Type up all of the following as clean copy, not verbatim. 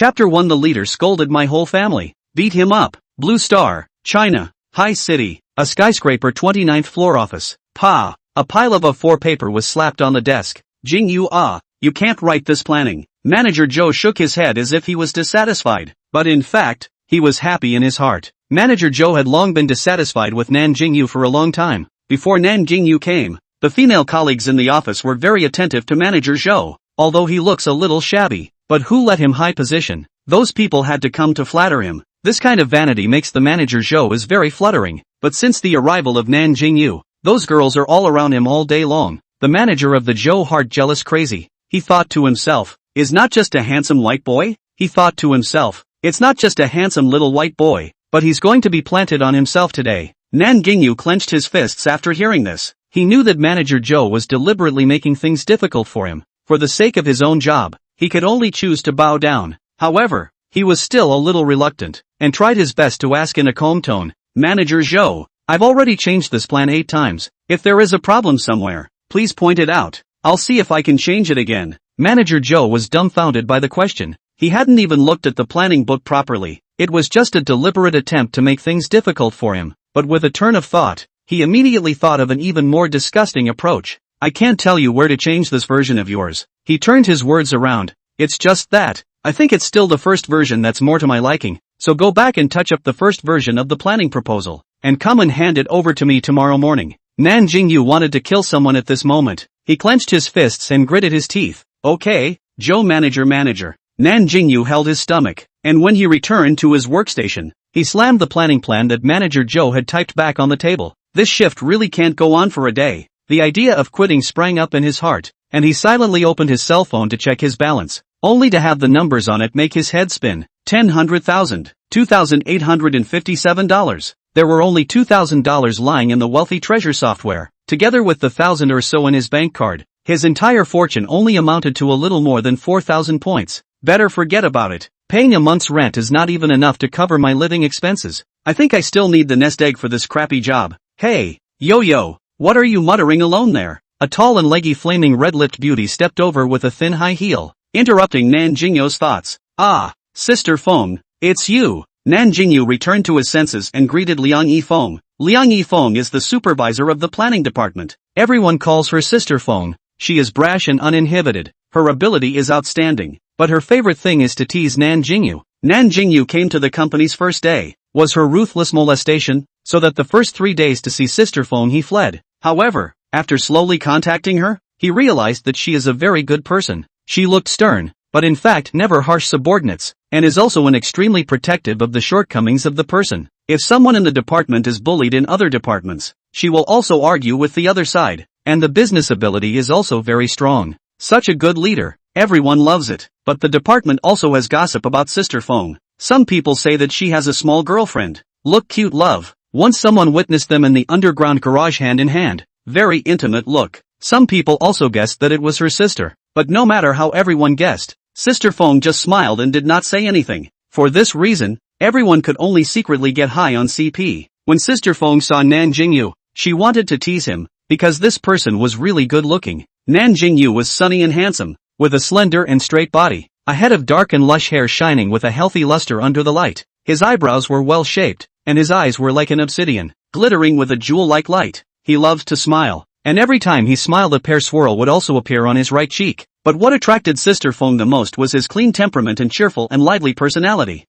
Chapter 1. The leader scolded my whole family. Beat him up. Blue Star, China. High City. A skyscraper 29th floor office. Pa. A pile of A4 paper was slapped on the desk. Jingyou, you can't write this planning. Manager Joe shook his head as if he was dissatisfied. But in fact, he was happy in his heart. Manager Joe had long been dissatisfied with Nan Jingyou for a long time. Before Nan Jingyou came, the female colleagues in the office were very attentive to Manager Joe, although he looks a little shabby. But who let him high position? Those people had to come to flatter him. This kind of vanity makes the Manager Joe is very fluttering. But since the arrival of Nan Jingyou, those girls are all around him all day long. The manager of the Joe heart jealous crazy. He thought to himself, is not just a handsome white boy? He thought to himself, it's not just a handsome little white boy, but he's going to be planted on himself today. Nan Jingyou clenched his fists after hearing this. He knew that Manager Joe was deliberately making things difficult for him. For the sake of his own job, he could only choose to bow down. However, he was still a little reluctant, and tried his best to ask in a calm tone, Manager Joe, I've already changed this plan 8 times. If there is a problem somewhere, please point it out. I'll see if I can change it again. Manager Joe was dumbfounded by the question. He hadn't even looked at the planning book properly. It was just a deliberate attempt to make things difficult for him. But with a turn of thought, he immediately thought of an even more disgusting approach. I can't tell you where to change this version of yours. He turned his words around. It's just that, I think it's still the first version that's more to my liking. So go back and touch up the first version of the planning proposal, and come and hand it over to me tomorrow morning. Nan Jingyou wanted to kill someone at this moment. He clenched his fists and gritted his teeth. Okay, Joe manager. Nan Jingyou held his stomach, and when he returned to his workstation, he slammed the planning plan that Manager Joe had typed back on the table. This shift really can't go on for a day. The idea of quitting sprang up in his heart, and he silently opened his cell phone to check his balance, only to have the numbers on it make his head spin. $100,000, $2,857. There were only $2,000 lying in the wealthy treasure software, together with the 1,000 or so in his bank card. His entire fortune only amounted to a little more than 4,000 points. Better forget about it. Paying a month's rent is not even enough to cover my living expenses. I think I still need the nest egg for this crappy job. Hey, yo, what are you muttering alone there? A tall and leggy flaming red-lipped beauty stepped over with a thin high heel, interrupting Nan Jingyou's thoughts. Ah, Sister Feng, it's you. Nan Jingyou returned to his senses and greeted Liang Yifeng. Liang Yifeng is the supervisor of the planning department. Everyone calls her Sister Feng. She is brash and uninhibited. Her ability is outstanding, but her favorite thing is to tease Nan Jingyou. Nan Jingyou came to the company's first day. Was her ruthless molestation, so that the first 3 days to see Sister Feng he fled. However, after slowly contacting her, he realized that she is a very good person. She looked stern, but in fact never harsh subordinates, and is also extremely protective of the shortcomings of the person. If someone in the department is bullied in other departments, she will also argue with the other side, and the business ability is also very strong. Such a good leader, everyone loves it. But the department also has gossip about Sister Feng. Some people say that she has a small girlfriend. Look cute love. Once someone witnessed them in the underground garage hand in hand. Very intimate look. Some people also guessed that it was her sister. But no matter how everyone guessed, Sister Feng just smiled and did not say anything. For this reason, everyone could only secretly get high on CP. When Sister Feng saw Nan Jingyou, she wanted to tease him, because this person was really good looking. Nan Jingyou was sunny and handsome, with a slender and straight body, a head of dark and lush hair shining with a healthy luster under the light. His eyebrows were well shaped, and his eyes were like an obsidian, glittering with a jewel-like light. He loved to smile, and every time he smiled a pear swirl would also appear on his right cheek. But what attracted Sister Feng the most was his clean temperament and cheerful and lively personality.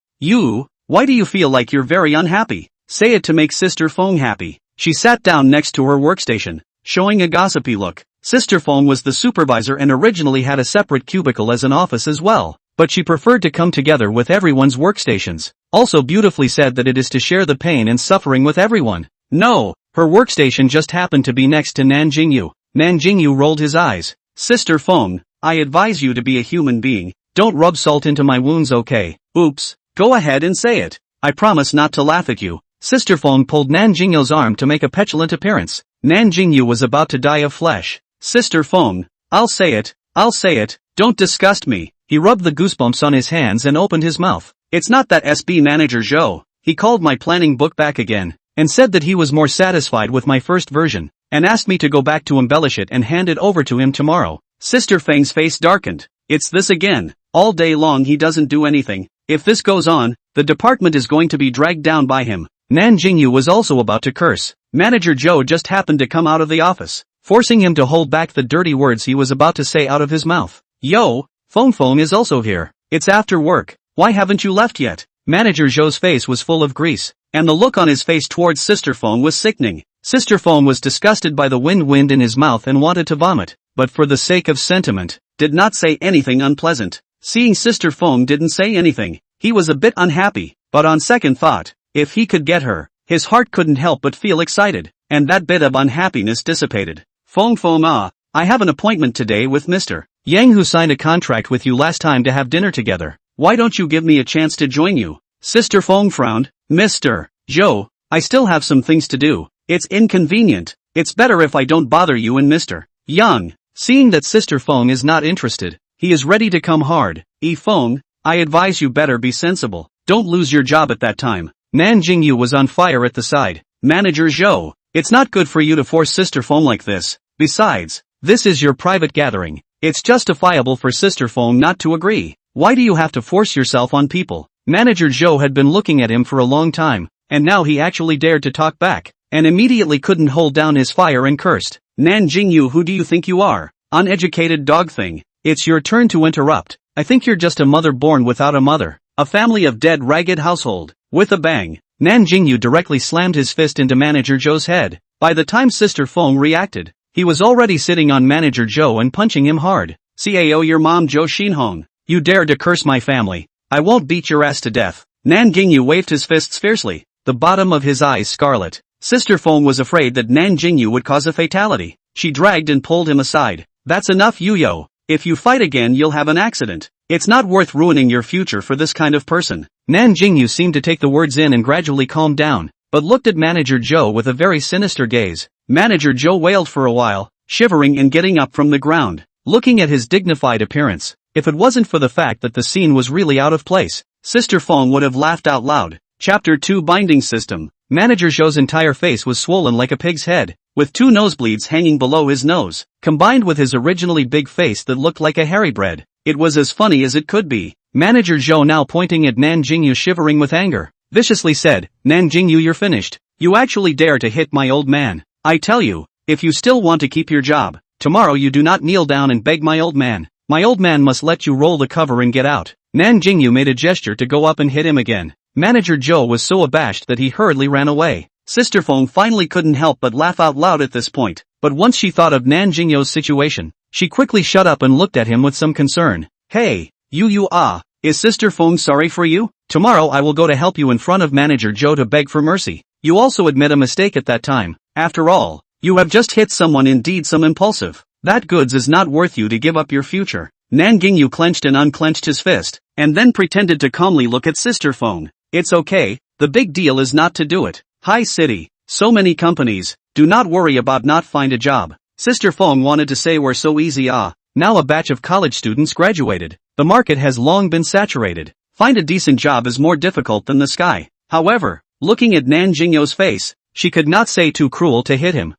Why do you feel like you're very unhappy? Say it to make Sister Feng happy. She sat down next to her workstation, showing a gossipy look. Sister Feng was the supervisor and originally had a separate cubicle as an office as well, but she preferred to come together with everyone's workstations. Also beautifully said that it is to share the pain and suffering with everyone. No, her workstation just happened to be next to Nan Jingyou. Nan Jingyou rolled his eyes. Sister Feng, I advise you to be a human being. Don't rub salt into my wounds, okay? Oops, go ahead and say it. I promise not to laugh at you. Sister Feng pulled Nan Jingyou's arm to make a petulant appearance. Nan Jingyou was about to die of flesh. Sister Feng, I'll say it, don't disgust me. He rubbed the goosebumps on his hands and opened his mouth. It's not that SB Manager Joe. He called my planning book back again, and said that he was more satisfied with my first version, and asked me to go back to embellish it and hand it over to him tomorrow. Sister Feng's face darkened. It's this again. All day long he doesn't do anything. If this goes on, the department is going to be dragged down by him. Nan Jingyou was also about to curse. Manager Joe just happened to come out of the office, forcing him to hold back the dirty words he was about to say out of his mouth. Yo, Feng is also here. It's after work. Why haven't you left yet? Manager Zhou's face was full of grease, and the look on his face towards Sister Feng was sickening. Sister Feng was disgusted by the wind in his mouth and wanted to vomit, but for the sake of sentiment, did not say anything unpleasant. Seeing Sister Feng didn't say anything, he was a bit unhappy, but on second thought, if he could get her, his heart couldn't help but feel excited, and that bit of unhappiness dissipated. Feng, I have an appointment today with Mr. Yang, who signed a contract with you last time to have dinner together. Why don't you give me a chance to join you? Sister Feng frowned. Mr. Zhou, I still have some things to do. It's inconvenient. It's better if I don't bother you and Mr. Yang. Seeing that Sister Feng is not interested, he is ready to come hard. Feng, I advise you better be sensible. Don't lose your job at that time. Nan Jingyou was on fire at the side. Manager Zhou, it's not good for you to force Sister Feng like this. Besides, this is your private gathering. It's justifiable for Sister Feng not to agree. Why do you have to force yourself on people? Manager Zhou had been looking at him for a long time, and now he actually dared to talk back, and immediately couldn't hold down his fire and cursed. Nan Jingyou, who do you think you are? Uneducated dog thing. It's your turn to interrupt. I think you're just a mother born without a mother. A family of dead ragged household. With a bang, Nan Jingyou directly slammed his fist into Manager Zhou's head. By the time Sister Feng reacted, he was already sitting on Manager Zhou and punching him hard. Cao your mom Zhou Xinhong. You dare to curse my family. I won't beat your ass to death. Nan Jingyou waved his fists fiercely, the bottom of his eyes scarlet. Sister Feng was afraid that Nan Jingyou would cause a fatality. She dragged and pulled him aside. That's enough, Yuyo. If you fight again you'll have an accident. It's not worth ruining your future for this kind of person. Nan Jingyou seemed to take the words in and gradually calmed down, but looked at Manager Zhou with a very sinister gaze. Manager Zhou wailed for a while, shivering and getting up from the ground, looking at his dignified appearance. If it wasn't for the fact that the scene was really out of place, Sister Feng would have laughed out loud. Chapter 2 Binding System. Manager Zhou's entire face was swollen like a pig's head, with 2 nosebleeds hanging below his nose, combined with his originally big face that looked like a hairy bread. It was as funny as it could be. Manager Zhou, now pointing at Nan Jingyou, shivering with anger, viciously said, Nan Jingyou, you're finished. You actually dare to hit my old man. I tell you, if you still want to keep your job, tomorrow you do not kneel down and beg my old man. My old man must let you roll the cover and get out. Nan Jingyou made a gesture to go up and hit him again. Manager Zhou was so abashed that he hurriedly ran away. Sister Feng finally couldn't help but laugh out loud at this point, but once she thought of Nan Jingyou's situation, she quickly shut up and looked at him with some concern. Hey, is Sister Feng sorry for you? Tomorrow I will go to help you in front of Manager Zhou to beg for mercy. You also admit a mistake at that time. After all, you have just hit someone, indeed some impulsive. That goods is not worth you to give up your future. Nan Jingyou clenched and unclenched his fist, and then pretended to calmly look at Sister Feng. It's okay, the big deal is not to do it. High city, so many companies, do not worry about not find a job. Sister Feng wanted to say we're so easy. Now a batch of college students graduated. The market has long been saturated. Find a decent job is more difficult than the sky. However, looking at Nan Jingyou's face, she could not say too cruel to hit him.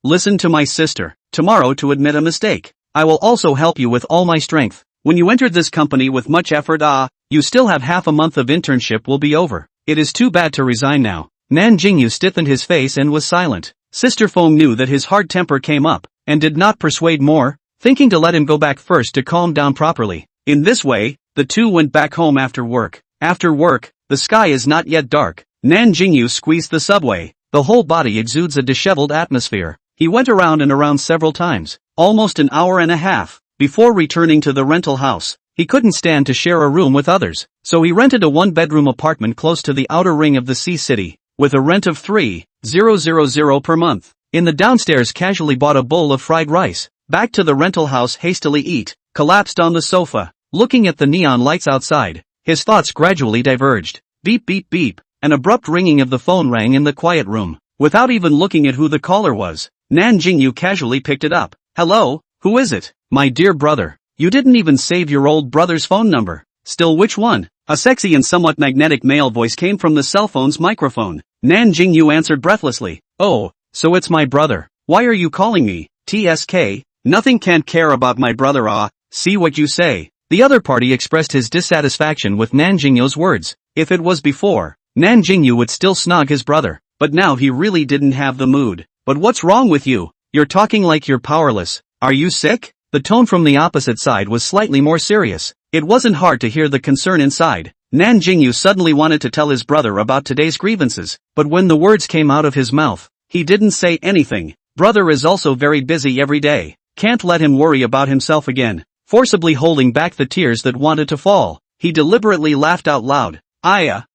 Listen to my sister. Tomorrow to admit a mistake. I will also help you with all my strength. When you entered this company with much effort, you still have half a month of internship will be over. It is too bad to resign now. Nan Jingyou stiffened his face and was silent. Sister Feng knew that his hard temper came up, and did not persuade more, thinking to let him go back first to calm down properly. In this way, the two went back home after work. After work, the sky is not yet dark. Nan Jingyou squeezed the subway. The whole body exudes a disheveled atmosphere. He went around and around several times, almost an hour and a half, before returning to the rental house. He couldn't stand to share a room with others, so he rented a 1-bedroom apartment close to the outer ring of the sea city, with a rent of 3,000 per month. In the downstairs casually bought a bowl of fried rice, back to the rental house hastily eat, collapsed on the sofa, looking at the neon lights outside. His thoughts gradually diverged. Beep beep beep, an abrupt ringing of the phone rang in the quiet room. Without even looking at who the caller was, Nan Jingyou casually picked it up. Hello, who is it? My dear brother. You didn't even save your old brother's phone number. Still, which one? A sexy and somewhat magnetic male voice came from the cell phone's microphone. Nan Jingyou answered breathlessly. Oh, so it's my brother. Why are you calling me? TSK, nothing, can't care about my brother. See what you say. The other party expressed his dissatisfaction with Nan Jingyou's words. If it was before, Nan Jingyou would still snog his brother, but now he really didn't have the mood. But what's wrong with you? You're talking like you're powerless. Are you sick? The tone from the opposite side was slightly more serious. It wasn't hard to hear the concern inside. Nan Jingyou suddenly wanted to tell his brother about today's grievances, but when the words came out of his mouth, he didn't say anything. Brother is also very busy every day. Can't let him worry about himself again. Forcibly holding back the tears that wanted to fall, he deliberately laughed out loud.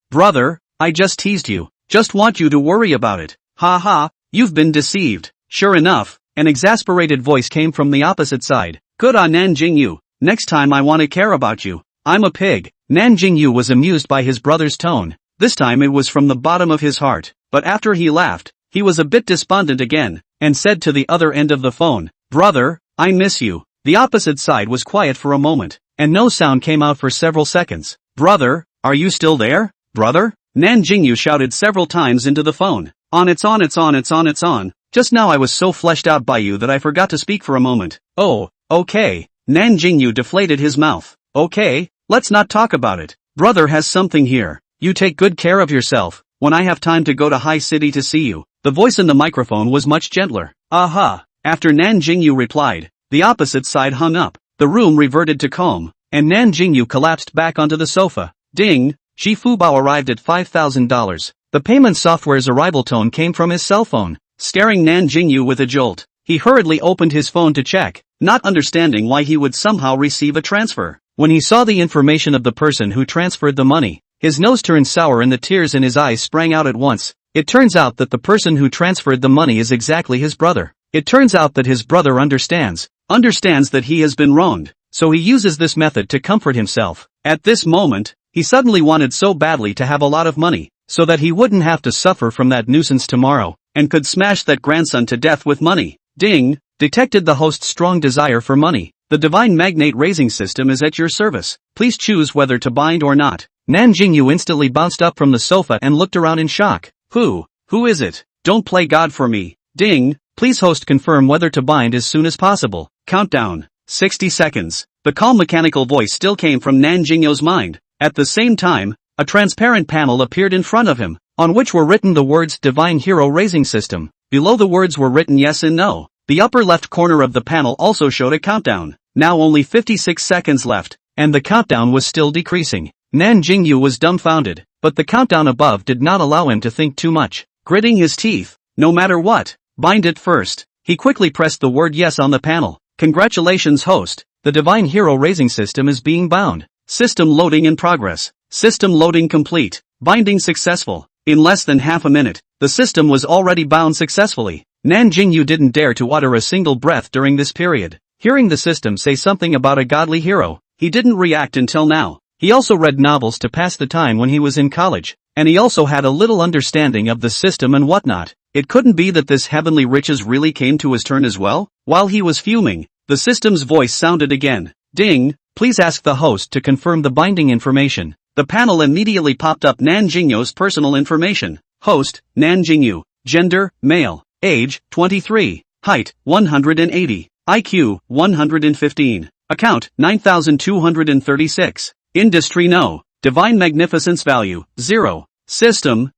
Brother, I just teased you. Just want you to worry about it. Ha ha, you've been deceived. Sure enough, an exasperated voice came from the opposite side. Good on Nan Jingyou. Next time I want to care about you. I'm a pig. Nan Jingyou was amused by his brother's tone. This time it was from the bottom of his heart. But after he laughed, he was a bit despondent again, and said to the other end of the phone, Brother, I miss you. The opposite side was quiet for a moment, and no sound came out for several seconds. Brother, are you still there? Brother? Nan Jingyou shouted several times into the phone. It's on. Just now I was so fleshed out by you that I forgot to speak for a moment. Oh, okay. Nan Jingyou deflated his mouth. Okay, let's not talk about it. Brother has something here. You take good care of yourself. When I have time to go to High City to see you. The voice in the microphone was much gentler. Aha. After Nan Jingyou replied, the opposite side hung up. The room reverted to calm, and Nan Jingyou collapsed back onto the sofa. Ding! Shi Fubao arrived at $5,000. The payment software's arrival tone came from his cell phone, scaring Nan Jingyou with a jolt. He hurriedly opened his phone to check, not understanding why he would somehow receive a transfer. When he saw the information of the person who transferred the money, his nose turned sour and the tears in his eyes sprang out at once. It turns out that the person who transferred the money is exactly his brother. It turns out that his brother understands that he has been wronged, so he uses this method to comfort himself. At this moment, he suddenly wanted so badly to have a lot of money, so that he wouldn't have to suffer from that nuisance tomorrow, and could smash that grandson to death with money. Ding! Detected the host's strong desire for money. The divine magnate raising system is at your service. Please choose whether to bind or not. Nan Jingyou instantly bounced up from the sofa and looked around in shock. Who is it? Don't play God for me. Ding! Please host confirm whether to bind as soon as possible. Countdown. 60 seconds. The calm mechanical voice still came from Nan Jingyou's mind. At the same time, a transparent panel appeared in front of him, on which were written the words Divine Hero Raising System. Below the words were written yes and no. The upper left corner of the panel also showed a countdown. Now only 56 seconds left, and the countdown was still decreasing. Nan Jingyou was dumbfounded, but the countdown above did not allow him to think too much. Gritting his teeth, no matter what, bind it first. He quickly pressed the word yes on the panel. Congratulations host, the Divine Hero Raising System is being bound. System loading in progress. System loading complete. Binding successful. In less than half a minute, the system was already bound successfully. Nan Jingyou didn't dare to utter a single breath during this period. Hearing the system say something about a godly hero, he didn't react until now. He also read novels to pass the time when he was in college, and he also had a little understanding of the system and whatnot. It couldn't be that this heavenly riches really came to his turn as well? While he was fuming, the system's voice sounded again. Ding! Please ask the host to confirm the binding information. The panel immediately popped up Nan Jingyou's personal information. Host, Nan Jingyou. Gender, male. Age, 23. Height, 180. IQ, 115. Account, 9,236. Industry no. Divine magnificence value, 0. System,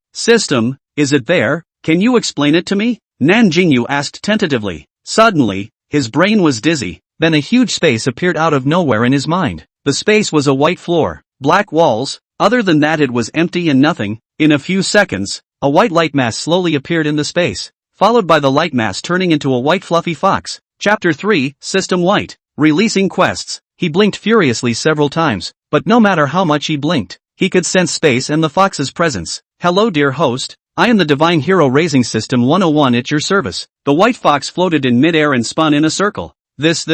is it there? Can you explain it to me? Nan Jingyou asked tentatively. Suddenly, his brain was dizzy. Then a huge space appeared out of nowhere in his mind. The space was a white floor, black walls. Other than that it was empty and nothing. In a few seconds, a white light mass slowly appeared in the space, followed by the light mass turning into a white fluffy fox. Chapter 3, System White. Releasing quests. He blinked furiously several times, but no matter how much he blinked, he could sense space and the fox's presence. Hello dear host, I am the Divine Hero Raising System 101 at your service. The white fox floated in midair and spun in a circle. This,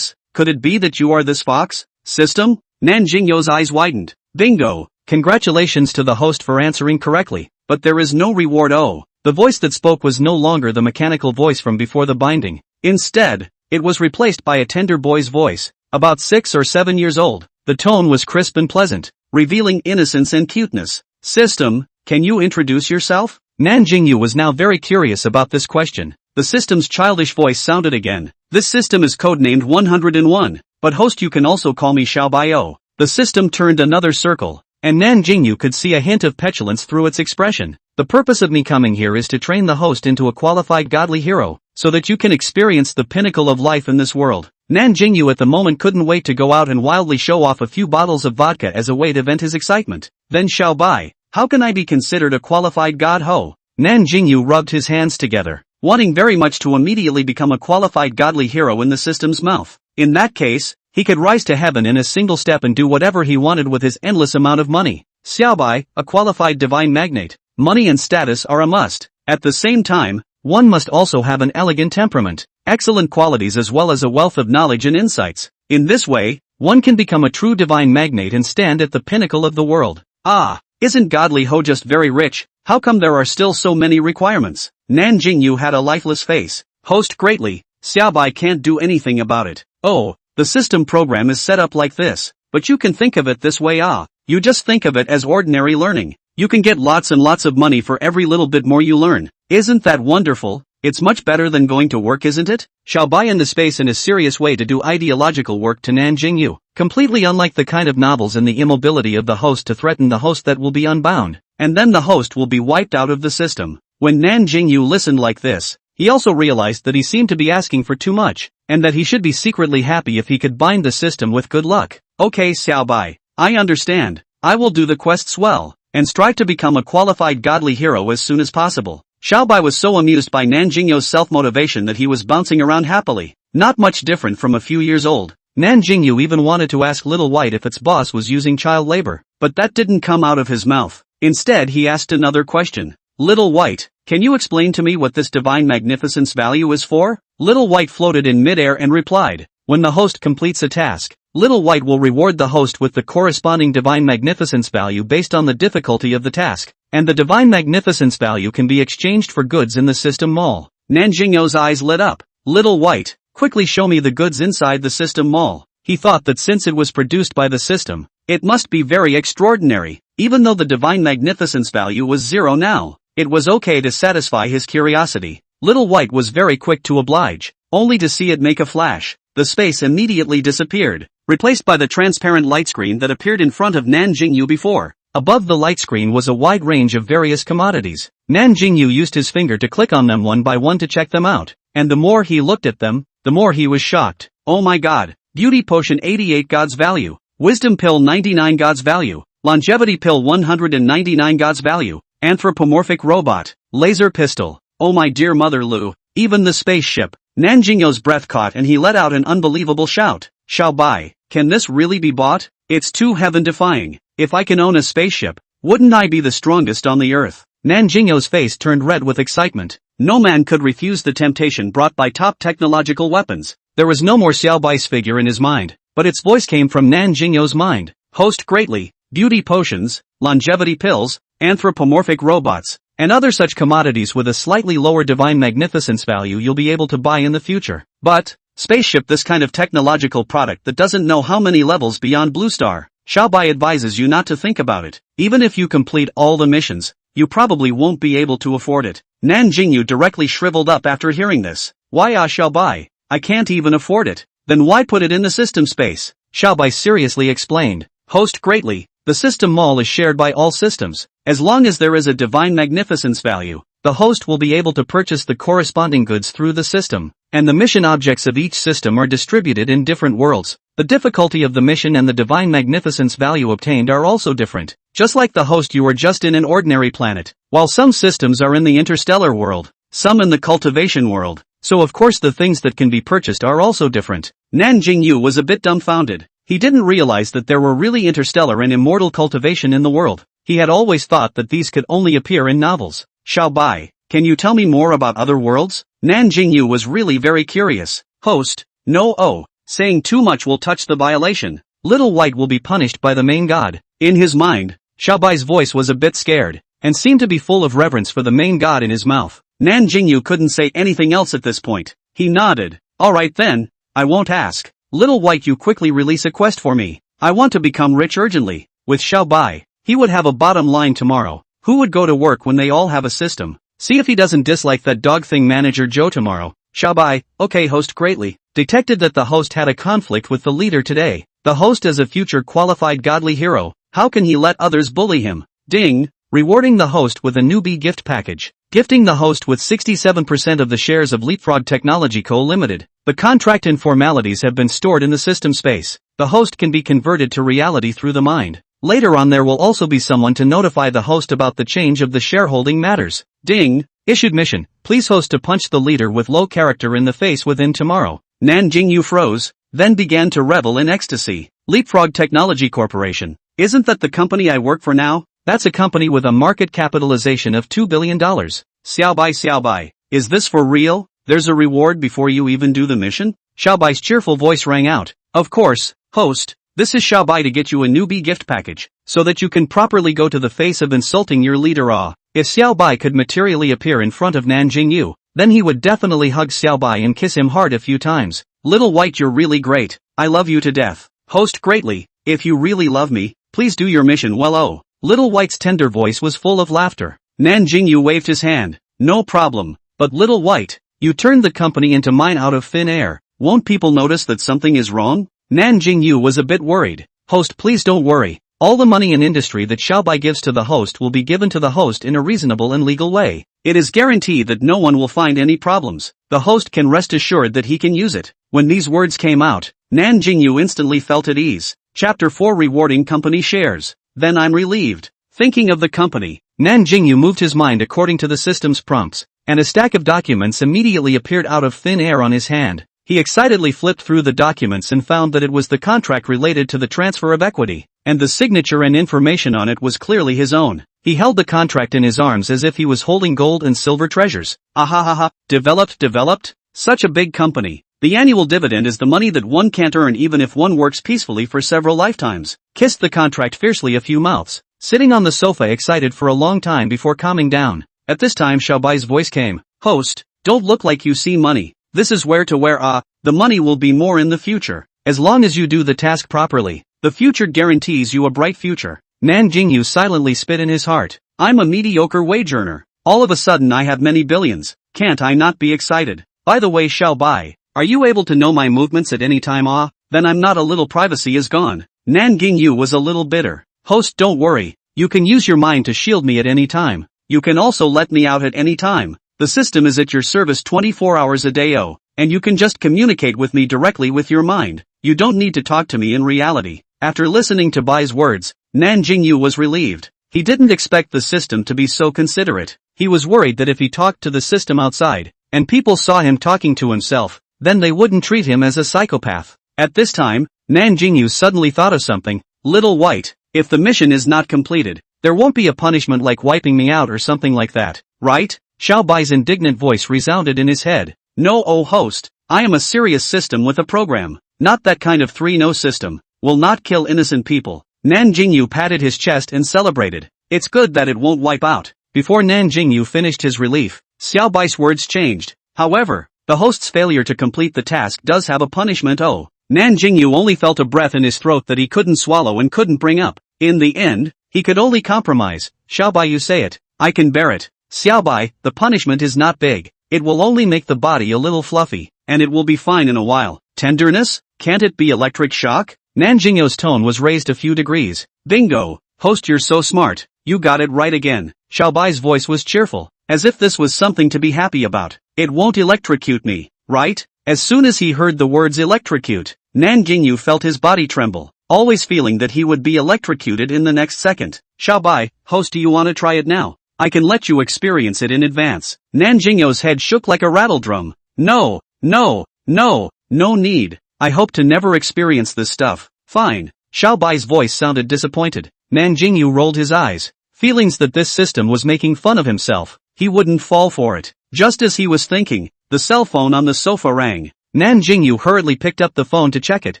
could it be that you are this fox? System? Nan Jingyou's eyes widened. Bingo! Congratulations to the host for answering correctly, but there is no reward. Oh. The voice that spoke was no longer the mechanical voice from before the binding. Instead, it was replaced by a tender boy's voice, about 6 or 7 years old. The tone was crisp and pleasant, revealing innocence and cuteness. System, can you introduce yourself? Nan Jingyou was now very curious about this question. The system's childish voice sounded again. This system is codenamed 101. but host, you can also call me Xiaobai. The system turned another circle, and Nan Jingyou could see a hint of petulance through its expression. The purpose of me coming here is to train the host into a qualified godly hero, so that you can experience the pinnacle of life in this world. Nan Jingyou at the moment couldn't wait to go out and wildly show off a few bottles of vodka as a way to vent his excitement. Then Xiaobai, how can I be considered a qualified god ho? Nan Jingyou rubbed his hands together, wanting very much to immediately become a qualified godly hero in the system's mouth. In that case, he could rise to heaven in a single step and do whatever he wanted with his endless amount of money. Xiaobai, a qualified divine magnate. Money and status are a must. At the same time, one must also have an elegant temperament, excellent qualities as well as a wealth of knowledge and insights. In this way, one can become a true divine magnate and stand at the pinnacle of the world. Ah, isn't godly ho just very rich? How come there are still so many requirements? Nan Jingyou had a lifeless face. Host greatly, Xiaobai can't do anything about it. Oh, the system program is set up like this, but you can think of it this way. You just think of it as ordinary learning. You can get lots and lots of money for every little bit more you learn. Isn't that wonderful? It's much better than going to work, isn't it? Xiaobai into space in a serious way to do ideological work to Nan Jingyou, completely unlike the kind of novels and the immobility of the host to threaten the host that will be unbound, and then the host will be wiped out of the system. When Nan Jingyou listened like this, he also realized that he seemed to be asking for too much, and that he should be secretly happy if he could bind the system with good luck. Okay Xiaobai, I understand. I will do the quests well, and strive to become a qualified godly hero as soon as possible. Xiaobai was so amused by Nan Jingyou's self-motivation that he was bouncing around happily, not much different from a few years old. Nan Jingyou even wanted to ask Little White if its boss was using child labor, but that didn't come out of his mouth. Instead he asked another question. Little White, can you explain to me what this divine magnificence value is for? Little White floated in midair and replied, when the host completes a task, Little White will reward the host with the corresponding divine magnificence value based on the difficulty of the task, and the divine magnificence value can be exchanged for goods in the system mall. Nan Jingyou's eyes lit up. Little White, quickly show me the goods inside the system mall. He thought that since it was produced by the system, it must be very extraordinary. Even though the divine magnificence value was 0 now, it was okay to satisfy his curiosity. Little White was very quick to oblige, only to see it make a flash. The space immediately disappeared, replaced by the transparent light screen that appeared in front of Nan Jingyou before. Above the light screen was a wide range of various commodities. Nan Jingyou used his finger to click on them one by one to check them out, and the more he looked at them, the more he was shocked. Oh my god, beauty potion 88 gods value, wisdom pill 99 gods value, longevity pill 199 gods value, anthropomorphic robot, laser pistol. Oh my dear mother Lu, even the spaceship. Nan Jingyou's breath caught and he let out an unbelievable shout. Xiaobai, can this really be bought? It's too heaven-defying. If I can own a spaceship, wouldn't I be the strongest on the earth? Nan Jingyou's face turned red with excitement. No man could refuse the temptation brought by top technological weapons. There was no more Xiaobai's figure in his mind, but its voice came from Nan Jingyou's mind. Host greatly, beauty potions, longevity pills, anthropomorphic robots, and other such commodities with a slightly lower divine magnificence value you'll be able to buy in the future. But, spaceship, this kind of technological product that doesn't know how many levels beyond Blue Star. Xiaobai advises you not to think about it. Even if you complete all the missions, you probably won't be able to afford it. Nan Jingyou directly shriveled up after hearing this. Why Xiaobai? I can't even afford it. Then why put it in the system space? Xiaobai seriously explained. Host greatly, the system mall is shared by all systems. As long as there is a divine magnificence value, the host will be able to purchase the corresponding goods through the system, and the mission objects of each system are distributed in different worlds. The difficulty of the mission and the divine magnificence value obtained are also different. Just like the host, you are just in an ordinary planet, while some systems are in the interstellar world, some in the cultivation world, so of course the things that can be purchased are also different. Nan Jingyou was a bit dumbfounded. He didn't realize that there were really interstellar and immortal cultivation in the world. He had always thought that these could only appear in novels. Xiaobai, can you tell me more about other worlds? Nan Jingyou was really very curious. Host, no, saying too much will touch the violation. Little White will be punished by the main god. In his mind, Xiaobai's voice was a bit scared, and seemed to be full of reverence for the main god in his mouth. Nan Jingyou couldn't say anything else at this point. He nodded. Alright then, I won't ask. Little White, you quickly release a quest for me. I want to become rich urgently. With Xiaobai, he would have a bottom line tomorrow. Who would go to work when they all have a system? See if he doesn't dislike that dog thing manager Joe tomorrow. Xiaobai, okay host greatly. Detected that the host had a conflict with the leader today. The host as a future qualified godly hero, how can he let others bully him? Ding! Rewarding the host with a newbie gift package. Gifting the host with 67% of the shares of Leapfrog Technology Co. Limited. The contract and formalities have been stored in the system space. The host can be converted to reality through the mind. Later on there will also be someone to notify the host about the change of the shareholding matters. Ding! Issued mission. Please host to punch the leader with low character in the face within tomorrow. Nan Jingyou froze, then began to revel in ecstasy. Leapfrog Technology Corporation. Isn't that the company I work for now? That's a company with a market capitalization of $2 billion. Xiaobai. Is this for real? There's a reward before you even do the mission? Xiaobai's cheerful voice rang out. Of course, host. This is Xiaobai to get you a newbie gift package, so that you can properly go to the face of insulting your leader. If Xiaobai could materially appear in front of Nan Jingyou, then he would definitely hug Xiaobai and kiss him hard a few times. Little White, you're really great. I love you to death. Host greatly. If you really love me, please do your mission well. Little White's tender voice was full of laughter. Nan Jingyou waved his hand. No problem. But Little White, you turned the company into mine out of thin air. Won't people notice that something is wrong? Nan Jingyou was a bit worried. Host, please don't worry. All the money in industry that Xiaobai gives to the host will be given to the host in a reasonable and legal way. It is guaranteed that no one will find any problems. The host can rest assured that he can use it. When these words came out, Nan Jingyou instantly felt at ease. Chapter 4 Rewarding Company Shares. Then I'm relieved. Thinking of the company, Nan Jingyou moved his mind according to the system's prompts, and a stack of documents immediately appeared out of thin air on his hand. He excitedly flipped through the documents and found that it was the contract related to the transfer of equity, and the signature and information on it was clearly his own. He held the contract in his arms as if he was holding gold and silver treasures. Ahahaha, developed? Such a big company. The annual dividend is the money that one can't earn even if one works peacefully for several lifetimes. Kissed the contract fiercely a few mouths, sitting on the sofa excited for a long time before calming down. At this time Xiaobai's voice came. Host, don't look like you see money. This is where the money will be more in the future. As long as you do the task properly, the future guarantees you a bright future. Nan Jingyou silently spit in his heart. I'm a mediocre wage earner. All of a sudden I have many billions. Can't I not be excited? By the way Xiaobai, are you able to know my movements at any time? Then I'm not. A little privacy is gone. Nan Jingyou was a little bitter. Host, don't worry. You can use your mind to shield me at any time. You can also let me out at any time. The system is at your service 24 hours a day. And you can just communicate with me directly with your mind. You don't need to talk to me in reality. After listening to Bai's words, Nan Jingyou was relieved. He didn't expect the system to be so considerate. He was worried that if he talked to the system outside, and people saw him talking to himself, then they wouldn't treat him as a psychopath. At this time, Nan Jingyou suddenly thought of something. Little White, if the mission is not completed, there won't be a punishment like wiping me out or something like that, right? Xiaobai's indignant voice resounded in his head. No, host, I am a serious system with a program. Not that kind of 3-no system. Will not kill innocent people. Nan Jingyou patted his chest and celebrated. It's good that it won't wipe out. Before Nan Jingyou finished his relief, Xiaobai's words changed. However, the host's failure to complete the task does have a punishment. Nan Jingyou only felt a breath in his throat that he couldn't swallow and couldn't bring up. In the end, he could only compromise. Xiaobai, you say it. I can bear it. Xiaobai, the punishment is not big. It will only make the body a little fluffy, and it will be fine in a while. Tenderness? Can't it be electric shock? Nan Jingyou's tone was raised a few degrees. Bingo! Host, you're so smart. You got it right again. Xiaobai's voice was cheerful, as if this was something to be happy about. It won't electrocute me, right? As soon as he heard the words electrocute, Nan Jingyou felt his body tremble, always feeling that he would be electrocuted in the next second. Xiaobai, host, do you want to try it now? I can let you experience it in advance. Nan Jingyou's head shook like a rattle drum. No need. I hope to never experience this stuff. Fine. Xiaobai's voice sounded disappointed. Nan Jingyou rolled his eyes. Feelings that this system was making fun of himself. He wouldn't fall for it. Just as he was thinking, the cell phone on the sofa rang. Nan Jingyou hurriedly picked up the phone to check it,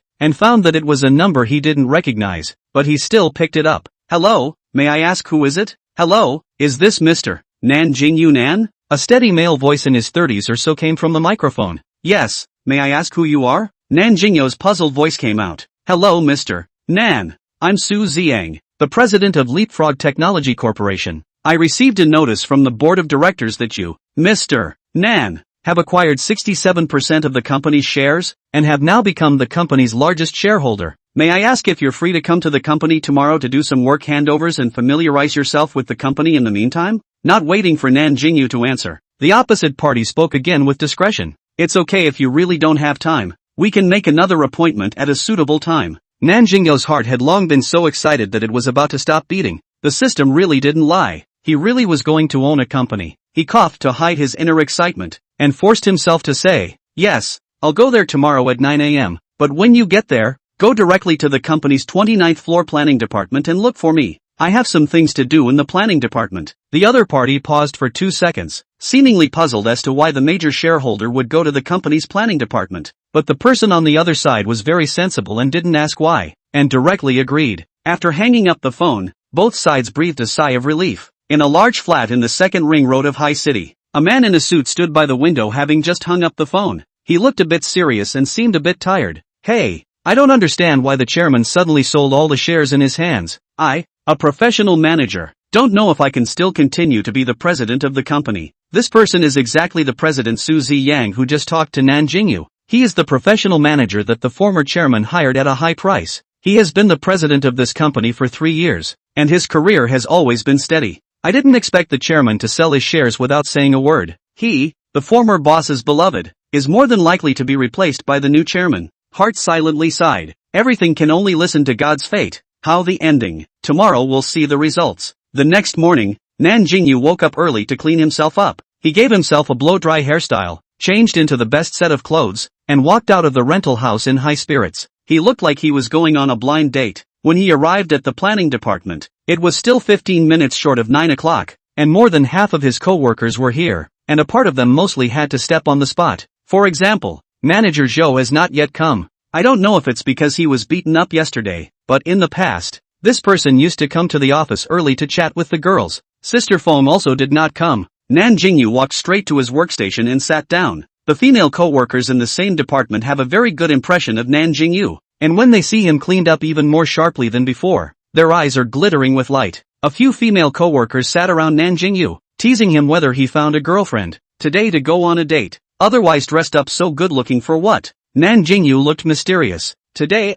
and found that it was a number he didn't recognize, but he still picked it up. Hello, may I ask who is it? Hello, is this Mr. Nan Jingyou Nan? A steady male voice in his 30s or so came from the microphone. Yes, may I ask who you are? Nan Jingyou's puzzled voice came out. Hello Mr. Nan. I'm Su Ziyang, the president of Leapfrog Technology Corporation. I received a notice from the board of directors that you, Mr. Nan, have acquired 67% of the company's shares, and have now become the company's largest shareholder. May I ask if you're free to come to the company tomorrow to do some work handovers and familiarize yourself with the company in the meantime? Not waiting for Nan Jingyou to answer, the opposite party spoke again with discretion. It's okay if you really don't have time. We can make another appointment at a suitable time. Nan Jingyou's heart had long been so excited that it was about to stop beating. The system really didn't lie. He really was going to own a company. He coughed to hide his inner excitement, and forced himself to say, "Yes, I'll go there tomorrow at 9 a.m., but when you get there, go directly to the company's 29th floor planning department and look for me. I have some things to do in the planning department." The other party paused for 2 seconds, seemingly puzzled as to why the major shareholder would go to the company's planning department. But the person on the other side was very sensible and didn't ask why, and directly agreed. After hanging up the phone, both sides breathed a sigh of relief. In a large flat in the second ring road of High City, a man in a suit stood by the window having just hung up the phone. He looked a bit serious and seemed a bit tired. "Hey, I don't understand why the chairman suddenly sold all the shares in his hands. I, a professional manager, don't know if I can still continue to be the president of the company." This person is exactly the president Su Ziyang who just talked to Nan Jingyou. He is the professional manager that the former chairman hired at a high price. He has been the president of this company for 3 years, and his career has always been steady. I didn't expect the chairman to sell his shares without saying a word. He, the former boss's beloved, is more than likely to be replaced by the new chairman. Hart silently sighed. Everything can only listen to God's fate. How the ending? Tomorrow we'll see the results. The next morning, Nan Jingyou woke up early to clean himself up. He gave himself a blow-dry hairstyle, changed into the best set of clothes, and walked out of the rental house in high spirits. He looked like he was going on a blind date. When he arrived at the planning department, it was still 15 minutes short of 9 o'clock, and more than half of his co-workers were here, and a part of them mostly had to step on the spot. For example, Manager Zhou has not yet come. I don't know if it's because he was beaten up yesterday, but in the past, this person used to come to the office early to chat with the girls. Sister Feng also did not come. Nan Jingyou walked straight to his workstation and sat down. The female co-workers in the same department have a very good impression of Nan Jingyou, and when they see him cleaned up even more sharply than before, their eyes are glittering with light. A few female co-workers sat around Nan Jingyou, teasing him whether he found a girlfriend today to go on a date. Otherwise dressed up so good-looking for what? Nan Jingyou looked mysterious. Today,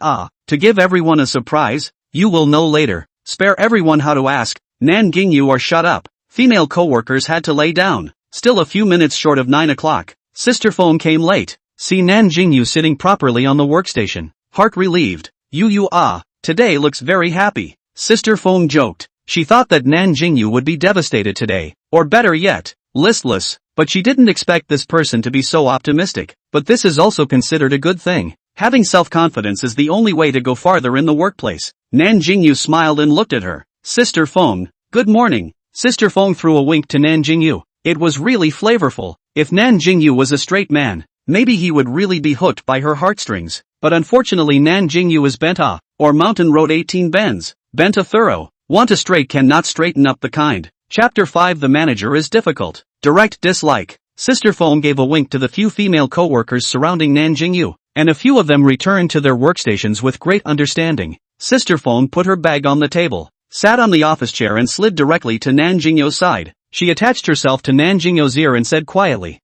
to give everyone a surprise. You will know later. Spare everyone how to ask. Nan Jingyou or shut up. Female co-workers had to lay down. Still a few minutes short of 9 o'clock. Sister Feng came late. See Nan Jingyou sitting properly on the workstation. Heart relieved. Today looks very happy. Sister Feng joked. She thought that Nan Jingyou would be devastated today, or better yet, listless, but she didn't expect this person to be so optimistic. But this is also considered a good thing. Having self-confidence is the only way to go farther in the workplace. Nan Jingyou smiled and looked at her. Sister Feng, good morning. Sister Feng threw a wink to Nan Jingyou. It was really flavorful. If Nan Jingyou was a straight man, maybe he would really be hooked by her heartstrings. But unfortunately Nan Jingyou is bent or Mountain Road 18 bends. Bent a thorough. Want a straight cannot straighten up the kind. Chapter 5. The manager is difficult. Direct dislike. Sister Feng gave a wink to the few female co-workers surrounding Nan Jingyou, and a few of them returned to their workstations with great understanding. Sister Feng put her bag on the table, sat on the office chair and slid directly to Nan Jingyou's side. She attached herself to Nan Jingyou's ear and said quietly,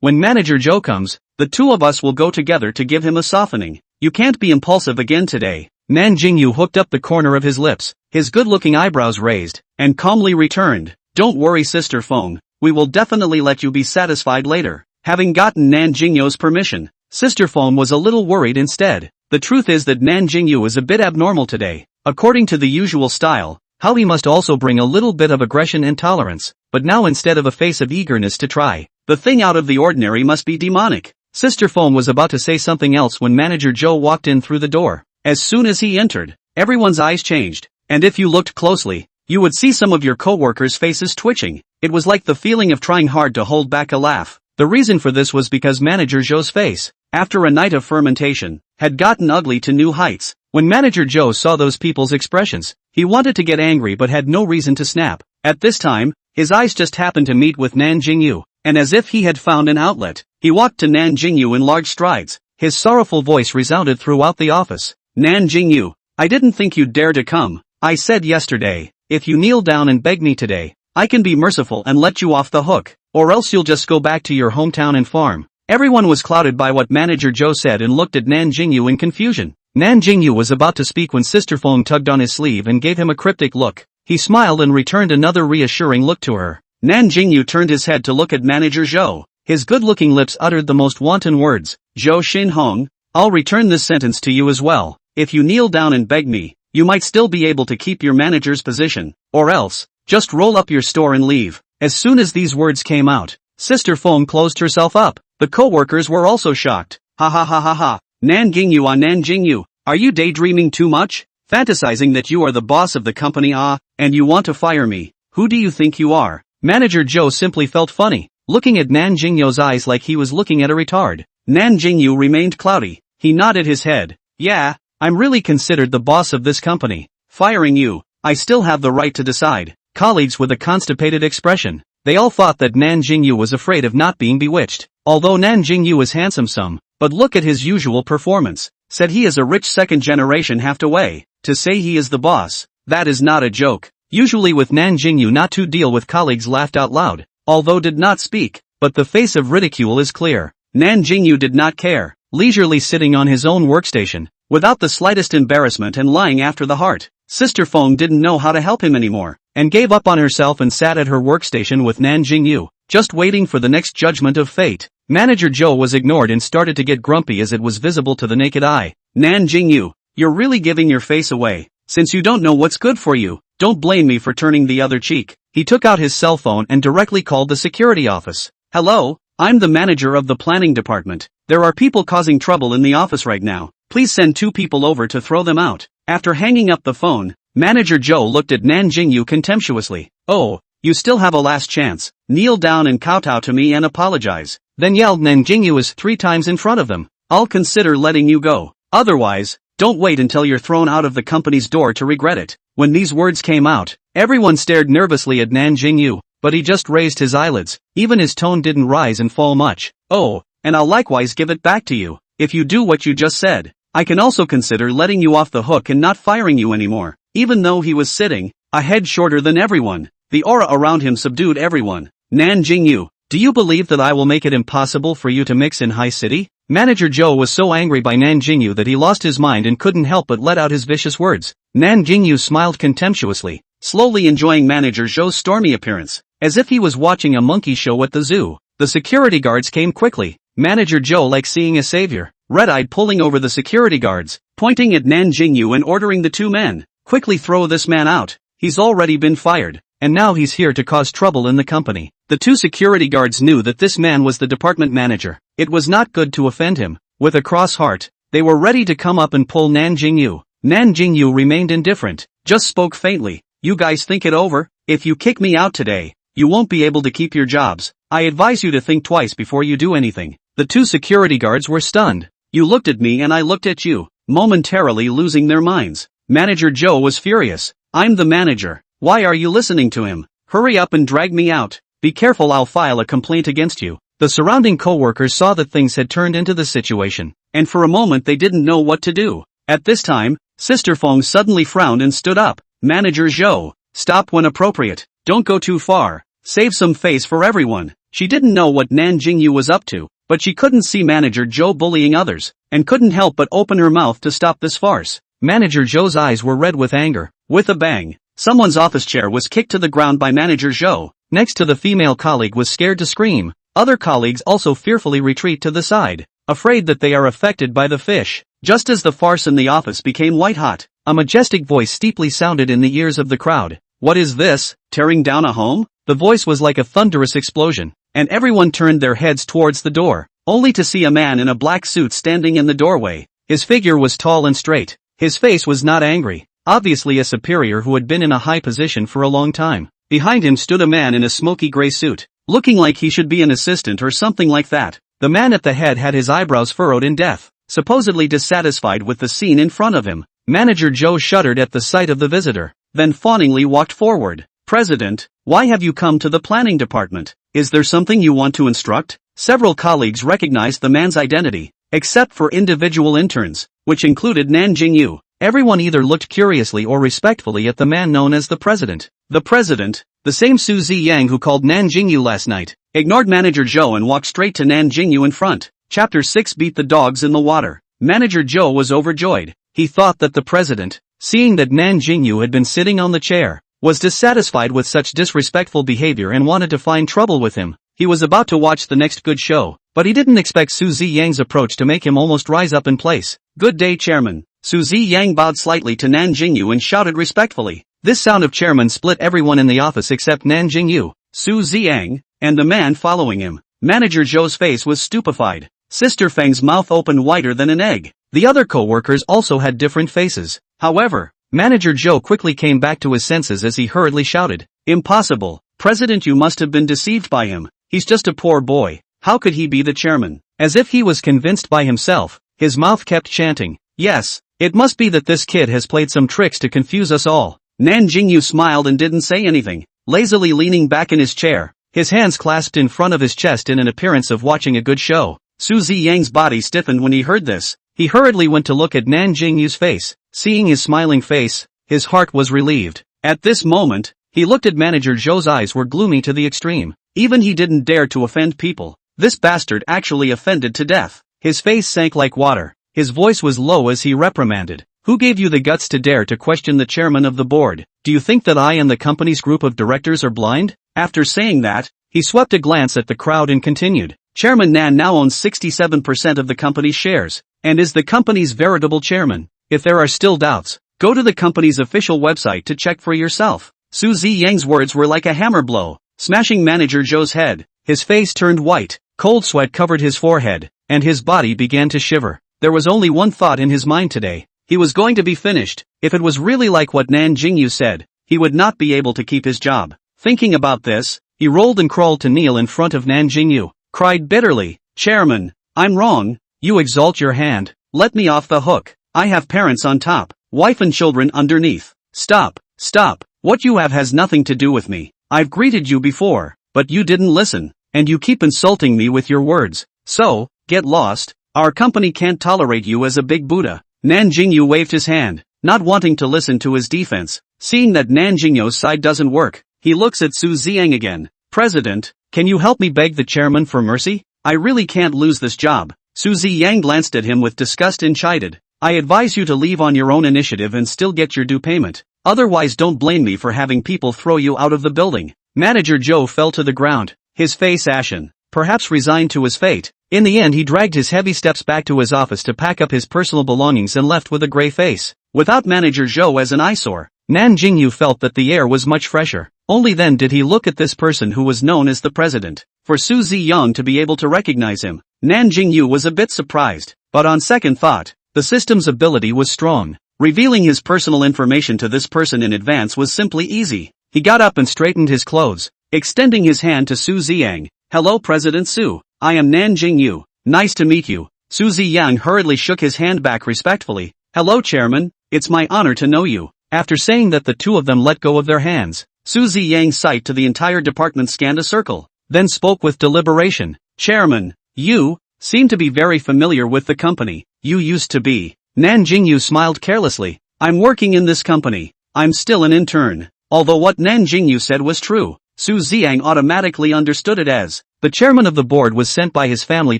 when Manager Zhou comes, the two of us will go together to give him a softening. You can't be impulsive again today. Nan Jingyou hooked up the corner of his lips, his good-looking eyebrows raised, and calmly returned, Don't worry Sister Feng, we will definitely let you be satisfied later. Having gotten Nan Jingyou's permission, Sister Feng was a little worried instead. The truth is that Nan Jingyou is a bit abnormal today. According to the usual style, how he must also bring a little bit of aggression and tolerance, but now instead of a face of eagerness to try the thing out of the ordinary must be demonic. Sister Feng was about to say something else when Manager Zhou walked in through the door. As soon as he entered, everyone's eyes changed, and if you looked closely, you would see some of your co-workers' faces twitching. It was like the feeling of trying hard to hold back a laugh. The reason for this was because Manager Zhou's face, after a night of fermentation, had gotten ugly to new heights. When Manager Zhou saw those people's expressions, he wanted to get angry but had no reason to snap. At this time, his eyes just happened to meet with Nan Jingyou, and as if he had found an outlet, he walked to Nan Jingyou in large strides. His sorrowful voice resounded throughout the office. Nan Jingyou, I didn't think you'd dare to come. I said yesterday, if you kneel down and beg me today, I can be merciful and let you off the hook. or else you'll just go back to your hometown and farm. Everyone was clouded by what Manager Joe said and looked at Nan Jingyou in confusion. Nan Jingyou was about to speak when Sister Feng tugged on his sleeve and gave him a cryptic look. He smiled and returned another reassuring look to her. Nan Jingyou turned his head to look at Manager Zhou. His good-looking lips uttered the most wanton words. Zhou Xinhong, I'll return this sentence to you as well. If you kneel down and beg me, you might still be able to keep your manager's position. Or else, just roll up your store and leave. As soon as these words came out, Sister Feng closed herself up. The co-workers were also shocked. Ha ha ha ha ha. Nan Jingyou, are you daydreaming too much? Fantasizing that you are the boss of the company and you want to fire me? Who do you think you are? Manager Joe simply felt funny, looking at Nan Jingyou's eyes like he was looking at a retard. Nan Jingyou remained cloudy. He nodded his head. Yeah, I'm really considered the boss of this company. Firing you, I still have the right to decide. Colleagues with a constipated expression. They all thought that Nan Jingyou was afraid of not being bewitched. Although Nan Jingyou is handsome some, but look at his usual performance. Said he is a rich second-generation half-away. To say he is the boss, that is not a joke. Usually with Nan Jingyou not to deal with colleagues laughed out loud, although did not speak, but the face of ridicule is clear. Nan Jingyou did not care, leisurely sitting on his own workstation, without the slightest embarrassment and lying after the heart. Sister Feng didn't know how to help him anymore, and gave up on herself and sat at her workstation with Nan Jingyou, just waiting for the next judgment of fate. Manager Joe was ignored and started to get grumpy as it was visible to the naked eye. Nan Jingyou, you're really giving your face away. Since you don't know what's good for you, don't blame me for turning the other cheek. He took out his cell phone and directly called the security office. Hello, I'm the manager of the planning department. There are people causing trouble in the office right now. Please send 2 people over to throw them out. After hanging up the phone, Manager Joe looked at Nan Jingyou contemptuously. Oh, you still have a last chance. Kneel down and kowtow to me and apologize. Then yelled Nan Jingyou 3 times in front of them. I'll consider letting you go. Otherwise, don't wait until you're thrown out of the company's door to regret it. When these words came out, everyone stared nervously at Nan Jingyou, but he just raised his eyelids. Even his tone didn't rise and fall much. Oh, and I'll likewise give it back to you. If you do what you just said, I can also consider letting you off the hook and not firing you anymore. Even though he was sitting a head shorter than everyone, the aura around him subdued everyone. Nan Jingyou, do you believe that I will make it impossible for you to mix in High City? Manager Joe was so angry by Nan Jingyou that he lost his mind and couldn't help but let out his vicious words. Nan Jingyou smiled contemptuously, slowly enjoying Manager Joe's stormy appearance, as if he was watching a monkey show at the zoo. The security guards came quickly. Manager Joe liked seeing a savior, red-eyed pulling over the security guards, pointing at Nan Jingyou and ordering the 2 men, quickly throw this man out. He's already been fired, and now he's here to cause trouble in the company. The 2 security guards knew that this man was the department manager. It was not good to offend him. With a cross heart, they were ready to come up and pull Nan Jingyou. Nan Jingyou remained indifferent, just spoke faintly. You guys think it over? If you kick me out today, you won't be able to keep your jobs. I advise you to think twice before you do anything. The 2 security guards were stunned. You looked at me and I looked at you, momentarily losing their minds. Manager Joe was furious. I'm the manager. Why are you listening to him? Hurry up and drag me out. Be careful, I'll file a complaint against you. The surrounding co-workers saw that things had turned into the situation, and for a moment they didn't know what to do. At this time, Sister Feng suddenly frowned and stood up. Manager Zhou, stop when appropriate. Don't go too far. Save some face for everyone. She didn't know what Nan Jingyou was up to, but she couldn't see Manager Zhou bullying others, and couldn't help but open her mouth to stop this farce. Manager Zhou's eyes were red with anger. With a bang, someone's office chair was kicked to the ground by Manager Zhou. Next to the female colleague was scared to scream. Other colleagues also fearfully retreat to the side, afraid that they are affected by the fish. Just as the farce in the office became white-hot, a majestic voice steeply sounded in the ears of the crowd. What is this, tearing down a home? The voice was like a thunderous explosion, and everyone turned their heads towards the door, only to see a man in a black suit standing in the doorway. His figure was tall and straight. His face was not angry, obviously a superior who had been in a high position for a long time. Behind him stood a man in a smoky gray suit, looking like he should be an assistant or something like that. The man at the head had his eyebrows furrowed in death, supposedly dissatisfied with the scene in front of him. Manager Joe shuddered at the sight of the visitor, then fawningly walked forward. President, why have you come to the planning department? Is there something you want to instruct? Several colleagues recognized the man's identity, except for individual interns, which included Nan Jingyou. Everyone either looked curiously or respectfully at the man known as the president. The president, the same Suzy Yang who called Nan Jingyou last night, ignored Manager Zhou and walked straight to Nan Jingyou in front. Chapter 6 Beat the Dogs in the Water. Manager Zhou was overjoyed. He thought that the president, seeing that Nan Jingyou had been sitting on the chair, was dissatisfied with such disrespectful behavior and wanted to find trouble with him. He was about to watch the next good show, but he didn't expect Suzy Yang's approach to make him almost rise up in place. Good day, Chairman. Suzy Yang bowed slightly to Nan Jingyou and shouted respectfully. This sound of chairman split everyone in the office except Nan Jingyou, Suzy Yang, and the man following him. Manager Zhou's face was stupefied. Sister Feng's mouth opened wider than an egg. The other co-workers also had different faces. However, Manager Zhou quickly came back to his senses as he hurriedly shouted, "Impossible, President, you must have been deceived by him. He's just a poor boy. How could he be the chairman?" As if he was convinced by himself, his mouth kept chanting, "Yes, it must be that this kid has played some tricks to confuse us all." Nan Jingyou smiled and didn't say anything, lazily leaning back in his chair, his hands clasped in front of his chest in an appearance of watching a good show. Suzy Yang's body stiffened when he heard this. He hurriedly went to look at Nan Jingyou's face. Seeing his smiling face, his heart was relieved. At this moment, he looked at Manager Zhou's eyes were gloomy to the extreme. Even he didn't dare to offend people. This bastard actually offended to death. His face sank like water. His voice was low as he reprimanded. "Who gave you the guts to dare to question the chairman of the board? Do you think that I and the company's group of directors are blind?" After saying that, he swept a glance at the crowd and continued. "Chairman Nan now owns 67% of the company's shares, and is the company's veritable chairman. If there are still doubts, go to the company's official website to check for yourself." Suzy Yang's words were like a hammer blow, smashing Manager Zhou's head. His face turned white, cold sweat covered his forehead, and his body began to shiver. There was only one thought in his mind today. He was going to be finished. If it was really like what Nan Jingyou said, he would not be able to keep his job. Thinking about this, he rolled and crawled to kneel in front of Nan Jingyou, cried bitterly, "Chairman, I'm wrong. You exalt your hand. Let me off the hook. I have parents on top, wife and children underneath. Stop, stop. What you have has nothing to do with me. I've greeted you before, but you didn't listen, and you keep insulting me with your words. So, get lost. Our company can't tolerate you as a big Buddha." Nan Jingyou waved his hand, not wanting to listen to his defense. Seeing that Nan Jingyou's side doesn't work, he looks at Suzy Yang again. "President, can you help me beg the chairman for mercy? I really can't lose this job." Suzy Yang glanced at him with disgust and chided. "I advise you to leave on your own initiative and still get your due payment. Otherwise don't blame me for having people throw you out of the building." Manager Zhou fell to the ground, his face ashen, perhaps resigned to his fate. In the end he dragged his heavy steps back to his office to pack up his personal belongings and left with a gray face. Without Manager Zhou as an eyesore, Nan Jingyou felt that the air was much fresher. Only then did he look at this person who was known as the president. For Suzy Yang to be able to recognize him, Nan Jingyou was a bit surprised, but on second thought, the system's ability was strong. Revealing his personal information to this person in advance was simply easy. He got up and straightened his clothes, extending his hand to Suzy Yang. "Hello President Su. I am Nan Jingyou. Nice to meet you." Suzy Yang hurriedly shook his hand back respectfully. "Hello Chairman, it's my honor to know you." After saying that, the two of them let go of their hands. Suzy Yang's sight to the entire department scanned a circle, then spoke with deliberation. "Chairman, you seem to be very familiar with the company. You used to be." Nan Jingyou smiled carelessly. "I'm working in this company. I'm still an intern." Although what Nan Jingyou said was true, Suzy Yang automatically understood it as, the chairman of the board was sent by his family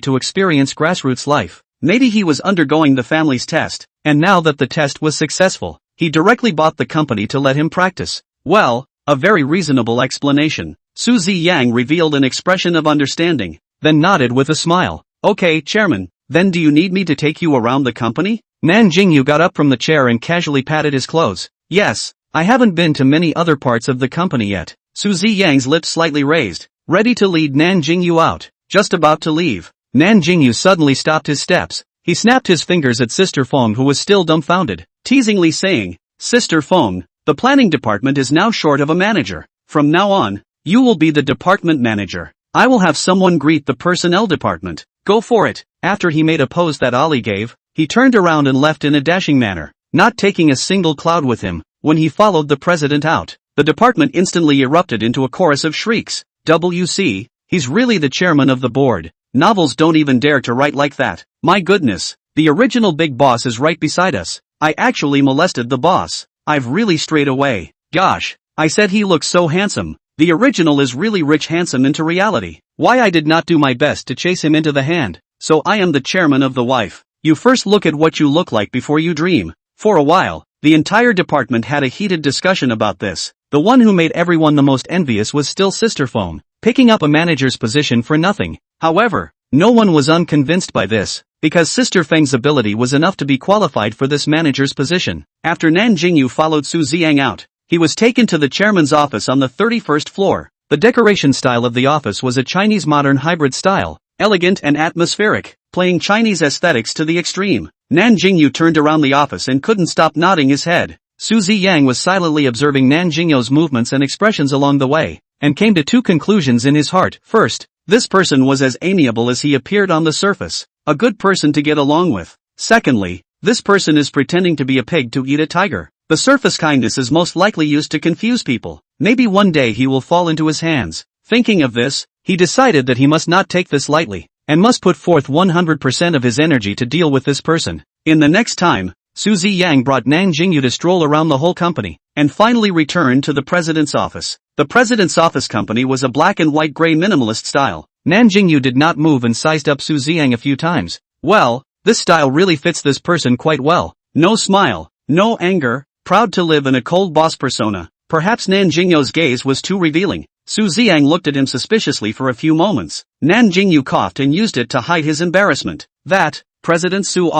to experience grassroots life. Maybe he was undergoing the family's test, and now that the test was successful, he directly bought the company to let him practice. Well, a very reasonable explanation. Suzy Yang revealed an expression of understanding, then nodded with a smile. "Okay, Chairman, then do you need me to take you around the company?" Nan Jingyou got up from the chair and casually patted his clothes. "Yes, I haven't been to many other parts of the company yet." Suzy Yang's lips slightly raised, ready to lead Nan Jingyou out. Just about to leave, Nan Jingyou suddenly stopped his steps. He snapped his fingers at Sister Feng, who was still dumbfounded, teasingly saying, "Sister Feng, the planning department is now short of a manager. From now on, you will be the department manager. I will have someone greet the personnel department. Go for it." After he made a pose that Ali gave, he turned around and left in a dashing manner, not taking a single cloud with him. When he followed the president out, the department instantly erupted into a chorus of shrieks. "WC, he's really the chairman of the board. Novels don't even dare to write like that. My goodness, the original big boss is right beside us. I actually molested the boss. I've really strayed away. Gosh, I said he looks so handsome. The original is really rich handsome into reality. Why I did not do my best to chase him into the hand. So I am the chairman of the wife. You first look at what you look like before you dream. For a while, the entire department had a heated discussion about this. The one who made everyone the most envious was still Sister Phone, picking up a manager's position for nothing. However, no one was unconvinced by this, because Sister Feng's ability was enough to be qualified for this manager's position. After Nan Jingyou followed Su Ziyang out, he was taken to the chairman's office on the 31st floor. The decoration style of the office was a Chinese modern hybrid style, elegant and atmospheric, playing Chinese aesthetics to the extreme. Nan Jingyou turned around the office and couldn't stop nodding his head. Su Ziyang was silently observing Nan Jingyou's movements and expressions along the way, and came to two conclusions in his heart. First, this person was as amiable as he appeared on the surface, a good person to get along with. Secondly, this person is pretending to be a pig to eat a tiger. The surface kindness is most likely used to confuse people. Maybe one day he will fall into his hands. Thinking of this, he decided that he must not take this lightly, and must put forth 100% of his energy to deal with this person. In the next time, Su Ziyang brought Nan Jingyou to stroll around the whole company, and finally returned to the president's office. The president's office company was a black and white gray minimalist style. Nan Jingyou did not move and sized up Su Ziyang a few times. Well, this style really fits this person quite well. No smile, no anger, proud to live in a cold boss persona. Perhaps Nan Jingyou's gaze was too revealing. Su Ziyang looked at him suspiciously for a few moments. Nan Jingyou coughed and used it to hide his embarrassment. That, President Su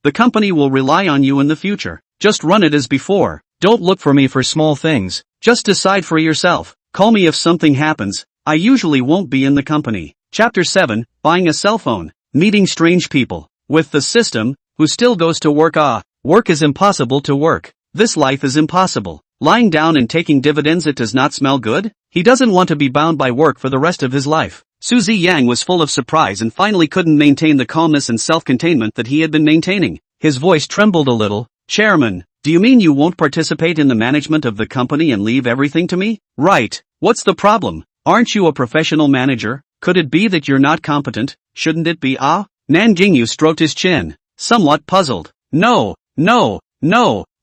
the company will rely on you in the future. Just run it as before. Don't look for me for small things. Just decide for yourself. Call me if something happens. I usually won't be in the company. Chapter 7, Buying a Cell Phone. Meeting strange people. With the system, who still goes to work? Work is impossible to work. This life is impossible. Lying down and taking dividends, it does not smell good? He doesn't want to be bound by work for the rest of his life. Su Ziyang was full of surprise and finally couldn't maintain the calmness and self-containment that he had been maintaining. His voice trembled a little. Chairman, do you mean you won't participate in the management of the company and leave everything to me? Right. What's the problem? Aren't you a professional manager? Could it be that you're not competent? Shouldn't it be? Nan Jingyou stroked his chin, somewhat puzzled. No,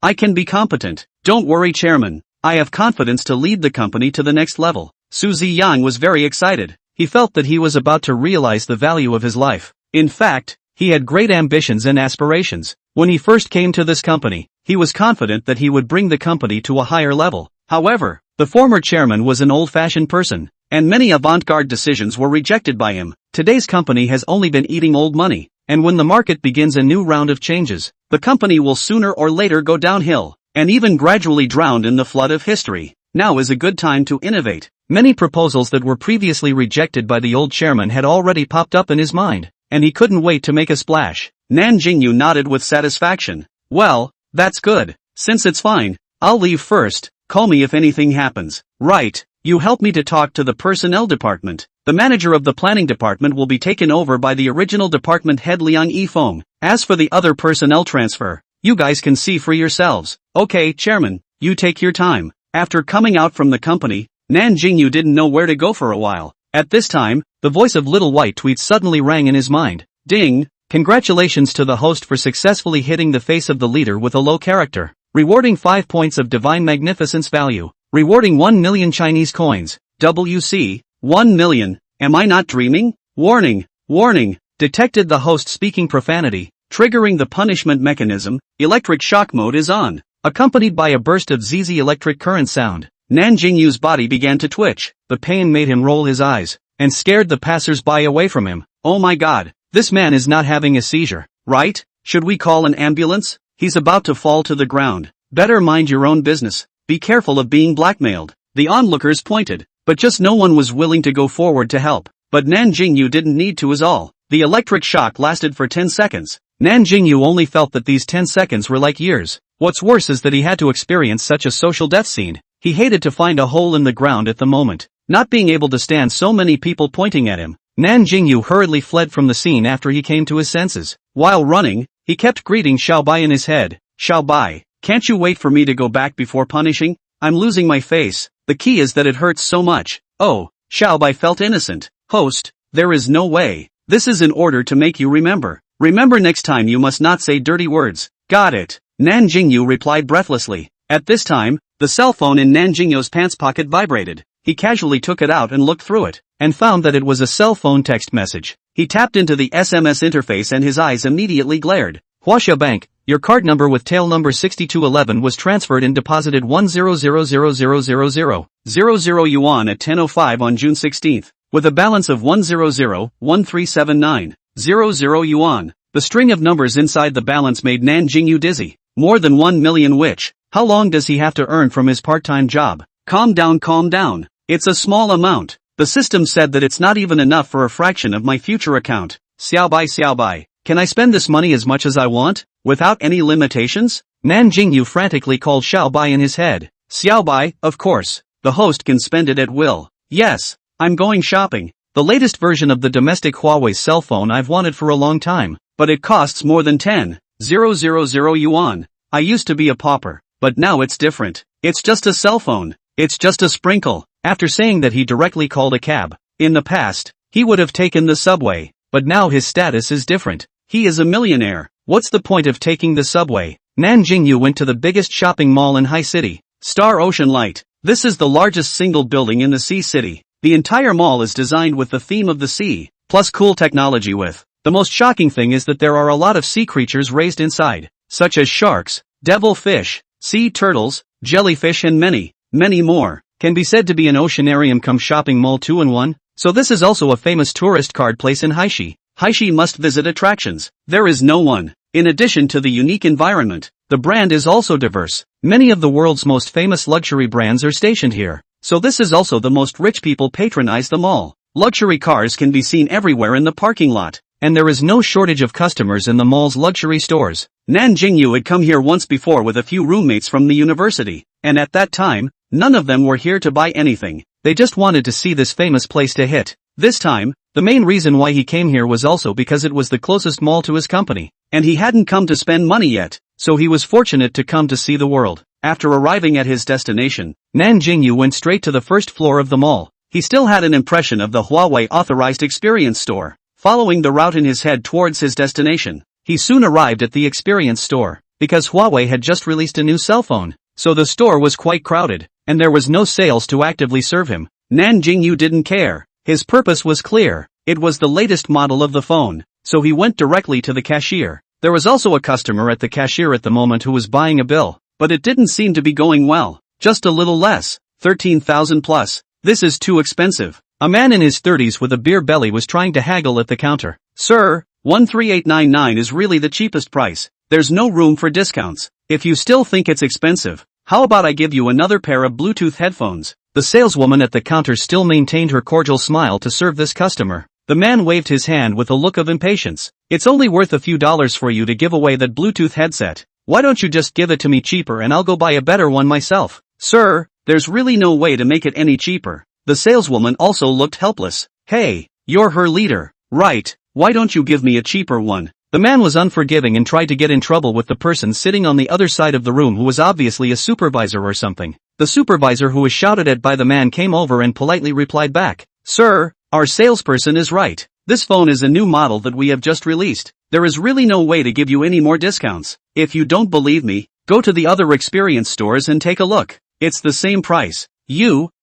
I can be competent. Don't worry, Chairman. I have confidence to lead the company to the next level. Su Ziyang was very excited. He felt that he was about to realize the value of his life. In fact, he had great ambitions and aspirations. When he first came to this company, he was confident that he would bring the company to a higher level. However, the former chairman was an old-fashioned person, and many avant-garde decisions were rejected by him. Today's company has only been eating old money, and when the market begins a new round of changes, the company will sooner or later go downhill, and even gradually drown in the flood of history. Now is a good time to innovate. Many proposals that were previously rejected by the old chairman had already popped up in his mind, and he couldn't wait to make a splash. Nan Jingyou nodded with satisfaction. Well, that's good. Since it's fine, I'll leave first. Call me if anything happens. Right, you help me to talk to the personnel department. The manager of the planning department will be taken over by the original department head Liang Yifeng. As for the other personnel transfer, you guys can see for yourselves. Okay, Chairman, you take your time. After coming out from the company, Nan Jingyou didn't know where to go for a while. At this time, the voice of Little White Tweet suddenly rang in his mind. Ding! Congratulations to the host for successfully hitting the face of the leader with a low character. Rewarding 5 points of divine magnificence value. Rewarding 1 million Chinese coins. WC, 1 million. Am I not dreaming? Warning, warning. Detected the host speaking profanity. Triggering the punishment mechanism. Electric shock mode is on. Accompanied by a burst of ZZ electric current sound. Nan Jingyou's body began to twitch. The pain made him roll his eyes, and scared the passers-by away from him. Oh my god, this man is not having a seizure, right? Should we call an ambulance? He's about to fall to the ground. Better mind your own business. Be careful of being blackmailed. The onlookers pointed, but just no one was willing to go forward to help. But Nan Jingyou didn't need to at all. The electric shock lasted for 10 seconds. Nan Jingyou only felt that these 10 seconds were like years. What's worse is that he had to experience such a social death scene. He hated to find a hole in the ground at the moment, not being able to stand so many people pointing at him. Nan Jingyou hurriedly fled from the scene after he came to his senses. While running, he kept greeting Xiao Bai in his head. Xiao Bai, can't you wait for me to go back before punishing? I'm losing my face. The key is that it hurts so much. Oh, Xiao Bai felt innocent. Host, there is no way. This is in order to make you remember. Remember next time you must not say dirty words. Got it. Nan Jingyou replied breathlessly. At this time, The cell phone in Nan Jingyou's pants pocket vibrated. He casually took it out and looked through it, and found that it was a cell phone text message. He tapped into the SMS interface and his eyes immediately glared. Huaxia Bank, your card number with tail number 6211 was transferred and deposited 100,000,000 yuan at 10:05 on June 16, with a balance of 100,1379,00 yuan. The string of numbers inside the balance made Nan Jingyou dizzy. More than 1 million which, how long does he have to earn from his part-time job? Calm down, calm down. It's a small amount. The system said that it's not even enough for a fraction of my future account. Xiaobai. Can I spend this money as much as I want, without any limitations? Nan Jingyou frantically called Xiaobai in his head. Xiaobai, of course. The host can spend it at will. Yes, I'm going shopping. The latest version of the domestic Huawei cell phone I've wanted for a long time, but it costs more than 10,000 yuan. I used to be a pauper, but now it's different. It's just a cell phone. It's just a sprinkle. After saying that, he directly called a cab. In the past, he would have taken the subway, but now his status is different. He is a millionaire. What's the point of taking the subway? Nan Jingyou went to the biggest shopping mall in High City, Star Ocean Light. This is the largest single building in the Sea City. The entire mall is designed with the theme of the sea, plus cool technology with. The most shocking thing is that there are a lot of sea creatures raised inside, such as sharks, devil fish, sea turtles, jellyfish and many more. Can be said to be an oceanarium come shopping mall 2-in-1. So this is also a famous tourist card place in Haishi. Haishi must visit attractions. There is no one. In addition to the unique environment, the brand is also diverse. Many of the world's most famous luxury brands are stationed here. So this is also the most rich people patronize the mall. Luxury cars can be seen everywhere in the parking lot, and there is no shortage of customers in the mall's luxury stores. Nan Jingyou had come here once before with a few roommates from the university, and at that time, none of them were here to buy anything. They just wanted to see this famous place to hit. This time, the main reason why he came here was also because it was the closest mall to his company, and he hadn't come to spend money yet, so he was fortunate to come to see the world. After arriving at his destination, Nan Jingyou went straight to the first floor of the mall. He still had an impression of the Huawei authorized experience store. Following the route in his head towards his destination, he soon arrived at the experience store. Because Huawei had just released a new cell phone, so the store was quite crowded, and there was no sales to actively serve him. Nan Jingyou didn't care. His purpose was clear. It was the latest model of the phone, so he went directly to the cashier. There was also a customer at the cashier at the moment who was buying a bill, but it didn't seem to be going well. Just a little less, 13,000 plus. This is too expensive. A man in his 30s with a beer belly was trying to haggle at the counter. Sir, 13899 is really the cheapest price. There's no room for discounts. If you still think it's expensive, how about I give you another pair of Bluetooth headphones? The saleswoman at the counter still maintained her cordial smile to serve this customer. The man waved his hand with a look of impatience. It's only worth a few dollars for you to give away that Bluetooth headset. Why don't you just give it to me cheaper and I'll go buy a better one myself? Sir, there's really no way to make it any cheaper. The saleswoman also looked helpless. Hey, you're her leader, right? Why don't you give me a cheaper one? The man was unforgiving and tried to get in trouble with the person sitting on the other side of the room who was obviously a supervisor or something. The supervisor who was shouted at by the man came over and politely replied back. Sir, our salesperson is right. This phone is a new model that we have just released. There is really no way to give you any more discounts. If you don't believe me, go to the other experience stores and take a look. It's the same price.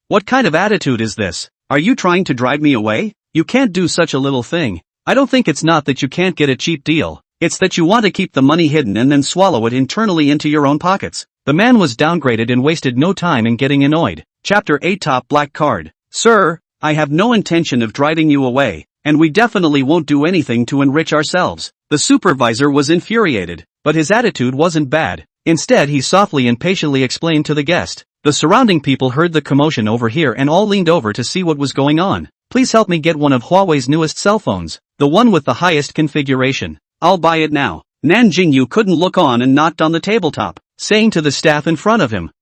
What kind of attitude is this? Are you trying to drive me away? You can't do such a little thing. I don't think it's not that you can't get a cheap deal. It's that you want to keep the money hidden and then swallow it internally into your own pockets. The man was downgraded and wasted no time in getting annoyed. Chapter 8 Top Black Card. Sir, I have no intention of driving you away, and we definitely won't do anything to enrich ourselves. The supervisor was infuriated, but his attitude wasn't bad. Instead, he softly and patiently explained to the guest. The surrounding people heard the commotion over here and all leaned over to see what was going on. Please help me get one of Huawei's newest cell phones, the one with the highest configuration. I'll buy it now. Nan Jingyou couldn't look on and knocked on the tabletop, saying to the staff in front of him,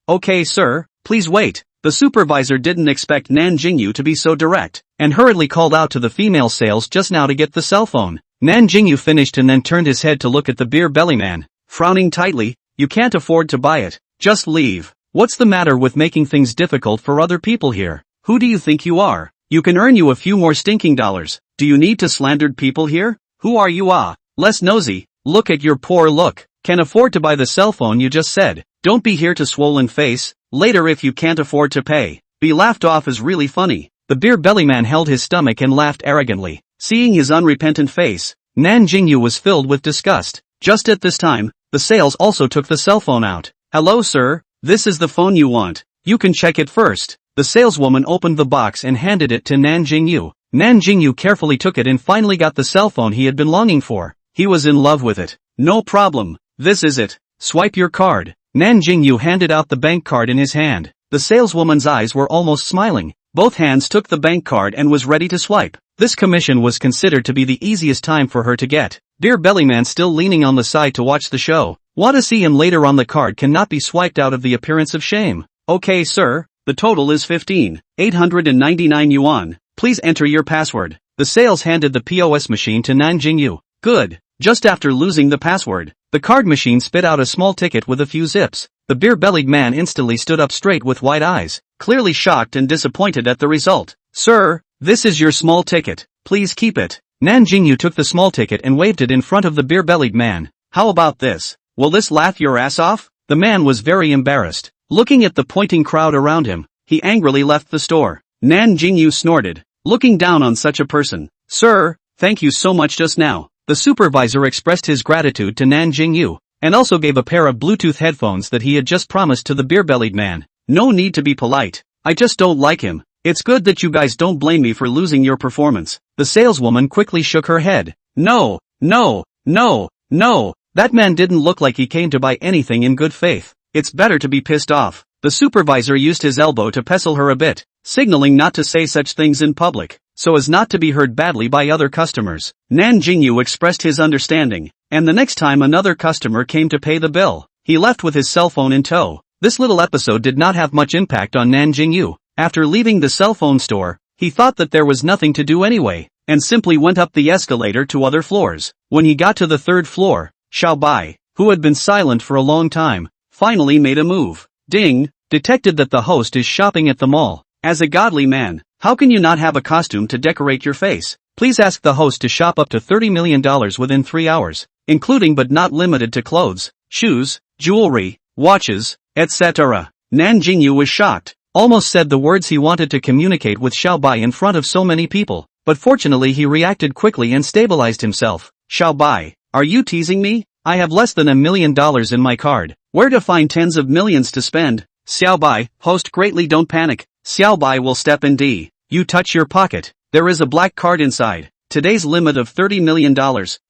okay sir, please wait. The supervisor didn't expect Nan Jingyou to be so direct, and hurriedly called out to the female sales just now to get the cell phone. Nan Jingyou finished and then turned his head to look at the beer belly man, frowning tightly. You can't afford to buy it. Just leave. What's the matter with making things difficult for other people here? Who do you think you are? You can earn you a few more stinking dollars. Do you need to slandered people here? Who are you? Less nosy. Look at your poor look. Can afford to buy the cell phone you just said. Don't be here to swollen face, later if you can't afford to pay. Be laughed off is really funny. The beer belly man held his stomach and laughed arrogantly. Seeing his unrepentant face, Nan Jingyou was filled with disgust. Just at this time, the sales also took the cell phone out. Hello sir, this is the phone you want. You can check it first. The saleswoman opened the box and handed it to Nan Jingyou. Nan Jingyou carefully took it and finally got the cell phone he had been longing for. He was in love with it. No problem, this is it. Swipe your card. Nan Jingyou handed out the bank card in his hand. The saleswoman's eyes were almost smiling. Both hands took the bank card and was ready to swipe. This commission was considered to be the easiest time for her to get. Beer belly man still leaning on the side to watch the show. Want to see him later on. The card cannot be swiped out of the appearance of shame. Okay sir, the total is 15,899 yuan. Please enter your password. The sales handed the POS machine to Nan Jingyou. Good. Just after losing the password, the card machine spit out a small ticket with a few zips. The beer-bellied man instantly stood up straight with wide eyes, clearly shocked and disappointed at the result. Sir, this is your small ticket. Please keep it. Nan Jingyou took the small ticket and waved it in front of the beer-bellied man. How about this? Will this laugh your ass off? The man was very embarrassed. Looking at the pointing crowd around him, he angrily left the store. Nan Jingyou snorted, looking down on such a person. Sir, thank you so much just now. The supervisor expressed his gratitude to Nan Jingyou, and also gave a pair of Bluetooth headphones that he had just promised to the beer-bellied man. No need to be polite. I just don't like him. It's good that you guys don't blame me for losing your performance. The saleswoman quickly shook her head. No, no, no, no. That man didn't look like he came to buy anything in good faith. It's better to be pissed off. The supervisor used his elbow to pestle her a bit, signaling not to say such things in public, so as not to be heard badly by other customers. Nan Jingyou expressed his understanding, and the next time another customer came to pay the bill, he left with his cell phone in tow. This little episode did not have much impact on Nan Jingyou. After leaving the cell phone store, he thought that there was nothing to do anyway, and simply went up the escalator to other floors. When he got to the third floor, Xiao Bai, who had been silent for a long time, finally made a move. Ding, detected that the host is shopping at the mall. As a godly man, how can you not have a costume to decorate your face? Please ask the host to shop up to $30 million within 3 hours, including but not limited to clothes, shoes, jewelry, watches, etc. Nan Jingyou was shocked, almost said the words he wanted to communicate with Xiao Bai in front of so many people, but fortunately he reacted quickly and stabilized himself. Xiao Bai, are you teasing me? I have less than $1 million in my card. Where to find tens of millions to spend? Xiao Bai, host greatly don't panic. Xiao Bai will step in D. You touch your pocket. There is a black card inside. Today's limit of $30 million.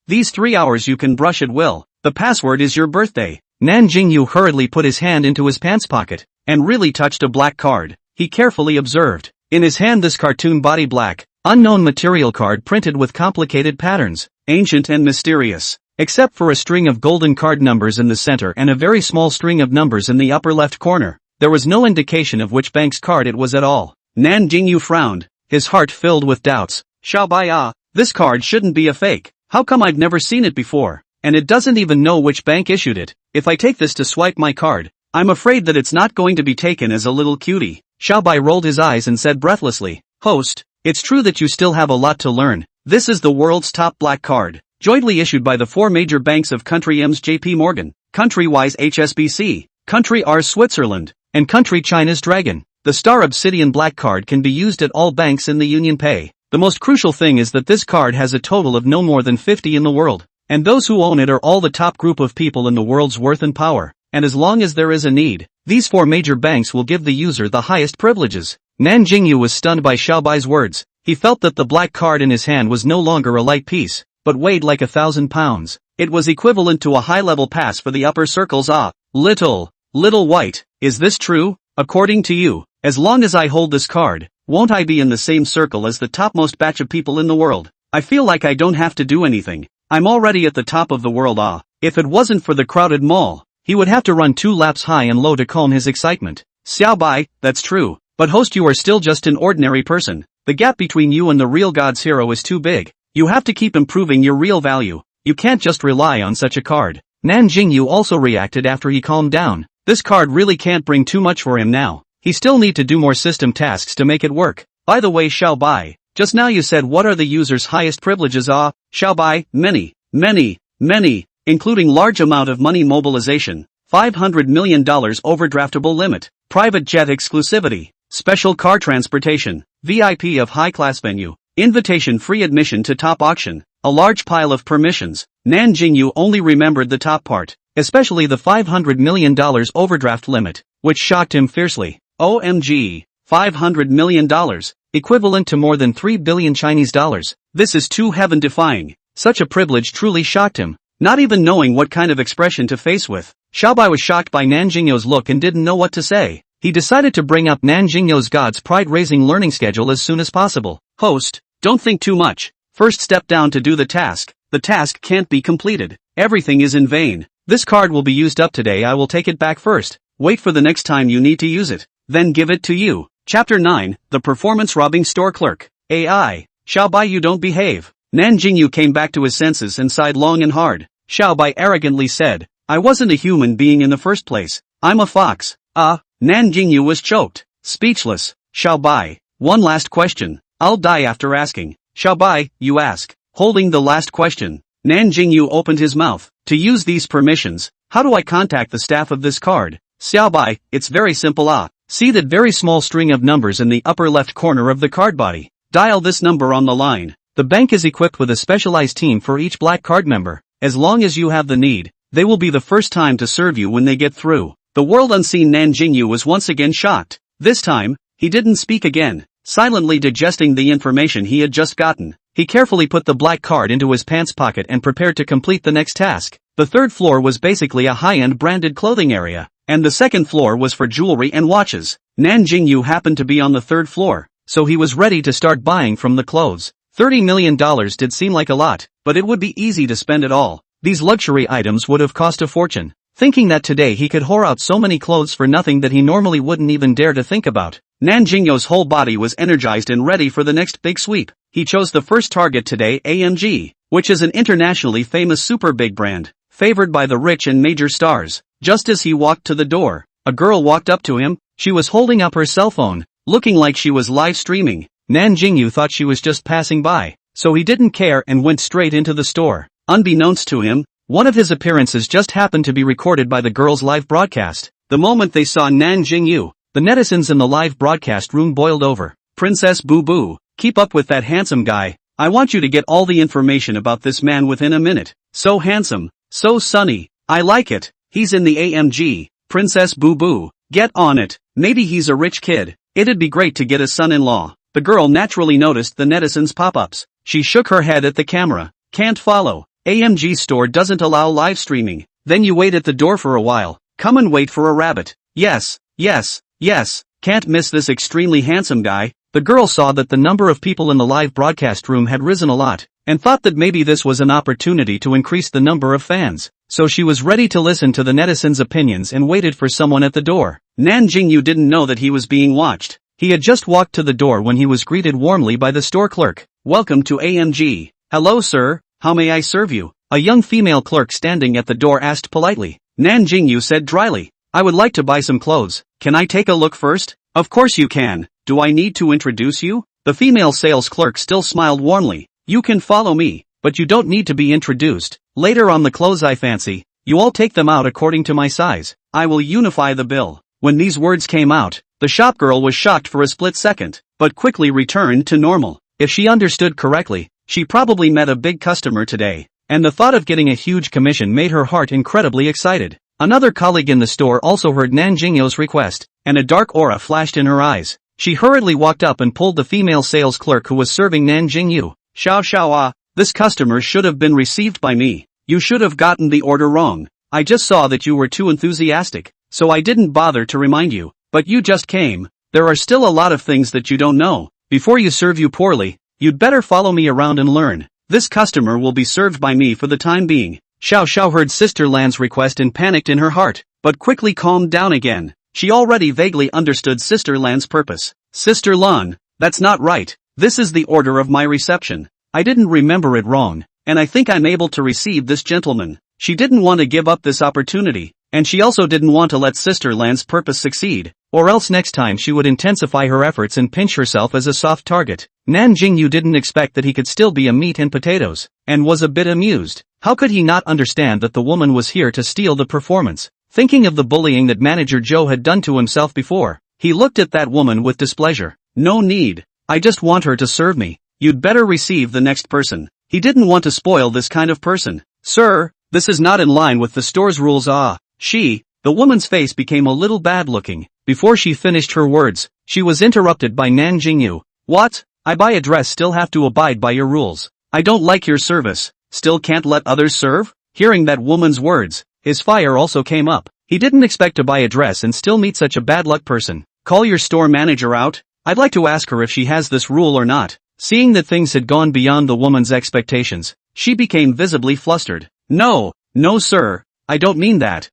These 3 hours you can brush at will. The password is your birthday. Nan Jingyou hurriedly put his hand into his pants pocket, and really touched a black card. He carefully observed. In his hand this cartoon body black, unknown material card printed with complicated patterns, ancient and mysterious. Except for a string of golden card numbers in the center and a very small string of numbers in the upper left corner, there was no indication of which bank's card it was at all. Nan Jingyou frowned, his heart filled with doubts. Xiao Bai, this card shouldn't be a fake. How come I've never seen it before? And it doesn't even know which bank issued it. If I take this to swipe my card, I'm afraid that it's not going to be taken as a little cutie. Xiao Bai rolled his eyes and said breathlessly, Host, it's true that you still have a lot to learn. This is the world's top black card, jointly issued by the 4 major banks of country M's JP Morgan, country Y's HSBC, country R's Switzerland, and country China's Dragon. The Star Obsidian black card can be used at all banks in the Union Pay. The most crucial thing is that this card has a total of no more than 50 in the world, and those who own it are all the top group of people in the world's worth and power, and as long as there is a need, these 4 major banks will give the user the highest privileges. Nan Jingyou was stunned by Xiao Bai's words. He felt that the black card in his hand was no longer a light piece, but weighed like 1,000 pounds. It was equivalent to a high-level pass for the upper circles. Little White, is this true? According to you, as long as I hold this card, won't I be in the same circle as the topmost batch of people in the world? I feel like I don't have to do anything. I'm already at the top of the world. If it wasn't for the crowded mall, he would have to run 2 laps high and low to calm his excitement. Xiao Bai, that's true. But host, you are still just an ordinary person. The gap between you and the real God's hero is too big. You have to keep improving your real value. You can't just rely on such a card. Nan Jingyou also reacted after he calmed down. This card really can't bring too much for him now. He still need to do more system tasks to make it work. By the way, Xiao Bai, just now you said what are the user's highest privileges? Xiao Bai, many, including large amount of money mobilization, $500 million overdraftable limit, private jet exclusivity, special car transportation, VIP of high-class venue, invitation free admission to top auction, a large pile of permissions. Nan Jingyou only remembered the top part, especially the $500 million overdraft limit, which shocked him fiercely. OMG, $500 million, equivalent to more than 3 billion Chinese dollars. This is too heaven-defying. Such a privilege truly shocked him. Not even knowing what kind of expression to face with, Xiaobai was shocked by Nan Jingyou's look and didn't know what to say. He decided to bring up Nan Jingyou's God's pride-raising learning schedule as soon as possible. Host, don't think too much. First step down to do the task. The task can't be completed. Everything is in vain. This card will be used up today. I will take it back first. Wait for the next time you need to use it. Then give it to you. Chapter 9, The Performance-Robbing Store Clerk. AI. Xiaobai, you don't behave. Nan Jingyou came back to his senses and sighed long and hard. Xiaobai arrogantly said, I wasn't a human being in the first place. I'm a fox. Nan Jingyou was choked. Speechless. Xiaobai. One last question. I'll die after asking. Xiaobai, you ask. Holding the last question. Nan Jingyou opened his mouth. To use these permissions, how do I contact the staff of this card? Xiaobai, it's very simple. See that very small string of numbers in the upper left corner of the card body. Dial this number on the line. The bank is equipped with a specialized team for each black card member. As long as you have the need, they will be the first time to serve you when they get through. The world-unseen Nan Jingyou was once again shocked. This time, he didn't speak again, silently digesting the information he had just gotten. He carefully put the black card into his pants pocket and prepared to complete the next task. The third floor was basically a high-end branded clothing area, and the second floor was for jewelry and watches. Nan Jingyou happened to be on the third floor, so he was ready to start buying from the clothes. $30 million did seem like a lot, but it would be easy to spend it all. These luxury items would have cost a fortune. Thinking that today he could whore out so many clothes for nothing that he normally wouldn't even dare to think about, Nan Jingyou's whole body was energized and ready for the next big sweep. He chose the first target today, AMG, which is an internationally famous super big brand, favored by the rich and major stars. Just as he walked to the door, a girl walked up to him. She was holding up her cell phone, looking like she was live streaming. Nan Jingyou thought she was just passing by, so he didn't care and went straight into the store. Unbeknownst to him, one of his appearances just happened to be recorded by the girl's live broadcast. The moment they saw Nan Jingyou, the netizens in the live broadcast room boiled over. Princess Boo Boo, keep up with that handsome guy. I want you to get all the information about this man within a minute. So handsome, so sunny. I like it. He's in the AMG. Princess Boo Boo, get on it. Maybe he's a rich kid. It'd be great to get a son-in-law. The girl naturally noticed the netizens' pop-ups. She shook her head at the camera. Can't follow. AMG store doesn't allow live streaming. Then you wait at the door for a while. Come and wait for a rabbit. Yes, yes, yes. Can't miss this extremely handsome guy. The girl saw that the number of people in the live broadcast room had risen a lot, and thought that maybe this was an opportunity to increase the number of fans. So she was ready to listen to the netizens' opinions and waited for someone at the door. Nan Jingyou didn't know that he was being watched. He had just walked to the door when he was greeted warmly by the store clerk. Welcome to AMG. Hello sir, how may I serve you? A young female clerk standing at the door asked politely. Nan Jingyou said dryly, I would like to buy some clothes. Can I take a look first? Of course you can. Do I need to introduce you? The female sales clerk still smiled warmly. You can follow me, but you don't need to be introduced. Later on the clothes I fancy, you all take them out according to my size. I will unify the bill. When these words came out, the shopgirl was shocked for a split second, but quickly returned to normal. If she understood correctly, she probably met a big customer today, and the thought of getting a huge commission made her heart incredibly excited. Another colleague in the store also heard Nan Jingyou's request, and a dark aura flashed in her eyes. She hurriedly walked up and pulled the female sales clerk who was serving Nan Jingyou. Xiao, this customer should have been received by me. You should have gotten the order wrong. I just saw that you were too enthusiastic, so I didn't bother to remind you. But you just came. There are still a lot of things that you don't know. Before you serve you poorly, you'd better follow me around and learn. This customer will be served by me for the time being. Xiao heard Sister Lan's request and panicked in her heart, but quickly calmed down again. She already vaguely understood Sister Lan's purpose. Sister Lan, that's not right. This is the order of my reception. I didn't remember it wrong, and I think I'm able to receive this gentleman. She didn't want to give up this opportunity, and she also didn't want to let Sister Lan's purpose succeed, or else next time she would intensify her efforts and pinch herself as a soft target. Nan Jingyou didn't expect that he could still be a meat and potatoes, and was a bit amused. How could he not understand that the woman was here to steal the performance? thinking of the bullying that Manager Joe had done to himself before. He looked at that woman with displeasure. No need. I just want her to serve me. You'd better receive the next person. He didn't want to spoil this kind of person. Sir, this is not in line with the store's rules. The woman's face became a little bad looking. Before she finished her words, she was interrupted by Nan Jingyou. What? I buy a dress still have to abide by your rules. I don't like your service. Still can't let others serve? Hearing that woman's words, his fire also came up. He didn't expect to buy a dress and still meet such a bad luck person. Call your store manager out. I'd like to ask her if she has this rule or not. Seeing that things had gone beyond the woman's expectations, she became visibly flustered. No, sir, I don't mean that.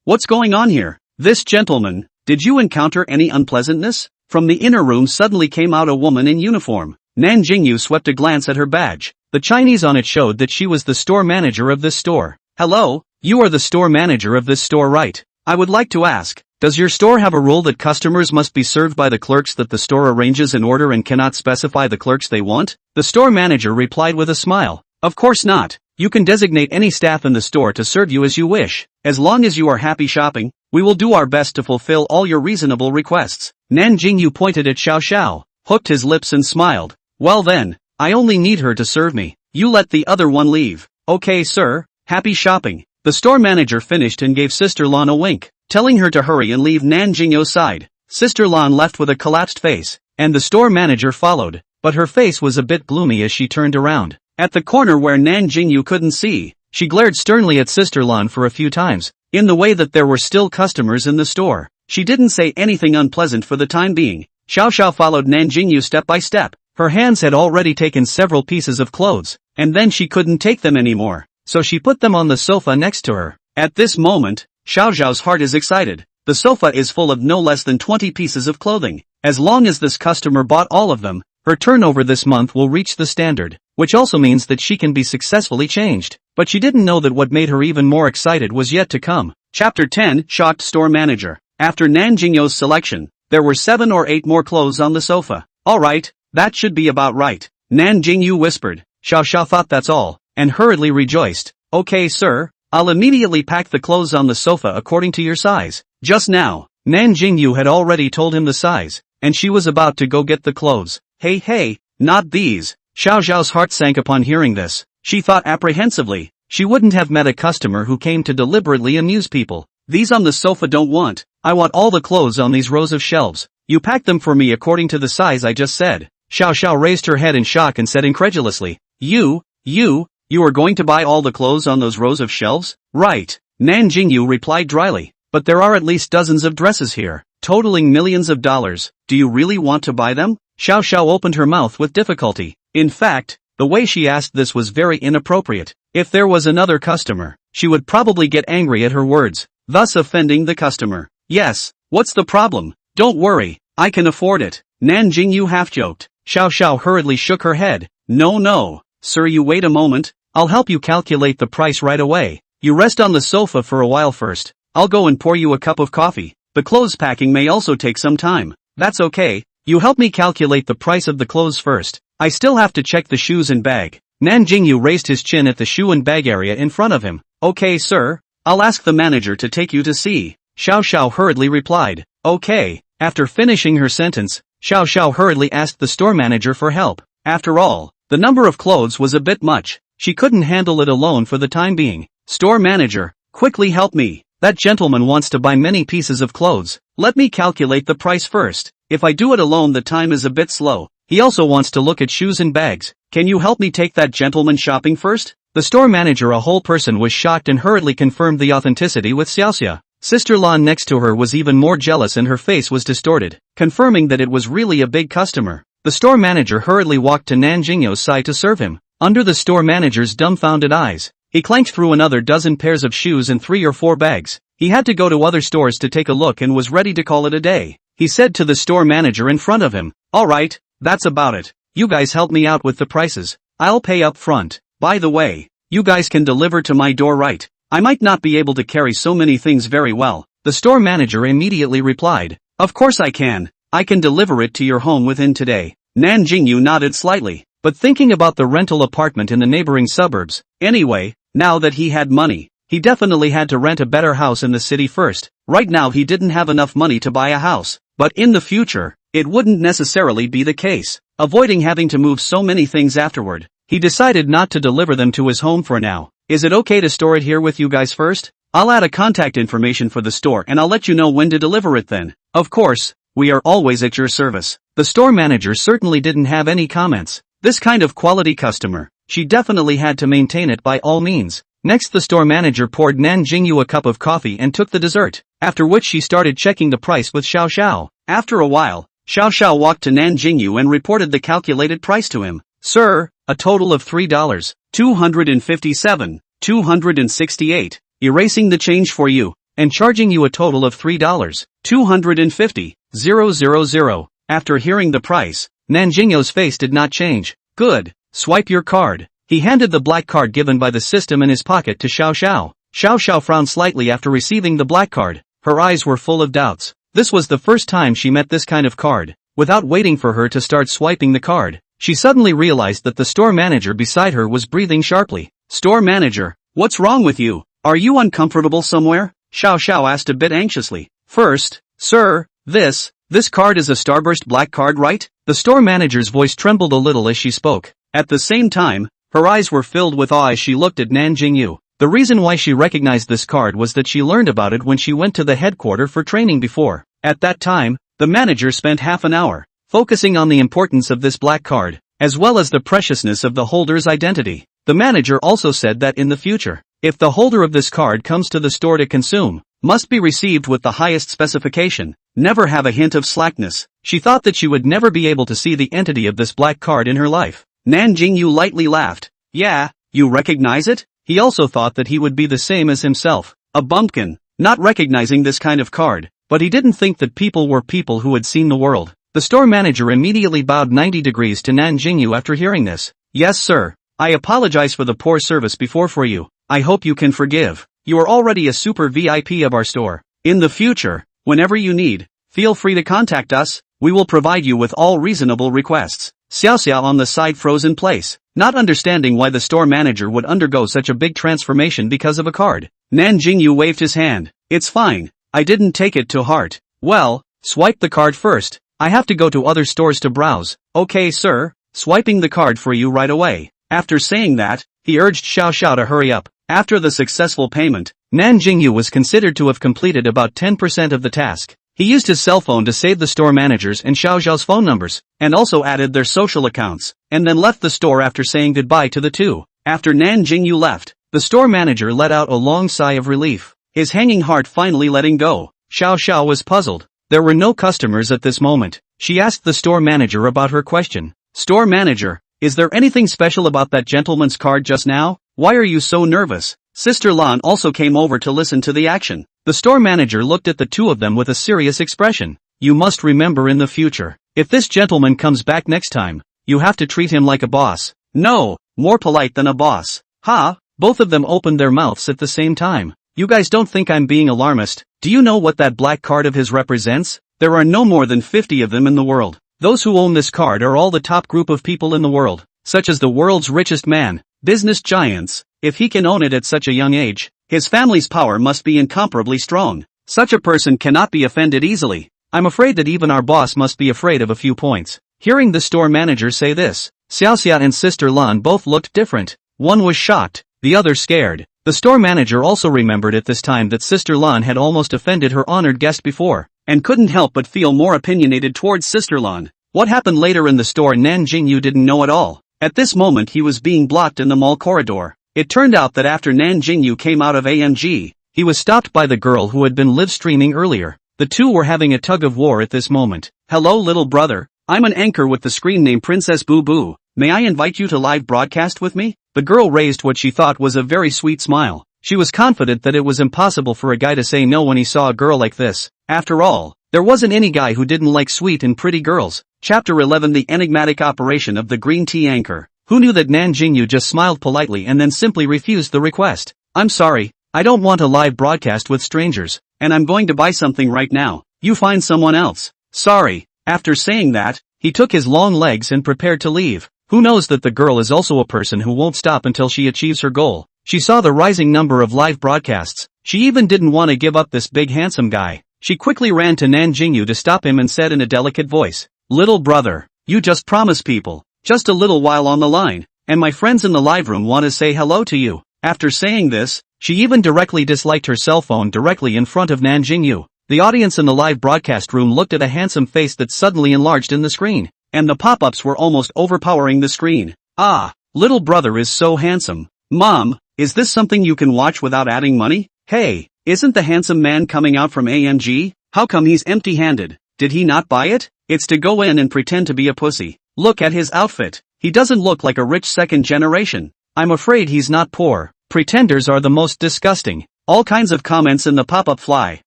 What's going on here? This gentleman, did you encounter any unpleasantness? From the inner room suddenly came out a woman in uniform. Nan Jingyou swept a glance at her badge. The Chinese on it showed that she was the store manager of this store. Hello, you are the store manager of this store, right? I would like to ask, does your store have a rule that customers must be served by the clerks that the store arranges in order and cannot specify the clerks they want? The store manager replied with a smile. Of course not. You can designate any staff in the store to serve you as you wish. As long as you are happy shopping, we will do our best to fulfill all your reasonable requests. Nan Jingyou pointed at Xiao Xiao, hooked his lips and smiled. Well then, I only need her to serve me. You let the other one leave. Okay sir, happy shopping. The store manager finished and gave Sister Lan a wink, telling her to hurry and leave Nan Jingyou's side. Sister Lan left with a collapsed face, and the store manager followed, but her face was a bit gloomy as she turned around. At the corner where Nan Jingyou couldn't see, she glared sternly at Sister Lan for a few times, in the way that there were still customers in the store. She didn't say anything unpleasant for the time being. Xiao Xiao followed Nan Jingyou step by step. Her hands had already taken several pieces of clothes, and then she couldn't take them anymore, so she put them on the sofa next to her. At this moment, Xiao Xiao's heart is excited. The sofa is full of no less than 20 pieces of clothing. As long as this customer bought all of them, her turnover this month will reach the standard, which also means that she can be successfully changed. But she didn't know that what made her even more excited was yet to come. Chapter 10, Shocked Store Manager. After Nan Jingyou's selection, there were 7 or 8 more clothes on the sofa. Alright, that should be about right. Nan Jingyou whispered. Xiao Xiao thought that's all, and hurriedly rejoiced. Okay sir, I'll immediately pack the clothes on the sofa according to your size. Just now, Nan Jingyou had already told him the size, and she was about to go get the clothes. Hey, not these. Xiao Xiao's heart sank upon hearing this. She thought apprehensively. She wouldn't have met a customer who came to deliberately amuse people. These on the sofa don't want. I want all the clothes on these rows of shelves. You pack them for me according to the size I just said. Xiao Xiao raised her head in shock and said incredulously. You are going to buy all the clothes on those rows of shelves? Right. Nan Jingyou replied dryly. But there are at least dozens of dresses here, totaling millions of dollars. Do you really want to buy them? Xiao Xiao opened her mouth with difficulty. In fact, the way she asked this was very inappropriate. If there was another customer, she would probably get angry at her words, thus offending the customer. Yes, what's the problem? Don't worry, I can afford it. Nan Jingyou half-joked. Xiao Xiao hurriedly shook her head. No, sir, you wait a moment. I'll help you calculate the price right away. You rest on the sofa for a while first. I'll go and pour you a cup of coffee. The clothes packing may also take some time. That's okay. You help me calculate the price of the clothes first. I still have to check the shoes and bag. Nan Jingyou raised his chin at the shoe and bag area in front of him. Okay sir, I'll ask the manager to take you to see. Xiao Xiao hurriedly replied. Okay. After finishing her sentence, Xiao Xiao hurriedly asked the store manager for help. After all, the number of clothes was a bit much. She couldn't handle it alone for the time being. Store manager, quickly help me. That gentleman wants to buy many pieces of clothes. Let me calculate the price first. If I do it alone the time is a bit slow. He also wants to look at shoes and bags. Can you help me take that gentleman shopping first? The store manager, a whole person, was shocked and hurriedly confirmed the authenticity with Xiaoxia. Sister Lan next to her was even more jealous and her face was distorted, confirming that it was really a big customer. The store manager hurriedly walked to Nan Jingyou's side to serve him. Under the store manager's dumbfounded eyes, he clanked through another dozen pairs of shoes and 3 or 4 bags. He had to go to other stores to take a look and was ready to call it a day. He said to the store manager in front of him, alright, that's about it. You guys help me out with the prices. I'll pay up front. By the way, you guys can deliver to my door, right? I might not be able to carry so many things very well. The store manager immediately replied, of course I can. I can deliver it to your home within today. Nan Jingyou nodded slightly, but thinking about the rental apartment in the neighboring suburbs. Anyway, now that he had money, he definitely had to rent a better house in the city first. Right now he didn't have enough money to buy a house. But in the future, it wouldn't necessarily be the case. Avoiding having to move so many things afterward, he decided not to deliver them to his home for now. Is it okay to store it here with you guys first? I'll add a contact information for the store and I'll let you know when to deliver it then. Of course, we are always at your service. The store manager certainly didn't have any comments. This kind of quality customer, she definitely had to maintain it by all means. Next the store manager poured Nan Jingyou a cup of coffee and took the dessert, after which she started checking the price with Xiao Xiao. After a while, Xiao Xiao walked to Nan Jingyou and reported the calculated price to him. Sir, a total of $3, 257, 268, erasing the change for you, and charging you a total of $3, 250, 000. After hearing the price, Nan Jingyou's face did not change. Good, swipe your card. He handed the black card given by the system in his pocket to Xiao Xiao. Xiao Xiao frowned slightly after receiving the black card. Her eyes were full of doubts. This was the first time she met this kind of card. Without waiting for her to start swiping the card, she suddenly realized that the store manager beside her was breathing sharply. Store manager, what's wrong with you? Are you uncomfortable somewhere? Xiao Xiao asked a bit anxiously. First, sir, this card is a starburst black card, right? The store manager's voice trembled a little as she spoke. At the same time, her eyes were filled with awe as she looked at Nan Jingyou. The reason why she recognized this card was that she learned about it when she went to the headquarters for training before. At that time, the manager spent half an hour focusing on the importance of this black card, as well as the preciousness of the holder's identity. The manager also said that in the future, if the holder of this card comes to the store to consume, must be received with the highest specification, never have a hint of slackness. She thought that she would never be able to see the entity of this black card in her life. Nan Jingyou lightly laughed. Yeah, you recognize it? He also thought that he would be the same as himself, a bumpkin, not recognizing this kind of card, but he didn't think that people were people who had seen the world. The store manager immediately bowed 90 degrees to Nan Jingyou after hearing this. Yes sir, I apologize for the poor service before for you. I hope you can forgive. You are already a super VIP of our store. In the future, whenever you need, feel free to contact us. We will provide you with all reasonable requests. Xiao Xiao on the side froze in place, not understanding why the store manager would undergo such a big transformation because of a card. Nan Jingyou waved his hand. It's fine, I didn't take it to heart. Well, swipe the card first. I have to go to other stores to browse. Okay sir, swiping the card for you right away. After saying that, he urged Xiao Xiao to hurry up. After the successful payment, Nan Jingyou was considered to have completed about 10% of the task. He used his cell phone to save the store managers and Xiao Xiao's phone numbers, and also added their social accounts, and then left the store after saying goodbye to the two. After Nan Jingyou left, the store manager let out a long sigh of relief, his hanging heart finally letting go. Xiao Xiao was puzzled. There were no customers at this moment. She asked the store manager about her question. Store manager, is there anything special about that gentleman's card just now? Why are you so nervous? Sister Lan also came over to listen to the action. The store manager looked at the two of them with a serious expression. You must remember in the future, if this gentleman comes back next time, you have to treat him like a boss. No, more polite than a boss. Ha, both of them opened their mouths at the same time. You guys don't think I'm being alarmist? Do you know what that black card of his represents? There are no more than 50 of them in the world. Those who own this card are all the top group of people in the world, such as the world's richest man, business giants. If he can own it at such a young age, his family's power must be incomparably strong. Such a person cannot be offended easily. I'm afraid that even our boss must be afraid of a few points. Hearing the store manager say this, Xiao Xia and Sister Lan both looked different. One was shocked, the other scared. The store manager also remembered at this time that Sister Lan had almost offended her honored guest before, and couldn't help but feel more opinionated towards Sister Lan. What happened later in the store Nan Jingyou didn't know at all. At this moment he was being blocked in the mall corridor. It turned out that after Nan Jingyou came out of AMG, he was stopped by the girl who had been live streaming earlier. The two were having a tug of war at this moment. Hello little brother, I'm an anchor with the screen name Princess Boo Boo. May I invite you to live broadcast with me? The girl raised what she thought was a very sweet smile. She was confident that it was impossible for a guy to say no when he saw a girl like this. After all, there wasn't any guy who didn't like sweet and pretty girls. Chapter 11 The Enigmatic Operation of the Green Tea Anchor. Who knew that Nan Jingyou just smiled politely and then simply refused the request? I'm sorry, I don't want a live broadcast with strangers, and I'm going to buy something right now. You find someone else. Sorry. After saying that, he took his long legs and prepared to leave. Who knows that the girl is also a person who won't stop until she achieves her goal. She saw the rising number of live broadcasts. She even didn't want to give up this big handsome guy. She quickly ran to Nan Jingyou to stop him and said in a delicate voice, "Little brother, you just promised people just a little while on the line, and my friends in the live room want to say hello to you." After saying this, she even directly disliked her cell phone directly in front of Nan Jingyou. The audience in the live broadcast room looked at a handsome face that suddenly enlarged in the screen, and the pop-ups were almost overpowering the screen. "Ah, little brother is so handsome. Mom, is this something you can watch without adding money? Hey, isn't the handsome man coming out from AMG? How come he's empty-handed? Did he not buy it? It's to go in and pretend to be a pussy. Look at his outfit. He doesn't look like a rich second generation. I'm afraid he's not poor. Pretenders are the most disgusting." All kinds of comments in the pop-up fly.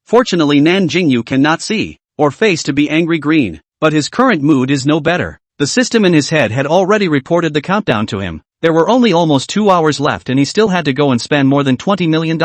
Fortunately Nan Jingyou cannot see, or face to be angry green, but his current mood is no better. The system in his head had already reported the countdown to him. There were only almost 2 hours left and he still had to go and spend more than $20 million.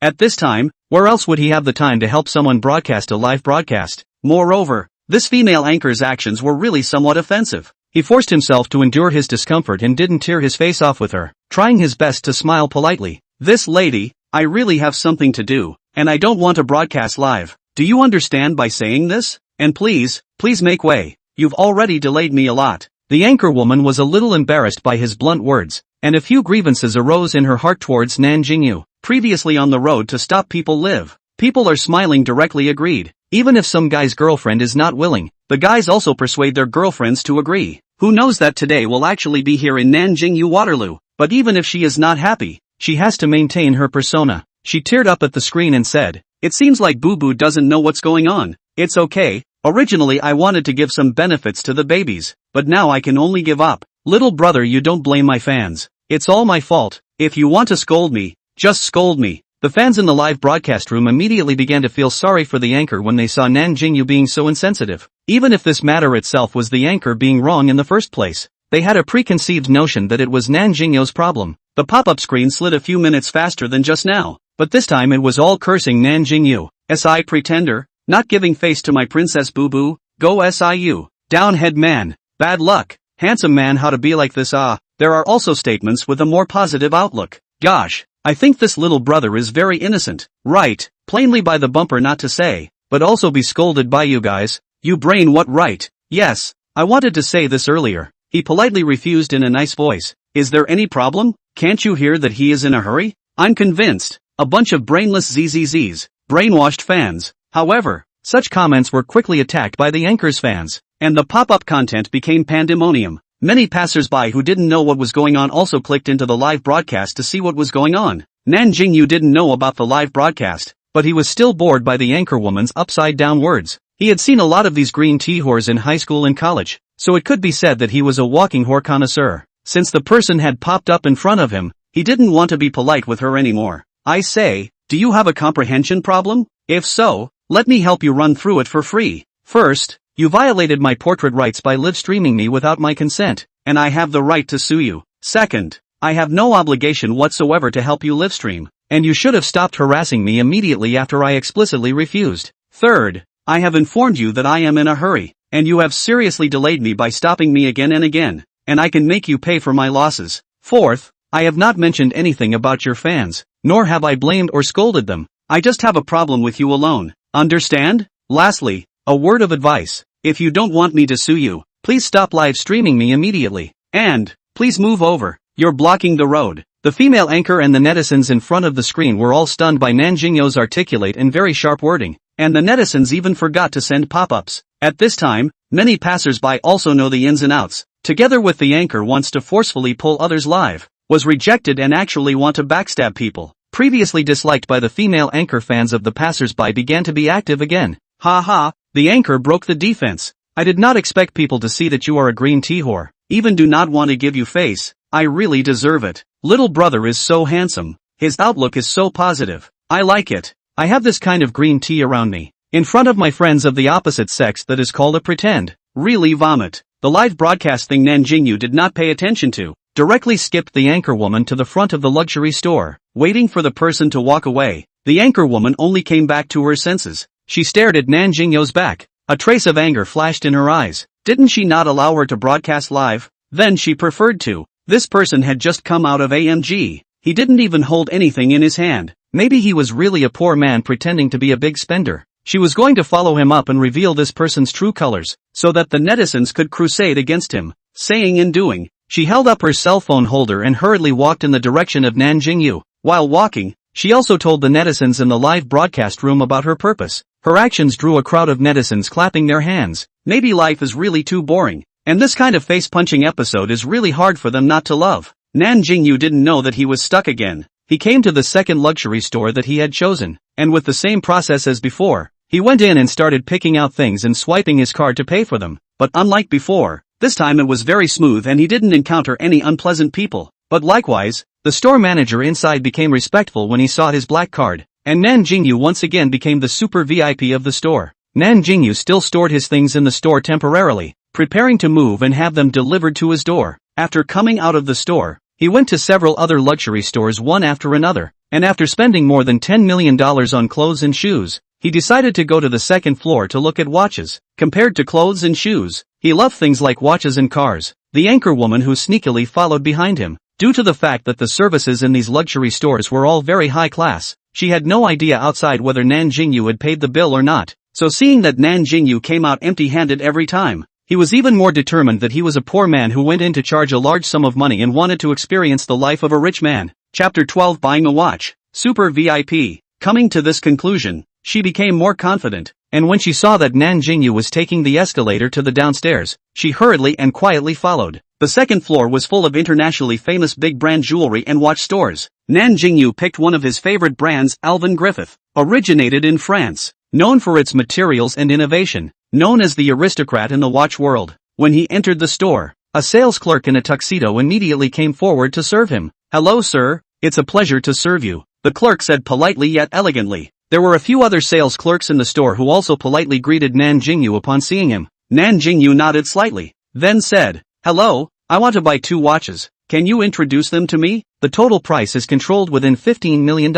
At this time, where else would he have the time to help someone broadcast a live broadcast? Moreover, this female anchor's actions were really somewhat offensive. He forced himself to endure his discomfort and didn't tear his face off with her, trying his best to smile politely. "This lady, I really have something to do, and I don't want to broadcast live. Do you understand by saying this? And please make way. You've already delayed me a lot." The anchorwoman was a little embarrassed by his blunt words, and a few grievances arose in her heart towards Nan Jingyou. Previously on the road to stop people live. People are smiling directly agreed. Even if some guy's girlfriend is not willing, the guys also persuade their girlfriends to agree. Who knows that today will actually be here in Nan Jingyou Waterloo, but even if she is not happy, she has to maintain her persona. She teared up at the screen and said, "It seems like Boo Boo doesn't know what's going on. It's okay. Originally I wanted to give some benefits to the babies, but now I can only give up. Little brother, you don't blame my fans. It's all my fault. If you want to scold me, just scold me." The fans in the live broadcast room immediately began to feel sorry for the anchor when they saw Nan Jingyou being so insensitive. Even if this matter itself was the anchor being wrong in the first place, they had a preconceived notion that it was Nan Jingyou's problem. The pop-up screen slid a few minutes faster than just now, but this time it was all cursing Nan Jingyou. "Si pretender, not giving face to my princess Boo Boo, go SIU, downhead man, bad luck, handsome man, how to be like this ah." There are also statements with a more positive outlook. "Gosh, I think this little brother is very innocent, right, plainly by the bumper not to say, but also be scolded by you guys, you brain what right, yes, I wanted to say this earlier." He politely refused in a nice voice. "Is there any problem? Can't you hear that he is in a hurry? I'm convinced. A bunch of brainless ZZZs, brainwashed fans." However, such comments were quickly attacked by the anchor's fans, and the pop-up content became pandemonium. Many passers-by who didn't know what was going on also clicked into the live broadcast to see what was going on. Nan Jingyou didn't know about the live broadcast, but he was still bored by the anchorwoman's upside-down words. He had seen a lot of these green tea whores in high school and college, so it could be said that he was a walking whore connoisseur. Since the person had popped up in front of him, he didn't want to be polite with her anymore. "I say, do you have a comprehension problem? If so, let me help you run through it for free. First, you violated my portrait rights by live-streaming me without my consent, and I have the right to sue you. Second, I have no obligation whatsoever to help you livestream, and you should have stopped harassing me immediately after I explicitly refused. Third, I have informed you that I am in a hurry, and you have seriously delayed me by stopping me again and again, and I can make you pay for my losses. Fourth, I have not mentioned anything about your fans, nor have I blamed or scolded them. I just have a problem with you alone. Understand? Lastly, a word of advice. If you don't want me to sue you, please stop live streaming me immediately. And, please move over. You're blocking the road." The female anchor and the netizens in front of the screen were all stunned by Nan Jingyou's articulate and very sharp wording, and the netizens even forgot to send pop-ups. At this time, many passers-by also know the ins and outs. Together with the anchor wants to forcefully pull others live, was rejected and actually want to backstab people. Previously disliked by the female anchor, fans of the passers-by began to be active again. "Ha ha, the anchor broke the defense. I did not expect people to see that you are a green tea whore. Even do not want to give you face. I really deserve it. Little brother is so handsome. His outlook is so positive. I like it. I have this kind of green tea around me, in front of my friends of the opposite sex, that is called a pretend. Really vomit." The live broadcast thing Nan Jingyou did not pay attention to, directly skipped the anchorwoman to the front of the luxury store, waiting for the person to walk away. The anchorwoman only came back to her senses. She stared at Nan Jingyou's back. A trace of anger flashed in her eyes. Didn't she not allow her to broadcast live? Then she preferred to. This person had just come out of AMG. he didn't even hold anything in his hand. Maybe he was really a poor man pretending to be a big spender. She was going to follow him up and reveal this person's true colors, so that the netizens could crusade against him. Saying and doing, she held up her cell phone holder and hurriedly walked in the direction of Nan Jingyou. While walking, she also told the netizens in the live broadcast room about her purpose. Her actions drew a crowd of netizens clapping their hands. Maybe life is really too boring, and this kind of face-punching episode is really hard for them not to love. Nan Jingyou didn't know that he was stuck again. He came to the second luxury store that he had chosen, and with the same process as before, he went in and started picking out things and swiping his card to pay for them. But unlike before, this time it was very smooth and he didn't encounter any unpleasant people. But likewise, the store manager inside became respectful when he saw his black card, and Nan Jingyou once again became the super VIP of the store. Nan Jingyou still stored his things in the store temporarily, preparing to move and have them delivered to his door. After coming out of the store, he went to several other luxury stores one after another, and after spending more than $10 million on clothes and shoes, he decided to go to the second floor to look at watches. Compared to clothes and shoes, he loved things like watches and cars. The anchor woman who sneakily followed behind him, due to the fact that the services in these luxury stores were all very high class, she had no idea outside whether Nan Jingyou had paid the bill or not. So seeing that Nan Jingyou came out empty-handed every time, he was even more determined that he was a poor man who went in to charge a large sum of money and wanted to experience the life of a rich man. Chapter 12 Buying a Watch. Super VIP. Coming to this conclusion, she became more confident, and when she saw that Nan Jingyou was taking the escalator to the downstairs, she hurriedly and quietly followed. The second floor was full of internationally famous big brand jewelry and watch stores. Nan Jingyou picked one of his favorite brands, Alvin Griffith, originated in France, known for its materials and innovation, known as the aristocrat in the watch world. When he entered the store, a sales clerk in a tuxedo immediately came forward to serve him. "Hello, sir, it's a pleasure to serve you," the clerk said politely yet elegantly. There were a few other sales clerks in the store who also politely greeted Nan Jingyou upon seeing him. Nan Jingyou nodded slightly, then said, "Hello, I want to buy 2 watches. Can you introduce them to me?" The total price is controlled within $15 million.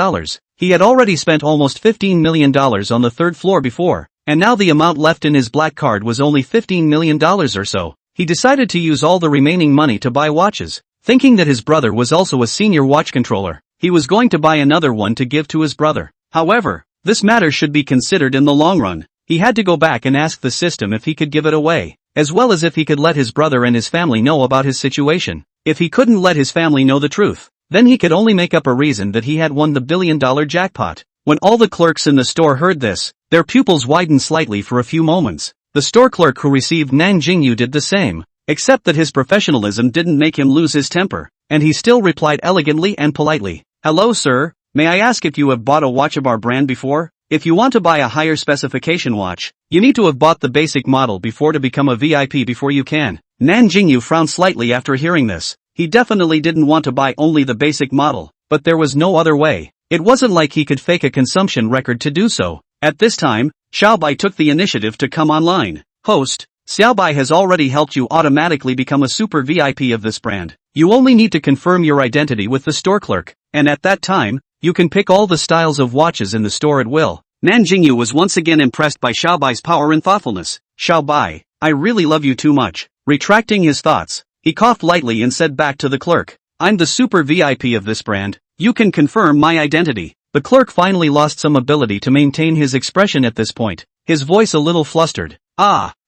He had already spent almost $15 million on the third floor before, and now the amount left in his black card was only $15 million or so. He decided to use all the remaining money to buy watches. Thinking that his brother was also a senior watch controller, he was going to buy another one to give to his brother. However, this matter should be considered in the long run. He had to go back and ask the system if he could give it away, as well as if he could let his brother and his family know about his situation. If he couldn't let his family know the truth, then he could only make up a reason that he had won the billion-dollar jackpot. When all the clerks in the store heard this, their pupils widened slightly for a few moments. The store clerk who received Nan Jingyou did the same, except that his professionalism didn't make him lose his temper, and he still replied elegantly and politely, "Hello, sir, may I ask if you have bought a watch of our brand before? If you want to buy a higher specification watch, you need to have bought the basic model before to become a VIP before you can." Nan Jingyou frowned slightly after hearing this. He definitely didn't want to buy only the basic model, but there was no other way. It wasn't like he could fake a consumption record to do so. At this time, Xiaobai took the initiative to come online. "Host, Xiaobai has already helped you automatically become a super VIP of this brand. You only need to confirm your identity with the store clerk, and at that time, you can pick all the styles of watches in the store at will." Nan Jingyou was once again impressed by Xiaobai's power and thoughtfulness. "Xiaobai, I really love you too much." Retracting his thoughts, he coughed lightly and said back to the clerk, "I'm the super VIP of this brand. You can confirm my identity." The clerk finally lost some ability to maintain his expression at this point, his voice a little flustered.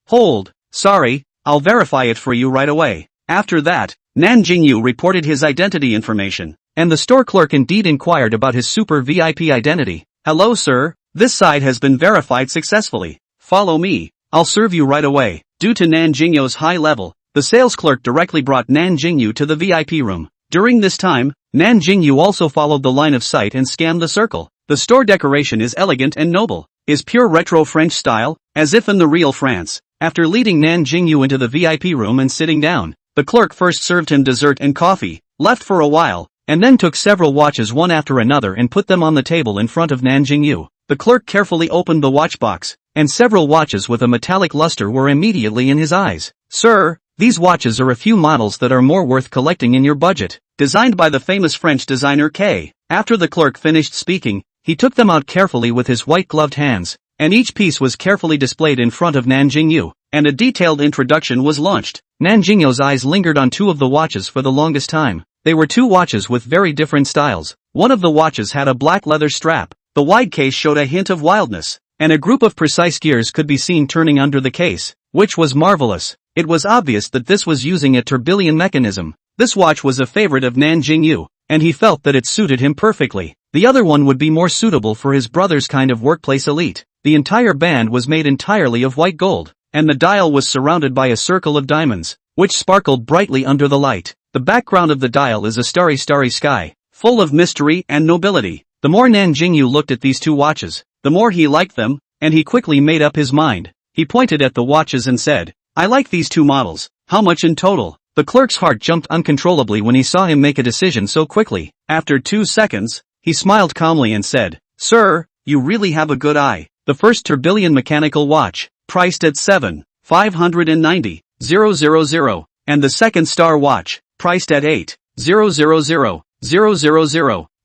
Hold, sorry, I'll verify it for you right away." After that, Nan Jingyou reported his identity information, and the store clerk indeed inquired about his super VIP identity. "Hello, sir, this side has been verified successfully. Follow me, I'll serve you right away." Due to Nan Jingyou's high level, the sales clerk directly brought Nan Jingyou to the VIP room. During this time, Nan Jingyou also followed the line of sight and scanned the circle. The store decoration is elegant and noble, is pure retro French style, as if in the real France. After leading Nan Jingyou into the VIP room and sitting down, the clerk first served him dessert and coffee, left for a while, and then took several watches one after another and put them on the table in front of Nan Jingyou. The clerk carefully opened the watch box, and several watches with a metallic luster were immediately in his eyes. "Sir, these watches are a few models that are more worth collecting in your budget, designed by the famous French designer K." After the clerk finished speaking, he took them out carefully with his white-gloved hands, and each piece was carefully displayed in front of Nan Jingyou, and a detailed introduction was launched. Nan Jingyou's eyes lingered on 2 of the watches for the longest time. They were two watches with very different styles. One of the watches had a black leather strap. The wide case showed a hint of wildness, and a group of precise gears could be seen turning under the case, which was marvelous. It was obvious that this was using a tourbillon mechanism. This watch was a favorite of Nan Jingyou, and he felt that it suited him perfectly. The other one would be more suitable for his brother's kind of workplace elite. The entire band was made entirely of white gold, and the dial was surrounded by a circle of diamonds, which sparkled brightly under the light. The background of the dial is a starry sky, full of mystery and nobility. The more Nan Jingyou looked at these two watches, the more he liked them, and he quickly made up his mind. He pointed at the watches and said, "I like these two models. How much in total?" The clerk's heart jumped uncontrollably when he saw him make a decision so quickly. After 2 seconds, he smiled calmly and said, "Sir, you really have a good eye. The first tourbillon mechanical watch, priced at 7,590,000, and the second star watch, priced at 8,000,000,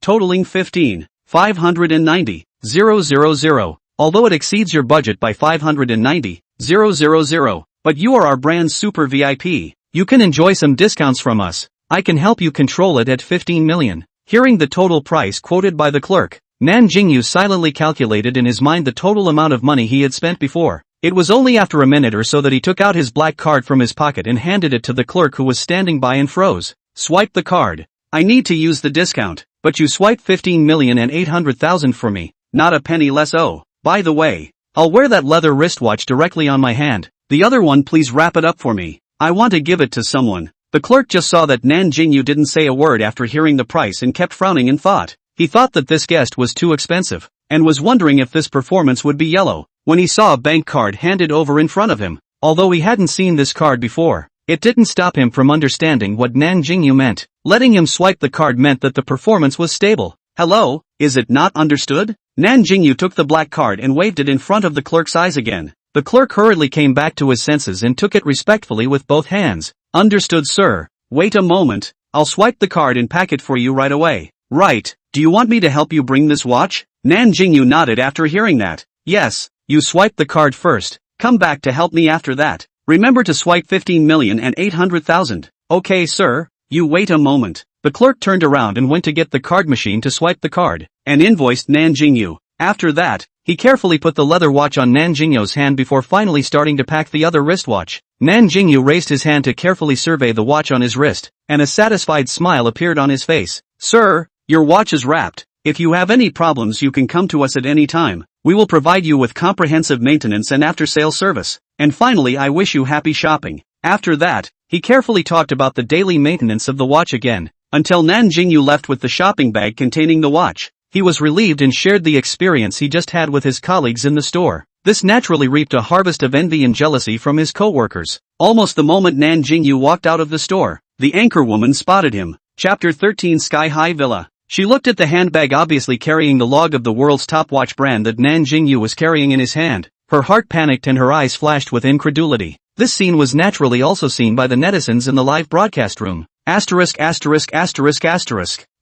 totaling 15,590,000. Although it exceeds your budget by 590,000, but you are our brand's super VIP. You can enjoy some discounts from us. I can help you control it at 15 million. Hearing the total price quoted by the clerk, Nan Jingyou silently calculated in his mind the total amount of money he had spent before. It was only after a minute or so that he took out his black card from his pocket and handed it to the clerk, who was standing by and froze. "Swipe the card. I need to use the discount, but you swiped 15,800,000 for me, not a penny less. Oh, by the way, I'll wear that leather wristwatch directly on my hand. The other one, please wrap it up for me. I want to give it to someone." The clerk just saw that Nan Jingyou didn't say a word after hearing the price and kept frowning in thought. He thought that this guest was too expensive, and was wondering if this performance would be yellow, when he saw a bank card handed over in front of him. Although he hadn't seen this card before, it didn't stop him from understanding what Nan Jingyou meant. Letting him swipe the card meant that the performance was stable. "Hello, is it not understood?" Nan Jingyou took the black card and waved it in front of the clerk's eyes again. The clerk hurriedly came back to his senses and took it respectfully with both hands. "Understood, sir. Wait a moment, I'll swipe the card and pack it for you right away." "Right, do you want me to help you bring this watch?" Nan Jingyou nodded after hearing that. "Yes, you swipe the card first, come back to help me after that. Remember to swipe 15,800,000. "Okay, sir." "You wait a moment." The clerk turned around and went to get the card machine to swipe the card, and invoiced Nan Jingyou. After that, he carefully put the leather watch on Nan Jingyou's hand before finally starting to pack the other wristwatch. Nan Jingyou raised his hand to carefully survey the watch on his wrist, and a satisfied smile appeared on his face. "Sir, your watch is wrapped. If you have any problems, you can come to us at any time. We will provide you with comprehensive maintenance and after-sale service. And finally, I wish you happy shopping." After that, he carefully talked about the daily maintenance of the watch again, until Nan Jingyou left with the shopping bag containing the watch. He was relieved and shared the experience he just had with his colleagues in the store. This naturally reaped a harvest of envy and jealousy from his co-workers. Almost the moment Nan Jingyou walked out of the store, the anchorwoman spotted him. Chapter 13, Sky High Villa. She looked at the handbag, obviously carrying the log of the world's top watch brand that Nan Jingyou was carrying in his hand. Her heart panicked and her eyes flashed with incredulity. This scene was naturally also seen by the netizens in the live broadcast room. ********.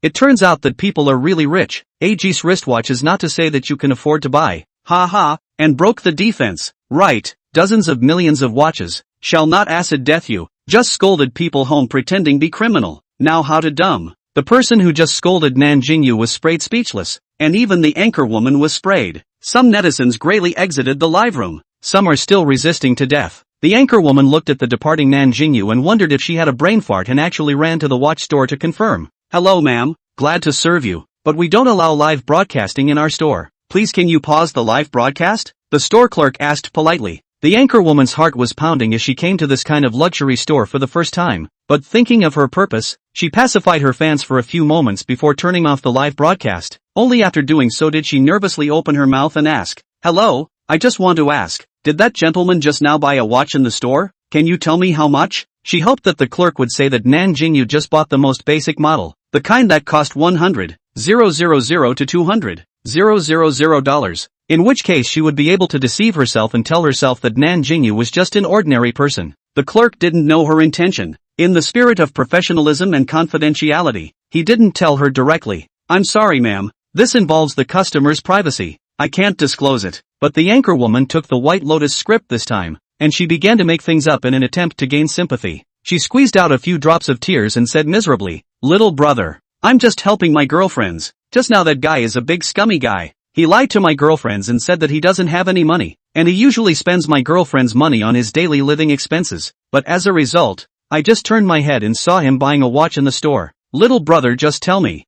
It turns out that people are really rich. AG's wristwatch is not to say that you can afford to buy. Ha ha, and broke the defense. Right, dozens of millions of watches. Shall not acid death you. Just scolded people home pretending be criminal. Now how to dumb. The person who just scolded Nan Jingyou was sprayed speechless, and even the anchorwoman was sprayed. Some netizens grayly exited the live room. Some are still resisting to death. The anchorwoman looked at the departing Nan Jingyou and wondered if she had a brain fart and actually ran to the watch store to confirm. "Hello ma'am, glad to serve you, but we don't allow live broadcasting in our store. Please can you pause the live broadcast?" the store clerk asked politely. The anchorwoman's heart was pounding as she came to this kind of luxury store for the first time, but thinking of her purpose, she pacified her fans for a few moments before turning off the live broadcast. Only after doing so did she nervously open her mouth and ask, "Hello, I just want to ask, did that gentleman just now buy a watch in the store? Can you tell me how much?" She hoped that the clerk would say that Nan Jingyou just bought the most basic model, the kind that cost $100,000 to $200,000, in which case she would be able to deceive herself and tell herself that Nan Jingyou was just an ordinary person. The clerk didn't know her intention. In the spirit of professionalism and confidentiality, he didn't tell her directly. "I'm sorry ma'am, this involves the customer's privacy. I can't disclose it." But the anchorwoman took the White Lotus script this time, and she began to make things up in an attempt to gain sympathy. She squeezed out a few drops of tears and said miserably, "Little brother, I'm just helping my girlfriends. Just now that guy is a big scummy guy. He lied to my girlfriends and said that he doesn't have any money, and he usually spends my girlfriend's money on his daily living expenses, but as a result, I just turned my head and saw him buying a watch in the store. Little brother, just tell me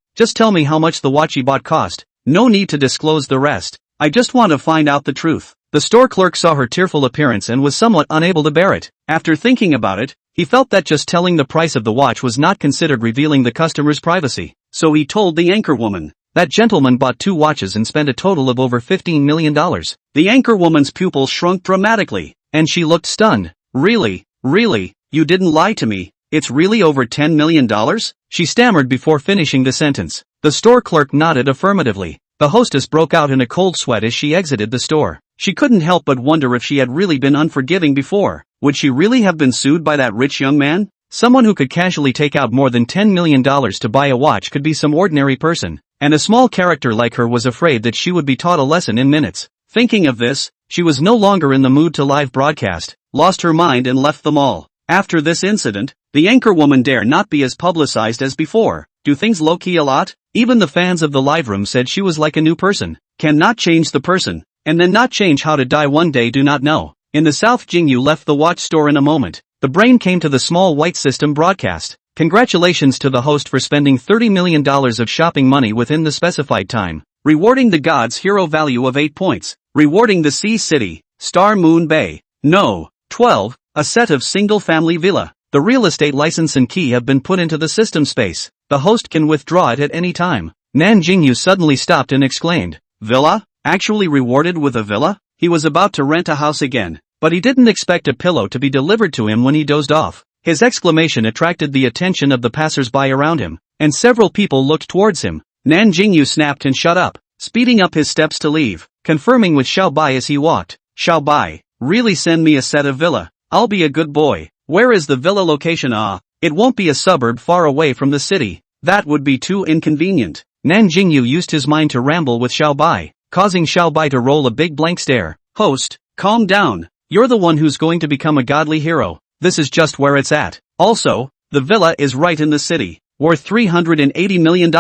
how much the watch he bought cost. No need to disclose the rest. I just want to find out the truth." The store clerk saw her tearful appearance and was somewhat unable to bear it. After thinking about it, he felt that just telling the price of the watch was not considered revealing the customer's privacy. So he told the anchorwoman. That gentleman bought 2 watches and spent a total of over $15 million. The anchorwoman's pupils shrunk dramatically, and she looked stunned. Really, you didn't lie to me? It's really over $10 million? She stammered before finishing the sentence. The store clerk nodded affirmatively. The hostess broke out in a cold sweat as she exited the store. She couldn't help but wonder if she had really been unforgiving before. Would she really have been sued by that rich young man? Someone who could casually take out more than $10 million to buy a watch could be some ordinary person, and a small character like her was afraid that she would be taught a lesson in minutes. Thinking of this, she was no longer in the mood to live broadcast, lost her mind and left the mall. After this incident, the anchorwoman dare not be as publicized as before. Do things low-key a lot? Even the fans of the live room said she was like a new person. Cannot change the person, and then not change how to die one day, do not know. In the South, Jingyou left the watch store in a moment. The brain came to the small white system broadcast. Congratulations to the host for spending $30 million of shopping money within the specified time. Rewarding the gods hero value of 8 points. Rewarding the Sea City, Star Moon Bay. No. 12. A set of single-family villa. The real estate license and key have been put into the system space. The host can withdraw it at any time. Nan Jingyou suddenly stopped and exclaimed, "Villa? Actually rewarded with a villa?" He was about to rent a house again, but he didn't expect a pillow to be delivered to him when he dozed off. His exclamation attracted the attention of the passers-by around him, and several people looked towards him. Nan Jingyou snapped and shut up, speeding up his steps to leave, confirming with Xiao Bai as he walked. "Xiao Bai, really send me a set of villa. I'll be a good boy. Where is the villa location? It won't be a suburb far away from the city. That would be too inconvenient." Nan Jingyou used his mind to ramble with Xiao Bai, causing Xiao Bai to roll a big blank stare. "Host, calm down. You're the one who's going to become a godly hero. This is just where it's at. Also, the villa is right in the city, worth $380 million.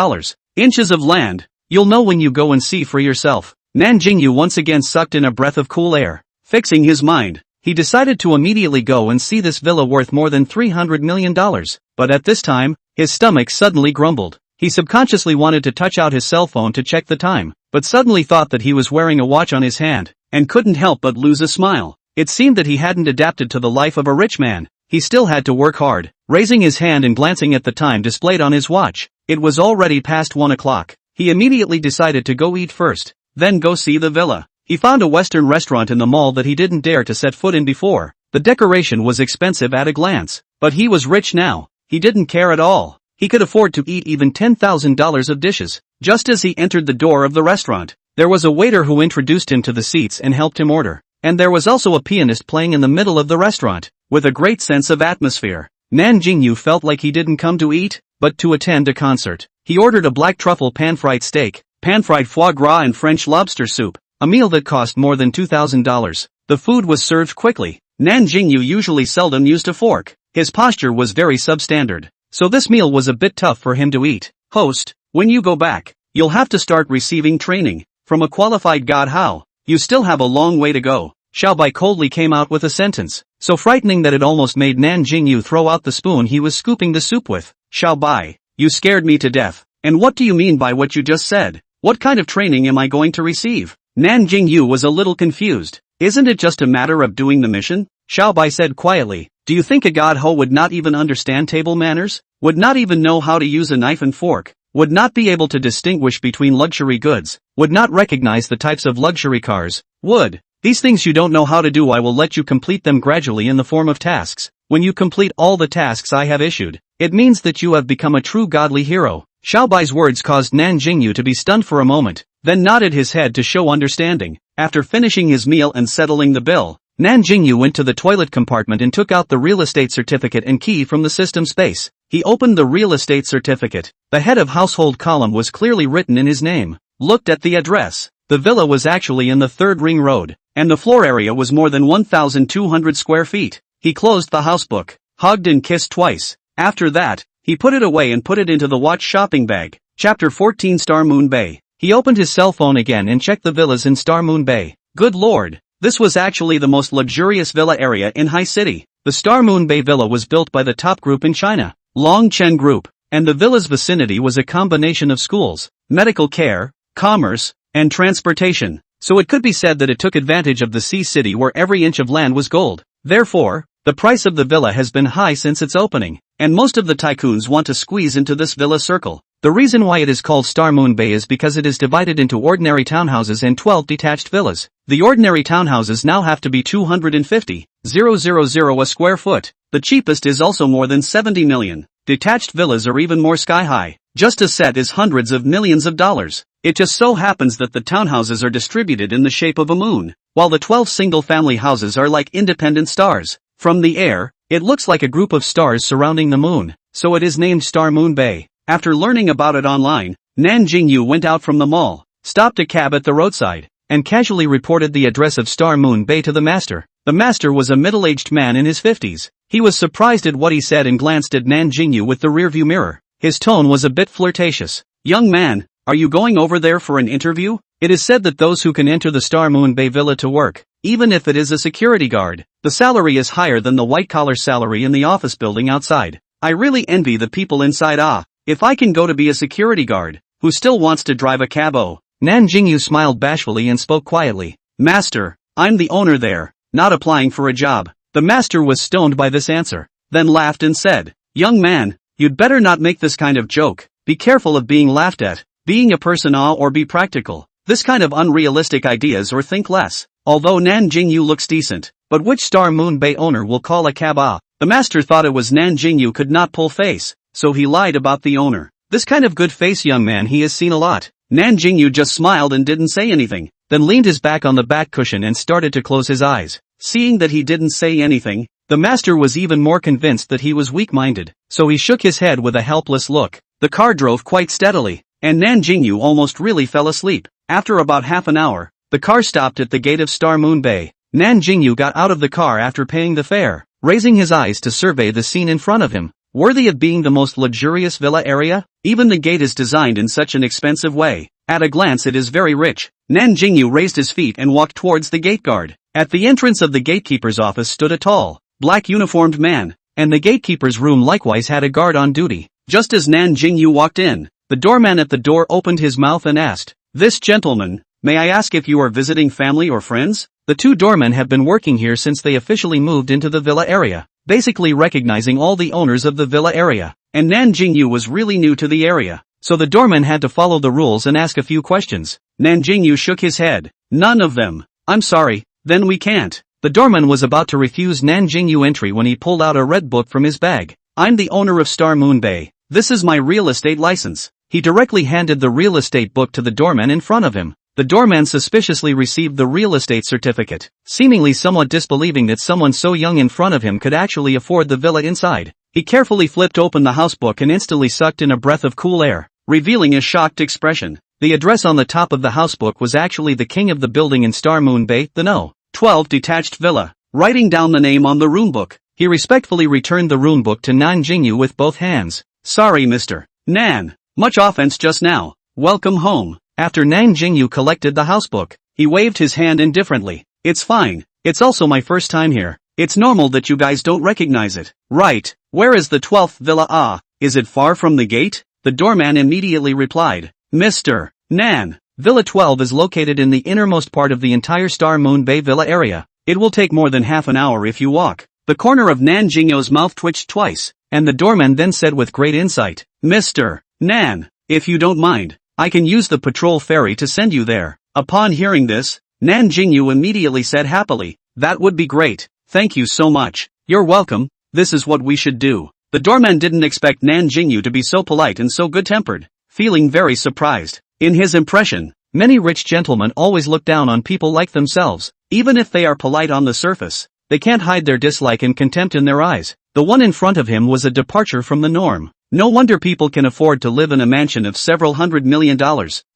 Inches of land. You'll know when you go and see for yourself." Nan Jingyou once again sucked in a breath of cool air. Fixing his mind, he decided to immediately go and see this villa worth more than $300 million. But at this time, his stomach suddenly grumbled. He subconsciously wanted to touch out his cell phone to check the time, but suddenly thought that he was wearing a watch on his hand, and couldn't help but lose a smile. It seemed that he hadn't adapted to the life of a rich man. He still had to work hard. Raising his hand and glancing at the time displayed on his watch, it was already past 1 o'clock. He immediately decided to go eat first, then go see the villa. He found a Western restaurant in the mall that he didn't dare to set foot in before. The decoration was expensive at a glance, but he was rich now. He didn't care at all. He could afford to eat even $10,000 of dishes. Just as he entered the door of the restaurant, there was a waiter who introduced him to the seats and helped him order. And there was also a pianist playing in the middle of the restaurant, with a great sense of atmosphere. Nan Jingyou felt like he didn't come to eat, but to attend a concert. He ordered a black truffle pan-fried steak, pan-fried foie gras and French lobster soup, a meal that cost more than $2,000. The food was served quickly. Nan Jingyou usually seldom used a fork. His posture was very substandard, so this meal was a bit tough for him to eat. "Host, when you go back, you'll have to start receiving training from a qualified god. How? You still have a long way to go." Xiao Bai coldly came out with a sentence, so frightening that it almost made Nan Jingyou throw out the spoon he was scooping the soup with. "Xiao Bai, you scared me to death. And what do you mean by what you just said? What kind of training am I going to receive?" Nan Jingyou was a little confused. "Isn't it just a matter of doing the mission?" Xiao Bai said quietly. "Do you think a god ho would not even understand table manners? Would not even know how to use a knife and fork? Would not be able to distinguish between luxury goods? Would not recognize the types of luxury cars? Would? These things you don't know how to do, I will let you complete them gradually in the form of tasks. When you complete all the tasks I have issued, it means that you have become a true godly hero." Xiao Bai's words caused Nan Jingyou to be stunned for a moment, then nodded his head to show understanding. After finishing his meal and settling the bill, Nan Jingyou went to the toilet compartment and took out the real estate certificate and key from the system space. He opened the real estate certificate. The head of household column was clearly written in his name. Looked at the address. The villa was actually in the 3rd Ring Road, and the floor area was more than 1,200 square feet. He closed the housebook. hugged and kissed twice. After that, he put it away and put it into the watch shopping bag. Chapter 14 Star Moon Bay. He opened his cell phone again and checked the villas in Star Moon Bay. Good lord, this was actually the most luxurious villa area in High City. The Star Moon Bay villa was built by the top group in China, Long Chen Group, and the villa's vicinity was a combination of schools, medical care, commerce, and transportation. So it could be said that it took advantage of the sea city where every inch of land was gold. Therefore, the price of the villa has been high since its opening, and most of the tycoons want to squeeze into this villa circle. The reason why it is called Star Moon Bay is because it is divided into ordinary townhouses and 12 detached villas. The ordinary townhouses now have to be 250,000 a square foot. The cheapest is also more than 70 million. Detached villas are even more sky high. Just a set is hundreds of millions of dollars. It just so happens that the townhouses are distributed in the shape of a moon, while the 12 single-family houses are like independent stars. From the air, it looks like a group of stars surrounding the moon, so it is named Star Moon Bay. After learning about it online, Nan Jingyou went out from the mall, stopped a cab at the roadside, and casually reported the address of Star Moon Bay to the master. The master was a middle-aged man in his 50s. He was surprised at what he said and glanced at Nan Jingyou with the rearview mirror. His tone was a bit flirtatious. "Young man, are you going over there for an interview?" It is said that those who can enter the Star Moon Bay villa to work, even if it is a security guard, the salary is higher than the white-collar salary in the office building outside. I really envy the people inside. If I can go to be a security guard, who still wants to drive a cab? Nan Jingyou smiled bashfully and spoke quietly. "Master, I'm the owner there, not applying for a job." The master was stoned by this answer, then laughed and said, "Young man, you'd better not make this kind of joke. Be careful of being laughed at. Being a person or be practical. This kind of unrealistic ideas or think less." Although Nan Jingyou looks decent, but which Star Moon Bay owner will call a cab? The master thought it was Nan Jingyou could not pull face, so he lied about the owner. This kind of good face young man he has seen a lot. Nan Jingyou just smiled and didn't say anything, then leaned his back on the back cushion and started to close his eyes. Seeing that he didn't say anything, the master was even more convinced that he was weak-minded, so he shook his head with a helpless look. The car drove quite steadily, and Nan Jingyou almost really fell asleep. After about half an hour, the car stopped at the gate of Star Moon Bay. Nan Jingyou got out of the car after paying the fare, raising his eyes to survey the scene in front of him. Worthy of being the most luxurious villa area? Even the gate is designed in such an expensive way. At a glance it is very rich. Nan Jingyou raised his feet and walked towards the gate guard. At the entrance of the gatekeeper's office stood a tall, black uniformed man, and the gatekeeper's room likewise had a guard on duty. Just as Nan Jingyou walked in, the doorman at the door opened his mouth and asked, "This gentleman, may I ask if you are visiting family or friends?" The two doormen have been working here since they officially moved into the villa area, basically recognizing all the owners of the villa area, and Nan Jingyou was really new to the area, so the doorman had to follow the rules and ask a few questions. Nan Jingyou shook his head. "None of them. I'm sorry, then we can't." The doorman was about to refuse Nan Jingyou entry when he pulled out a red book from his bag. "I'm the owner of Star Moon Bay. This is my real estate license." He directly handed the real estate book to the doorman in front of him. The doorman suspiciously received the real estate certificate, seemingly somewhat disbelieving that someone so young in front of him could actually afford the villa inside. He carefully flipped open the housebook and instantly sucked in a breath of cool air, revealing a shocked expression. The address on the top of the housebook was actually the king of the building in Star Moon Bay, the No. 12 detached villa. Writing down the name on the runebook, he respectfully returned the runebook to Nan Jingyou with both hands. "Sorry Mr. Nan. Much offense just now. Welcome home." After Nan Jingyou collected the housebook, he waved his hand indifferently. "It's fine. It's also my first time here. It's normal that you guys don't recognize it." "Right. Where is the 12th villa? Is it far from the gate?" The doorman immediately replied. "Mr. Nan, Villa 12 is located in the innermost part of the entire Star Moon Bay villa area. It will take more than half an hour if you walk." The corner of Nan Jingyou's mouth twitched twice, and the doorman then said with great insight, "Mr. Nan, if you don't mind, I can use the patrol ferry to send you there." Upon hearing this, Nan Jingyou immediately said happily, "That would be great. Thank you so much." "You're welcome. This is what we should do." The doorman didn't expect Nan Jingyou to be so polite and so good-tempered, feeling very surprised. In his impression, many rich gentlemen always look down on people like themselves. Even if they are polite on the surface, they can't hide their dislike and contempt in their eyes. The one in front of him was a departure from the norm. No wonder people can afford to live in a mansion of several $100 million.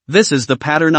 This is the pattern.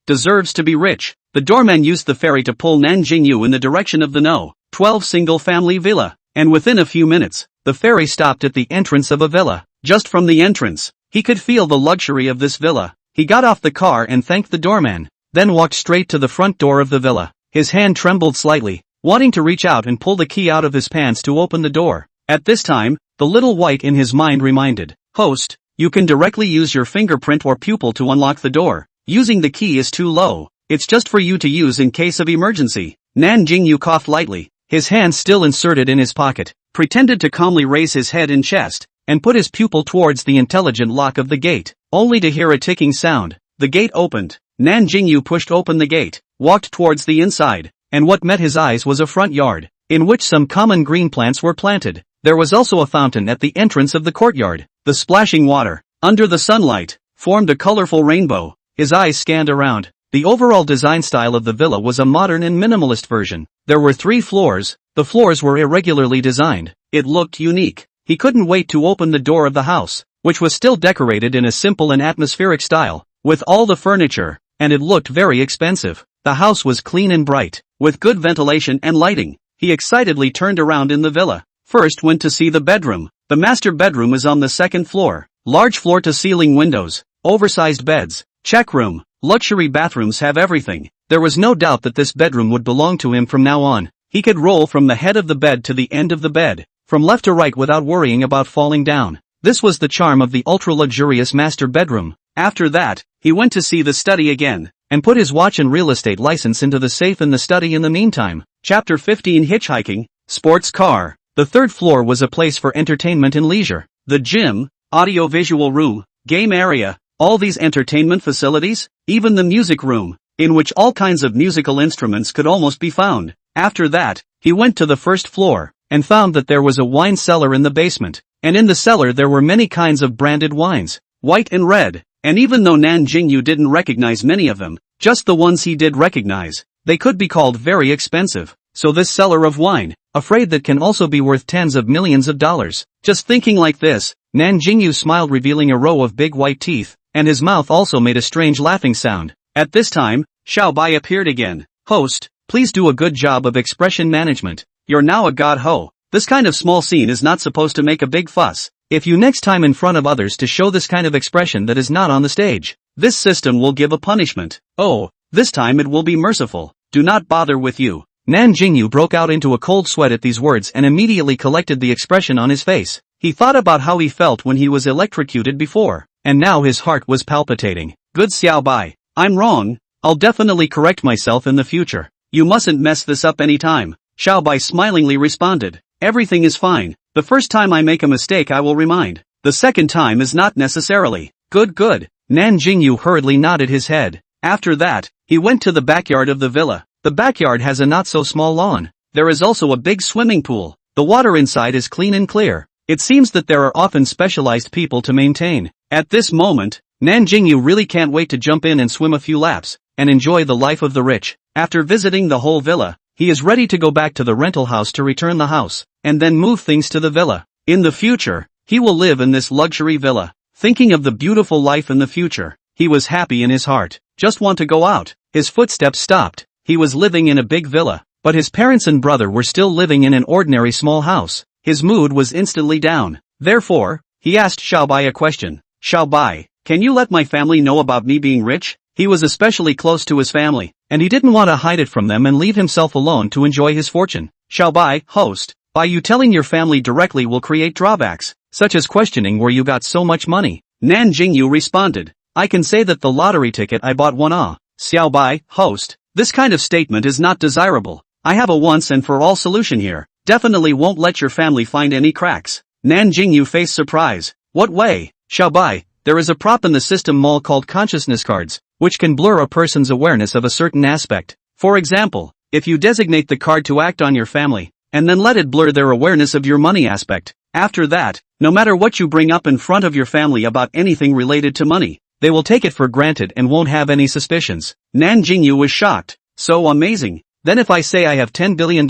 Deserves to be rich. The doorman used the ferry to pull Nan Jingyou in the direction of the No. 12 single-family villa, and within a few minutes, the ferry stopped at the entrance of a villa. Just from the entrance, he could feel the luxury of this villa. He got off the car and thanked the doorman, then walked straight to the front door of the villa. His hand trembled slightly, wanting to reach out and pull the key out of his pants to open the door. At this time, the little white in his mind reminded host, you can directly use your fingerprint or pupil to unlock the door. Using the key is too low. It's just for you to use in case of emergency. Nan Jingyou coughed lightly, his hand still inserted in his pocket, pretended to calmly raise his head and chest, and put his pupil towards the intelligent lock of the gate, only to hear a ticking sound. The gate opened. Nan Jingyou pushed open the gate, walked towards the inside, and what met his eyes was a front yard, in which some common green plants were planted. There was also a fountain at the entrance of the courtyard. The splashing water, under the sunlight, formed a colorful rainbow. His eyes scanned around. The overall design style of the villa was a modern and minimalist version. There were 3 floors. The floors were irregularly designed. It looked unique. He couldn't wait to open the door of the house, which was still decorated in a simple and atmospheric style, with all the furniture, and it looked very expensive. The house was clean and bright, with good ventilation and lighting. He excitedly turned around in the villa. First went to see the bedroom. The master bedroom is on the 2nd floor. Large floor-to-ceiling windows, oversized beds, check room, luxury bathrooms have everything. There was no doubt that this bedroom would belong to him from now on. He could roll from the head of the bed to the end of the bed, from left to right without worrying about falling down. This was the charm of the ultra-luxurious master bedroom. After that, he went to see the study again, and put his watch and real estate license into the safe in the study in the meantime. Chapter 15 Hitchhiking, Sports Car. The 3rd floor was a place for entertainment and leisure. The gym, audio-visual room, game area, all these entertainment facilities, even the music room, in which all kinds of musical instruments could almost be found. After that, he went to the 1st floor, and found that there was a wine cellar in the basement, and in the cellar there were many kinds of branded wines, white and red, and even though Nan Jingyou didn't recognize many of them, just the ones he did recognize, they could be called very expensive. So this cellar of wine, afraid that can also be worth tens of millions of dollars. Just thinking like this, Nan Jingyou smiled, revealing a row of big white teeth, and his mouth also made a strange laughing sound. At this time, Xiao Bai appeared again. Host, please do a good job of expression management. You're now a god ho. This kind of small scene is not supposed to make a big fuss. If you next time in front of others to show this kind of expression that is not on the stage, this system will give a punishment. Oh, this time it will be merciful. Do not bother with you. Nan Jingyou broke out into a cold sweat at these words and immediately collected the expression on his face. He thought about how he felt when he was electrocuted before, and now his heart was palpitating. Good Xiao Bai, I'm wrong. I'll definitely correct myself in the future. You mustn't mess this up any time. Xiao Bai smilingly responded. Everything is fine. The first time I make a mistake I will remind. The second time is not necessarily. Good. Nan Jingyou hurriedly nodded his head. After that, he went to the backyard of the villa. The backyard has a not-so-small lawn. There is also a big swimming pool. The water inside is clean and clear. It seems that there are often specialized people to maintain. At this moment, Nan Jingyou really can't wait to jump in and swim a few laps, and enjoy the life of the rich. After visiting the whole villa, he is ready to go back to the rental house to return the house, and then move things to the villa. In the future, he will live in this luxury villa. Thinking of the beautiful life in the future, he was happy in his heart. Just want to go out. His footsteps stopped. He was living in a big villa, but his parents and brother were still living in an ordinary small house. His mood was instantly down. Therefore, he asked Xiao Bai a question. Xiao Bai, can you let my family know about me being rich? He was especially close to his family, and he didn't want to hide it from them and leave himself alone to enjoy his fortune. Xiao Bai, host, by you telling your family directly will create drawbacks, such as questioning where you got so much money. Nan Jingyou responded. I can say that the lottery ticket I bought won. Xiao Bai, host, this kind of statement is not desirable. I have a once and for all solution here. Definitely won't let your family find any cracks. Nan Jingyou faced surprise. What way? Xiao Bai, there is a prop in the system mall called consciousness cards, which can blur a person's awareness of a certain aspect. For example, if you designate the card to act on your family, and then let it blur their awareness of your money aspect, after that, no matter what you bring up in front of your family about anything related to money, they will take it for granted and won't have any suspicions. Nan Jingyou was shocked. So amazing. Then if I say I have $10 billion,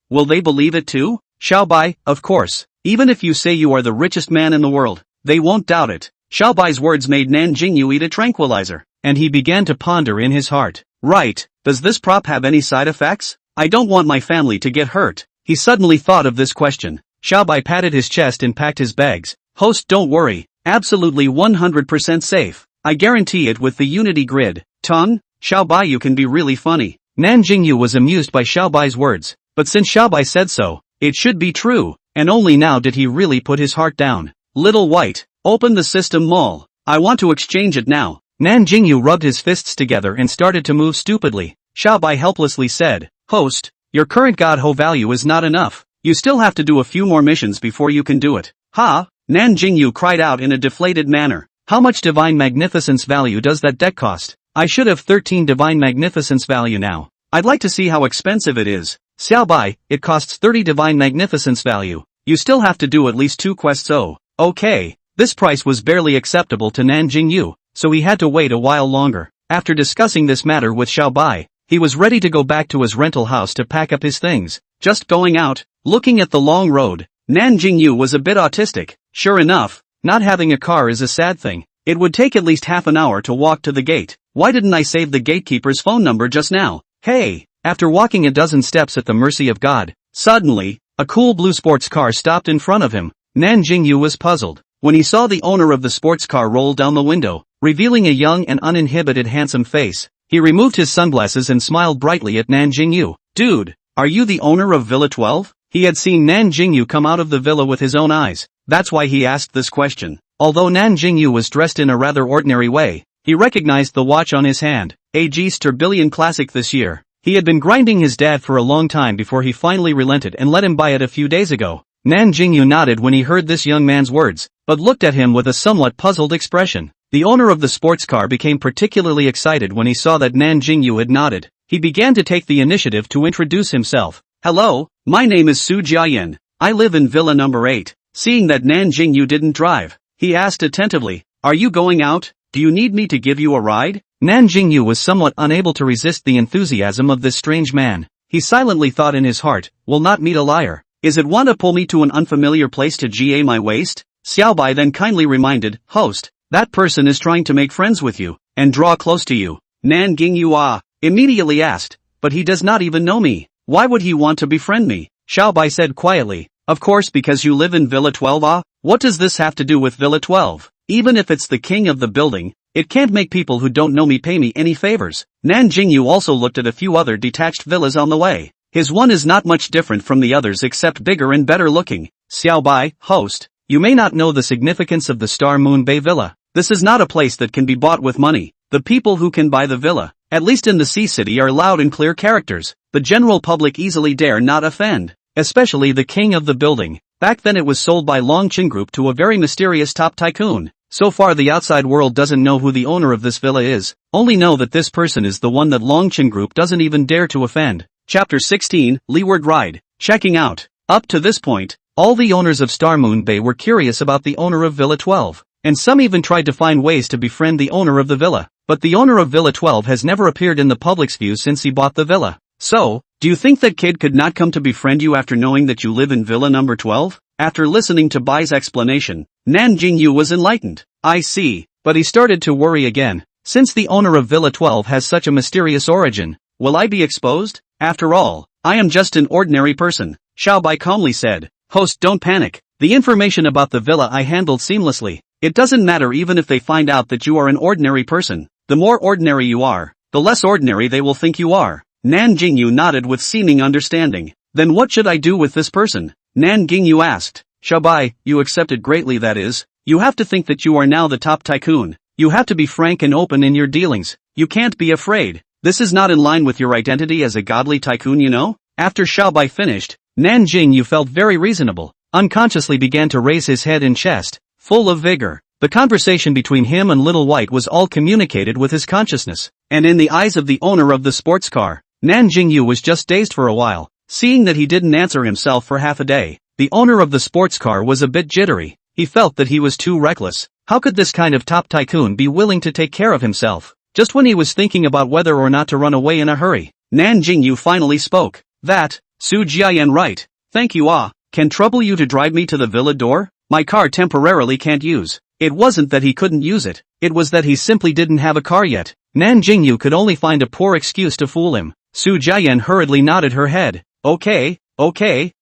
will they believe it too? Xiao Bai, of course. Even if you say you are the richest man in the world, they won't doubt it. Xiao Bai's words made Nan Jingyou eat a tranquilizer, and he began to ponder in his heart. Right, does this prop have any side effects? I don't want my family to get hurt. He suddenly thought of this question. Xiaobai patted his chest and packed his bags. Host, don't worry. Absolutely 100% safe. I guarantee it with the Unity Grid. Tongue? Xiaobai, you can be really funny. Nan Jingyou was amused by Xiaobai's words, but since Xiaobai said so, it should be true, and only now did he really put his heart down. Little White, open the system mall. I want to exchange it now. Nan Jingyou rubbed his fists together and started to move stupidly. Xiaobai helplessly said, Host, your current God Ho value is not enough. You still have to do a few more missions before you can do it. Ha! Nan Jingyou cried out in a deflated manner. How much Divine Magnificence value does that deck cost? I should have 13 Divine Magnificence value now. I'd like to see how expensive it is. Xiaobai, it costs 30 Divine Magnificence value. You still have to do at least 2 quests. Oh, okay. This price was barely acceptable to Nan Jingyou, so he had to wait a while longer. After discussing this matter with Xiaobai, he was ready to go back to his rental house to pack up his things. Just going out, looking at the long road, Nan Jingyou was a bit autistic. Sure enough, not having a car is a sad thing. It would take at least half an hour to walk to the gate. Why didn't I save the gatekeeper's phone number just now? Hey! After walking a dozen steps at the mercy of God, suddenly, a cool blue sports car stopped in front of him. Nan Jingyou was puzzled when he saw the owner of the sports car roll down the window, revealing a young and uninhibited handsome face. He removed his sunglasses and smiled brightly at Nan Jingyou. Dude, are you the owner of Villa 12? He had seen Nan Jingyou come out of the villa with his own eyes. That's why he asked this question. Although Nan Jingyou was dressed in a rather ordinary way, he recognized the watch on his hand. AG's Tourbillon Classic this year. He had been grinding his dad for a long time before he finally relented and let him buy it a few days ago. Nan Jingyou nodded when he heard this young man's words, but looked at him with a somewhat puzzled expression. The owner of the sports car became particularly excited when he saw that Nan Jingyou had nodded. He began to take the initiative to introduce himself. Hello, my name is Su Jiayan. I live in Villa number 8. Seeing that Nan Jingyou didn't drive, he asked attentively, Are you going out? Do you need me to give you a ride? Nan Jingyou was somewhat unable to resist the enthusiasm of this strange man. He silently thought in his heart, will not meet a liar. Is it want to pull me to an unfamiliar place to GA my waist? Xiaobai then kindly reminded, Host, that person is trying to make friends with you, and draw close to you. Nan Jingyou immediately asked, but he does not even know me. Why would he want to befriend me? Xiaobai said quietly, Of course because you live in Villa 12. What does this have to do with Villa 12? Even if it's the king of the building, it can't make people who don't know me pay me any favors. Nan Jingyou also looked at a few other detached villas on the way. His one is not much different from the others except bigger and better looking. Xiaobai, host, you may not know the significance of the Star Moon Bay Villa. This is not a place that can be bought with money. The people who can buy the villa, at least in the Sea City, are loud and clear characters. The general public easily dare not offend, especially the king of the building. Back then it was sold by Longqing Group to a very mysterious top tycoon. So far the outside world doesn't know who the owner of this villa is, only know that this person is the one that Longqing Group doesn't even dare to offend. Chapter 16, Leeward Ride. Checking out. Up to this point, all the owners of Star Moon Bay were curious about the owner of Villa 12, and some even tried to find ways to befriend the owner of the villa. But the owner of Villa 12 has never appeared in the public's view since he bought the villa. So, do you think that kid could not come to befriend you after knowing that you live in Villa number 12? After listening to Bai's explanation, Nan Jingyou was enlightened. I see, but he started to worry again. Since the owner of Villa 12 has such a mysterious origin, will I be exposed? After all, I am just an ordinary person. Xiaobai calmly said, Host, don't panic. The information about the villa I handled seamlessly. It doesn't matter even if they find out that you are an ordinary person. The more ordinary you are, the less ordinary they will think you are. Nan Jingyou nodded with seeming understanding. Then what should I do with this person? Nan Jingyou asked. Xiaobai, you accepted greatly, that is. You have to think that you are now the top tycoon. You have to be frank and open in your dealings. You can't be afraid. This is not in line with your identity as a godly tycoon, you know? After Xiaobai finished, Nan Jingyou felt very reasonable, unconsciously began to raise his head and chest, full of vigor. The conversation between him and Little White was all communicated with his consciousness, and in the eyes of the owner of the sports car, Nan Jingyou was just dazed for a while. Seeing that he didn't answer himself for half a day, the owner of the sports car was a bit jittery. He felt that he was too reckless. How could this kind of top tycoon be willing to take care of himself, just when he was thinking about whether or not to run away in a hurry? Nan Jingyou finally spoke. That, Su Jiayan, right. Thank you. Can trouble you to drive me to the villa door? My car temporarily can't use. It wasn't that he couldn't use it, it was that he simply didn't have a car yet. Nan Jingyou could only find a poor excuse to fool him. Su Jiayan hurriedly nodded her head. Okay,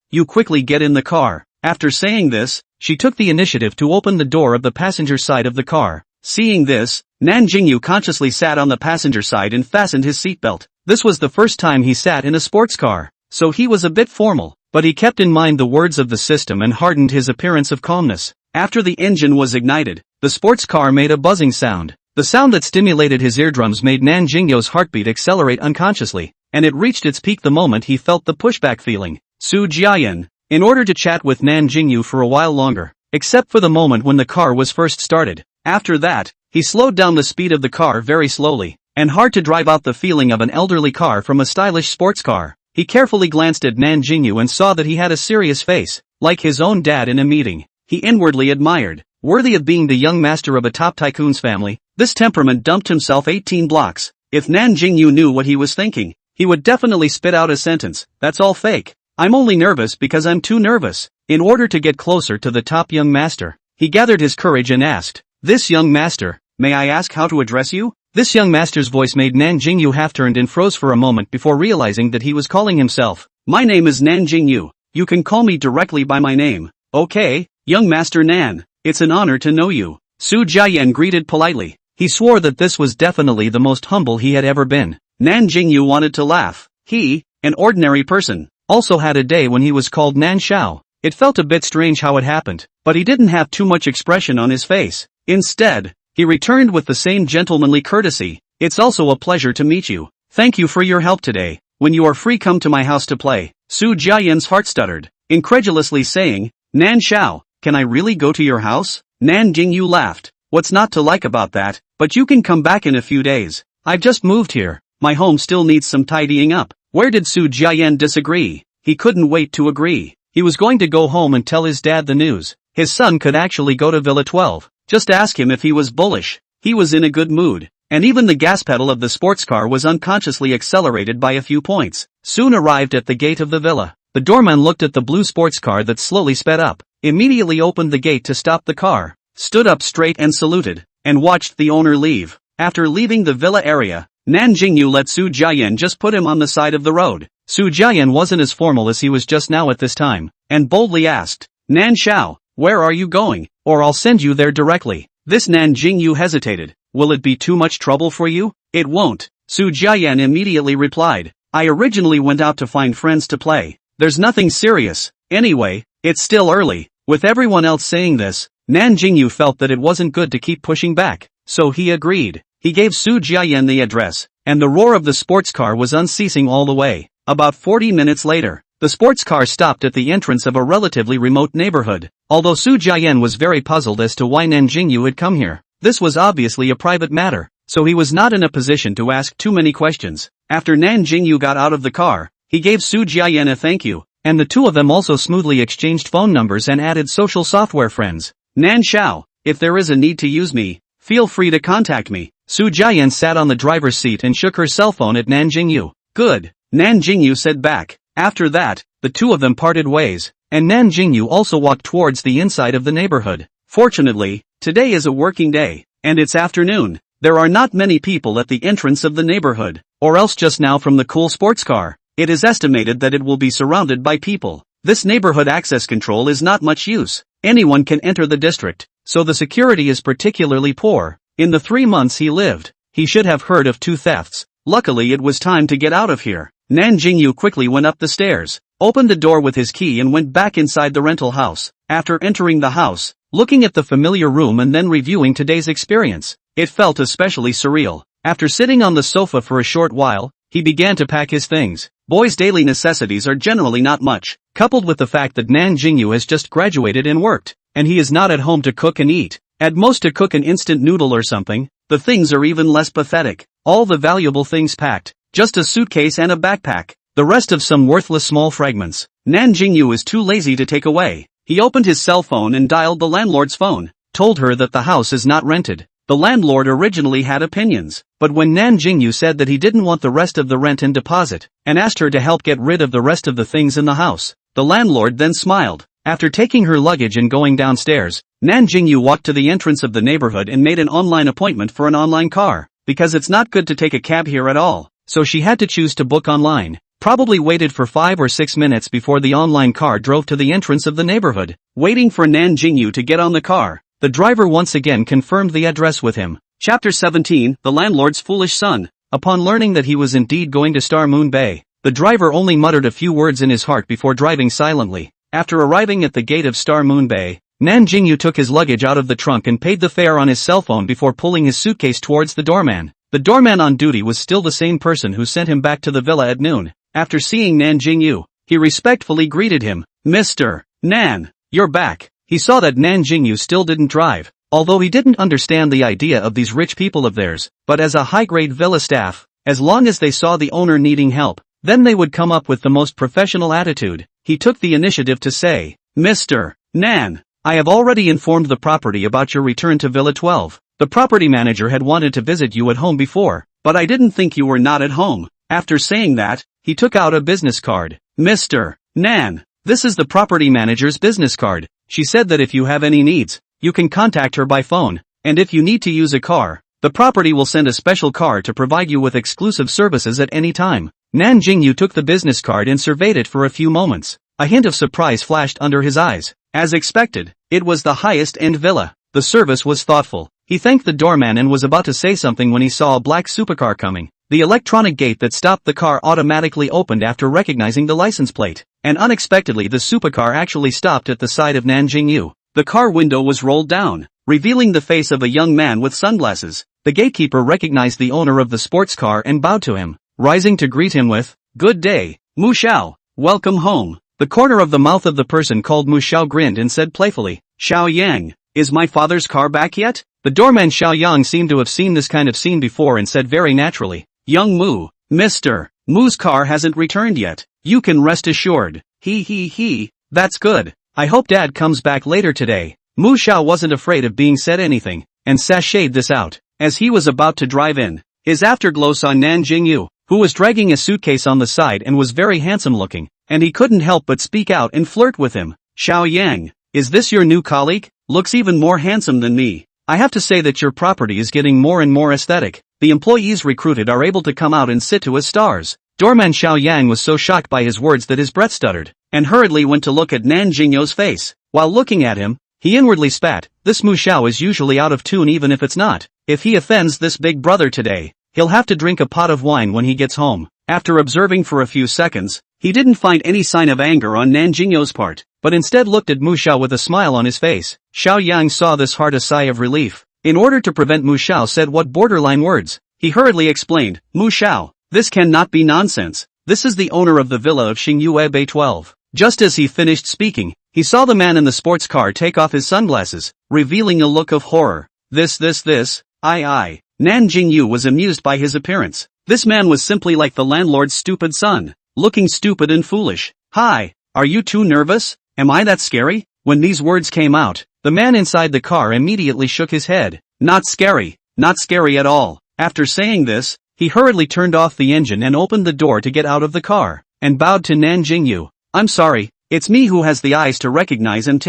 you quickly get in the car. After saying this, she took the initiative to open the door of the passenger side of the car. Seeing this, Nan Jingyou consciously sat on the passenger side and fastened his seatbelt. This was the first time he sat in a sports car, so he was a bit formal, but he kept in mind the words of the system and hardened his appearance of calmness. After the engine was ignited, the sports car made a buzzing sound. The sound that stimulated his eardrums made Nan Jingyou's heartbeat accelerate unconsciously, and it reached its peak the moment he felt the pushback feeling. Su Jiayan, in order to chat with Nan Jingyou for a while longer, except for the moment when the car was first started. After that, he slowed down the speed of the car very slowly, and hard to drive out the feeling of an elderly car from a stylish sports car. He carefully glanced at Nan Jingyou and saw that he had a serious face, like his own dad in a meeting. He inwardly admired, worthy of being the young master of a top tycoon's family. This temperament dumped himself 18 blocks. If Nan Jingyou knew what he was thinking, he would definitely spit out a sentence, "That's all fake. I'm only nervous because I'm too nervous." In order to get closer to the top young master, he gathered his courage and asked, "This young master, may I ask how to address you?" This young master's voice made Nan Jingyou half-turned and froze for a moment before realizing that he was calling himself. "My name is Nan Jingyou. You can call me directly by my name." "Okay, young master Nan, it's an honor to know you," Su Jiayan greeted politely. He swore that this was definitely the most humble he had ever been. Nan Jingyou wanted to laugh. He, an ordinary person, also had a day when he was called Nan Shao. It felt a bit strange how it happened, but he didn't have too much expression on his face. Instead, he returned with the same gentlemanly courtesy. "It's also a pleasure to meet you. Thank you for your help today. When you are free, come to my house to play." Su Jiayan's heart stuttered, incredulously saying, "Nan Shao, can I really go to your house?" Nan Jingyou laughed. "What's not to like about that? But you can come back in a few days. I've just moved here. My home still needs some tidying up." Where did Su Jiayan disagree? He couldn't wait to agree. He was going to go home and tell his dad the news. His son could actually go to Villa 12. Just ask him if he was bullish. He was in a good mood, and even the gas pedal of the sports car was unconsciously accelerated by a few points. Soon arrived at the gate of the villa. The doorman looked at the blue sports car that slowly sped up, immediately opened the gate to stop the car, stood up straight and saluted, and watched the owner leave. After leaving the villa area, Nan Jingyou let Su Jiayan just put him on the side of the road. Su Jiayan wasn't as formal as he was just now at this time, and boldly asked, "Nan Shao, where are you going? Or I'll send you there directly." This Nan Jingyou hesitated. "Will it be too much trouble for you?" "It won't," Su Jiayan immediately replied. "I originally went out to find friends to play. There's nothing serious. Anyway, it's still early." With everyone else saying this, Nan Jingyou felt that it wasn't good to keep pushing back, so he agreed. He gave Su Jiayan the address, and the roar of the sports car was unceasing all the way. About 40 minutes later, the sports car stopped at the entrance of a relatively remote neighborhood. Although Su Jiayan was very puzzled as to why Nan Jingyou had come here, this was obviously a private matter, so he was not in a position to ask too many questions. After Nan Jingyou got out of the car, he gave Su Jiayan a thank you, and the two of them also smoothly exchanged phone numbers and added social software friends. "Nan Shao, if there is a need to use me, feel free to contact me." Su Jiayan sat on the driver's seat and shook her cell phone at Nan Jingyou. "Good," Nan Jingyou said back. After that, the two of them parted ways, and Nan Jingyou also walked towards the inside of the neighborhood. Fortunately, today is a working day, and it's afternoon. There are not many people at the entrance of the neighborhood, or else just now from the cool sports car. It is estimated that it will be surrounded by people. This neighborhood access control is not much use. Anyone can enter the district, so the security is particularly poor. In the 3 months he lived, he should have heard of 2 thefts. Luckily it was time to get out of here. Nan Jingyou quickly went up the stairs, opened the door with his key and went back inside the rental house. After entering the house, looking at the familiar room and then reviewing today's experience, it felt especially surreal. After sitting on the sofa for a short while, he began to pack his things. Boys' daily necessities are generally not much, coupled with the fact that Nan Jingyou has just graduated and worked, and he is not at home to cook and eat. At most to cook an instant noodle or something. The things are even less pathetic. All the valuable things packed, just a suitcase and a backpack. The rest of some worthless small fragments. Nan Jingyou is too lazy to take away. He opened his cell phone and dialed the landlord's phone, told her that the house is not rented. The landlord originally had opinions, but when Nan Jingyou said that he didn't want the rest of the rent and deposit, and asked her to help get rid of the rest of the things in the house, the landlord then smiled. After taking her luggage and going downstairs, Nan Jingyou walked to the entrance of the neighborhood and made an online appointment for an online car, because it's not good to take a cab here at all, so she had to choose to book online. Probably waited for 5 or 6 minutes before the online car drove to the entrance of the neighborhood. Waiting for Nan Jingyou to get on the car, the driver once again confirmed the address with him. Chapter 17, The Landlord's Foolish Son. Upon learning that he was indeed going to Star Moon Bay, the driver only muttered a few words in his heart before driving silently. After arriving at the gate of Star Moon Bay, Nan Jingyou took his luggage out of the trunk and paid the fare on his cell phone before pulling his suitcase towards the doorman. The doorman on duty was still the same person who sent him back to the villa at noon. After seeing Nan Jingyou, he respectfully greeted him. "Mr. Nan, you're back." He saw that Nan Jingyou still didn't drive, although he didn't understand the idea of these rich people of theirs, but as a high-grade villa staff, as long as they saw the owner needing help, then they would come up with the most professional attitude. He took the initiative to say, "Mr. Nan, I have already informed the property about your return to Villa 12. The property manager had wanted to visit you at home before, but I didn't think you were not at home." After saying that, he took out a business card. "Mr. Nan, this is the property manager's business card. She said that if you have any needs, you can contact her by phone, and if you need to use a car, the property will send a special car to provide you with exclusive services at any time." Nan Jingyou took the business card and surveyed it for a few moments. A hint of surprise flashed under his eyes. As expected, it was the highest-end villa. The service was thoughtful. He thanked the doorman and was about to say something when he saw a black supercar coming. The electronic gate that stopped the car automatically opened after recognizing the license plate, and unexpectedly the supercar actually stopped at the side of Nan Jingyou. The car window was rolled down, revealing the face of a young man with sunglasses. The gatekeeper recognized the owner of the sports car and bowed to him, rising to greet him with, "Good day, Mu Xiao, welcome home." The corner of the mouth of the person called Mu Xiao grinned and said playfully, "Xiao Yang, is my father's car back yet?" The doorman Xiao Yang seemed to have seen this kind of scene before and said very naturally, "Young Mu, Mr. Mu's car hasn't returned yet. You can rest assured." He, "That's good. I hope Dad comes back later today." Mu Xiao wasn't afraid of being said anything, and sashayed this out. As he was about to drive in, his afterglow saw Nan Jingyou, who was dragging a suitcase on the side and was very handsome looking, and he couldn't help but speak out and flirt with him. "Xiao Yang, is this your new colleague? Looks even more handsome than me. I have to say that your property is getting more and more aesthetic. The employees recruited are able to come out and sit to as stars." Doorman Xiao Yang was so shocked by his words that his breath stuttered, and hurriedly went to look at Nan Jingyou's face. While looking at him, he inwardly spat. This Mu Xiao is usually out of tune even if it's not. If he offends this big brother today, he'll have to drink a pot of wine when he gets home. After observing for a few seconds, he didn't find any sign of anger on Nan Jingyou's part, but instead looked at Mu Xiao with a smile on his face. Xiao Yang saw this heart a sigh of relief. In order to prevent Mu Xiao said what borderline words, he hurriedly explained, "Mu Xiao, this cannot be nonsense. This is the owner of the villa of Xingyue Bay 12. Just as he finished speaking, he saw the man in the sports car take off his sunglasses, revealing a look of horror. This, I. Nan Jingyou was amused by his appearance. This man was simply like the landlord's stupid son, looking stupid and foolish. "Hi, are you too nervous? Am I that scary?" When these words came out, the man inside the car immediately shook his head. Not scary at all." After saying this, he hurriedly turned off the engine and opened the door to get out of the car, and bowed to Nan Jingyou. "I'm sorry, it's me who has the eyes to recognize and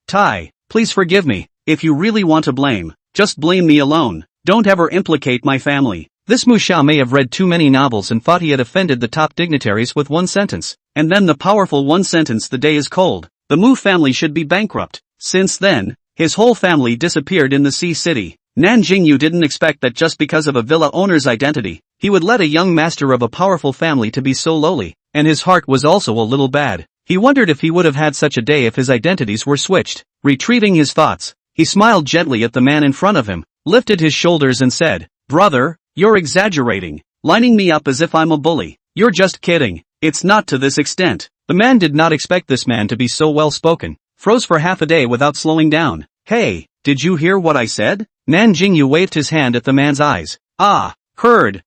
Tai. Please forgive me. If you really want to blame, just blame me alone. Don't ever implicate my family." This Mu Xiao may have read too many novels and thought he had offended the top dignitaries with one sentence, and then the powerful one sentence, "The day is cold. The Mu family should be bankrupt." Since then, his whole family disappeared in the Sea City. Nan Jingyou didn't expect that just because of a villa owner's identity, he would let a young master of a powerful family to be so lowly, and his heart was also a little bad. He wondered if he would have had such a day if his identities were switched. Retrieving his thoughts, he smiled gently at the man in front of him, lifted his shoulders and said, "Brother, you're exaggerating, lining me up as if I'm a bully. You're just kidding. It's not to this extent." The man did not expect this man to be so well-spoken, froze for half a day without slowing down. "Hey, did you hear what I said?" Nan Jingyou waved his hand at the man's eyes. "Ah, heard.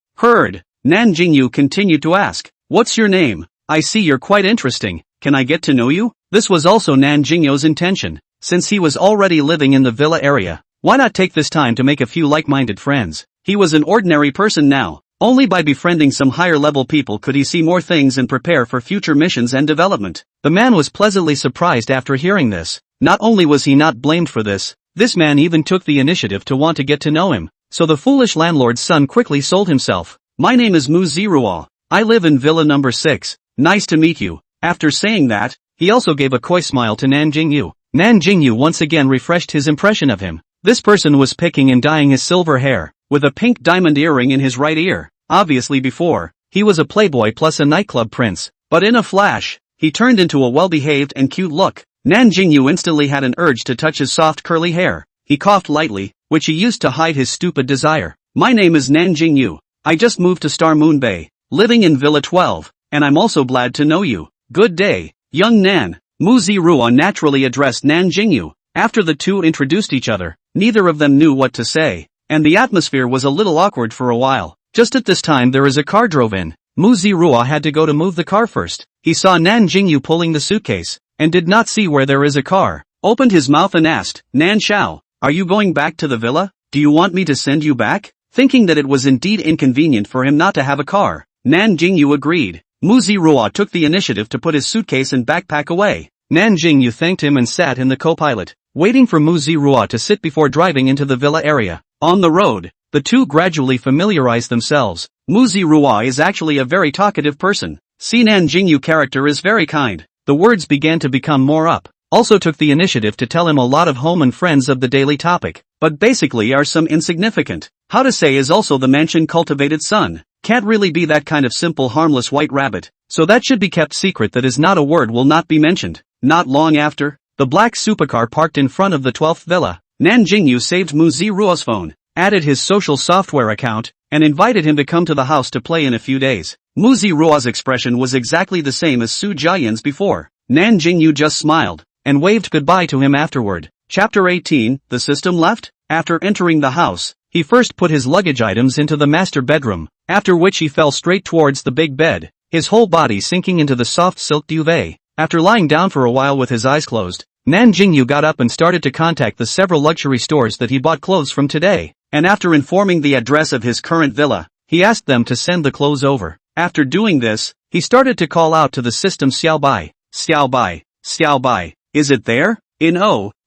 Nan Jingyou continued to ask, "What's your name? I see you're quite interesting. Can I get to know you?" This was also Nan Jingyou's intention. Since he was already living in the villa area, why not take this time to make a few like-minded friends? He was an ordinary person now. Only by befriending some higher-level people could he see more things and prepare for future missions and development. The man was pleasantly surprised after hearing this. Not only was he not blamed for this man even took the initiative to want to get to know him. So the foolish landlord's son quickly sold himself. "My name is Mu Ziruo. I live in Villa number 6, nice to meet you. After saying that, he also gave a coy smile to Nan Jingyou. Nan Jingyou once again refreshed his impression of him. This person was picking and dyeing his silver hair, with a pink diamond earring in his right ear. Obviously before, he was a playboy plus a nightclub prince, but in a flash, he turned into a well-behaved and cute look. Nan Jingyou instantly had an urge to touch his soft curly hair. He coughed lightly, which he used to hide his stupid desire. My name is Nan Jingyou. I just moved to Star Moon Bay, living in Villa 12, and I'm also glad to know you. Good day, young Nan. Mu Ziruo naturally addressed Nan Jingyou. After the two introduced each other, neither of them knew what to say, and the atmosphere was a little awkward for a while. Just at this time there is a car drove in. Mu Ziruo had to go to move the car first. He saw Nan Jingyou pulling the suitcase, and did not see where there is a car. Opened his mouth and asked, Nan Xiao, are you going back to the villa? Do you want me to send you back? Thinking that it was indeed inconvenient for him not to have a car, Nan Jingyou agreed. Mu Ziruo took the initiative to put his suitcase and backpack away. Nan Jingyou thanked him and sat in the co-pilot, waiting for Mu Ziruo to sit before driving into the villa area. On the road, the two gradually familiarized themselves. Mu Ziruo is actually a very talkative person. See, Nan Jingyou character is very kind. The words began to become more up. Also took the initiative to tell him a lot of home and friends of the daily topic, but basically are some insignificant. How to say is also the mansion cultivated son. Can't really be that kind of simple harmless white rabbit, so that should be kept secret. That is not a word will not be mentioned. Not long after, the black supercar parked in front of the 12th villa. Nan Jingyou saved Mu Ziruo's phone, added his social software account, and invited him to come to the house to play in a few days. Mu Ziruo's expression was exactly the same as Su Jiayan's before. Nan Jingyou just smiled, and waved goodbye to him afterward. Chapter 18, The System Left? After entering the house, he first put his luggage items into the master bedroom, after which he fell straight towards the big bed, his whole body sinking into the soft silk duvet. After lying down for a while with his eyes closed, Nan Jingyou got up and started to contact the several luxury stores that he bought clothes from today, and after informing the address of his current villa, he asked them to send the clothes over. After doing this, he started to call out to the system, Xiao Bai, Xiao Bai, Xiao Bai, is it there?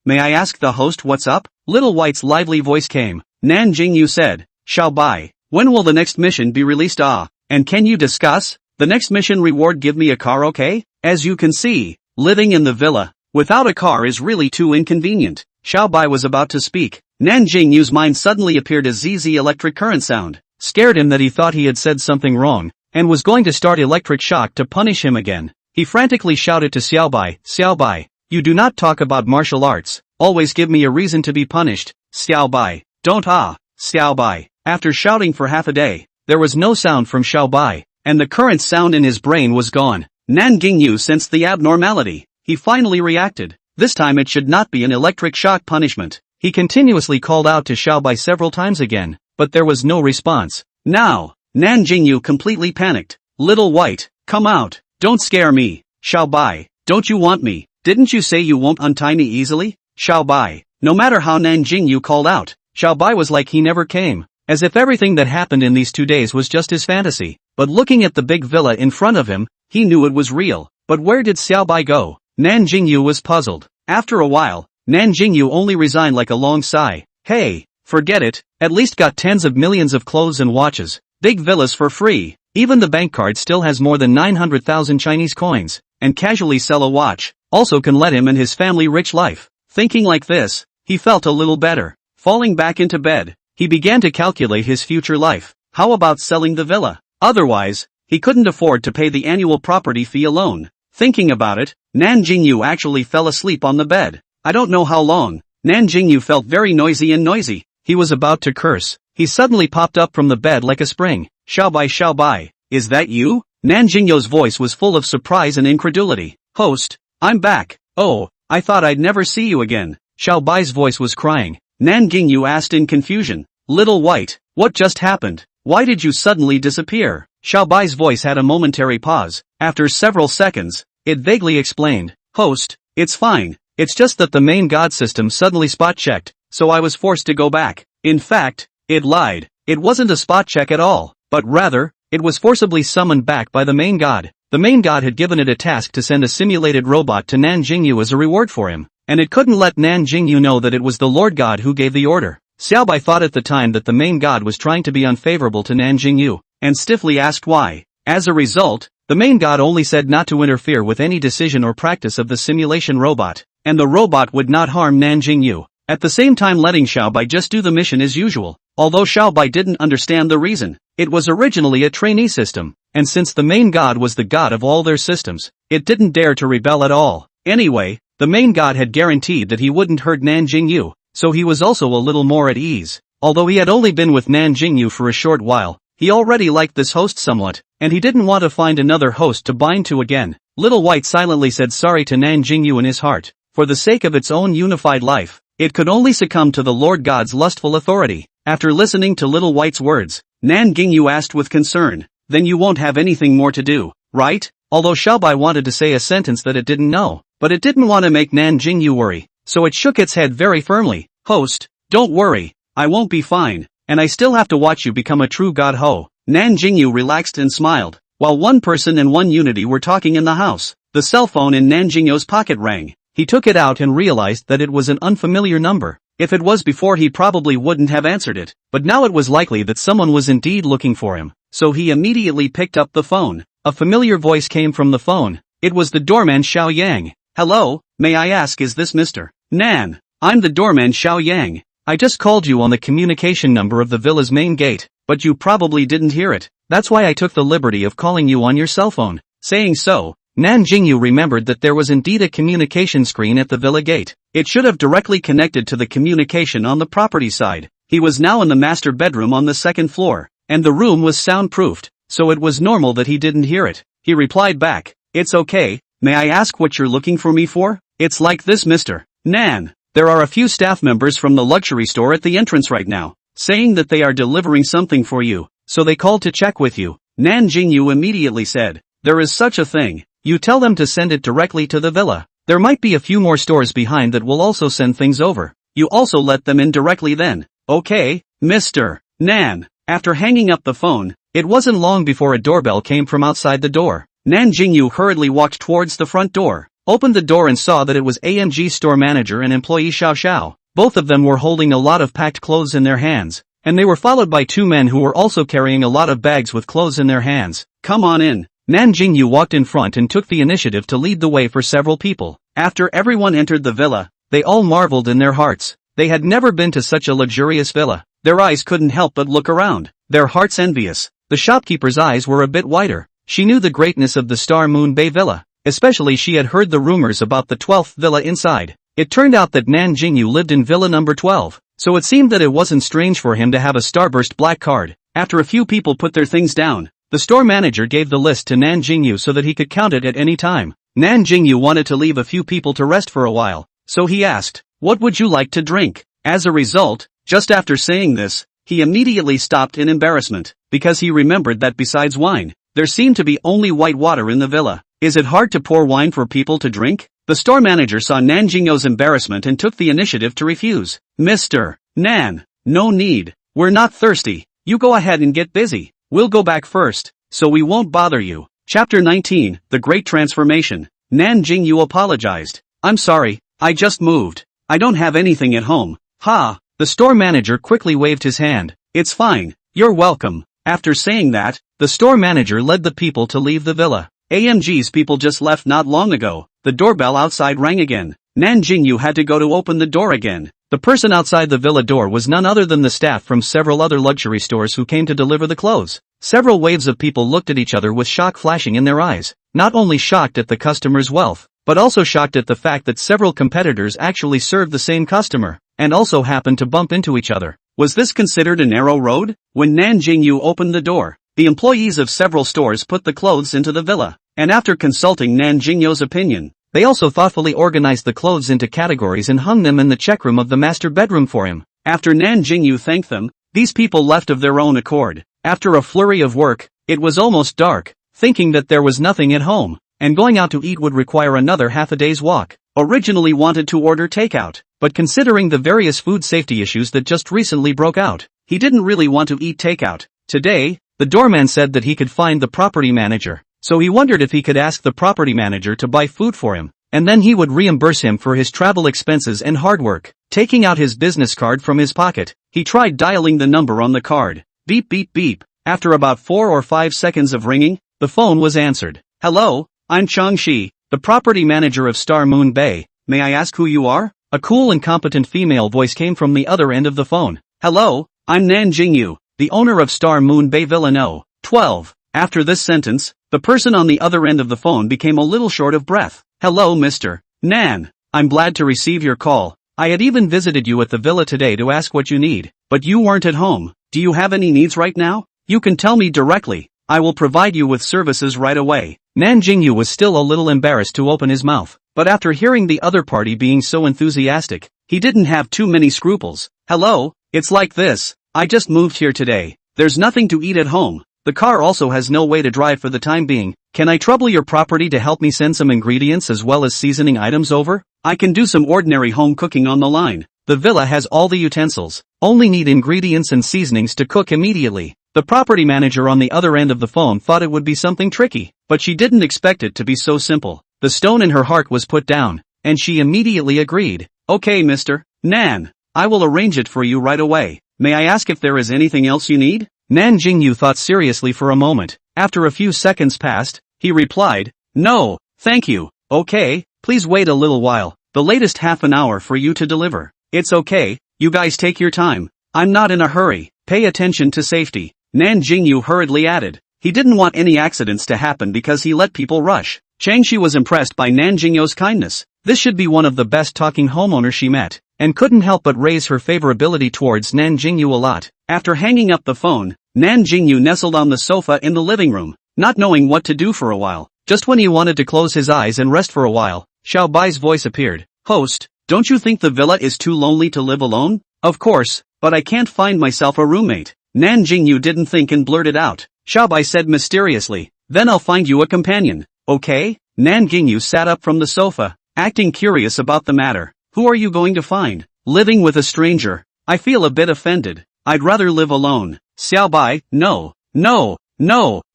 May I ask the host what's up? Little White's lively voice came. Nan Jingyou said, Xiao Bai, when will the next mission be released? And can you discuss the next mission reward? Give me a car, okay? As you can see, living in the villa without a car is really too inconvenient. Xiao Bai was about to speak. Nan Jingyou's mind suddenly appeared as ZZ electric current sound, scared him that he thought he had said something wrong, and was going to start electric shock to punish him again. He frantically shouted to Xiao Bai, you do not talk about martial arts, always give me a reason to be punished. Xiao Bai, don't Xiao Bai. After shouting for half a day, there was no sound from Xiao Bai, and the current sound in his brain was gone. Nan Jingyou sensed the abnormality. He finally reacted. This time it should not be an electric shock punishment. He continuously called out to Xiao Bai several times again, but there was no response. Now, Nan Jingyou completely panicked. Little White, come out, don't scare me. Xiao Bai, don't you want me? Didn't you say you won't untie me easily? Xiao Bai. No matter how Nan Jingyou called out, Xiao Bai was like he never came, as if everything that happened in these 2 days was just his fantasy. But looking at the big villa in front of him, he knew it was real. But where did Xiao Bai go? Nan Jingyou was puzzled. After a while, Nan Jingyou only resigned like a long sigh. Hey, forget it, at least got tens of millions of clothes and watches, big villas for free, even the bank card still has more than 900,000 Chinese coins, and casually sell a watch, also can let him and his family rich life. Thinking like this, he felt a little better. Falling back into bed, he began to calculate his future life. How about selling the villa? Otherwise, he couldn't afford to pay the annual property fee alone. Thinking about it, Nan Jingyou actually fell asleep on the bed. I don't know how long. Nan Jingyou felt very noisy. He was about to curse. He suddenly popped up from the bed like a spring. Xiao Bai, is that you? Nan Jingyou's voice was full of surprise and incredulity. Host, I'm back. Oh, I thought I'd never see you again. Xiao Bai's voice was crying. Nan Jingyou asked in confusion. Little White, what just happened? Why did you suddenly disappear? Xiao Bai's voice had a momentary pause. After several seconds, it vaguely explained. Host, it's fine. It's just that the main god system suddenly spot-checked, so I was forced to go back. In fact, it lied. It wasn't a spot check at all, but rather, it was forcibly summoned back by the main god. The main god had given it a task to send a simulated robot to Nan Jingyou as a reward for him, and it couldn't let Nan Jingyou know that it was the Lord God who gave the order. Xiao Bai thought at the time that the main god was trying to be unfavorable to Nan Jingyou, and stiffly asked why. As a result, the main god only said not to interfere with any decision or practice of the simulation robot, and the robot would not harm Nan Jingyou, at the same time letting Xiaobai just do the mission as usual. Although Xiaobai didn't understand the reason, it was originally a trainee system, and since the main god was the god of all their systems, it didn't dare to rebel at all. Anyway, the main god had guaranteed that he wouldn't hurt Nan Jingyou, so he was also a little more at ease. Although he had only been with Nan Jingyou for a short while, he already liked this host somewhat, and he didn't want to find another host to bind to again. Little White silently said sorry to Nan Jingyou in his heart. For the sake of its own unified life, it could only succumb to the Lord God's lustful authority. After listening to Little White's words, Nan Jingyou asked with concern, "Then you won't have anything more to do, right?" Although Xiaobai wanted to say a sentence that it didn't know, but it didn't want to make Nan Jingyou worry, so it shook its head very firmly. "Host, don't worry, I won't be fine, and I still have to watch you become a true god ho." Nan Jingyou relaxed and smiled, while one person and one unity were talking in the house. The cell phone in Nan Jingyou's pocket rang. He took it out and realized that it was an unfamiliar number. If it was before, he probably wouldn't have answered it, but now it was likely that someone was indeed looking for him, so he immediately picked up the phone. A familiar voice came from the phone. It was the doorman Xiao Yang. "Hello, may I ask, is this Mr. Nan?" "I'm the doorman Xiao Yang. I just called you on the communication number of the villa's main gate, but you probably didn't hear it. That's why I took the liberty of calling you on your cell phone." Saying so, Nan Jingyou remembered that there was indeed a communication screen at the villa gate. It should have directly connected to the communication on the property side. He was now in the master bedroom on the second floor, and the room was soundproofed, so it was normal that he didn't hear it. He replied back, "It's okay, may I ask what you're looking for me for?" "It's like this, Mr. Nan. There are a few staff members from the luxury store at the entrance right now, saying that they are delivering something for you, so they called to check with you." Nan Jingyou immediately said, "There is such a thing. You tell them to send it directly to the villa. There might be a few more stores behind that will also send things over. You also let them in directly then." "Okay, Mr. Nan." After hanging up the phone, it wasn't long before a doorbell came from outside the door. Nan Jingyou hurriedly walked towards the front door, opened the door and saw that it was AMG store manager and employee Xiao Xiao. Both of them were holding a lot of packed clothes in their hands, and they were followed by two men who were also carrying a lot of bags with clothes in their hands. "Come on in." Nan Jingyou walked in front and took the initiative to lead the way for several people. After everyone entered the villa, they all marveled in their hearts. They had never been to such a luxurious villa. Their eyes couldn't help but look around, their hearts envious. The shopkeeper's eyes were a bit wider. She knew the greatness of the Star Moon Bay Villa, especially she had heard the rumors about the 12th villa inside. It turned out that Nan Jingyou lived in villa number 12, so it seemed that it wasn't strange for him to have a starburst black card. After a few people put their things down, the store manager gave the list to Nan Jingyou so that he could count it at any time. Nan Jingyou wanted to leave a few people to rest for a while, so he asked, "What would you like to drink?" As a result, just after saying this, he immediately stopped in embarrassment, because he remembered that besides wine, there seemed to be only white water in the villa. Is it hard to pour wine for people to drink? The store manager saw Nan Jingyou's embarrassment and took the initiative to refuse. "Mr. Nan, no need. We're not thirsty. You go ahead and get busy. We'll go back first, so we won't bother you." Chapter 19, The Great Transformation. Nan Jingyou apologized. "I'm sorry, I just moved. I don't have anything at home." "Ha!" The store manager quickly waved his hand. "It's fine, you're welcome." After saying that, the store manager led the people to leave the villa. AMG's people just left not long ago. The doorbell outside rang again. Nan Jingyou had to go to open the door again. The person outside the villa door was none other than the staff from several other luxury stores who came to deliver the clothes. Several waves of people looked at each other with shock flashing in their eyes, not only shocked at the customer's wealth, but also shocked at the fact that several competitors actually served the same customer, and also happened to bump into each other. Was this considered a narrow road? When Nan Jingyou opened the door, the employees of several stores put the clothes into the villa, and after consulting Nan Jingyou's opinion, they also thoughtfully organized the clothes into categories and hung them in the check room of the master bedroom for him. After Nan Jingyou thanked them, these people left of their own accord. After a flurry of work, it was almost dark. Thinking that there was nothing at home, and going out to eat would require another half a day's walk, originally wanted to order takeout, but considering the various food safety issues that just recently broke out, he didn't really want to eat takeout. Today, the doorman said that he could find the property manager, so he wondered if he could ask the property manager to buy food for him, and then he would reimburse him for his travel expenses and hard work. Taking out his business card from his pocket, he tried dialing the number on the card. Beep beep beep. After about 4 or 5 seconds of ringing, the phone was answered. Hello, I'm Changxi, the property manager of Star Moon Bay. May I ask who you are? A cool and competent female voice came from the other end of the phone. Hello, I'm Nan Jingyou, the owner of Star Moon Bay Villa No. 12. After this sentence, the person on the other end of the phone became a little short of breath. Hello, Mr. Nan. I'm glad to receive your call. I had even visited you at the villa today to ask what you need, but you weren't at home. Do you have any needs right now? You can tell me directly. I will provide you with services right away. Nan Jingyou was still a little embarrassed to open his mouth, but after hearing the other party being so enthusiastic, he didn't have too many scruples. Hello, it's like this. I just moved here today. There's nothing to eat at home. The car also has no way to drive for the time being. Can I trouble your property to help me send some ingredients as well as seasoning items over? I can do some ordinary home cooking on the line. The villa has all the utensils. Only need ingredients and seasonings to cook immediately. The property manager on the other end of the phone thought it would be something tricky, but she didn't expect it to be so simple. The stone in her heart was put down, and she immediately agreed. Okay, Mr. Nan. I will arrange it for you right away. May I ask if there is anything else you need? Nan Jingyou thought seriously for a moment. After a few seconds passed, he replied, no, thank you. Okay, please wait a little while. The latest half an hour for you to deliver. It's okay, you guys take your time. I'm not in a hurry. Pay attention to safety. Nan Jingyou hurriedly added. He didn't want any accidents to happen because he let people rush. Changxi was impressed by Nan Jingyou's kindness. This should be one of the best talking homeowners she met, and couldn't help but raise her favorability towards Nan Jingyou a lot. After hanging up the phone, Nan Jingyou nestled on the sofa in the living room, not knowing what to do for a while. Just when he wanted to close his eyes and rest for a while, Xiao Bai's voice appeared. Host, don't you think the villa is too lonely to live alone? Of course, but I can't find myself a roommate. Nan Jingyou didn't think and blurted out. Xiao Bai said mysteriously, then I'll find you a companion, okay? Nan Jingyou sat up from the sofa, acting curious about the matter. Who are you going to find? Living with a stranger. I feel a bit offended. I'd rather live alone. Xiao Bai, no.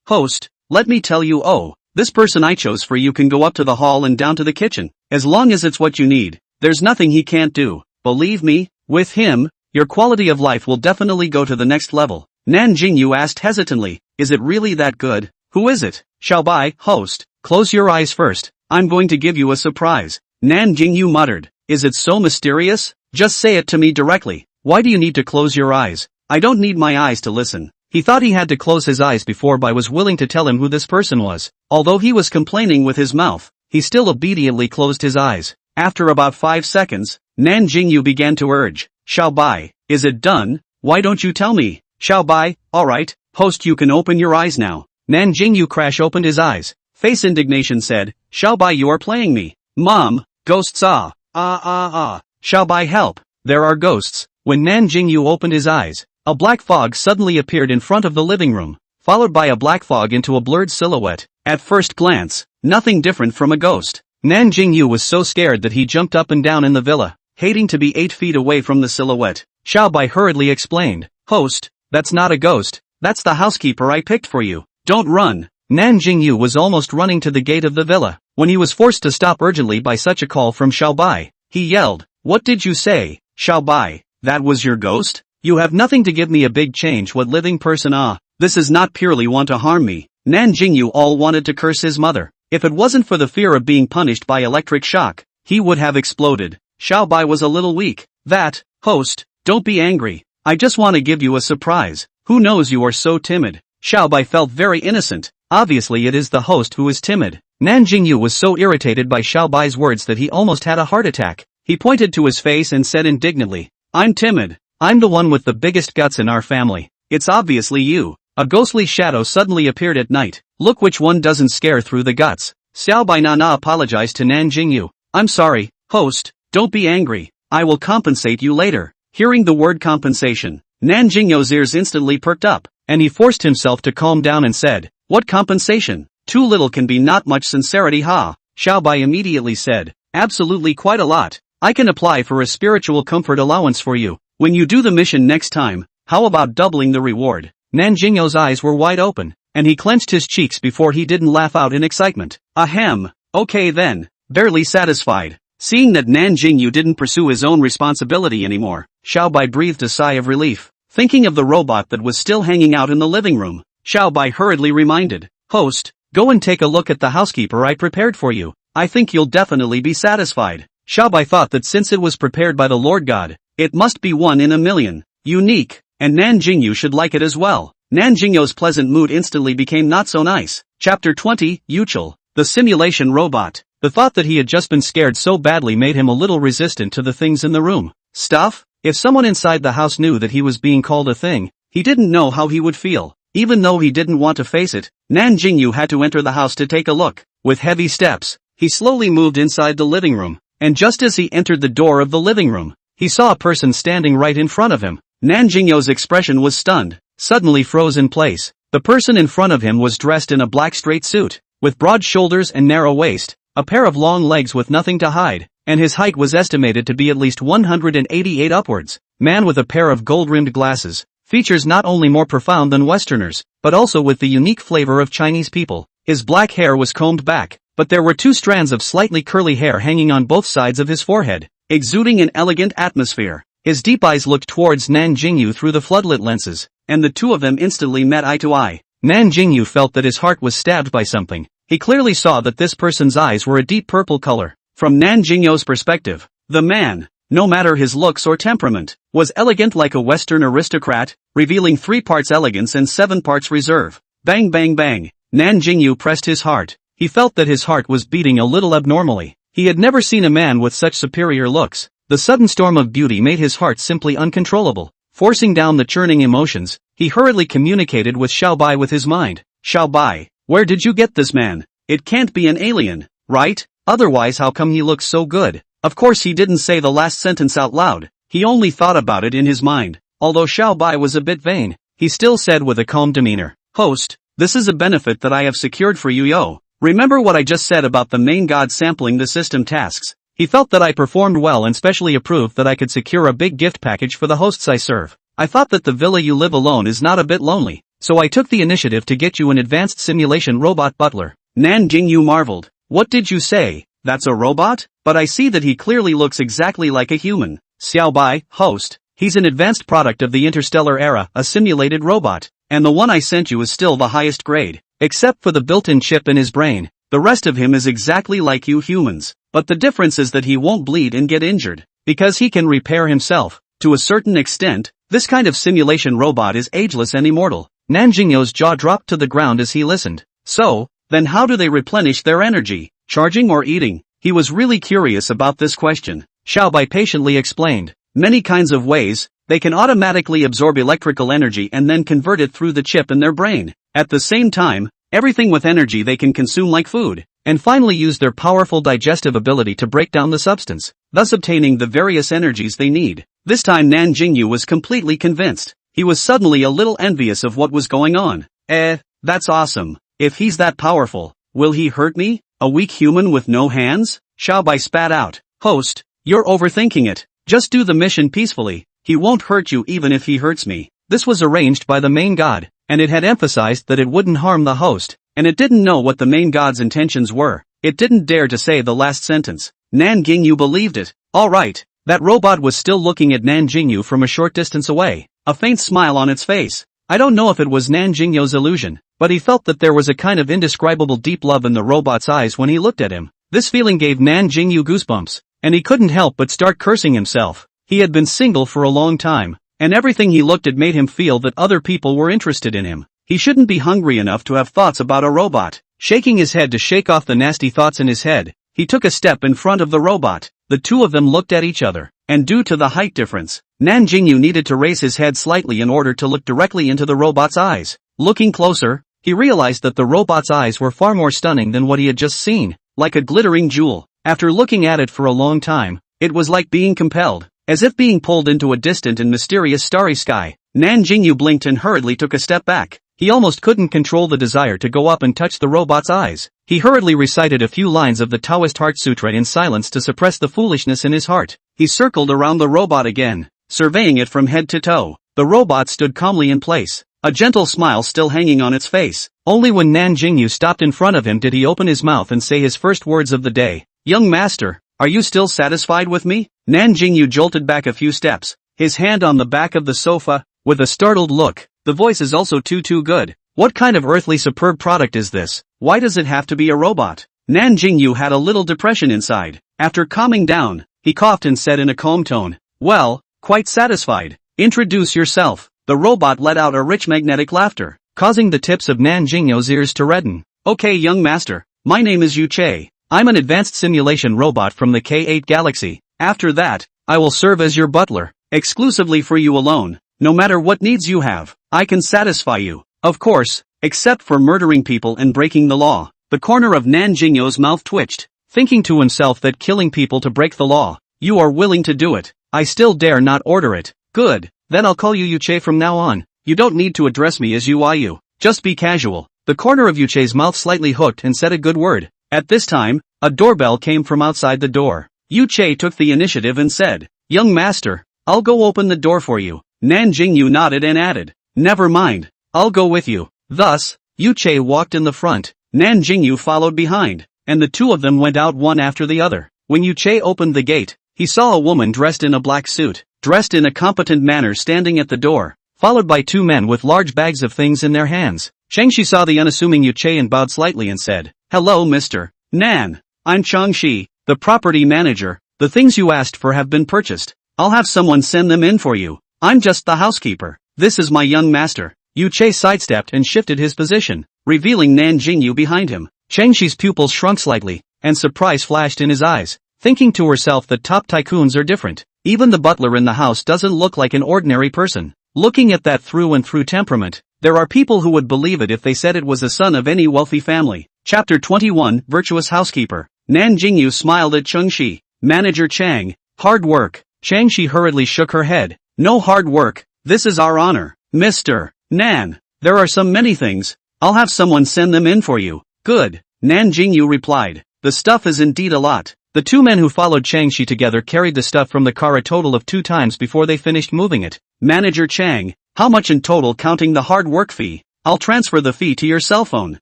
Host, let me tell you this person I chose for you can go up to the hall and down to the kitchen. As long as it's what you need, there's nothing he can't do. Believe me, with him, your quality of life will definitely go to the next level. Nan Jingyou asked hesitantly, is it really that good? Who is it? Xiao Bai, host, close your eyes first. I'm going to give you a surprise. Nan Jingyou muttered, is it so mysterious? Just say it to me directly. Why do you need to close your eyes? I don't need my eyes to listen. He thought he had to close his eyes before Bai was willing to tell him who this person was. Although he was complaining with his mouth, he still obediently closed his eyes. After about 5 seconds, Nan Jingyou began to urge, Xiao Bai, is it done? Why don't you tell me? Xiao Bai, alright, host you can open your eyes now. Nan Jingyou crash opened his eyes. Face indignation said, Xiao Bai you are playing me. Mom, ghosts Xiao Bai help, there are ghosts. When Nan Jingyou opened his eyes, a black fog suddenly appeared in front of the living room, followed by a black fog into a blurred silhouette. At first glance, nothing different from a ghost. Nan Jingyou was so scared that he jumped up and down in the villa, hating to be 8 feet away from the silhouette. Xiao Bai hurriedly explained, host, that's not a ghost, that's the housekeeper I picked for you. Don't run. Nan Jingyou was almost running to the gate of the villa, when he was forced to stop urgently by such a call from Xiao Bai. He yelled, what did you say, Xiao Bai? That was your ghost? You have nothing to give me a big change what living person this is not purely want to harm me. Nan Jingyou all wanted to curse his mother. If it wasn't for the fear of being punished by electric shock, he would have exploded. Xiao Bai was a little weak. That, host, don't be angry. I just want to give you a surprise. Who knows you are so timid? Xiao Bai felt very innocent. Obviously it is the host who is timid. Nan Jingyou was so irritated by Xiao Bai's words that he almost had a heart attack. He pointed to his face and said indignantly, I'm timid. I'm the one with the biggest guts in our family. It's obviously you. A ghostly shadow suddenly appeared at night. Look which one doesn't scare through the guts. Xiao Bai Nana apologized to Nan Jingyou. I'm sorry, host, don't be angry. I will compensate you later. Hearing the word compensation, Nan Jingyou's ears instantly perked up, and he forced himself to calm down and said, what compensation? Too little can be not much sincerity Xiao Bai immediately said, absolutely quite a lot. I can apply for a spiritual comfort allowance for you. When you do the mission next time, how about doubling the reward? Nan Jingyou's eyes were wide open, and he clenched his cheeks before he didn't laugh out in excitement. Ahem, okay then, barely satisfied. Seeing that Nan Jingyou didn't pursue his own responsibility anymore, Xiao Bai breathed a sigh of relief. Thinking of the robot that was still hanging out in the living room, Xiao Bai hurriedly reminded, Host, go and take a look at the housekeeper I prepared for you. I think you'll definitely be satisfied. Xiaobai thought that since it was prepared by the Lord God, it must be 1 in a million. Unique, and Nan Jingyou should like it as well. Nan Jingyou's pleasant mood instantly became not so nice. Chapter 20, Yuchel, the simulation robot. The thought that he had just been scared so badly made him a little resistant to the things in the room. Stuff? If someone inside the house knew that he was being called a thing, he didn't know how he would feel. Even though he didn't want to face it, Nan Jingyou had to enter the house to take a look. With heavy steps, he slowly moved inside the living room, and just as he entered the door of the living room, he saw a person standing right in front of him. Nan Jingyou's expression was stunned, suddenly froze in place. The person in front of him was dressed in a black straight suit, with broad shoulders and narrow waist, a pair of long legs with nothing to hide, and his height was estimated to be at least 188 upwards. Man with a pair of gold-rimmed glasses, features not only more profound than Westerners, but also with the unique flavor of Chinese people. His black hair was combed back, but there were 2 strands of slightly curly hair hanging on both sides of his forehead, exuding an elegant atmosphere. His deep eyes looked towards Nan Jingyou through the floodlit lenses, and the two of them instantly met eye to eye. Nan Jingyou felt that his heart was stabbed by something. He clearly saw that this person's eyes were a deep purple color. From Nan Jingyou's perspective, the man, no matter his looks or temperament, was elegant like a Western aristocrat, revealing 3 parts elegance and 7 parts reserve. Bang bang bang. Nan Jingyou pressed his heart. He felt that his heart was beating a little abnormally. He had never seen a man with such superior looks. The sudden storm of beauty made his heart simply uncontrollable. Forcing down the churning emotions, he hurriedly communicated with Xiaobai with his mind. Xiaobai, where did you get this man? It can't be an alien, right? Otherwise how come he looks so good? Of course he didn't say the last sentence out loud. He only thought about it in his mind. Although Xiaobai was a bit vain, he still said with a calm demeanor, Host, this is a benefit that I have secured for you yo. Remember what I just said about the main god sampling the system tasks. He felt that I performed well and specially approved that I could secure a big gift package for the hosts I serve. I thought that the villa you live alone is not a bit lonely, so I took the initiative to get you an advanced simulation robot butler. Nan Jingyou marveled. What did you say? That's a robot? But I see that he clearly looks exactly like a human. Xiaobai, host, he's an advanced product of the interstellar era, a simulated robot, and the one I sent you is still the highest grade, except for the built-in chip in his brain. The rest of him is exactly like you humans, but the difference is that he won't bleed and get injured, because he can repair himself. To a certain extent, this kind of simulation robot is ageless and immortal. Nan Jingyou's jaw dropped to the ground as he listened. So, then how do they replenish their energy? Charging or eating? He was really curious about this question. Xiaobai patiently explained. Many kinds of ways. They can automatically absorb electrical energy and then convert it through the chip in their brain. At the same time, everything with energy they can consume like food, and finally use their powerful digestive ability to break down the substance, thus obtaining the various energies they need. This time Nan Jingyou was completely convinced. He was suddenly a little envious of what was going on. That's awesome. If he's that powerful, will he hurt me? A weak human with no hands? Xiaobai spat out. Host, you're overthinking it. Just do the mission peacefully. He won't hurt you even if he hurts me. This was arranged by the main god, and it had emphasized that it wouldn't harm the host, and it didn't know what the main god's intentions were. It didn't dare to say the last sentence. Nan Jingyou believed it. Alright. That robot was still looking at Nan Jingyou from a short distance away, a faint smile on its face. I don't know if it was Nan Jingyou's illusion, but he felt that there was a kind of indescribable deep love in the robot's eyes when he looked at him. This feeling gave Nan Jingyou goosebumps, and he couldn't help but start cursing himself. He had been single for a long time, and everything he looked at made him feel that other people were interested in him. He shouldn't be hungry enough to have thoughts about a robot. Shaking his head to shake off the nasty thoughts in his head, he took a step in front of the robot. The two of them looked at each other, and due to the height difference, Nan Jingyou needed to raise his head slightly in order to look directly into the robot's eyes. Looking closer, he realized that the robot's eyes were far more stunning than what he had just seen, like a glittering jewel. After looking at it for a long time, it was like being compelled, as if being pulled into a distant and mysterious starry sky. Nan Jingyou blinked and hurriedly took a step back. He almost couldn't control the desire to go up and touch the robot's eyes. He hurriedly recited a few lines of the Taoist Heart Sutra in silence to suppress the foolishness in his heart. He circled around the robot again, surveying it from head to toe. The robot stood calmly in place, a gentle smile still hanging on its face. Only when Nan Jingyou stopped in front of him did he open his mouth and say his first words of the day. Young master, are you still satisfied with me? Nan Jingyou jolted back a few steps, his hand on the back of the sofa, with a startled look. The voice is also too good. What kind of earthly superb product is this? Why does it have to be a robot? Nan Jingyou had a little depression inside. After calming down, he coughed and said in a calm tone, "Well, quite satisfied. Introduce yourself." The robot let out a rich magnetic laughter, causing the tips of Nan Jingyou's ears to redden. "Okay, young master. My name is Yu Che. I'm an advanced simulation robot from the K8 galaxy. After that, I will serve as your butler, exclusively for you alone. No matter what needs you have, I can satisfy you. Of course, except for murdering people and breaking the law." The corner of Nan Jingyou's mouth twitched, thinking to himself that killing people to break the law. "You are willing to do it. I still dare not order it. Good, then I'll call you Yu Che from now on. You don't need to address me as you. Just be casual." The corner of Yu Che's mouth slightly hooked and said a good word. At this time, a doorbell came from outside the door. Yu Che took the initiative and said, "Young master, I'll go open the door for you." Nan Jingyou nodded and added, "Never mind, I'll go with you." Thus, Yu Che walked in the front, Nan Jingyou followed behind, and the two of them went out one after the other. When Yu Che opened the gate, he saw a woman dressed in a black suit, dressed in a competent manner standing at the door, followed by two men with large bags of things in their hands. Changshi saw the unassuming Yu Che and bowed slightly and said, "Hello Mr. Nan. I'm Changshi, the property manager. The things you asked for have been purchased. I'll have someone send them in for you. I'm just the housekeeper. This is my young master." Yu Che sidestepped and shifted his position, revealing Nan Jingyou behind him. Changshi's pupils shrunk slightly, and surprise flashed in his eyes, thinking to herself that top tycoons are different. Even the butler in the house doesn't look like an ordinary person. Looking at that through and through temperament, there are people who would believe it if they said it was a son of any wealthy family. Chapter 21, Virtuous Housekeeper. Nan Jingyou smiled at Changshi. "Manager Chang, hard work." Changshi hurriedly shook her head. "No hard work, this is our honor. Mr. Nan, there are so many things. I'll have someone send them in for you." "Good," Nan Jingyou replied. "The stuff is indeed a lot." The two men who followed Changshi together carried the stuff from the car a total of 2 times before they finished moving it. "Manager Chang, how much in total counting the hard work fee?" "I'll transfer the fee to your cell phone."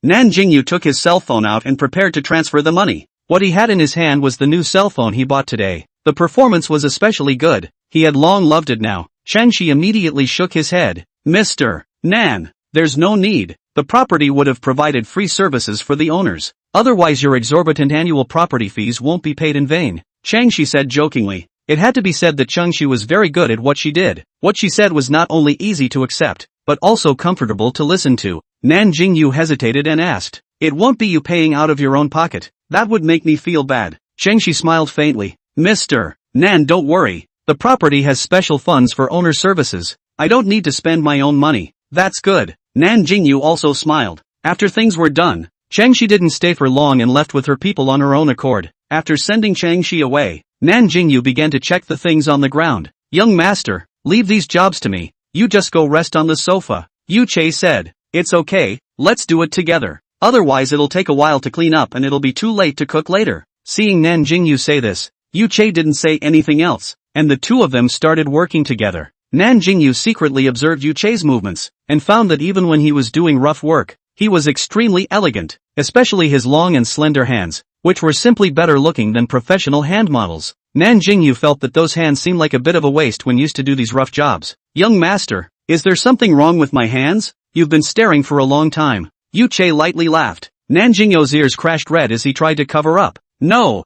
Nan Jingyou took his cell phone out and prepared to transfer the money. What he had in his hand was the new cell phone he bought today. The performance was especially good. He had long loved it now. Changshi immediately shook his head. "Mr. Nan, there's no need. The property would have provided free services for the owners. Otherwise your exorbitant annual property fees won't be paid in vain." Changshi said jokingly. It had to be said that Changshi was very good at what she did. What she said was not only easy to accept, but also comfortable to listen to. Nan Jingyou hesitated and asked, "It won't be you paying out of your own pocket? That would make me feel bad." Changshi smiled faintly. "Mr. Nan, don't worry. The property has special funds for owner services. I don't need to spend my own money." "That's good." Nan Jingyou also smiled. After things were done, Changshi didn't stay for long and left with her people on her own accord. After sending Changshi away, Nan Jingyou began to check the things on the ground. "Young master, leave these jobs to me. You just go rest on the sofa." Yu Che said, "It's okay, let's do it together. Otherwise it'll take a while to clean up and it'll be too late to cook later." Seeing Nan Jingyou say this, Yu Che didn't say anything else, and the two of them started working together. Nan Jingyou secretly observed Yu Che's movements, and found that even when he was doing rough work, he was extremely elegant, especially his long and slender hands, which were simply better looking than professional hand models. Nan Jingyou felt that those hands seemed like a bit of a waste when used to do these rough jobs. "Young master, is there something wrong with my hands? You've been staring for a long time." Yu Che lightly laughed. Nan Jingyou's ears crashed red as he tried to cover up. No,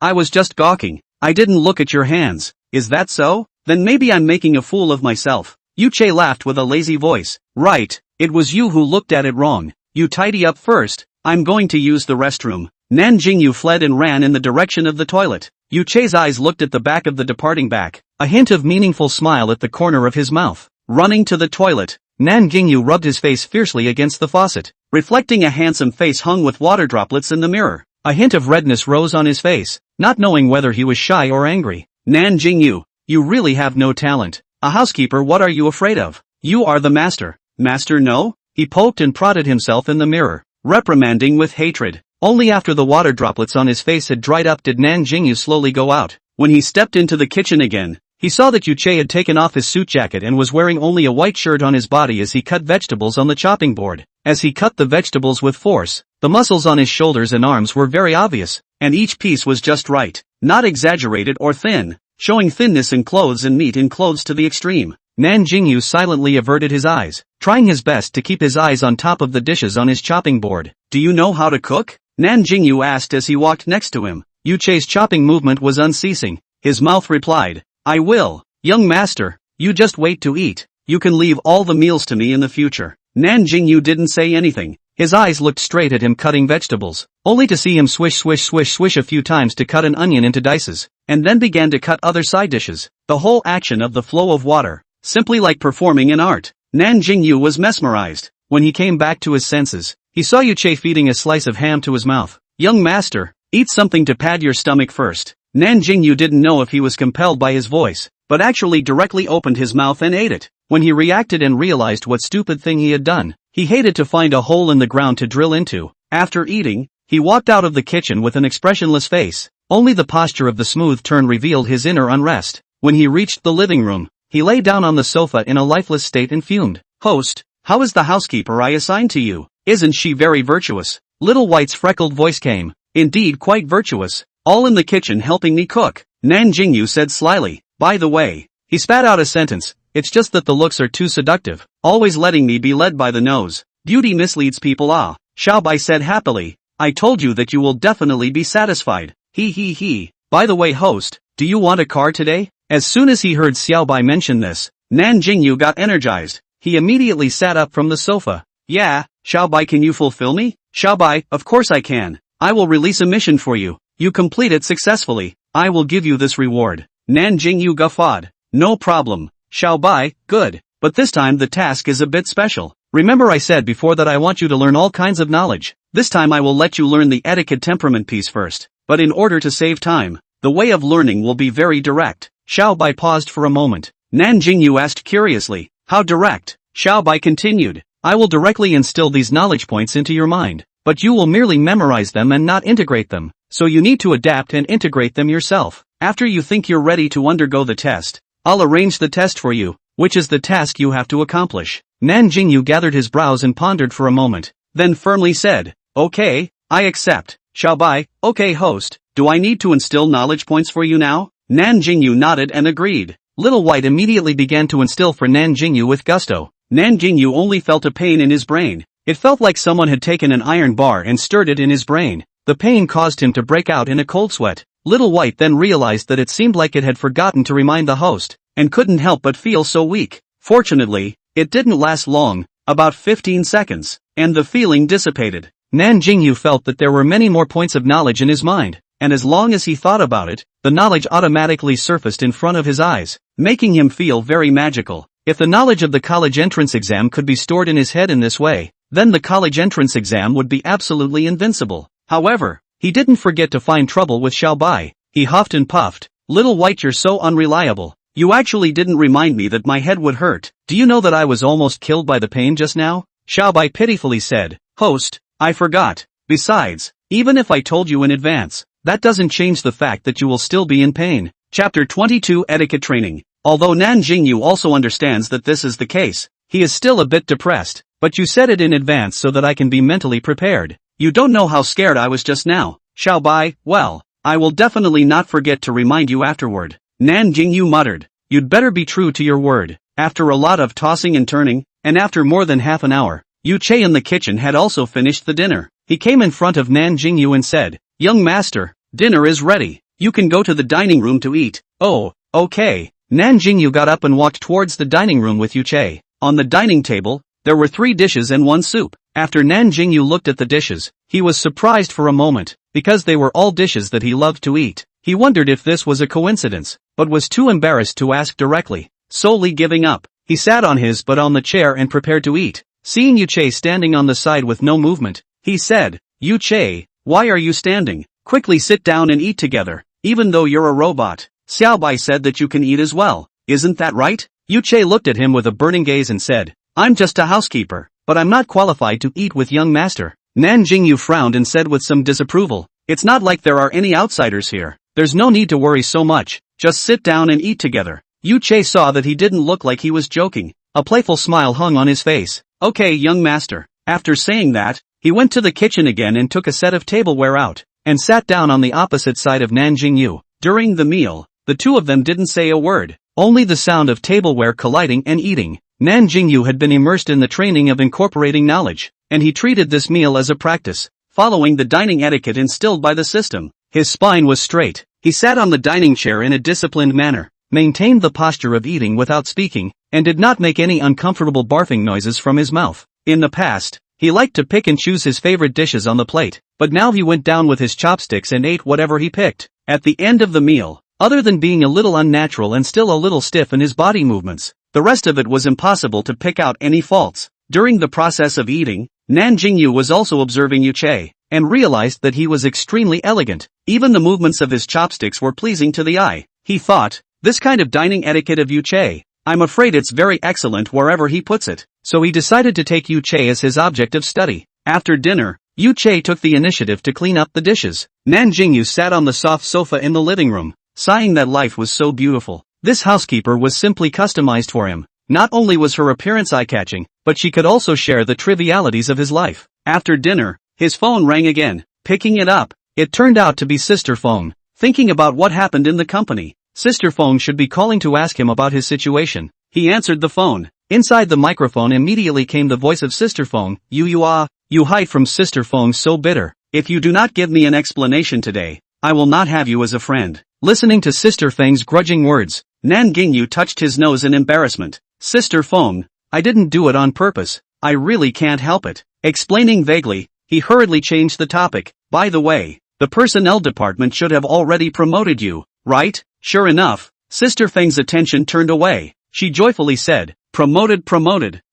I was just gawking. I didn't look at your hands." "Is that so? Then maybe I'm making a fool of myself." Yu Che laughed with a lazy voice. "Right, it was you who looked at it wrong. You tidy up first, I'm going to use the restroom." Nan Jingyou fled and ran in the direction of the toilet. Yu Che's eyes looked at the back of the departing back, a hint of meaningful smile at the corner of his mouth. Running to the toilet, Nan Jingyou rubbed his face fiercely against the faucet, reflecting a handsome face hung with water droplets in the mirror. A hint of redness rose on his face, not knowing whether he was shy or angry. "Nan Jingyou, you really have no talent. A housekeeper, what are you afraid of? You are the master." "Master, no?" He poked and prodded himself in the mirror, reprimanding with hatred. Only after the water droplets on his face had dried up did Nan Jingyou slowly go out. When he stepped into the kitchen again, he saw that Yu Che had taken off his suit jacket and was wearing only a white shirt on his body as he cut vegetables on the chopping board. As he cut the vegetables with force, the muscles on his shoulders and arms were very obvious, and each piece was just right, not exaggerated or thin, showing thinness in clothes and meat in clothes to the extreme. Nan Jingyou silently averted his eyes, trying his best to keep his eyes on top of the dishes on his chopping board. Do you know how to cook? Nan Jingyou asked as he walked next to him. Yu Chei's chopping movement was unceasing. His mouth replied, I will, young master, you just wait to eat. You can leave all the meals to me in the future. Nan Jingyou didn't say anything. His eyes looked straight at him cutting vegetables, only to see him swish swish swish swish a few times to cut an onion into dices, and then began to cut other side dishes. The whole action of the flow of water, simply like performing an art. Nan Jingyou was mesmerized. When he came back to his senses, he saw Yu Chei feeding a slice of ham to his mouth. Young master, eat something to pad your stomach first. Nan Jingyou didn't know if he was compelled by his voice, but actually directly opened his mouth and ate it. When he reacted and realized what stupid thing he had done, he hated to find a hole in the ground to drill into. After eating, he walked out of the kitchen with an expressionless face. Only the posture of the smooth turn revealed his inner unrest. When he reached the living room, he lay down on the sofa in a lifeless state and fumed. Host, how is the housekeeper I assigned to you? Isn't she very virtuous? Little White's freckled voice came. Indeed, quite virtuous. All in the kitchen helping me cook, Nan Jingyou said slyly. By the way, he spat out a sentence. It's just that the looks are too seductive, always letting me be led by the nose. Beauty misleads people. Ah, Xiaobai said happily. I told you that you will definitely be satisfied. He. By the way, host, do you want a car today? As soon as he heard Xiaobai mention this, Nan Jingyou got energized. He immediately sat up from the sofa. Yeah, Xiaobai, can you fulfill me? Xiaobai, of course I can. I will release a mission for you. You complete it successfully. I will give you this reward. Nan Jingyou guffawed. No problem. Xiaobai, good. But this time the task is a bit special. Remember I said before that I want you to learn all kinds of knowledge. This time I will let you learn the etiquette temperament piece first. But in order to save time, the way of learning will be very direct. Xiaobai paused for a moment. Nan Jingyou asked curiously, how direct? Xiaobai continued, I will directly instill these knowledge points into your mind, but you will merely memorize them and not integrate them, so you need to adapt and integrate them yourself. After you think you're ready to undergo the test, I'll arrange the test for you, which is the task you have to accomplish. Nan Jingyou gathered his brows and pondered for a moment, then firmly said, okay, I accept. Xiaobai, okay host, do I need to instill knowledge points for you now? Nan Jingyou nodded and agreed. Little White immediately began to instill for Nan Jingyou with gusto. Nan Jingyou only felt a pain in his brain. It felt like someone had taken an iron bar and stirred it in his brain. The pain caused him to break out in a cold sweat. Little White then realized that it seemed like it had forgotten to remind the host, and couldn't help but feel so weak. Fortunately, it didn't last long, about 15 seconds, and the feeling dissipated. Nan Jingyou felt that there were many more points of knowledge in his mind, and as long as he thought about it, the knowledge automatically surfaced in front of his eyes, making him feel very magical. If the knowledge of the college entrance exam could be stored in his head in this way, then the college entrance exam would be absolutely invincible. However, he didn't forget to find trouble with Xiaobai. He huffed and puffed. Little White, you're so unreliable. You actually didn't remind me that my head would hurt. Do you know that I was almost killed by the pain just now? Xiaobai pitifully said. Host, I forgot. Besides, even if I told you in advance, that doesn't change the fact that you will still be in pain. Chapter 22 Etiquette Training. Although Nan Jingyou also understands that this is the case, he is still a bit depressed. But you said it in advance so that I can be mentally prepared. You don't know how scared I was just now. Xiaobai, well, I will definitely not forget to remind you afterward. Nan Jingyou muttered. You'd better be true to your word. After a lot of tossing and turning, and after more than half an hour, Yu Chei in the kitchen had also finished the dinner. He came in front of Nan Jingyou and said, Young master, dinner is ready. You can go to the dining room to eat. Oh, okay. Nan Jingyou got up and walked towards the dining room with Yu Chei. On the dining table, there were 3 dishes and 1 soup. After Nan Jingyou looked at the dishes, he was surprised for a moment, because they were all dishes that he loved to eat. He wondered if this was a coincidence, but was too embarrassed to ask directly. Solely giving up, he sat on his butt on the chair and prepared to eat. Seeing Yu Chei standing on the side with no movement, he said, Yu Chei, why are you standing? Quickly sit down and eat together. Even though you're a robot, Xiaobai said that you can eat as well. Isn't that right? Yu Chei looked at him with a burning gaze and said, I'm just a housekeeper, but I'm not qualified to eat with young master. Nan Jingyou frowned and said with some disapproval, it's not like there are any outsiders here. There's no need to worry so much, just sit down and eat together. Yu Chei saw that he didn't look like he was joking. A playful smile hung on his face. Okay, young master. After saying that, he went to the kitchen again and took a set of tableware out, and sat down on the opposite side of Nan Jingyou. During the meal, the two of them didn't say a word. only the sound of tableware colliding and eating. Nan Jingyou had been immersed in the training of incorporating knowledge, and he treated this meal as a practice, following the dining etiquette instilled by the system. His spine was straight. He sat on the dining chair in a disciplined manner, maintained the posture of eating without speaking, and did not make any uncomfortable barfing noises from his mouth. In the past, he liked to pick and choose his favorite dishes on the plate, but now he went down with his chopsticks and ate whatever he picked. At the end of the meal, other than being a little unnatural and still a little stiff in his body movements, the rest of it was impossible to pick out any faults. During the process of eating, Nan Jingyou was also observing Yuchei, and realized that he was extremely elegant. Even the movements of his chopsticks were pleasing to the eye. He thought, this kind of dining etiquette of Yuchei, I'm afraid it's very excellent wherever he puts it. So he decided to take Yuchei as his object of study. After dinner, Yuchei took the initiative to clean up the dishes. Nan Jingyou sat on the soft sofa in the living room, sighing that life was so beautiful. This housekeeper was simply customized for him. Not only was her appearance eye-catching, but she could also share the trivialities of his life. After dinner, his phone rang again. Picking it up, it turned out to be Sister Phone. Thinking about what happened in the company, Sister Phone should be calling to ask him about his situation. He answered the phone. Inside the microphone immediately came the voice of Sister Phone. You hide from Sister Phone so bitter. If you do not give me an explanation today, I will not have you as a friend. Listening to Sister Feng's grudging words, Nan Jingyou touched his nose in embarrassment. Sister Phone, I didn't do it on purpose. I really can't help it. Explaining vaguely, he hurriedly changed the topic. By the way, the personnel department should have already promoted you, right? Sure enough, Sister Feng's attention turned away. She joyfully said, promoted.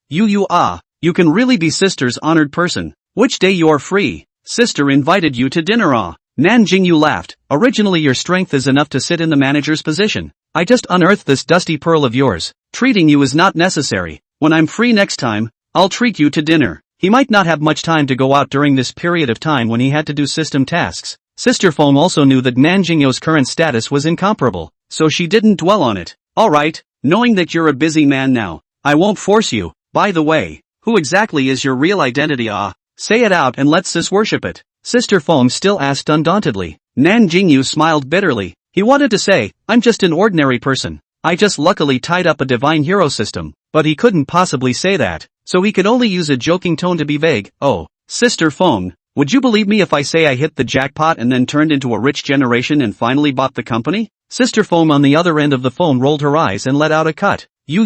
You can really be Sister's honored person. Which day you're free? Sister invited you to dinner. Nan Jingyou laughed. Originally your strength is enough to sit in the manager's position. I just unearthed this dusty pearl of yours. Treating you is not necessary. When I'm free next time, I'll treat you to dinner. He might not have much time to go out during this period of time when he had to do system tasks. Sister Phone also knew that Nan Jingyou's current status was incomparable, so she didn't dwell on it. Alright, knowing that you're a busy man now, I won't force you. By the way, who exactly is your real identity? Say it out and let sis worship it. Sister Phone still asked undauntedly. Nan Jingyou smiled bitterly. He wanted to say, I'm just an ordinary person. I just luckily tied up a divine hero system, but he couldn't possibly say that, so he could only use a joking tone to be vague. Oh, Sister Phone, would you believe me if I say I hit the jackpot and then turned into a rich generation and finally bought the company? Sister Phone on the other end of the phone rolled her eyes and let out a cut. You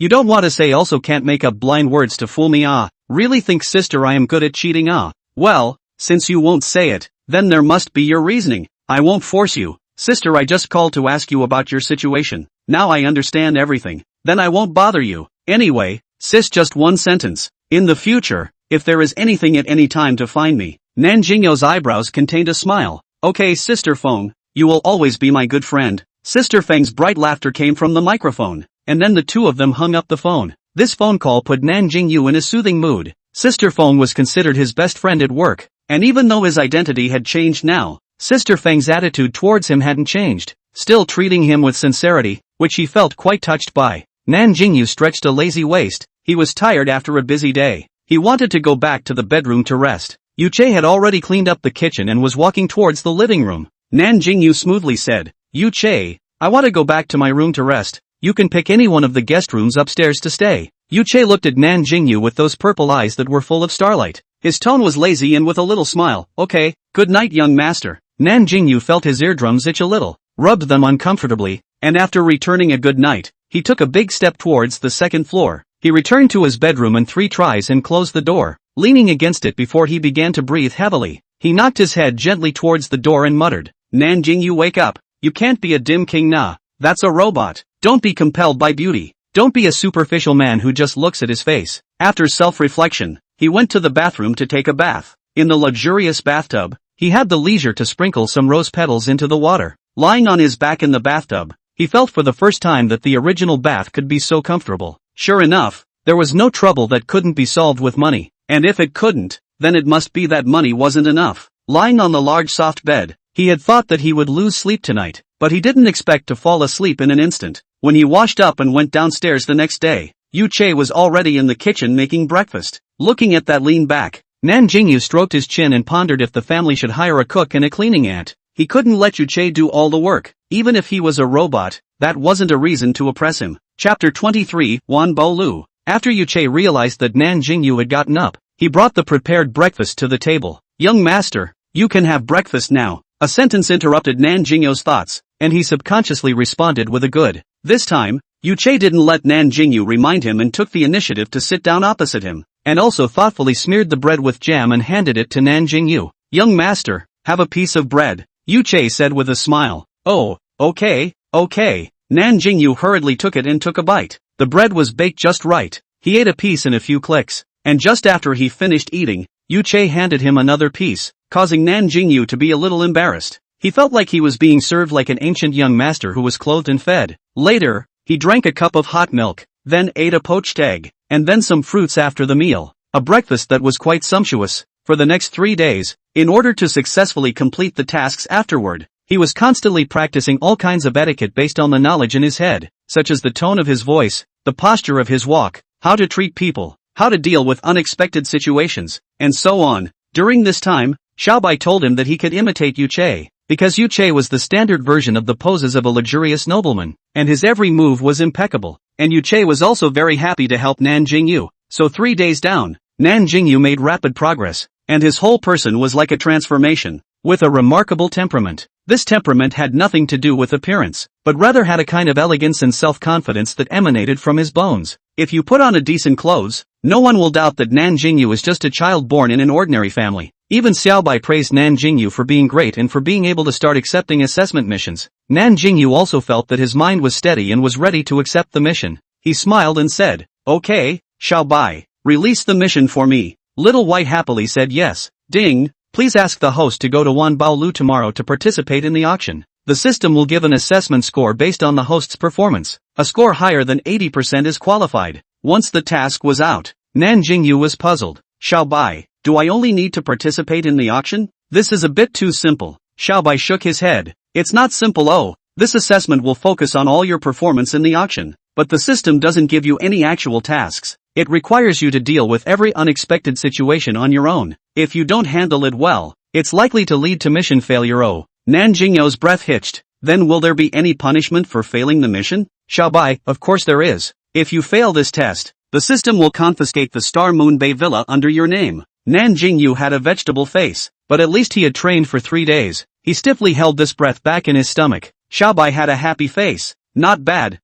don't want to say also can't make up blind words to fool me. Really think sister I am good at cheating? Well, since you won't say it, then there must be your reasoning. I won't force you. Sister, I just called to ask you about your situation. Now I understand everything. Then I won't bother you. Anyway, sis, just one sentence. In the future, if there is anything at any time to find me. Nan Jingyou's eyebrows contained a smile. Okay, Sister Phone, you will always be my good friend. Sister Feng's bright laughter came from the microphone, and then the two of them hung up the phone. This phone call put Nan Jingyou in a soothing mood. Sister Phone was considered his best friend at work, and even though his identity had changed now, Sister Feng's attitude towards him hadn't changed, still treating him with sincerity, which he felt quite touched by. Nan Jingyou stretched a lazy waist. He was tired after a busy day. He wanted to go back to the bedroom to rest. Yuchei had already cleaned up the kitchen and was walking towards the living room. Nan Jingyou smoothly said, Yuchei, I want to go back to my room to rest. You can pick any one of the guest rooms upstairs to stay. Yuchei looked at Nan Jingyou with those purple eyes that were full of starlight. His tone was lazy and with a little smile. Okay, good night young master. Nan Jingyou felt his eardrums itch a little, rubbed them uncomfortably, and after returning a good night, he took a big step towards the second floor. He returned to his bedroom in 3 tries and closed the door, leaning against it before he began to breathe heavily. He knocked his head gently towards the door and muttered, Nan Jingyou, wake up. You can't be a dim king that's a robot. Don't be compelled by beauty. Don't be a superficial man who just looks at his face. After self-reflection, he went to the bathroom to take a bath. In the luxurious bathtub, he had the leisure to sprinkle some rose petals into the water. Lying on his back in the bathtub, he felt for the first time that the original bath could be so comfortable. Sure enough, there was no trouble that couldn't be solved with money, and if it couldn't, then it must be that money wasn't enough. Lying on the large soft bed, he had thought that he would lose sleep tonight, but he didn't expect to fall asleep in an instant. When he washed up and went downstairs the next day, Yuchei was already in the kitchen making breakfast. Looking at that lean back, Nan Jingyou stroked his chin and pondered if the family should hire a cook and a cleaning aunt. He couldn't let Yuchei do all the work. Even if he was a robot, that wasn't a reason to oppress him. Chapter 23, Wan Bo Lu. After Yuche realized that Nan Jingyou had gotten up, he brought the prepared breakfast to the table. Young master, you can have breakfast now. A sentence interrupted Nan Jingyou's thoughts, and he subconsciously responded with a good. This time, Yuche didn't let Nan Jingyou remind him and took the initiative to sit down opposite him, and also thoughtfully smeared the bread with jam and handed it to Nan Jingyou. Young master, have a piece of bread, Yuche said with a smile. Oh, okay. Nan Jingyou hurriedly took it and took a bite. The bread was baked just right. He ate a piece in a few clicks, and just after he finished eating, Yuche handed him another piece, causing Nan Jingyou to be a little embarrassed. He felt like he was being served like an ancient young master who was clothed and fed. Later, he drank a cup of hot milk, then ate a poached egg, and then some fruits after the meal. A breakfast that was quite sumptuous. For the next 3 days, in order to successfully complete the tasks afterward, he was constantly practicing all kinds of etiquette based on the knowledge in his head, such as the tone of his voice, the posture of his walk, how to treat people, how to deal with unexpected situations, and so on. During this time, Xiaobai told him that he could imitate Yuche, because Yuche was the standard version of the poses of a luxurious nobleman, and his every move was impeccable, and Yuche was also very happy to help Nan Jingyou. So 3 days down, Nan Jingyou made rapid progress, and his whole person was like a transformation, with a remarkable temperament. This temperament had nothing to do with appearance, but rather had a kind of elegance and self-confidence that emanated from his bones. If you put on a decent clothes, no one will doubt that Nan Jingyou is just a child born in an ordinary family. Even Xiaobai praised Nan Jingyou for being great and for being able to start accepting assessment missions. Nan Jingyou also felt that his mind was steady and was ready to accept the mission. He smiled and said, "Okay, Xiaobai, release the mission for me." Little White happily said yes. Ding, please ask the host to go to Wan Bao Lu tomorrow to participate in the auction. The system will give an assessment score based on the host's performance. A score higher than 80% is qualified. Once the task was out, Nan Jingyou was puzzled. Xiaobai, do I only need to participate in the auction? This is a bit too simple. Xiaobai shook his head. It's not simple. Oh, this assessment will focus on all your performance in the auction, but the system doesn't give you any actual tasks. It requires you to deal with every unexpected situation on your own. If you don't handle it well, it's likely to lead to mission failure. Oh, Nan Jingyou's breath hitched. Then will there be any punishment for failing the mission? Xiaobai, of course there is. If you fail this test, the system will confiscate the Star Moon Bay Villa under your name. Nan Jingyou had a vegetable face, but at least he had trained for 3 days. He stiffly held this breath back in his stomach. Xiaobai had a happy face. Not bad.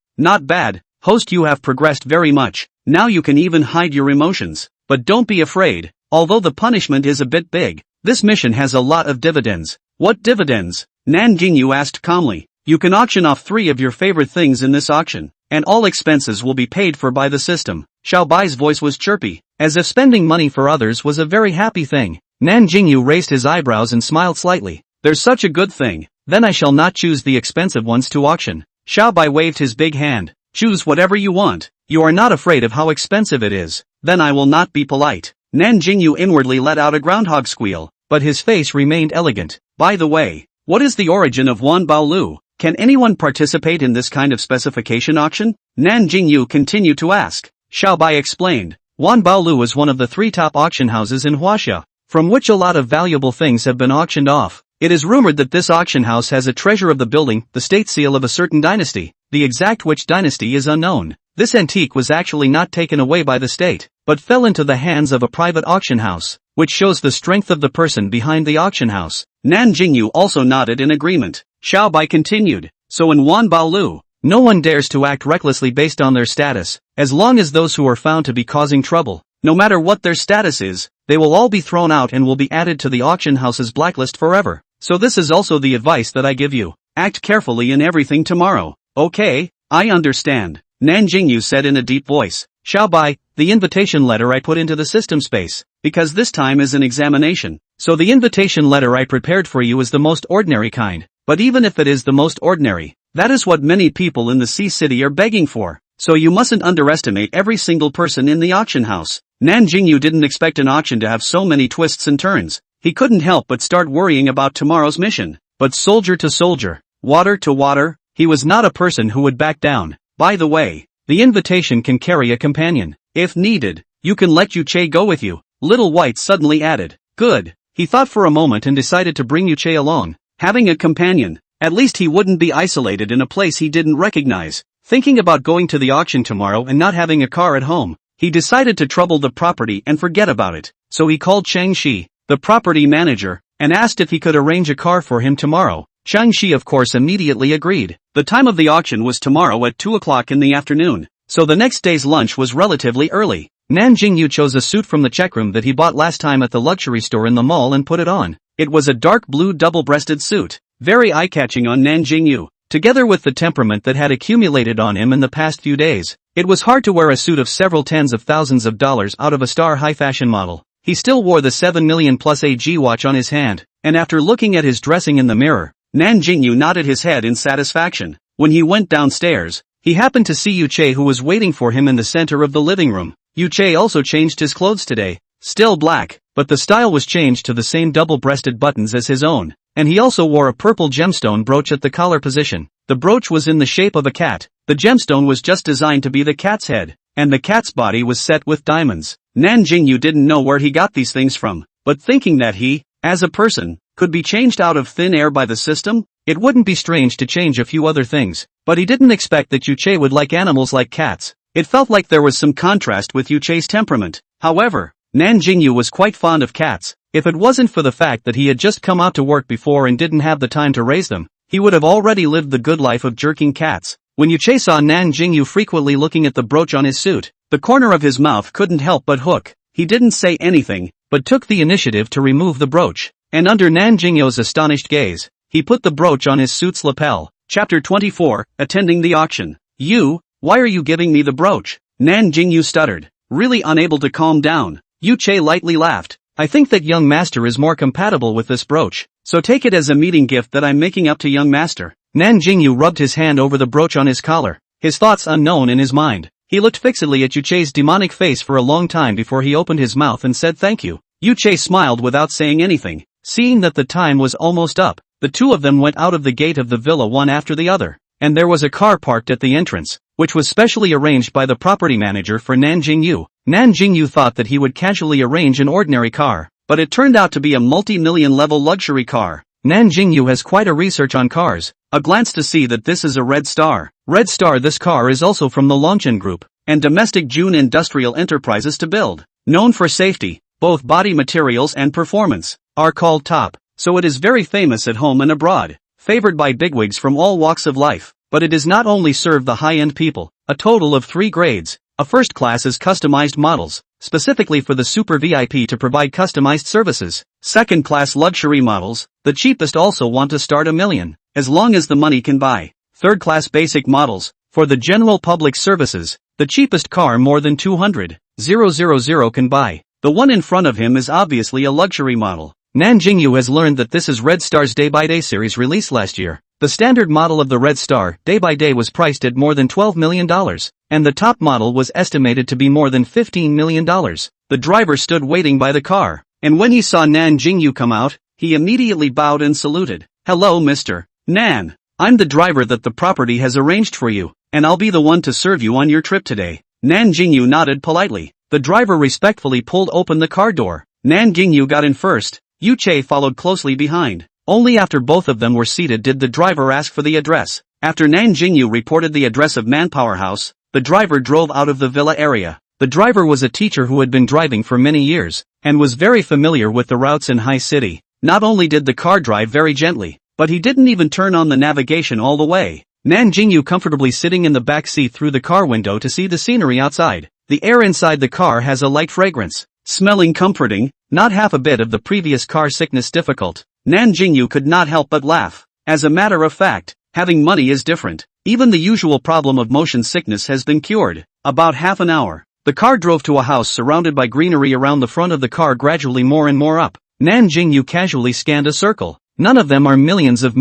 Host, you have progressed very much. Now you can even hide your emotions. But don't be afraid. Although the punishment is a bit big, this mission has a lot of dividends. What dividends? Nan Jingyou asked calmly. You can auction off 3 of your favorite things in this auction, and all expenses will be paid for by the system. Xiaobai's voice was chirpy, as if spending money for others was a very happy thing. Nan Jingyou raised his eyebrows and smiled slightly. There's such a good thing. Then I shall not choose the expensive ones to auction. Xiaobai waved his big hand. Choose whatever you want. You are not afraid of how expensive it is. Then I will not be polite. Nan Jingyou inwardly let out a groundhog squeal, but his face remained elegant. By the way, what is the origin of Wan Bao Lu? Can anyone participate in this kind of specification auction? Nan Jingyou continued to ask. Xiaobai explained. Wan Bao Lu is one of the 3 top auction houses in Huaxia, from which a lot of valuable things have been auctioned off. It is rumored that this auction house has a treasure of the building, the state seal of a certain dynasty. The exact which dynasty is unknown. This antique was actually not taken away by the state, but fell into the hands of a private auction house, which shows the strength of the person behind the auction house. Nan Jingyou also nodded in agreement. Xiaobai continued. So in Wan Bao Lu, no one dares to act recklessly based on their status, as long as those who are found to be causing trouble, no matter what their status is, they will all be thrown out and will be added to the auction house's blacklist forever. So this is also the advice that I give you. Act carefully in everything tomorrow. Okay, I understand, Nan Jingyou said in a deep voice. Xiaobai, the invitation letter I put into the system space, because this time is an examination. So the invitation letter I prepared for you is the most ordinary kind. But even if it is the most ordinary, that is what many people in the Sea City are begging for. So you mustn't underestimate every single person in the auction house. Nan Jingyou didn't expect an auction to have so many twists and turns. He couldn't help but start worrying about tomorrow's mission. But soldier to soldier, water to water, he was not a person who would back down. By the way, the invitation can carry a companion. If needed, you can let Yuche go with you. Little White suddenly added. Good. He thought for a moment and decided to bring Yuche along. Having a companion, At least he wouldn't be isolated in a place he didn't recognize. Thinking about going to the auction tomorrow and not having a car at home, he decided to trouble the property and forget about it. So he called Chang Shi, the property manager, and asked if he could arrange a car for him tomorrow. Chang Shi of course immediately agreed. The time of the auction was tomorrow at 2 o'clock in the afternoon, so the next day's lunch was relatively early. Nan Jingyou chose a suit from the checkroom that he bought last time at the luxury store in the mall and put it on. It was a dark blue double-breasted suit, very eye-catching on Nan Jingyou. Together with the temperament that had accumulated on him in the past few days, it was hard to wear a suit of several tens of thousands of dollars out of a star high-fashion model. He still wore the 7 million plus AG watch on his hand, and after looking at his dressing in the mirror, Nan Jingyou nodded his head in satisfaction. When he went downstairs, he happened to see Yu Che, who was waiting for him in the center of the living room. Yu Che also changed his clothes today, still black, but the style was changed to the same double-breasted buttons as his own, and he also wore a purple gemstone brooch at the collar position. The brooch was in the shape of a cat. The gemstone was just designed to be the cat's head, and the cat's body was set with diamonds. Nan Jingyou didn't know where he got these things from, but thinking that he, as a person, could be changed out of thin air by the system, it wouldn't be strange to change a few other things. But he didn't expect that Yu Che would like animals like cats. It felt like there was some contrast with Yu Che's temperament. However, Nan Jingyou was quite fond of cats. If it wasn't for the fact that he had just come out to work before and didn't have the time to raise them, he would have already lived the good life of jerking cats. When Yu Che saw Nan Jingyou frequently looking at the brooch on his suit, the corner of his mouth couldn't help but hook. He didn't say anything, but took the initiative to remove the brooch, and under Nan Jingyou's astonished gaze, he put the brooch on his suit's lapel. Chapter 24, Attending the Auction. You, why are you giving me the brooch? Nan Jingyou stuttered, really unable to calm down. Yu Che lightly laughed. I think that young master is more compatible with this brooch, so take it as a meeting gift that I'm making up to young master. Nan Jingyou rubbed his hand over the brooch on his collar, his thoughts unknown in his mind. He looked fixedly at Yu Che's demonic face for a long time before he opened his mouth and said thank you. Yu Che smiled without saying anything. Seeing that the time was almost up, the two of them went out of the gate of the villa one after the other, and there was a car parked at the entrance, which was specially arranged by the property manager for Nan Jingyou. Nan Jingyou thought that he would casually arrange an ordinary car, but it turned out to be a multi-million level luxury car. Nan Jingyou has quite a research on cars. A glance to see that this is a Red Star. Red Star. This car is also from the Longchen Group and Domestic June Industrial Enterprises to build. Known for safety, both body materials and performance, are called top, so it is very famous at home and abroad, favored by bigwigs from all walks of life. But it does not only serve the high-end people, a total of 3 grades. A first class is customized models, specifically for the super VIP to provide customized services. Second class luxury models, the cheapest also want to start $1 million, as long as the money can buy. Third class basic models, for the general public services, the cheapest car more than 200,000 can buy. The one in front of him is obviously a luxury model. Nan Jingyou has learned that this is Red Star's Day by Day series released last year. The standard model of the Red Star, Day by Day, was priced at more than $12 million, and the top model was estimated to be more than $15 million. The driver stood waiting by the car, and when he saw Nan Jingyou come out, he immediately bowed and saluted. Hello Mr. Nan. I'm the driver that the property has arranged for you, and I'll be the one to serve you on your trip today. Nan Jingyou nodded politely. The driver respectfully pulled open the car door. Nan Jingyou got in first. Yu Che followed closely behind. Only after both of them were seated did the driver ask for the address. After Nan Jingyou reported the address of Manpower House, the driver drove out of the villa area. The driver was a teacher who had been driving for many years, and was very familiar with the routes in High City. Not only did the car drive very gently, but he didn't even turn on the navigation all the way. Nan Jingyou comfortably sitting in the back seat through the car window to see the scenery outside. The air inside the car has a light fragrance, smelling comforting, not half a bit of the previous car sickness difficult. Nan Jingyou could not help but laugh. As a matter of fact, having money is different. Even the usual problem of motion sickness has been cured. About half an hour, the car drove to a house surrounded by greenery. Around the front of the car gradually more and more up. Nan Jingyou casually scanned a circle. None of them are millions of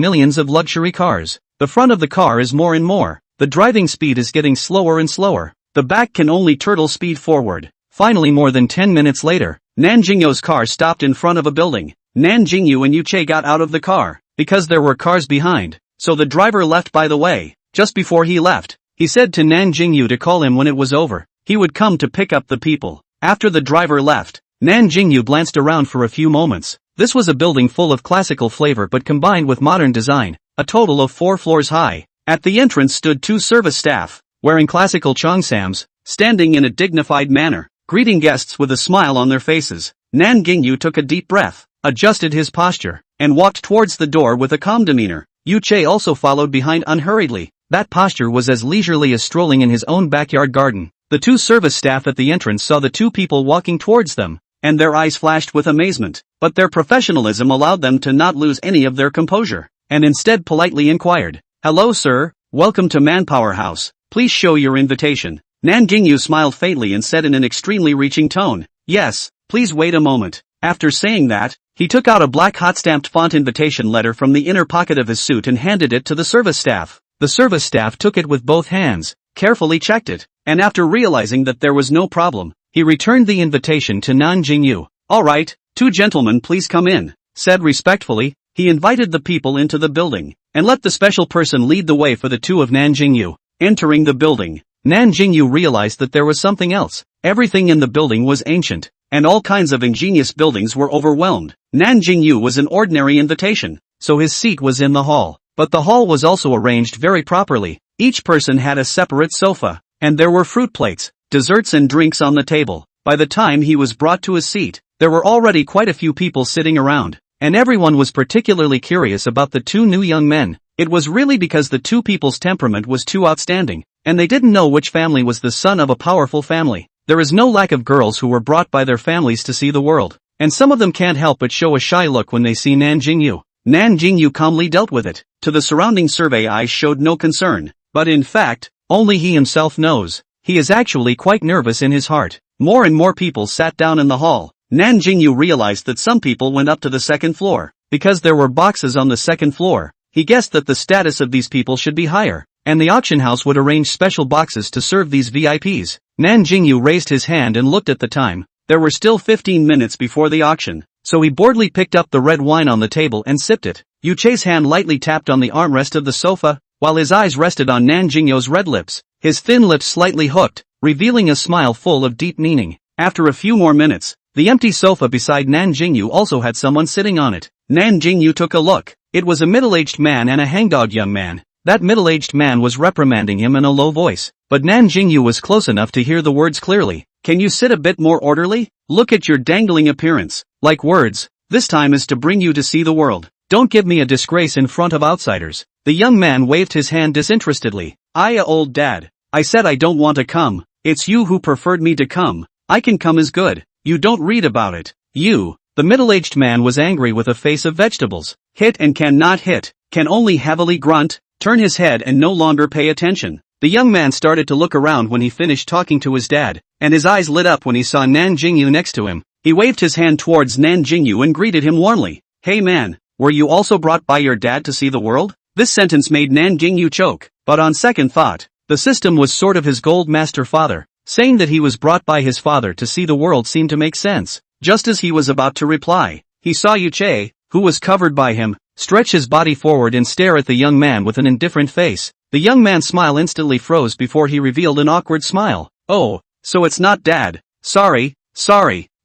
luxury cars. The front of the car is more and more. The driving speed is getting slower and slower. The back can only turtle speed forward. Finally, more than 10 minutes later, Nan Jingyou's car stopped in front of a building. Nan Jingyou and Yu Che got out of the car, because there were cars behind, so the driver left. By the way, just before he left, he said to Nan Jingyou to call him when it was over. He would come to pick up the people. After the driver left, Nan Jingyou glanced around for a few moments. This was a building full of classical flavor but combined with modern design. a total of 4 floors high. At the entrance stood 2 service staff, wearing classical cheongsams, standing in a dignified manner, greeting guests with a smile on their faces. Nan Jingyou took a deep breath, adjusted his posture, and walked towards the door with a calm demeanor. Yu Che also followed behind unhurriedly. That posture was as leisurely as strolling in his own backyard garden. The 2 service staff at the entrance saw the 2 people walking towards them, and their eyes flashed with amazement, but their professionalism allowed them to not lose any of their composure, and instead politely inquired, "Hello sir, welcome to Manpower House, please show your invitation." Nan Jingyou smiled faintly and said in an extremely reaching tone, "Yes, please wait a moment." After saying that, he took out a black hot-stamped font invitation letter from the inner pocket of his suit and handed it to the service staff. The service staff took it with both hands, carefully checked it, and after realizing that there was no problem, he returned the invitation to Nan Jingyou. "Alright, 2 gentlemen please come in," said respectfully. He invited the people into the building, and let the special person lead the way for the 2 of Nan Jingyou. Entering the building, Nan Jingyou realized that there was something else. Everything in the building was ancient, and all kinds of ingenious buildings were overwhelmed. Nan Jingyou was an ordinary invitation, so his seat was in the hall. But the hall was also arranged very properly. Each person had a separate sofa, and there were fruit plates, desserts and drinks on the table. By the time he was brought to his seat, there were already quite a few people sitting around, and everyone was particularly curious about the 2 new young men. It was really because the 2 people's temperament was too outstanding, and they didn't know which family was the son of a powerful family. There is no lack of girls who were brought by their families to see the world, and some of them can't help but show a shy look when they see Nan Jingyou. Nan Jingyou calmly dealt with it. To the surrounding survey eyes showed no concern, but in fact, only he himself knows. He is actually quite nervous in his heart. More and more people sat down in the hall. Nan Jingyou realized that some people went up to the 2nd floor. Because there were boxes on the 2nd floor, he guessed that the status of these people should be higher, and the auction house would arrange special boxes to serve these VIPs. Nan Jingyou raised his hand and looked at the time. There were still 15 minutes before the auction, so he boredly picked up the red wine on the table and sipped it. Yu Che's hand lightly tapped on the armrest of the sofa, while his eyes rested on Nan Jingyou's red lips. His thin lips slightly hooked, revealing a smile full of deep meaning. After a few more minutes, the empty sofa beside Nan Jingyou also had someone sitting on it. Nan Jingyou took a look. It was a middle-aged man and a hangdog young man. That middle-aged man was reprimanding him in a low voice, but Nan Jingyou was close enough to hear the words clearly. "Can you sit a bit more orderly? Look at your dangling appearance. Like words, this time is to bring you to see the world. Don't give me a disgrace in front of outsiders." The young man waved his hand disinterestedly. Old dad. I said I don't want to come. It's you who preferred me to come. I can come is good. You don't read about it. You." The middle-aged man was angry with a face of vegetables. Hit and cannot hit, can only heavily grunt, turn his head and no longer pay attention. The young man started to look around when he finished talking to his dad, and his eyes lit up when he saw Nan Jingyou next to him. He waved his hand towards Nan Jingyou and greeted him warmly. "Hey man, were you also brought by your dad to see the world?" This sentence made Nan Jingyou choke, but on second thought, the system was sort of his gold master father. Saying that he was brought by his father to see the world seemed to make sense. Just as he was about to reply, he saw Yu Che, who was covered by him, stretch his body forward and stare at the young man with an indifferent face. The young man's smile instantly froze before he revealed an awkward smile. "Oh, so it's not dad. Sorry.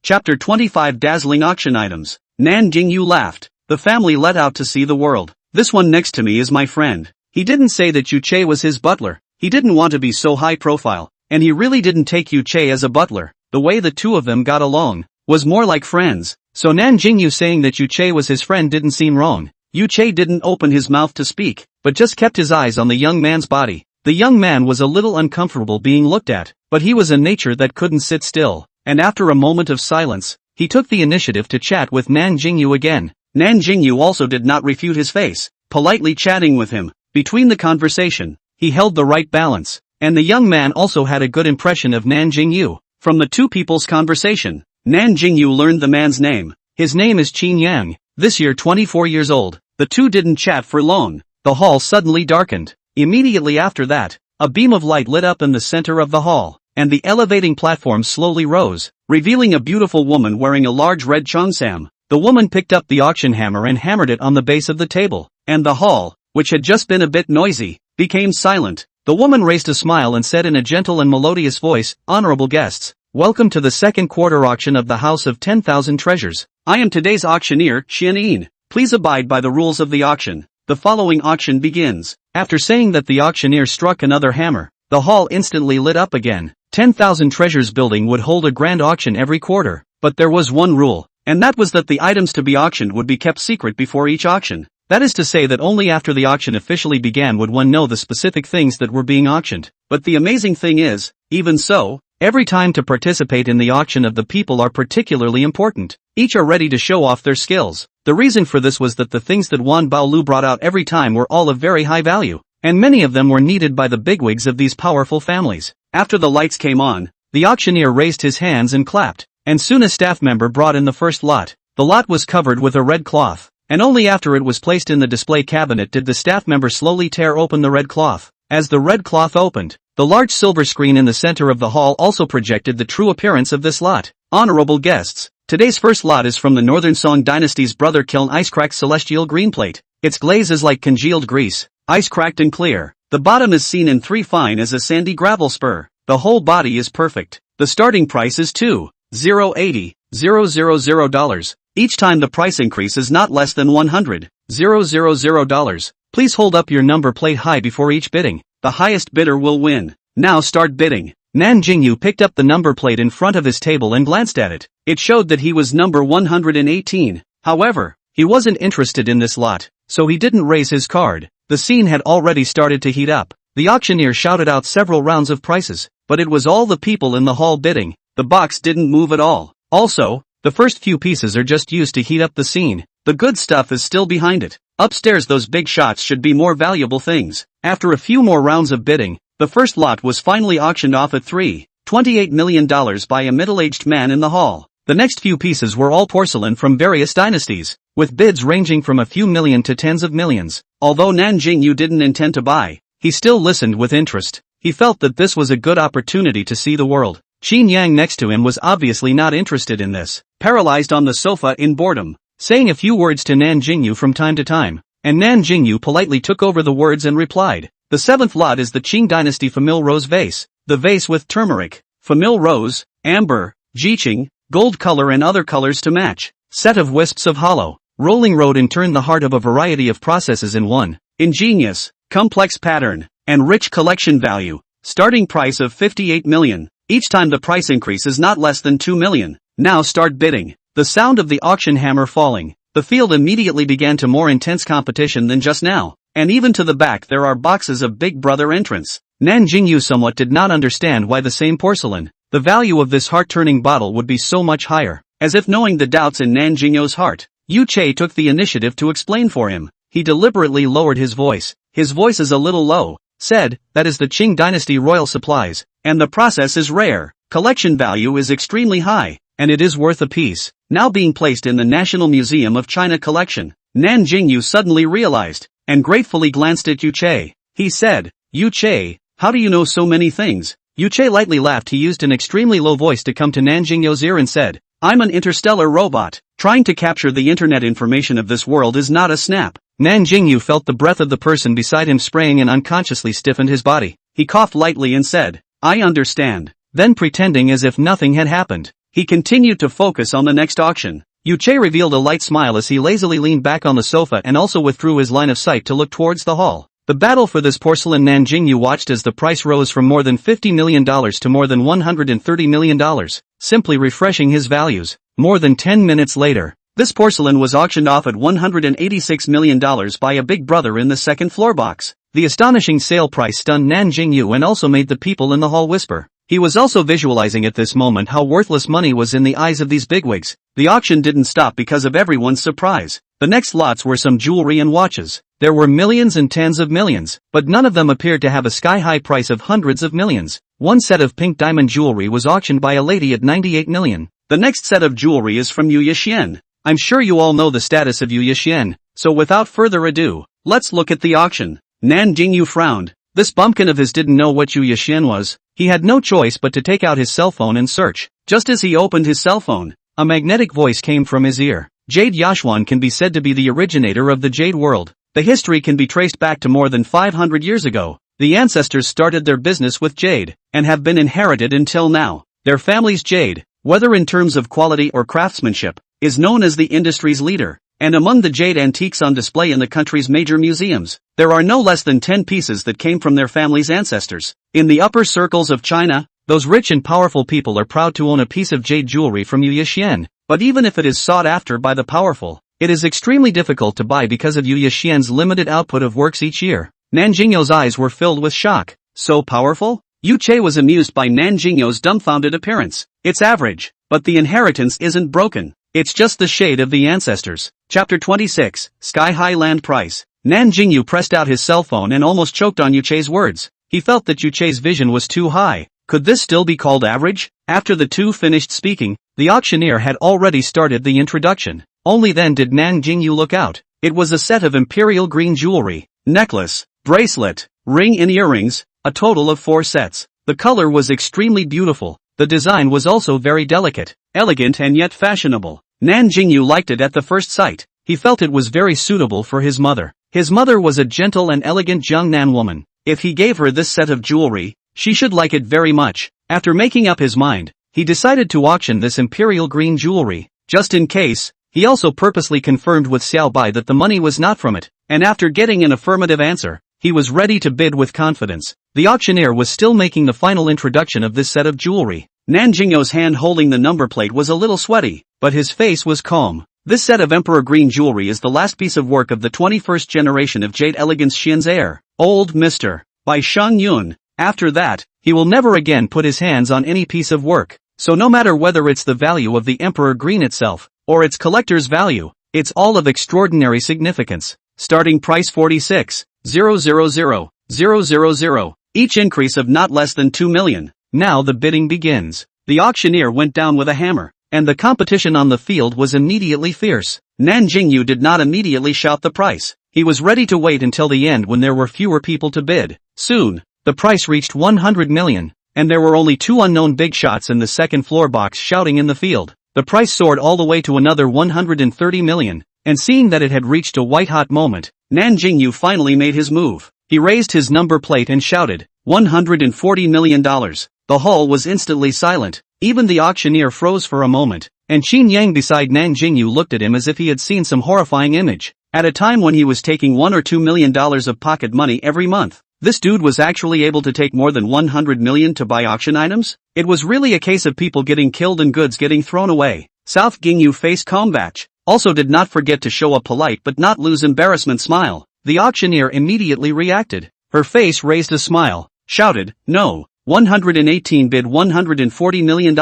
Chapter 25 Dazzling Auction Items. Nan Jingyou laughed. The family let out to see the world. "This one next to me is my friend." He didn't say that Yu Che was his butler. He didn't want to be so high profile, and he really didn't take Yu Che as a butler. The way the two of them got along was more like friends, so Nan Jingyou saying that Yu Che was his friend didn't seem wrong. Yu Che didn't open his mouth to speak, but just kept his eyes on the young man's body. The young man was a little uncomfortable being looked at, but he was a nature that couldn't sit still, and after a moment of silence, he took the initiative to chat with Nan Jingyou again. Nan Jingyou also did not refute his face, politely chatting with him. Between the conversation, he held the right balance, and the young man also had a good impression of Nan Jingyou. From the two people's conversation, Nan Jingyou learned the man's name. His name is Qin Yang, this year 24 years old. The two didn't chat for long. The hall suddenly darkened. Immediately after that, a beam of light lit up in the center of the hall, and the elevating platform slowly rose, revealing a beautiful woman wearing a large red cheongsam. The woman picked up the auction hammer and hammered it on the base of the table, and the hall, which had just been a bit noisy, became silent. The woman raised a smile and said in a gentle and melodious voice, "Honorable guests, welcome to the second quarter auction of the House of 10,000 Treasures. I am today's auctioneer, Xian Yin. Please abide by the rules of the auction. the following auction begins. After saying that the auctioneer struck another hammer, the hall instantly lit up again. 10,000 Treasures building would hold a grand auction every quarter, but there was one rule, and that was that the items to be auctioned would be kept secret before each auction. That is to say that only after the auction officially began would one know the specific things that were being auctioned. But the amazing thing is, even so, every time to participate in the auction of the people are particularly important. Each are ready to show off their skills. The reason for this was that the things that Wan Baolu brought out every time were all of very high value, and many of them were needed by the bigwigs of these powerful families. After the lights came on, the auctioneer raised his hands and clapped, and soon a staff member brought in the first lot. The lot was covered with a red cloth, and only after it was placed in the display cabinet did the staff member slowly tear open the red cloth. As the red cloth opened, the large silver screen in the center of the hall also projected the true appearance of this lot. Honorable guests, today's first lot is from the Northern Song Dynasty's Brother Kiln Ice-Cracked Celestial Green Plate. Its glaze is like congealed grease, ice-cracked and clear. The bottom is seen in 3 fine as a sandy gravel spur. The whole body is perfect. The starting price is $2,080,000. Each time the price increase is not less than $100,000. Please hold up your number plate high before each bidding. The highest bidder will win. Now start bidding. Nan Jingyou picked up the number plate in front of his table and glanced at it. It showed that he was number 118. However, he wasn't interested in this lot, so he didn't raise his card. The scene had already started to heat up. The auctioneer shouted out several rounds of prices, but it was all the people in the hall bidding. The box didn't move at all. Also, the first few pieces are just used to heat up the scene. The good stuff is still behind it. Upstairs those big shots should be more valuable things. After a few more rounds of bidding, the first lot was finally auctioned off at $3.28 million by a middle-aged man in the hall. The next few pieces were all porcelain from various dynasties, with bids ranging from a few million to tens of millions. Although Nan Jingyou didn't intend to buy, he still listened with interest. He felt that this was a good opportunity to see the world. Qin Yang next to him was obviously not interested in this, paralyzed on the sofa in boredom, saying a few words to Nan Jingyou from time to time, and Nan Jingyou politely took over the words and replied. The 7th lot is the Qing Dynasty Famille Rose vase, the vase with turmeric, famille rose, amber, jiqing, gold color and other colors to match, set of wisps of hollow, rolling road and turn the heart of a variety of processes in one, ingenious, complex pattern, and rich collection value, starting price of 58 million. Each time the price increase is not less than 2 million. Now start bidding. The sound of the auction hammer falling. The field immediately began to more intense competition than just now, and even to the back there are boxes of Big Brother entrants. Nan Jingyou somewhat did not understand why the same porcelain, the value of this heart-turning bottle would be so much higher. As if knowing the doubts in Nan Jingyou's heart, Yu Che took the initiative to explain for him. He deliberately lowered his voice. His voice is a little low. Said, that is the Qing Dynasty royal supplies, and the process is rare. Collection value is extremely high, and it is worth a piece. Now being placed in the National Museum of China collection. Nan Jingyou suddenly realized, and gratefully glanced at Yu Che. He said, Yu Che, how do you know so many things? Yu Che lightly laughed. He used an extremely low voice to come to Nan Jingyou's ear and said, I'm an interstellar robot. Trying to capture the internet information of this world is not a snap. Nan Jingyou felt the breath of the person beside him spraying and unconsciously stiffened his body. He coughed lightly and said, I understand. Then pretending as if nothing had happened, he continued to focus on the next auction. Yu Che revealed a light smile as he lazily leaned back on the sofa and also withdrew his line of sight to look towards the hall. The battle for this porcelain Nan Jingyou watched as the price rose from more than $50 million to more than $130 million, simply refreshing his values. More than 10 minutes later, this porcelain was auctioned off at $186 million by a Big Brother in the second floor box. The astonishing sale price stunned Nan Jingyou and also made the people in the hall whisper. He was also visualizing at this moment how worthless money was in the eyes of these bigwigs. The auction didn't stop because of everyone's surprise. The next lots were some jewelry and watches. There were millions and tens of millions, but none of them appeared to have a sky-high price of hundreds of millions. One set of pink diamond jewelry was auctioned by a lady at 98 million. The next set of jewelry is from Yu Yixuan. I'm sure you all know the status of Yu Yixuan, so without further ado, let's look at the auction. Nan Jingyou frowned. This bumpkin of his didn't know what Yu Yixuan was. He had no choice but to take out his cell phone and search. Just as he opened his cell phone, a magnetic voice came from his ear. Jade Yashuan can be said to be the originator of the Jade world. The history can be traced back to more than 500 years ago. The ancestors started their business with jade, and have been inherited until now. Their family's jade, whether in terms of quality or craftsmanship, is known as the industry's leader. and among the jade antiques on display in the country's major museums, there are no less than 10 pieces that came from their family's ancestors. In the upper circles of China, those rich and powerful people are proud to own a piece of jade jewelry from Yu Yixian, but even if it is sought after by the powerful, it is extremely difficult to buy because of Yu Yixian's limited output of works each year. Nan Jingyou's eyes were filled with shock. So powerful? Yu Che was amused by Nan Jingyou's dumbfounded appearance. It's average, but the inheritance isn't broken. It's just the shade of the ancestors. Chapter 26, Sky High Land Price. Nan Jingyou pressed out his cell phone and almost choked on Yu Che's words. He felt that Yu Che's vision was too high. Could this still be called average? After the two finished speaking, the auctioneer had already started the introduction. Only then did Nan Jingyou look out. It was a set of imperial green jewelry, necklace, bracelet, ring and earrings, a total of 4 sets. The color was extremely beautiful. The design was also very delicate, elegant and yet fashionable. Nan Jingyou liked it at the first sight. He felt it was very suitable for his mother. His mother was a gentle and elegant young Nan woman. If he gave her this set of jewelry, she should like it very much. After making up his mind, he decided to auction this imperial green jewelry. Just in case, he also purposely confirmed with Xiao Bai that the money was not from it, and after getting an affirmative answer, he was ready to bid with confidence. The auctioneer was still making the final introduction of this set of jewelry. Nan Jingyou's hand holding the number plate was a little sweaty, but his face was calm. This set of emperor green jewelry is the last piece of work of the 21st generation of jade elegance Xian's heir, Old Mr. by Shang Yun. After that, he will never again put his hands on any piece of work. So no matter whether it's the value of the emperor green itself, or its collector's value, it's all of extraordinary significance. Starting price 46,000,000, each increase of not less than 2 million. Now the bidding begins. The auctioneer went down with a hammer, and the competition on the field was immediately fierce. Nan Jingyou did not immediately shout the price. He was ready to wait until the end when there were fewer people to bid. Soon, the price reached 100 million, and there were only 2 unknown big shots in the second floor box shouting in the field. The price soared all the way to another 130 million, and seeing that it had reached a white-hot moment, Nan Jingyou finally made his move. He raised his number plate and shouted, $140 million. The hall was instantly silent. Even the auctioneer froze for a moment, and Qin Yang beside Nan Jingyou looked at him as if he had seen some horrifying image. At a time when he was taking $1 or $2 million of pocket money every month, this dude was actually able to take more than 100 million to buy auction items? It was really a case of people getting killed and goods getting thrown away. South Jingyou faced Combach, also did not forget to show a polite but not lose embarrassment smile. The auctioneer immediately reacted. Her face raised a smile, shouted, no, 118 bid $140 million.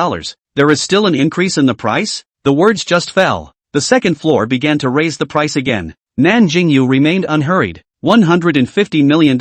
There is still an increase in the price? The words just fell. The second floor began to raise the price again. Nan Jingyou remained unhurried. $150 million.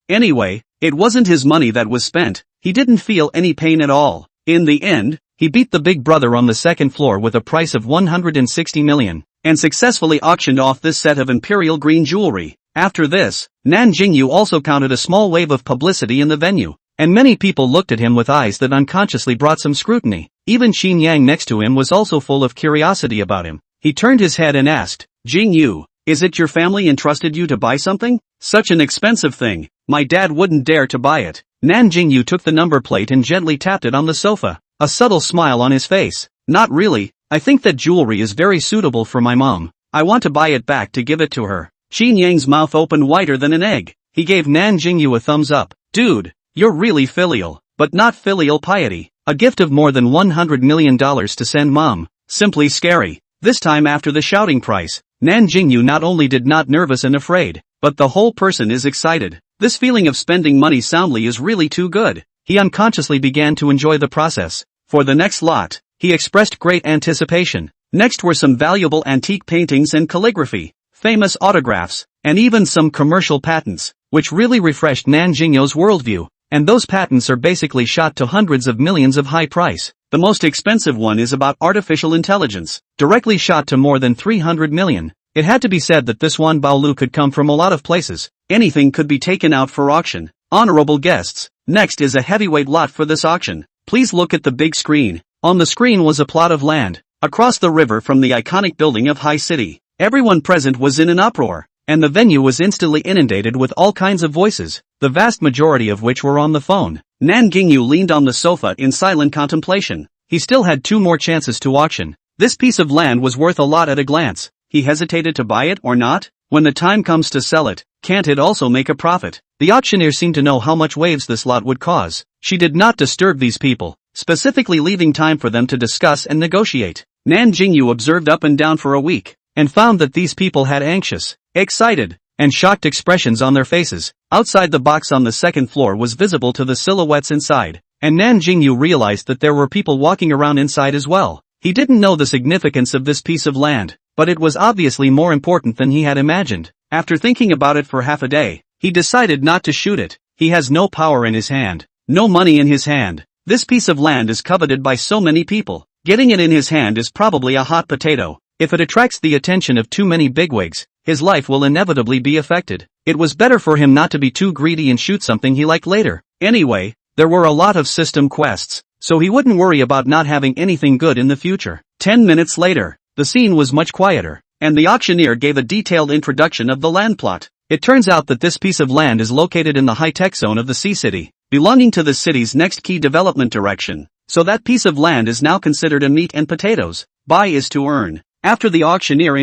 Anyway, it wasn't his money that was spent. He didn't feel any pain at all. In the end, he beat the big brother on the second floor with a price of 160 million, and successfully auctioned off this set of imperial green jewelry. After this, Nan Jingyou also counted a small wave of publicity in the venue, and many people looked at him with eyes that unconsciously brought some scrutiny. Even Qin Yang next to him was also full of curiosity about him. He turned his head and asked, Jingyou, is it your family entrusted you to buy something? Such an expensive thing. My dad wouldn't dare to buy it. Nan Jingyou took the number plate and gently tapped it on the sofa, a subtle smile on his face. Not really. I think that jewelry is very suitable for my mom. I want to buy it back to give it to her. Qin Yang's mouth opened wider than an egg. He gave Nan Jingyou a thumbs up. Dude, you're really filial, but not filial piety. A gift of more than $100 million to send mom. Simply scary. This time after the shouting price, Nan Jingyou not only did not nervous and afraid, but the whole person is excited. This feeling of spending money soundly is really too good. He unconsciously began to enjoy the process. For the next lot, he expressed great anticipation. Next were some valuable antique paintings and calligraphy, famous autographs, and even some commercial patents, which really refreshed Nan Jingyou's worldview. And those patents are basically shot to hundreds of millions of high price. The most expensive one is about artificial intelligence, directly shot to more than 300 million. It had to be said that this Wan Baolu could come from a lot of places. Anything could be taken out for auction. Honorable guests, next is a heavyweight lot for this auction. Please look at the big screen. On the screen was a plot of land, across the river from the iconic building of High City. Everyone present was in an uproar, and the venue was instantly inundated with all kinds of voices, the vast majority of which were on the phone. Nan Jingyou leaned on the sofa in silent contemplation. He still had 2 more chances to auction. This piece of land was worth a lot at a glance. he hesitated to buy it or not? When the time comes to sell it, can't it also make a profit? The auctioneer seemed to know how much waves this lot would cause. She did not disturb these people, specifically leaving time for them to discuss and negotiate. Nan Jingyou observed up and down for a week, and found that these people had anxious, excited, and shocked expressions on their faces. Outside the box on the second floor was visible to the silhouettes inside, and Nan Jingyou realized that there were people walking around inside as well. He didn't know the significance of this piece of land, but it was obviously more important than he had imagined. After thinking about it for half a day, he decided not to shoot it. He has no power in his hand, no money in his hand. This piece of land is coveted by so many people. Getting it in his hand is probably a hot potato. If it attracts the attention of too many bigwigs, his life will inevitably be affected. It was better for him not to be too greedy and shoot something he liked later. Anyway, there were a lot of system quests, so he wouldn't worry about not having anything good in the future. 10 minutes later, the scene was much quieter, and the auctioneer gave a detailed introduction of the land plot. It turns out that this piece of land is located in the high-tech zone of the Sea City, belonging to the city's next key development direction. So that piece of land is now considered a meat and potatoes. Buy is to earn. After the auctioneer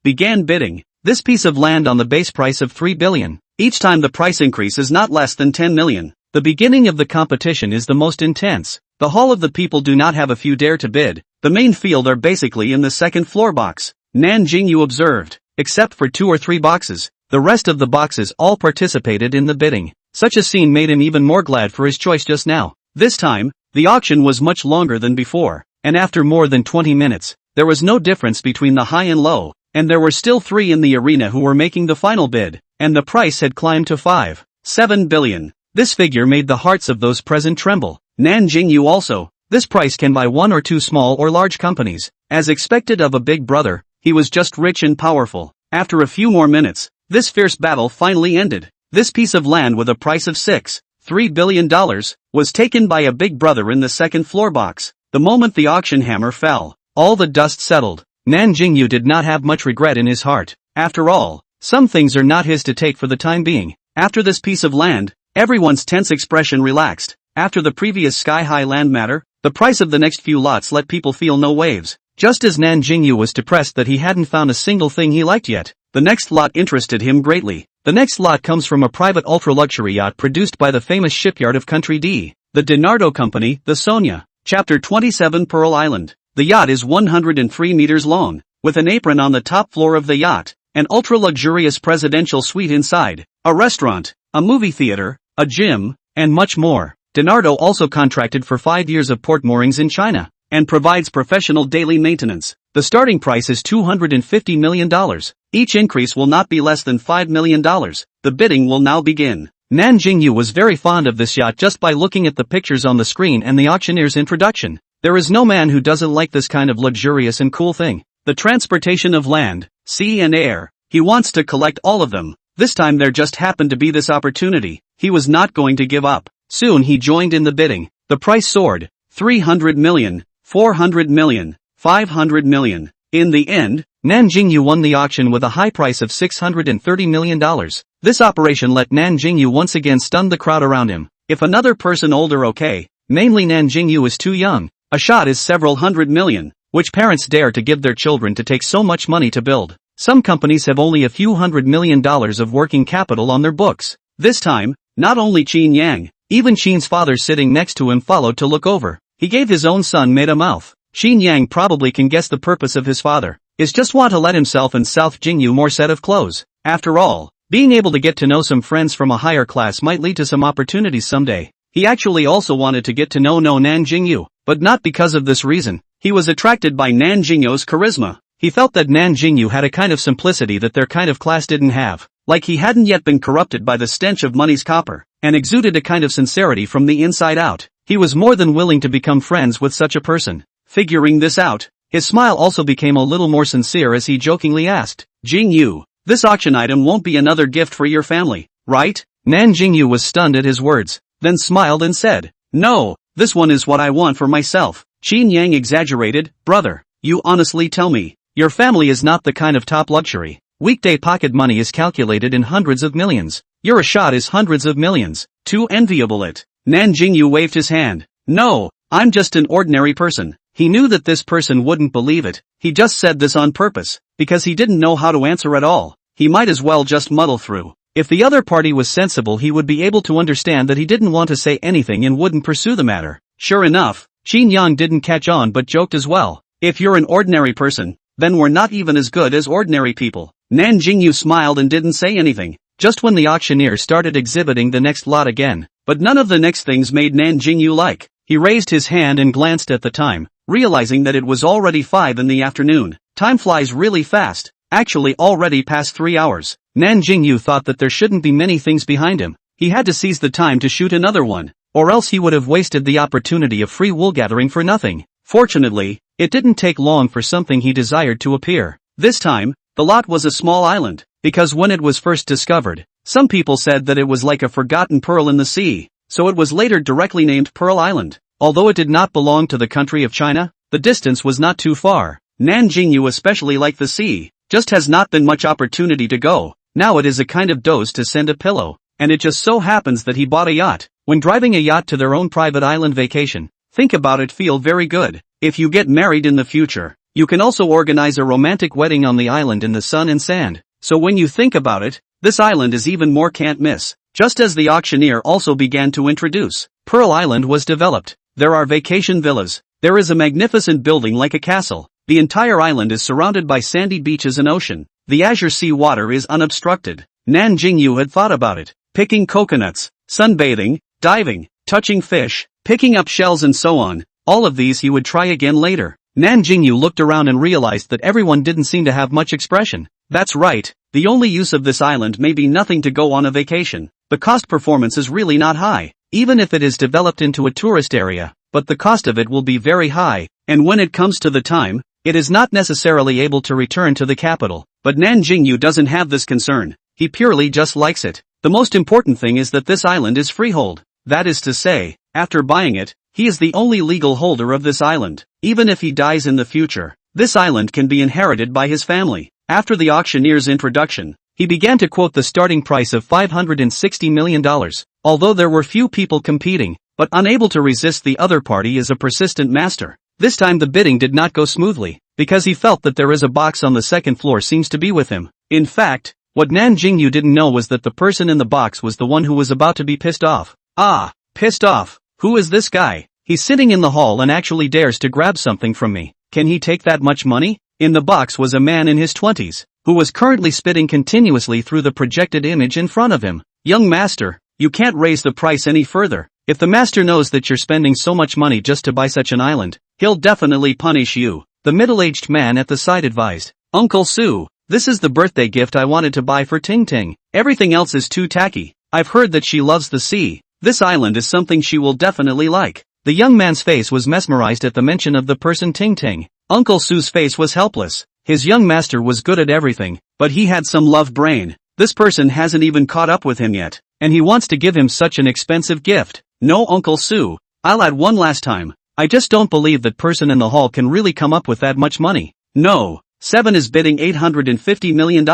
began bidding, this piece of land on the base price of 3 billion. Each time the price increase is not less than 10 million. The beginning of the competition is the most intense. The hall of the people do not have a few dare to bid. The main field are basically in the second floor box. Nan Jingyou observed. Except for 2 or 3 boxes, the rest of the boxes all participated in the bidding. Such a scene made him even more glad for his choice just now. This time, the auction was much longer than before, and after more than 20 minutes, there was no difference between the high and low, and there were still 3 in the arena who were making the final bid, and the price had climbed to 5.7 billion. This figure made the hearts of those present tremble. Nan Jingyou also. This price can buy 1 or 2 small or large companies. As expected of a big brother, he was just rich and powerful. After a few more minutes, this fierce battle finally ended. This piece of land with a price of $6.3 billion was taken by a big brother in the second floor box. The moment the auction hammer fell, all the dust settled. Nan Jingyou did not have much regret in his heart. After all, some things are not his to take for the time being. After this piece of land, everyone's tense expression relaxed. After the previous sky-high land matter, the price of the next few lots let people feel no waves. Just as Nan Jingyou was depressed that he hadn't found a single thing he liked yet, the next lot interested him greatly. The next lot comes from a private ultra-luxury yacht produced by the famous shipyard of Country D, the Dinardo Company, the Sonia. Chapter 27 Pearl Island. The yacht is 103 meters long, with an apron on the top floor of the yacht, an ultra-luxurious presidential suite inside, a restaurant, a movie theater, a gym, and much more. Dinardo also contracted for 5 years of port moorings in China, and provides professional daily maintenance. The starting price is $250 million. Each increase will not be less than $5 million. The bidding will now begin. Nan Jingyou was very fond of this yacht just by looking at the pictures on the screen and the auctioneer's introduction. There is no man who doesn't like this kind of luxurious and cool thing. The transportation of land, sea and air. He wants to collect all of them. This time there just happened to be this opportunity. He was not going to give up. Soon he joined in the bidding. The price soared. 300 million, 400 million, 500 million. In the end, Nan Jingyou won the auction with a high price of $630 million. This operation let Nan Jingyou once again stun the crowd around him. If another person older okay, mainly Nan Jingyou is too young. A shot is several hundred million. Which parents dare to give their children to take so much money to build? Some companies have only a few $100 million of working capital on their books. This time, not only Qin Yang, even Qin's father sitting next to him followed to look over. He gave his own son made a mouth. Qin Yang probably can guess the purpose of his father. Is just want to let himself and South Jingyou more set of clothes. After all, being able to get to know some friends from a higher class might lead to some opportunities someday. He actually also wanted to get to know Nan Jingyou, but not because of this reason. He was attracted by Nan Jingyou's charisma. He felt that Nan Jingyou had a kind of simplicity that their kind of class didn't have. Like he hadn't yet been corrupted by the stench of money's copper, and exuded a kind of sincerity from the inside out. He was more than willing to become friends with such a person. Figuring this out, his smile also became a little more sincere as he jokingly asked, Jingyou, this auction item won't be another gift for your family, right? Nan Jingyou was stunned at his words, then smiled and said, no, this one is what I want for myself. Qin Yang exaggerated, brother, you honestly tell me, your family is not the kind of top luxury. Weekday pocket money is calculated in hundreds of millions. Your shot is hundreds of millions. Too enviable it. Nan Jingyou waved his hand. No, I'm just an ordinary person. He knew that this person wouldn't believe it. He just said this on purpose, because he didn't know how to answer at all. He might as well just muddle through. If the other party was sensible, he would be able to understand that he didn't want to say anything and wouldn't pursue the matter. Sure enough, Qin Yang didn't catch on but joked as well. If you're an ordinary person, then we're not even as good as ordinary people. Nan Jingyou smiled and didn't say anything, just when the auctioneer started exhibiting the next lot again. But none of the next things made Nan Jingyou like. He raised his hand and glanced at the time, realizing that it was already 5 in the afternoon. Time flies really fast, actually already past 3 hours. Nan Jingyou thought that there shouldn't be many things behind him. He had to seize the time to shoot another one, or else he would have wasted the opportunity of free wool gathering for nothing. Fortunately, it didn't take long for something he desired to appear. This time, the lot was a small island, because when it was first discovered, some people said that it was like a forgotten pearl in the sea, so it was later directly named Pearl Island. Although it did not belong to the country of China, the distance was not too far. Nan Jingyou especially liked the sea, just has not been much opportunity to go. Now it is a kind of dose to send a pillow, and it just so happens that he bought a yacht. When driving a yacht to their own private island vacation, think about it, feel very good. If you get married in the future, you can also organize a romantic wedding on the island in the sun and sand. So when you think about it, this island is even more can't miss. Just as the auctioneer also began to introduce, Pearl Island was developed. There are vacation villas. There is a magnificent building like a castle. The entire island is surrounded by sandy beaches and ocean. The azure sea water is unobstructed. Nan Jingyou had thought about it. Picking coconuts, sunbathing, diving, touching fish, picking up shells and so on. All of these he would try again later. Nan Jingyou looked around and realized that everyone didn't seem to have much expression. That's right, the only use of this island may be nothing to go on a vacation. The cost performance is really not high, even if it is developed into a tourist area, but the cost of it will be very high, and when it comes to the time, it is not necessarily able to return to the capital. But Nan Jingyou doesn't have this concern. He purely just likes it. The most important thing is that this island is freehold. That is to say, after buying it, he is the only legal holder of this island. Even if he dies in the future, this island can be inherited by his family. After the auctioneer's introduction, he began to quote the starting price of $560 million. Although there were few people competing, but unable to resist, the other party is a persistent master. This time the bidding did not go smoothly, because he felt that there is a box on the second floor seems to be with him. In fact, what Nan Jingyou didn't know was that the person in the box was the one who was about to be pissed off. Ah, pissed off. Who is this guy? He's sitting in the hall and actually dares to grab something from me. Can he take that much money? In the box was a man in his 20s, who was currently spitting continuously through the projected image in front of him. Young master, you can't raise the price any further. If the master knows that you're spending so much money just to buy such an island, he'll definitely punish you, the middle-aged man at the side advised. Uncle Sue, this is the birthday gift I wanted to buy for Ting Ting. Everything else is too tacky. I've heard that she loves the sea. This island is something she will definitely like. The young man's face was mesmerized at the mention of the person Ting Ting. Uncle Sue's face was helpless. His young master was good at everything, but he had some love brain. This person hasn't even caught up with him yet, and he wants to give him such an expensive gift. No, Uncle Sue, I'll add one last time. I just don't believe that person in the hall can really come up with that much money. No, 7 is bidding $850 million.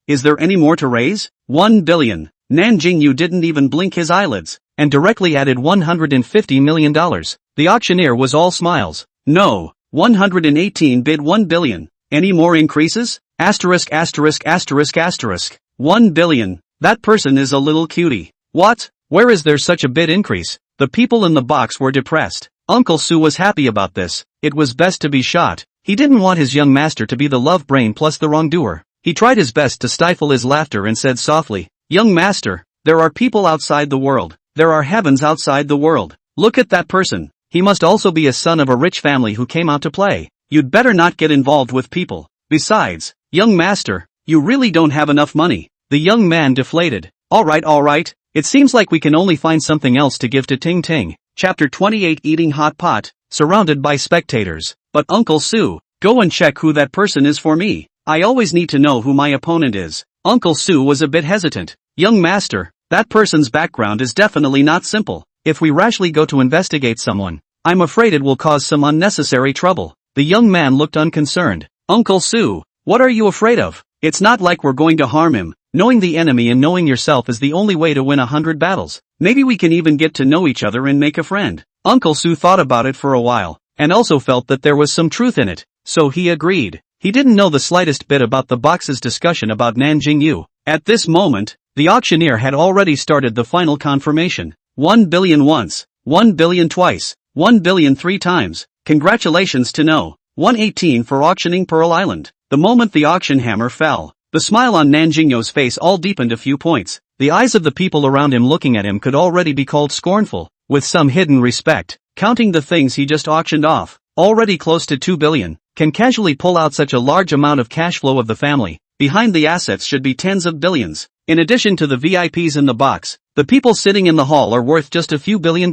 Is there any more to raise? 1 billion. Nan Jingyou didn't even blink his eyelids, and directly added $150 million. The auctioneer was all smiles. No, 118 bid 1 billion. Any more increases? Asterisk asterisk asterisk asterisk. 1 billion. That person is a little cutie. What? Where is there such a bid increase? The people in the box were depressed. Uncle Sue was happy about this. It was best to be shot. He didn't want his young master to be the love brain plus the wrongdoer. He tried his best to stifle his laughter and said softly, "Young master, there are people outside the world. There are heavens outside the world. Look at that person. He must also be a son of a rich family who came out to play. You'd better not get involved with people. Besides, young master, you really don't have enough money." The young man deflated. All right. It seems like we can only find something else to give to Ting Ting. Chapter 28 Eating Hot Pot, surrounded by spectators. But Uncle Sue, go and check who that person is for me. I always need to know who my opponent is. Uncle Sue was a bit hesitant. Young master, that person's background is definitely not simple. If we rashly go to investigate someone, I'm afraid it will cause some unnecessary trouble. The young man looked unconcerned. Uncle Sue, what are you afraid of? It's not like we're going to harm him. Knowing the enemy and knowing yourself is the only way to win 100 battles. Maybe we can even get to know each other and make a friend. Uncle Sue thought about it for a while. and also felt that there was some truth in it, so he agreed. He didn't know the slightest bit about the box's discussion about Nan Jingyou. At this moment, the auctioneer had already started the final confirmation. 1 billion once, 1 billion twice, 1 billion 3 times. Congratulations to No. 118 for auctioning Pearl Island. The moment the auction hammer fell, the smile on Nan Jingyou's face all deepened a few points. The eyes of the people around him looking at him could already be called scornful, with some hidden respect. Counting the things he just auctioned off, already close to 2 billion, can casually pull out such a large amount of cash flow of the family. Behind the assets should be tens of billions. In addition to the VIPs in the box, the people sitting in the hall are worth just a few $1 billion,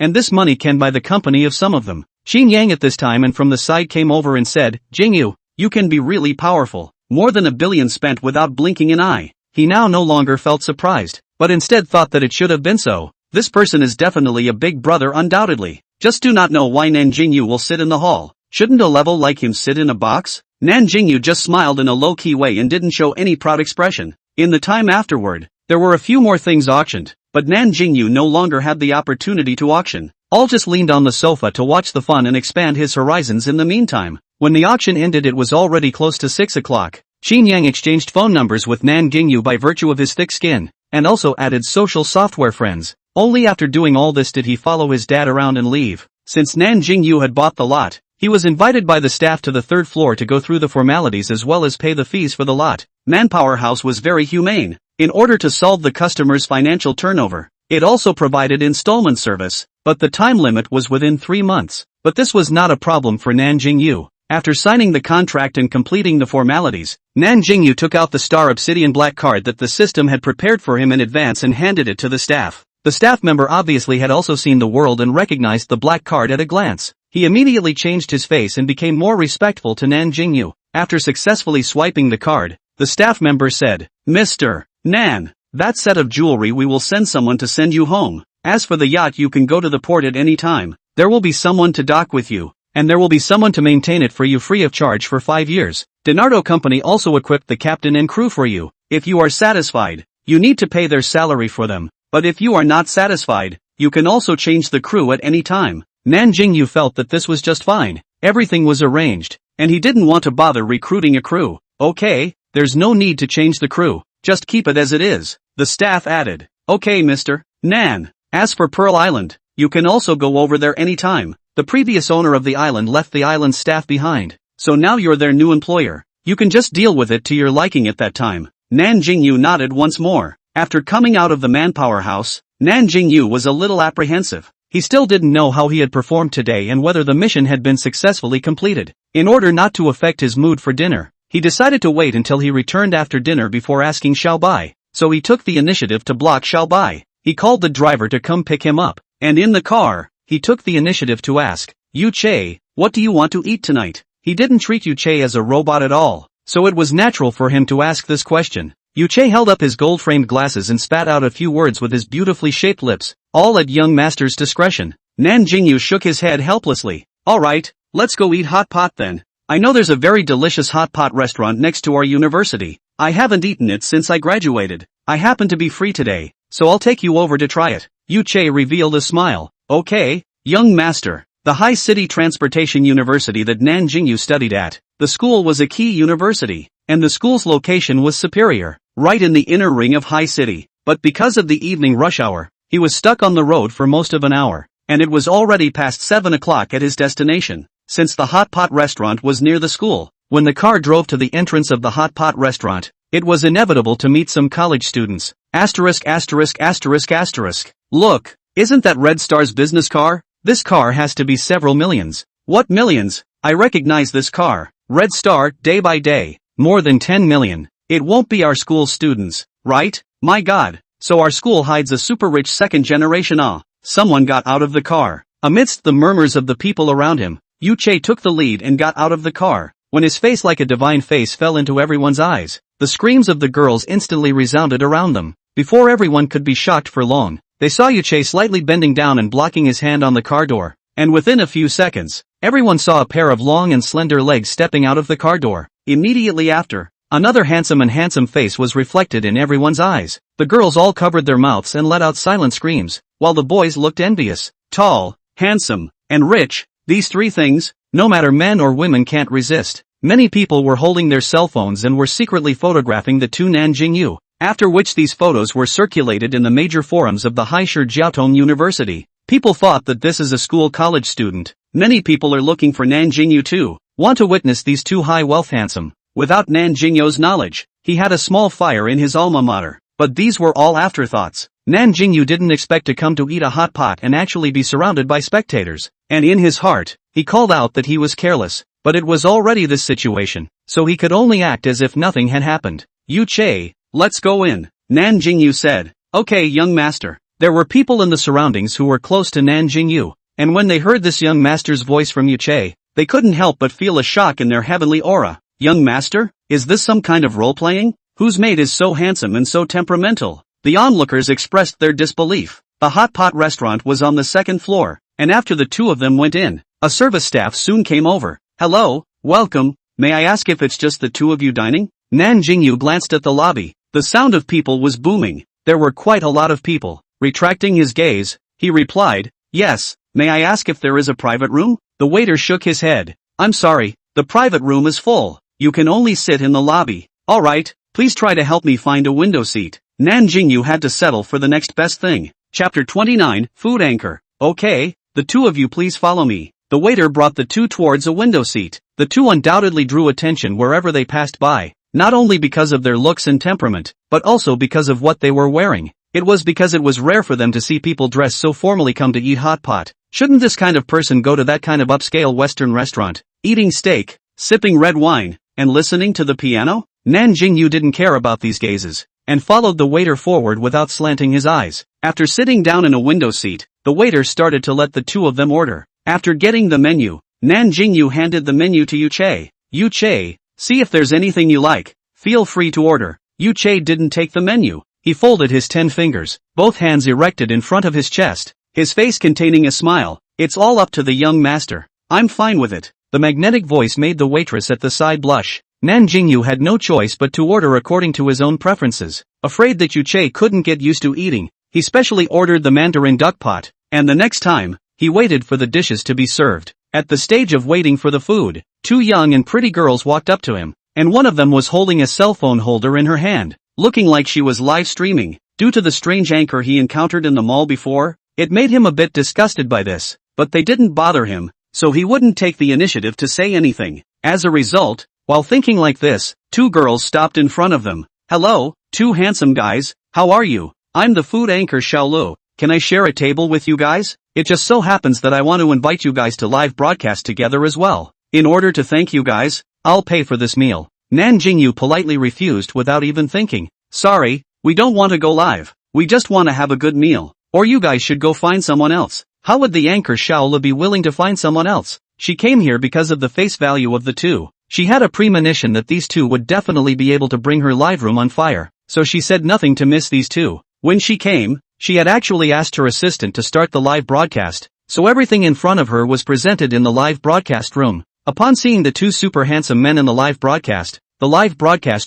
and this money can buy the company of some of them. Xin Yang at this time and from the side came over and said, Jingyou, you can be really powerful. More than $1 billion spent without blinking an eye. He now no longer felt surprised, but instead thought that it should have been so. This person is definitely a big brother undoubtedly. Just do not know why Nan Jingyou will sit in the hall. Shouldn't a level like him sit in a box? Nan Jingyou just smiled in a low-key way and didn't show any proud expression. In the time afterward, there were a few more things auctioned, but Nan Jingyou no longer had the opportunity to auction. All just leaned on the sofa to watch the fun and expand his horizons in the meantime. When the auction ended it was already close to 6 o'clock. Xin Yang exchanged phone numbers with Nan Jingyou by virtue of his thick skin, and also added social software friends. Only after doing all this did he follow his dad around and leave. Since Nan Jingyou had bought the lot, he was invited by the staff to the third floor to go through the formalities as well as pay the fees for the lot. Manpower House was very humane. In order to solve the customer's financial turnover, it also provided installment service, but the time limit was within 3 months. But this was not a problem for Nan Jingyou. After signing the contract and completing the formalities, Nan Jingyou took out the Star Obsidian black card that the system had prepared for him in advance and handed it to the staff. The staff member obviously had also seen the world and recognized the black card at a glance. He immediately changed his face and became more respectful to Nan Jingyou. After successfully swiping the card, the staff member said, Mr. Nan, that set of jewelry we will send someone to send you home. As for the yacht you can go to the port at any time. There will be someone to dock with you, and there will be someone to maintain it for you free of charge for 5 years. Donardo Company also equipped the captain and crew for you. If you are satisfied, you need to pay their salary for them, but if you are not satisfied, you can also change the crew at any time. Nan Jingyou felt that this was just fine. Everything was arranged, and he didn't want to bother recruiting a crew. Okay, there's no need to change the crew. Just keep it as it is. The staff added. Okay, Mr. Nan. As for Pearl Island, you can also go over there anytime. The previous owner of the island left the island staff behind, so now you're their new employer. You can just deal with it to your liking at that time. Nan Jingyou nodded once more. After coming out of the Manpower House, Nan Jingyou was a little apprehensive. He still didn't know how he had performed today and whether the mission had been successfully completed. In order not to affect his mood for dinner, he decided to wait until he returned after dinner before asking Xiaobai, so he took the initiative to block Xiaobai. He called the driver to come pick him up, and in the car, he took the initiative to ask, Yu Che, what do you want to eat tonight? He didn't treat Yu Che as a robot at all, so it was natural for him to ask this question. Yu Che held up his gold-framed glasses and spat out a few words with his beautifully shaped lips, all at young master's discretion. Nan Jingyou shook his head helplessly. Alright, let's go eat hot pot then. I know there's a very delicious hot pot restaurant next to our university. I haven't eaten it since I graduated. I happen to be free today, so I'll take you over to try it. Yu Che revealed a smile. Okay, young master. The High City Transportation University that Nan Jingyou studied at. The school was a key university, and the school's location was superior, right in the inner ring of High City. But because of the evening rush hour, he was stuck on the road for most of an hour, and it was already past 7 o'clock at his destination. Since the hot pot restaurant was near the school, when the car drove to the entrance of the hot pot restaurant, it was inevitable to meet some college students. Asterisk asterisk asterisk asterisk. Look, isn't that Red Star's business car? This car has to be several millions. What millions? I recognize this car. Red Star, day by day. More than 10 million. It won't be our school's students, right? My God. So our school hides a super rich second generation. Someone got out of the car. Amidst the murmurs of the people around him, Yu Che took the lead and got out of the car. When his face like a divine face fell into everyone's eyes, the screams of the girls instantly resounded around them. Before everyone could be shocked for long, they saw Yu Che slightly bending down and blocking his hand on the car door, and within a few seconds, everyone saw a pair of long and slender legs stepping out of the car door. Immediately after, another handsome face was reflected in everyone's eyes. The girls all covered their mouths and let out silent screams, while the boys looked envious. Tall, handsome, and rich, These three things, no matter men or women, can't resist. Many people were holding their cell phones and were secretly photographing the two Nan Jingyou, after which these photos were circulated in the major forums of the Haisher Jiaotong University. People thought that this is a school college student. Many people are looking for Nan Jingyou too, want to witness these two high-wealth handsome. Without Nan Jingyou's knowledge, he had a small fire in his alma mater, but these were all afterthoughts. Nan Jingyou didn't expect to come to eat a hot pot and actually be surrounded by spectators, and in his heart, he called out that he was careless, but it was already this situation, so he could only act as if nothing had happened. Yu Che, let's go in, Nan Jingyou said. Okay, young master. There were people in the surroundings who were close to Nan Jingyou, and when they heard this young master's voice from Yu Che, they couldn't help but feel a shock in their heavenly aura. Young master, is this some kind of role-playing? Whose mate is so handsome and so temperamental? The onlookers expressed their disbelief. The hot pot restaurant was on the second floor, and after the two of them went in, a service staff soon came over. Hello, welcome, may I ask if it's just the two of you dining? Nan Jingyou glanced at the lobby. The sound of people was booming. There were quite a lot of people. Retracting his gaze, he replied, yes, may I ask if there is a private room? The waiter shook his head. I'm sorry, the private room is full. You can only sit in the lobby. Alright, please try to help me find a window seat. Nan Jingyou had to settle for the next best thing. Chapter 29, Food Anchor. Okay, the two of you please follow me. The waiter brought the two towards a window seat. The two undoubtedly drew attention wherever they passed by, not only because of their looks and temperament, but also because of what they were wearing. It was because it was rare for them to see people dressed so formally come to eat hot pot. Shouldn't this kind of person go to that kind of upscale Western restaurant, eating steak, sipping red wine, and listening to the piano? Nan Jingyou didn't care about these gazes, and followed the waiter forward without slanting his eyes. After sitting down in a window seat, the waiter started to let the two of them order. After getting the menu, Nan Jingyou handed the menu to Yu Che. Yu Che, see if there's anything you like. Feel free to order. Yu Che didn't take the menu. He folded his 10 fingers, both hands erected in front of his chest, his face containing a smile. It's all up to the young master. I'm fine with it. The magnetic voice made the waitress at the side blush. Nan Jingyou had no choice but to order according to his own preferences. Afraid that Yu Che couldn't get used to eating, he specially ordered the mandarin duck pot, and the next time, he waited for the dishes to be served. At the stage of waiting for the food, two young and pretty girls walked up to him, and one of them was holding a cell phone holder in her hand, looking like she was live streaming. Due to the strange anchor he encountered in the mall before, it made him a bit disgusted by this, but they didn't bother him, so he wouldn't take the initiative to say anything. As a result, while thinking like this, two girls stopped in front of them. Hello, two handsome guys, how are you? I'm the food anchor Xiaolu. Can I share a table with you guys? It just so happens that I want to invite you guys to live broadcast together as well. In order to thank you guys, I'll pay for this meal. Nan Jingyou politely refused without even thinking. Sorry, we don't want to go live. We just want to have a good meal. Or you guys should go find someone else. How would the anchor Xiaolu be willing to find someone else? She came here because of the face value of the two. She had a premonition that these two would definitely be able to bring her live room on fire, so she said nothing to miss these two. When she came, she had actually asked her assistant to start the live broadcast, so everything in front of her was presented in the live broadcast room. Upon seeing the two super handsome men in the live broadcast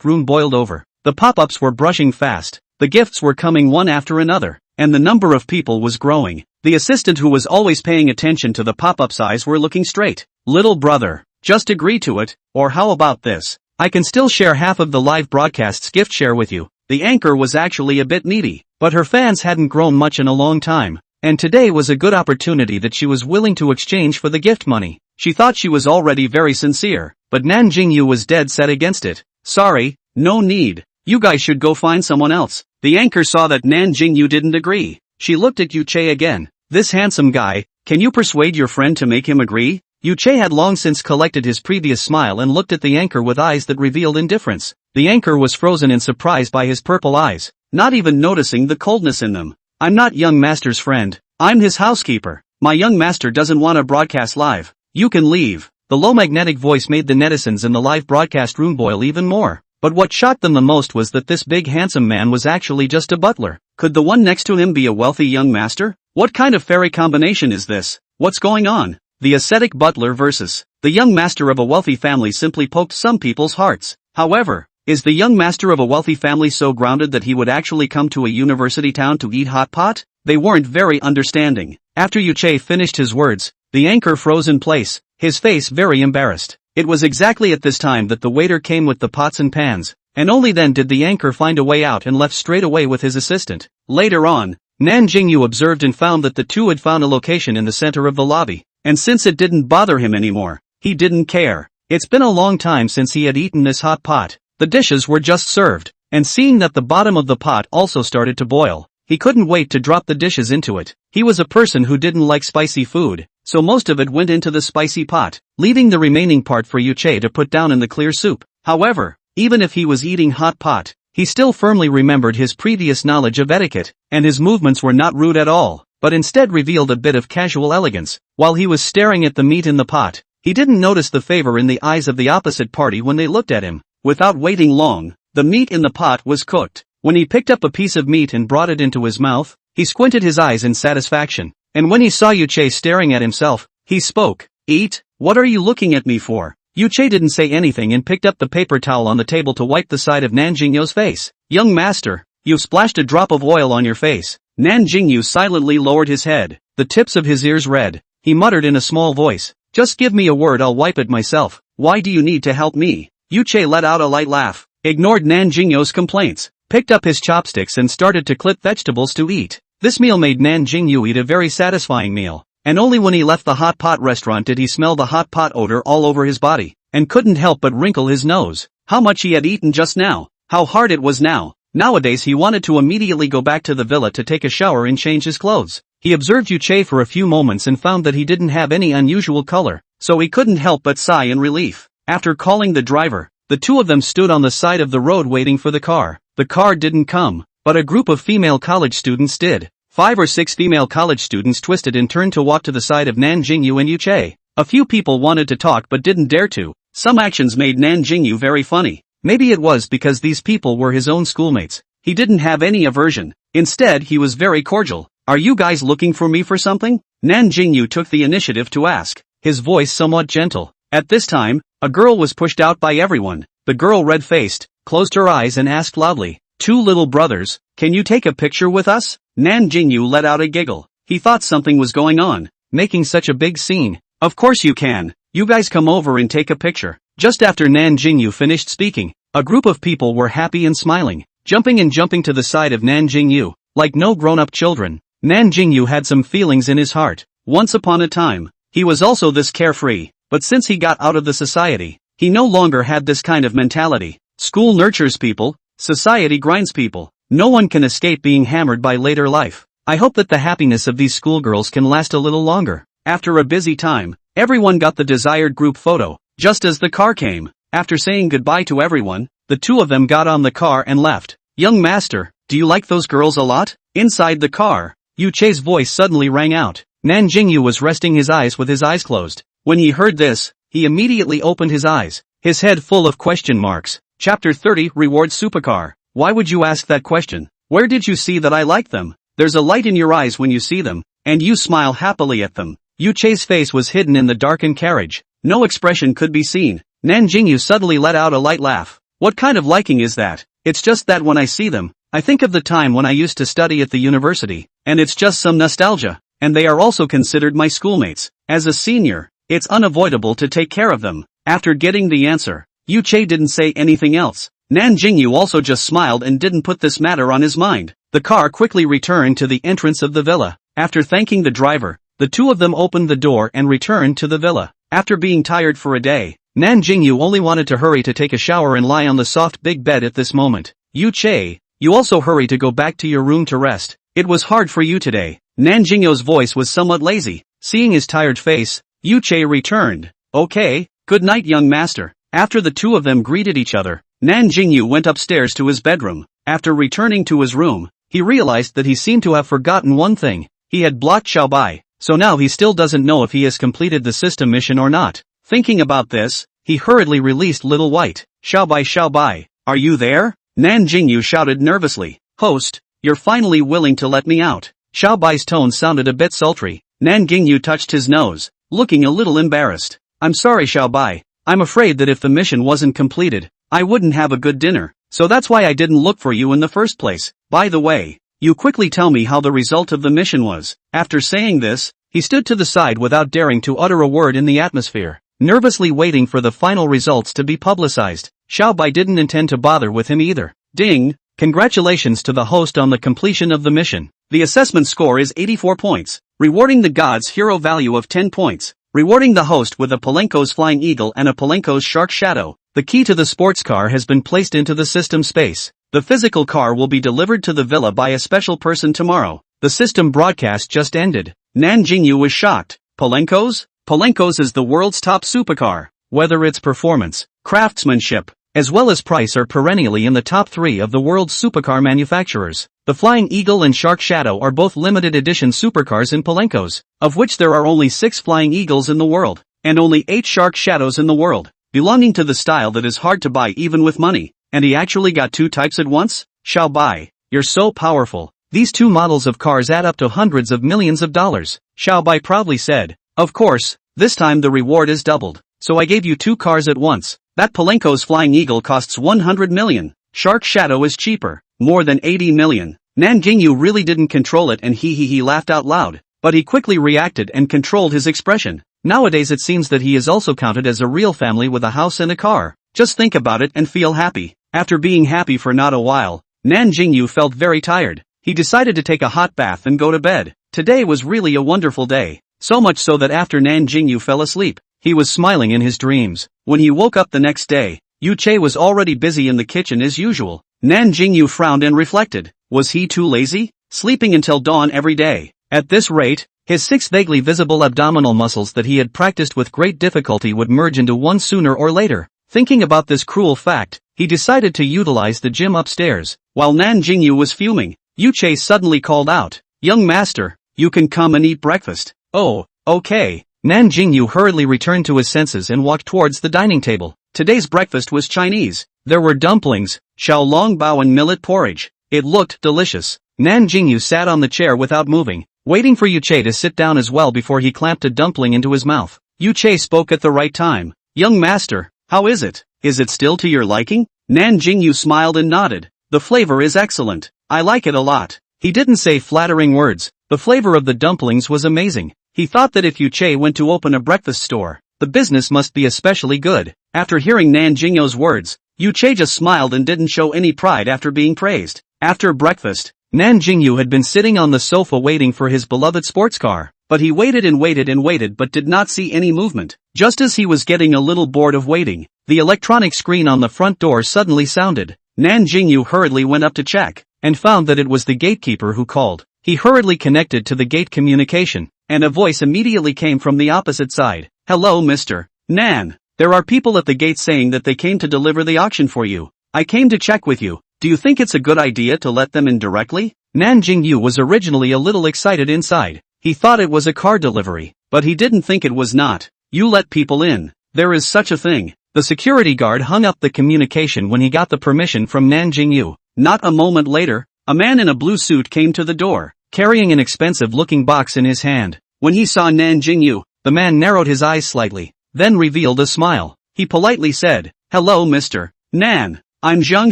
room boiled over. The pop-ups were brushing fast, the gifts were coming one after another, and the number of people was growing. The assistant who was always paying attention to the pop-ups eyes were looking straight. Little brother, just agree to it, or how about this? I can still share half of the live broadcast's gift share with you. The anchor was actually a bit needy, but her fans hadn't grown much in a long time, and today was a good opportunity that she was willing to exchange for the gift money. She thought she was already very sincere, but Nan Jingyou was dead set against it. Sorry, no need. You guys should go find someone else. The anchor saw that Nan Jingyou didn't agree. She looked at Yu Che again. This handsome guy, can you persuade your friend to make him agree? Yu Che had long since collected his previous smile and looked at the anchor with eyes that revealed indifference. The anchor was frozen in surprise by his purple eyes, not even noticing the coldness in them. I'm not young master's friend. I'm his housekeeper. My young master doesn't want to broadcast live. You can leave. The low magnetic voice made the netizens in the live broadcast room boil even more. But what shocked them the most was that this big handsome man was actually just a butler. Could the one next to him be a wealthy young master? What kind of fairy combination is this? What's going on? The ascetic butler versus the young master of a wealthy family simply poked some people's hearts. However, is the young master of a wealthy family so grounded that he would actually come to a university town to eat hot pot? They weren't very understanding. After Yu Che finished his words, The anchor froze in place, his face very embarrassed. It was exactly at this time that the waiter came with the pots and pans, and only then did the anchor find a way out and left straight away with his assistant. Later on, Nan Jingyou observed and found that the two had found a location in the center of the lobby, and since it didn't bother him anymore, he didn't care. It's been a long time since he had eaten this hot pot. The dishes were just served, and seeing that the bottom of the pot also started to boil, he couldn't wait to drop the dishes into it. He was a person who didn't like spicy food, so most of it went into the spicy pot, leaving the remaining part for Yuche to put down in the clear soup. However, even if he was eating hot pot, he still firmly remembered his previous knowledge of etiquette, and his movements were not rude at all, but instead revealed a bit of casual elegance. While he was staring at the meat in the pot, he didn't notice the favor in the eyes of the opposite party when they looked at him. Without waiting long, the meat in the pot was cooked. When he picked up a piece of meat and brought it into his mouth, he squinted his eyes in satisfaction, and when he saw Yuche staring at himself, he spoke. "Eat? What are you looking at me for?" Yuche didn't say anything and picked up the paper towel on the table to wipe the side of Nan Jingyou's face. "Young master, you've splashed a drop of oil on your face." Nan Jingyou silently lowered his head, the tips of his ears red. He muttered in a small voice, "Just give me a word, I'll wipe it myself. Why do you need to help me?" Yuche let out a light laugh, ignored Nan Jingyou's complaints, picked up his chopsticks and started to clip vegetables to eat. This meal made Nan Jingyou eat a very satisfying meal, and only when he left the hot pot restaurant did he smell the hot pot odor all over his body, and couldn't help but wrinkle his nose. How much he had eaten just now, how hard it was now. Nowadays he wanted to immediately go back to the villa to take a shower and change his clothes. He observed Yuche for a few moments and found that he didn't have any unusual color, so he couldn't help but sigh in relief. After calling the driver, the two of them stood on the side of the road waiting for the car. The car didn't come, but a group of female college students did. 5 or 6 female college students twisted and turned to walk to the side of Nan Jingyou and Yuche. A few people wanted to talk but didn't dare to. Some actions made Nan Jingyou very funny. Maybe it was because these people were his own schoolmates. He didn't have any aversion. Instead, he was very cordial. "Are you guys looking for me for something?" Nan Jingyou took the initiative to ask, his voice somewhat gentle. At this time, a girl was pushed out by everyone. The girl, red-faced, closed her eyes and asked loudly, "Two little brothers, can you take a picture with us?" Nan Jingyou let out a giggle. He thought something was going on, making such a big scene. "Of course you can. You guys come over and take a picture." Just after Nan Jingyou finished speaking, a group of people were happy and smiling, jumping to the side of Nan Jingyou, like no grown-up children. Nan Jingyou had some feelings in his heart. Once upon a time, he was also this carefree, but since he got out of the society, he no longer had this kind of mentality. School nurtures people, society grinds people. No one can escape being hammered by later life. I hope that the happiness of these schoolgirls can last a little longer. After a busy time, everyone got the desired group photo, just as the car came. After saying goodbye to everyone, the two of them got on the car and left. "Young master, do you like those girls a lot?" Inside the car, Yuche's voice suddenly rang out. Nan Jingyou was resting his eyes with his eyes closed. When he heard this, he immediately opened his eyes, his head full of question marks. Chapter 30 Reward Supercar. Why would you ask that question? Where did you see that I like them? There's a light in your eyes when you see them, and you smile happily at them. Yuche's face was hidden in the darkened carriage. No expression could be seen. Nan Jingyou suddenly let out a light laugh. "What kind of liking is that? It's just that when I see them, I think of the time when I used to study at the university, and it's just some nostalgia, and they are also considered my schoolmates. As a senior, it's unavoidable to take care of them." After getting the answer, Yuche didn't say anything else. Nan Jingyou also just smiled and didn't put this matter on his mind. The car quickly returned to the entrance of the villa. After thanking the driver, the two of them opened the door and returned to the villa. After being tired for a day, Nan Jingyou only wanted to hurry to take a shower and lie on the soft big bed at this moment. "Yuche, you also hurry to go back to your room to rest. It was hard for you today." Nan Jingyou's voice was somewhat lazy. Seeing his tired face, Yuche returned, "Okay, good night, young master." After the two of them greeted each other, Nan Jingyou went upstairs to his bedroom. After returning to his room, he realized that he seemed to have forgotten one thing. He had blocked Xiaobai, so now he still doesn't know if he has completed the system mission or not. Thinking about this, he hurriedly released Little White. "Xiaobai, Xiaobai, are you there?" Nan Jingyou shouted nervously. "Host, you're finally willing to let me out." Xiaobai's tone sounded a bit sultry. Nan Jingyou touched his nose, looking a little embarrassed. "I'm sorry, Xiaobai. I'm afraid that if the mission wasn't completed, I wouldn't have a good dinner, so that's why I didn't look for you in the first place. By the way, you quickly tell me how the result of the mission was." After saying this, He stood to the side without daring to utter a word in the atmosphere, nervously waiting for the final results to be publicized. Xiao Bai didn't intend to bother with him either. Ding! Congratulations to the host on the completion of the mission. The assessment score is 84 points, rewarding the god's hero value of 10 points, rewarding the host with a Palenko's Flying Eagle and a Palenko's Shark Shadow. The key to the sports car has been placed into the system space. The physical car will be delivered to the villa by a special person tomorrow. The system broadcast just ended. Nan Jingyou was shocked. Palenko's? Palenko's is the world's top supercar. Whether its performance, craftsmanship, as well as price are perennially in the top 3 of the world's supercar manufacturers. The Flying Eagle and Shark Shadow are both limited edition supercars in Palenko's, of which there are only 6 Flying Eagles in the world, and only 8 Shark Shadows in the world, belonging to the style that is hard to buy even with money. And he actually got 2 types at once? Xiao Bai, you're so powerful. These 2 models of cars add up to hundreds of millions of dollars, Xiao Bai proudly said. Of course, this time the reward is doubled, so I gave you 2 cars at once. That Palenko's Flying Eagle costs 100 million. Shark Shadow is cheaper, more than 80 million. Nan Jingyou really didn't control it and he laughed out loud, but he quickly reacted and controlled his expression. Nowadays it seems that he is also counted as a real family with a house and a car. Just think about it and feel happy. After being happy for not a while, Nan Jingyou felt very tired. He decided to take a hot bath and go to bed. Today was really a wonderful day, so much so that after Nan Jingyou fell asleep, he was smiling in his dreams. When he woke up the next day, Yu Che was already busy in the kitchen as usual. Nan Jingyou frowned and reflected. Was he too lazy? Sleeping until dawn every day. At this rate, his 6 vaguely visible abdominal muscles that he had practiced with great difficulty would merge into one sooner or later. Thinking about this cruel fact, he decided to utilize the gym upstairs. While Nan Jingyou was fuming, Yu Che suddenly called out, "Young master, you can come and eat breakfast." Oh, okay. Nan Jingyou hurriedly returned to his senses and walked towards the dining table. Today's breakfast was Chinese. There were dumplings, xiaolongbao and millet porridge. It looked delicious. Nan Jingyou sat on the chair without moving, waiting for Yu Che to sit down as well before he clamped a dumpling into his mouth. Yu Che spoke at the right time. "Young master, how is it? Is it still to your liking?" Nan Jingyou smiled and nodded. "The flavor is excellent. I like it a lot." He didn't say flattering words. The flavor of the dumplings was amazing. He thought that if Yu Che went to open a breakfast store, the business must be especially good. After hearing Nan Jingyou's words, Yu Che just smiled and didn't show any pride after being praised. After breakfast, Nan Jingyou had been sitting on the sofa waiting for his beloved sports car, but he waited and waited and waited but did not see any movement. Just as he was getting a little bored of waiting, the electronic screen on the front door suddenly sounded. Nan Jingyou hurriedly went up to check, and found that it was the gatekeeper who called. He hurriedly connected to the gate communication, and a voice immediately came from the opposite side. "Hello Mr. Nan. There are people at the gate saying that they came to deliver the auction for you. I came to check with you. Do you think it's a good idea to let them in directly?" Nan Jingyou was originally a little excited inside. He thought it was a car delivery, but he didn't think it was not. "You let people in. There is such a thing." The security guard hung up the communication when he got the permission from Nan Jingyou. Not a moment later, a man in a blue suit came to the door, carrying an expensive-looking box in his hand. When he saw Nan Jingyou, the man narrowed his eyes slightly, then revealed a smile. He politely said, "Hello Mr. Nan. I'm Zhang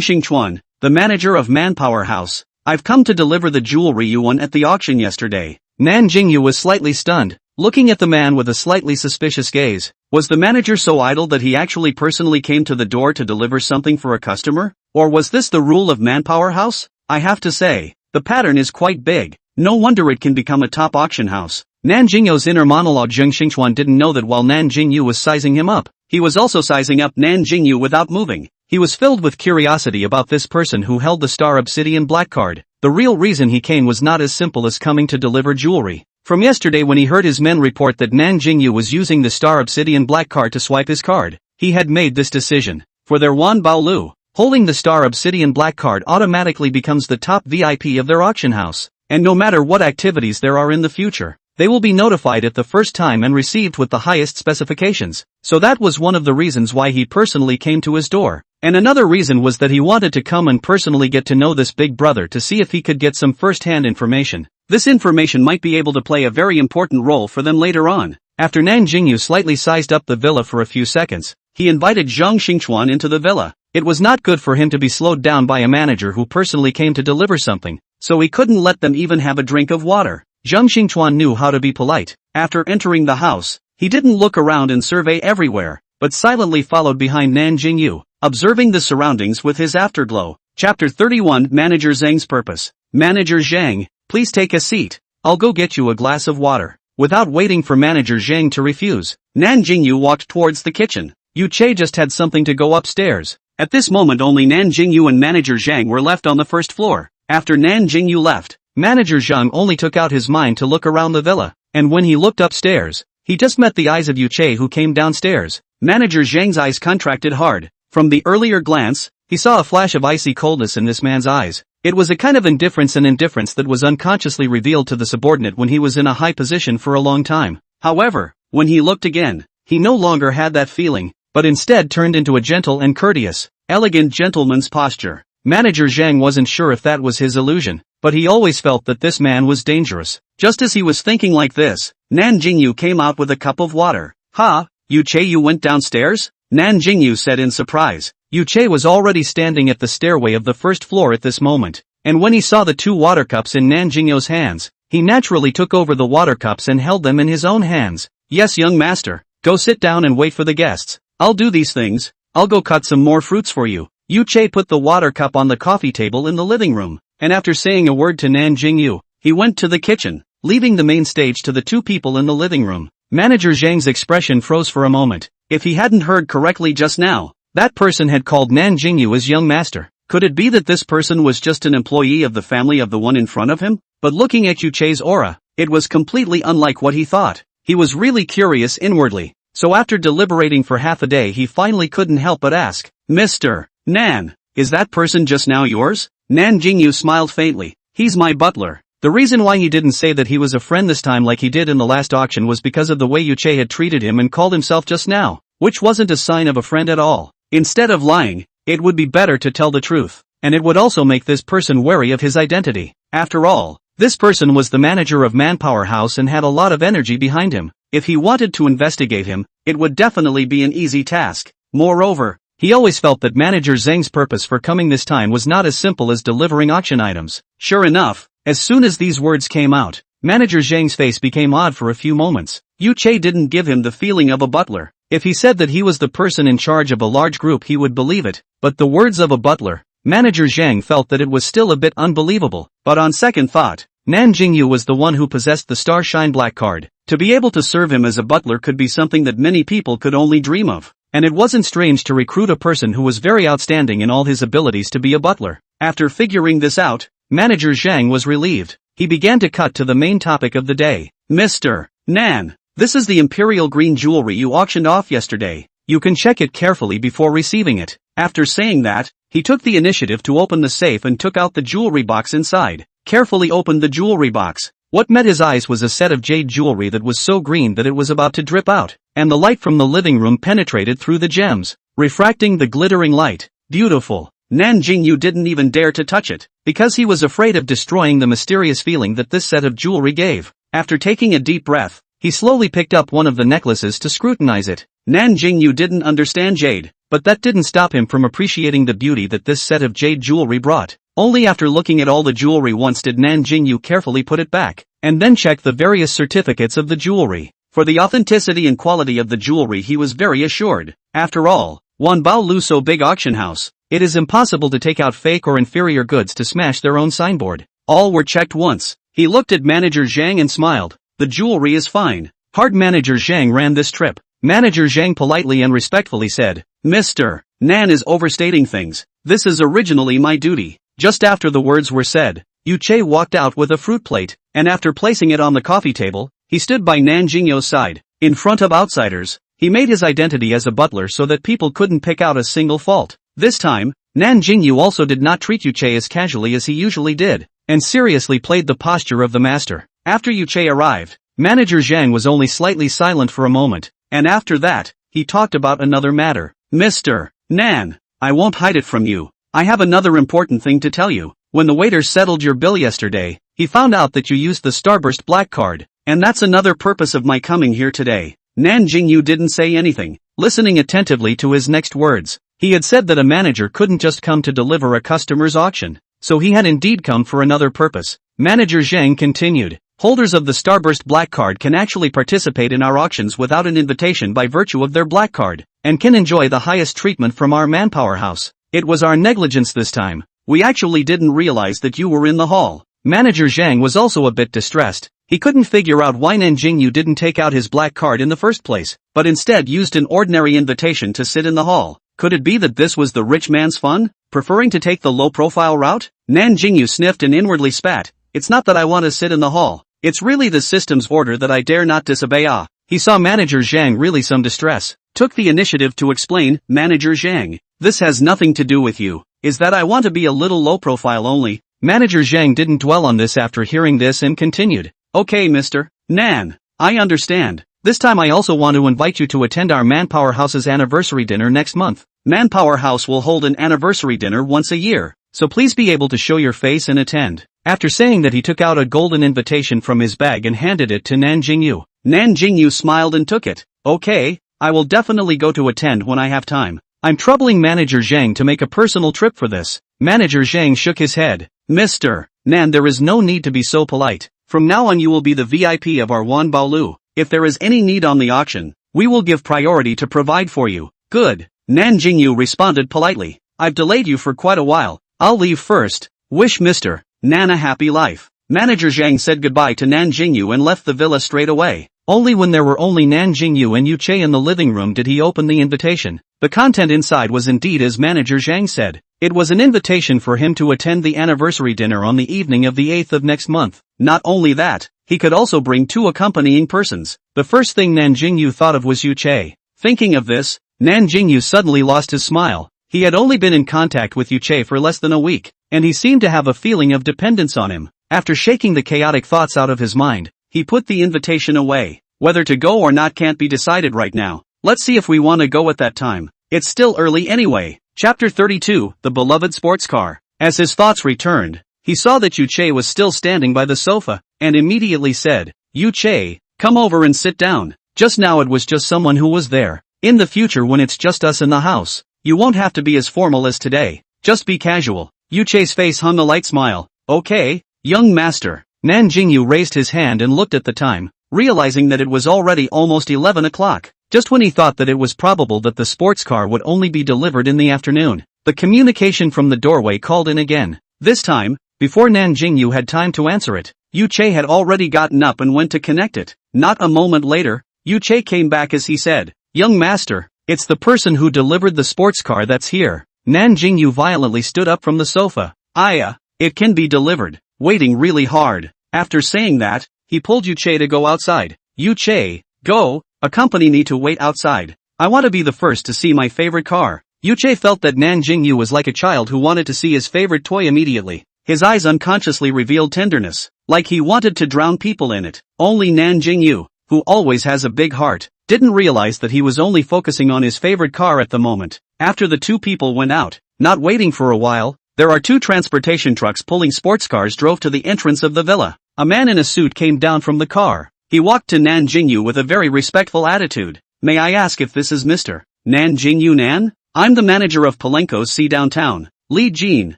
Xingchuan, the manager of Manpower House. I've come to deliver the jewelry you won at the auction yesterday." Nan Jingyou was slightly stunned, looking at the man with a slightly suspicious gaze. Was the manager so idle that he actually personally came to the door to deliver something for a customer? Or was this the rule of Manpower House? I have to say, the pattern is quite big. No wonder it can become a top auction house. Nan Jingyou's inner monologue. Zhang Xingchuan didn't know that while Nan Jingyou was sizing him up, he was also sizing up Nan Jingyou without moving. He was filled with curiosity about this person who held the Star Obsidian Black card. The real reason he came was not as simple as coming to deliver jewelry. From yesterday when he heard his men report that Nan Jingyou was using the Star Obsidian Black card to swipe his card, he had made this decision. For their Wan Baolu, holding the Star Obsidian Black card automatically becomes the top VIP of their auction house. And no matter what activities there are in the future, they will be notified at the first time and received with the highest specifications. So that was one of the reasons why he personally came to his door. And another reason was that he wanted to come and personally get to know this big brother to see if he could get some first-hand information. This information might be able to play a very important role for them later on. After Nan Jingyou slightly sized up the villa for a few seconds, he invited Zhang Xingchuan into the villa. It was not good for him to be slowed down by a manager who personally came to deliver something, so he couldn't let them even have a drink of water. Zheng Xingchuan knew how to be polite. After entering the house, he didn't look around and survey everywhere, but silently followed behind Nan Jingyou, observing the surroundings with his afterglow. Chapter 31 Manager Zhang's Purpose. Manager Zhang, please take a seat. I'll go get you a glass of water. Without waiting for Manager Zhang to refuse, Nan Jingyou walked towards the kitchen. Yu Che just had something to go upstairs. At this moment only Nan Jingyou and Manager Zhang were left on the first floor. After Nan Jingyou left, Manager Zhang only took out his mind to look around the villa, and when he looked upstairs, he just met the eyes of Yu Che who came downstairs. Manager Zhang's eyes contracted hard. From the earlier glance, he saw a flash of icy coldness in this man's eyes. It was a kind of indifference that was unconsciously revealed to the subordinate when he was in a high position for a long time. However, when he looked again, he no longer had that feeling, but instead turned into a gentle and courteous, elegant gentleman's posture. Manager Zhang wasn't sure if that was his illusion, but he always felt that this man was dangerous. Just as he was thinking like this, Nan Jingyou came out with a cup of water. "Ha, Yu Che, you went downstairs?" Nan Jingyou said in surprise. Yu Che was already standing at the stairway of the first floor at this moment, and when he saw the two water cups in Nan Jingyou's hands, he naturally took over the water cups and held them in his own hands. "Yes, young master, go sit down and wait for the guests. I'll do these things. I'll go cut some more fruits for you." Yu Che put the water cup on the coffee table in the living room, and after saying a word to Nan Jingyou, he went to the kitchen, leaving the main stage to the two people in the living room. Manager Zhang's expression froze for a moment. If he hadn't heard correctly just now, that person had called Nan Jingyou as young master. Could it be that this person was just an employee of the family of the one in front of him? But looking at Yu Che's aura, it was completely unlike what he thought. He was really curious inwardly, so after deliberating for half a day he finally couldn't help but ask, "Mr. Nan, is that person just now yours?" Nan Jingyou smiled faintly. "He's my butler." The reason why he didn't say that he was a friend this time like he did in the last auction was because of the way Yu Che had treated him and called himself just now, which wasn't a sign of a friend at all. Instead of lying, it would be better to tell the truth, and it would also make this person wary of his identity. After all, this person was the manager of Manpower House and had a lot of energy behind him. If he wanted to investigate him, it would definitely be an easy task. Moreover, he always felt that Manager Zhang's purpose for coming this time was not as simple as delivering auction items. Sure enough, as soon as these words came out, Manager Zhang's face became odd for a few moments. Yu Che didn't give him the feeling of a butler. If he said that he was the person in charge of a large group he would believe it, but the words of a butler, Manager Zhang felt that it was still a bit unbelievable. But on second thought, Nan Jingyou was the one who possessed the Star Shine Black card. To be able to serve him as a butler could be something that many people could only dream of, and it wasn't strange to recruit a person who was very outstanding in all his abilities to be a butler. After figuring this out, Manager Zhang was relieved. He began to cut to the main topic of the day. "Mr. Nan, this is the Imperial Green jewelry you auctioned off yesterday. You can check it carefully before receiving it." After saying that, he took the initiative to open the safe and took out the jewelry box inside. Carefully opened the jewelry box. What met his eyes was a set of jade jewelry that was so green that it was about to drip out, and the light from the living room penetrated through the gems, refracting the glittering light. Beautiful. Nan Jingyou didn't even dare to touch it, because he was afraid of destroying the mysterious feeling that this set of jewelry gave. After taking a deep breath, he slowly picked up one of the necklaces to scrutinize it. Nan Jingyou didn't understand jade, but that didn't stop him from appreciating the beauty that this set of jade jewelry brought. Only after looking at all the jewelry once did Nan Jingyou carefully put it back, and then check the various certificates of the jewelry. For the authenticity and quality of the jewelry he was very assured. After all, Wanbao Lu so big auction house, it is impossible to take out fake or inferior goods to smash their own signboard. All were checked once. He looked at Manager Zhang and smiled. "The jewelry is fine." Hard Manager Zhang ran this trip. Manager Zhang politely and respectfully said, "Mr. Nan is overstating things. This is originally my duty." Just after the words were said, Yu Che walked out with a fruit plate, and after placing it on the coffee table, he stood by Nan Jingyou's side. In front of outsiders, he made his identity as a butler so that people couldn't pick out a single fault. This time, Nan Jingyou also did not treat Yu Che as casually as he usually did, and seriously played the posture of the master. After Yu Che arrived, Manager Zhang was only slightly silent for a moment, and after that, he talked about another matter. "Mr. Nan, I won't hide it from you. I have another important thing to tell you. When the waiter settled your bill yesterday, he found out that you used the Starburst Black card, and that's another purpose of my coming here today." Nan Jingyou didn't say anything, listening attentively to his next words. He had said that a manager couldn't just come to deliver a customer's auction, so he had indeed come for another purpose. Manager Zhang continued, Holders of the Starburst Black Card can actually participate in our auctions without an invitation by virtue of their Black Card, and can enjoy the highest treatment from our manpower house. It was our negligence this time. We actually didn't realize that you were in the hall. Manager Zhang was also a bit distressed. He couldn't figure out why Nan Jingyou didn't take out his black card in the first place, but instead used an ordinary invitation to sit in the hall. Could it be that this was the rich man's fun, preferring to take the low-profile route? Nan Jingyou sniffed and inwardly spat. It's not that I want to sit in the hall. It's really the system's order that I dare not disobey. He saw Manager Zhang really some distress. Took the initiative to explain, Manager Zhang, this has nothing to do with you. Is that I want to be a little low-profile only. Manager Zhang didn't dwell on this after hearing this and continued. Okay, Mr. Nan, I understand. This time I also want to invite you to attend our Manpower House's anniversary dinner next month. Manpower House will hold an anniversary dinner once a year, so please be able to show your face and attend. After saying that, he took out a golden invitation from his bag and handed it to Nan Jingyou. Nan Jingyou smiled and took it. Okay, I will definitely go to attend when I have time. I'm troubling Manager Zhang to make a personal trip for this. Manager Zhang shook his head. Mr. Nan, there is no need to be so polite. From now on you will be the VIP of our Wan Baolu. If there is any need on the auction, we will give priority to provide for you. Good. Nan Jingyou responded politely. I've delayed you for quite a while. I'll leave first. Wish Mr. Nan a happy life. Manager Zhang said goodbye to Nan Jingyou and left the villa straight away. Only when there were only Nan Jingyou and Yu Che in the living room did he open the invitation. The content inside was indeed as Manager Zhang said. It was an invitation for him to attend the anniversary dinner on the evening of the 8th of next month. Not only that, he could also bring 2 accompanying persons. The first thing Nan Jingyou thought of was Yu Che. Thinking of this, Nan Jingyou suddenly lost his smile. He had only been in contact with Yu Che for less than a week, and he seemed to have a feeling of dependence on him. After shaking the chaotic thoughts out of his mind, he put the invitation away. Whether to go or not can't be decided right now. Let's see if we want to go at that time. It's still early anyway. Chapter 32, The Beloved Sports Car. As his thoughts returned, he saw that Yu Che was still standing by the sofa, and immediately said, Yu Che, come over and sit down. Just now it was just someone who was there. In the future when it's just us in the house, you won't have to be as formal as today. Just be casual. Yu Che's face hung a light smile. Okay, young master. Nan Jingyou raised his hand and looked at the time, realizing that it was already almost 11 o'clock. Just when he thought that it was probable that the sports car would only be delivered in the afternoon, the communication from the doorway called in again. This time, before Nan Jingyou had time to answer it, Yu Che had already gotten up and went to connect it. Not a moment later, Yu Che came back as he said, Young master, it's the person who delivered the sports car that's here. Nan Jingyou violently stood up from the sofa. It can be delivered. Waiting really hard. After saying that, he pulled Yu Che to go outside. Yu Che, go, accompany me to wait outside. I want to be the first to see my favorite car. Yu Che felt that Nan Jingyou was like a child who wanted to see his favorite toy immediately. His eyes unconsciously revealed tenderness, like he wanted to drown people in it. Only Nan Jingyou, who always has a big heart, didn't realize that he was only focusing on his favorite car at the moment. After the 2 people went out, not waiting for a while, there are 2 transportation trucks pulling sports cars drove to the entrance of the villa. A man in a suit came down from the car. He walked to Nan Jingyou with a very respectful attitude. May I ask if this is Mr. Nan Jingyou Nan? I'm the manager of Palenko's Sea Downtown, Li Jin.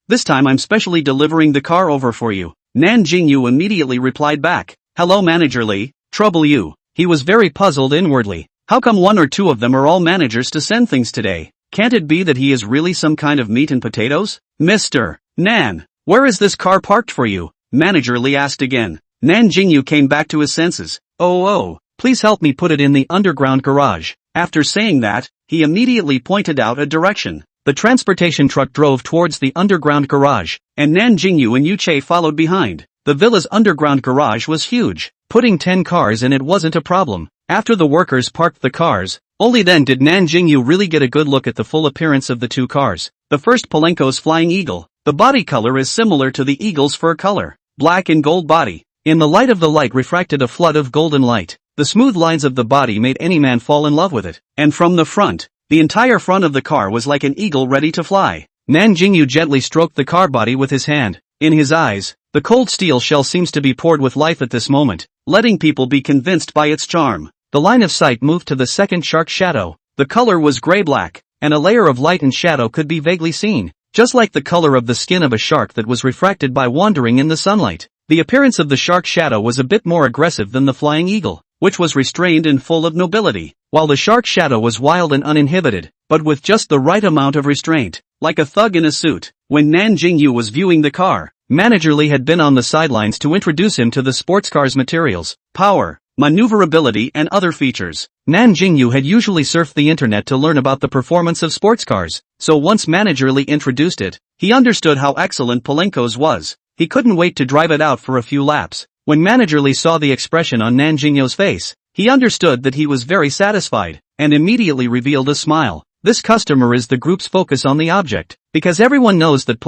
This time I'm specially delivering the car over for you. Nan Jingyou immediately replied back. Hello Manager Li, trouble you. He was very puzzled inwardly. How come 1 or 2 of them are all managers to send things today? Can't it be that he is really some kind of meat and potatoes? Mr. Nan, where is this car parked for you? Manager Li asked again. Nan Jingyou came back to his senses. Please help me put it in the underground garage. After saying that, he immediately pointed out a direction. The transportation truck drove towards the underground garage, and Nan Jingyou and Yu Che followed behind. The villa's underground garage was huge. Putting 10 cars in it wasn't a problem. After the workers parked the cars, only then did Nan Jingyou really get a good look at the full appearance of the 2 cars. The first Palenko's Flying Eagle. The body color is similar to the eagle's fur color. Black and gold body. In the light of the light refracted a flood of golden light. The smooth lines of the body made any man fall in love with it. And from the front, the entire front of the car was like an eagle ready to fly. Nan Jingyou gently stroked the car body with his hand. In his eyes, the cold steel shell seems to be poured with life at this moment, letting people be convinced by its charm. The line of sight moved to the second shark shadow. The color was gray-black, and a layer of light and shadow could be vaguely seen, just like the color of the skin of a shark that was refracted by wandering in the sunlight. The appearance of the shark shadow was a bit more aggressive than the flying eagle, which was restrained and full of nobility, while the shark shadow was wild and uninhibited, but with just the right amount of restraint, like a thug in a suit. When Nan Jingyou was viewing the car, Managerly had been on the sidelines to introduce him to the sports car's materials, power, maneuverability and other features. Nan Jingyou had usually surfed the internet to learn about the performance of sports cars, so once Managerly introduced it, he understood how excellent Palenko's was. He couldn't wait to drive it out for a few laps. When Managerly saw the expression on Nan Jingyou's face, he understood that he was very satisfied, and immediately revealed a smile. This customer is the group's focus on the object, because everyone knows that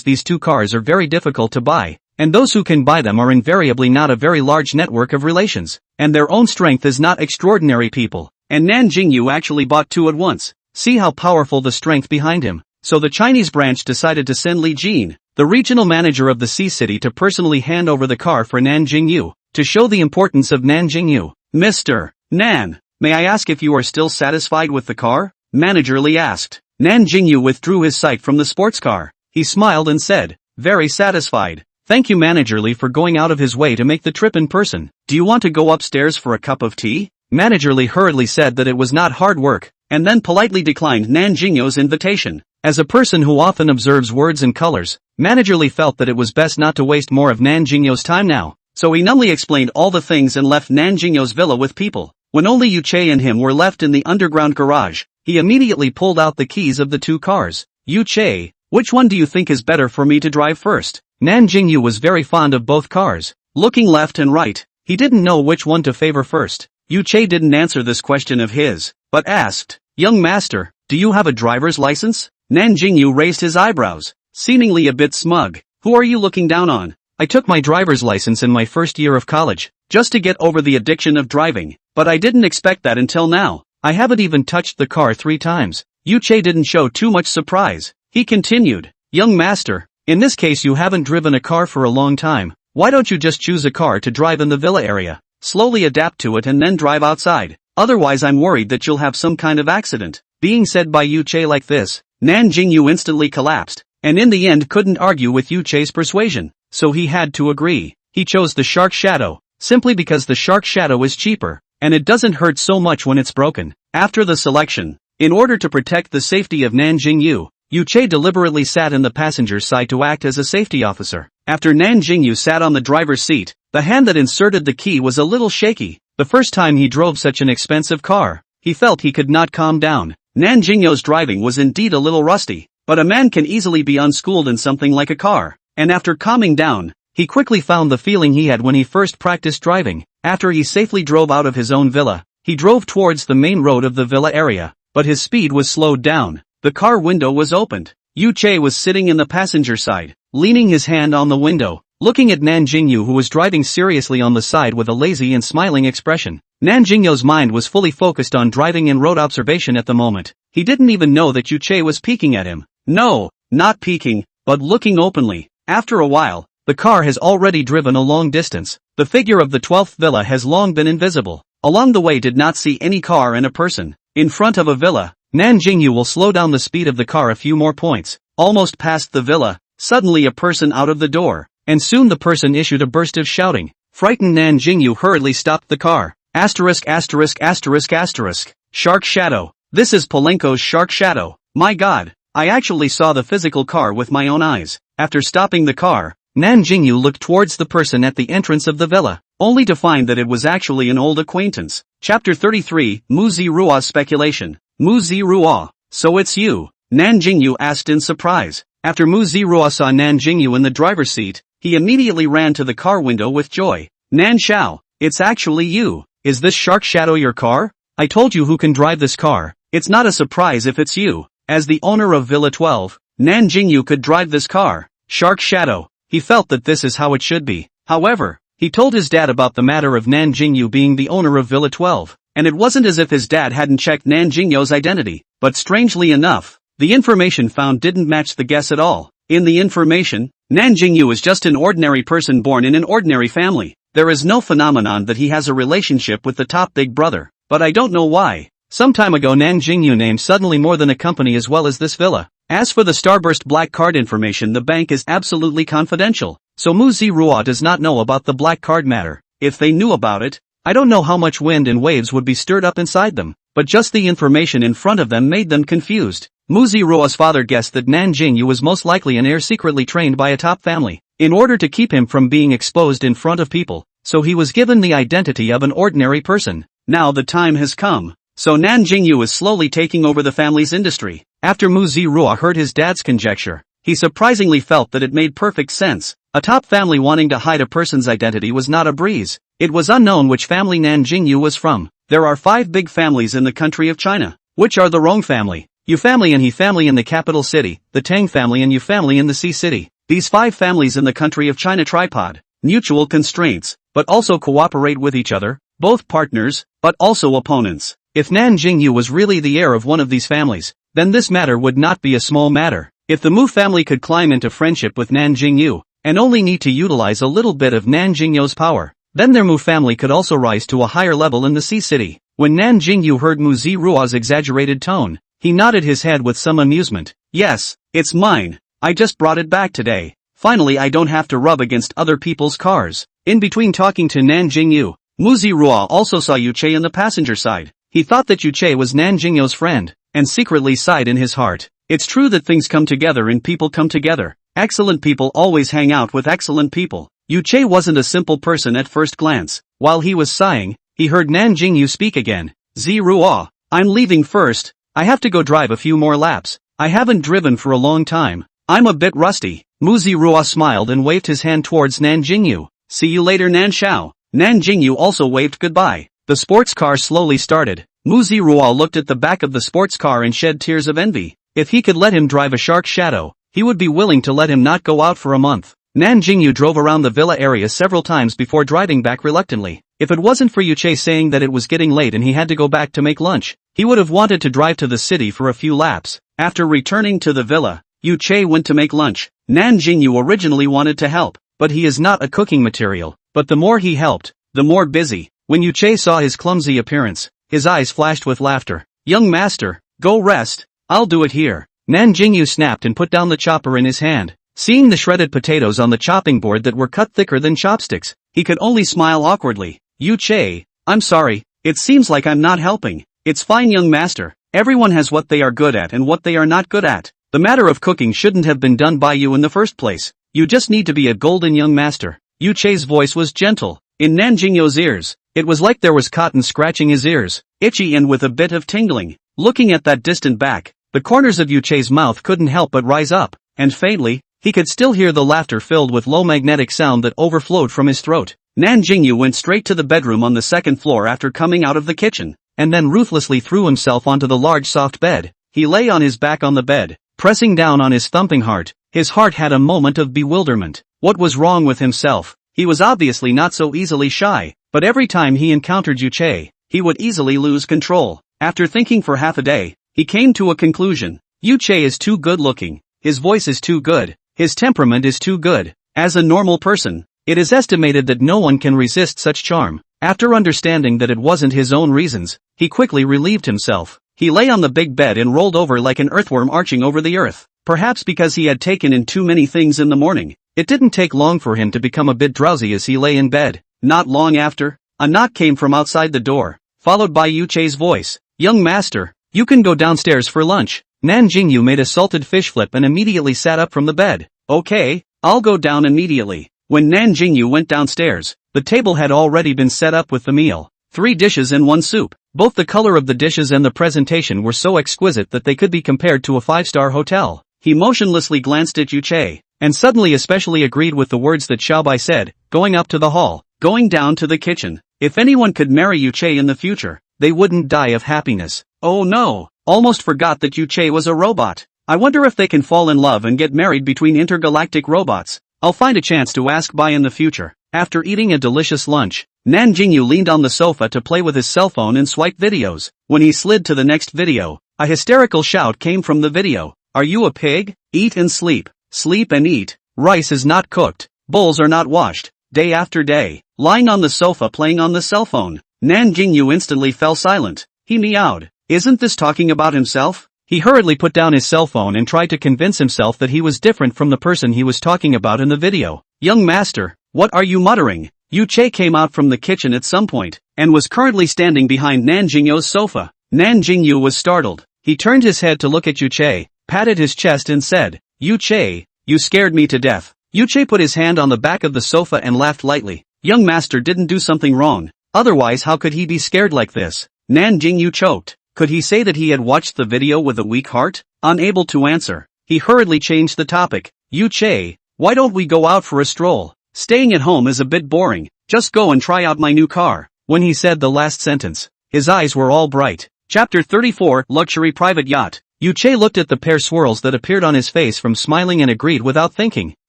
these two cars are very difficult to buy, and those who can buy them are invariably not a very large network of relations, and their own strength is not extraordinary people, and Nan Jingyou actually bought two at once. See how powerful the strength behind him. So the Chinese branch decided to send Li Jin, the regional manager of the Sea City, to personally hand over the car for Nan Jingyou, to show the importance of Nan Jingyou. Mr. Nan, may I ask if you are still satisfied with the car? Managerly asked. Nan Jingyou withdrew his sight from the sports car. He smiled and said, very satisfied. Thank you Managerly for going out of his way to make the trip in person. Do you want to go upstairs for a cup of tea? Managerly hurriedly said that it was not hard work, and then politely declined Nan Jingyou's invitation. As a person who often observes words and colors, Managerly felt that it was best not to waste more of Nan Jingyou's time now, so he numbly explained all the things and left Nan Jingyou's villa with people. When only Yu Che and him were left in the underground garage, he immediately pulled out the keys of the two cars. Yu Che, which one do you think is better for me to drive first? Nan Jingyou was very fond of both cars. Looking left and right, he didn't know which one to favor first. Yu Che didn't answer this question of his, but asked, young master, do you have a driver's license? Nan Jingyou raised his eyebrows, seemingly a bit smug. Who are you looking down on? I took my driver's license in my first year of college, just to get over the addiction of driving, but I didn't expect that until now. I haven't even touched the car 3 times. Yu Che didn't show too much surprise. He continued, young master, in this case you haven't driven a car for a long time. Why don't you just choose a car to drive in the villa area? Slowly adapt to it and then drive outside. Otherwise I'm worried that you'll have some kind of accident. Being said by Yu Che like this, Nan Jingyou instantly collapsed, and in the end couldn't argue with Yu Che's persuasion, so he had to agree. He chose the shark shadow, simply because the shark shadow is cheaper, and it doesn't hurt so much when it's broken. After the selection, in order to protect the safety of Nan Jingyou, Yu Che deliberately sat in the passenger's side to act as a safety officer. After Nan Jingyou sat on the driver's seat, the hand that inserted the key was a little shaky. The first time he drove such an expensive car, he felt he could not calm down. Nan Jingyou's driving was indeed a little rusty, but a man can easily be unschooled in something like a car, and after calming down, he quickly found the feeling he had when he first practiced driving. After he safely drove out of his own villa, he drove towards the main road of the villa area, but his speed was slowed down. The car window was opened. Yu Che was sitting in the passenger side, leaning his hand on the window, looking at Nan Jingyou who was driving seriously on the side with a lazy and smiling expression. Nan Jingyou's mind was fully focused on driving and road observation at the moment. He didn't even know that Yu Che was peeking at him. No, not peeking, but looking openly. After a while, the car has already driven a long distance. The figure of the 12th villa has long been invisible. Along the way did not see any car and a person. In front of a villa, Nan Jingyou will slow down the speed of the car a few more points. Almost past the villa, suddenly a person out of the door, and soon the person issued a burst of shouting. Frightened Nan Jingyou hurriedly stopped the car. Asterisk asterisk asterisk asterisk. Shark shadow. This is Palenko's shark shadow. My god, I actually saw the physical car with my own eyes. After stopping the car, Nan Jingyou looked towards the person at the entrance of the villa, only to find that it was actually an old acquaintance. Chapter 33, Mu Zirua's speculation. Mu Zirua, so it's you? Nan Jingyou asked in surprise. After Mu Zirua saw Nan Jingyou in the driver's seat, he immediately ran to the car window with joy. Nan Xiao, it's actually you. Is this shark shadow your car? I told you who can drive this car. It's not a surprise if it's you. As the owner of Villa 12, Nan Jingyou could drive this car. Shark shadow. He felt that this is how it should be. However, he told his dad about the matter of Nan Jingyou being the owner of Villa 12, and it wasn't as if his dad hadn't checked Nan Jingyou's identity, but strangely enough, the information found didn't match the guess at all. In the information, Nan Jingyou is just an ordinary person born in an ordinary family. There is no phenomenon that he has a relationship with the top big brother, but I don't know why. Some time ago Nan Jingyou named suddenly more than a company as well as this villa. As for the starburst black card information, the bank is absolutely confidential. so Mu Zirua does not know about the black card matter. If they knew about it, I don't know how much wind and waves would be stirred up inside them, but just the information in front of them made them confused. Mu Zirua's father guessed that Nan Jingyou was most likely an heir secretly trained by a top family, in order to keep him from being exposed in front of people, so he was given the identity of an ordinary person. Now the time has come. So Nan Jingyou is slowly taking over the family's industry. After Mu Zirua heard his dad's conjecture, he surprisingly felt that it made perfect sense. A top family wanting to hide a person's identity was not a breeze. It was unknown which family Nan Jingyou was from. There are 5 big families in the country of China, which are the Rong family, Yu family and He family in the capital city, the Tang family and Yu family in the sea city. These 5 families in the country of China tripod, mutual constraints, but also cooperate with each other, both partners, but also opponents. If Nan Jingyou was really the heir of one of these families, then this matter would not be a small matter. If the Mu family could climb into friendship with Nan Jingyou, and only need to utilize a little bit of Nan Jingyou's power, then their Mu family could also rise to a higher level in the sea city. When Nan Jingyou heard Mu Zirua's exaggerated tone, he nodded his head with some amusement. Yes, it's mine. I just brought it back today. Finally I don't have to rub against other people's cars. In between talking to Nan Jingyou, Mu Zirua also saw Yu Che in the passenger side. He thought that Yu Che was Nan Jingyou's friend, and secretly sighed in his heart. It's true that things come together and people come together. Excellent people always hang out with excellent people. Yu Che wasn't a simple person at first glance. While he was sighing, he heard Nan Jingyou speak again. Zirua, I'm leaving first. I have to go drive a few more laps. I haven't driven for a long time. I'm a bit rusty. Mu Zirua smiled and waved his hand towards Nan Jingyou. See you later Nan Shao. Nan Jingyou also waved goodbye. The sports car slowly started. Mu Zirua looked at the back of the sports car and shed tears of envy. If he could let him drive a shark shadow, he would be willing to let him not go out for a month. Nan Jingyou drove around the villa area several times before driving back reluctantly. If it wasn't for Yu Che saying that it was getting late and he had to go back to make lunch, he would have wanted to drive to the city for a few laps. After returning to the villa, Yu Che went to make lunch. Nan Jingyou originally wanted to help, but he is not a cooking material. But the more he helped, the more busy. When Yu Che saw his clumsy appearance, his eyes flashed with laughter. Young master, go rest, I'll do it here. Nan Jingyou snapped and put down the chopper in his hand. Seeing the shredded potatoes on the chopping board that were cut thicker than chopsticks, he could only smile awkwardly. Yu Che, I'm sorry, it seems like I'm not helping. It's fine young master, everyone has what they are good at and what they are not good at. The matter of cooking shouldn't have been done by you in the first place. You just need to be a golden young master. Yu Che's voice was gentle. In Nan Jingyou's ears, it was like there was cotton scratching his ears, itchy and with a bit of tingling. Looking at that distant back, the corners of Yu Che's mouth couldn't help but rise up, and faintly, he could still hear the laughter filled with low magnetic sound that overflowed from his throat. Nan Jingyou went straight to the bedroom on the second floor after coming out of the kitchen, and then ruthlessly threw himself onto the large soft bed. He lay on his back on the bed, pressing down on his thumping heart. His heart had a moment of bewilderment. What was wrong with himself? He was obviously not so easily shy, but every time he encountered Yu Che, he would easily lose control. After thinking for half a day, he came to a conclusion. Yu Che is too good looking, his voice is too good, his temperament is too good. As a normal person, it is estimated that no one can resist such charm. After understanding that it wasn't his own reasons, he quickly relieved himself. He lay on the big bed and rolled over like an earthworm arching over the earth. Perhaps because he had taken in too many things in the morning, it didn't take long for him to become a bit drowsy as he lay in bed. Not long after, a knock came from outside the door, followed by Yu Che's voice. Young master, you can go downstairs for lunch. Nan Jingyou made a salted fish flip and immediately sat up from the bed. Okay, I'll go down immediately. When Nan Jingyou went downstairs, the table had already been set up with the meal. 3 dishes and 1 soup. Both the color of the dishes and the presentation were so exquisite that they could be compared to a 5-star hotel. He motionlessly glanced at Yu Che, and suddenly especially agreed with the words that Xiaobai said, going up to the hall, going down to the kitchen. If anyone could marry Yu Che in the future, they wouldn't die of happiness. Oh no, almost forgot that Yu Che was a robot. I wonder if they can fall in love and get married between intergalactic robots. I'll find a chance to ask Bai in the future. After eating a delicious lunch, Nan Jingyou leaned on the sofa to play with his cell phone and swipe videos. When he slid to the next video, a hysterical shout came from the video. Are you a pig? Eat and sleep. Sleep and eat. Rice is not cooked. Bowls are not washed. Day after day. Lying on the sofa playing on the cell phone. Nan Jingyou instantly fell silent. He meowed. Isn't this talking about himself? He hurriedly put down his cell phone and tried to convince himself that he was different from the person he was talking about in the video. Young master, what are you muttering? Yu Che came out from the kitchen at some point, and was currently standing behind Nan Jingyou's sofa. Nan Jingyou was startled. He turned his head to look at Yu Che, patted his chest and said, Yu Che, you scared me to death. Yu Che put his hand on the back of the sofa and laughed lightly. Young master didn't do something wrong. Otherwise how could he be scared like this? Nan Jingyou choked. Could he say that he had watched the video with a weak heart? Unable to answer, he hurriedly changed the topic. Yu Che, why don't we go out for a stroll? Staying at home is a bit boring. Just go and try out my new car. When he said the last sentence, his eyes were all bright. Chapter 34, Luxury Private Yacht. Yu Che looked at the pair swirls that appeared on his face from smiling and agreed without thinking.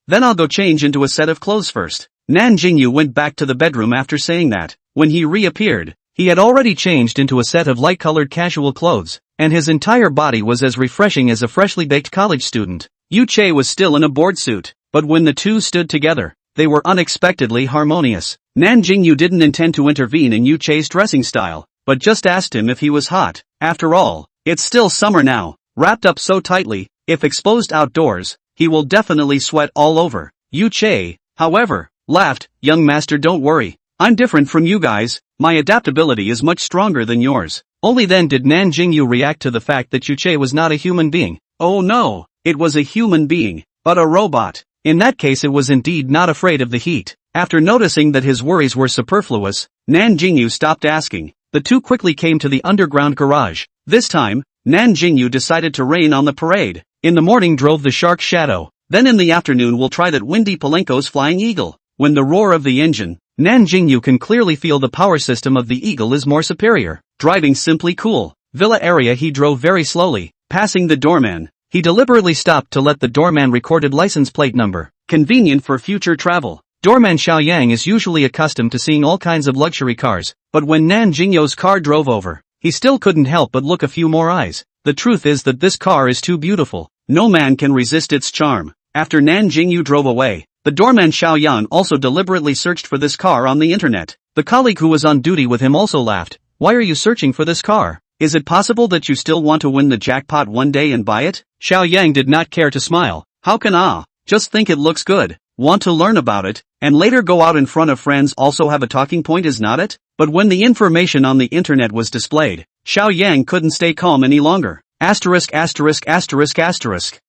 Then I'll go change into a set of clothes first. Nan Jingyou went back to the bedroom after saying that. When he reappeared, he had already changed into a set of light-colored casual clothes, and his entire body was as refreshing as a freshly baked college student. Yu Che was still in a board suit, but when the two stood together, they were unexpectedly harmonious. Nan Jingyou didn't intend to intervene in Yu Che's dressing style, but just asked him if he was hot. After all, it's still summer now. Wrapped up so tightly, if exposed outdoors, he will definitely sweat all over. Yu Che, however, laughed. Young master, don't worry. I'm different from you guys. My adaptability is much stronger than yours. Only then did Nan Jingyou react to the fact that Yu Che was not a human being. Oh no, it was a human being, but a robot. In that case it was indeed not afraid of the heat. After noticing that his worries were superfluous, Nan Jingyou stopped asking. The two quickly came to the underground garage. This time, Nan Jingyou decided to rain on the parade. In the morning drove the Shark Shadow. Then in the afternoon we'll try that windy Palenko's Flying Eagle. When the roar of the engine, Nan Jingyou can clearly feel the power system of the Eagle is more superior. Driving simply cool. Villa area he drove very slowly, passing the doorman. He deliberately stopped to let the doorman recorded license plate number. Convenient for future travel. Doorman Xiaoyang is usually accustomed to seeing all kinds of luxury cars, but when Nan Jingyou's car drove over, he still couldn't help but look a few more eyes. The truth is that this car is too beautiful. No man can resist its charm. After Nan Jingyou drove away, the doorman Xiaoyan also deliberately searched for this car on the internet. The colleague who was on duty with him also laughed. Why are you searching for this car? Is it possible that you still want to win the jackpot one day and buy it? Xiaoyang did not care to smile. How can just think it looks good, want to learn about it, and later go out in front of friends also have a talking point, is not it? But when the information on the internet was displayed, Xiaoyang couldn't stay calm any longer. Asterisk.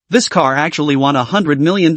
This car actually won $100 million.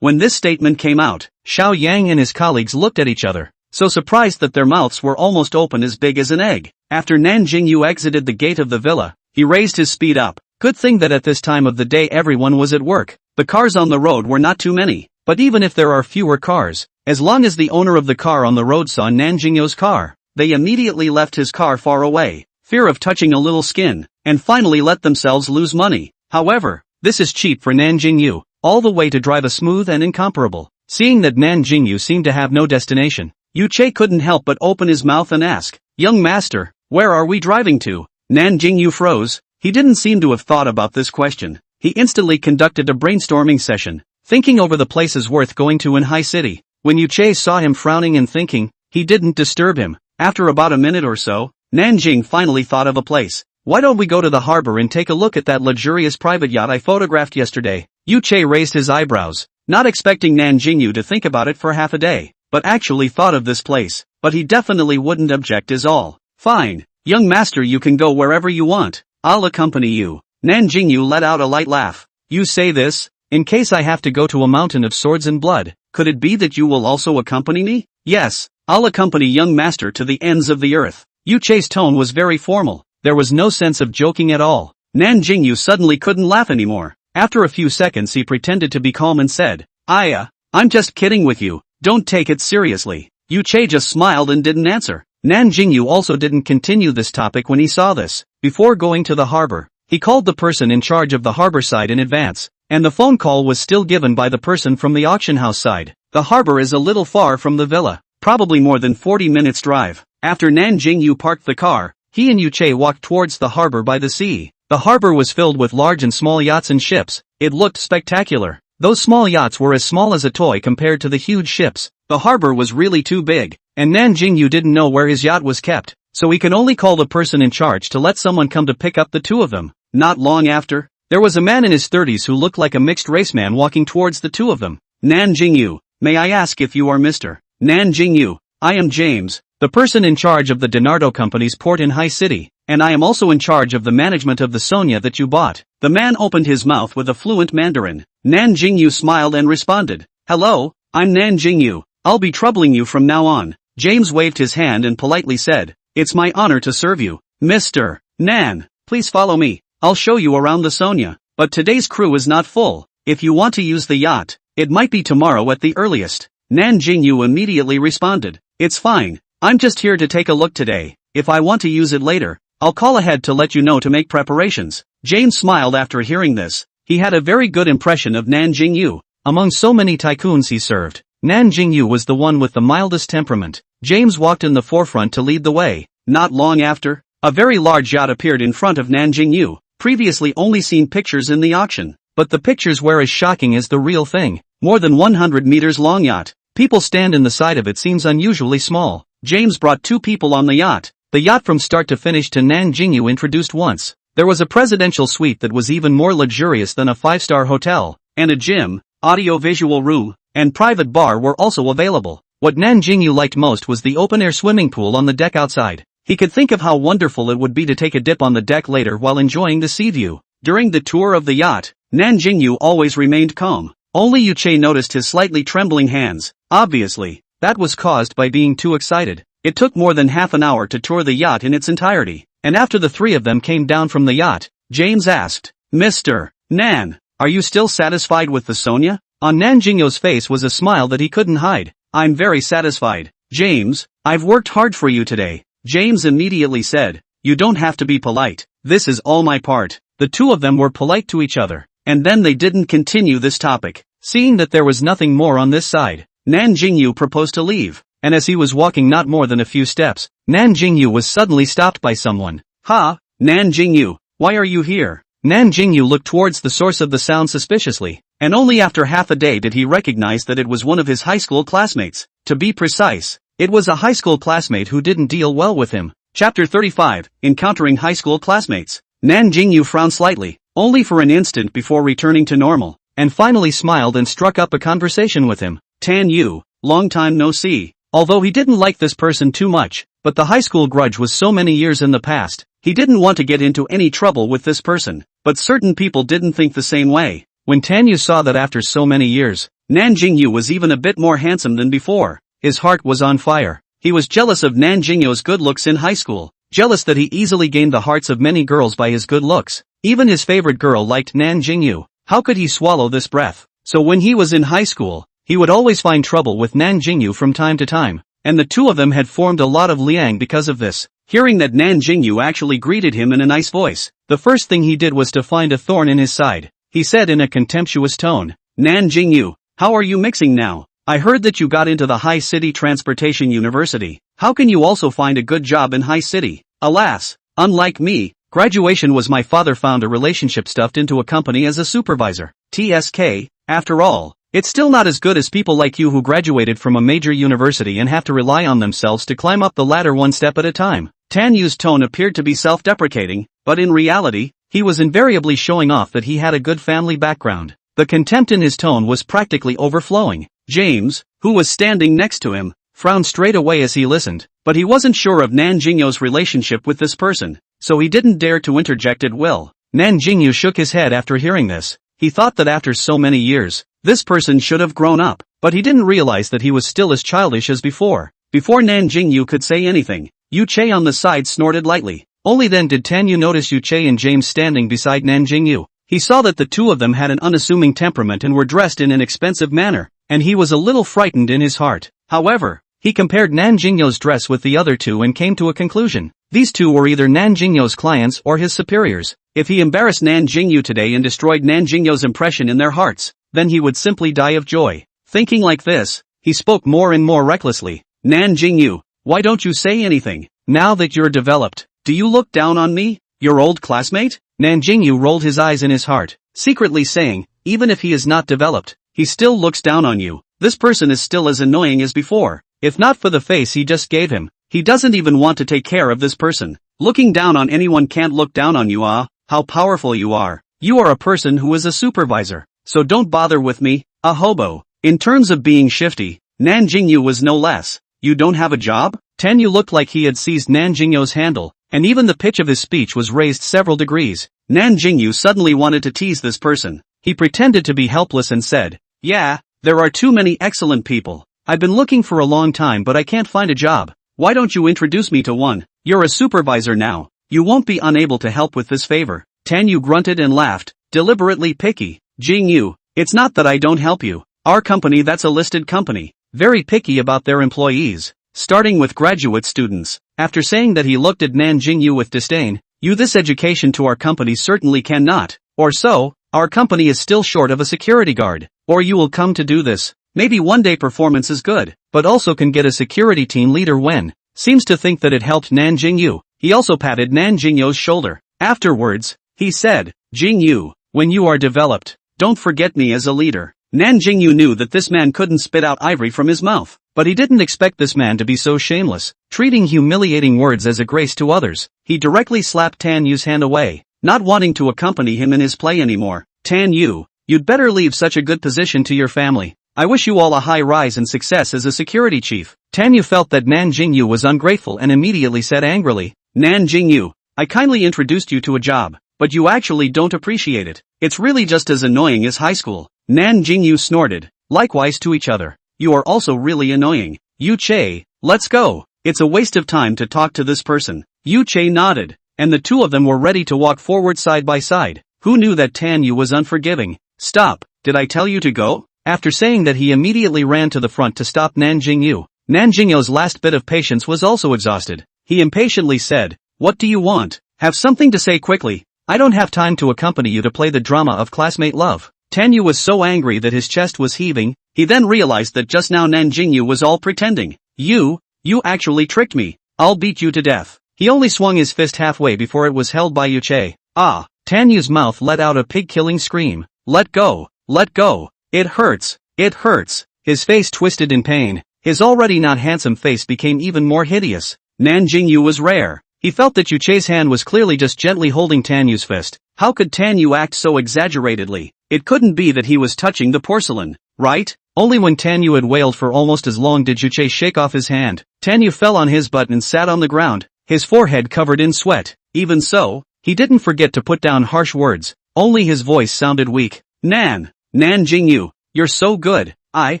When this statement came out, Xiaoyang and his colleagues looked at each other, so surprised that their mouths were almost open as big as an egg. After Nan Jingyou exited the gate of the villa, he raised his speed up. Good thing that at this time of the day everyone was at work. The cars on the road were not too many, but even if there are fewer cars, as long as the owner of the car on the road saw Nan Jingyou's car, they immediately left his car far away, fear of touching a little skin, and finally let themselves lose money. However, this is cheap for Nan Jingyou, all the way to drive a smooth and incomparable. Seeing that Nan Jingyou seemed to have no destination, Yu Che couldn't help but open his mouth and ask, Young master, where are we driving to? Nan Jingyou froze. He didn't seem to have thought about this question. He instantly conducted a brainstorming session, thinking over the places worth going to in High City. When Yu Che saw him frowning and thinking, he didn't disturb him. After about a minute or so, Nan Jing finally thought of a place. Why don't we go to the harbor and take a look at that luxurious private yacht I photographed yesterday? Yu Che raised his eyebrows, not expecting Nan Jingyou to think about it for half a day, but actually thought of this place. But he definitely wouldn't object is all. Fine, young master, you can go wherever you want. I'll accompany you. Nan Jingyou let out a light laugh. You say this? In case I have to go to a mountain of swords and blood, could it be that you will also accompany me? Yes, I'll accompany young master to the ends of the earth. Yu Che's tone was very formal. There was no sense of joking at all. Nan Jingyou suddenly couldn't laugh anymore. After a few seconds he pretended to be calm and said, I'm just kidding with you, don't take it seriously. Yu Che just smiled and didn't answer. Nan Jingyou also didn't continue this topic when he saw this. Before going to the harbor, he called the person in charge of the harbor side in advance, and the phone call was still given by the person from the auction house side. The harbor is a little far from the villa, probably more than 40 minutes drive. After Nan Jingyou parked the car, he and Yu Che walked towards the harbor by the sea. The harbor was filled with large and small yachts and ships. It looked spectacular. Those small yachts were as small as a toy compared to the huge ships. The harbor was really too big, and Nan Jingyou didn't know where his yacht was kept, so he could only call the person in charge to let someone come to pick up the two of them. Not long after, there was a man in his 30s who looked like a mixed-race man walking towards the two of them. Nan Jingyou, may I ask if you are Mr. Nan Jingyou? I am James, the person in charge of the Donardo Company's port in High City, and I am also in charge of the management of the Sonia that you bought. The man opened his mouth with a fluent Mandarin. Nan Jingyou smiled and responded, hello, I'm Nan Jingyou. I'll be troubling you from now on. James waved his hand and politely said, it's my honor to serve you. Mr. Nan, please follow me. I'll show you around the Sonia. But today's crew is not full. If you want to use the yacht, it might be tomorrow at the earliest. Nan Jingyou immediately responded, it's fine. I'm just here to take a look today. If I want to use it later, I'll call ahead to let you know to make preparations. James smiled after hearing this. He had a very good impression of Nan Jingyou. Among so many tycoons he served, Nan Jingyou was the one with the mildest temperament. James walked in the forefront to lead the way. Not long after, a very large yacht appeared in front of Nan Jingyou. Previously only seen pictures in the auction, but the pictures were as shocking as the real thing. More than 100 meters long yacht. People stand in the side of it seems unusually small. James brought two people on the yacht. The yacht from start to finish to Nan Jingyou introduced once. There was a presidential suite that was even more luxurious than a 5-star hotel, and a gym, audio-visual room, and private bar were also available. What Nan Jingyou liked most was the open-air swimming pool on the deck outside. He could think of how wonderful it would be to take a dip on the deck later while enjoying the sea view. During the tour of the yacht, Nan Jingyou always remained calm. Only Yuchei noticed his slightly trembling hands. Obviously, that was caused by being too excited. It took more than half an hour to tour the yacht in its entirety, and after the three of them came down from the yacht, James asked, Mr. Nan, are you still satisfied with the Sonia? On Nan Jingyou's face was a smile that he couldn't hide. I'm very satisfied. James, I've worked hard for you today. James immediately said, you don't have to be polite. This is all my part. The two of them were polite to each other, and then they didn't continue this topic. Seeing that there was nothing more on this side, Nan Jingyou proposed to leave, and as he was walking not more than a few steps, Nan Jingyou was suddenly stopped by someone. Ha, Nan Jingyou, why are you here? Nan Jingyou looked towards the source of the sound suspiciously, and only after half a day did he recognize that it was one of his high school classmates. To be precise, it was a high school classmate who didn't deal well with him. Chapter 35, Encountering High School Classmates. Nan Jingyou frowned slightly, only for an instant before returning to normal, and finally smiled and struck up a conversation with him. Tan Yu, long time no see. Although he didn't like this person too much, but the high school grudge was so many years in the past, he didn't want to get into any trouble with this person. But certain people didn't think the same way. When Tan Yu saw that after so many years, Nan Jingyou was even a bit more handsome than before, his heart was on fire. He was jealous of Nan Jingyou's good looks in high school, jealous that he easily gained the hearts of many girls by his good looks. Even his favorite girl liked Nan Jingyou. How could he swallow this breath? So when he was in high school, he would always find trouble with Nan Jingyou from time to time, and the two of them had formed a lot of liang because of this. Hearing that Nan Jingyou actually greeted him in a nice voice, the first thing he did was to find a thorn in his side. He said in a contemptuous tone, Nan Jingyou, how are you mixing now? I heard that you got into the High City Transportation University. How can you also find a good job in High City? Alas, unlike me, graduation was my father found a relationship stuffed into a company as a supervisor. TSK, after all, it's still not as good as people like you who graduated from a major university and have to rely on themselves to climb up the ladder one step at a time. Tan Yu's tone appeared to be self-deprecating, but in reality, he was invariably showing off that he had a good family background. The contempt in his tone was practically overflowing. James, who was standing next to him, frowned straight away as he listened, but he wasn't sure of Nan Jingyou's relationship with this person, so he didn't dare to interject at will. Nan Jingyou shook his head after hearing this. He thought that after so many years, this person should have grown up, but he didn't realize that he was still as childish as before. Before Nan Jingyou could say anything, Yuchei on the side snorted lightly. Only then did Tan Yu notice Yuchei and James standing beside Nan Jingyou. He saw that the two of them had an unassuming temperament and were dressed in an expensive manner, and he was a little frightened in his heart. However, he compared Nan Jingyou's dress with the other two and came to a conclusion. These two were either Nan Jingyou's clients or his superiors. If he embarrassed Nan Jingyou today and destroyed Nan Jingyou's impression in their hearts, then he would simply die of joy. Thinking like this, he spoke more and more recklessly. Nan Jingyou, why don't you say anything? Now that you're developed, do you look down on me, your old classmate? Nan Jingyou rolled his eyes in his heart, secretly saying, even if he is not developed, he still looks down on you. This person is still as annoying as before. If not for the face he just gave him, he doesn't even want to take care of this person. Looking down on anyone can't look down on you, ah. how powerful you are. You are a person who is a supervisor, so don't bother with me, a hobo. In terms of being shifty, Nan Jingyou was no less. You don't have a job? Tanyu looked like he had seized Nan Jingyou's handle, and even the pitch of his speech was raised several degrees. Nan Jingyou suddenly wanted to tease this person. He pretended to be helpless and said, "Yeah, there are too many excellent people. I've been looking for a long time but I can't find a job. Why don't you introduce me to one? You're a supervisor now. You won't be unable to help with this favor." Tanyu grunted and laughed, deliberately picky. "Jingyou, it's not that I don't help you. Our company, that's a listed company, very picky about their employees, starting with graduate students." After saying that, he looked at Nan Jingyou with disdain. "You, this education to our company certainly cannot, or so, our company is still short of a security guard, or you will come to do this. Maybe one day performance is good, but also can get a security team leader when." Seems to think that it helped Nan Jingyou. He also patted Nan Jingyou's shoulder. Afterwards, he said, "Jingyou, when you are developed, don't forget me as a leader." Nan Jingyou knew that this man couldn't spit out ivory from his mouth, but he didn't expect this man to be so shameless, treating humiliating words as a grace to others. He directly slapped Tanyu's hand away, not wanting to accompany him in his play anymore. "Tanyu, you'd better leave such a good position to your family. I wish you all a high rise and success as a security chief." Tanyu felt that Nan Jingyou was ungrateful and immediately said angrily, "Nan Jingyou, I kindly introduced you to a job, but you actually don't appreciate it. It's really just as annoying as high school." Nan Jingyou snorted, likewise to each other. "You are also really annoying. Yu Che, let's go. It's a waste of time to talk to this person." Yu Che nodded, and the two of them were ready to walk forward side by side. Who knew that Tanyu was unforgiving? "Stop, did I tell you to go?" After saying that, he immediately ran to the front to stop Nan Jingyou. Nan Jingyou's last bit of patience was also exhausted. He impatiently said, "What do you want? Have something to say quickly. I don't have time to accompany you to play the drama of classmate love." Tanyu was so angry that his chest was heaving. He then realized that just now Nan Jingyou was all pretending. You actually tricked me. I'll beat you to death." He only swung his fist halfway before it was held by Yu Che. "Ah!" Tanyu's mouth let out a pig-killing scream. "Let go! Let go! It hurts! It hurts!" His face twisted in pain. His already not handsome face became even more hideous. Nan Jingyou was rare. He felt that Yu Che's hand was clearly just gently holding Tanyu's fist. How could Tanyu act so exaggeratedly? It couldn't be that he was touching the porcelain, right? Only when Tanyu had wailed for almost as long did Yu Che shake off his hand. Tanyu fell on his butt and sat on the ground, his forehead covered in sweat. Even so, he didn't forget to put down harsh words, only his voice sounded weak. Nan Jingyou, you're so good. I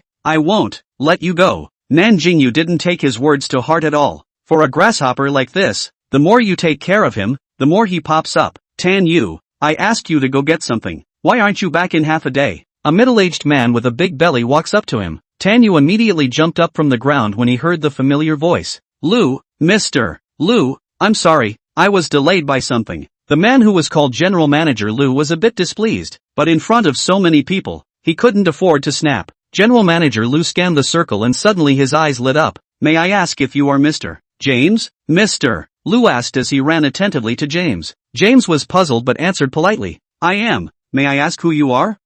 won't let you go." Nan Jingyou didn't take his words to heart at all. For a grasshopper like this, the more you take care of him, the more he pops up. "Tanyu, I asked you to go get something. Why aren't you back in half a day?" A middle-aged man with a big belly walks up to him. Tanyu immediately jumped up from the ground when he heard the familiar voice. "Lu, Mr. Lu, I'm sorry, I was delayed by something." The man who was called General Manager Lu was a bit displeased, but in front of so many people, he couldn't afford to snap. General Manager Lu scanned the circle and suddenly his eyes lit up. "May I ask if you are Mr. James?" "Mr. Lu asked as he ran attentively to James. James was puzzled but answered politely. "I am. May I ask who you are?"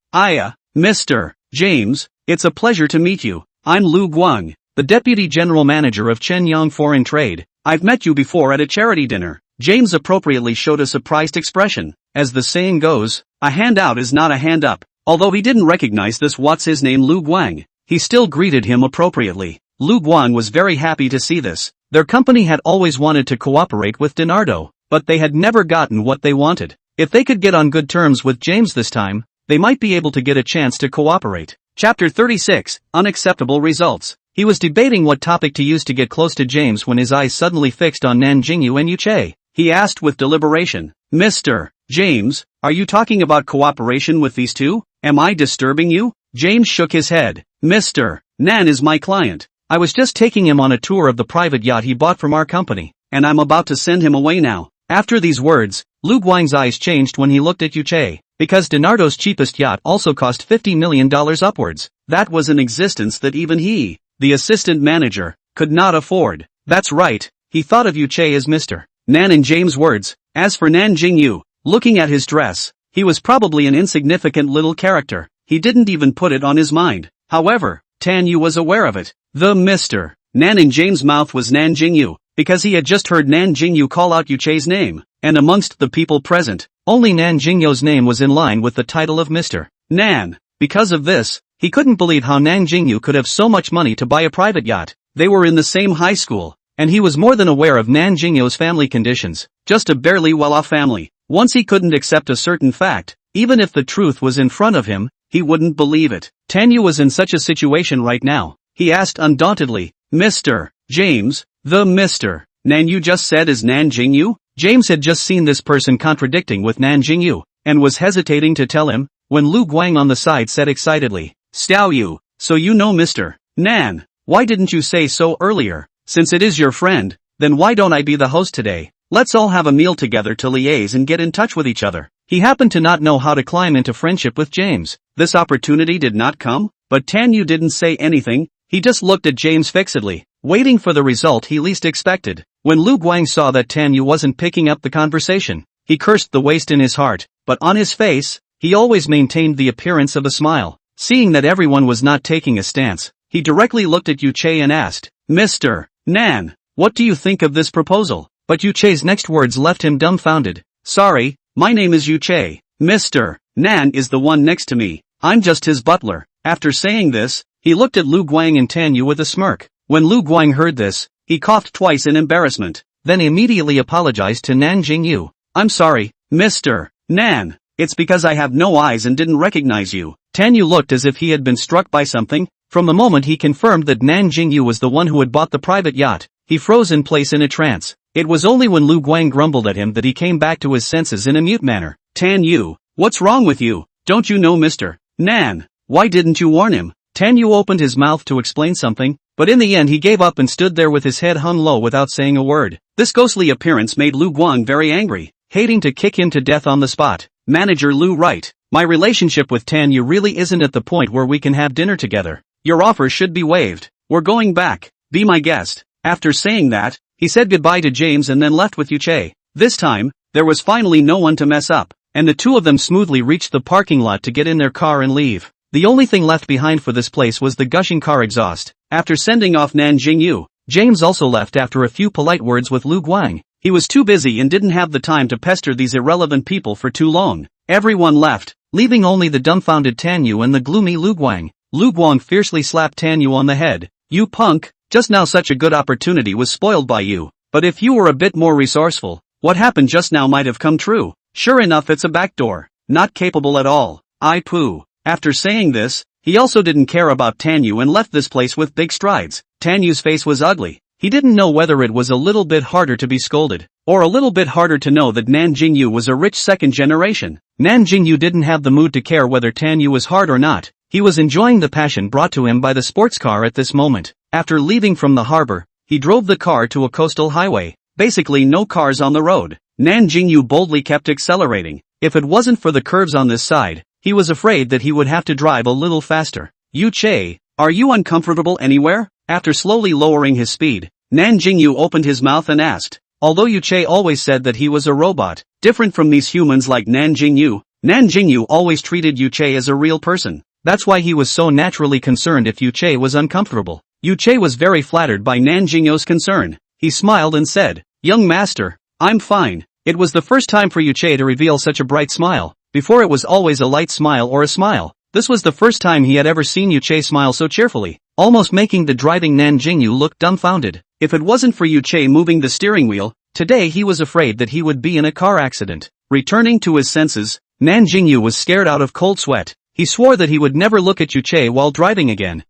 Mr. James, it's a pleasure to meet you. I'm Lu Guang, the Deputy General Manager of Shenyang Foreign Trade. I've met you before at a charity dinner." James appropriately showed a surprised expression. As the saying goes, a handout is not a hand up. Although he didn't recognize this what's-his-name Lu Guang, he still greeted him appropriately. Lu Guang was very happy to see this. Their company had always wanted to cooperate with Donardo, but they had never gotten what they wanted. If they could get on good terms with James this time, they might be able to get a chance to cooperate. Chapter 36, Unacceptable Results. He was debating what topic to use to get close to James when his eyes suddenly fixed on Nan Jingyou and Yu Che. He asked with deliberation, "Mr. James, are you talking about cooperation with these two? Am I disturbing you?" James shook his head. "Mr. Nan is my client. I was just taking him on a tour of the private yacht he bought from our company, and I'm about to send him away now." After these words, Lu Guang's eyes changed when he looked at Yu Che. Because Donardo's cheapest yacht also cost $50 million upwards, that was an existence that even he, the assistant manager, could not afford. That's right, he thought of Yu Che as Mr. Nan in James' words. As for Nan Jingyou, looking at his dress, he was probably an insignificant little character. He didn't even put it on his mind. However, Tanyu was aware of it. The Mr. Nan in James' mouth was Nan Jingyou, because he had just heard Nan Jingyou call out Yu Che's name, and amongst the people present, Only Nan Jingyou's name was in line with the title of Mr. Nan. Because of this, he couldn't believe how Nan Jingyou could have so much money to buy a private yacht. They were in the same high school, and he was more than aware of Nan Jingyou's family conditions, just a barely well-off family. Once he couldn't accept a certain fact, even if the truth was in front of him, he wouldn't believe it. Tanyu was in such a situation right now. He asked undauntedly, Mr. James, the Mr. Nan you just said is Nan Jingyou? James had just seen this person contradicting with Nan Jingyou, and was hesitating to tell him, when Lu Guang on the side said excitedly, Stao Yu, so you know Mr. Nan, why didn't you say so earlier? Since it is your friend, then why don't I be the host today? Let's all have a meal together to liaise and get in touch with each other. He happened to not know how to climb into friendship with James. This opportunity did not come, but Tanyu didn't say anything, he just looked at James fixedly, waiting for the result he least expected. When Lu Guang saw that Tanyu wasn't picking up the conversation, he cursed the waste in his heart, but on his face, he always maintained the appearance of a smile. Seeing that everyone was not taking a stance, he directly looked at Yu Che and asked, Mr. Nan, what do you think of this proposal? But Yu Che's next words left him dumbfounded. Sorry, my name is Yu Che. Mr. Nan is the one next to me. I'm just his butler. After saying this, he looked at Lu Guang and Tanyu with a smirk. When Lu Guang heard this, he coughed twice in embarrassment, then immediately apologized to Nan Jingyou. I'm sorry, Mr. Nan. It's because I have no eyes and didn't recognize you. Tanyu looked as if he had been struck by something. From the moment he confirmed that Nan Jingyou was the one who had bought the private yacht, he froze in place in a trance. It was only when Lu Guang grumbled at him that he came back to his senses in a mute manner. Tanyu, what's wrong with you? Don't you know Mr. Nan? Why didn't you warn him? Tanyu opened his mouth to explain something, but in the end he gave up and stood there with his head hung low without saying a word. This ghostly appearance made Lu Guang very angry, hating to kick him to death on the spot. Manager Lu, right. My relationship with Tanyu really isn't at the point where we can have dinner together. Your offer should be waived. We're going back. Be my guest. After saying that, he said goodbye to James and then left with Yu Che. This time, there was finally no one to mess up, and the two of them smoothly reached the parking lot to get in their car and leave. The only thing left behind for this place was the gushing car exhaust. After sending off Nan Jingyou, James also left after a few polite words with Lu Guang. He was too busy and didn't have the time to pester these irrelevant people for too long. Everyone left, leaving only the dumbfounded Tanyu and the gloomy Lu Guang. Lu Guang fiercely slapped Tanyu on the head. You punk, just now such a good opportunity was spoiled by you. But if you were a bit more resourceful, what happened just now might have come true. Sure enough, it's a backdoor. Not capable at all. I poo. After saying this, he also didn't care about Tanyu and left this place with big strides. Tanyu's face was ugly. He didn't know whether it was a little bit harder to be scolded, or a little bit harder to know that Nan Jingyou was a rich second generation. Nan Jingyou didn't have the mood to care whether Tanyu was hard or not. He was enjoying the passion brought to him by the sports car at this moment. After leaving from the harbor, he drove the car to a coastal highway. Basically no cars on the road. Nan Jingyou boldly kept accelerating. If it wasn't for the curves on this side, he was afraid that he would have to drive a little faster. Yu Che, are you uncomfortable anywhere? After slowly lowering his speed, Nan Jingyou opened his mouth and asked. Although Yu Che always said that he was a robot, different from these humans like Nan Jingyou always treated Yu Che as a real person. That's why he was so naturally concerned if Yu Che was uncomfortable. Yu Che was very flattered by Nan Jingyou's concern. He smiled and said, Young master, I'm fine. It was the first time for Yu Che to reveal such a bright smile. Before it was always a light smile or a smile. This was the first time he had ever seen Yu Che smile so cheerfully, almost making the driving Nan Jingyou look dumbfounded. If it wasn't for Yu Che moving the steering wheel, today he was afraid that he would be in a car accident. Returning to his senses, Nan Jingyou was scared out of cold sweat. He swore that he would never look at Yu Che while driving again.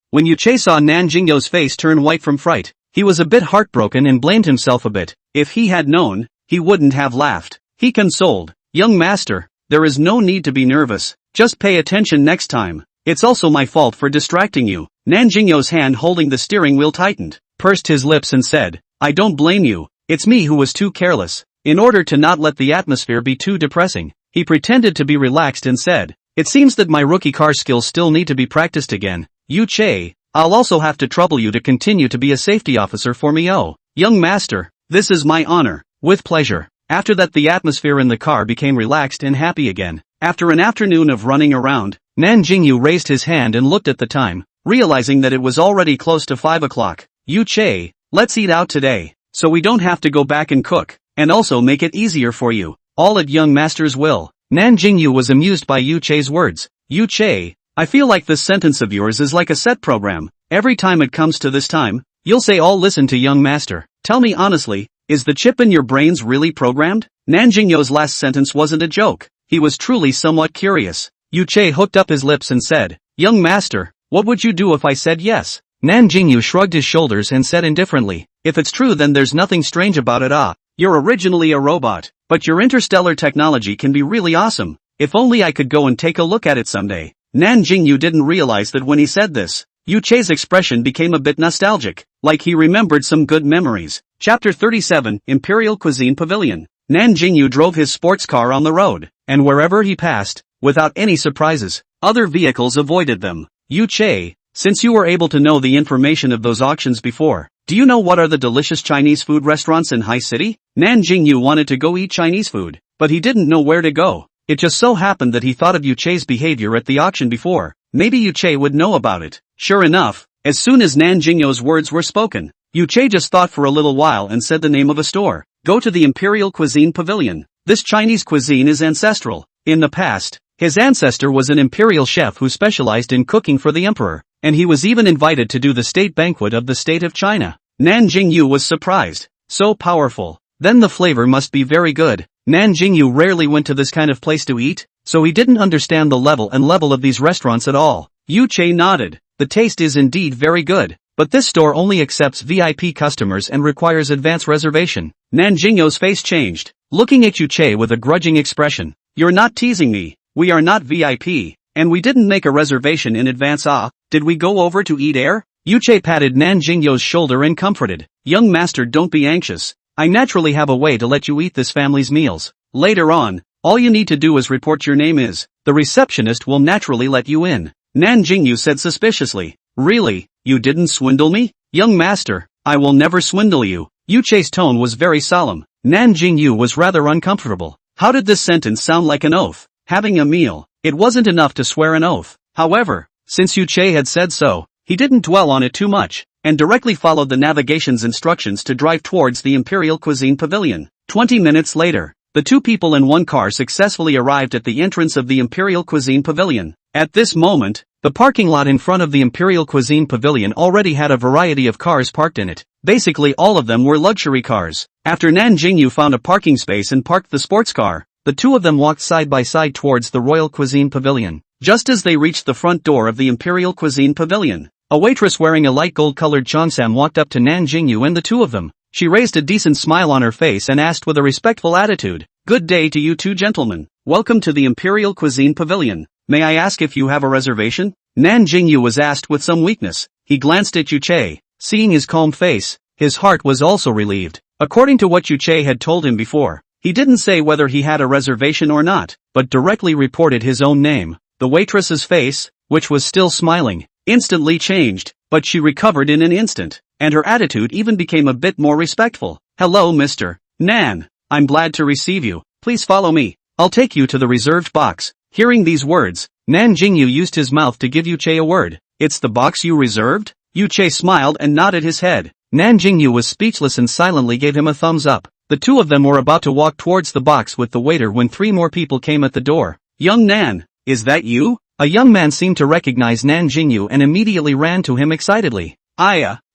When Yu Che saw Nan Jingyou's face turn white from fright, he was a bit heartbroken and blamed himself a bit. If he had known, he wouldn't have laughed. He consoled, Young master, there is no need to be nervous. Just pay attention next time. It's also my fault for distracting you. Nan Jingyou's hand holding the steering wheel tightened, pursed his lips and said, I don't blame you. It's me who was too careless. In order to not let the atmosphere be too depressing, he pretended to be relaxed and said, It seems that my rookie car skills still need to be practiced again. Yu Che, I'll also have to trouble you to continue to be a safety officer for me. Oh, young master, this is my honor. With pleasure. After that the atmosphere in the car became relaxed and happy again. After an afternoon of running around, Nan Jingyou raised his hand and looked at the time, realizing that it was already close to 5 o'clock. Yu Che, let's eat out today, so we don't have to go back and cook. and also make it easier for you, all at young master's will. Nan Jingyou was amused by Yu Che's words. Yu Che, I feel like this sentence of yours is like a set program. Every time it comes to this time, you'll say I'll listen to young master. Tell me honestly, is the chip in your brains really programmed? Nan Jingyou's last sentence wasn't a joke. He was truly somewhat curious. Yu Che hooked up his lips and said, young master, what would you do if I said yes? Nan Jingyou shrugged his shoulders and said indifferently, if it's true then there's nothing strange about it. You're originally a robot, but your interstellar technology can be really awesome. If only I could go and take a look at it someday. Nan Jingyou didn't realize that when he said this, Yu Che's expression became a bit nostalgic, like he remembered some good memories. Chapter 37, Imperial Cuisine Pavilion. Nan Jingyou drove his sports car on the road, and wherever he passed, without any surprises, other vehicles avoided them. Yu Che, since you were able to know the information of those auctions before, do you know what are the delicious Chinese food restaurants in High City? Nan Jingyou wanted to go eat Chinese food, but he didn't know where to go. It just so happened that he thought of Yu Che's behavior at the auction before. Maybe Yu Che would know about it. Sure enough, as soon as Nan Jingyou's words were spoken, Yu Che just thought for a little while and said the name of a store. Go to the Imperial Cuisine Pavilion. This Chinese cuisine is ancestral. In the past, his ancestor was an imperial chef who specialized in cooking for the emperor, and he was even invited to do the state banquet of the state of China. Nan Jingyou was surprised. So powerful. Then the flavor must be very good. Nan Jingyou rarely went to this kind of place to eat, so he didn't understand the level of these restaurants at all. Yu Che nodded. The taste is indeed very good, but this store only accepts VIP customers and requires advance reservation. Nan Jingyou's face changed, looking at Yu Che with a grudging expression. You're not teasing me. We are not VIP, and we didn't make a reservation in advance. Did we go over to eat air? Yu Che patted Nan Jingyou's shoulder and comforted. Young master, don't be anxious. I naturally have a way to let you eat this family's meals. Later on, all you need to do is report your name is. The receptionist will naturally let you in. Nan Jingyou said suspiciously. Really? You didn't swindle me? Young master, I will never swindle you. Yu Che's tone was very solemn. Nan Jingyou was rather uncomfortable. How did this sentence sound like an oath? Having a meal. It wasn't enough to swear an oath. However, since Yu Che had said so, he didn't dwell on it too much, and directly followed the navigation's instructions to drive towards the Imperial Cuisine Pavilion. 20 minutes later, the two people in one car successfully arrived at the entrance of the Imperial Cuisine Pavilion. At this moment, the parking lot in front of the Imperial Cuisine Pavilion already had a variety of cars parked in it. Basically all of them were luxury cars. After Nan Jingyou found a parking space and parked the sports car, the two of them walked side by side towards the Royal Cuisine Pavilion. Just as they reached the front door of the Imperial Cuisine Pavilion, a waitress wearing a light gold-colored cheongsam walked up to Nan Jingyou and the two of them. She raised a decent smile on her face and asked with a respectful attitude, "Good day to you two gentlemen. Welcome to the Imperial Cuisine Pavilion. May I ask if you have a reservation?" Nan Jingyou was asked with some weakness. He glanced at Yu Che. Seeing his calm face, his heart was also relieved. According to what Yu Che had told him before, he didn't say whether he had a reservation or not, but directly reported his own name. The waitress's face, which was still smiling, instantly changed, but she recovered in an instant, and her attitude even became a bit more respectful. "Hello, Mr. Nan. I'm glad to receive you. Please follow me. I'll take you to the reserved box." Hearing these words, Nan Jingyou used his mouth to give Yu Che a word. "It's the box you reserved?" Yu Che smiled and nodded his head. Nan Jingyou was speechless and silently gave him a thumbs up. The two of them were about to walk towards the box with the waiter when three more people came at the door. "Young Nan, is that you?" A young man seemed to recognize Nan Jingyou and immediately ran to him excitedly.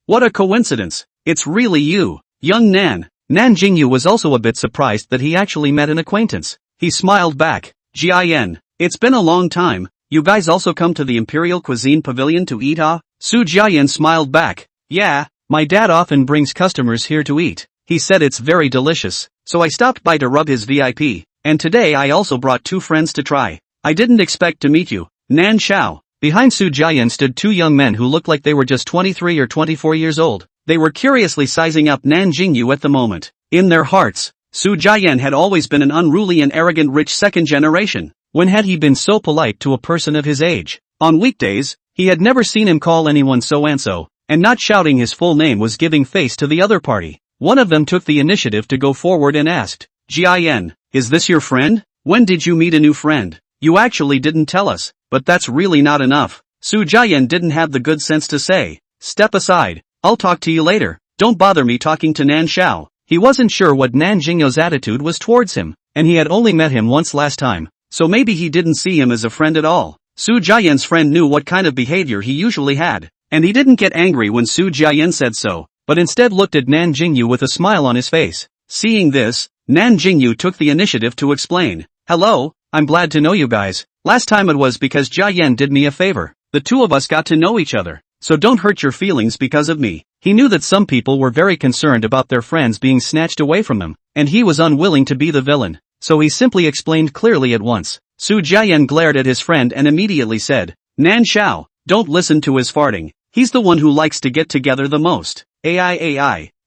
What a coincidence. It's really you, young Nan." Nan Jingyou was also a bit surprised that he actually met an acquaintance. He smiled back. "Jin, it's been a long time. You guys also come to the Imperial Cuisine Pavilion to eat, huh?" Su Jiayan smiled back. "Yeah, my dad often brings customers here to eat. He said it's very delicious, so I stopped by to rub his VIP, and today I also brought two friends to try. I didn't expect to meet you, Nan Xiao." Behind Su Jiayan stood two young men who looked like they were just 23 or 24 years old. They were curiously sizing up Nan Jingyou at the moment. In their hearts, Su Jiayan had always been an unruly and arrogant rich second generation. When had he been so polite to a person of his age? On weekdays, he had never seen him call anyone so-and-so, and not shouting his full name was giving face to the other party. One of them took the initiative to go forward and asked, "Jin, is this your friend? When did you meet a new friend? You actually didn't tell us, but that's really not enough." Su Jiayan didn't have the good sense to say, "Step aside, I'll talk to you later. Don't bother me talking to Nan Xiao." He wasn't sure what Nan Jingyou's attitude was towards him, and he had only met him once last time, so maybe he didn't see him as a friend at all. Su Jiayan's friend knew what kind of behavior he usually had, and he didn't get angry when Su Jiayan said so, but instead looked at Nan Jingyou with a smile on his face. Seeing this, Nan Jingyou took the initiative to explain. Hello, I'm glad to know you guys. Last time it was because Jiayan did me a favor. The two of us got to know each other, so don't hurt your feelings because of me. He knew that some people were very concerned about their friends being snatched away from them, and he was unwilling to be the villain, so he simply explained clearly at once. Su Jiayan glared at his friend and immediately said, Nan Xiao, don't listen to his farting. He's the one who likes to get together the most.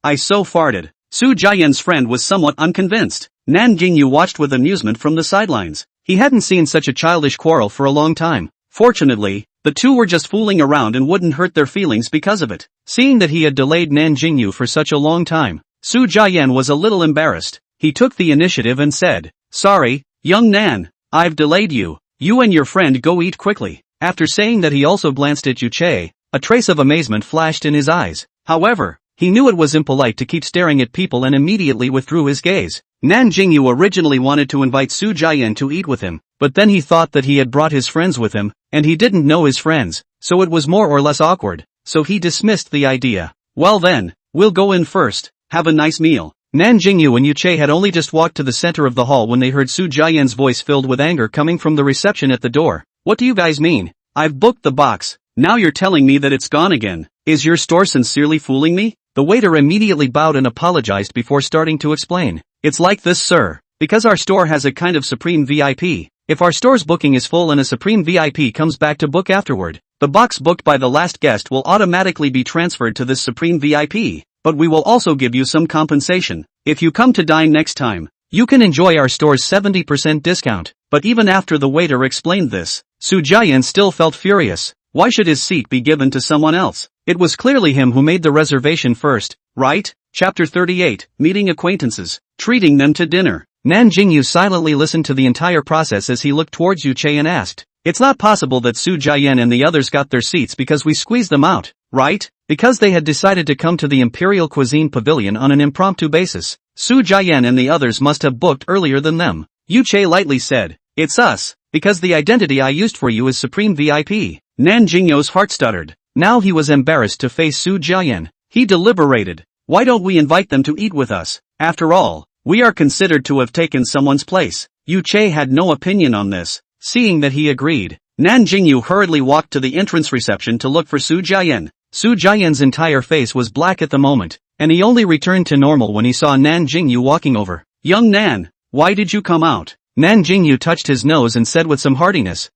I so farted. Su Jiayan's friend was somewhat unconvinced. Nan Jingyou watched with amusement from the sidelines. He hadn't seen such a childish quarrel for a long time. Fortunately, the two were just fooling around and wouldn't hurt their feelings because of it. Seeing that he had delayed Nan Jingyou for such a long time, Su Jiayan was a little embarrassed. He took the initiative and said, Sorry, young Nan, I've delayed you. You and your friend go eat quickly. After saying that, he also glanced at Yu Che. A trace of amazement flashed in his eyes. However, he knew it was impolite to keep staring at people and immediately withdrew his gaze. Nan Jingyou originally wanted to invite Su Jiayan to eat with him, but then he thought that he had brought his friends with him, and he didn't know his friends, so it was more or less awkward, so he dismissed the idea. Well then, we'll go in first, have a nice meal. Nan Jingyou and Yu Che had only just walked to the center of the hall when they heard Su Jiayan's voice filled with anger coming from the reception at the door. What do you guys mean? I've booked the box. Now you're telling me that it's gone again. Is your store sincerely fooling me? The waiter immediately bowed and apologized before starting to explain. It's like this, sir. Because our store has a kind of supreme VIP. If our store's booking is full and a supreme VIP comes back to book afterward, the box booked by the last guest will automatically be transferred to this supreme VIP. But we will also give you some compensation. If you come to dine next time, you can enjoy our store's 70% discount. But even after the waiter explained this, Su Jiayan still felt furious. Why should his seat be given to someone else? It was clearly him who made the reservation first, right? Chapter 38, Meeting Acquaintances, Treating Them to Dinner. Nan Jingyou silently listened to the entire process as he looked towards Yu Che and asked, It's not possible that Su Jiayan and the others got their seats because we squeezed them out, right? Because they had decided to come to the Imperial Cuisine Pavilion on an impromptu basis. Su Jiayan and the others must have booked earlier than them. Yu Che lightly said, It's us, because the identity I used for you is Supreme VIP. Nan Jingyou's heart stuttered. Now he was embarrassed to face Su Jiayan. He deliberated. Why don't we invite them to eat with us? After all, we are considered to have taken someone's place. Yu Che had no opinion on this. Seeing that he agreed, Nan Jingyou hurriedly walked to the entrance reception to look for Su Jiayan. Su Jiayan's entire face was black at the moment, and he only returned to normal when he saw Nan Jingyou walking over. Young Nan, why did you come out? Nan Jingyou touched his nose and said with some heartiness,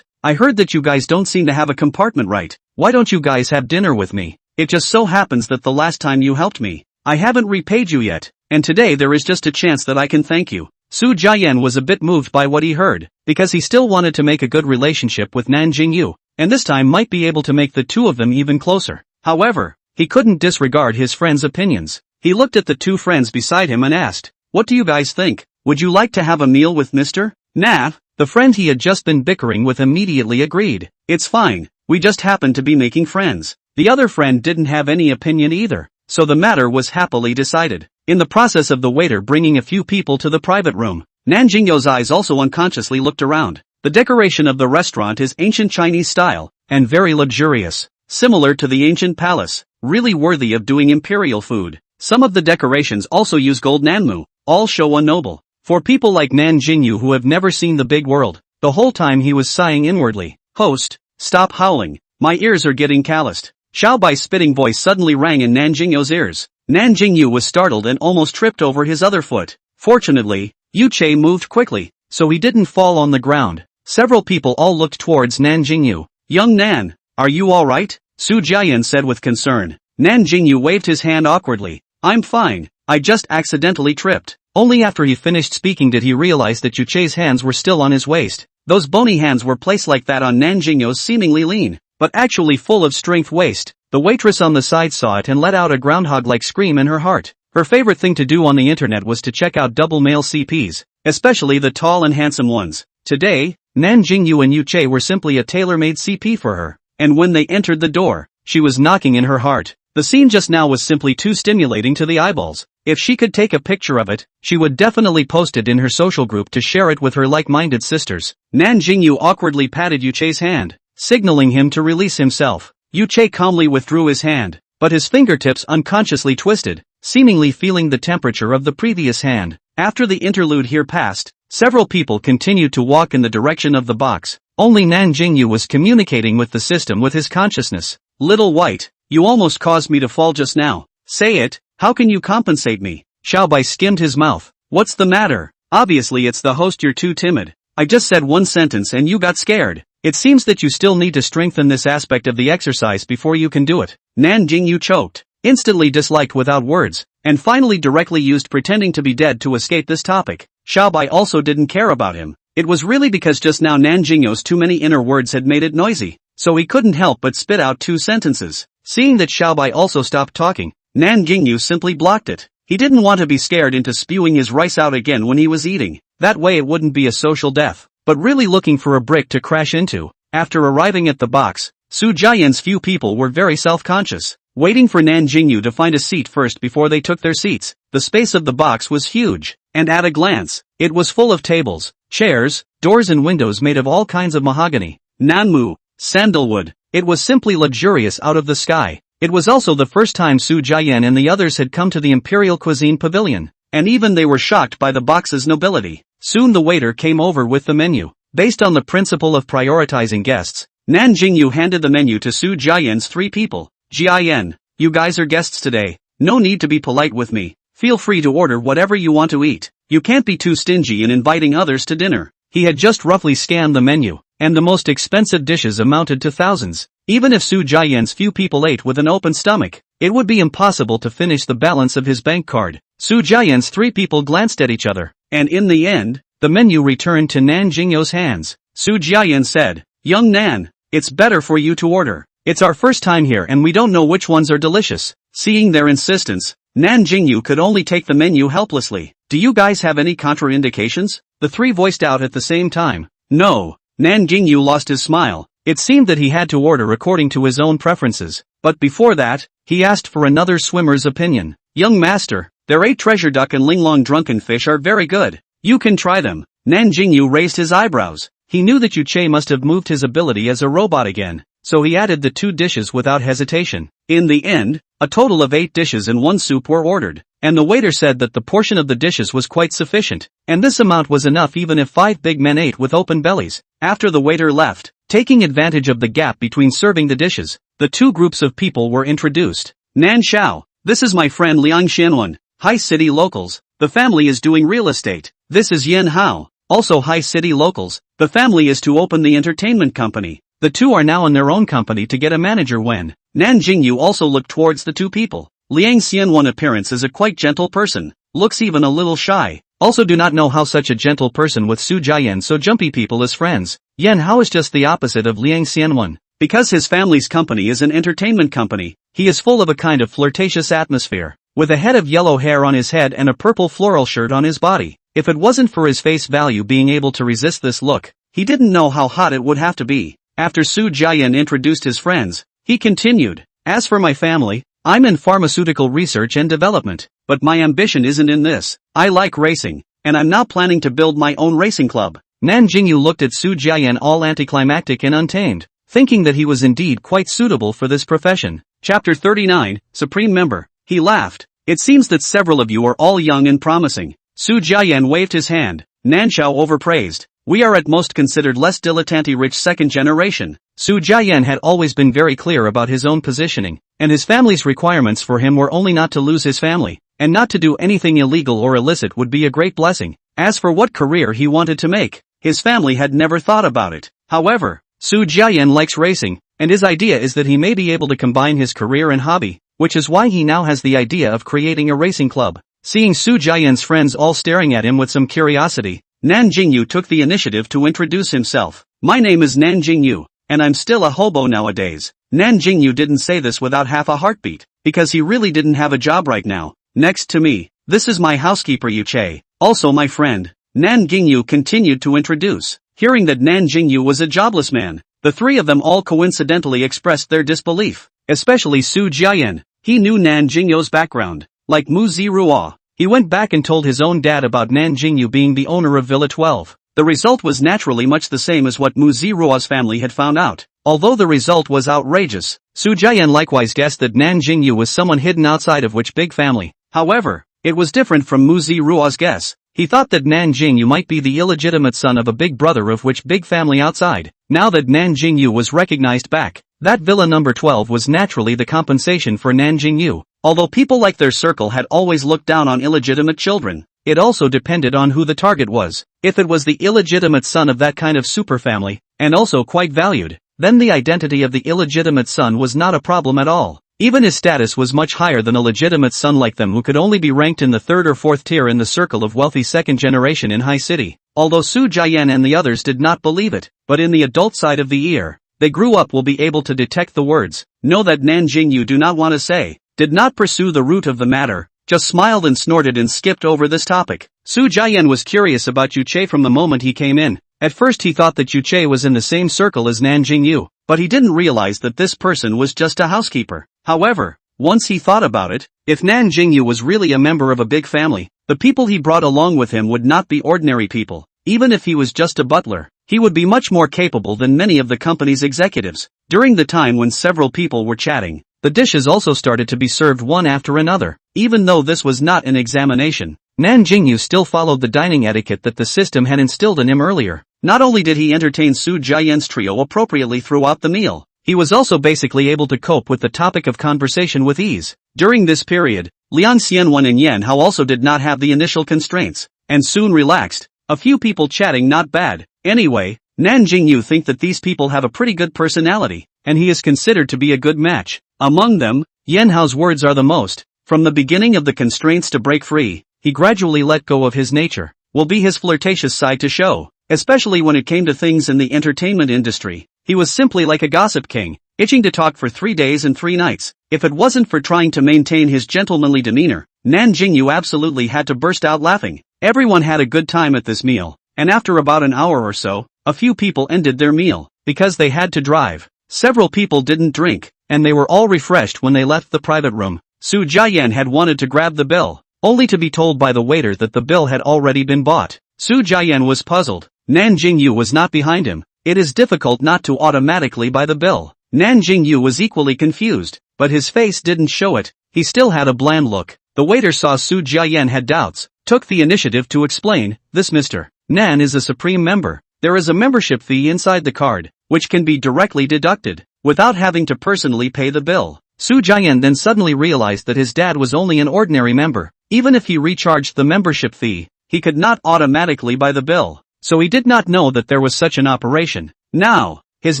I heard that you guys don't seem to have a compartment right. Why don't you guys have dinner with me? It just so happens that the last time you helped me, I haven't repaid you yet, and today there is just a chance that I can thank you. Su Jiayan was a bit moved by what he heard, because he still wanted to make a good relationship with Nan Jingyou, and this time might be able to make the two of them even closer. However, he couldn't disregard his friend's opinions. He looked at the two friends beside him and asked, What do you guys think? Would you like to have a meal with Mr. Na? The friend he had just been bickering with immediately agreed. It's fine, we just happen to be making friends. The other friend didn't have any opinion either, so the matter was happily decided. In the process of the waiter bringing a few people to the private room, Nan Jingyou's eyes also unconsciously looked around. The decoration of the restaurant is ancient Chinese style, and very luxurious, similar to the ancient palace, really worthy of doing imperial food. Some of the decorations also use gold nanmu, all show a noble. For people like Nan Jingyou who have never seen the big world, the whole time he was sighing inwardly. Host, stop howling, my ears are getting calloused. Xiao Bai's spitting voice suddenly rang in Nan Jingyou's ears. Nan Jingyou was startled and almost tripped over his other foot. Fortunately, Yu Che moved quickly, so he didn't fall on the ground. Several people all looked towards Nan Jingyou. Young Nan, are you alright? Su Jiayan said with concern. Nan Jingyou waved his hand awkwardly. I'm fine, I just accidentally tripped. Only after he finished speaking did he realize that Yu Che's hands were still on his waist. Those bony hands were placed like that on Nan Jingyou's seemingly lean, but actually full of strength waist. The waitress on the side saw it and let out a groundhog-like scream in her heart. Her favorite thing to do on the internet was to check out double male CPs, especially the tall and handsome ones. Today, Nan Jingyou and Yu Che were simply a tailor-made CP for her, and when they entered the door, she was knocking in her heart. The scene just now was simply too stimulating to the eyeballs. If she could take a picture of it, she would definitely post it in her social group to share it with her like-minded sisters. Nan Jingyou awkwardly patted Yuche's hand, signaling him to release himself. Yuche calmly withdrew his hand, but his fingertips unconsciously twisted, seemingly feeling the temperature of the previous hand. After the interlude here passed, several people continued to walk in the direction of the box. Only Nan Jingyou was communicating with the system with his consciousness. Little White, you almost caused me to fall just now. Say it, how can you compensate me? Xiaobai skimmed his mouth. What's the matter? Obviously it's the host, you're too timid. I just said one sentence and you got scared. It seems that you still need to strengthen this aspect of the exercise before you can do it. Nan Jingyou choked, instantly disliked without words, and finally directly used pretending to be dead to escape this topic. Xiaobai also didn't care about him. It was really because just now Nan Jingyou's too many inner words had made it noisy, so he couldn't help but spit out two sentences. Seeing that Xiaobai also stopped talking, Nan Jingyou simply blocked it. He didn't want to be scared into spewing his rice out again when he was eating. That way it wouldn't be a social death, but really looking for a brick to crash into. After arriving at the box, Su Jiayan's few people were very self-conscious, waiting for Nan Jingyou to find a seat first before they took their seats. The space of the box was huge, and at a glance, it was full of tables, chairs, doors and windows made of all kinds of mahogany, nanmu, sandalwood. It was simply luxurious out of the sky. It was also the first time Su Jiayan and the others had come to the Imperial Cuisine Pavilion, and even they were shocked by the box's nobility. Soon the waiter came over with the menu. Based on the principle of prioritizing guests, Nan Jingyou handed the menu to Su Jiayan's three people. Jiayan, you guys are guests today. No need to be polite with me. Feel free to order whatever you want to eat. You can't be too stingy in inviting others to dinner. He had just roughly scanned the menu, and the most expensive dishes amounted to thousands. Even if Su Jiayan's few people ate with an open stomach, it would be impossible to finish the balance of his bank card. Su Jiayan's three people glanced at each other, and in the end, the menu returned to Nan Jingyou's hands. Su Jiayan said, "Young Nan, it's better for you to order. It's our first time here and we don't know which ones are delicious." Seeing their insistence, Nan Jingyou could only take the menu helplessly. "Do you guys have any contraindications?" the three voiced out at the same time. "No." Nan Jingyou lost his smile. It seemed that he had to order according to his own preferences, but before that, he asked for another swimmer's opinion. "Young master, their 8 treasure duck and linglong drunken fish are very good. You can try them." Nan Jingyou raised his eyebrows. He knew that Yuche must have moved his ability as a robot again, so he added the 2 dishes without hesitation. In the end, a total of 8 dishes and 1 soup were ordered, and the waiter said that the portion of the dishes was quite sufficient, and this amount was enough even if 5 big men ate with open bellies. After the waiter left, taking advantage of the gap between serving the dishes, the 2 groups of people were introduced. "Nan Xiao, this is my friend Liang Xianwen, High City locals. The family is doing real estate. This is Yen Hao, also High City locals. The family is to open the entertainment company. The 2 are now in their own company to get a manager when." Nan Jingyou also looked towards the 2 people. Liang Xianwen appearance is a quite gentle person, looks even a little shy. Also do not know how such a gentle person with Su Jiayan so jumpy people as friends. Yen Hao is just the opposite of Liang Xianwen. Because his family's company is an entertainment company, he is full of a kind of flirtatious atmosphere, with a head of yellow hair on his head and a purple floral shirt on his body. If it wasn't for his face value being able to resist this look, he didn't know how hot it would have to be. After Su Jiayan introduced his friends, he continued, "As for my family, I'm in pharmaceutical research and development, but my ambition isn't in this. I like racing, and I'm now planning to build my own racing club." Nan Jingyou looked at Su Jiayan all anticlimactic and untamed, thinking that he was indeed quite suitable for this profession. Chapter 39, Supreme Member. He laughed. "It seems that several of you are all young and promising." Su Jiayan waved his hand. Nan Xiao overpraised. "We are at most considered less dilettante rich second generation." Su Jiayan had always been very clear about his own positioning, and his family's requirements for him were only not to lose his family, and not to do anything illegal or illicit would be a great blessing. As for what career he wanted to make, his family had never thought about it. However, Su Jiayan likes racing, and his idea is that he may be able to combine his career and hobby, which is why he now has the idea of creating a racing club. Seeing Su Jiayan's friends all staring at him with some curiosity, Nan Jingyou took the initiative to introduce himself. "My name is Nan Jingyou, and I'm still a hobo nowadays." Nan Jingyou didn't say this without half a heartbeat, because he really didn't have a job right now. "Next to me, this is my housekeeper Yuche, also my friend." Nan Jingyou continued to introduce. Hearing that Nan Jingyou was a jobless man, the 3 of them all coincidentally expressed their disbelief, especially Su Jiayan. He knew Nan Jingyou's background. Like Mu Ziruo, he went back and told his own dad about Nan Jingyou being the owner of Villa 12. The result was naturally much the same as what Mu Ziruo's family had found out. Although the result was outrageous, Su Jian likewise guessed that Nan Jingyou was someone hidden outside of which big family. However, it was different from Mu Ziruo's guess. He thought that Nan Jingyou might be the illegitimate son of a big brother of which big family outside. Now that Nan Jingyou was recognized back, that Villa number 12 was naturally the compensation for Nan Jingyou. Although people like their circle had always looked down on illegitimate children, it also depended on who the target was. If it was the illegitimate son of that kind of super family, and also quite valued, then the identity of the illegitimate son was not a problem at all. Even his status was much higher than a legitimate son like them who could only be ranked in the third or fourth tier in the circle of wealthy second generation in High City. Although Su Jian and the others did not believe it, but in the adult side of the ear, they grew up will be able to detect the words, know that Nan Jingyou do not want to say, did not pursue the root of the matter, just smiled and snorted and skipped over this topic. Su Jian was curious about Yu Che from the moment he came in. At first he thought that Yu Che was in the same circle as Nan Jingyou, but he didn't realize that this person was just a housekeeper. However, once he thought about it, if Nan Jingyou was really a member of a big family, the people he brought along with him would not be ordinary people. Even if he was just a butler, he would be much more capable than many of the company's executives. During the time when several people were chatting, the dishes also started to be served one after another. Even though this was not an examination, Nan Jingyou still followed the dining etiquette that the system had instilled in him earlier. Not only did he entertain Su Jian's trio appropriately throughout the meal, he was also basically able to cope with the topic of conversation with ease. During this period, Lian Xianwen and Yan Hao also did not have the initial constraints, and soon relaxed. A few people chatting not bad. Anyway, Nan Jingyou think that these people have a pretty good personality, and he is considered to be a good match. Among them, Yan Hao's words are the most. From the beginning of the constraints to break free, he gradually let go of his nature, will be his flirtatious side to show, especially when it came to things in the entertainment industry. He was simply like a gossip king, itching to talk for 3 days and 3 nights. If it wasn't for trying to maintain his gentlemanly demeanor, Nan Jingyou absolutely had to burst out laughing. Everyone had a good time at this meal, and after about an hour or so, a few people ended their meal, because they had to drive. Several people didn't drink, and they were all refreshed when they left the private room. Su Jian had wanted to grab the bill, only to be told by the waiter that the bill had already been bought. Su Jian was puzzled. Nan Jingyou was not behind him. It is difficult not to automatically buy the bill. Nan Jingyou was equally confused, but his face didn't show it. He still had a bland look. The waiter saw Su Jian had doubts, took the initiative to explain, this Mr. Nan is a supreme member. There is a membership fee inside the card, which can be directly deducted, without having to personally pay the bill. Su Jian then suddenly realized that his dad was only an ordinary member. Even if he recharged the membership fee, he could not automatically buy the bill, so he did not know that there was such an operation. Now, his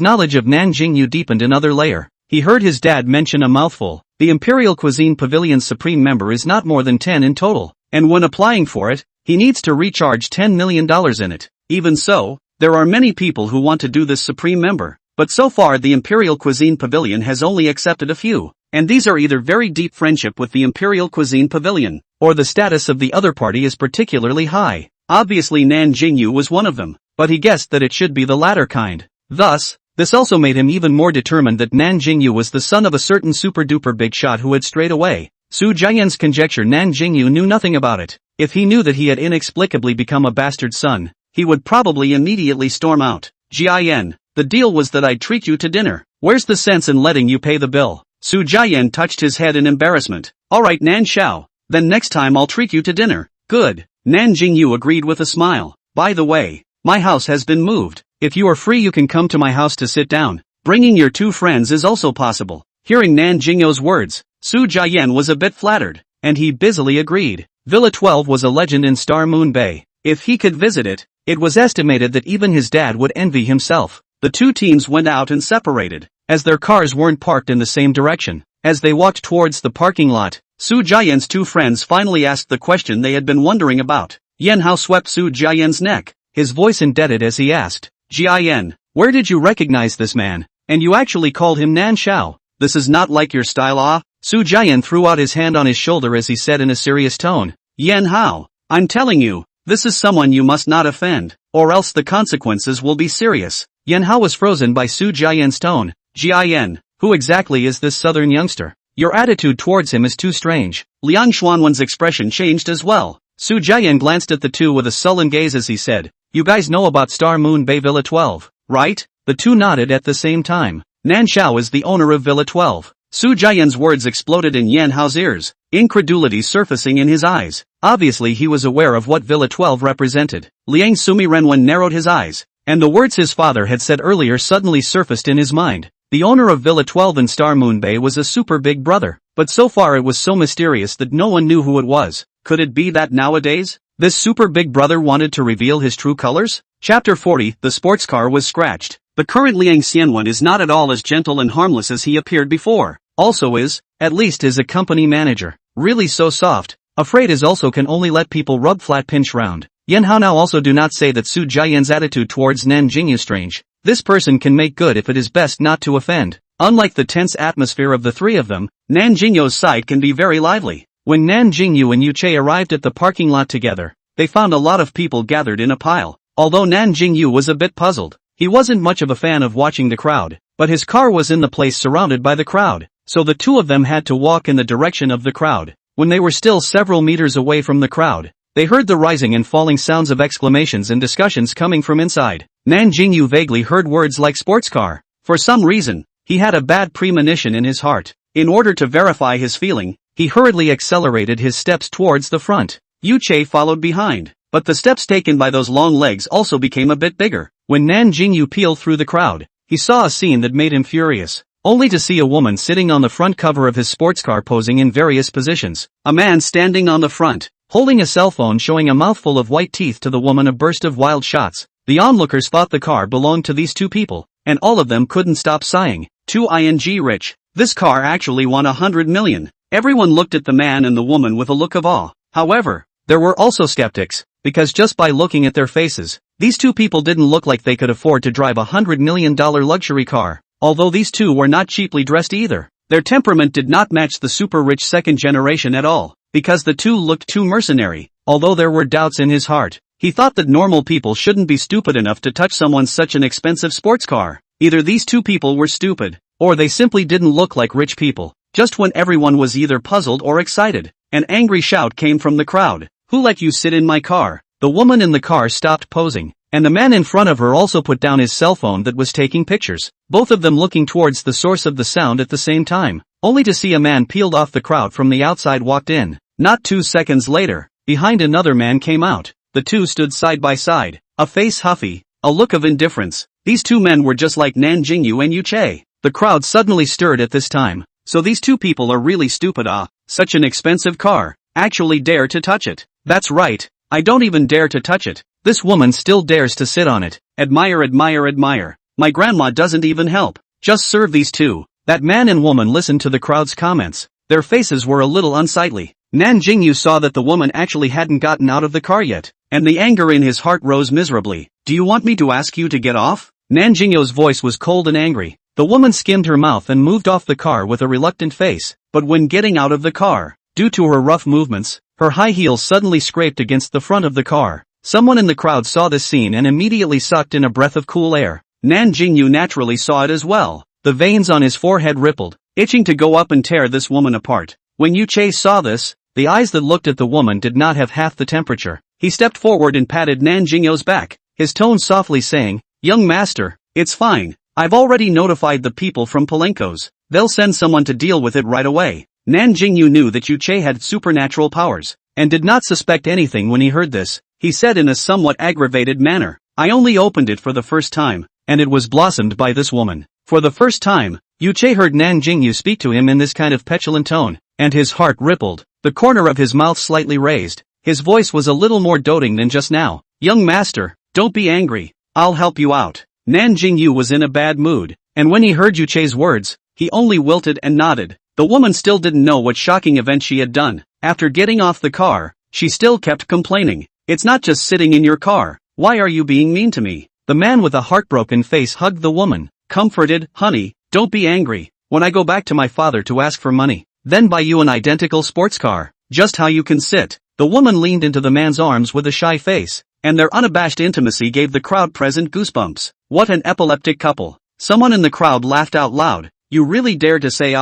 knowledge of Nan Jingyou deepened another layer. He heard his dad mention a mouthful. The Imperial Cuisine Pavilion's supreme member is not more than 10 in total, and when applying for it, he needs to recharge $10 million in it. Even so, there are many people who want to do this supreme member, but so far the Imperial Cuisine Pavilion has only accepted a few, and these are either very deep friendship with the Imperial Cuisine Pavilion, or the status of the other party is particularly high. Obviously Nan Jingyou was one of them, but he guessed that it should be the latter kind. Thus, this also made him even more determined that Nan Jingyou was the son of a certain super-duper big shot who had strayed away. Su Jian's conjecture Nan Jingyou knew nothing about it. If he knew that he had inexplicably become a bastard son, he would probably immediately storm out. Jian, the deal was that I'd treat you to dinner. Where's the sense in letting you pay the bill? Su Jian touched his head in embarrassment. Alright Nan Xiao, then next time I'll treat you to dinner. Good. Nan Jingyou agreed with a smile. By the way, my house has been moved. If you are free you can come to my house to sit down. Bringing your 2 friends is also possible. Hearing Nan Jingyou's words, Su Jian was a bit flattered, and he busily agreed. Villa 12 was a legend in Star Moon Bay. If he could visit it, it was estimated that even his dad would envy himself. The 2 teams went out and separated, as their cars weren't parked in the same direction. As they walked towards the parking lot, Su Jian's 2 friends finally asked the question they had been wondering about. Yan Hao swept Su Jian's neck, his voice indebted as he asked, Jian, where did you recognize this man? And you actually called him Nan Xiao. This is not like your style, ah? Su Jian threw out his hand on his shoulder as he said in a serious tone, Yan Hao, I'm telling you, this is someone you must not offend, or else the consequences will be serious. Yan Hao was frozen by Su Jian's tone. Jian, who exactly is this southern youngster? Your attitude towards him is too strange. Liang Xuanwen's expression changed as well. Su Jiayan glanced at the two with a sullen gaze as he said, "You guys know about Star Moon Bay Villa 12, right?" The two nodded at the same time. Nan Xiao is the owner of Villa 12. Su Jiayan's words exploded in Yan Hao's ears, incredulity surfacing in his eyes. Obviously he was aware of what Villa 12 represented. Liang Sumi Renwen narrowed his eyes, and the words his father had said earlier suddenly surfaced in his mind. The owner of Villa 12 in Star Moon Bay was a super big brother, but so far it was so mysterious that no one knew who it was. Could it be that nowadays, this super big brother wanted to reveal his true colors? Chapter 40, the sports car was scratched. The current Liang Xianwen is not at all as gentle and harmless as he appeared before. Also is, at least is a company manager. Really so soft. Afraid is also can only let people rub flat pinch round. Yan Hao now also do not say that Su Jiayan's attitude towards Nan Jingyou strange. This person can make good if it is best not to offend. Unlike the tense atmosphere of the three of them, Nan Jingyou's side can be very lively. When Nan Jingyou and Yu Che arrived at the parking lot together, they found a lot of people gathered in a pile. Although Nan Jingyou was a bit puzzled, he wasn't much of a fan of watching the crowd, but his car was in the place surrounded by the crowd, so the two of them had to walk in the direction of the crowd. When they were still several meters away from the crowd, they heard the rising and falling sounds of exclamations and discussions coming from inside. Nan Jingyou vaguely heard words like sports car. For some reason, he had a bad premonition in his heart. In order to verify his feeling, he hurriedly accelerated his steps towards the front. Yu Che followed behind, but the steps taken by those long legs also became a bit bigger. When Nan Jingyou peeled through the crowd, he saw a scene that made him furious. Only to see a woman sitting on the front cover of his sports car posing in various positions. A man standing on the front, holding a cell phone showing a mouthful of white teeth to the woman. A burst of wild shots. The onlookers thought the car belonged to these two people, and all of them couldn't stop sighing. Too rich. This car actually won 100 million. Everyone looked at the man and the woman with a look of awe. However, there were also skeptics, because just by looking at their faces, these two people didn't look like they could afford to drive $100 million luxury car. Although these two were not cheaply dressed either, their temperament did not match the super-rich second generation at all, because the two looked too mercenary. Although there were doubts in his heart, he thought that normal people shouldn't be stupid enough to touch someone such an expensive sports car. Either these two people were stupid, or they simply didn't look like rich people. Just when everyone was either puzzled or excited, an angry shout came from the crowd. "Who let you sit in my car?" The woman in the car stopped posing, and the man in front of her also put down his cell phone that was taking pictures, both of them looking towards the source of the sound at the same time, only to see a man peeled off the crowd from the outside walked in. Not 2 seconds later, behind another man came out. The two stood side by side, a face huffy, a look of indifference. These two men were just like Nan Jingyou and Yu Che. The crowd suddenly stirred at this time. So these two people are really stupid. Such an expensive car. Actually dare to touch it. That's right, I don't even dare to touch it. This woman still dares to sit on it. Admire, admire, admire. My grandma doesn't even help. Just serve these two. That man and woman listened to the crowd's comments. Their faces were a little unsightly. Nan Jingyou saw that the woman actually hadn't gotten out of the car yet, and the anger in his heart rose miserably. "Do you want me to ask you to get off?" Nan Jingyou's voice was cold and angry. The woman skimmed her mouth and moved off the car with a reluctant face, but when getting out of the car, due to her rough movements, her high heels suddenly scraped against the front of the car. Someone in the crowd saw this scene and immediately sucked in a breath of cool air. Nan Jingyou naturally saw it as well. The veins on his forehead rippled, itching to go up and tear this woman apart. When Yu Che saw this, the eyes that looked at the woman did not have half the temperature. He stepped forward and patted Nan Jingyou's back, his tone softly saying, "Young master, it's fine. I've already notified the people from Palenko's. They'll send someone to deal with it right away." Nan Jingyou knew that Yu Che had supernatural powers, and did not suspect anything when he heard this. He said in a somewhat aggravated manner, "I only opened it for the first time, and it was blossomed by this woman." For the first time, Yu Che heard Nan Jingyou speak to him in this kind of petulant tone, and his heart rippled, the corner of his mouth slightly raised. His voice was a little more doting than just now. "Young master, don't be angry, I'll help you out." Nan Jingyou was in a bad mood, and when he heard Yu Che's words, he only wilted and nodded. The woman still didn't know what shocking event she had done. After getting off the car, she still kept complaining. "It's not just sitting in your car, why are you being mean to me?" The man with a heartbroken face hugged the woman, comforted, "Honey, don't be angry. When I go back to my father to ask for money, then buy you an identical sports car, just how you can sit." The woman leaned into the man's arms with a shy face, and their unabashed intimacy gave the crowd present goosebumps. What an epileptic couple. Someone in the crowd laughed out loud. "You really dare to say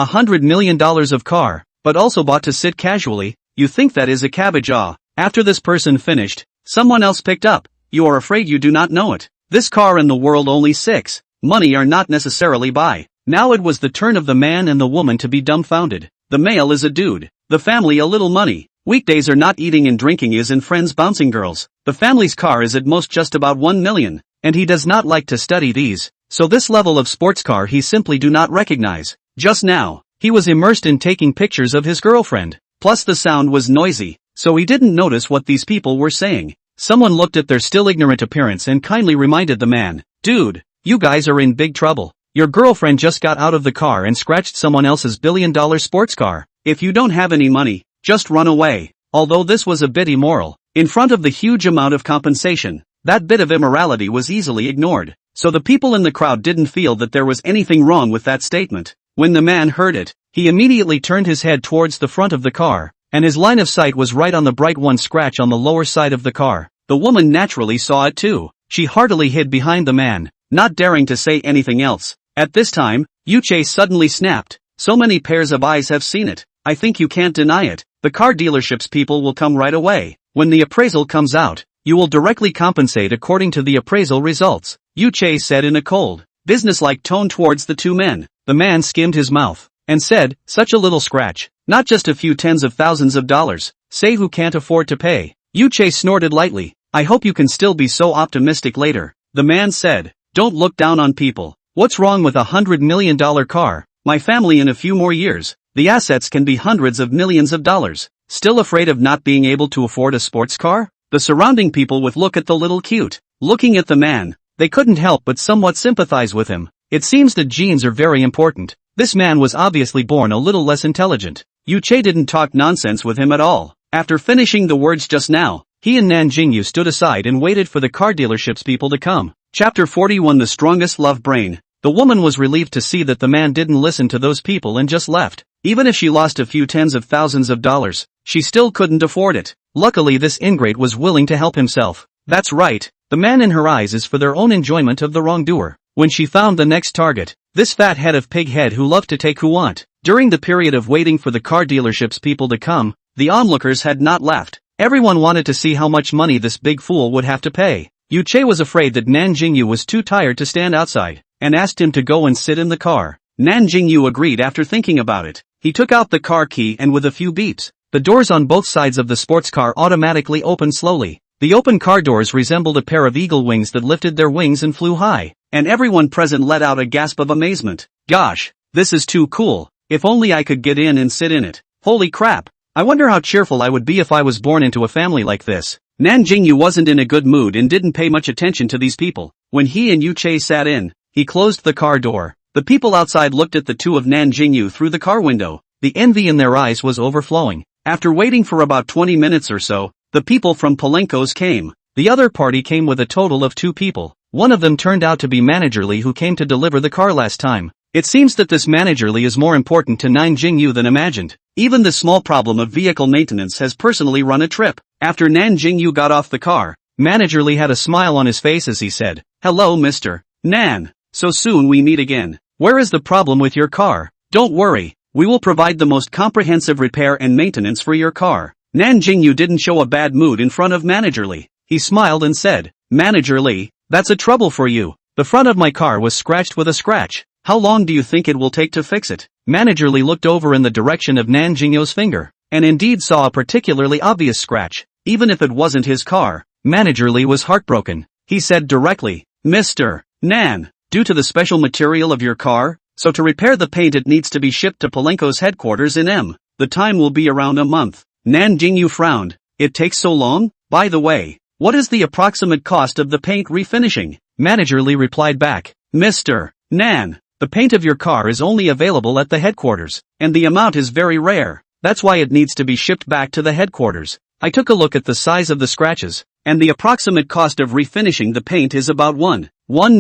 $100 million of car, but also bought to sit casually. You think that is a cabbage? After this person finished, someone else picked up. You are afraid you do not know it. This car in the world only 6. Money are not necessarily buy. Now it was the turn of the man and the woman to be dumbfounded. The male is a dude. The family a little money. Weekdays are not eating and drinking is in friends bouncing girls. The family's car is at most just about 1 million. And he does not like to study these. So this level of sports car he simply do not recognize. Just now, he was immersed in taking pictures of his girlfriend. Plus the sound was noisy, so he didn't notice what these people were saying. Someone looked at their still ignorant appearance and kindly reminded the man, "Dude, you guys are in big trouble. Your girlfriend just got out of the car and scratched someone else's billion-dollar sports car. If you don't have any money, just run away." Although this was a bit immoral, in front of the huge amount of compensation, that bit of immorality was easily ignored. So the people in the crowd didn't feel that there was anything wrong with that statement. When the man heard it, he immediately turned his head towards the front of the car, and his line of sight was right on the bright one scratch on the lower side of the car. The woman naturally saw it too. She heartily hid behind the man, not daring to say anything else. At this time, Yuche suddenly snapped. "So many pairs of eyes have seen it. I think you can't deny it. The car dealership's people will come right away. When the appraisal comes out, you will directly compensate according to the appraisal results," Yuche said in a cold, businesslike tone towards the two men. The man skimmed his mouth and said, "Such a little scratch, not just a few tens of thousands of dollars. Say who can't afford to pay." Yuche snorted lightly. "I hope you can still be so optimistic later." The man said, "Don't look down on people. What's wrong with $100 million car? My family in a few more years, the assets can be hundreds of millions of dollars. Still afraid of not being able to afford a sports car?" The surrounding people would look at the little cute. Looking at the man, they couldn't help but somewhat sympathize with him. It seems that genes are very important. This man was obviously born a little less intelligent. Yuche didn't talk nonsense with him at all. After finishing the words just now, he and Nan Jingyou stood aside and waited for the car dealership's people to come. Chapter 41 The Strongest Love Brain. The woman was relieved to see that the man didn't listen to those people and just left. Even if she lost a few tens of thousands of dollars, she still couldn't afford it. Luckily this ingrate was willing to help himself. That's right, the man in her eyes is for their own enjoyment of the wrongdoer. When she found the next target, this fat head of pig head who loved to take who want. During the period of waiting for the car dealership's people to come, the onlookers had not left. Everyone wanted to see how much money this big fool would have to pay. Yuche was afraid that Nan Jingyou was too tired to stand outside, and asked him to go and sit in the car. Nan Jingyou agreed after thinking about it. He took out the car key and with a few beeps, the doors on both sides of the sports car automatically opened slowly. The open car doors resembled a pair of eagle wings that lifted their wings and flew high, and everyone present let out a gasp of amazement. "Gosh, this is too cool. If only I could get in and sit in it. Holy crap. I wonder how cheerful I would be if I was born into a family like this." Nan Jingyou wasn't in a good mood and didn't pay much attention to these people. When he and Yuche sat in, he closed the car door. The people outside looked at the two of Nan Jingyou through the car window. The envy in their eyes was overflowing. After waiting for about 20 minutes or so, the people from Palenkos came. The other party came with a total of 2 people. One of them turned out to be Managerly, who came to deliver the car last time. It seems that this Managerly is more important to Nan Jingyou than imagined. Even the small problem of vehicle maintenance has personally run a trip. After Nan Jingyou got off the car, Managerly had a smile on his face as he said, "Hello Mr. Nan. So soon we meet again. Where is the problem with your car? Don't worry, we will provide the most comprehensive repair and maintenance for your car." Nan Jingyou didn't show a bad mood in front of Managerly. He smiled and said, "Managerly, that's a trouble for you. The front of my car was scratched with a scratch. How long do you think it will take to fix it?" Managerly looked over in the direction of Nan Jingyou's finger, and indeed saw a particularly obvious scratch. Even if it wasn't his car, Managerly was heartbroken. He said directly, "Mr. Nan, due to the special material of your car, so to repair the paint it needs to be shipped to Palenkos headquarters in M. The time will be around a month." Nan Jingyou frowned. "It takes so long? By the way, what is the approximate cost of the paint refinishing?" Managerly replied back, "Mr. Nan, the paint of your car is only available at the headquarters, and the amount is very rare. That's why it needs to be shipped back to the headquarters. I took a look at the size of the scratches, and the approximate cost of refinishing the paint is about 1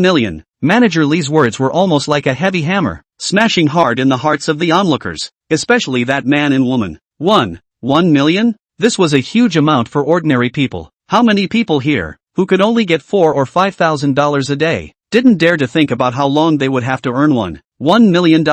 million. Managerly's words were almost like a heavy hammer, smashing hard in the hearts of the onlookers, especially that man and woman. 1 million? This was a huge amount for ordinary people. How many people here, who could only get $4,000 or $5,000 a day, didn't dare to think about how long they would have to earn $1 million?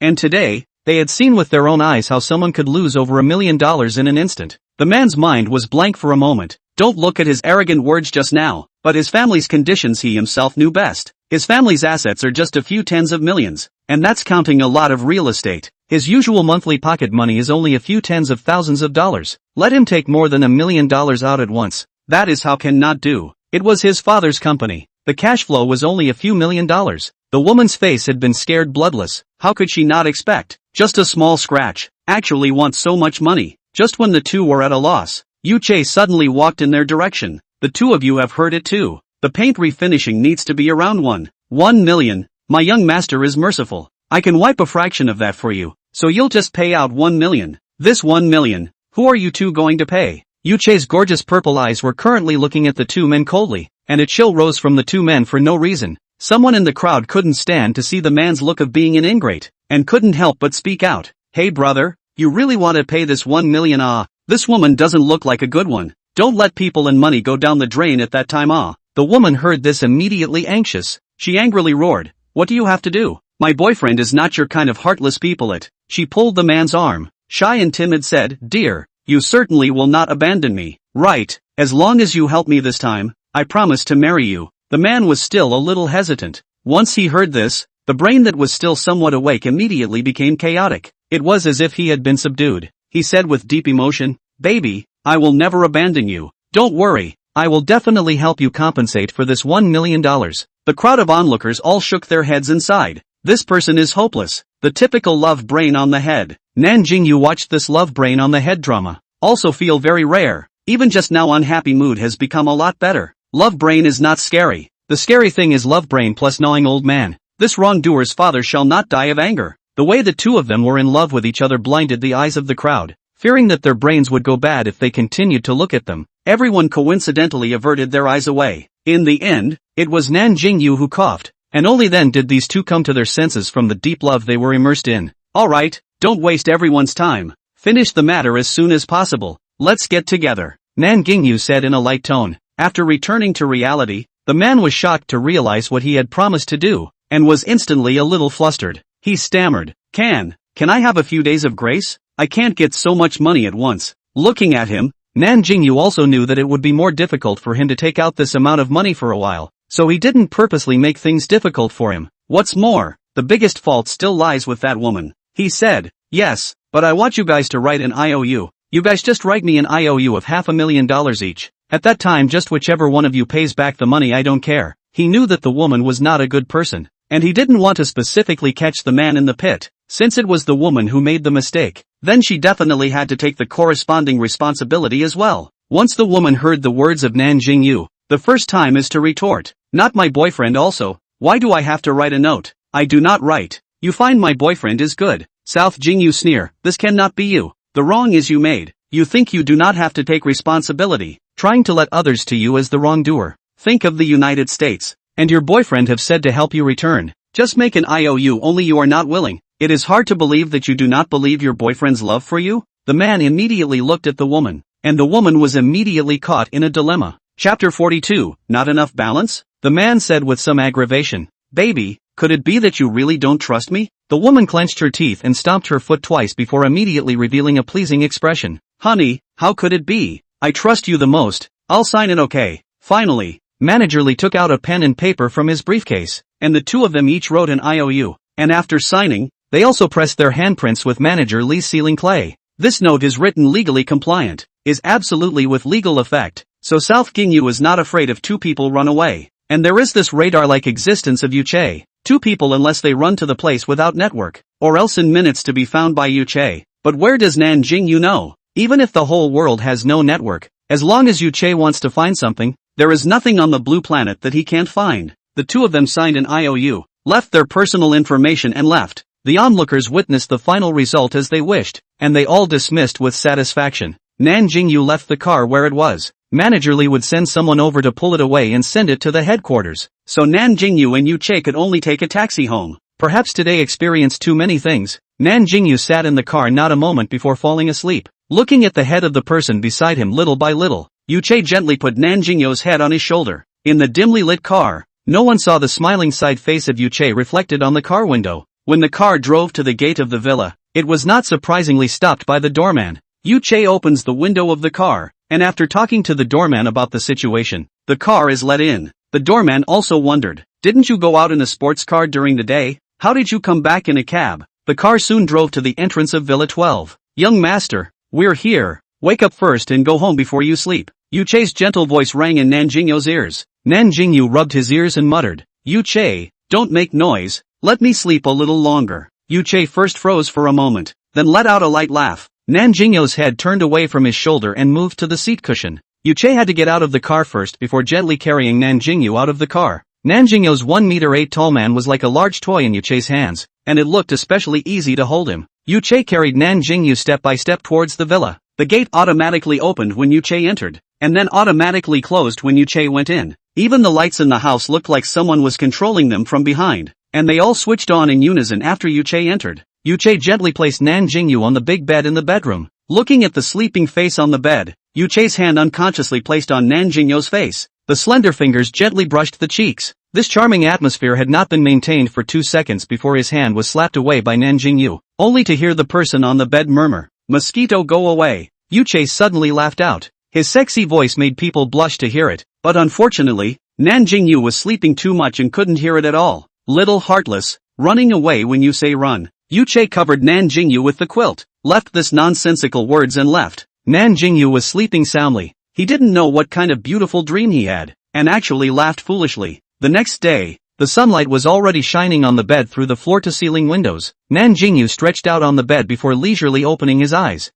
And today, They had seen with their own eyes how someone could lose over $1 million in an instant. The man's mind was blank for a moment. Don't look at his arrogant words just now, but his family's conditions he himself knew best. His family's assets are just a few tens of millions, and that's counting a lot of real estate. His usual monthly pocket money is only a few tens of thousands of dollars. Let him take more than $1 million out at once. That is how can not do. It was his father's company. The cash flow was only a few $1 million. The woman's face had been scared bloodless. How could she not expect? Just a small scratch. Actually want so much money. Just when the two were at a loss, Yuche suddenly walked in their direction. The two of you have heard it too. The paint refinishing needs to be around 1 million. My young master is merciful. I can wipe a fraction of that for you. So you'll just pay out 1 million. This 1 million. Who are you two going to pay? Yuche's gorgeous purple eyes were currently looking at the two men coldly, and a chill rose from the two men for no reason. Someone in the crowd couldn't stand to see the man's look of being an ingrate, and couldn't help but speak out. Hey brother, you really want to pay this 1 million? This woman doesn't look like a good one. Don't let people and money go down the drain at that time. The woman heard this immediately anxious. She angrily roared, what do you have to do? My boyfriend is not your kind of heartless people. She pulled the man's arm. Shy and timid said, dear, you certainly will not abandon me, right? As long as you help me this time, I promise to marry you. The man was still a little hesitant. Once he heard this, the brain that was still somewhat awake immediately became chaotic. It was as if he had been subdued. He said with deep emotion, baby, I will never abandon you. Don't worry, I will definitely help you compensate for this $1 million. The crowd of onlookers all shook their heads and sighed. This person is hopeless. The typical love brain on the head. Nan Jingyou watched this love brain on the head drama. Also feel very rare. Even just now unhappy mood has become a lot better. Love brain is not scary. The scary thing is love brain plus gnawing old man. This wrongdoer's father shall not die of anger. The way the two of them were in love with each other blinded the eyes of the crowd. Fearing that their brains would go bad if they continued to look at them, everyone coincidentally averted their eyes away. In the end, it was Nan Jingyou who coughed, and only then did these two come to their senses from the deep love they were immersed in. Alright, don't waste everyone's time. Finish the matter as soon as possible. Let's get together, Nan Jingyou said in a light tone. After returning to reality, the man was shocked to realize what he had promised to do, and was instantly a little flustered. He stammered, Can I have a few days of grace? I can't get so much money at once. Looking at him, Nan Jingyou also knew that it would be more difficult for him to take out this amount of money for a while, so he didn't purposely make things difficult for him. What's more, the biggest fault still lies with that woman. He said, yes, but I want you guys to write an IOU. You guys just write me an IOU of $500,000 each. At that time just whichever one of you pays back the money, I don't care. He knew that the woman was not a good person, and he didn't want to specifically catch the man in the pit. Since it was the woman who made the mistake, then she definitely had to take the corresponding responsibility as well. Once the woman heard the words of Nan Jingyou, the first time is to retort, not my boyfriend also, why do I have to write a note? I do not write. You find my boyfriend is good. South Jingyou sneer, this cannot be you. The wrong is you made. You think you do not have to take responsibility, trying to let others to you as the wrongdoer. Think of the United States, and your boyfriend have said to help you return. Just make an IOU, only you are not willing. It is hard to believe that you do not believe your boyfriend's love for you. The man immediately looked at the woman, and the woman was immediately caught in a dilemma. Chapter 42, Not enough balance? The man said with some aggravation, baby, could it be that you really don't trust me? The woman clenched her teeth and stomped her foot twice before immediately revealing a pleasing expression. Honey, how could it be? I trust you the most. I'll sign it, okay. Finally, Manager Lee took out a pen and paper from his briefcase, and the two of them each wrote an IOU, and after signing, they also pressed their handprints with Manager Lee's sealing clay. This note is written legally compliant, is absolutely with legal effect, so South Jingyou is not afraid if two people run away. And there is this radar-like existence of Yuche. Two people unless they run to the place without network, or else in minutes to be found by Yuche. But where does Nan Jingyou know? Even if the whole world has no network, as long as Yuche wants to find something, there is nothing on the blue planet that he can't find. The two of them signed an IOU, left their personal information and left. The onlookers witnessed the final result as they wished, and they all dismissed with satisfaction. Nan Jingyou left the car where it was. Manager Lee would send someone over to pull it away and send it to the headquarters. So Nan Jingyou and Yuche could only take a taxi home. Perhaps today experienced too many things. Nan Jingyou sat in the car not a moment before falling asleep, looking at the head of the person beside him little by little. Yuche gently put Nan Jingyou's head on his shoulder. In the dimly lit car, no one saw the smiling side face of Yuche reflected on the car window. When the car drove to the gate of the villa, It was not surprisingly stopped by the doorman. Yu-chae opens the window of the car, and after talking to the doorman about the situation, the car is let in. The doorman also wondered, didn't you go out in a sports car during the day? How did you come back in a cab? The car soon drove to the entrance of Villa 12. Young master, we're here. Wake up first and go home before you sleep. Yu-chae's gentle voice rang in Nan Jingyou's ears. Nan Jingyou rubbed his ears and muttered, Yu-chae, don't make noise, let me sleep a little longer. Yu-chae first froze for a moment, then let out a light laugh. Nan Jingyou's head turned away from his shoulder and moved to the seat cushion. Yu-chae had to get out of the car first before gently carrying Nan Jingyou out of the car. Nan Jingyou's 1-meter-8 tall man was like a large toy in Yu-chae's hands, and it looked especially easy to hold him. Yu-chae carried Nan Jingyou step by step towards the villa. The gate automatically opened when Yu-chae entered, and then automatically closed when Yu-chae went in. Even the lights in the house looked like someone was controlling them from behind, and they all switched on in unison after Yu-chae entered. Yu-chae gently placed Nan Jingyou on the big bed in the bedroom. Looking at the sleeping face on the bed, Yu-chae's hand unconsciously placed on Nan Jingyou's face. The slender fingers gently brushed the cheeks. This charming atmosphere had not been maintained for 2 seconds before his hand was slapped away by Nan Jingyou, only to hear the person on the bed murmur, "Mosquito, go away." Yu-chae suddenly laughed out. His sexy voice made people blush to hear it, but unfortunately, Nan Jingyou was sleeping too much and couldn't hear it at all. Little heartless, running away when you say run. Yu-chae covered Nan Jingyou with the quilt, left this nonsensical words and left. Nan Jingyou was sleeping soundly. He didn't know what kind of beautiful dream he had, and actually laughed foolishly. The next day, the sunlight was already shining on the bed through the floor-to-ceiling windows. Nan Jingyou stretched out on the bed before leisurely opening his eyes.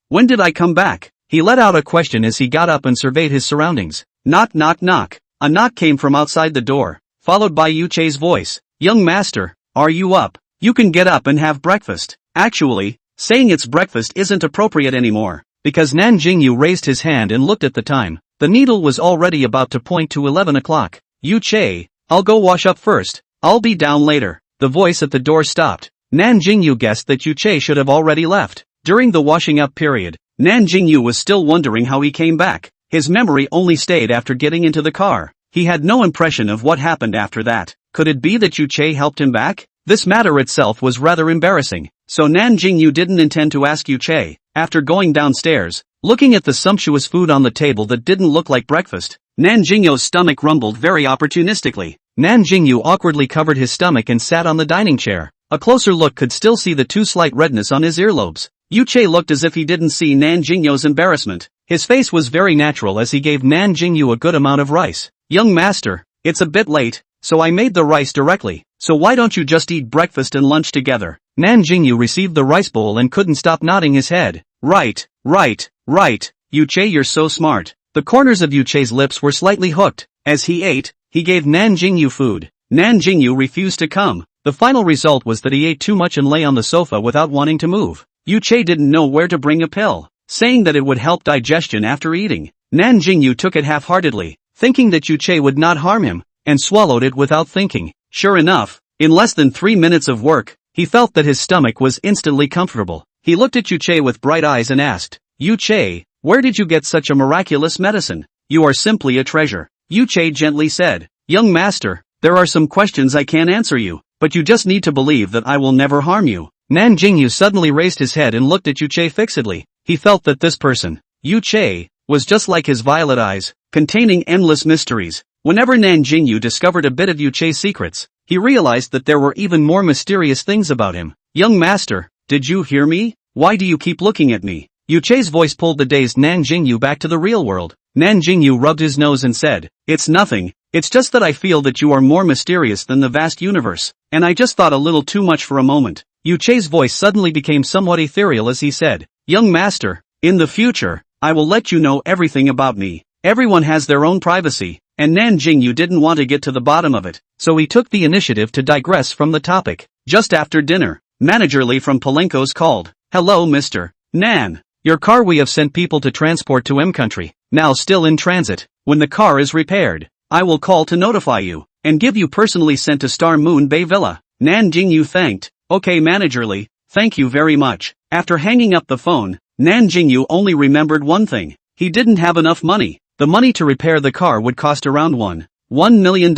When did I come back? He let out a question as he got up and surveyed his surroundings. Knock knock knock. A knock came from outside the door, followed by Yu-chae's voice. Young master, are you up? You can get up and have breakfast. Actually, saying it's breakfast isn't appropriate anymore, because Nan Jingyou raised his hand and looked at the time. The needle was already about to point to 11 o'clock. Yu-chae, I'll go wash up first. I'll be down later. The voice at the door stopped. Nan Jingyou guessed that Yu-chae should have already left. During the washing up period, Nan Jingyou was still wondering how he came back. His memory only stayed after getting into the car. He had no impression of what happened after that. Could it be that Yu-chae helped him back? This matter itself was rather embarrassing, so Nan Jingyou didn't intend to ask Yu-chae. After going downstairs, looking at the sumptuous food on the table that didn't look like breakfast, Nan Jingyou's stomach rumbled very opportunistically. Nan Jingyou awkwardly covered his stomach and sat on the dining chair. A closer look could still see the too slight redness on his earlobes. Yu-chae looked as if he didn't see Nan Jingyou's embarrassment. His face was very natural as he gave Nan Jingyou a good amount of rice. Young master, it's a bit late, so I made the rice directly, so why don't you just eat breakfast and lunch together? Nan Jingyou received the rice bowl and couldn't stop nodding his head. Right. Yu-chae, you're so smart. The corners of Yu-chae's lips were slightly hooked. As he ate, he gave Nan Jingyou food. Nan Jingyou refused to come. The final result was that he ate too much and lay on the sofa without wanting to move. Yu-chae didn't know where to bring a pill, saying that it would help digestion after eating. Nan Jingyou took it half-heartedly, thinking that Yu-chae would not harm him, and swallowed it without thinking. Sure enough, in less than 3 minutes of work, he felt that his stomach was instantly comfortable. He looked at Yu-chae with bright eyes and asked, Yu-chae, where did you get such a miraculous medicine? You are simply a treasure. Yu-chae gently said, Young master, there are some questions I can't answer you, but you just need to believe that I will never harm you. Nan Jingyou suddenly raised his head and looked at Yu-chae fixedly. He felt that this person, Yu-chae, was just like his violet eyes, containing endless mysteries. Whenever Nan Jingyou discovered a bit of Yu-chae's secrets, he realized that there were even more mysterious things about him. Young master, did you hear me? Why do you keep looking at me? Yu-chae's voice pulled the dazed Nan Jingyou back to the real world. Nan Jingyou rubbed his nose and said, It's nothing, it's just that I feel that you are more mysterious than the vast universe, and I just thought a little too much for a moment. Yu-chae's voice suddenly became somewhat ethereal as he said, Young master, in the future, I will let you know everything about me. Everyone has their own privacy, and Nan Jingyou didn't want to get to the bottom of it, so he took the initiative to digress from the topic. Just after dinner, Manager Lee from Palenkos called. Hello Mr. Nan. Your car we have sent people to transport to M country, now still in transit. When the car is repaired, I will call to notify you, and give you personally sent to Star Moon Bay Villa. Nan Jingyou thanked. Okay Manager Lee, thank you very much. After hanging up the phone, Nan Jingyou only remembered one thing. He didn't have enough money. The money to repair the car would cost around $1 million,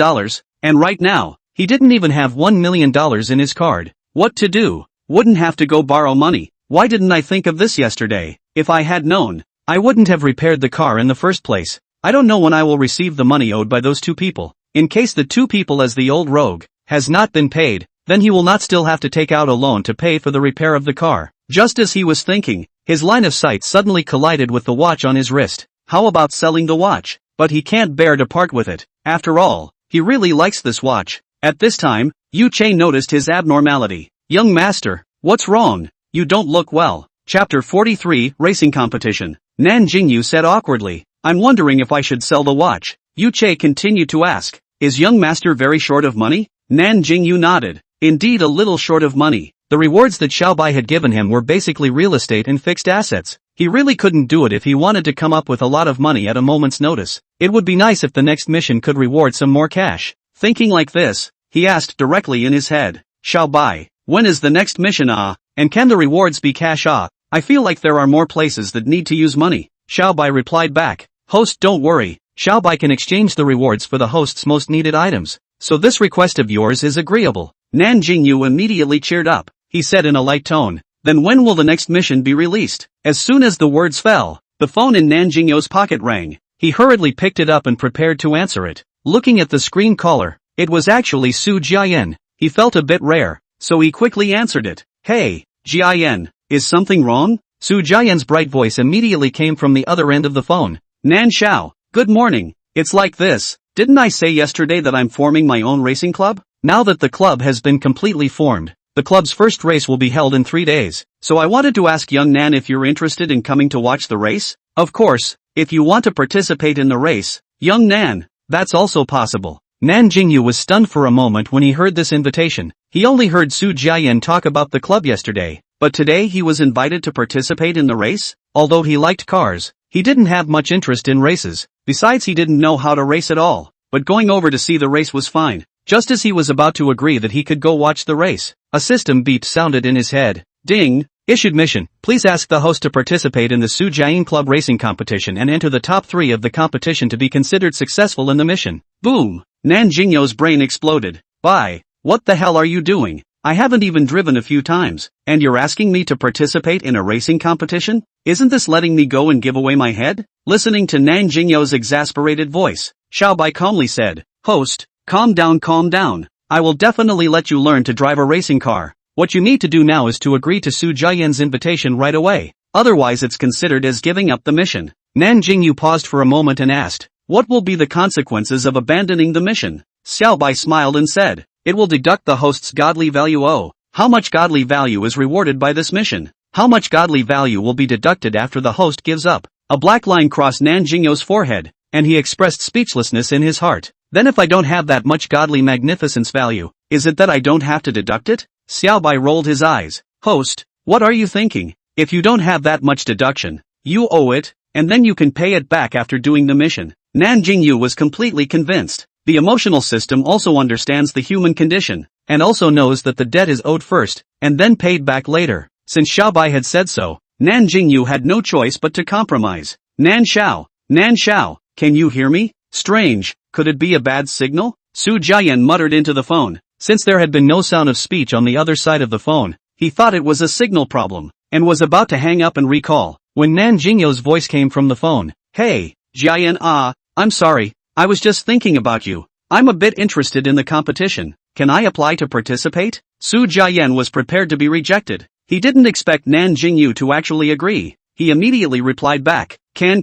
and right now, he didn't even have $1 million in his card. What to do? wouldn't have to go borrow money. Why didn't I think of this yesterday? If I had known, I wouldn't have repaired the car in the first place. I don't know when I will receive the money owed by those two people. In case the two people as the old rogue has not been paid, then he will not still have to take out a loan to pay for the repair of the car. Just as he was thinking, his line of sight suddenly collided with the watch on his wrist. How about selling the watch? But he can't bear to part with it. After all, he really likes this watch. At this time, Yu Che noticed his abnormality. Young master, what's wrong? You don't look well. Chapter 43, Racing Competition. Nan Jingyou said awkwardly. I'm wondering if I should sell the watch. Yu Che continued to ask. Is young master very short of money? Nan Jingyou nodded. Indeed, a little short of money. The rewards that Xiaobai had given him were basically real estate and fixed assets. He really couldn't do it if he wanted to come up with a lot of money at a moment's notice. It would be nice if the next mission could reward some more cash. Thinking like this, he asked directly in his head. Xiaobai, when is the next mission and can the rewards be cash I feel like there are more places that need to use money. Xiaobai replied back. Host, don't worry. Xiaobai can exchange the rewards for the host's most needed items. So this request of yours is agreeable. Nan Jingyou immediately cheered up. He said in a light tone. Then when will the next mission be released? As soon as the words fell, the phone in Nan Jingyou's pocket rang. He hurriedly picked it up and prepared to answer it. Looking at the screen caller, it was actually Su Jiayan. He felt a bit rare, so he quickly answered it. Hey, Jiayan, is something wrong? Su Jiayan's bright voice immediately came from the other end of the phone. Nan Xiao, good morning. It's like this. Didn't I say yesterday that I'm forming my own racing club? Now that the club has been completely formed, the club's first race will be held in 3 days. So I wanted to ask young Nan if you're interested in coming to watch the race? Of course, if you want to participate in the race, young Nan, that's also possible. Nan Jingyou was stunned for a moment when he heard this invitation. He only heard Su Jiayan talk about the club yesterday, but today he was invited to participate in the race? Although he liked cars, he didn't have much interest in races. Besides, he didn't know how to race at all. But going over to see the race was fine. Just as he was about to agree that he could go watch the race, a system beep sounded in his head. Ding! Issued mission. Please ask the host to participate in the Su Jiayan Club racing competition and enter the top 3 of the competition to be considered successful in the mission. Boom! Nan Jingyou's brain exploded. Bye. What the hell are you doing? I haven't even driven a few times, and you're asking me to participate in a racing competition? Isn't this letting me go and give away my head? Listening to Nan Jingyou's exasperated voice, Xiaobai calmly said, Host, calm down. I will definitely let you learn to drive a racing car. What you need to do now is to agree to Su Jiayan's invitation right away. Otherwise it's considered as giving up the mission. Nan Jingyou paused for a moment and asked, what will be the consequences of abandoning the mission? Xiaobai smiled and said, it will deduct the host's godly value. Oh, how much godly value is rewarded by this mission? How much godly value will be deducted after the host gives up? A black line crossed Nan Jingyou's forehead, and he expressed speechlessness in his heart. Then if I don't have that much godly magnificence value, is it that I don't have to deduct it? Xiaobai rolled his eyes. Host, what are you thinking? If you don't have that much deduction, you owe it, and then you can pay it back after doing the mission. Nan Jingyou was completely convinced. The emotional system also understands the human condition, and also knows that the debt is owed first, and then paid back later. Since Xiaobai had said so, Nan Jingyou had no choice but to compromise. Nan Xiao, can you hear me? Strange, could it be a bad signal? Su Jiayan muttered into the phone. Since there had been no sound of speech on the other side of the phone, he thought it was a signal problem, and was about to hang up and recall, when Nan Jingyou's voice came from the phone. Hey, Jiayan, I'm sorry, I was just thinking about you. I'm a bit interested in the competition. Can I apply to participate? Su Jiayan was prepared to be rejected. He didn't expect Nan Jingyou to actually agree. He immediately replied back, Can.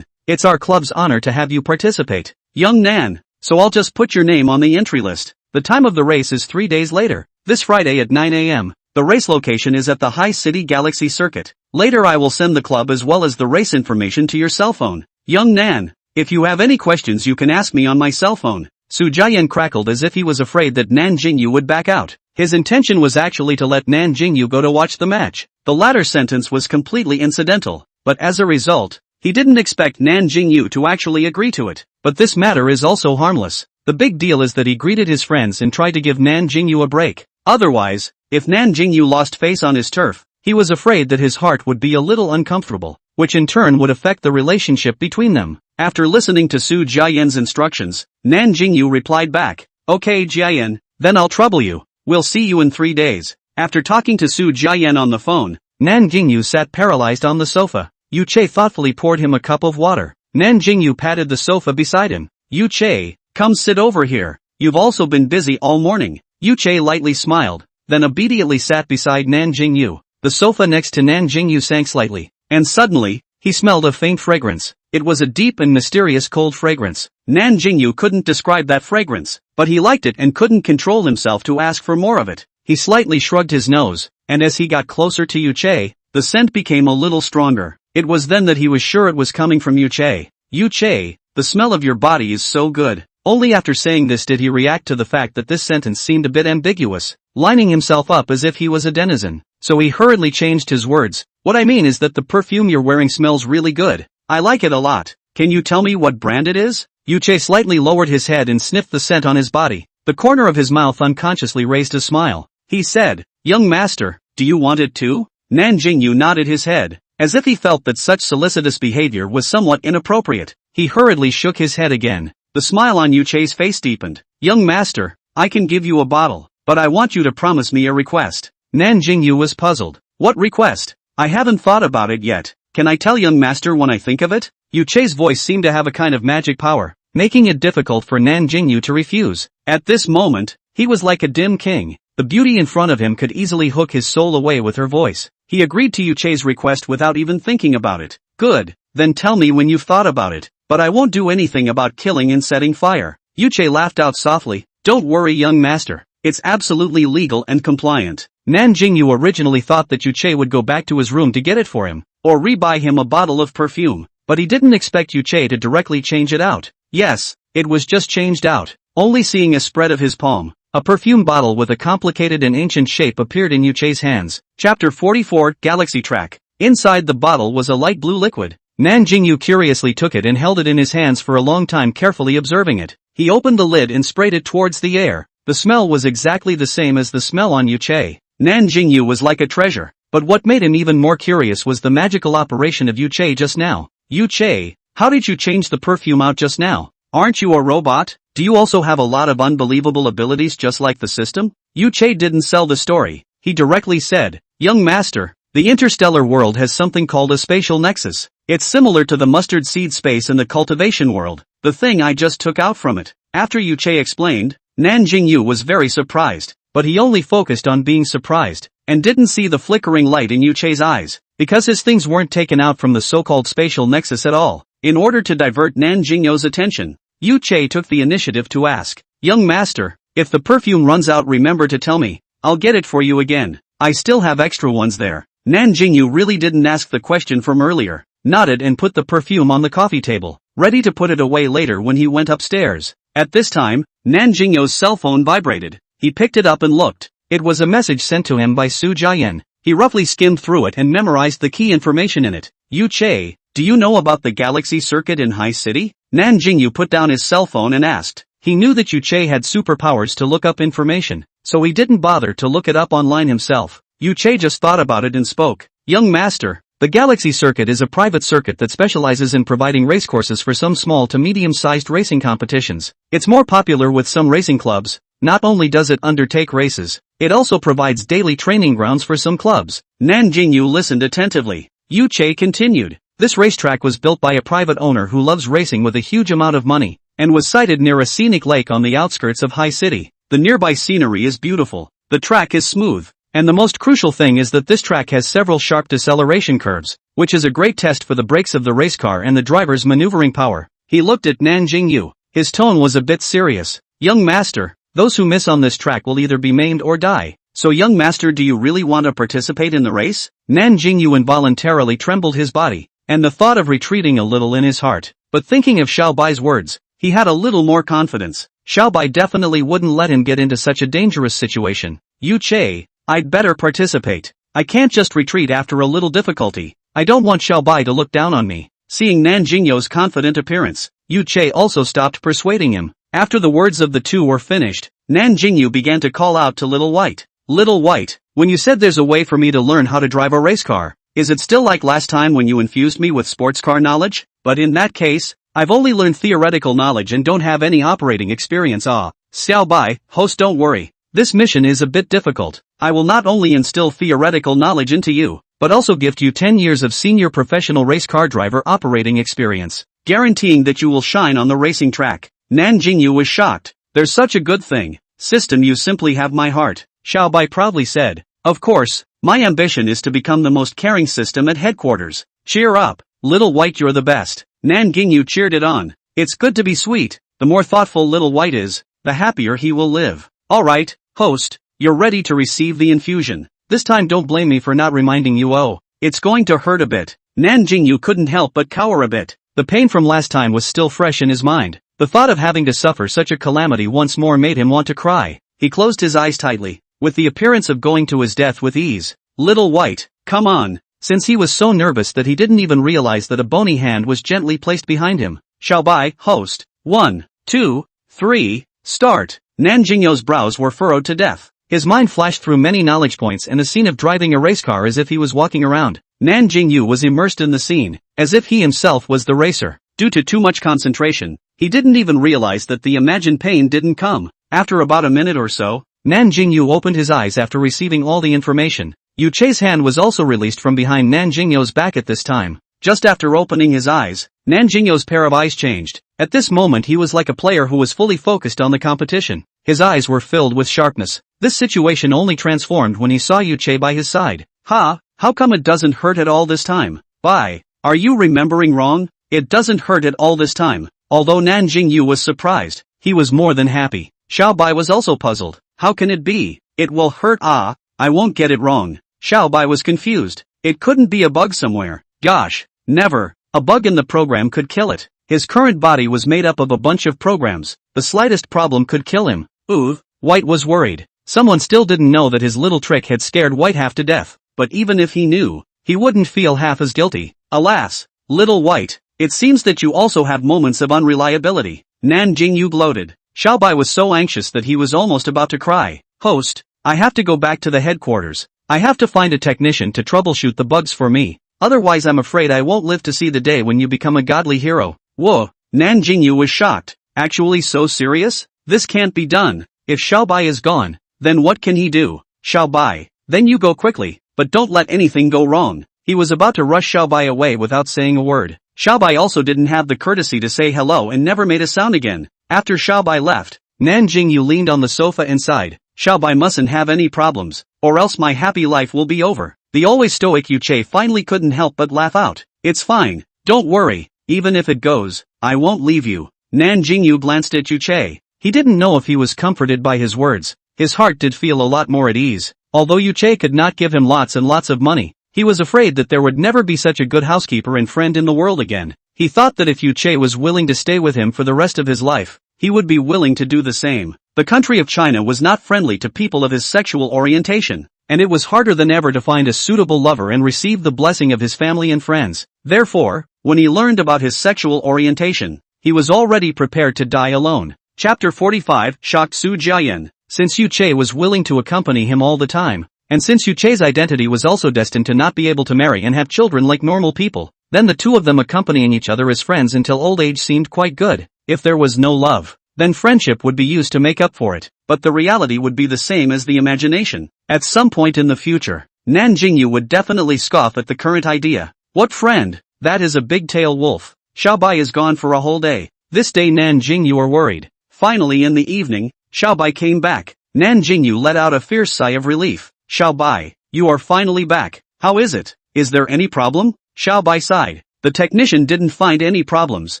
It's our club's honor to have you participate, young Nan, so I'll just put your name on the entry list. The time of the race is 3 days later, this Friday at 9 a.m. The race location is at the High City Galaxy Circuit. Later I will send the club as well as the race information to your cell phone. Young Nan, if you have any questions you can ask me on my cell phone. Su Jiayan crackled as if he was afraid that Nan Jingyou would back out. His intention was actually to let Nan Jingyou go to watch the match. The latter sentence was completely incidental, but as a result, he didn't expect Nan Jingyou to actually agree to it. But this matter is also harmless. The big deal is that he greeted his friends and tried to give Nan Jingyou a break. Otherwise, if Nan Jingyou lost face on his turf, he was afraid that his heart would be a little uncomfortable, which in turn would affect the relationship between them. After listening to Su Jiayan's instructions, Nan Jingyou replied back, Okay Jiayan, then I'll trouble you. We'll see you in 3 days. After talking to Su Jiayan on the phone, Nan Jingyou sat paralyzed on the sofa. Yu Che thoughtfully poured him a cup of water. Nan Jingyou patted the sofa beside him. Yu Che, come sit over here. You've also been busy all morning. Yu Che lightly smiled, then obediently sat beside Nan Jingyou. The sofa next to Nan Jingyou sank slightly, and suddenly, he smelled a faint fragrance. It was a deep and mysterious cold fragrance. Nan Jingyou couldn't describe that fragrance, but he liked it and couldn't control himself to ask for more of it. He slightly shrugged his nose, and as he got closer to Yu Che, the scent became a little stronger. It was then that he was sure it was coming from Yu Che. Yu Che, the smell of your body is so good. Only after saying this did he react to the fact that this sentence seemed a bit ambiguous, lining himself up as if he was a denizen. So he hurriedly changed his words. What I mean is that the perfume you're wearing smells really good. I like it a lot. Can you tell me what brand it is? Yu Che slightly lowered his head and sniffed the scent on his body. The corner of his mouth unconsciously raised a smile. He said, young master, do you want it too? Nan Jingyou nodded his head, as if he felt that such solicitous behavior was somewhat inappropriate. He hurriedly shook his head again. The smile on Yu Che's face deepened. Young master, I can give you a bottle, but I want you to promise me a request. Nan Jingyou was puzzled. What request? I haven't thought about it yet. Can I tell young master when I think of it? Yu Che's voice seemed to have a kind of magic power, making it difficult for Nan Jingyou to refuse. At this moment, he was like a dim king. The beauty in front of him could easily hook his soul away with her voice. He agreed to Yu Che's request without even thinking about it. Good, then tell me when you've thought about it, but I won't do anything about killing and setting fire. Yu Che laughed out softly. Don't worry young master, it's absolutely legal and compliant. Nan Jingyou originally thought that Yu Che would go back to his room to get it for him, or re-buy him a bottle of perfume, but he didn't expect Yu Che to directly change it out. Yes, it was just changed out. Only seeing a spread of his palm, a perfume bottle with a complicated and ancient shape appeared in Yu Che's hands. Chapter 44, Galaxy Track. Inside the bottle was a light blue liquid. Nan Jingyou curiously took it and held it in his hands for a long time, carefully observing it. He opened the lid and sprayed it towards the air. The smell was exactly the same as the smell on Yu Che. Nan Jingyou was like a treasure, but what made him even more curious was the magical operation of Yu Che just now. Yu Che, how did you change the perfume out just now? Aren't you a robot? Do you also have a lot of unbelievable abilities just like the system? Yu Che didn't sell the story. He directly said, young master, the interstellar world has something called a spatial nexus. It's similar to the mustard seed space in the cultivation world, the thing I just took out from it. After Yu Che explained, Nan Jingyou was very surprised, but he only focused on being surprised, and didn't see the flickering light in Yu Che's eyes, because his things weren't taken out from the so-called spatial nexus at all. In order to divert Nan Jingyou's attention, Yu Che took the initiative to ask, young master, if the perfume runs out remember to tell me, I'll get it for you again. I still have extra ones there. Nan Jingyou really didn't ask the question from earlier, nodded and put the perfume on the coffee table, ready to put it away later when he went upstairs. At this time, Nan Jingyou's cell phone vibrated. He picked it up and looked. It was a message sent to him by Su Jiayan. He roughly skimmed through it and memorized the key information in it. Yu Che, do you know about the Galaxy Circuit in High City? Nan Jingyou put down his cell phone and asked. He knew that Yu Che had superpowers to look up information, so he didn't bother to look it up online himself. Yu Che just thought about it and spoke. Young master, the Galaxy Circuit is a private circuit that specializes in providing racecourses for some small to medium-sized racing competitions. It's more popular with some racing clubs. Not only does it undertake races, it also provides daily training grounds for some clubs. Nan Jingyou listened attentively. Yu Che continued. This racetrack was built by a private owner who loves racing with a huge amount of money, and was sited near a scenic lake on the outskirts of High City. The nearby scenery is beautiful. The track is smooth. And the most crucial thing is that this track has several sharp deceleration curves, which is a great test for the brakes of the race car and the driver's maneuvering power. He looked at Nan Jingyou. His tone was a bit serious. Young master, those who miss on this track will either be maimed or die. So young master, do you really want to participate in the race? Nan Jingyou involuntarily trembled his body, and the thought of retreating a little in his heart. But thinking of Xiao Bai's words, he had a little more confidence. Xiao Bai definitely wouldn't let him get into such a dangerous situation. Yu Che, I'd better participate. I can't just retreat after a little difficulty. I don't want Xiao Bai to look down on me. Seeing Nan Jingyou's confident appearance, Yu Che also stopped persuading him. After the words of the two were finished, Nan Jingyou began to call out to Little White. Little White, when you said there's a way for me to learn how to drive a race car, is it still like last time when you infused me with sports car knowledge? But in that case, I've only learned theoretical knowledge and don't have any operating experience. Xiao Bai, host, don't worry. This mission is a bit difficult. I will not only instill theoretical knowledge into you, but also gift you 10 years of senior professional race car driver operating experience, guaranteeing that you will shine on the racing track. Nan Jingyou was shocked. There's such a good thing. System, you simply have my heart, Xiao Bai proudly said. Of course, my ambition is to become the most caring system at headquarters. Cheer up, little white, you're the best. Nan Jingyou cheered it on. It's good to be sweet. The more thoughtful little white is, the happier he will live. Alright, host, you're ready to receive the infusion. This time don't blame me for not reminding you. Oh, it's going to hurt a bit. Nan Jingyou couldn't help but cower a bit. The pain from last time was still fresh in his mind. The thought of having to suffer such a calamity once more made him want to cry. He closed his eyes tightly, with the appearance of going to his death with ease. Little white, come on. Since he was so nervous that he didn't even realize that a bony hand was gently placed behind him. Xiao Bai, host. 1, 2, 3, start. Nan Jingyou's brows were furrowed to death. His mind flashed through many knowledge points and a scene of driving a race car as if he was walking around. Nan Jingyou was immersed in the scene, as if he himself was the racer. Due to too much concentration, he didn't even realize that the imagined pain didn't come. After about a minute or so, Nan Jingyou opened his eyes after receiving all the information. Yu Chei's hand was also released from behind Nan Jingyou's back at this time. Just after opening his eyes, Nan Jingyou's pair of eyes changed. At this moment he was like a player who was fully focused on the competition. His eyes were filled with sharpness. This situation only transformed when he saw Yu Chei by his side. Ha, how come it doesn't hurt at all this time? Bai, are you remembering wrong? It doesn't hurt at all this time. Although Nan Jingyou was surprised, he was more than happy. Xiao Bai was also puzzled. How can it be? It will hurt. Ah, I won't get it wrong. Xiao Bai was confused. It couldn't be a bug somewhere. Gosh, never. A bug in the program could kill it. His current body was made up of a bunch of programs. The slightest problem could kill him. Ooh, White was worried. Someone still didn't know that his little trick had scared White half to death. But even if he knew, he wouldn't feel half as guilty. Alas, little White, it seems that you also have moments of unreliability. Nan Jingyou gloated. Xiao Bai was so anxious that he was almost about to cry. Host, I have to go back to the headquarters. I have to find a technician to troubleshoot the bugs for me. Otherwise I'm afraid I won't live to see the day when you become a godly hero. Whoa, Nan Jingyou was shocked. Actually so serious? This can't be done. If Xiao Bai is gone, then what can he do? Xiao Bai, then you go quickly, but don't let anything go wrong. He was about to rush Xiao Bai away without saying a word. Xiao Bai also didn't have the courtesy to say hello and never made a sound again. After Xiao Bai left, Nan Jingyou leaned on the sofa and sighed. Xiao Bai mustn't have any problems, or else my happy life will be over. The always stoic Yu Chei finally couldn't help but laugh out. It's fine, don't worry, even if it goes, I won't leave you. Nan Jingyou glanced at Yu Chei. He didn't know if he was comforted by his words. His heart did feel a lot more at ease. Although Yu Chei could not give him lots and lots of money, he was afraid that there would never be such a good housekeeper and friend in the world again. He thought that if Yu Chei was willing to stay with him for the rest of his life, he would be willing to do the same. The country of China was not friendly to people of his sexual orientation, and it was harder than ever to find a suitable lover and receive the blessing of his family and friends. Therefore, when he learned about his sexual orientation, he was already prepared to die alone. Chapter 45, shocked Su Jiayan. Since Yu Chei was willing to accompany him all the time, and since Yu Chei's identity was also destined to not be able to marry and have children like normal people, then the two of them accompanying each other as friends until old age seemed quite good. If there was no love, then friendship would be used to make up for it, but the reality would be the same as the imagination. At some point in the future, Nan Jingyou would definitely scoff at the current idea. What friend? That is a big-tail wolf. Xiao Bai is gone for a whole day. This day Nan Jingyou are worried. Finally in the evening, Xiao Bai came back. Nan Jingyou let out a fierce sigh of relief. Xiao Bai, you are finally back. How is it? Is there any problem? Xiao Bai sighed. The technician didn't find any problems.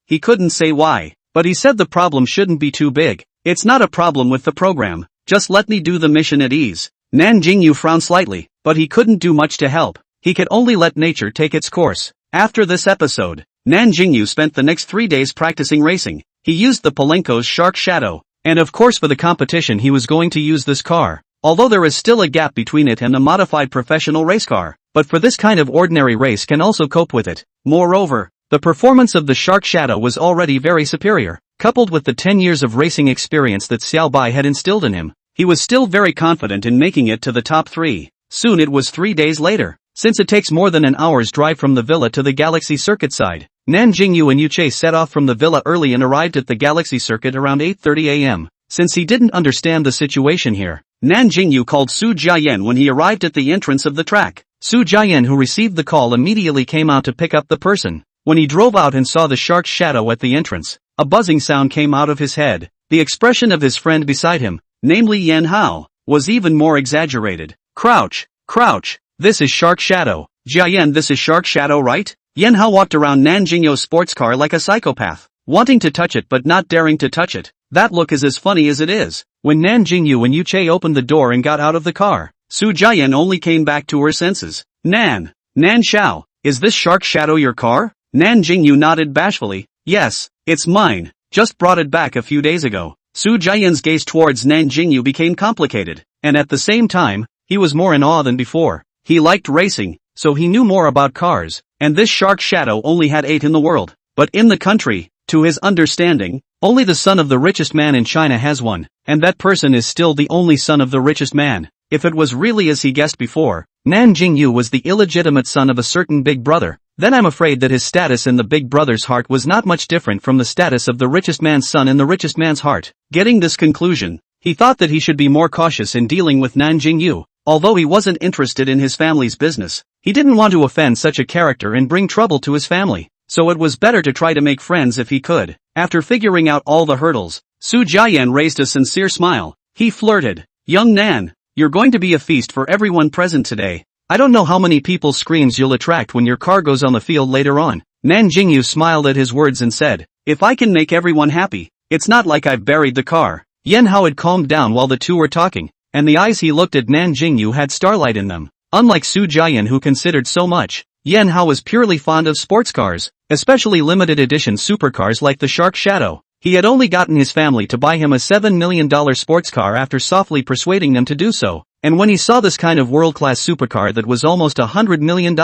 He couldn't say why, but he said the problem shouldn't be too big. It's not a problem with the program. Just let me do the mission at ease. Nan Jingyou frowned slightly, but he couldn't do much to help. He could only let nature take its course. After this episode, Nan Jingyou spent the next 3 days practicing racing. He used the Palenko's Shark Shadow, and of course for the competition he was going to use this car, although there is still a gap between it and the modified professional race car, but for this kind of ordinary race can also cope with it. Moreover, the performance of the Shark Shadow was already very superior, coupled with the 10 years of racing experience that Xiao Bai had instilled in him. He was still very confident in making it to the top 3. Soon it was 3 days later. Since it takes more than an hour's drive from the villa to the Galaxy Circuit side, Nan Jingyou and Yu Chei set off from the villa early and arrived at the Galaxy Circuit around 8:30 a.m. since he didn't understand the situation here. Nan Jingyou called Su Jiayan when he arrived at the entrance of the track. Su Jiayan, who received the call, immediately came out to pick up the person. When he drove out and saw the shark's shadow at the entrance, a buzzing sound came out of his head. The expression of his friend beside him, namely Yan Hao, was even more exaggerated. Crouch, crouch, this is Shark Shadow. Jiayan, this is Shark Shadow, right? Yan Hao walked around Nan Jingyou's sports car like a psychopath, wanting to touch it but not daring to touch it. That look is as funny as it is. When Nan Jingyou and Yuche opened the door and got out of the car, Su Jiayan only came back to her senses. Nan Xiao, is this Shark Shadow your car? Nan Jingyou nodded bashfully. Yes, it's mine, just brought it back a few days ago. Su Jiayan's gaze towards Nan Jingyou became complicated, and at the same time, he was more in awe than before. He liked racing, so he knew more about cars, and this Shark Shadow only had 8 in the world. But in the country, to his understanding, only the son of the richest man in China has one, and that person is still the only son of the richest man. If it was really as he guessed before, Nan Jingyou was the illegitimate son of a certain big brother, then I'm afraid that his status in the big brother's heart was not much different from the status of the richest man's son in the richest man's heart. Getting this conclusion, he thought that he should be more cautious in dealing with Nan Jingyou. Although he wasn't interested in his family's business, he didn't want to offend such a character and bring trouble to his family, so it was better to try to make friends if he could. After figuring out all the hurdles, Su Jiayan raised a sincere smile. He flirted. Young Nan, you're going to be a feast for everyone present today. I don't know how many people's screams you'll attract when your car goes on the field later on. Nan Jingyou smiled at his words and said, if I can make everyone happy, it's not like I've buried the car. Yan Hao had calmed down while the two were talking, and the eyes he looked at Nan Jingyou had starlight in them. Unlike Su Jiayan, who considered so much, Yan Hao was purely fond of sports cars, especially limited edition supercars like the Shark Shadow. He had only gotten his family to buy him a $7 million sports car after softly persuading them to do so, and when he saw this kind of world-class supercar that was almost $100 million,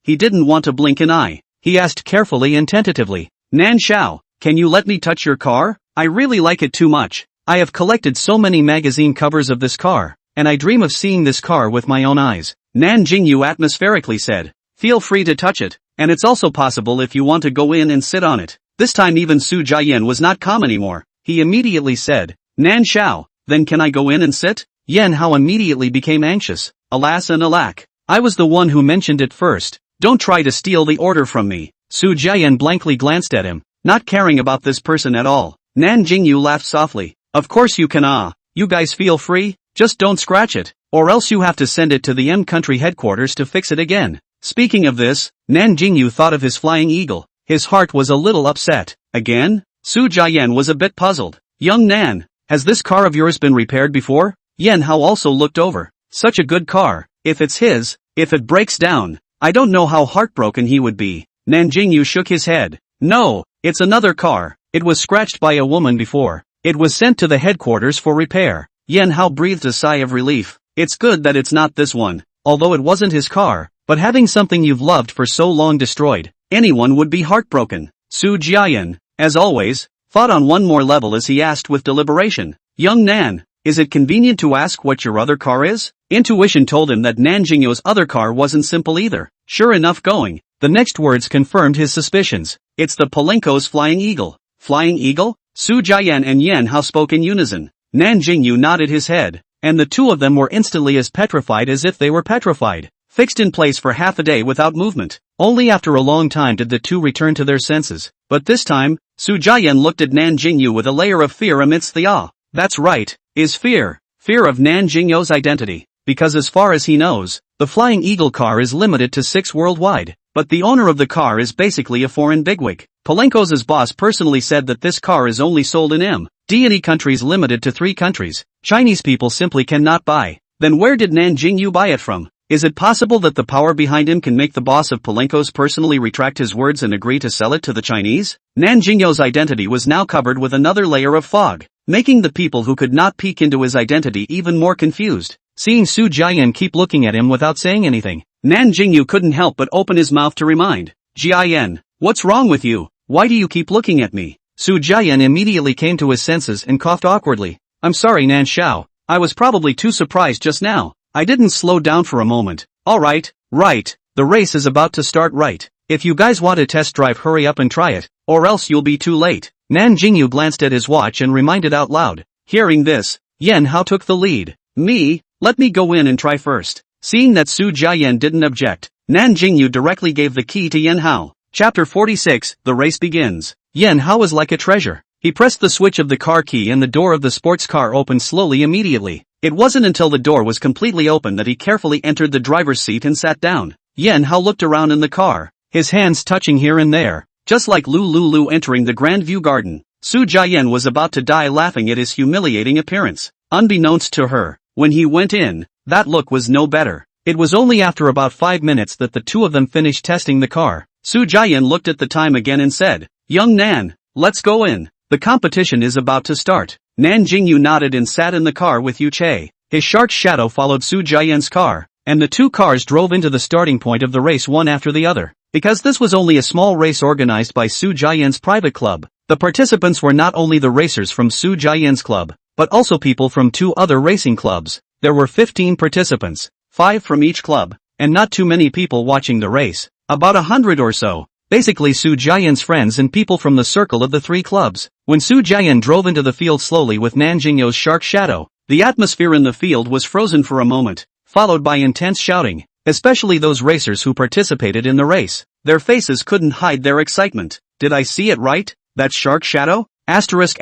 he didn't want to blink an eye. He asked carefully and tentatively, Nan Xiao, can you let me touch your car? I really like it too much. I have collected so many magazine covers of this car, and I dream of seeing this car with my own eyes. Nan Jingyou atmospherically said, feel free to touch it, and it's also possible if you want to go in and sit on it. This time even Su Jiayan was not calm anymore. He immediately said, Nan Xiao, then can I go in and sit? Yan Hao immediately became anxious. Alas and alack, I was the one who mentioned it first. Don't try to steal the order from me. Su Jiayan blankly glanced at him, not caring about this person at all. Nan Jingyou laughed softly. Of course you can. You guys feel free, just don't scratch it, or else you have to send it to the M country headquarters to fix it again. Speaking of this, Nan Jingyou thought of his flying eagle. His heart was a little upset. Again? Su Jiayan was a bit puzzled. Young Nan, has this car of yours been repaired before? Yan Hao also looked over. Such a good car. If it's his, if it breaks down, I don't know how heartbroken he would be. Nan Jingyou shook his head. No, it's another car. It was scratched by a woman before. It was sent to the headquarters for repair. Yan Hao breathed a sigh of relief. It's good that it's not this one, although it wasn't his car, but having something you've loved for so long destroyed, anyone would be heartbroken. Su Jiayan, as always, fought on one more level as he asked with deliberation, Young Nan, is it convenient to ask what your other car is? Intuition told him that Nan Jingyou's other car wasn't simple either. Sure enough, going. The next words confirmed his suspicions. It's the Palenko's Flying Eagle. Flying Eagle? Su Jiayan and Yan Hao spoke in unison. Nan Jingyou nodded his head, and the two of them were instantly as petrified as if they were petrified, fixed in place for half a day without movement. Only after a long time did the two return to their senses. But this time, Su Jiayan looked at Nan Jingyou with a layer of fear amidst the awe. That's right, is fear. Fear of Nan Jingyou's identity. Because as far as he knows, the Flying Eagle car is limited to 6 worldwide. But the owner of the car is basically a foreign bigwig. Palenko's boss personally said that this car is only sold in M.D. countries, limited to 3 countries. Chinese people simply cannot buy. Then where did Nan Jingyou buy it from? Is it possible that the power behind him can make the boss of Palenko's personally retract his words and agree to sell it to the Chinese? Nan Jingyou's identity was now covered with another layer of fog, making the people who could not peek into his identity even more confused. Seeing Su Jiayan keep looking at him without saying anything, Nan Jingyou couldn't help but open his mouth to remind, Jiayan, what's wrong with you? Why do you keep looking at me? Su Jiayan immediately came to his senses and coughed awkwardly. I'm sorry, Nan Xiao. I was probably too surprised just now. I didn't slow down for a moment. Alright, right. The race is about to start, right? If you guys want a test drive, hurry up and try it, or else you'll be too late. Nan Jingyou glanced at his watch and reminded out loud. Hearing this, Yan Hao took the lead. Me? Let me go in and try first. Seeing that Su Jiayan didn't object, Nan Jingyou directly gave the key to Yan Hao. Chapter 46, The Race Begins. Yan Hao was like a treasure. He pressed the switch of the car key and the door of the sports car opened slowly immediately. It wasn't until the door was completely open that he carefully entered the driver's seat and sat down. Yan Hao looked around in the car, his hands touching here and there, just like Lu entering the Grand View Garden. Su Jiayan was about to die laughing at his humiliating appearance. Unbeknownst to her, when he went in, that look was no better. It was only after about 5 minutes that the two of them finished testing the car. Su Jiayan looked at the time again and said, "Young Nan, let's go in. The competition is about to start." Nan Jingyou nodded and sat in the car with Yu Che. His shark's shadow followed Su Jiayan's car, and the two cars drove into the starting point of the race one after the other. Because this was only a small race organized by Su Jiayan's private club, the participants were not only the racers from Su Jiayan's club, but also people from 2 other racing clubs. There were 15 participants, 5 from each club, and not too many people watching the race, about 100 or so. Basically Su Jiayan's friends and people from the circle of the 3 clubs. When Su Jiayan drove into the field slowly with Nan Jingyou's shark shadow, the atmosphere in the field was frozen for a moment, followed by intense shouting, especially those racers who participated in the race. Their faces couldn't hide their excitement. Did I see it right? That shark shadow? Asterisk.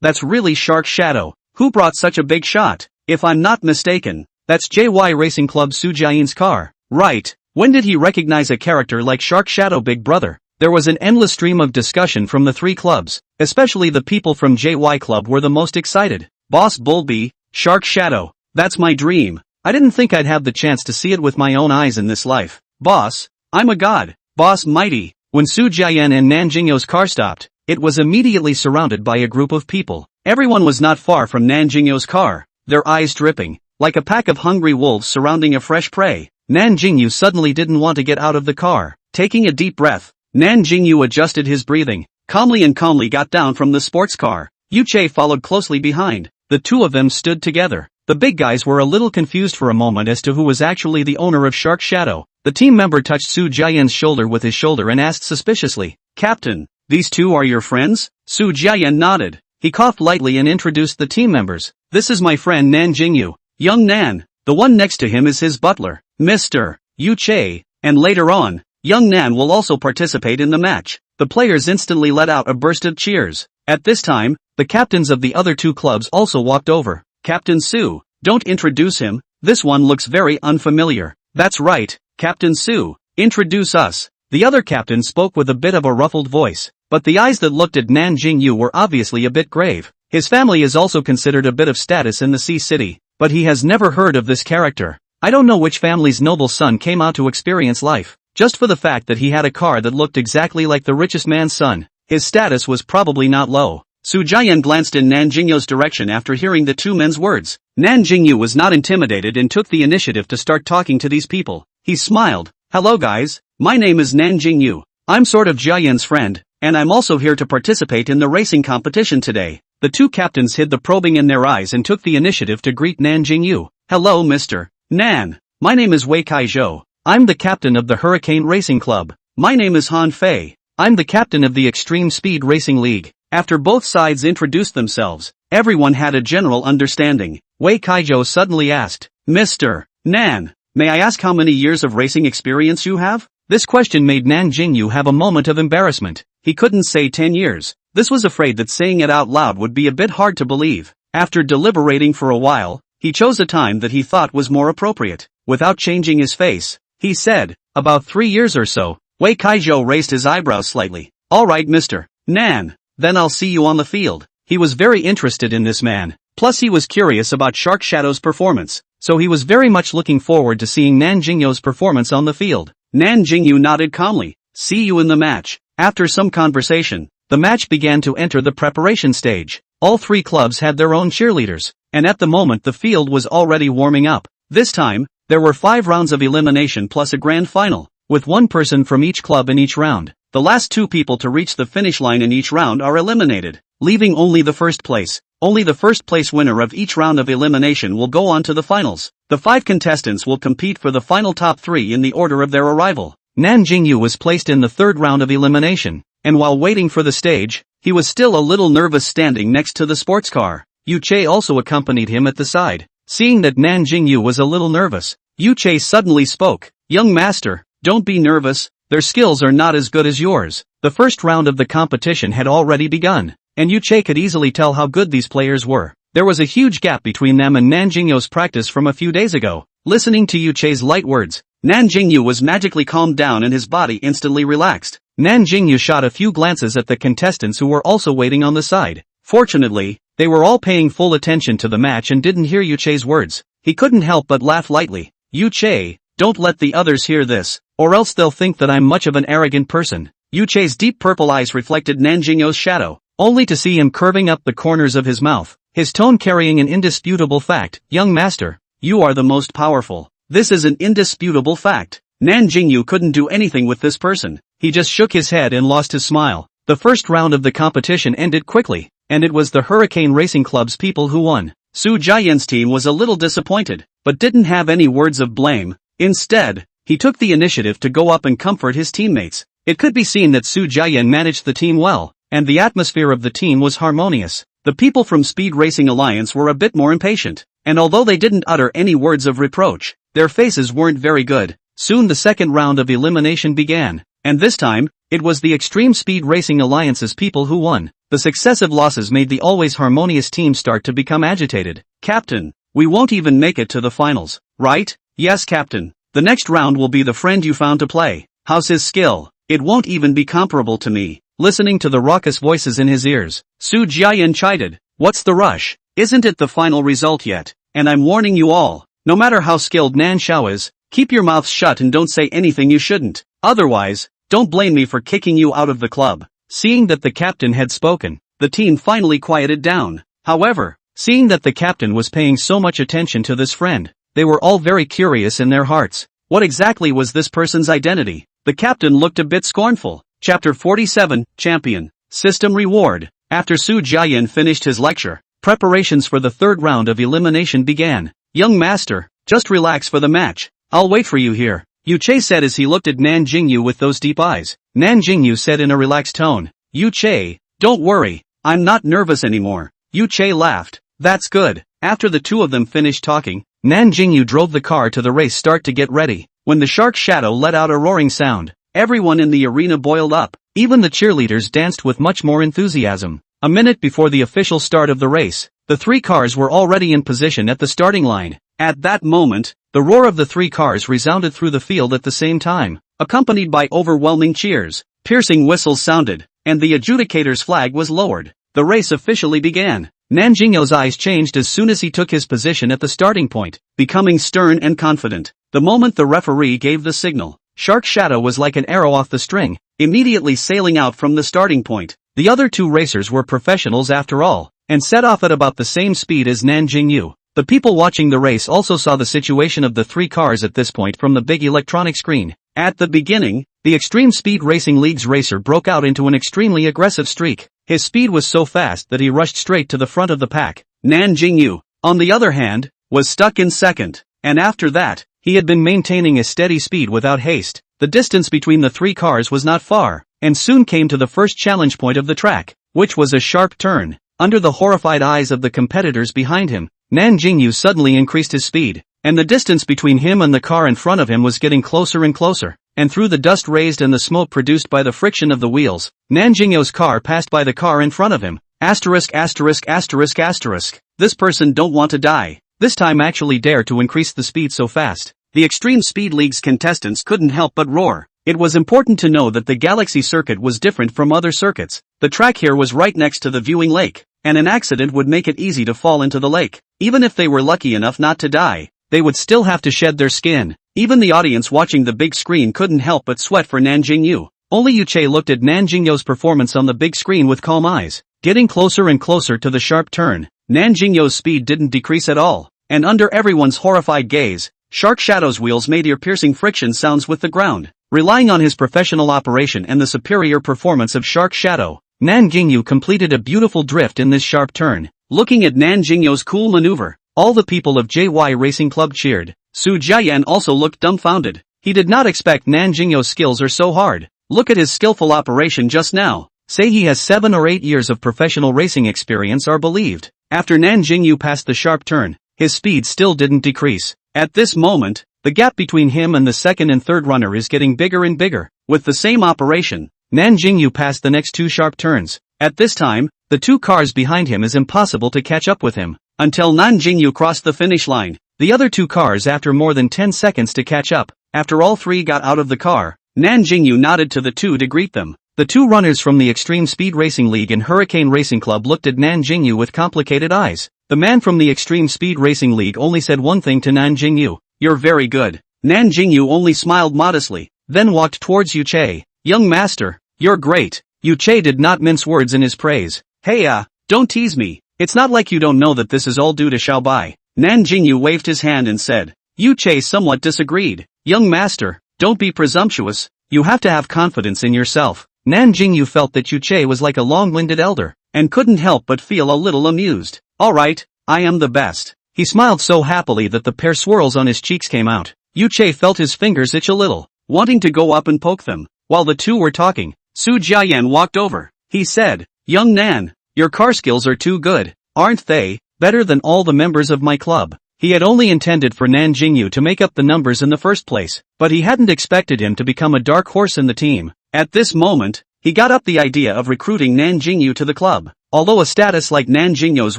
That's really shark shadow. Who brought such a big shot? If I'm not mistaken, that's JY Racing Club Su Jiayan's car. Right. When did he recognize a character like Shark Shadow Big Brother? There was an endless stream of discussion from the 3 clubs, especially the people from JY Club were the most excited. Boss Bulby, Shark Shadow, that's my dream. I didn't think I'd have the chance to see it with my own eyes in this life. Boss, I'm a god. Boss Mighty. When Su Jiayan and Nan Jingyou's car stopped, it was immediately surrounded by a group of people. Everyone was not far from Nan Jingyou's car, their eyes dripping, like a pack of hungry wolves surrounding a fresh prey. Nan Jingyou suddenly didn't want to get out of the car. Taking a deep breath, Nan Jingyou adjusted his breathing, calmly got down from the sports car. Yu Che followed closely behind. The two of them stood together. The big guys were a little confused for a moment as to who was actually the owner of Shark Shadow. The team member touched Su Jiayan's shoulder with his shoulder and asked suspiciously, "Captain, these two are your friends?" Su Jiayan nodded. He coughed lightly and introduced the team members. "This is my friend Nan Jingyou. Young Nan. The one next to him is his butler, Mr. Yu Che, and later on, young Nan will also participate in the match." The players instantly let out a burst of cheers. At this time, the captains of the other 2 clubs also walked over. "Captain Su, don't introduce him, this one looks very unfamiliar." "That's right, Captain Su, introduce us." The other captain spoke with a bit of a ruffled voice, but the eyes that looked at Nan Jingyou were obviously a bit grave. His family is also considered a bit of status in the Sea City, but he has never heard of this character. I don't know which family's noble son came out to experience life, just for the fact that he had a car that looked exactly like the richest man's son. His status was probably not low. Su Jiayan glanced in Nan Jingyou's direction after hearing the 2 men's words. Nan Jingyou was not intimidated and took the initiative to start talking to these people. He smiled. "Hello guys, my name is Nan Jingyou. I'm sort of Jiayan's friend, and I'm also here to participate in the racing competition today." The 2 captains hid the probing in their eyes and took the initiative to greet Nan Jingyou. "Hello Mr. Nan. My name is Wei Kaizhou. I'm the captain of the Hurricane Racing Club. My name is Han Fei. I'm the captain of the Extreme Speed Racing League." After both sides introduced themselves, everyone had a general understanding. Wei Kaizhou suddenly asked, "Mr. Nan, may I ask how many years of racing experience you have?" This question made Nan Jingyou have a moment of embarrassment. He couldn't say 10 years. This was afraid that saying it out loud would be a bit hard to believe. After deliberating for a while, he chose a time that he thought was more appropriate. Without changing his face, he said, "About 3 years or so." Wei Kaizhou raised his eyebrows slightly. "All right Mr. Nan. Then I'll see you on the field." He was very interested in this man. Plus he was curious about Shark Shadow's performance, so he was very much looking forward to seeing Nan Jingyou's performance on the field. Nan Jingyou nodded calmly. "See you in the match." After some conversation, the match began to enter the preparation stage. All 3 clubs had their own cheerleaders, and at the moment the field was already warming up. This time, there were 5 rounds of elimination plus a grand final, with 1 person from each club in each round. The last 2 people to reach the finish line in each round are eliminated, leaving only the first place. Only the first place winner of each round of elimination will go on to the finals. The 5 contestants will compete for the final top 3 in the order of their arrival. Nan Jingyou was placed in the 3rd round of elimination, and while waiting for the stage, he was still a little nervous standing next to the sports car. Yu Che also accompanied him at the side. Seeing that Nan Jingyou was a little nervous, Yu Che suddenly spoke. Young master, don't be nervous, their skills are not as good as yours. The first round of the competition had already begun, and Yu Che could easily tell how good these players were. There was a huge gap between them and Nan Jingyou's practice from a few days ago. Listening to Yu Che's light words, Nan Jingyou was magically calmed down and his body instantly relaxed. Nan Jingyou shot a few glances at the contestants who were also waiting on the side. Fortunately, they were all paying full attention to the match and didn't hear Yu Che's words. He couldn't help but laugh lightly. Yu Che, don't let the others hear this, or else they'll think that I'm much of an arrogant person. Yu Che's deep purple eyes reflected Nan Jingyou's shadow, only to see him curving up the corners of his mouth, his tone carrying an indisputable fact. Young master, you are the most powerful. This is an indisputable fact. Nan Jingyou couldn't do anything with this person. He just shook his head and lost his smile. The first round of the competition ended quickly, and it was the Hurricane Racing Club's people who won. Su Jiayan's team was a little disappointed, but didn't have any words of blame. Instead, he took the initiative to go up and comfort his teammates. It could be seen that Su Jiayan managed the team well, and the atmosphere of the team was harmonious. The people from Speed Racing Alliance were a bit more impatient, and although they didn't utter any words of reproach, their faces weren't very good. Soon the second round of elimination began, and this time, it was the Extreme Speed Racing Alliance's people who won. The successive losses made the always harmonious team start to become agitated. Captain, we won't even make it to the finals, right? Yes, Captain. The next round will be the friend you found to play. How's his skill? It won't even be comparable to me. Listening to the raucous voices in his ears, Su Jiayan chided. What's the rush? Isn't it the final result yet? And I'm warning you all, no matter how skilled Nan Xiao is, keep your mouths shut and don't say anything you shouldn't. Otherwise, don't blame me for kicking you out of the club. Seeing that the captain had spoken, the team finally quieted down. However, seeing that the captain was paying so much attention to this friend, they were all very curious in their hearts. What exactly was this person's identity? The captain looked a bit scornful. Chapter 47, Champion System Reward. After Su Jiayan finished his lecture, preparations for the third round of elimination began. Young master, just relax for the match. I'll wait for you here, Yu Che said as he looked at Nan Jingyou with those deep eyes. Nan Jingyou said in a relaxed tone, Yu Che, don't worry, I'm not nervous anymore. Yu Che laughed. That's good. After the two of them finished talking, Nan Jingyou drove the car to the race start to get ready. When the shark shadow let out a roaring sound, everyone in the arena boiled up. Even the cheerleaders danced with much more enthusiasm. A minute before the official start of the race, the three cars were already in position at the starting line. At that moment, the roar of the three cars resounded through the field at the same time, accompanied by overwhelming cheers. Piercing whistles sounded, and the adjudicator's flag was lowered. The race officially began. Nan Jingyou's eyes changed as soon as he took his position at the starting point, becoming stern and confident. The moment the referee gave the signal, Shark Shadow was like an arrow off the string, immediately sailing out from the starting point. The other two racers were professionals after all, and set off at about the same speed as Nan Jingyou. The people watching the race also saw the situation of the three cars at this point from the big electronic screen. At the beginning, the Extreme Speed Racing League's racer broke out into an extremely aggressive streak. His speed was so fast that he rushed straight to the front of the pack. Nan Jingyou, on the other hand, was stuck in second, and after that, he had been maintaining a steady speed without haste. The distance between the three cars was not far, and soon came to the first challenge point of the track, which was a sharp turn. Under the horrified eyes of the competitors behind him, Nan Jingyou suddenly increased his speed, and the distance between him and the car in front of him was getting closer and closer, and through the dust raised and the smoke produced by the friction of the wheels, Nan Jingyou's car passed by the car in front of him. Asterisk asterisk asterisk asterisk. This person don't want to die. This time actually dare to increase the speed so fast. The Extreme Speed League's contestants couldn't help but roar. It was important to know that the Galaxy circuit was different from other circuits. The track here was right next to the viewing lake, and an accident would make it easy to fall into the lake. Even if they were lucky enough not to die, they would still have to shed their skin. Even the audience watching the big screen couldn't help but sweat for Nan Jingyou. Only Yu Che looked at Nan Jingyou's performance on the big screen with calm eyes. Getting closer and closer to the sharp turn, Nan Jingyou's speed didn't decrease at all, and under everyone's horrified gaze, Shark Shadow's wheels made ear-piercing friction sounds with the ground. Relying on his professional operation and the superior performance of Shark Shadow, Nan Jingyou completed a beautiful drift in this sharp turn. Looking at Nan Jingyou's cool maneuver, all the people of JY Racing Club cheered. Su Jiayan also looked dumbfounded. He did not expect Nan Jingyou's skills are so hard. Look at his skillful operation just now. say he has 7 or 8 years of professional racing experience are believed. After Nan Jingyou passed the sharp turn, his speed still didn't decrease. At this moment, the gap between him and the second and third runner is getting bigger and bigger. With the same operation, Nan Jingyou passed the next 2 sharp turns. At this time, the 2 cars behind him is impossible to catch up with him. Until Nan Jingyou crossed the finish line, the other 2 cars after more than 10 seconds to catch up. After all 3 got out of the car, Nan Jingyou nodded to the 2 to greet them. The 2 runners from the Extreme Speed Racing League and Hurricane Racing Club looked at Nan Jingyou with complicated eyes. The man from the Extreme Speed Racing League only said one thing to Nan Jingyou: "You're very good." Nan Jingyou only smiled modestly, then walked towards Yuche. "Young master, you're great." Yuche did not mince words in his praise. "Hey don't tease me. It's not like you don't know that this is all due to Xiaobai." Nan Jingyou waved his hand and said. Yuche somewhat disagreed. "Young master, don't be presumptuous. You have to have confidence in yourself." Nan Jingyou felt that Yuche was like a long-winded elder, and couldn't help but feel a little amused. "Alright, I am the best." He smiled so happily that the pair swirls on his cheeks came out. Yuche felt his fingers itch a little, wanting to go up and poke them. While the 2 were talking, Su Jiayan walked over. He said, "Young Nan, your car skills are too good, aren't they? Better than all the members of my club." He had only intended for Nan Jingyou to make up the numbers in the first place, but he hadn't expected him to become a dark horse in the team. At this moment, he got up the idea of recruiting Nan Jingyou to the club. Although a status like Nan Jingyou's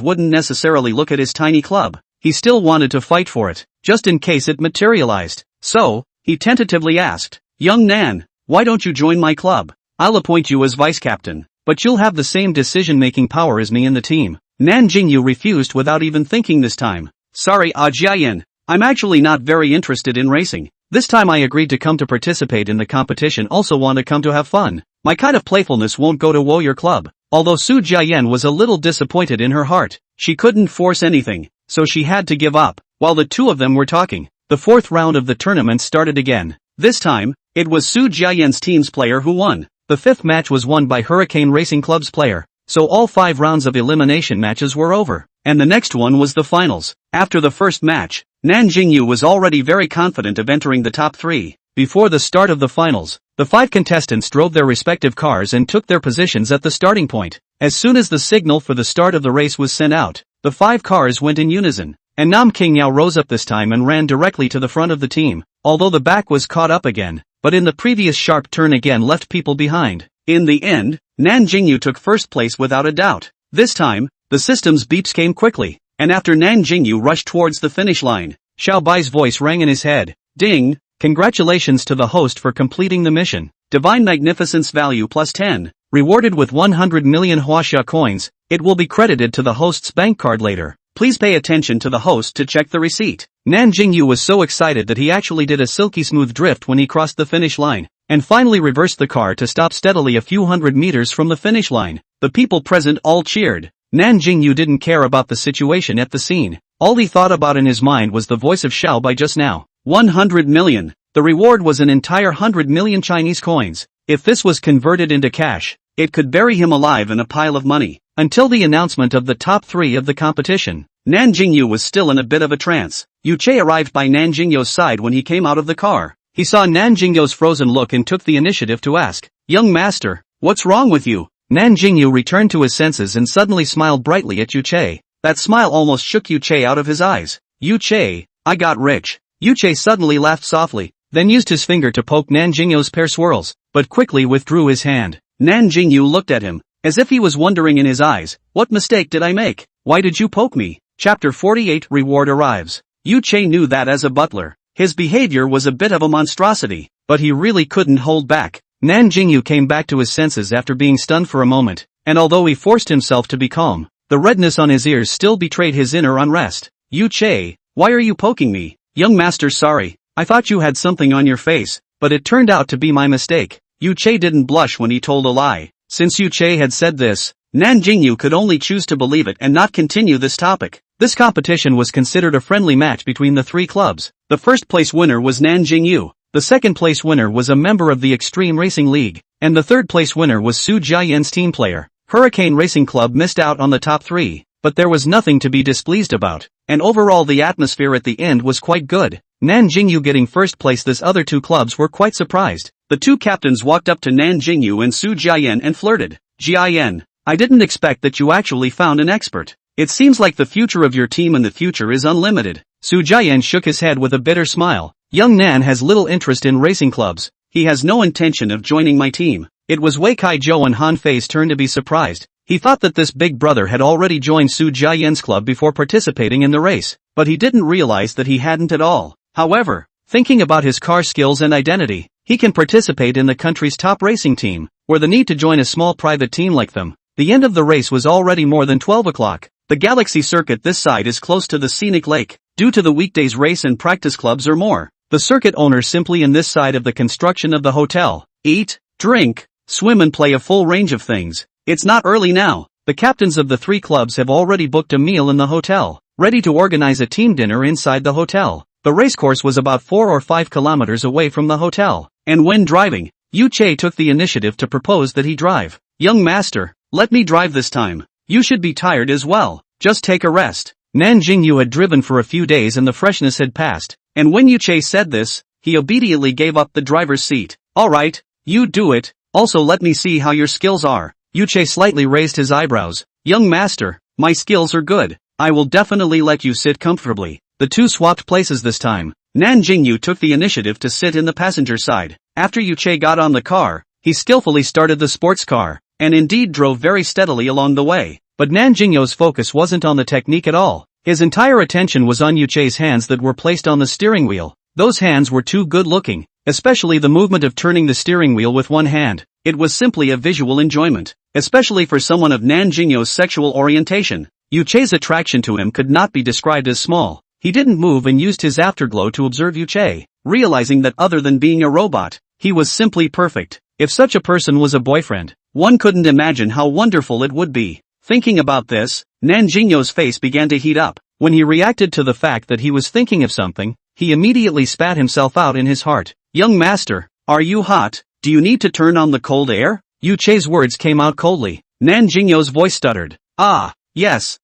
wouldn't necessarily look at his tiny club, he still wanted to fight for it, just in case it materialized. So, he tentatively asked, "Young Nan, why don't you join my club? I'll appoint you as vice captain, but you'll have the same decision-making power as me in the team." Nan Jingyou refused without even thinking this time. "Sorry Jiayan, I'm actually not very interested in racing. This time I agreed to come to participate in the competition, also want to come to have fun. My kind of playfulness won't go to woe your club." Although Su Jiayan was a little disappointed in her heart, she couldn't force anything, so she had to give up. While the 2 of them were talking, the 4th round of the tournament started again. This time, it was Su Jiayan's team's player who won. The 5th match was won by Hurricane Racing Club's player, so all 5 rounds of elimination matches were over, and the next one was the finals. After the first match, Nan Jingyou was already very confident of entering the top 3. Before the start of the finals, the 5 contestants drove their respective cars and took their positions at the starting point. As soon as the signal for the start of the race was sent out, the 5 cars went in unison, and Nam Jingyou rose up this time and ran directly to the front of the team, although the back was caught up again, but in the previous sharp turn again left people behind. In the end, Nan Jingyou took first place without a doubt. This time, the system's beeps came quickly, and after Nan Jingyou rushed towards the finish line, Xiaobai's voice rang in his head. "Ding! Congratulations to the host for completing the mission. Divine Magnificence value plus 10. Rewarded with 100 million huaxia coins, it will be credited to the host's bank card later. Please pay attention to the host to check the receipt." Nan Jingyou was so excited that he actually did a silky smooth drift when he crossed the finish line, and finally reversed the car to stop steadily a few hundred meters from the finish line. The people present all cheered. Nan Jingyou didn't care about the situation at the scene. All he thought about in his mind was the voice of Xiaobai just now. 100 million. The reward was an entire 100 million Chinese coins. If this was converted into cash, it could bury him alive in a pile of money. Until the announcement of the top 3 of the competition, Nan Jingyou was still in a bit of a trance. Yuche arrived by Nan Jingyou's side when he came out of the car. He saw Nan Jingyou's frozen look and took the initiative to ask, "Young master, what's wrong with you?" Nan Jingyou returned to his senses and suddenly smiled brightly at Yuche. That smile almost shook Yuche out of his eyes. "Yuche, I got rich." Yuche suddenly laughed softly, then used his finger to poke Nan Jingyou's pair swirls, but quickly withdrew his hand. Nan Jingyou looked at him, as if he was wondering in his eyes, "What mistake did I make? Why did you poke me?" Chapter 48 Reward arrives. Yuche knew that as a butler, his behavior was a bit of a monstrosity, but he really couldn't hold back. Nan Jingyou came back to his senses after being stunned for a moment, and although he forced himself to be calm, the redness on his ears still betrayed his inner unrest. "Yuche, why are you poking me?" "Young master, sorry, I thought you had something on your face, but it turned out to be my mistake." Yuche didn't blush when he told a lie. Since Yuche had said this, Nan Jingyou could only choose to believe it and not continue this topic. This competition was considered a friendly match between the 3 clubs. The first place winner was Nan Jingyou, the second place winner was a member of the Extreme Racing League, and the third place winner was Su Jiayan's team player. Hurricane Racing Club missed out on the top 3, but there was nothing to be displeased about, and overall the atmosphere at the end was quite good. Nan Jingyou getting first place, this other 2 clubs were quite surprised. The 2 captains walked up to Nan Jingyou and Su Jiayan and flirted. Jin, I didn't expect that you actually found an expert. It seems like the future of your team in the future is unlimited. Su Jian shook his head with a bitter smile. Young Nan has little interest in racing clubs. He has no intention of joining my team. It was Wei Kai Zhou and Han Fei's turn to be surprised. He thought that this big brother had already joined Su Jian's club before participating in the race, but he didn't realize that he hadn't at all. However, thinking about his car skills and identity, he can participate in the country's top racing team, where the need to join a small private team like them. The end of the race was already more than 12 o'clock. The Galaxy circuit this side is close to the scenic lake. Due to the weekdays race and practice clubs or more, the circuit owners simply in this side of the construction of the hotel. Eat, drink, swim and play a full range of things. It's not early now. The captains of the 3 clubs have already booked a meal in the hotel, ready to organize a team dinner inside the hotel. The racecourse was about 4 or 5 kilometers away from the hotel, and when driving, Yu Che took the initiative to propose that he drive. Young master, let me drive this time. You should be tired as well. Just take a rest. Nan Jingyou had driven for a few days and the freshness had passed, and when Yu Che said this, he obediently gave up the driver's seat. Alright, you do it. Also let me see how your skills are. Yu Che slightly raised his eyebrows. Young master, my skills are good. I will definitely let you sit comfortably. The two swapped places this time. Nan Jingyou took the initiative to sit in the passenger side. After Yu Che got on the car, he skillfully started the sports car, and indeed drove very steadily along the way. But Nan Jingyou's focus wasn't on the technique at all. His entire attention was on Yu Che's hands that were placed on the steering wheel. Those hands were too good looking, especially the movement of turning the steering wheel with one hand. It was simply a visual enjoyment, especially for someone of Nan Jingyou's sexual orientation. Yu Che's attraction to him could not be described as small. He didn't move and used his afterglow to observe Yu Che, realizing that other than being a robot, he was simply perfect. If such a person was a boyfriend, one couldn't imagine how wonderful it would be. Thinking about this, Nan Jingyou's face began to heat up. When he reacted to the fact that he was thinking of something, he immediately spat himself out in his heart. Young master, are you hot? Do you need to turn on the cold air? Yu Che's words came out coldly. Nan Jingyou's voice stuttered. Ah, yes,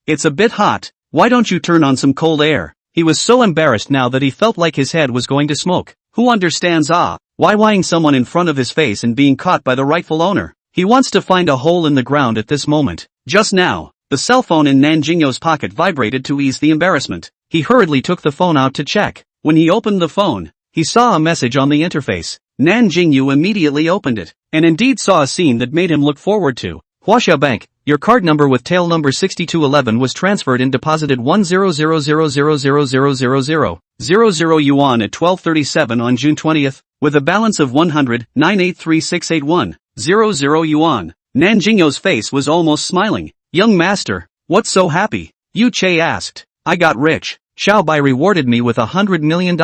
it's a bit hot. Why don't you turn on some cold air? He was so embarrassed now that he felt like his head was going to smoke. Who understands why whying someone in front of his face and being caught by the rightful owner? He wants to find a hole in the ground at this moment. Just now, the cell phone in Nan Jingyou's pocket vibrated to ease the embarrassment. He hurriedly took the phone out to check. When he opened the phone, he saw a message on the interface. Nan Jingyou immediately opened it, and indeed saw a scene that made him look forward to. Huaxia Bank, your card number with tail number 6211 was transferred and deposited 100,000,000,000 yuan at 12:37 on June 20th, with a balance of 100,983,681, 00 yuan. Nan Jingyou's face was almost smiling. Young master, what's so happy? Yu Che asked. I got rich. Xiao Bai rewarded me with $100 million.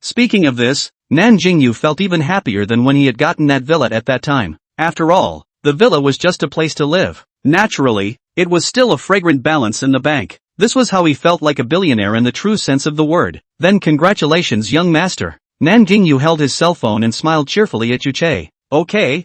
Speaking of this, Nan Jingyou felt even happier than when he had gotten that villa at that time. After all, the villa was just a place to live. Naturally, it was still a fragrant balance in the bank. This was how he felt like a billionaire in the true sense of the word. Then congratulations young master. Nan Jingyou held his cell phone and smiled cheerfully at Yu Che. Okay,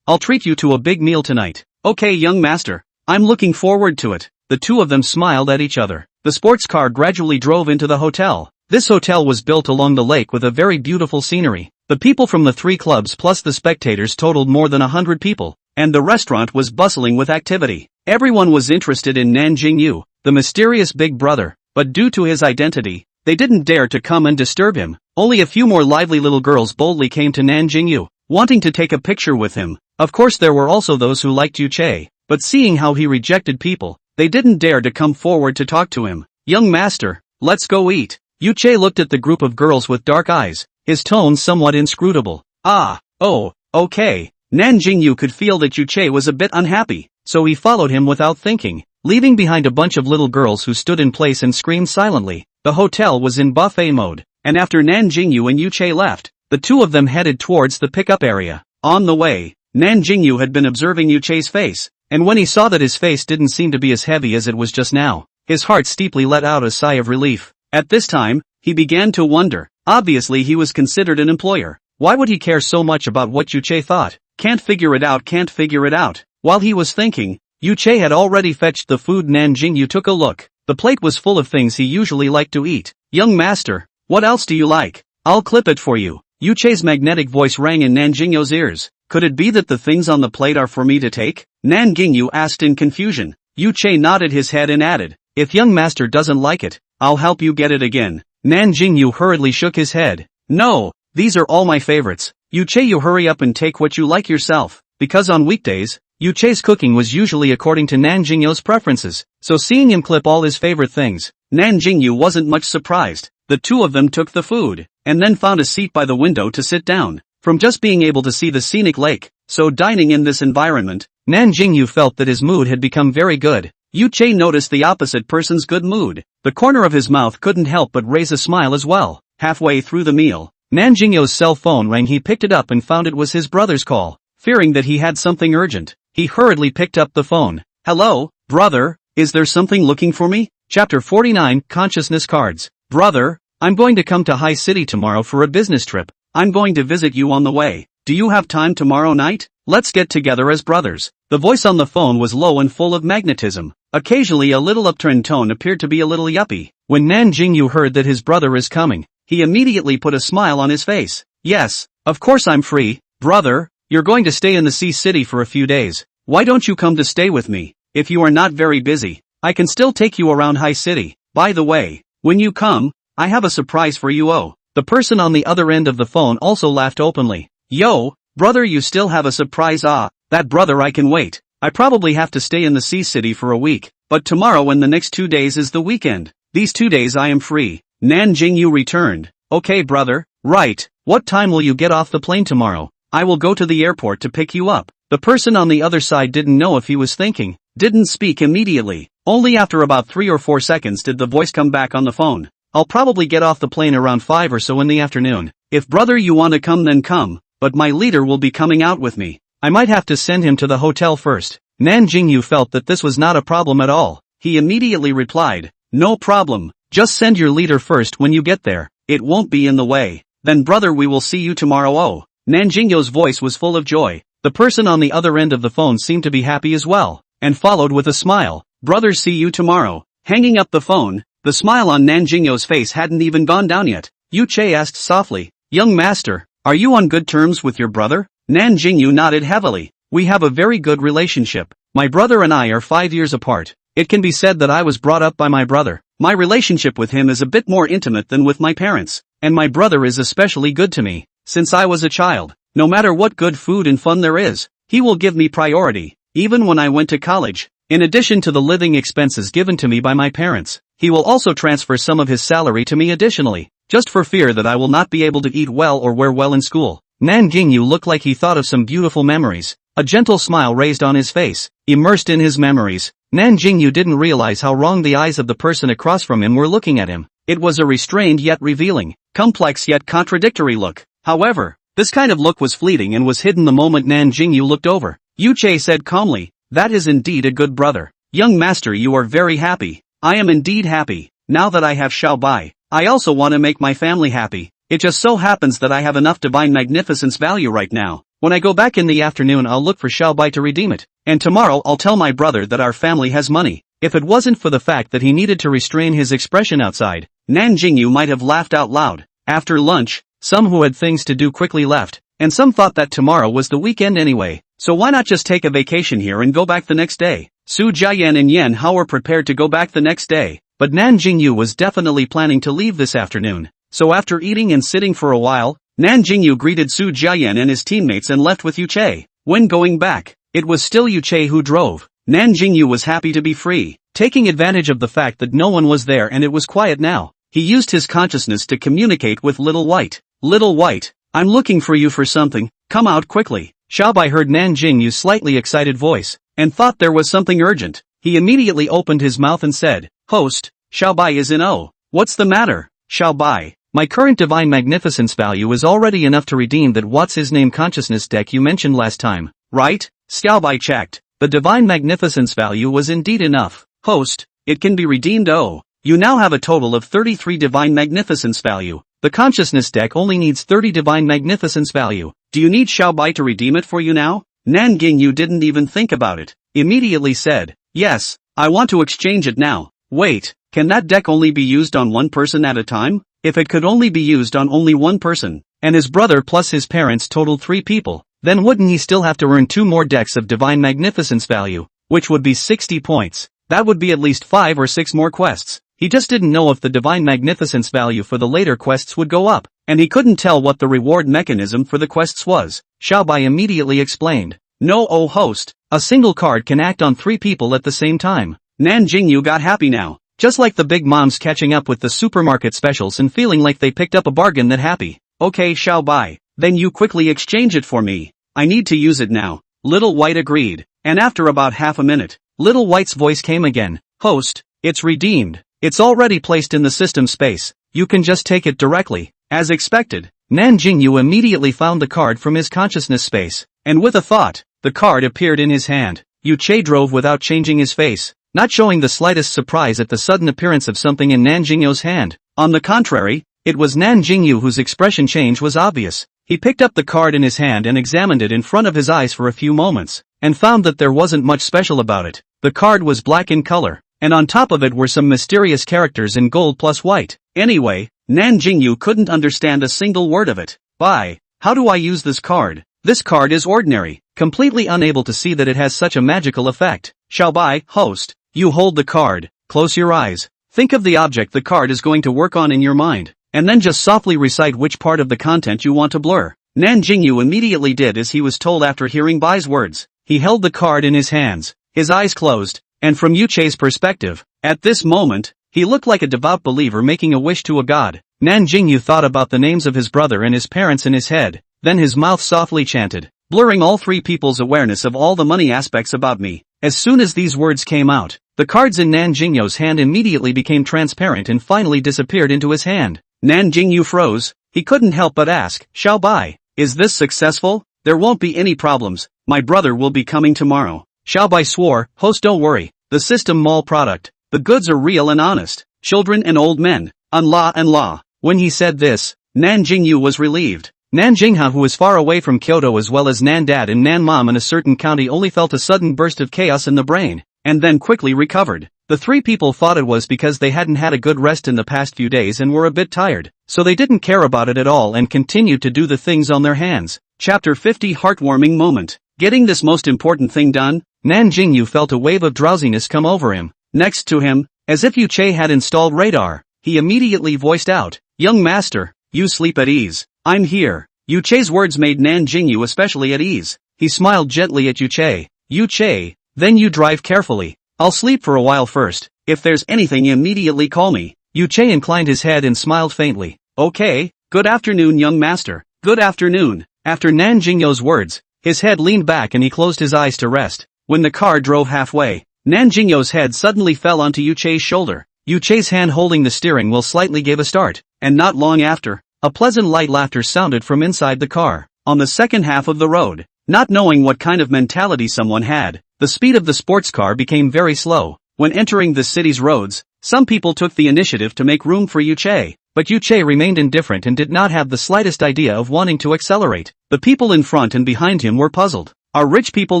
I'll treat you to a big meal tonight. Okay young master, I'm looking forward to it. The two of them smiled at each other. The sports car gradually drove into the hotel. This hotel was built along the lake with a very beautiful scenery. The people from the 3 clubs plus the spectators totaled more than 100 people, and the restaurant was bustling with activity. Everyone was interested in Nan Jingyou, the mysterious big brother, but due to his identity, they didn't dare to come and disturb him. Only a few more lively little girls boldly came to Nan Jingyou, wanting to take a picture with him. Of course there were also those who liked Yu Che, but seeing how he rejected people, they didn't dare to come forward to talk to him. Young master, let's go eat. Yu Che looked at the group of girls with dark eyes, his tone somewhat inscrutable. Okay. Nan Jingyou could feel that Yu Che was a bit unhappy, so he followed him without thinking, leaving behind a bunch of little girls who stood in place and screamed silently. The hotel was in buffet mode, and after Nan Jingyou and Yu Che left, the two of them headed towards the pickup area. On the way, Nan Jingyou had been observing Yu Che's face, and when he saw that his face didn't seem to be as heavy as it was just now, his heart steeply let out a sigh of relief. At this time, he began to wonder. Obviously he was considered an employer. Why would he care so much about what Yu Che thought? Can't figure it out. While he was thinking, Yu Che had already fetched the food. Nan Jingyou took a look. The plate was full of things he usually liked to eat. Young master, what else do you like? I'll clip it for you. Yu Che's magnetic voice rang in Nan Jingyou's ears. Could it be that the things on the plate are for me to take? Nan Jingyou asked in confusion. Yu Che nodded his head and added, if young master doesn't like it, I'll help you get it again. Nan Jingyou hurriedly shook his head. No, these are all my favorites. Yu Che, you hurry up and take what you like yourself. Because on weekdays, Yu Che's cooking was usually according to Nan Jingyou's preferences, so seeing him clip all his favorite things, Nan Jingyou wasn't much surprised. The two of them took the food, and then found a seat by the window to sit down. From just being able to see the scenic lake, so dining in this environment, Nan Jingyou felt that his mood had become very good. Yu Che noticed the opposite person's good mood. The corner of his mouth couldn't help but raise a smile as well. Halfway through the meal, Nan Jingyou's cell phone rang. He picked it up and found it was his brother's call. Fearing that he had something urgent, he hurriedly picked up the phone. Hello, brother, is there something looking for me? Chapter 49, Consciousness Cards. Brother, I'm going to come to High City tomorrow for a business trip. I'm going to visit you on the way. Do you have time tomorrow night? Let's get together as brothers. The voice on the phone was low and full of magnetism. Occasionally a little upturned tone appeared to be a little yuppie. When Nan Jingyou heard that his brother is coming, he immediately put a smile on his face. Yes, of course I'm free, brother. You're going to stay in the Sea City for a few days. Why don't you come to stay with me? If you are not very busy, I can still take you around High City. By the way, when you come, I have a surprise for you. Oh. The person on the other end of the phone also laughed openly. Yo, brother, you still have a surprise? Ah, that brother, I can wait. I probably have to stay in the Sea City for a week, but tomorrow and the next 2 days is the weekend. These 2 days I am free. Nan Jingyou returned. Okay, brother. Right. What time will you get off the plane tomorrow? I will go to the airport to pick you up. The person on the other side didn't know if he was thinking, didn't speak immediately. Only after about 3 or 4 seconds did the voice come back on the phone. I'll probably get off the plane around 5 or so in the afternoon. If brother you want to come then come, but my leader will be coming out with me. I might have to send him to the hotel first. Nan Jingyou felt that this was not a problem at all. He immediately replied, no problem, just send your leader first when you get there, it won't be in the way. Then brother, we will see you tomorrow. Oh. Nan Jingyou's voice was full of joy. The person on the other end of the phone seemed to be happy as well, and followed with a smile. Brother, see you tomorrow. Hanging up the phone, the smile on Nan Jingyou's face hadn't even gone down yet. Yu Che asked softly, young master, are you on good terms with your brother? Nan Jingyou nodded heavily. We have a very good relationship. My brother and I are 5 years apart. It can be said that I was brought up by my brother. My relationship with him is a bit more intimate than with my parents, and my brother is especially good to me. Since I was a child, no matter what good food and fun there is, he will give me priority, even when I went to college. In addition to the living expenses given to me by my parents, he will also transfer some of his salary to me additionally, just for fear that I will not be able to eat well or wear well in school. Nan Jingyou looked like he thought of some beautiful memories. A gentle smile raised on his face. Immersed in his memories, Nan Jingyou didn't realize how wrong the eyes of the person across from him were looking at him. It was a restrained yet revealing, complex yet contradictory look. However, this kind of look was fleeting and was hidden the moment Nan Jingyou looked over. Yu Che said calmly, that is indeed a good brother. Young master, you are very happy. I am indeed happy. Now that I have Xiao Bai, I also want to make my family happy. It just so happens that I have enough divine magnificence value right now. When I go back in the afternoon, I'll look for Xiao Bai to redeem it. And tomorrow I'll tell my brother that our family has money. If it wasn't for the fact that he needed to restrain his expression outside, Nan Jingyou might have laughed out loud. After lunch, some who had things to do quickly left, and some thought that tomorrow was the weekend anyway, so why not just take a vacation here and go back the next day? Su Jiayan and Yan Hao were prepared to go back the next day, but Nan Jingyou was definitely planning to leave this afternoon. So after eating and sitting for a while, Nan Jingyou greeted Su Jiayan and his teammates and left with Yu Che. When going back, it was still Yu Che who drove. Nan Jingyou was happy to be free, taking advantage of the fact that no one was there and it was quiet now. He used his consciousness to communicate with Little White. Little White, I'm looking for you for something, come out quickly. Xiao Bai heard Nan Jingyou's slightly excited voice, and thought there was something urgent. He immediately opened his mouth and said, Host, Xiao Bai is in. Oh, what's the matter, Xiao Bai? My current divine magnificence value is already enough to redeem that what's his name consciousness deck you mentioned last time, right? Xiao Bai checked. The divine magnificence value was indeed enough. Host, it can be redeemed. Oh, you now have a total of 33 divine magnificence value. The consciousness deck only needs 30 divine magnificence value. Do you need Xiao Bai to redeem it for you now? Nan Jingyou didn't even think about it. Immediately said, yes, I want to exchange it now. Wait, can that deck only be used on one person at a time? If it could only be used on only one person, and his brother plus his parents totaled 3 people, then wouldn't he still have to earn 2 more decks of Divine Magnificence value, which would be 60 points. That would be at least 5 or 6 more quests. He just didn't know if the Divine Magnificence value for the later quests would go up, and he couldn't tell what the reward mechanism for the quests was. Xiaobai immediately explained. No, oh host, a single card can act on 3 people at the same time. Nan Jingyou got happy now. Just like the big moms catching up with the supermarket specials and feeling like they picked up a bargain. That happy. Okay Xiaobai, then you quickly exchange it for me. I need to use it now. Little White agreed, and after about half a minute, Little White's voice came again. Host, it's redeemed. It's already placed in the system space. You can just take it directly. As expected, Nan Jingyou immediately found the card from his consciousness space, and with a thought, the card appeared in his hand. Yu Che drove without changing his face, not showing the slightest surprise at the sudden appearance of something in Nan Jingyou's hand. On the contrary, it was Nan Jingyou whose expression change was obvious. He picked up the card in his hand and examined it in front of his eyes for a few moments, and found that there wasn't much special about it. The card was black in color, and on top of it were some mysterious characters in gold plus white. Anyway, Nan Jingyou couldn't understand a single word of it. How do I use this card? This card is ordinary, completely unable to see that it has such a magical effect. Xiaobai, host, you hold the card, close your eyes, think of the object the card is going to work on in your mind, and then just softly recite which part of the content you want to blur. Nan Jingyou immediately did as he was told after hearing Bai's words. He held the card in his hands, his eyes closed, and from Yu Che's perspective, at this moment, he looked like a devout believer making a wish to a god. Nan Jingyou thought about the names of his brother and his parents in his head, then his mouth softly chanted, blurring all 3 people's awareness of all the money aspects about me. As soon as these words came out, the cards in Nan Jingyou's hand immediately became transparent and finally disappeared into his hand. Nan Jingyou froze. He couldn't help but ask, Xiaobai, is this successful? There won't be any problems. My brother will be coming tomorrow. Xiaobai swore, host don't worry, the system mall product, the goods are real and honest, children and old men, Allah and law. When he said this, Nan Jingyou was relieved. Nan Jingha, who was far away from Kyoto, as well as Nan Dad and Nan Mom in a certain county, only felt a sudden burst of chaos in the brain, and then quickly recovered. The 3 people thought it was because they hadn't had a good rest in the past few days and were a bit tired, so they didn't care about it at all and continued to do the things on their hands. Chapter 50 Heartwarming Moment. Getting this most important thing done, Nan Jingyou felt a wave of drowsiness come over him. Next to him, as if Yu Che had installed radar, he immediately voiced out, young master, you sleep at ease. I'm here. Yu Che's words made Nan Jingyou especially at ease. He smiled gently at Yu Che. Yu Che, then you drive carefully. I'll sleep for a while first. If there's anything, immediately call me. Yu Che inclined his head and smiled faintly. Okay, good afternoon young master. Good afternoon. After Nan Jingyou's words, his head leaned back and he closed his eyes to rest. When the car drove halfway, Nan Jingyou's head suddenly fell onto Yu Che's shoulder. Yu Che's hand holding the steering wheel slightly gave a start, and not long after, a pleasant light laughter sounded from inside the car. On the second half of the road, not knowing what kind of mentality someone had, the speed of the sports car became very slow. When entering the city's roads, some people took the initiative to make room for Yu Che, but Yu Che remained indifferent and did not have the slightest idea of wanting to accelerate. The people in front and behind him were puzzled. Are rich people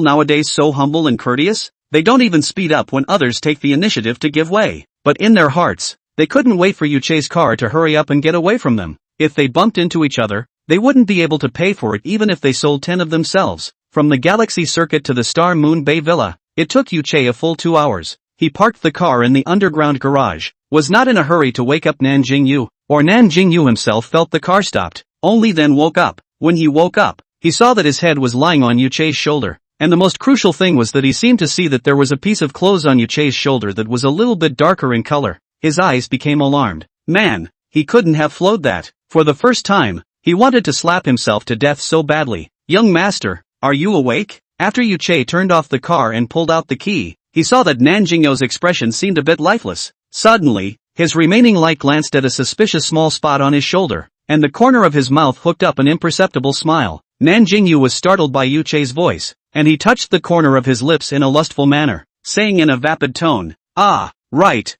nowadays so humble and courteous? They don't even speed up when others take the initiative to give way. But in their hearts, they couldn't wait for Yu Che's car to hurry up and get away from them. If they bumped into each other, they wouldn't be able to pay for it even if they sold 10 of themselves. From the Galaxy Circuit to the Star Moon Bay Villa, it took Yu Che a full 2 hours. He parked the car in the underground garage, was not in a hurry to wake up Nan Jingyou, or Nan Jingyou himself felt the car stopped, only then woke up. When he woke up, he saw that his head was lying on Yu Che's shoulder, and the most crucial thing was that he seemed to see that there was a piece of clothes on Yu Che's shoulder that was a little bit darker in color. His eyes became alarmed. Man, he couldn't have flowed that. For the first time, he wanted to slap himself to death so badly. Young master, are you awake? After Yu Che turned off the car and pulled out the key, he saw that Nan Jingyou's expression seemed a bit lifeless. Suddenly, his remaining light glanced at a suspicious small spot on his shoulder, and the corner of his mouth hooked up an imperceptible smile. Nan Jingyou was startled by Yu Che's voice, and he touched the corner of his lips in a lustful manner, saying in a vapid tone, "Ah, right.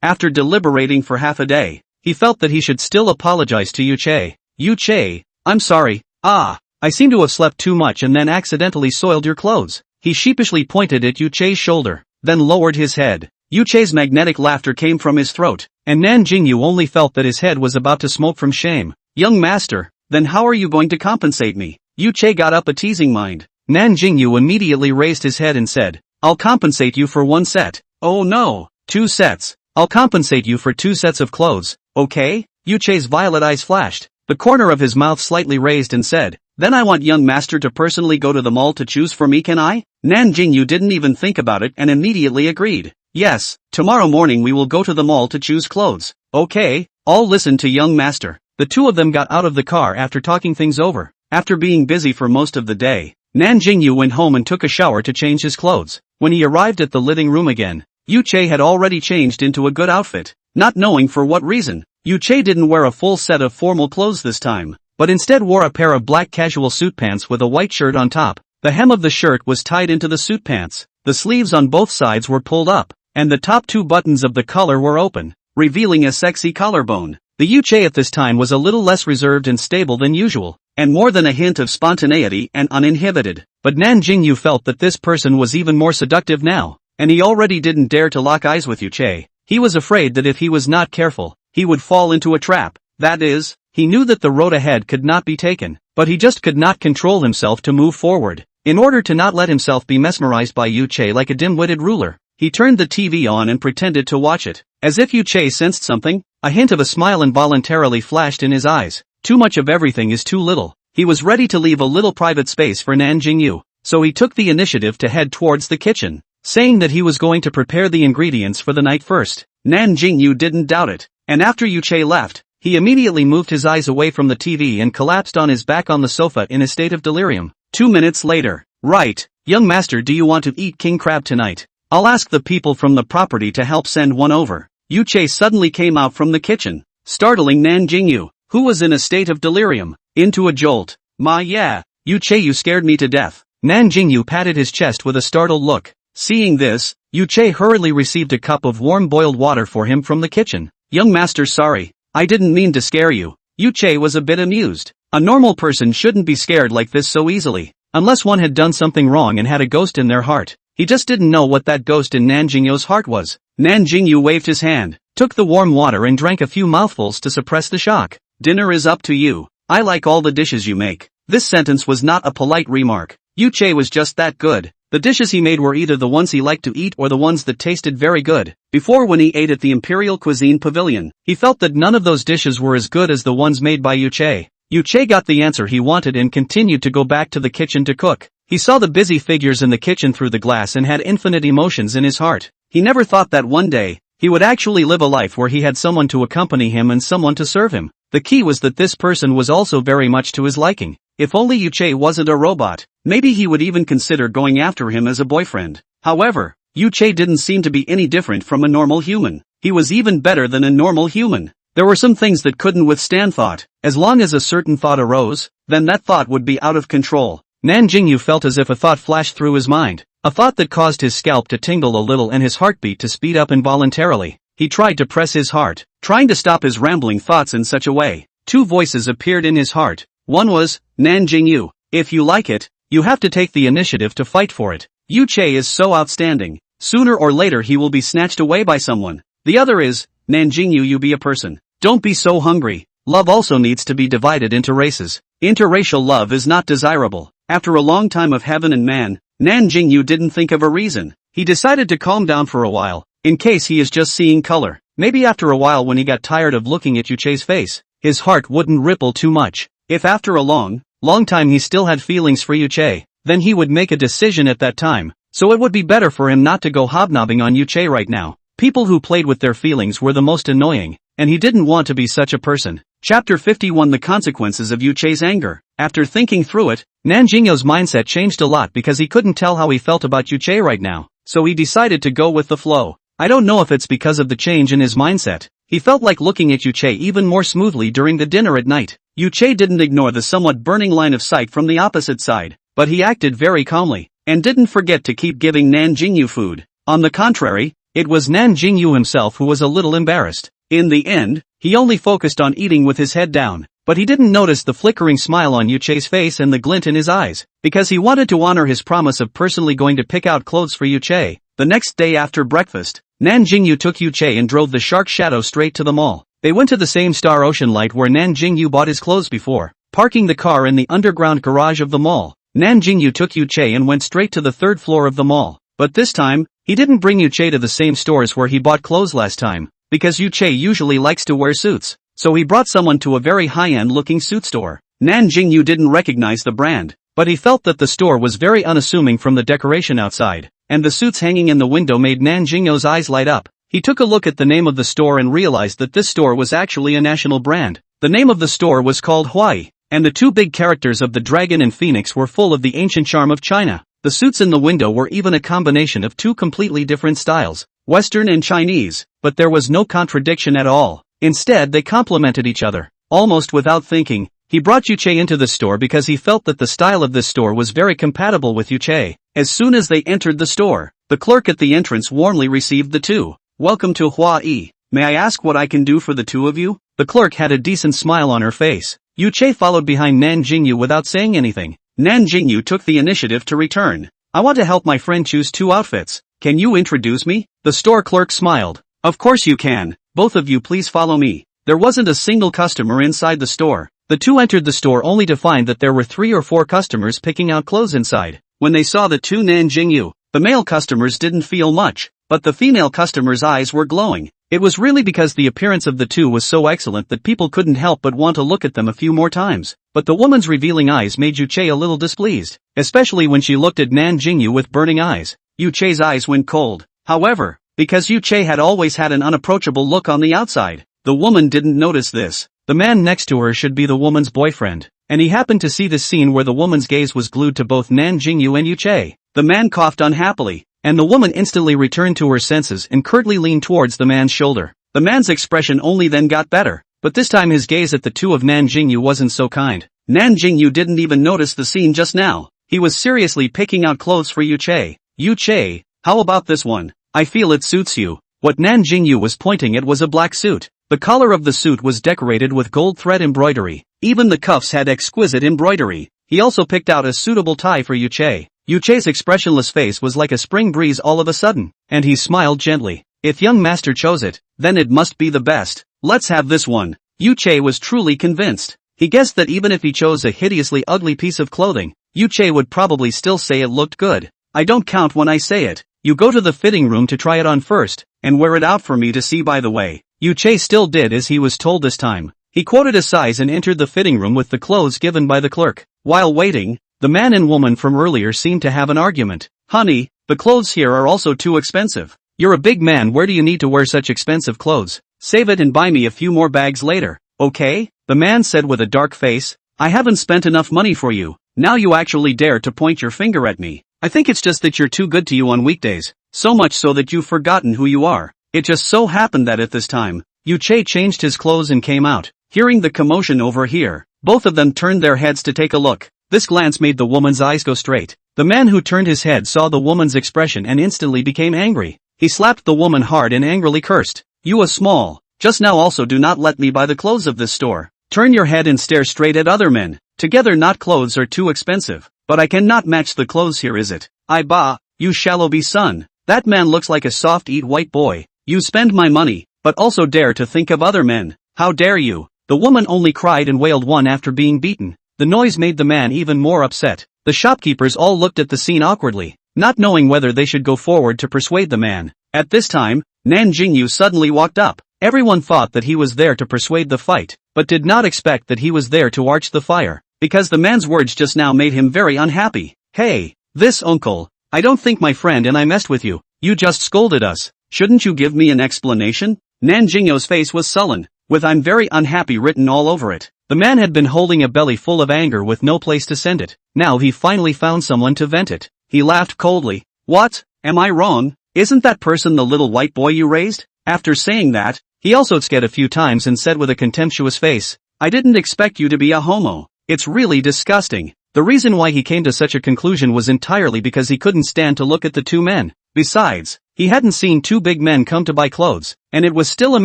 After deliberating for half a day, he felt that he should still apologize to Yu Che. Yu Che, I'm sorry. I seem to have slept too much and then accidentally soiled your clothes." He sheepishly pointed at Yu Che's shoulder, then lowered his head. Yu Che's magnetic laughter came from his throat, and Nan Jingyou only felt that his head was about to smoke from shame. Young master, then how are you going to compensate me? Che got up a teasing mind. Nan Jingyou immediately raised his head and said, I'll compensate you for 1 set. Oh no, 2 sets. I'll compensate you for 2 sets of clothes, okay? Che's violet eyes flashed. The corner of his mouth slightly raised and said, then I want young master to personally go to the mall to choose for me, can I? Nan Jingyou didn't even think about it and immediately agreed. Yes, tomorrow morning we will go to the mall to choose clothes. Okay, I'll listen to young master. The two of them got out of the car after talking things over. After being busy for most of the day, Nan Jingyou went home and took a shower to change his clothes. When he arrived at the living room again, Che had already changed into a good outfit. Not knowing for what reason, Che didn't wear a full set of formal clothes this time, but instead wore a pair of black casual suit pants with a white shirt on top. The hem of the shirt was tied into the suit pants, the sleeves on both sides were pulled up, and the top 2 buttons of the collar were open, revealing a sexy collarbone. The Che at this time was a little less reserved and stable than usual, and more than a hint of spontaneity and uninhibited. But Nan Jingyou felt that this person was even more seductive now, and he already didn't dare to lock eyes with Che. He was afraid that if he was not careful, he would fall into a trap. That is, he knew that the road ahead could not be taken, but he just could not control himself to move forward. In order to not let himself be mesmerized by Che like a dim-witted ruler, he turned the TV on and pretended to watch it. As if Che sensed something, a hint of a smile involuntarily flashed in his eyes. Too much of everything is too little. He was ready to leave a little private space for Nan Jingyou, so he took the initiative to head towards the kitchen, saying that he was going to prepare the ingredients for the night first. Nan Jingyou didn't doubt it, and after Che left, he immediately moved his eyes away from the TV and collapsed on his back on the sofa in a state of delirium. 2 minutes later. Right, young master, do you want to eat king crab tonight? I'll ask the people from the property to help send one over. Che suddenly came out from the kitchen, startling Nan Jingyou, who was in a state of delirium, into a jolt. Yeah, Che, you scared me to death. Nan Jingyou patted his chest with a startled look. Seeing this, Che hurriedly received a cup of warm boiled water for him from the kitchen. Young master, sorry, I didn't mean to scare you. Che was a bit amused. A normal person shouldn't be scared like this so easily, unless one had done something wrong and had a ghost in their heart. He just didn't know what that ghost in Nan Jingyou's heart was. Nan Jingyou waved his hand, took the warm water and drank a few mouthfuls to suppress the shock. Dinner is up to you. I like all the dishes you make. This sentence was not a polite remark. Che was just that good. The dishes he made were either the ones he liked to eat or the ones that tasted very good. Before, when he ate at the Imperial Cuisine Pavilion, he felt that none of those dishes were as good as the ones made by Che. Che got the answer he wanted and continued to go back to the kitchen to cook. He saw the busy figures in the kitchen through the glass and had infinite emotions in his heart. He never thought that one day, he would actually live a life where he had someone to accompany him and someone to serve him. The key was that this person was also very much to his liking. If only Che wasn't a robot, maybe he would even consider going after him as a boyfriend. However, Che didn't seem to be any different from a normal human. He was even better than a normal human. There were some things that couldn't withstand thought. As long as a certain thought arose, then that thought would be out of control. Nan Jingyou felt as if a thought flashed through his mind, a thought that caused his scalp to tingle a little and his heartbeat to speed up involuntarily. He tried to press his heart, trying to stop his rambling thoughts in such a way. 2 voices appeared in his heart. One was, Nan Jingyou, if you like it, you have to take the initiative to fight for it. Che is so outstanding. Sooner or later he will be snatched away by someone. The other is, Nan Jingyou, you be a person. Don't be so hungry. Love also needs to be divided into races. Interracial love is not desirable. After a long time of heaven and man, Nan Jingyou didn't think of a reason. He decided to calm down for a while, in case he is just seeing color. Maybe after a while, when he got tired of looking at Che's face, his heart wouldn't ripple too much. If after a long time he still had feelings for Che, then he would make a decision at that time. So it would be better for him not to go hobnobbing on Che right now. People who played with their feelings were the most annoying, and he didn't want to be such a person. Chapter 51: The Consequences of Che's Anger. After thinking through it, Nan Jingyou's mindset changed a lot because he couldn't tell how he felt about Che right now, so he decided to go with the flow. I don't know if it's because of the change in his mindset. He felt like looking at Che even more smoothly during the dinner at night. Che didn't ignore the somewhat burning line of sight from the opposite side, but he acted very calmly, and didn't forget to keep giving Nan Jingyou food. On the contrary, it was Nan Jingyou himself who was a little embarrassed. In the end, he only focused on eating with his head down, but he didn't notice the flickering smile on Che's face and the glint in his eyes, because he wanted to honor his promise of personally going to pick out clothes for Che. The next day after breakfast, Nan Jingyou took Che and drove the Shark Shadow straight to the mall. They went to the same Star Ocean Light where Nan Jingyou bought his clothes before. Parking the car in the underground garage of the mall, Nan Jingyou took Yuchei and went straight to the third floor of the mall. But this time, he didn't bring Yuchei to the same stores where he bought clothes last time, because Yuchei usually likes to wear suits, so he brought someone to a very high-end looking suit store. Nan Jingyou didn't recognize the brand, but he felt that the store was very unassuming from the decoration outside, and the suits hanging in the window made Nan Jingyou's eyes light up. He took a look at the name of the store and realized that this store was actually a national brand. The name of the store was called Hawaii, and the two big characters of the dragon and phoenix were full of the ancient charm of China. The suits in the window were even a combination of two completely different styles, Western and Chinese, but there was no contradiction at all. Instead, they complemented each other. Almost without thinking, he brought Yuchei into the store because he felt that the style of this store was very compatible with Yuchei. As soon as they entered the store, the clerk at the entrance warmly received the two. "Welcome to Hawaii. May I ask what I can do for the two of you?" The clerk had a decent smile on her face. Yuchei followed behind Nan Jingyou without saying anything. Nan Jingyou took the initiative to return. "I want to help my friend choose two outfits. Can you introduce me?" The store clerk smiled. "Of course you can. Both of you please follow me." There wasn't a single customer inside the store. The two entered the store only to find that there were 3 or 4 customers picking out clothes inside. When they saw the two Nan Jingyou, the male customers didn't feel much, but the female customers' eyes were glowing. It was really because the appearance of the two was so excellent that people couldn't help but want to look at them a few more times. But the woman's revealing eyes made Yuchei a little displeased, especially when she looked at Nan Jingyou with burning eyes. Yuchei's eyes went cold. However, because Yuchei had always had an unapproachable look on the outside, the woman didn't notice this. The man next to her should be the woman's boyfriend, and he happened to see the scene where the woman's gaze was glued to both Nan Jingyou and Yuchei. The man coughed unhappily, and the woman instantly returned to her senses and curtly leaned towards the man's shoulder. The man's expression only then got better, but this time his gaze at the two of Nan Jingyou wasn't so kind. Nan Jingyou didn't even notice the scene just now. He was seriously picking out clothes for Yuchei. "Yuchei, how about this one? I feel it suits you." What Nan Jingyou was pointing at was a black suit. The collar of the suit was decorated with gold thread embroidery. Even the cuffs had exquisite embroidery. He also picked out a suitable tie for Yuchei. Yuchei's expressionless face was like a spring breeze all of a sudden, and he smiled gently. If young master chose it, then it must be the best. "Let's have this one." Yuchei was truly convinced. He guessed that even if he chose a hideously ugly piece of clothing, Yuchei would probably still say it looked good. "I don't count when I say it. You go to the fitting room to try it on first, and wear it out for me to see by the way." Yuchei still did as he was told this time. He quoted a size and entered the fitting room with the clothes given by the clerk. While waiting, the man and woman from earlier seemed to have an argument. "Honey, the clothes here are also too expensive. You're a big man, where do you need to wear such expensive clothes? Save it and buy me a few more bags later, okay?" The man said with a dark face. "I haven't spent enough money for you. Now you actually dare to point your finger at me. I think it's just that you're too good to you on weekdays, so much so that you've forgotten who you are." It just so happened that at this time, Yuchei changed his clothes and came out. Hearing the commotion over here, both of them turned their heads to take a look. This glance made the woman's eyes go straight. The man who turned his head saw the woman's expression and instantly became angry. He slapped the woman hard and angrily cursed. "You a small, just now also do not let me buy the clothes of this store. Turn your head and stare straight at other men. Together not clothes are too expensive, but I cannot match the clothes here, is it? I bah, you shallow be son. That man looks like a soft-eat white boy. You spend my money, but also dare to think of other men. How dare you?" The woman only cried and wailed one after being beaten. The noise made the man even more upset. The shopkeepers all looked at the scene awkwardly, not knowing whether they should go forward to persuade the man. At this time, Nan Jingyou suddenly walked up. Everyone thought that he was there to persuade the fight, but did not expect that he was there to arch the fire, because the man's words just now made him very unhappy. "Hey, this uncle, I don't think my friend and I messed with you. You just scolded us. Shouldn't you give me an explanation?" Nan Jingyou's face was sullen, with "I'm very unhappy" written all over it. The man had been holding a belly full of anger with no place to send it. Now he finally found someone to vent it. He laughed coldly. "What? Am I wrong? Isn't that person the little white boy you raised?" After saying that, he also scared a few times and said with a contemptuous face, "I didn't expect you to be a homo. It's really disgusting." The reason why he came to such a conclusion was entirely because he couldn't stand to look at the two men. Besides, he hadn't seen two big men come to buy clothes, and it was still a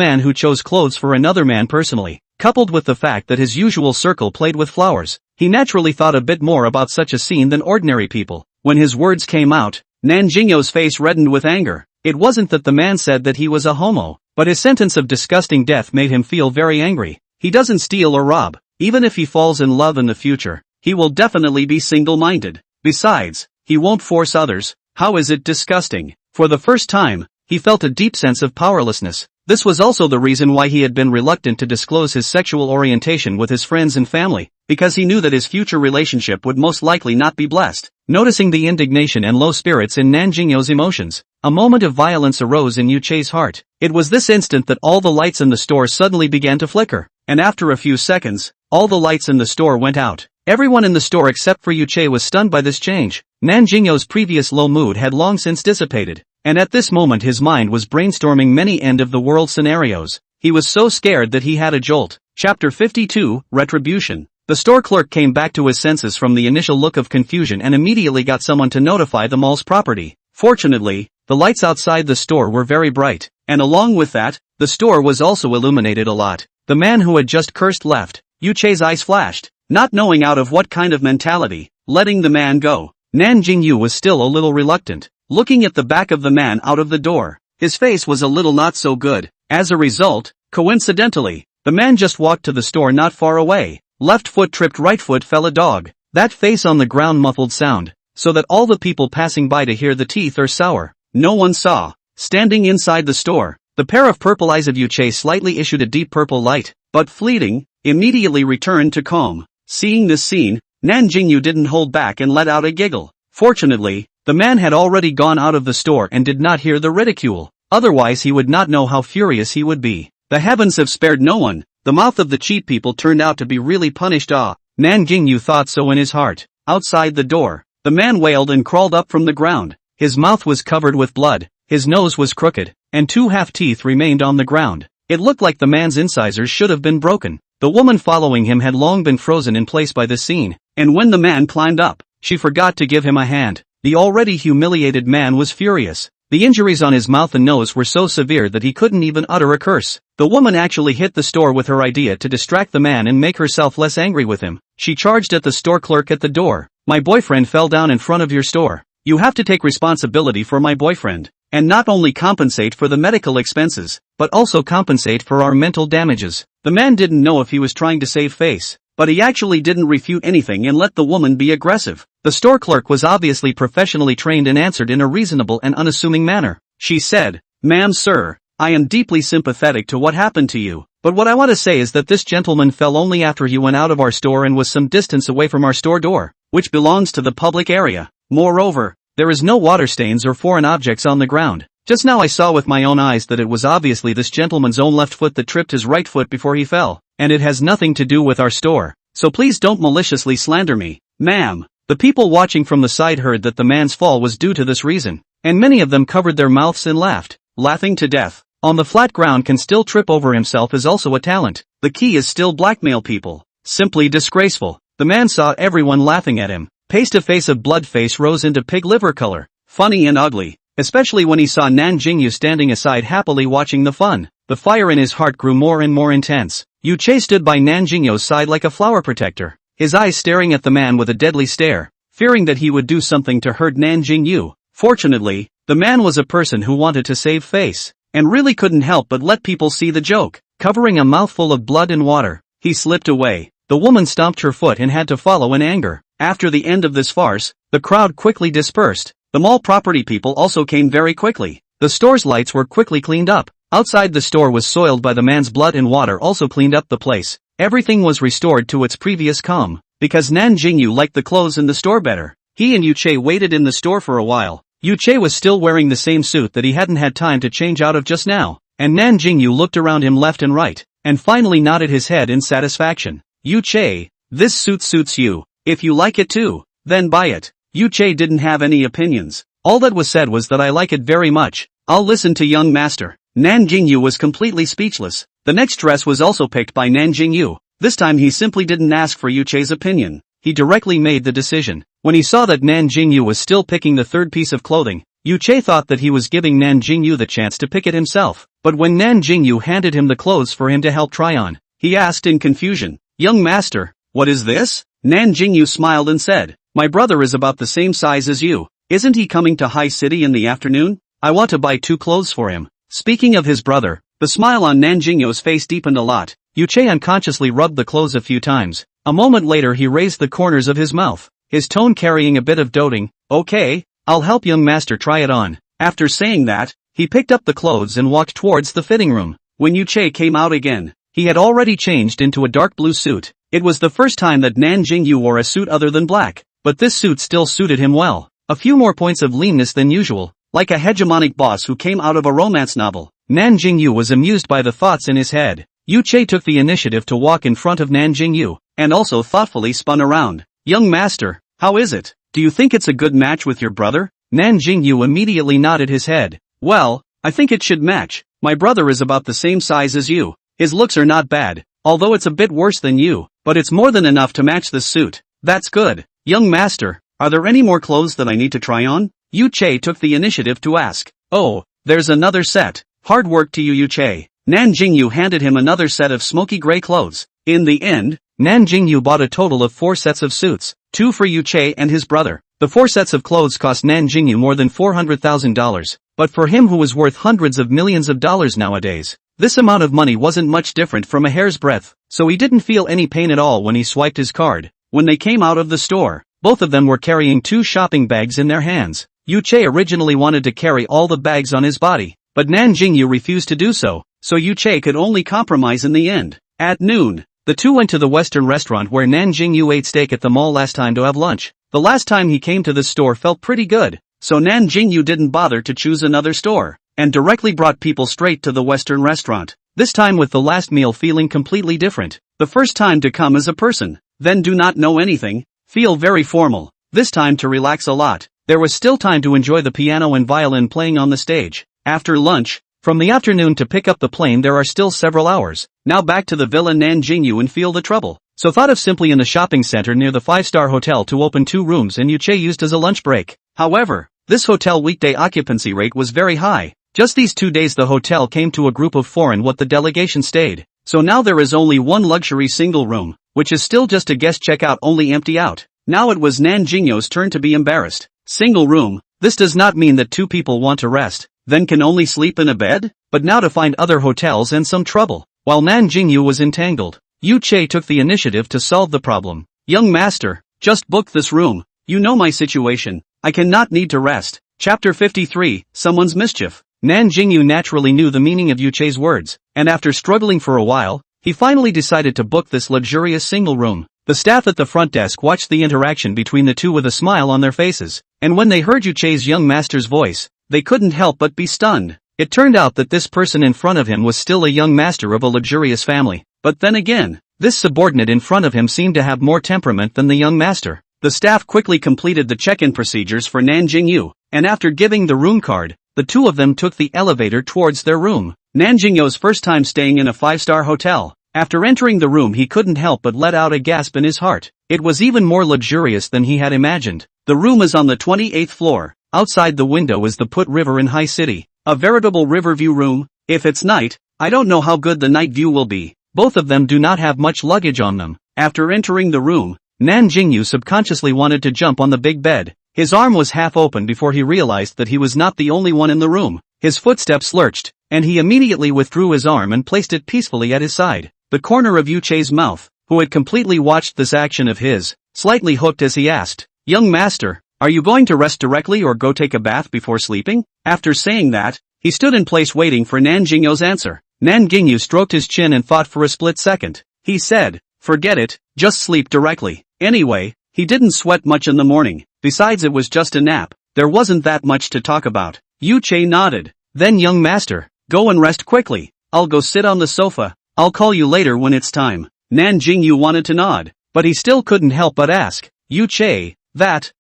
man who chose clothes for another man personally. Coupled with the fact that his usual circle played with flowers, he naturally thought a bit more about such a scene than ordinary people. When his words came out, Nan Jingyou's face reddened with anger. It wasn't that the man said that he was a homo, but his sentence of disgusting death made him feel very angry. "He doesn't steal or rob. Even if he falls in love in the future, he will definitely be single-minded. Besides, he won't force others. How is it disgusting? For the first time, he felt a deep sense of powerlessness. This was also the reason why he had been reluctant to disclose his sexual orientation with his friends and family, because he knew that his future relationship would most likely not be blessed. Noticing the indignation and low spirits in Nan Jingyou's emotions, a moment of violence arose in Yu Che's heart. It was this instant that all the lights in the store suddenly began to flicker, and after a few seconds, all the lights in the store went out. Everyone in the store except for Yu Che was stunned by this change. Nan Jingyou's previous low mood had long since dissipated, and at this moment his mind was brainstorming many end-of-the-world scenarios. He was so scared that he had a jolt. Chapter 52, Retribution. The store clerk came back to his senses from the initial look of confusion and immediately got someone to notify the mall's property. Fortunately, the lights outside the store were very bright, and along with that, the store was also illuminated a lot. The man who had just cursed left. Yu Che's eyes flashed, not knowing out of what kind of mentality, letting the man go. Nan Jingyou was still a little reluctant, looking at the back of the man out of the door. His face was a little not so good. As a result, coincidentally, the man just walked to the store not far away. Left foot tripped, right foot fell a dog. That face on the ground muffled sound, so that all the people passing by to hear the teeth are sour. No one saw. Standing inside the store, the pair of purple eyes of Yu Che slightly issued a deep purple light, but fleeting, immediately returned to calm. Seeing this scene, Nan Jingyou didn't hold back and let out a giggle. Fortunately, the man had already gone out of the store and did not hear the ridicule. Otherwise he would not know how furious he would be. The heavens have spared no one. The mouth of the cheap people turned out to be really punished. Nan Jingyou thought so in his heart. Outside the door, the man wailed and crawled up from the ground. His mouth was covered with blood, his nose was crooked, and 2 half-teeth remained on the ground. It looked like the man's incisors should have been broken. The woman following him had long been frozen in place by this scene, and when the man climbed up, she forgot to give him a hand. The already humiliated man was furious. The injuries on his mouth and nose were so severe that he couldn't even utter a curse. The woman actually hit the store with her idea to distract the man and make herself less angry with him. She charged at the store clerk at the door. "My boyfriend fell down in front of your store. You have to take responsibility for my boyfriend, and not only compensate for the medical expenses, but also compensate for our mental damages." The man didn't know if he was trying to save face, but he actually didn't refute anything and let the woman be aggressive. The store clerk was obviously professionally trained and answered in a reasonable and unassuming manner. She said, "Ma'am, sir, I am deeply sympathetic to what happened to you, but what I want to say is that this gentleman fell only after he went out of our store and was some distance away from our store door, which belongs to the public area. Moreover, there is no water stains or foreign objects on the ground. Just now I saw with my own eyes that it was obviously this gentleman's own left foot that tripped his right foot before he fell, and it has nothing to do with our store. So please don't maliciously slander me, ma'am." The people watching from the side heard that the man's fall was due to this reason, and many of them covered their mouths and laughed, laughing to death. On the flat ground can still trip over himself is also a talent. The key is still blackmail people. Simply disgraceful. The man saw everyone laughing at him. Paste face of blood face rose into pig liver color. Funny and ugly. Especially when he saw Nan Jingyou standing aside happily watching the fun. The fire in his heart grew more and more intense. Yu Che stood by Nan Jingyou's side like a flower protector, his eyes staring at the man with a deadly stare, fearing that he would do something to hurt Nan Jingyou. Fortunately, the man was a person who wanted to save face, and really couldn't help but let people see the joke. Covering a mouthful of blood and water, he slipped away. The woman stomped her foot and had to follow in anger. After the end of this farce, the crowd quickly dispersed. The mall property people also came very quickly. The store's lights were quickly cleaned up. Outside the store was soiled by the man's blood and water also cleaned up the place. Everything was restored to its previous calm, because Nan Jingyou liked the clothes in the store better. He and Yu Che waited in the store for a while. Yu Che was still wearing the same suit that he hadn't had time to change out of just now, and Nan Jingyou looked around him left and right, and finally nodded his head in satisfaction. "Yu Che, this suit suits you. If you like it too, then buy it." Yu Che didn't have any opinions. All that was said was that "I like it very much. I'll listen to young master." Nan Jingyou was completely speechless. The next dress was also picked by Nan Jingyou. This time he simply didn't ask for Yu Che's opinion. He directly made the decision. When he saw that Nan Jingyou was still picking the third piece of clothing, Yu Che thought that he was giving Nan Jingyou the chance to pick it himself. But when Nan Jingyou handed him the clothes for him to help try on, he asked in confusion, "Young master, what is this?" Nan Jingyou smiled and said, "My brother is about the same size as you. Isn't he coming to High City in the afternoon? I want to buy 2 clothes for him." Speaking of his brother, the smile on Nan Jingyou's face deepened a lot. Che unconsciously rubbed the clothes a few times. A moment later he raised the corners of his mouth, his tone carrying a bit of doting. Okay, I'll help young master try it on. After saying that, he picked up the clothes and walked towards the fitting room. When Che came out again, he had already changed into a dark blue suit. It was the first time that Nan Jingyou wore a suit other than black, but this suit still suited him well. A few more points of leanness than usual, like a hegemonic boss who came out of a romance novel. Nan Jingyou was amused by the thoughts in his head. Che took the initiative to walk in front of Nan Jingyou, and also thoughtfully spun around. Young master, how is it? Do you think it's a good match with your brother? Nan Jingyou immediately nodded his head. Well, I think it should match. My brother is about the same size as you. His looks are not bad, although it's a bit worse than you, but it's more than enough to match this suit. That's good. Young master, are there any more clothes that I need to try on? Che took the initiative to ask. Oh, there's another set. Hard work to you, Che. Nan Jingyou handed him another set of smoky gray clothes. In the end, Nan Jingyou bought a total of 4 sets of suits, 2 for Che and his brother. The 4 sets of clothes cost Nan Jingyou more than $400,000, but for him who was worth hundreds of millions of dollars nowadays, this amount of money wasn't much different from a hair's breadth, so he didn't feel any pain at all when he swiped his card. When they came out of the store, both of them were carrying 2 shopping bags in their hands. Che originally wanted to carry all the bags on his body, but Nan Jingyou refused to do so Che could only compromise in the end. At noon, the two went to the Western restaurant where Nan Jingyou ate steak at the mall last time to have lunch. The last time he came to this store felt pretty good, so Nan Jingyou didn't bother to choose another store, and directly brought people straight to the Western restaurant. This time with the last meal feeling completely different. The first time to come as a person, then do not know anything, feel very formal. This time to relax a lot. There was still time to enjoy the piano and violin playing on the stage. After lunch, from the afternoon to pick up the plane there are still several hours. Now back to the Villa Nan Jingyou and feel the trouble. So thought of simply in the shopping center near the 5-star hotel to open 2 rooms and Che used as a lunch break. However, this hotel weekday occupancy rate was very high. Just these 2 days the hotel came to a group of 4 and what the delegation stayed. So now there is only 1 luxury single room, which is still just a guest checkout only empty out. Now it was Nan Jingyou's turn to be embarrassed. Single room, this does not mean that 2 people want to rest, then can only sleep in a bed? But now to find other hotels and some trouble. While Nan Jingyou was entangled, Che took the initiative to solve the problem. Young master, just book this room. You know my situation. I cannot need to rest. Chapter 53, Someone's Mischief. Nan Jingyou naturally knew the meaning of Che's words, and after struggling for a while, he finally decided to book this luxurious single room. The staff at the front desk watched the interaction between the two with a smile on their faces, and when they heard Che's young master's voice, they couldn't help but be stunned. It turned out that this person in front of him was still a young master of a luxurious family, but then again, this subordinate in front of him seemed to have more temperament than the young master. The staff quickly completed the check-in procedures for Nan Jingyou, and after giving the room card, the two of them took the elevator towards their room. Nan Jingyou's first time staying in a 5-star hotel. After entering the room he couldn't help but let out a gasp in his heart. It was even more luxurious than he had imagined. The room is on the 28th floor. Outside the window is the Put River in High City. A veritable river view room. If it's night, I don't know how good the night view will be. Both of them do not have much luggage on them. After entering the room, Nan Jingyou subconsciously wanted to jump on the big bed. His arm was half open before he realized that he was not the only one in the room. His footsteps lurched, and he immediately withdrew his arm and placed it peacefully at his side. The corner of Che's mouth, who had completely watched this action of his, slightly hooked as he asked, "Young master, are you going to rest directly or go take a bath before sleeping?" After saying that, he stood in place waiting for Nan Jingyou's answer. Nan Jingyou stroked his chin and thought for a split second. He said, "Forget it, just sleep directly." Anyway, he didn't sweat much in the morning, besides it was just a nap, there wasn't that much to talk about. Che nodded. "Then young master, go and rest quickly. I'll go sit on the sofa. I'll call you later when it's time." Nan Jingyou wanted to nod, but he still couldn't help but ask, Che, that.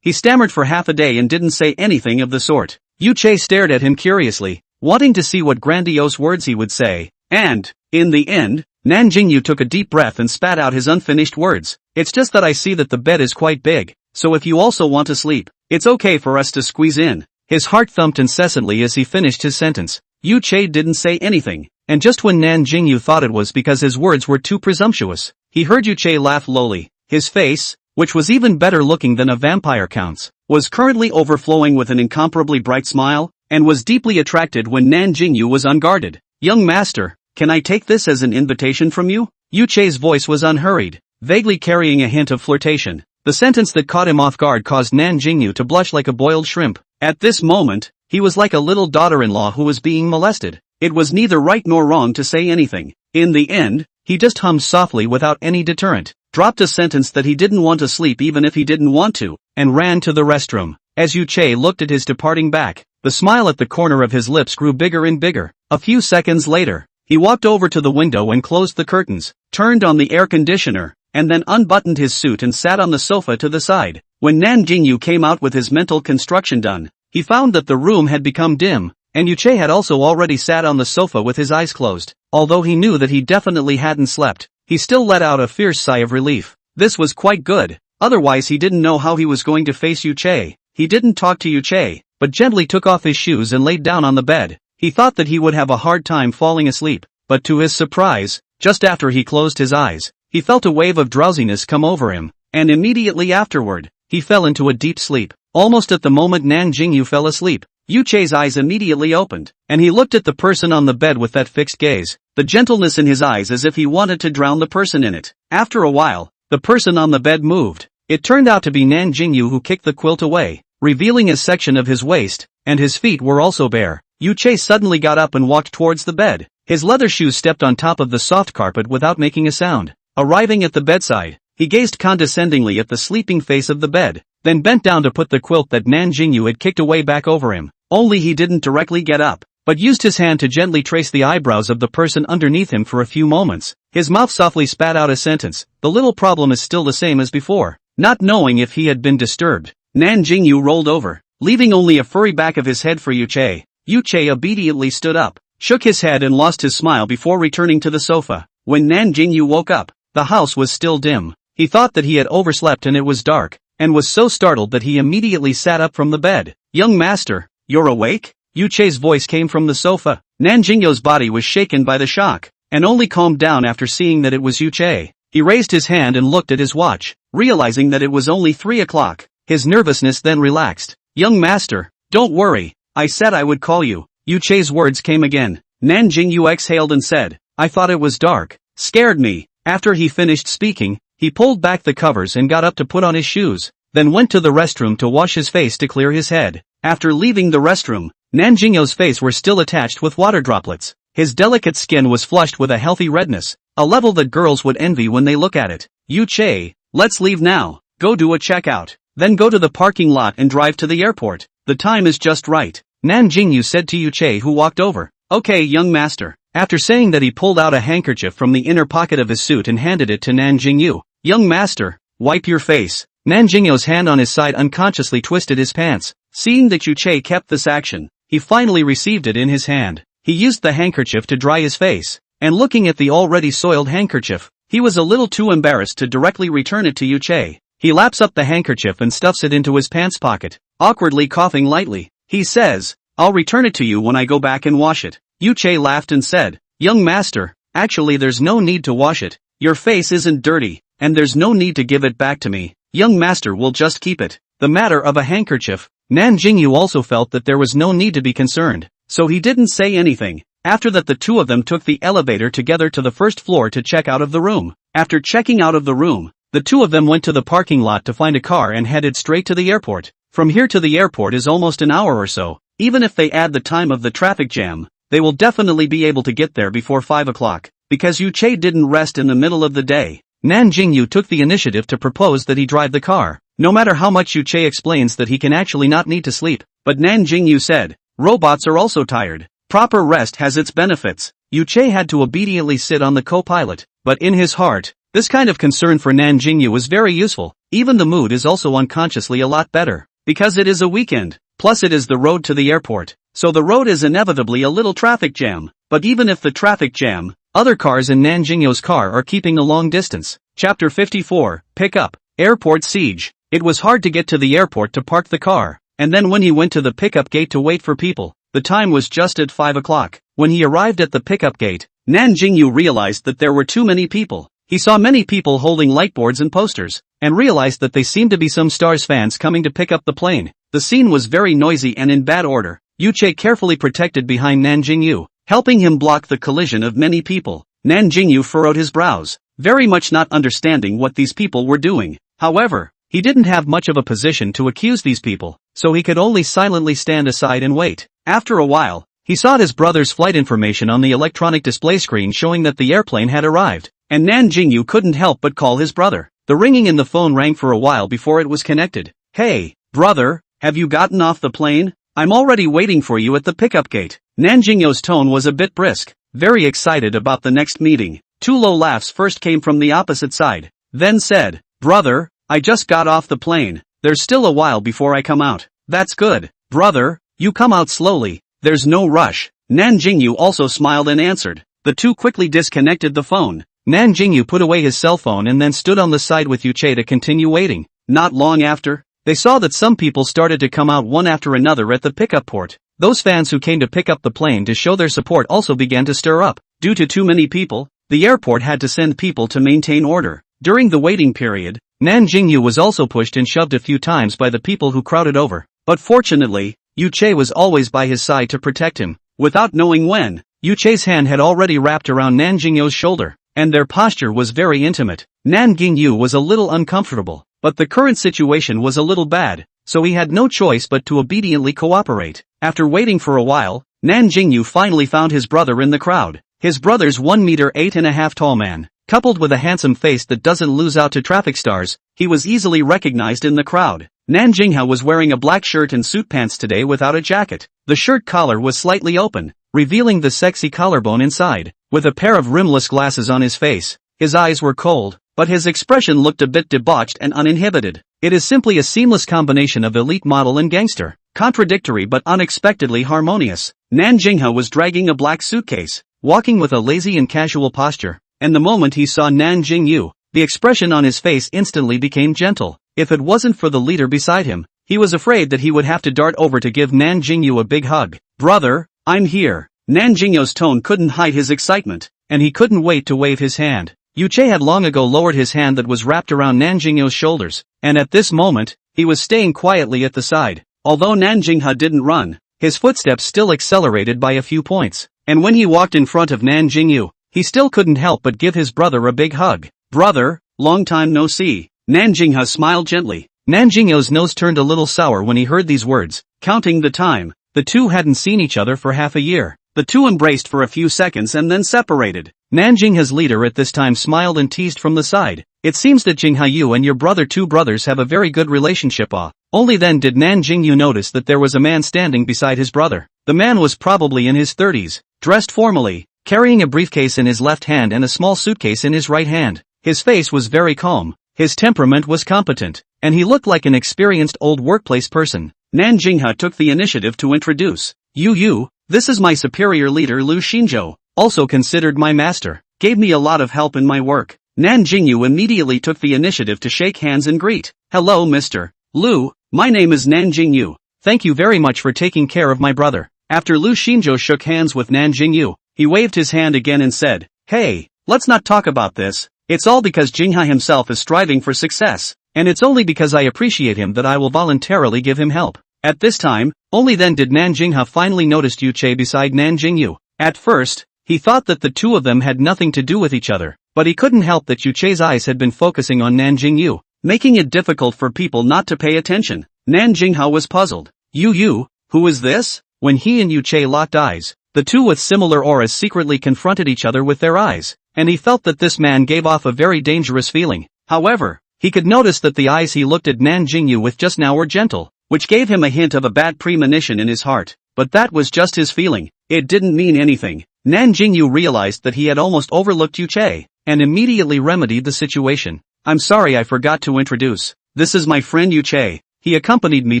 He stammered for half a day and didn't say anything of the sort. Che stared at him curiously, wanting to see what grandiose words he would say, and, in the end, Nan Jingyou took a deep breath and spat out his unfinished words. "It's just that I see that the bed is quite big, so if you also want to sleep, it's okay for us to squeeze in." His heart thumped incessantly as he finished his sentence. Che didn't say anything, and just when Nan Jingyou thought it was because his words were too presumptuous, he heard Che laugh lowly. His face, which was even better looking than a vampire count's, was currently overflowing with an incomparably bright smile, and was deeply attracted when Nan Jingyou was unguarded. "Young master, can I take this as an invitation from you? Yu Che's voice was unhurried, vaguely carrying a hint of flirtation. The sentence that caught him off guard caused Nan Jingyou to blush like a boiled shrimp. At this moment, he was like a little daughter-in-law who was being molested. It was neither right nor wrong to say anything. In the end, he just hummed softly without any deterrent, dropped a sentence that he didn't want to sleep even if he didn't want to, and ran to the restroom. As Yu Che looked at his departing back, the smile at the corner of his lips grew bigger and bigger. A few seconds later, he walked over to the window and closed the curtains, turned on the air conditioner, and then unbuttoned his suit and sat on the sofa to the side. When Nan Jingyou came out with his mental construction done, he found that the room had become dim, and Yu Che had also already sat on the sofa with his eyes closed. Although he knew that he definitely hadn't slept, he still let out a fierce sigh of relief. This was quite good, otherwise he didn't know how he was going to face Yu Che. He didn't talk to Yu Che, but gently took off his shoes and laid down on the bed. He thought that he would have a hard time falling asleep, but to his surprise, just after he closed his eyes, he felt a wave of drowsiness come over him, and immediately afterward, he fell into a deep sleep. Almost at the moment Nan Jingyou fell asleep, Yu Che's eyes immediately opened, and he looked at the person on the bed with that fixed gaze, the gentleness in his eyes as if he wanted to drown the person in it. After a while, the person on the bed moved. It turned out to be Nan Jingyou, who kicked the quilt away, revealing a section of his waist, and his feet were also bare. Yu Che suddenly got up and walked towards the bed. His leather shoes stepped on top of the soft carpet without making a sound. Arriving at the bedside, he gazed condescendingly at the sleeping face of the bed, then bent down to put the quilt that Nan Jingyou had kicked away back over him. Only he didn't directly get up, but used his hand to gently trace the eyebrows of the person underneath him for a few moments. His mouth softly spat out a sentence, "The little problem is still the same as before." Not knowing if he had been disturbed, Nan Jingyou rolled over, leaving only a furry back of his head for Yu Che. Yu Che obediently stood up, shook his head and lost his smile before returning to the sofa. When Nan Jingyou woke up, the house was still dim. He thought that he had overslept and it was dark, and was so startled that he immediately sat up from the bed. "Young master, you're awake?" Yu Che's voice came from the sofa. Nan Jingyou's body was shaken by the shock, and only calmed down after seeing that it was Yu Che. He raised his hand and looked at his watch, realizing that it was only 3 o'clock. His nervousness then relaxed. "Young master, don't worry, I said I would call you." Yu Che's words came again. Nan Jingyou exhaled and said, "I thought it was dark. Scared me." After he finished speaking, he pulled back the covers and got up to put on his shoes, then went to the restroom to wash his face to clear his head. After leaving the restroom, Nan Jingyou's face were still attached with water droplets. His delicate skin was flushed with a healthy redness, a level that girls would envy when they look at it. "Yu Che, let's leave now. Go do a checkout. Then go to the parking lot and drive to the airport. The time is just right," Nan Jingyou said to Yu Che, who walked over. "Okay, young master." After saying that, he pulled out a handkerchief from the inner pocket of his suit and handed it to Nan Jingyou. "Young master, wipe your face." Nan Jingyou's hand on his side unconsciously twisted his pants. Seeing that Yu Che kept this action, he finally received it in his hand. He used the handkerchief to dry his face, and looking at the already soiled handkerchief, he was a little too embarrassed to directly return it to Yu Che. He laps up the handkerchief and stuffs it into his pants pocket, awkwardly coughing lightly. He says, "I'll return it to you when I go back and wash it." Yu Che laughed and said, "Young master, actually there's no need to wash it. Your face isn't dirty, and there's no need to give it back to me. Young master will just keep it." The matter of a handkerchief, Nan Jingyou also felt that there was no need to be concerned, so he didn't say anything. After that, the two of them took the elevator together to the first floor to check out of the room. After checking out of the room, the two of them went to the parking lot to find a car and headed straight to the airport. From here to the airport is almost an hour or so. Even if they add the time of the traffic jam, they will definitely be able to get there before 5 o'clock, because Yu Che didn't rest in the middle of the day. Nan Jingyou took the initiative to propose that he drive the car. No matter how much Yu Che explains that he can actually not need to sleep, but Nan Jingyou said, "Robots are also tired. Proper rest has its benefits." Yu Che had to obediently sit on the co-pilot, but in his heart, this kind of concern for Nan Jingyou was very useful. Even the mood is also unconsciously a lot better, because it is a weekend, plus it is the road to the airport, so the road is inevitably a little traffic jam. But even if the traffic jam, other cars in Nan Jingyou's car are keeping a long distance. Chapter 54, Pick Up, Airport Siege. It was hard to get to the airport to park the car, and then when he went to the pickup gate to wait for people, the time was just at 5 o'clock. When he arrived at the pickup gate, Nan Jingyou realized that there were too many people. He saw many people holding lightboards and posters, and realized that they seemed to be some Stars fans coming to pick up the plane. The scene was very noisy and in bad order. Yu Che carefully protected behind Nan Jingyou. helping him block the collision of many people. Nan Jingyou furrowed his brows, very much not understanding what these people were doing. However, he didn't have much of a position to accuse these people, so he could only silently stand aside and wait. After a while, he saw his brother's flight information on the electronic display screen showing that the airplane had arrived, and Nan Jingyou couldn't help but call his brother. The ringing in the phone rang for a while before it was connected. "Hey, brother, have you gotten off the plane? I'm already waiting for you at the pickup gate." Nan Jingyou's tone was a bit brisk, very excited about the next meeting. Two low laughs first came from the opposite side, then said, "Brother, I just got off the plane. There's still a while before I come out." "That's good, brother, you come out slowly, there's no rush." Nan Jingyou also smiled and answered. The two quickly disconnected the phone. Nan Jingyou put away his cell phone and then stood on the side with Yuche to continue waiting. Not long after, they saw that some people started to come out one after another at the pickup port. Those fans who came to pick up the plane to show their support also began to stir up. Due to too many people, the airport had to send people to maintain order. During the waiting period, Nan Jingyou was also pushed and shoved a few times by the people who crowded over. But fortunately, Yuche was always by his side to protect him. Without knowing when, Yuche's hand had already wrapped around Nan Jingyou's shoulder, and their posture was very intimate. Nan Jingyou was a little uncomfortable, but the current situation was a little bad, so he had no choice but to obediently cooperate. After waiting for a while, Nan Jingyou finally found his brother in the crowd. His brother's 1.8 tall man, coupled with a handsome face that doesn't lose out to traffic stars, he was easily recognized in the crowd. Nan Jingyou was wearing a black shirt and suit pants today without a jacket. The shirt collar was slightly open, revealing the sexy collarbone inside. With a pair of rimless glasses on his face, his eyes were cold, but his expression looked a bit debauched and uninhibited. It is simply a seamless combination of elite model and gangster, contradictory but unexpectedly harmonious. Nan Jingyou was dragging a black suitcase, walking with a lazy and casual posture, and the moment he saw Nan Jingyou, the expression on his face instantly became gentle. If it wasn't for the leader beside him, he was afraid that he would have to dart over to give Nan Jingyou a big hug. "Brother, I'm here." Nan Jingyou's tone couldn't hide his excitement, and he couldn't wait to wave his hand. Yuche had long ago lowered his hand that was wrapped around Nan Jingyou's shoulders, and at this moment, he was staying quietly at the side. Although Nan Jingyou didn't run, his footsteps still accelerated by a few points, and when he walked in front of Nan Jingyou, he still couldn't help but give his brother a big hug. "Brother, long time no see." Nan Jingyou smiled gently. Nan Jingyou's nose turned a little sour when he heard these words. Counting the time, the two hadn't seen each other for half a year. The two embraced for a few seconds and then separated. Nan Jingyou's leader at this time smiled and teased from the side. "It seems that Jingyou and your two brothers have a very good relationship." Only then did Nan Jingyou notice that there was a man standing beside his brother. The man was probably in his 30s, dressed formally, carrying a briefcase in his left hand and a small suitcase in his right hand. His face was very calm, his temperament was competent, and he looked like an experienced old workplace person. Nan Jingyou took the initiative to introduce. "You, this is my superior leader Lu Xinzhou, also considered my master, gave me a lot of help in my work." Nan Jingyou immediately took the initiative to shake hands and greet. "Hello Mr. Lu, my name is Nan Jingyou. Thank you very much for taking care of my brother." After Lu Xinzhou shook hands with Nan Jingyou, he waved his hand again and said, "Hey, let's not talk about this. It's all because Jingyou himself is striving for success, and it's only because I appreciate him that I will voluntarily give him help." At this time, only then did Nan Jingyou finally notice Yuche beside Nan Jingyou. At first, he thought that the two of them had nothing to do with each other, but he couldn't help that Yuche's eyes had been focusing on Nan Jingyou, making it difficult for people not to pay attention. Nan Jingyou was puzzled. "You, who is this?" When he and Yuche locked eyes, the two with similar auras secretly confronted each other with their eyes, and he felt that this man gave off a very dangerous feeling. However, he could notice that the eyes he looked at Nan Jingyou with just now were gentle, which gave him a hint of a bad premonition in his heart. But that was just his feeling, it didn't mean anything. Nan Jingyou realized that he had almost overlooked Yuche, and immediately remedied the situation. "I'm sorry I forgot to introduce. This is my friend Yuche. He accompanied me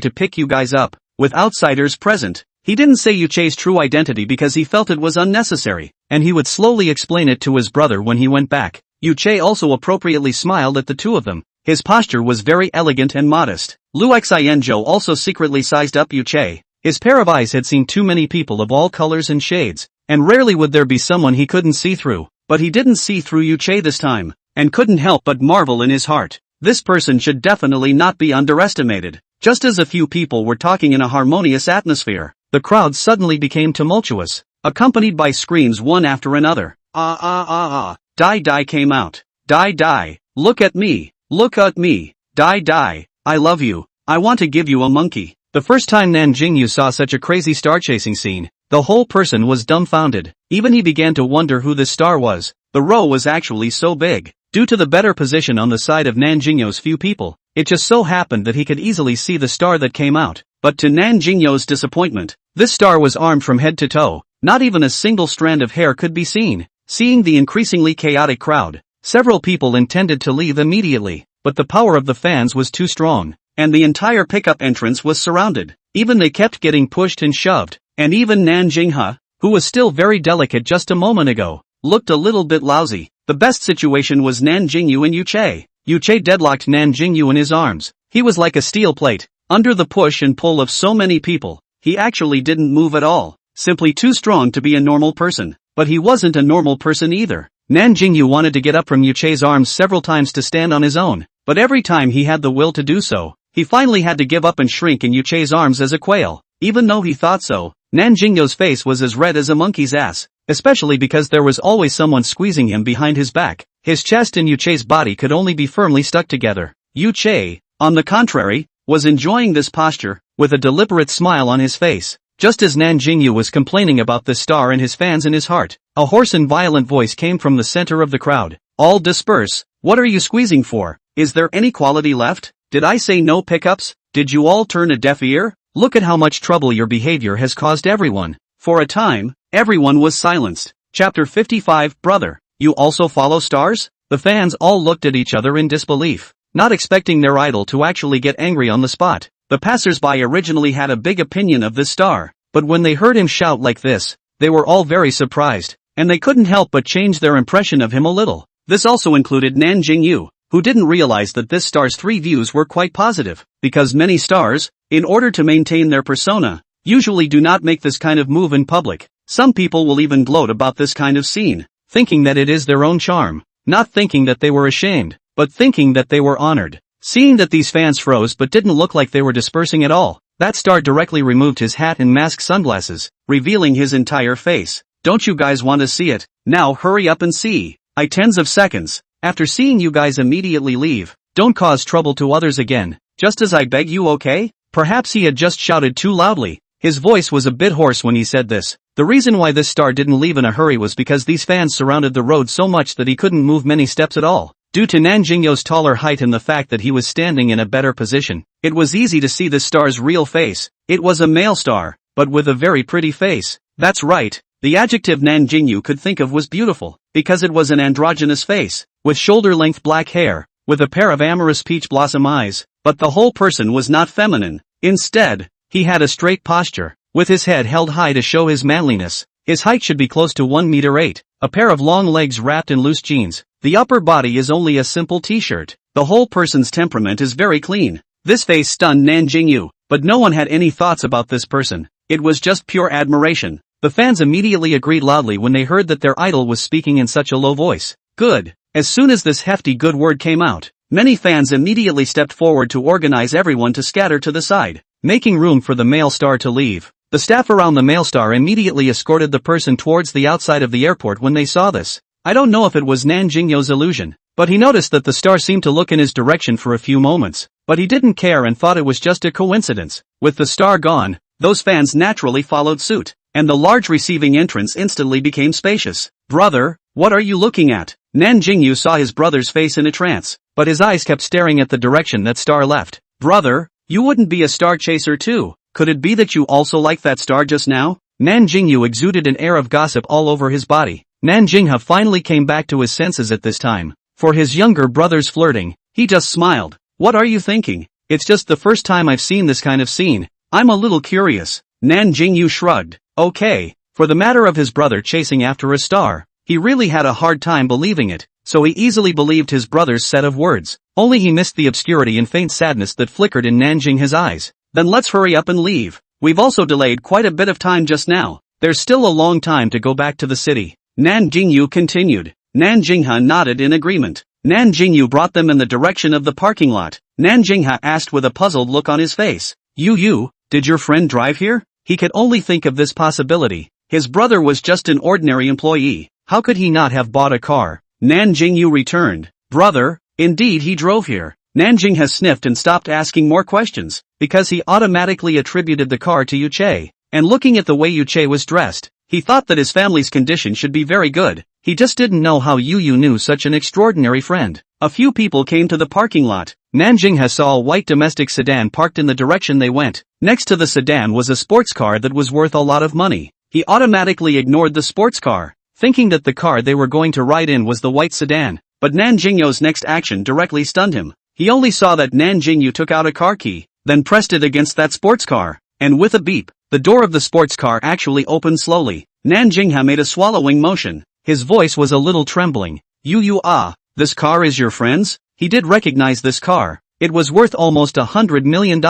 to pick you guys up." With outsiders present, he didn't say Yuche's true identity because he felt it was unnecessary, and he would slowly explain it to his brother when he went back. Yuche also appropriately smiled at the two of them. His posture was very elegant and modest. Lu Xianzhou also secretly sized up Yuche. His pair of eyes had seen too many people of all colors and shades, and rarely would there be someone he couldn't see through. But he didn't see through Yuche this time, and couldn't help but marvel in his heart. This person should definitely not be underestimated. Just as a few people were talking in a harmonious atmosphere, the crowd suddenly became tumultuous. accompanied by screams one after another. Ah ah ah ah. Die came out. Die. Look at me. Look at me. Die. I love you. I want to give you a monkey. The first time Nan Jingyou saw such a crazy star chasing scene, the whole person was dumbfounded. Even he began to wonder who this star was. The row was actually so big. Due to the better position on the side of Nan Jingyou's few people, it just so happened that he could easily see the star that came out. But to Nan Jingyou's disappointment, this star was armed from head to toe. Not even a single strand of hair could be seen. Seeing the increasingly chaotic crowd, several people intended to leave immediately, but the power of the fans was too strong, and the entire pickup entrance was surrounded. Even they kept getting pushed and shoved, and even Nan Jingyou, who was still very delicate just a moment ago, looked a little bit lousy. The best situation was Nan Jingyou and Yuche. Yuche deadlocked Nan Jingyou in his arms. He was like a steel plate. Under the push and pull of so many people, he actually didn't move at all. Simply too strong to be a normal person. But he wasn't a normal person either. Nan Jingyou wanted to get up from Yuche's arms several times to stand on his own, but every time he had the will to do so, he finally had to give up and shrink in Yuche's arms as a quail. Even though he thought so, Nan Jingyou's face was as red as a monkey's ass, especially because there was always someone squeezing him behind his back. His chest and Yuche's body could only be firmly stuck together. Yuche, on the contrary, was enjoying this posture, with a deliberate smile on his face. Just as Nan Jingyou was complaining about the star and his fans in his heart, a hoarse and violent voice came from the center of the crowd. All disperse. What are you squeezing for? Is there any quality left? Did I say no pickups? Did you all turn a deaf ear? Look at how much trouble your behavior has caused everyone. For a time, everyone was silenced. Chapter 55. Brother, you also follow stars? The fans all looked at each other in disbelief, not expecting their idol to actually get angry on the spot. The passers-by originally had a big opinion of this star, but when they heard him shout like this, they were all very surprised, and they couldn't help but change their impression of him a little. This also included Nan Jingyou, who didn't realize that this star's 3 views were quite positive, because many stars, in order to maintain their persona, usually do not make this kind of move in public. Some people will even gloat about this kind of scene, thinking that it is their own charm, not thinking that they were ashamed, but thinking that they were honored. Seeing that these fans froze but didn't look like they were dispersing at all, that star directly removed his hat and mask sunglasses, revealing his entire face. Don't you guys want to see it? Now hurry up and see. Tens of seconds. After seeing you guys immediately leave, don't cause trouble to others again, just as I beg you, okay? Perhaps he had just shouted too loudly. His voice was a bit hoarse when he said this. The reason why this star didn't leave in a hurry was because these fans surrounded the road so much that he couldn't move many steps at all. Due to Nan Jingyou's taller height and the fact that he was standing in a better position, it was easy to see this star's real face. It was a male star, but with a very pretty face. That's right, the adjective Nan Jingyou could think of was beautiful, because it was an androgynous face, with shoulder-length black hair, with a pair of amorous peach blossom eyes, but the whole person was not feminine. Instead, he had a straight posture, with his head held high to show his manliness. His height should be close to 1 meter 8, a pair of long legs wrapped in loose jeans. The upper body is only a simple t-shirt. The whole person's temperament is very clean. This face stunned Nan Jingyou, but no one had any thoughts about this person. It was just pure admiration. The fans immediately agreed loudly when they heard that their idol was speaking in such a low voice. Good. As soon as this hefty good word came out, many fans immediately stepped forward to organize everyone to scatter to the side, making room for the male star to leave. The staff around the male star immediately escorted the person towards the outside of the airport when they saw this. I don't know if it was Nan Jingyou's illusion, but he noticed that the star seemed to look in his direction for a few moments, but he didn't care and thought it was just a coincidence. With the star gone, those fans naturally followed suit, and the large receiving entrance instantly became spacious. Brother, what are you looking at? Nan Jingyou saw his brother's face in a trance, but his eyes kept staring at the direction that star left. Brother, you wouldn't be a star chaser too? Could it be that you also like that star just now? Nan Jingyou exuded an air of gossip all over his body. Nan Jingyou finally came back to his senses at this time. For his younger brother's flirting, he just smiled. What are you thinking? It's just the first time I've seen this kind of scene. I'm a little curious. Nan Jingyou shrugged. Okay. For the matter of his brother chasing after a star, he really had a hard time believing it, so he easily believed his brother's set of words. Only he missed the obscurity and faint sadness that flickered in Nan Jingyou's eyes. Then let's hurry up and leave. We've also delayed quite a bit of time just now. There's still a long time to go back to the city. Nan Jingyou continued. Nan Jingyou nodded in agreement. Nan Jingyou brought them in the direction of the parking lot. Nan Jingyou asked with a puzzled look on his face. You, did your friend drive here? He could only think of this possibility. His brother was just an ordinary employee. How could he not have bought a car? Nan Jingyou returned. Brother, indeed he drove here. Nanjing has sniffed and stopped asking more questions, because he automatically attributed the car to Yuche. And looking at the way Yuche was dressed, he thought that his family's condition should be very good. He just didn't know how Yu knew such an extraordinary friend. A few people came to the parking lot. Nanjing saw a white domestic sedan parked in the direction they went. Next to the sedan was a sports car that was worth a lot of money. He automatically ignored the sports car, thinking that the car they were going to ride in was the white sedan. But Nan Jingyou's next action directly stunned him. He only saw that Nan Jingyou took out a car key, then pressed it against that sports car, and with a beep, the door of the sports car actually opened slowly. Nan Jingyou made a swallowing motion. His voice was a little trembling. This car is your friend's? He did recognize this car. It was worth almost $100 million.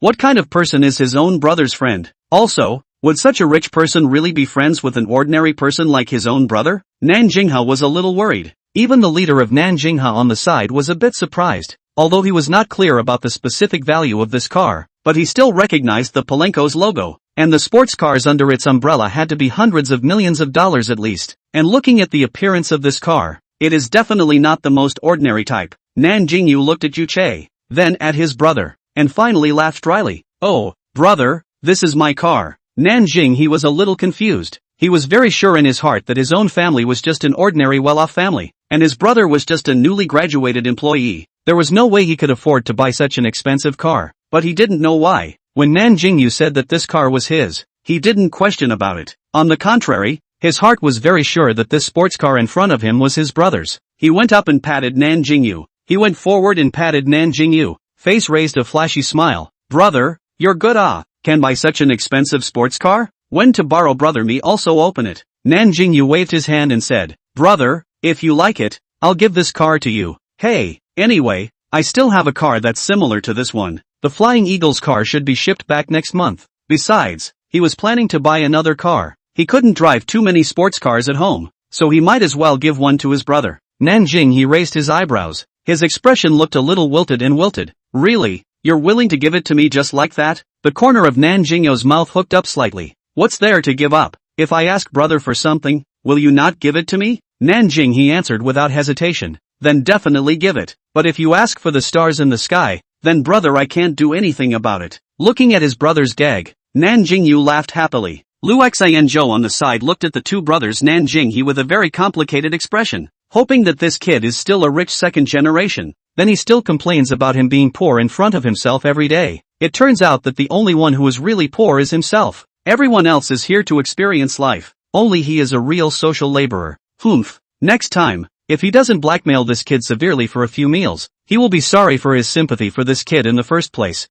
What kind of person is his own brother's friend? Also, would such a rich person really be friends with an ordinary person like his own brother? Nan Jingyou was a little worried. Even the leader of Nan Jingyou on the side was a bit surprised, although he was not clear about the specific value of this car, but he still recognized the Palenko's logo, and the sports cars under its umbrella had to be hundreds of millions of dollars at least. And looking at the appearance of this car, it is definitely not the most ordinary type. Nan Jingyou looked at Yuche, then at his brother, and finally laughed dryly. Oh, brother, this is my car. Nan Jingyou was a little confused. He was very sure in his heart that his own family was just an ordinary well-off family, and his brother was just a newly graduated employee. There was no way he could afford to buy such an expensive car, but he didn't know why. When Nan Jingyou said that this car was his, he didn't question about it. On the contrary, his heart was very sure that this sports car in front of him was his brother's. He went up and patted Nan Jingyou. He went forward and patted Nan Jingyou. Face raised a flashy smile. Brother, you're good can buy such an expensive sports car? When to borrow brother me also open it. Nan Jingyou waved his hand and said, brother, if you like it, I'll give this car to you. Hey, anyway, I still have a car that's similar to this one. The Flying Eagles car should be shipped back next month. Besides, he was planning to buy another car. He couldn't drive too many sports cars at home, so he might as well give one to his brother. Nan Jingyou raised his eyebrows. His expression looked a little wilted. Really? You're willing to give it to me just like that? The corner of Nan Jingyou's mouth hooked up slightly. What's there to give up? If I ask brother for something, will you not give it to me? Nan Jingyou answered without hesitation. Then definitely give it. But if you ask for the stars in the sky, then brother I can't do anything about it. Looking at his brother's gag, Nan Jingyou laughed happily. Lu Xianzhou on the side looked at the two brothers Nan Jingyou with a very complicated expression, hoping that this kid is still a rich second generation. Then he still complains about him being poor in front of himself every day. It turns out that the only one who is really poor is himself. Everyone else is here to experience life. Only he is a real social laborer. Humph. Next time, if he doesn't blackmail this kid severely for a few meals, he will be sorry for his sympathy for this kid in the first place.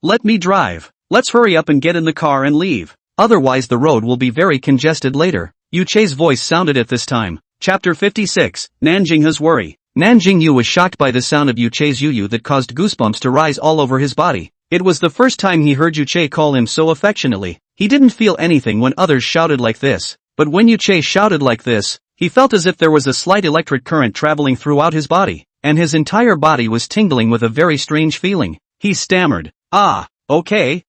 Let me drive. Let's hurry up and get in the car and leave. Otherwise the road will be very congested later. Yuche's voice sounded at this time. Chapter 56, Nan Jingyou's worry. Nan Jingyou was shocked by the sound of Yuche's yu that caused goosebumps to rise all over his body. It was the first time he heard Yuche call him so affectionately. He didn't feel anything when others shouted like this, but when Yuche shouted like this, he felt as if there was a slight electric current traveling throughout his body, and his entire body was tingling with a very strange feeling. He stammered, okay,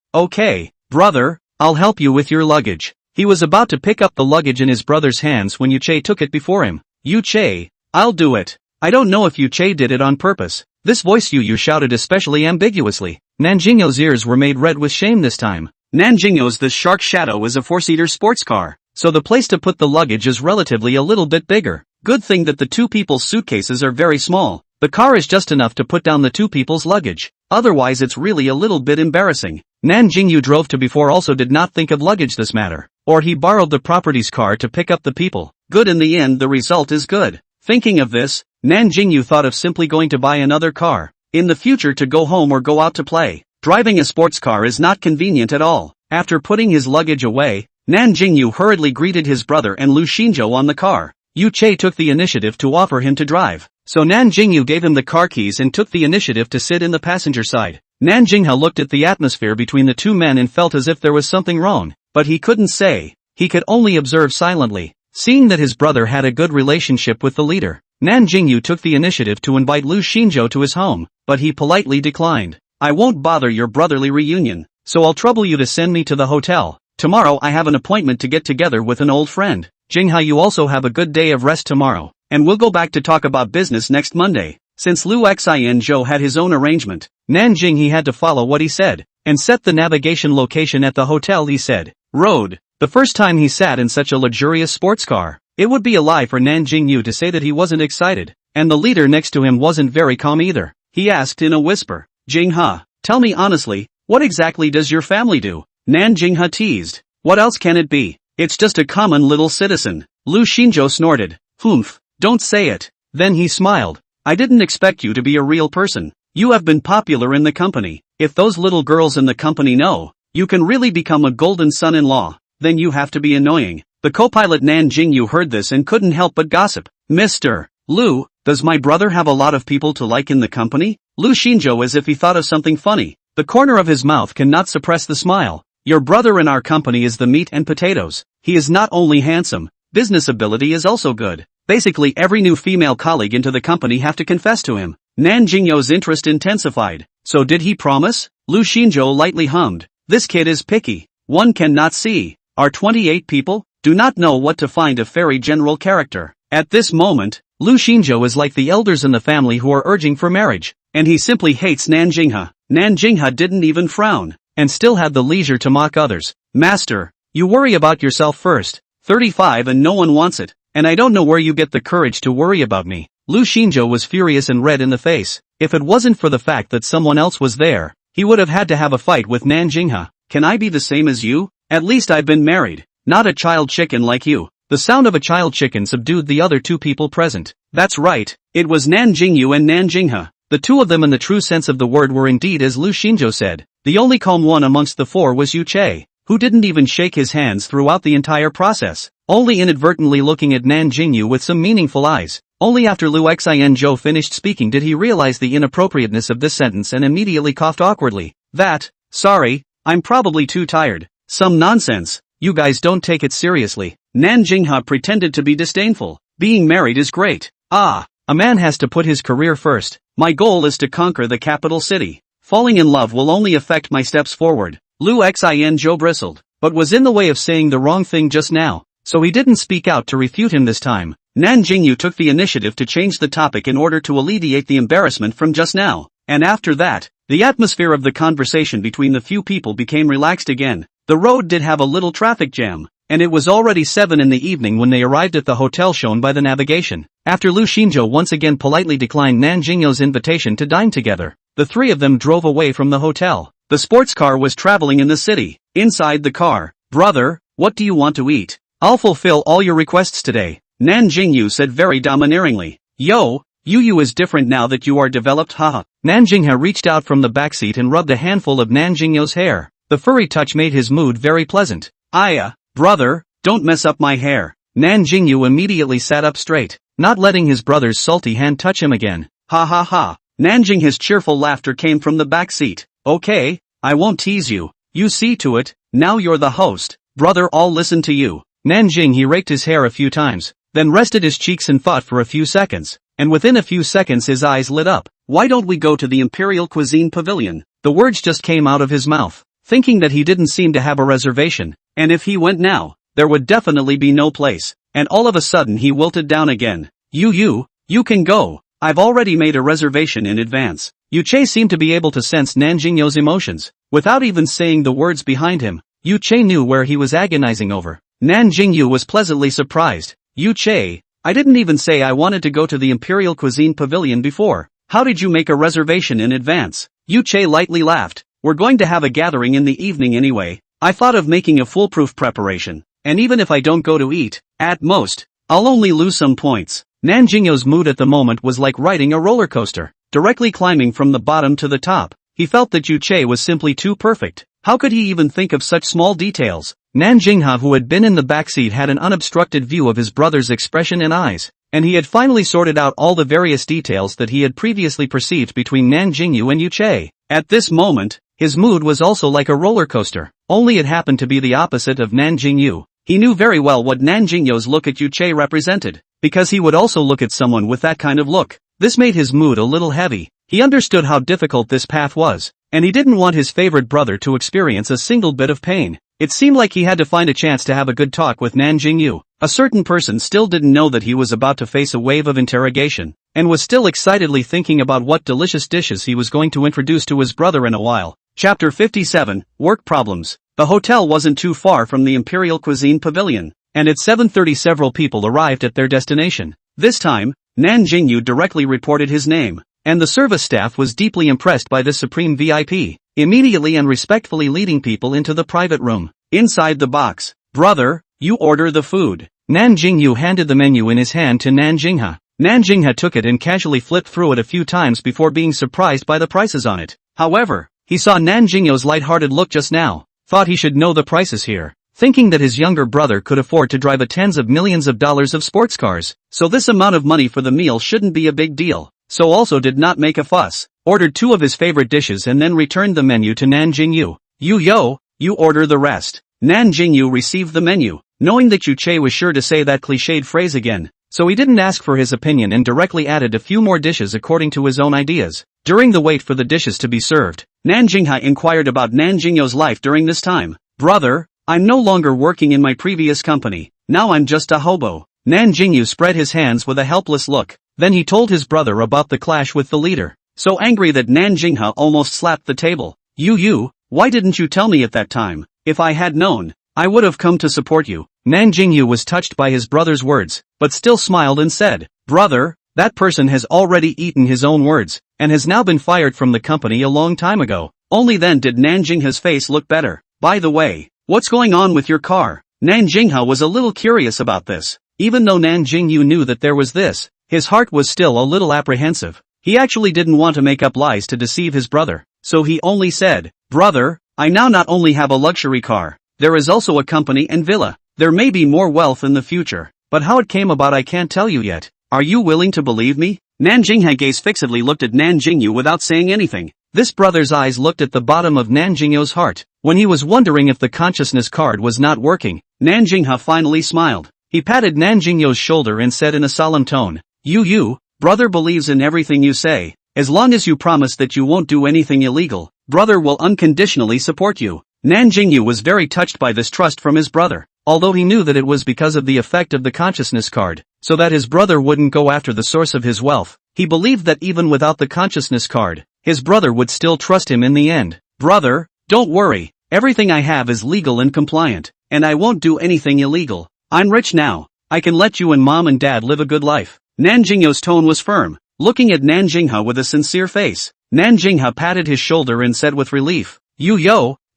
brother, I'll help you with your luggage. He was about to pick up the luggage in his brother's hands when Yuche took it before him. Yuche, I'll do it. I don't know if Yuche did it on purpose. This voice Yu shouted especially ambiguously. Nan Jingyou's ears were made red with shame this time. Nan Jingyou's The Shark Shadow is a four-seater sports car, so the place to put the luggage is relatively a little bit bigger. Good thing that the two people's suitcases are very small. The car is just enough to put down the two people's luggage. Otherwise it's really a little bit embarrassing. Nan Jingyou drove to before also did not think of luggage this matter. Or he borrowed the property's car to pick up the people. Good in the end the result is good. Thinking of this, Nan Jingyou thought of simply going to buy another car. In the future to go home or go out to play. Driving a sports car is not convenient at all. After putting his luggage away, Nan Jingyou hurriedly greeted his brother and Lu Xinzhou on the car. Yuche took the initiative to offer him to drive. So Nan Jingyou gave him the car keys and took the initiative to sit in the passenger side. Nan Jingyou looked at the atmosphere between the two men and felt as if there was something wrong, but he couldn't say. He could only observe silently. Seeing that his brother had a good relationship with the leader, Nan Jingyou took the initiative to invite Lu Xinzhou to his home, but he politely declined. I won't bother your brotherly reunion, so I'll trouble you to send me to the hotel. tomorrow I have an appointment to get together with an old friend. Jinghyu, you also have a good day of rest tomorrow, and we'll go back to talk about business next Monday. Since Liu Xianzhou had his own arrangement, Nan Jingyou had to follow what he said, and set the navigation location at the hotel he said. Road. The first time he sat in such a luxurious sports car, it would be a lie for Nan Jingyou to say that he wasn't excited, and the leader next to him wasn't very calm either. He asked in a whisper, Jinghyu, tell me honestly, what exactly does your family do? Nan Jinghyu teased. What else can it be? It's just a common little citizen. Liu Xinzhou snorted. Humph, don't say it. Then he smiled. I didn't expect you to be a real person. You have been popular in the company. If those little girls in the company know, you can really become a golden son-in-law, then you have to be annoying. The co-pilot Nan Jingyou heard this and couldn't help but gossip. Mr. Liu, does my brother have a lot of people to like in the company? Liu Xinzhou, as if he thought of something funny. The corner of his mouth cannot suppress the smile. Your brother in our company is the meat and potatoes. He is not only handsome, business ability is also good. Basically every new female colleague into the company have to confess to him. Nan Jingyou's interest intensified. So did he promise? Liu Xinzhou lightly hummed. This kid is picky. One cannot see. Our 28 people do not know what to find a very general character. At this moment, Liu Xinzhou is like the elders in the family who are urging for marriage, and he simply hates Nan Jingyou. Nan Jingyou didn't even frown, and still had the leisure to mock others. Master, you worry about yourself first. 35 and no one wants it, and I don't know where you get the courage to worry about me. Liu Xinzhou was furious and red in the face. If it wasn't for the fact that someone else was there, he would have had to have a fight with Nan Jingyou. Can I be the same as you? At least I've been married, not a child chicken like you. The sound of a child chicken subdued the other two people present. That's right, it was Nan Jingyou and Nan Jingyou. The two of them in the true sense of the word were indeed as Liu Xinzhou said. The only calm one amongst the four was Yu Che, who didn't even shake his hands throughout the entire process, only inadvertently looking at Nan Jingyou with some meaningful eyes. Only after Liu Xianzhou finished speaking did he realize the inappropriateness of this sentence and immediately coughed awkwardly. Sorry, I'm probably too tired. Some nonsense. You guys don't take it seriously. Nan Jingyou pretended to be disdainful. Being married is great. A man has to put his career first. My goal is to conquer the capital city. Falling in love will only affect my steps forward. Liu Xianzhou bristled, but was in the way of saying the wrong thing just now, so he didn't speak out to refute him this time. Nan Jingyou took the initiative to change the topic in order to alleviate the embarrassment from just now, and after that, the atmosphere of the conversation between the few people became relaxed again. The road did have a little traffic jam, and it was already 7 in the evening when they arrived at the hotel shown by the navigation. After Liu Xinzhou once again politely declined Nan Jingyou's invitation to dine together, the three of them drove away from the hotel. The sports car was traveling in the city. Inside the car, brother, what do you want to eat? I'll fulfill all your requests today, Nan Jingyou said very domineeringly. Yo, Yu is different now that you are developed, haha. Nan Jingyou reached out from the backseat and rubbed a handful of Nan Jingyou's hair. The furry touch made his mood very pleasant. Brother, don't mess up my hair. Nan Jingyou immediately sat up straight, not letting his brother's salty hand touch him again. Ha ha ha. Nan Jingyou's cheerful laughter came from the back seat. Okay, I won't tease you. You see to it, now you're the host. Brother, I'll listen to you. Nan Jingyou raked his hair a few times, then rested his cheeks and thought for a few seconds, and within a few seconds his eyes lit up. Why don't we go to the Imperial Cuisine Pavilion? The words just came out of his mouth, thinking that he didn't seem to have a reservation, and if he went now, there would definitely be no place, and all of a sudden he wilted down again. You can go. I've already made a reservation in advance. Yu Che seemed to be able to sense Nan Jingyou's emotions. Without even saying the words behind him, Yu Che knew where he was agonizing over. Nan Jingyou was pleasantly surprised. Yu Che, I didn't even say I wanted to go to the Imperial Cuisine Pavilion before. How did you make a reservation in advance? Yu Che lightly laughed. We're going to have a gathering in the evening anyway. I thought of making a foolproof preparation, and even if I don't go to eat, at most, I'll only lose some points. Nan Jingyou's mood at the moment was like riding a roller coaster, directly climbing from the bottom to the top. He felt that Yu Che was simply too perfect. How could he even think of such small details? Nan Jingyou, who had been in the backseat, had an unobstructed view of his brother's expression and eyes, and he had finally sorted out all the various details that he had previously perceived between Nan Jingyou and Yu Che. At this moment, his mood was also like a roller coaster, only it happened to be the opposite of Nan Jingyou. He knew very well what Nan Jingyou's look at Yu Che represented, because he would also look at someone with that kind of look. This made his mood a little heavy. He understood how difficult this path was, and he didn't want his favorite brother to experience a single bit of pain. It seemed like he had to find a chance to have a good talk with Nan Jingyou. A certain person still didn't know that he was about to face a wave of interrogation, and was still excitedly thinking about what delicious dishes he was going to introduce to his brother in a while. Chapter 57, Work Problems. The hotel wasn't too far from the Imperial Cuisine Pavilion, and at 7:30 several people arrived at their destination. This time, Nan Jingyou directly reported his name, and the service staff was deeply impressed by this supreme VIP, immediately and respectfully leading people into the private room. Inside the box, "Brother, you order the food." Nan Jingyou handed the menu in his hand to Nan Jinghua. Nan Jinghua took it and casually flipped through it a few times before being surprised by the prices on it. However, he saw Nan Jingyou's light-hearted look just now, thought he should know the prices here, thinking that his younger brother could afford to drive a tens of millions of dollars of sports cars, so this amount of money for the meal shouldn't be a big deal. So also did not make a fuss, ordered 2 of his favorite dishes and then returned the menu to Nan Jingyou. You order the rest." Nan Jingyou received the menu, knowing that Yu Che was sure to say that cliched phrase again, so he didn't ask for his opinion and directly added a few more dishes according to his own ideas. During the wait for the dishes to be served, Nan Jinghua inquired about Nan Jingyou's life during this time. "Brother, I'm no longer working in my previous company, now I'm just a hobo." Nan Jingyou spread his hands with a helpless look, then he told his brother about the clash with the leader, so angry that Nan Jinghua almost slapped the table. You, why didn't you tell me at that time? If I had known, I would have come to support you." Nan Jingyou was touched by his brother's words, but still smiled and said, "Brother, that person has already eaten his own words, and has now been fired from the company a long time ago." Only then did Nan Jinghua's face look better. "By the way, what's going on with your car?" Nan Jinghua was a little curious about this. Even though Nan Jingyou knew that there was this, his heart was still a little apprehensive. He actually didn't want to make up lies to deceive his brother, so he only said, "Brother, I now not only have a luxury car, there is also a company and villa. There may be more wealth in the future, but how it came about I can't tell you yet. Are you willing to believe me?" Nan Jinghua gaze fixedly looked at Nan Jingyou without saying anything. This brother's eyes looked at the bottom of Nan Jingyou's heart. When he was wondering if the consciousness card was not working, Nan Jinghua finally smiled. He patted Nan Jingyou's shoulder and said in a solemn tone, You, brother believes in everything you say. As long as you promise that you won't do anything illegal, brother will unconditionally support you." Nan Jingyou was very touched by this trust from his brother, although he knew that it was because of the effect of the consciousness card, so that his brother wouldn't go after the source of his wealth. He believed that even without the consciousness card, his brother would still trust him in the end. "Brother, don't worry, everything I have is legal and compliant, and I won't do anything illegal. I'm rich now, I can let you and mom and dad live a good life." Nan Jingyou's tone was firm, looking at Nan Jinghua with a sincere face. Nan Jinghua patted his shoulder and said with relief,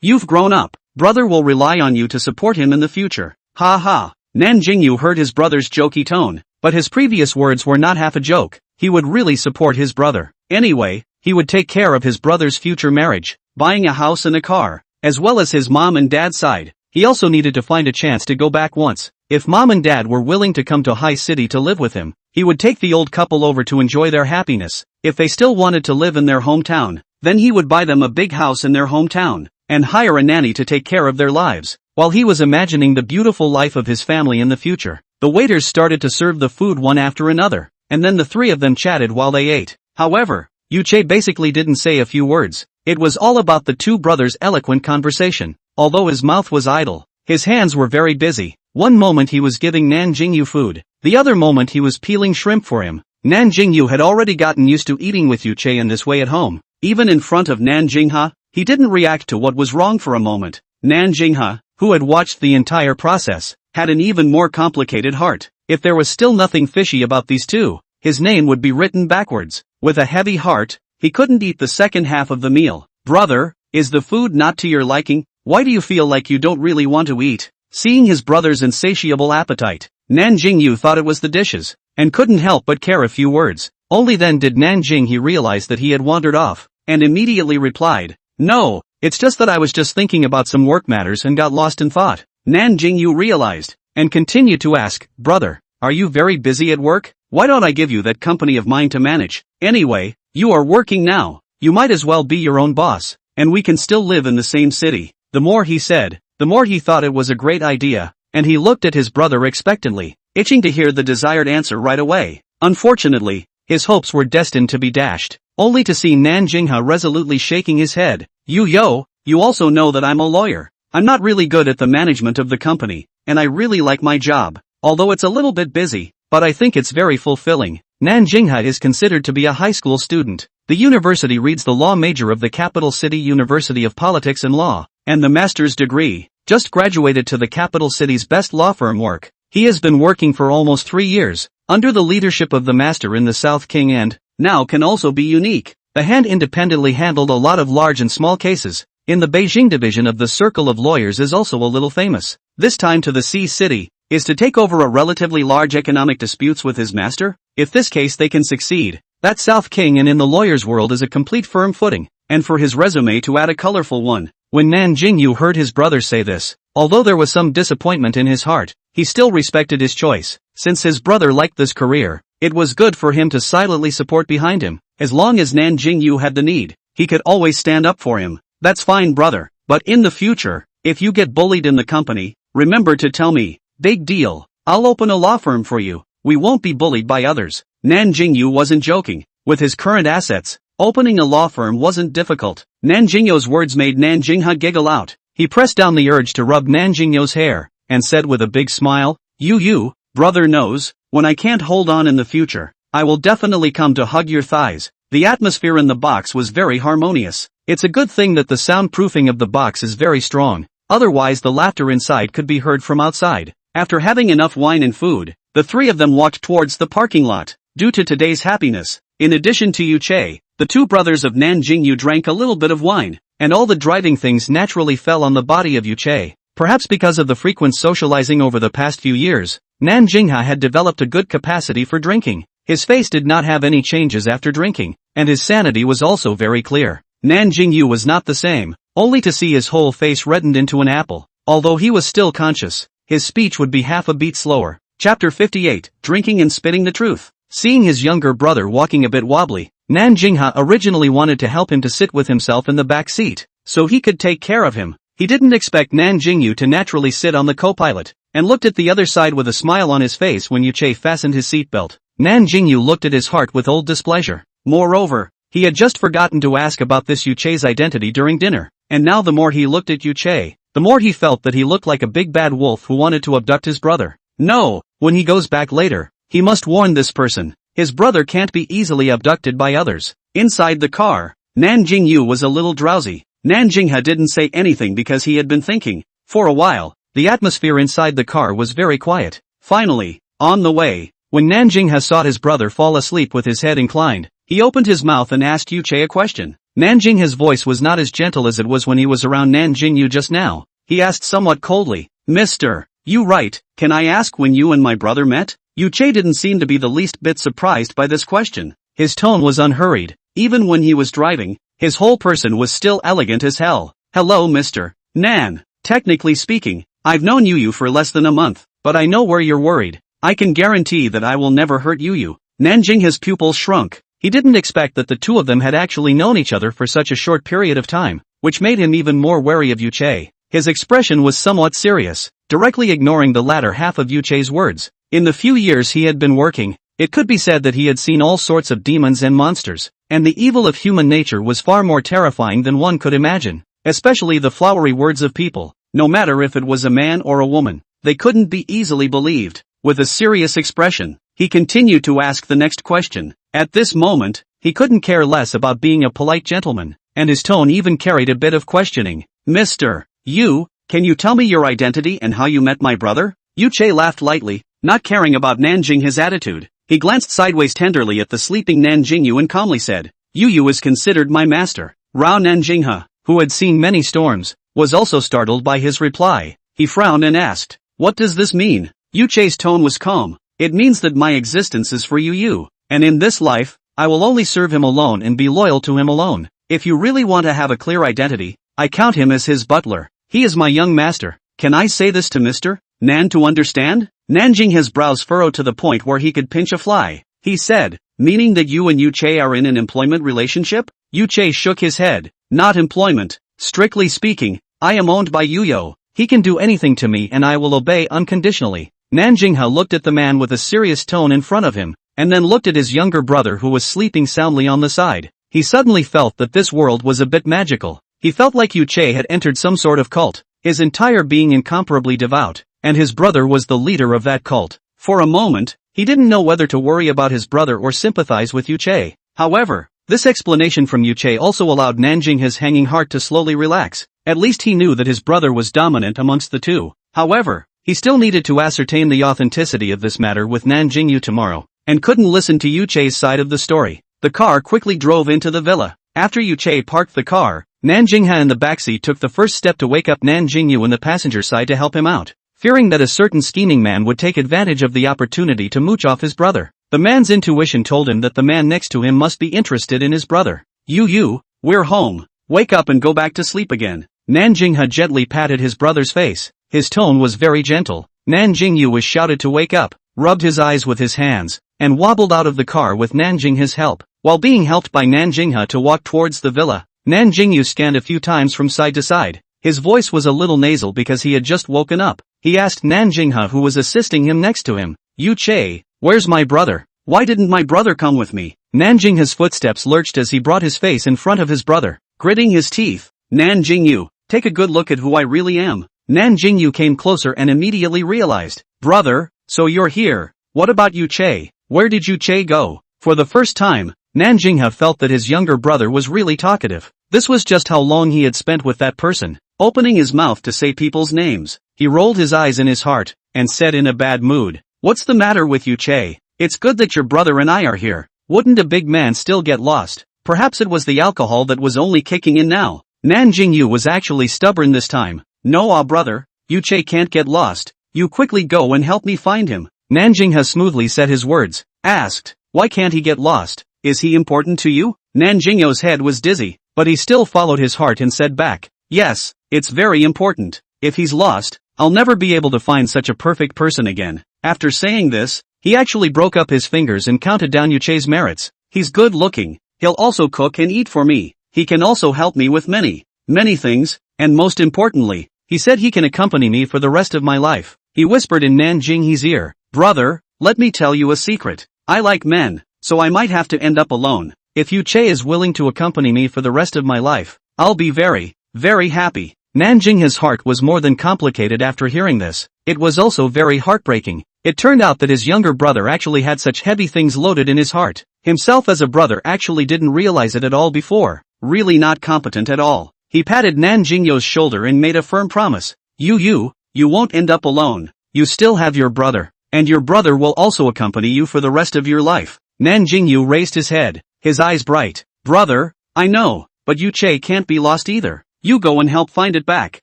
You've grown up. Brother will rely on you to support him in the future." Ha ha. Nan Jingyou heard his brother's jokey tone, but his previous words were not half a joke. He would really support his brother. Anyway, he would take care of his brother's future marriage, buying a house and a car, as well as his mom and dad's side. He also needed to find a chance to go back once. If mom and dad were willing to come to High City to live with him, he would take the old couple over to enjoy their happiness. If they still wanted to live in their hometown, then he would buy them a big house in their hometown, and hire a nanny to take care of their lives. While he was imagining the beautiful life of his family in the future, the waiters started to serve the food one after another, and then the 3 of them chatted while they ate. However, Yu Che basically didn't say a few words. It was all about the 2 brothers' eloquent conversation. Although his mouth was idle, his hands were very busy. One moment he was giving Nan Jingyou food, the other moment he was peeling shrimp for him. Nan Jingyou had already gotten used to eating with Yu Che in this way at home. Even in front of Nan Jinghua, he didn't react to what was wrong for a moment. Nan Jinghua, who had watched the entire process, had an even more complicated heart. If there was still nothing fishy about these 2, his name would be written backwards. With a heavy heart, he couldn't eat the second half of the meal. "Brother, is the food not to your liking? Why do you feel like you don't really want to eat?" Seeing his brother's insatiable appetite, Nan Jingyou thought it was the dishes, and couldn't help but care a few words. Only then did Nan Jingyou realize that he had wandered off, and immediately replied, "No, it's just that I was just thinking about some work matters and got lost in thought." Nan Jingyou realized, and continued to ask, "Brother, are you very busy at work? Why don't I give you that company of mine to manage? Anyway, you are working now, you might as well be your own boss, and we can still live in the same city." The more he said, the more he thought it was a great idea, and he looked at his brother expectantly, itching to hear the desired answer right away. Unfortunately, his hopes were destined to be dashed, only to see Nan Jinghua resolutely shaking his head. You also know that I'm a lawyer. I'm not really good at the management of the company, and I really like my job, although it's a little bit busy, but I think it's very fulfilling. Nan Jingyou is considered to be a high school student. The university reads the law major of the capital city University of Politics and Law, and the master's degree. Just graduated to the capital city's best law firm work. He has been working for almost 3 years, under the leadership of the master in the South King and, now can also be unique. The hand independently handled a lot of large and small cases. In the Beijing division of the Circle of Lawyers is also a little famous. This time to the Sea City, is to take over a relatively large economic disputes with his master. If this case they can succeed, that South King and in the lawyer's world is a complete firm footing, and for his resume to add a colorful one. When Nan Jingyou heard his brother say this, although there was some disappointment in his heart, he still respected his choice. Since his brother liked this career, it was good for him to silently support behind him. As long as Nan Jingyou had the need, he could always stand up for him. That's fine, brother, but in the future, if you get bullied in the company, remember to tell me. Big deal. I'll open a law firm for you. We won't be bullied by others. Nan Jingyou wasn't joking. With his current assets, opening a law firm wasn't difficult. Nan Jingyou's words made Nan Jingyou giggle out. He pressed down the urge to rub Nan Jingyou's hair, and said with a big smile, You, brother knows, when I can't hold on in the future, I will definitely come to hug your thighs. The atmosphere in the box was very harmonious. It's a good thing that the soundproofing of the box is very strong, otherwise the laughter inside could be heard from outside. After having enough wine and food, the three of them walked towards the parking lot. Due to today's happiness, in addition to Yuche, the two brothers of Nan Jingyou drank a little bit of wine, and all the driving things naturally fell on the body of Yuche. Perhaps because of the frequent socializing over the past few years, Nan Jingyou had developed a good capacity for drinking. His face did not have any changes after drinking, and his sanity was also very clear. Nan Jingyou was not the same, only to see his whole face reddened into an apple. Although he was still conscious, his speech would be half a beat slower. Chapter 58, Drinking and Spitting the Truth. Seeing his younger brother walking a bit wobbly, Nan Jingyou originally wanted to help him to sit with himself in the back seat, so he could take care of him. He didn't expect Nan Jingyou to naturally sit on the co-pilot, and looked at the other side with a smile on his face when Yuche fastened his seatbelt. Nan Jingyou looked at his heart with old displeasure. Moreover, he had just forgotten to ask about this Yuche's identity during dinner, and now the more he looked at Yuche, the more he felt that he looked like a big bad wolf who wanted to abduct his brother. No, when he goes back later, he must warn this person. His brother can't be easily abducted by others. Inside the car, Nan Jingyou was a little drowsy. Nan Jingyou didn't say anything because he had been thinking. For a while, the atmosphere inside the car was very quiet. Finally, on the way, when Nan Jingyou saw his brother fall asleep with his head inclined, he opened his mouth and asked Yuche a question. Nan Jingyou's voice was not as gentle as it was when he was around Nan Jingyou just now. He asked somewhat coldly, Mr. You right, can I ask when you and my brother met? Yuche didn't seem to be the least bit surprised by this question. His tone was unhurried. Even when he was driving, his whole person was still elegant as hell. Hello, Mr. Nan. Technically speaking, I've known you for less than a month, but I know where you're worried. I can guarantee that I will never hurt you. Nan Jingyou's pupils shrunk. He didn't expect that the two of them had actually known each other for such a short period of time, which made him even more wary of Yuche. His expression was somewhat serious, directly ignoring the latter half of Yuche's words. In the few years he had been working, it could be said that he had seen all sorts of demons and monsters, and the evil of human nature was far more terrifying than one could imagine, especially the flowery words of people, no matter if it was a man or a woman. They couldn't be easily believed. With a serious expression, he continued to ask the next question. At this moment, he couldn't care less about being a polite gentleman, and his tone even carried a bit of questioning. Mr. You, can you tell me your identity and how you met my brother? Yuche laughed lightly, not caring about Nan Jingyou's attitude. He glanced sideways tenderly at the sleeping Nan Jingyou and calmly said, You is considered my master. Rao Nan Jingyou, who had seen many storms, was also startled by his reply. He frowned and asked, What does this mean? Yuche's tone was calm. It means that my existence is for you, and in this life, I will only serve him alone and be loyal to him alone. If you really want to have a clear identity, I count him as his butler. He is my young master. Can I say this to Mr. Nan to understand? Nan Jingyou's brows furrowed to the point where he could pinch a fly. He said, Meaning that you and Yuche are in an employment relationship? Yuche shook his head. Not employment. Strictly speaking, I am owned by Yuyo. He can do anything to me and I will obey unconditionally. Nan Jingyou looked at the man with a serious tone in front of him, and then looked at his younger brother who was sleeping soundly on the side. He suddenly felt that this world was a bit magical. He felt like Yuche had entered some sort of cult. his entire being incomparably devout, and his brother was the leader of that cult. For a moment, he didn't know whether to worry about his brother or sympathize with Yuchei. However, this explanation from Yuchei also allowed Nan Jingyou's hanging heart to slowly relax. At least he knew that his brother was dominant amongst the two. However, he still needed to ascertain the authenticity of this matter with Nan Jingyou tomorrow, and couldn't listen to Yuchei's side of the story. The car quickly drove into the villa. After Yuchei parked the car, Nan Jingyou in the backseat took the first step to wake up Nan Jingyou in the passenger side to help him out, fearing that a certain scheming man would take advantage of the opportunity to mooch off his brother. The man's intuition told him that the man next to him must be interested in his brother. You, we're home. Wake up and go back to sleep again. Nan Jingyou gently patted his brother's face. His tone was very gentle. Nan Jingyou was shouted to wake up, rubbed his eyes with his hands, and wobbled out of the car with Nan Jingyou's help. While being helped by Nan Jingyou to walk towards the villa, Nan Jingyou scanned a few times from side to side. His voice was a little nasal because he had just woken up. He asked Nan Jingyou, who was assisting him next to him, "Yuchei, where's my brother? Why didn't my brother come with me?" Nan Jingyou's footsteps lurched as he brought his face in front of his brother, gritting his teeth. "Nan Jingyou, take a good look at who I really am." Nan Jingyou came closer and immediately realized, "Brother, so you're here. What about Yuchei? Where did Yuchei go?" For the first time, Nan Jingyou felt that his younger brother was really talkative. This was just how long he had spent with that person, opening his mouth to say people's names. He rolled his eyes in his heart, and said in a bad mood, "What's the matter with Yuchei? It's good that your brother and I are here. Wouldn't a big man still get lost?" Perhaps it was the alcohol that was only kicking in now. Nan Jingyou was actually stubborn this time. "No, brother, Yuchei can't get lost. You quickly go and help me find him." Nan Jingyou smoothly said his words, asked, "Why can't he get lost? Is he important to you?" Nan Jingyou's head was dizzy, but he still followed his heart and said back, "Yes, it's very important. If he's lost, I'll never be able to find such a perfect person again." After saying this, he actually broke up his fingers and counted down Yuchei's merits. "He's good looking. He'll also cook and eat for me. He can also help me with many things, and most importantly, he said he can accompany me for the rest of my life." He whispered in Nan Jingyou's ear, "Brother, let me tell you a secret. I like men, so I might have to end up alone. If Yuchei is willing to accompany me for the rest of my life, I'll be very, very happy." Nan Jingyou's heart was more than complicated after hearing this. It was also very heartbreaking. It turned out that his younger brother actually had such heavy things loaded in his heart. Himself as a brother actually didn't realize it at all before. Really not competent at all. He patted Nan Jingyou's shoulder and made a firm promise. You won't end up alone. You still have your brother, and your brother will also accompany you for the rest of your life." Nan Jingyou raised his head, his eyes bright. "Brother, I know, but Yuchei can't be lost either. You go and help find it back."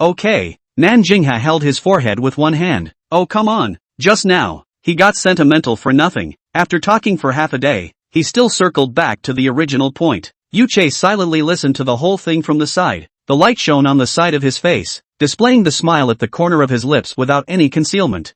"Okay." Nan Jingyou held his forehead with one hand. "Oh come on, just now." He got sentimental for nothing. After talking for half a day, he still circled back to the original point. Yuchei silently listened to the whole thing from the side. The light shone on the side of his face, displaying the smile at the corner of his lips without any concealment.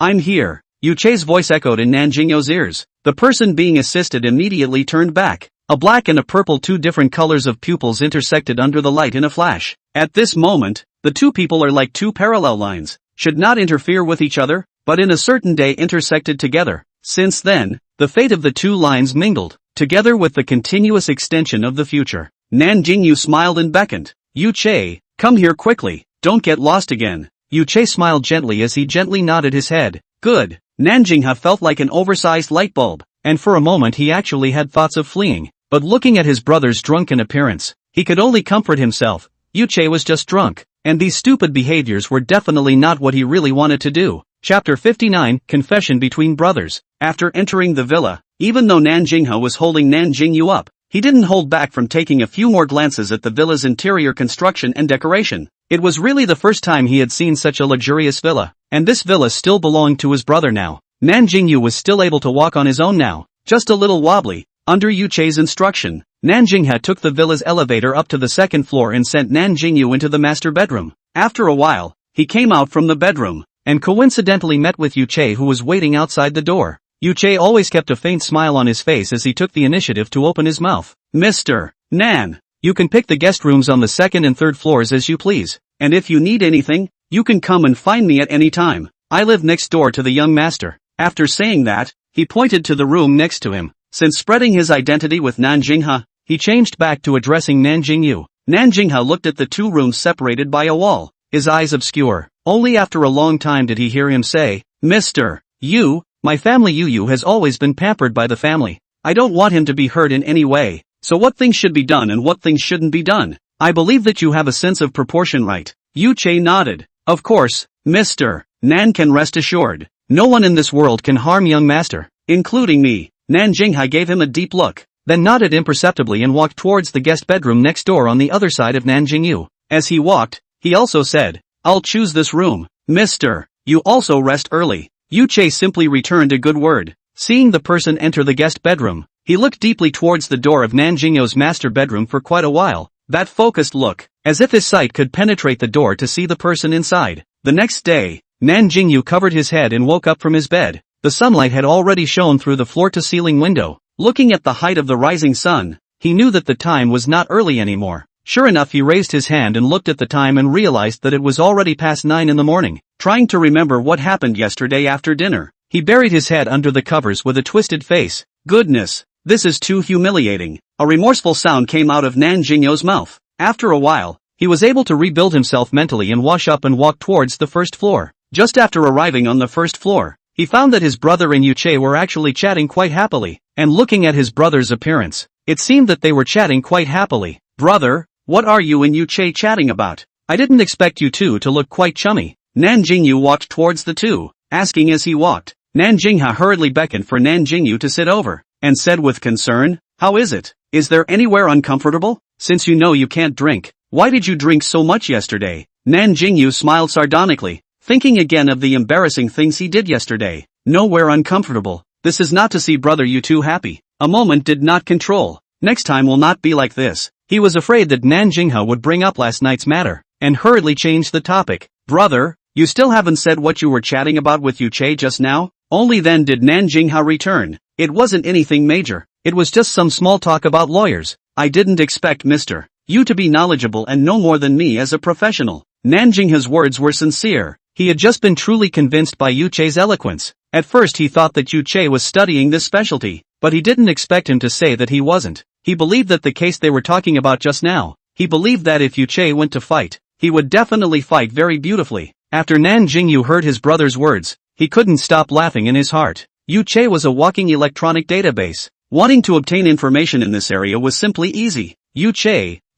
I'm here." Yuchei's voice echoed in Nan Jingyou's ears. The person being assisted immediately turned back. A black and a purple, two different colors of pupils intersected under the light in a flash. At this moment, the two people are like two parallel lines, should not interfere with each other, but in a certain day intersected together. Since then, the fate of the two lines mingled, together with the continuous extension of the future. Nan Jingyou smiled and beckoned. "Yuchei, come here quickly, don't get lost again." Yuchei smiled gently as he gently nodded his head. "Good." Nan Jingyou felt like an oversized light bulb, and for a moment he actually had thoughts of fleeing. But looking at his brother's drunken appearance, he could only comfort himself. Yuchei was just drunk, and these stupid behaviors were definitely not what he really wanted to do. Chapter 59, Confession Between Brothers. After entering the villa, even though Nan Jingyou was holding Nan Jingyou up, he didn't hold back from taking a few more glances at the villa's interior construction and decoration. It was really the first time he had seen such a luxurious villa, and this villa still belonged to his brother now. Nan Jingyou was still able to walk on his own now, just a little wobbly. Under Yuchei's instruction, Nan Jingyou took the villa's elevator up to the second floor and sent Nan Jingyou into the master bedroom. After a while, he came out from the bedroom, and coincidentally met with Yuchei, who was waiting outside the door. Yuchei always kept a faint smile on his face as he took the initiative to open his mouth. "Mr. Nan, you can pick the guest rooms on the second and third floors as you please, and if you need anything, you can come and find me at any time. I live next door to the young master." After saying that, he pointed to the room next to him. Since spreading his identity with Nan Jingyou, he changed back to addressing Nan Jingyou. Nan Jingyou looked at the two rooms separated by a wall. his eyes obscure. Only after a long time did he hear him say, "Mr. Yu, my family Yu has always been pampered by the family. I don't want him to be hurt in any way. So what things should be done and what things shouldn't be done? I believe that you have a sense of proportion, right?" Yu nodded. "Of course, Mr. Nan can rest assured. No one in this world can harm young master, including me." Nan Jingyou gave him a deep look, then nodded imperceptibly and walked towards the guest bedroom next door on the other side of Nan Jingyou. As he walked, he also said, "I'll choose this room. Mr. You also rest early." Yu simply returned a good word. Seeing the person enter the guest bedroom, he looked deeply towards the door of Nan Jingyou's master bedroom for quite a while. That focused look, as if his sight could penetrate the door to see the person inside. The next day, Nan Jingyou covered his head and woke up from his bed. The sunlight had already shone through the floor-to-ceiling window. Looking at the height of the rising sun, he knew that the time was not early anymore. Sure enough, he raised his hand and looked at the time and realized that it was already past 9 in the morning. Trying to remember what happened yesterday after dinner, he buried his head under the covers with a twisted face. "Goodness, this is too humiliating." A remorseful sound came out of Nan Jingyou's mouth. After a while, he was able to rebuild himself mentally and wash up and walk towards the first floor. Just after arriving on the first floor, he found that his brother and Yu were actually chatting quite happily, and looking at his brother's appearance, it seemed that they were chatting quite happily. "Brother, what are you and Yu chatting about? I didn't expect you two to look quite chummy." Nan Jingyou walked towards the two, asking as he walked. Nan Jingyou hurriedly beckoned for Nan Jingyou to sit over, and said with concern, "How is it? Is there anywhere uncomfortable? Since you know you can't drink, why did you drink so much yesterday?" Nan Jingyou smiled sardonically, thinking again of the embarrassing things he did yesterday. "Nowhere uncomfortable. This is not to see brother you two happy." A moment did not control. Next time will not be like this. He was afraid that Nan Jingyou would bring up last night's matter, and hurriedly changed the topic. "Brother, you still haven't said what you were chatting about with Yu just now?" Only then did Nan Jingyou return. "It wasn't anything major. It was just some small talk about lawyers. I didn't expect Mr. Yu to be knowledgeable and know more than me as a professional." Nan Jingyou's words were sincere. He had just been truly convinced by Yu eloquence. At first he thought that Yu was studying this specialty, but he didn't expect him to say that he wasn't. He believed that the case they were talking about just now, he believed that if Yu went to fight, he would definitely fight very beautifully. After Nan Jingyou heard his brother's words, he couldn't stop laughing in his heart. Yu was a walking electronic database. Wanting to obtain information in this area was simply easy. Yu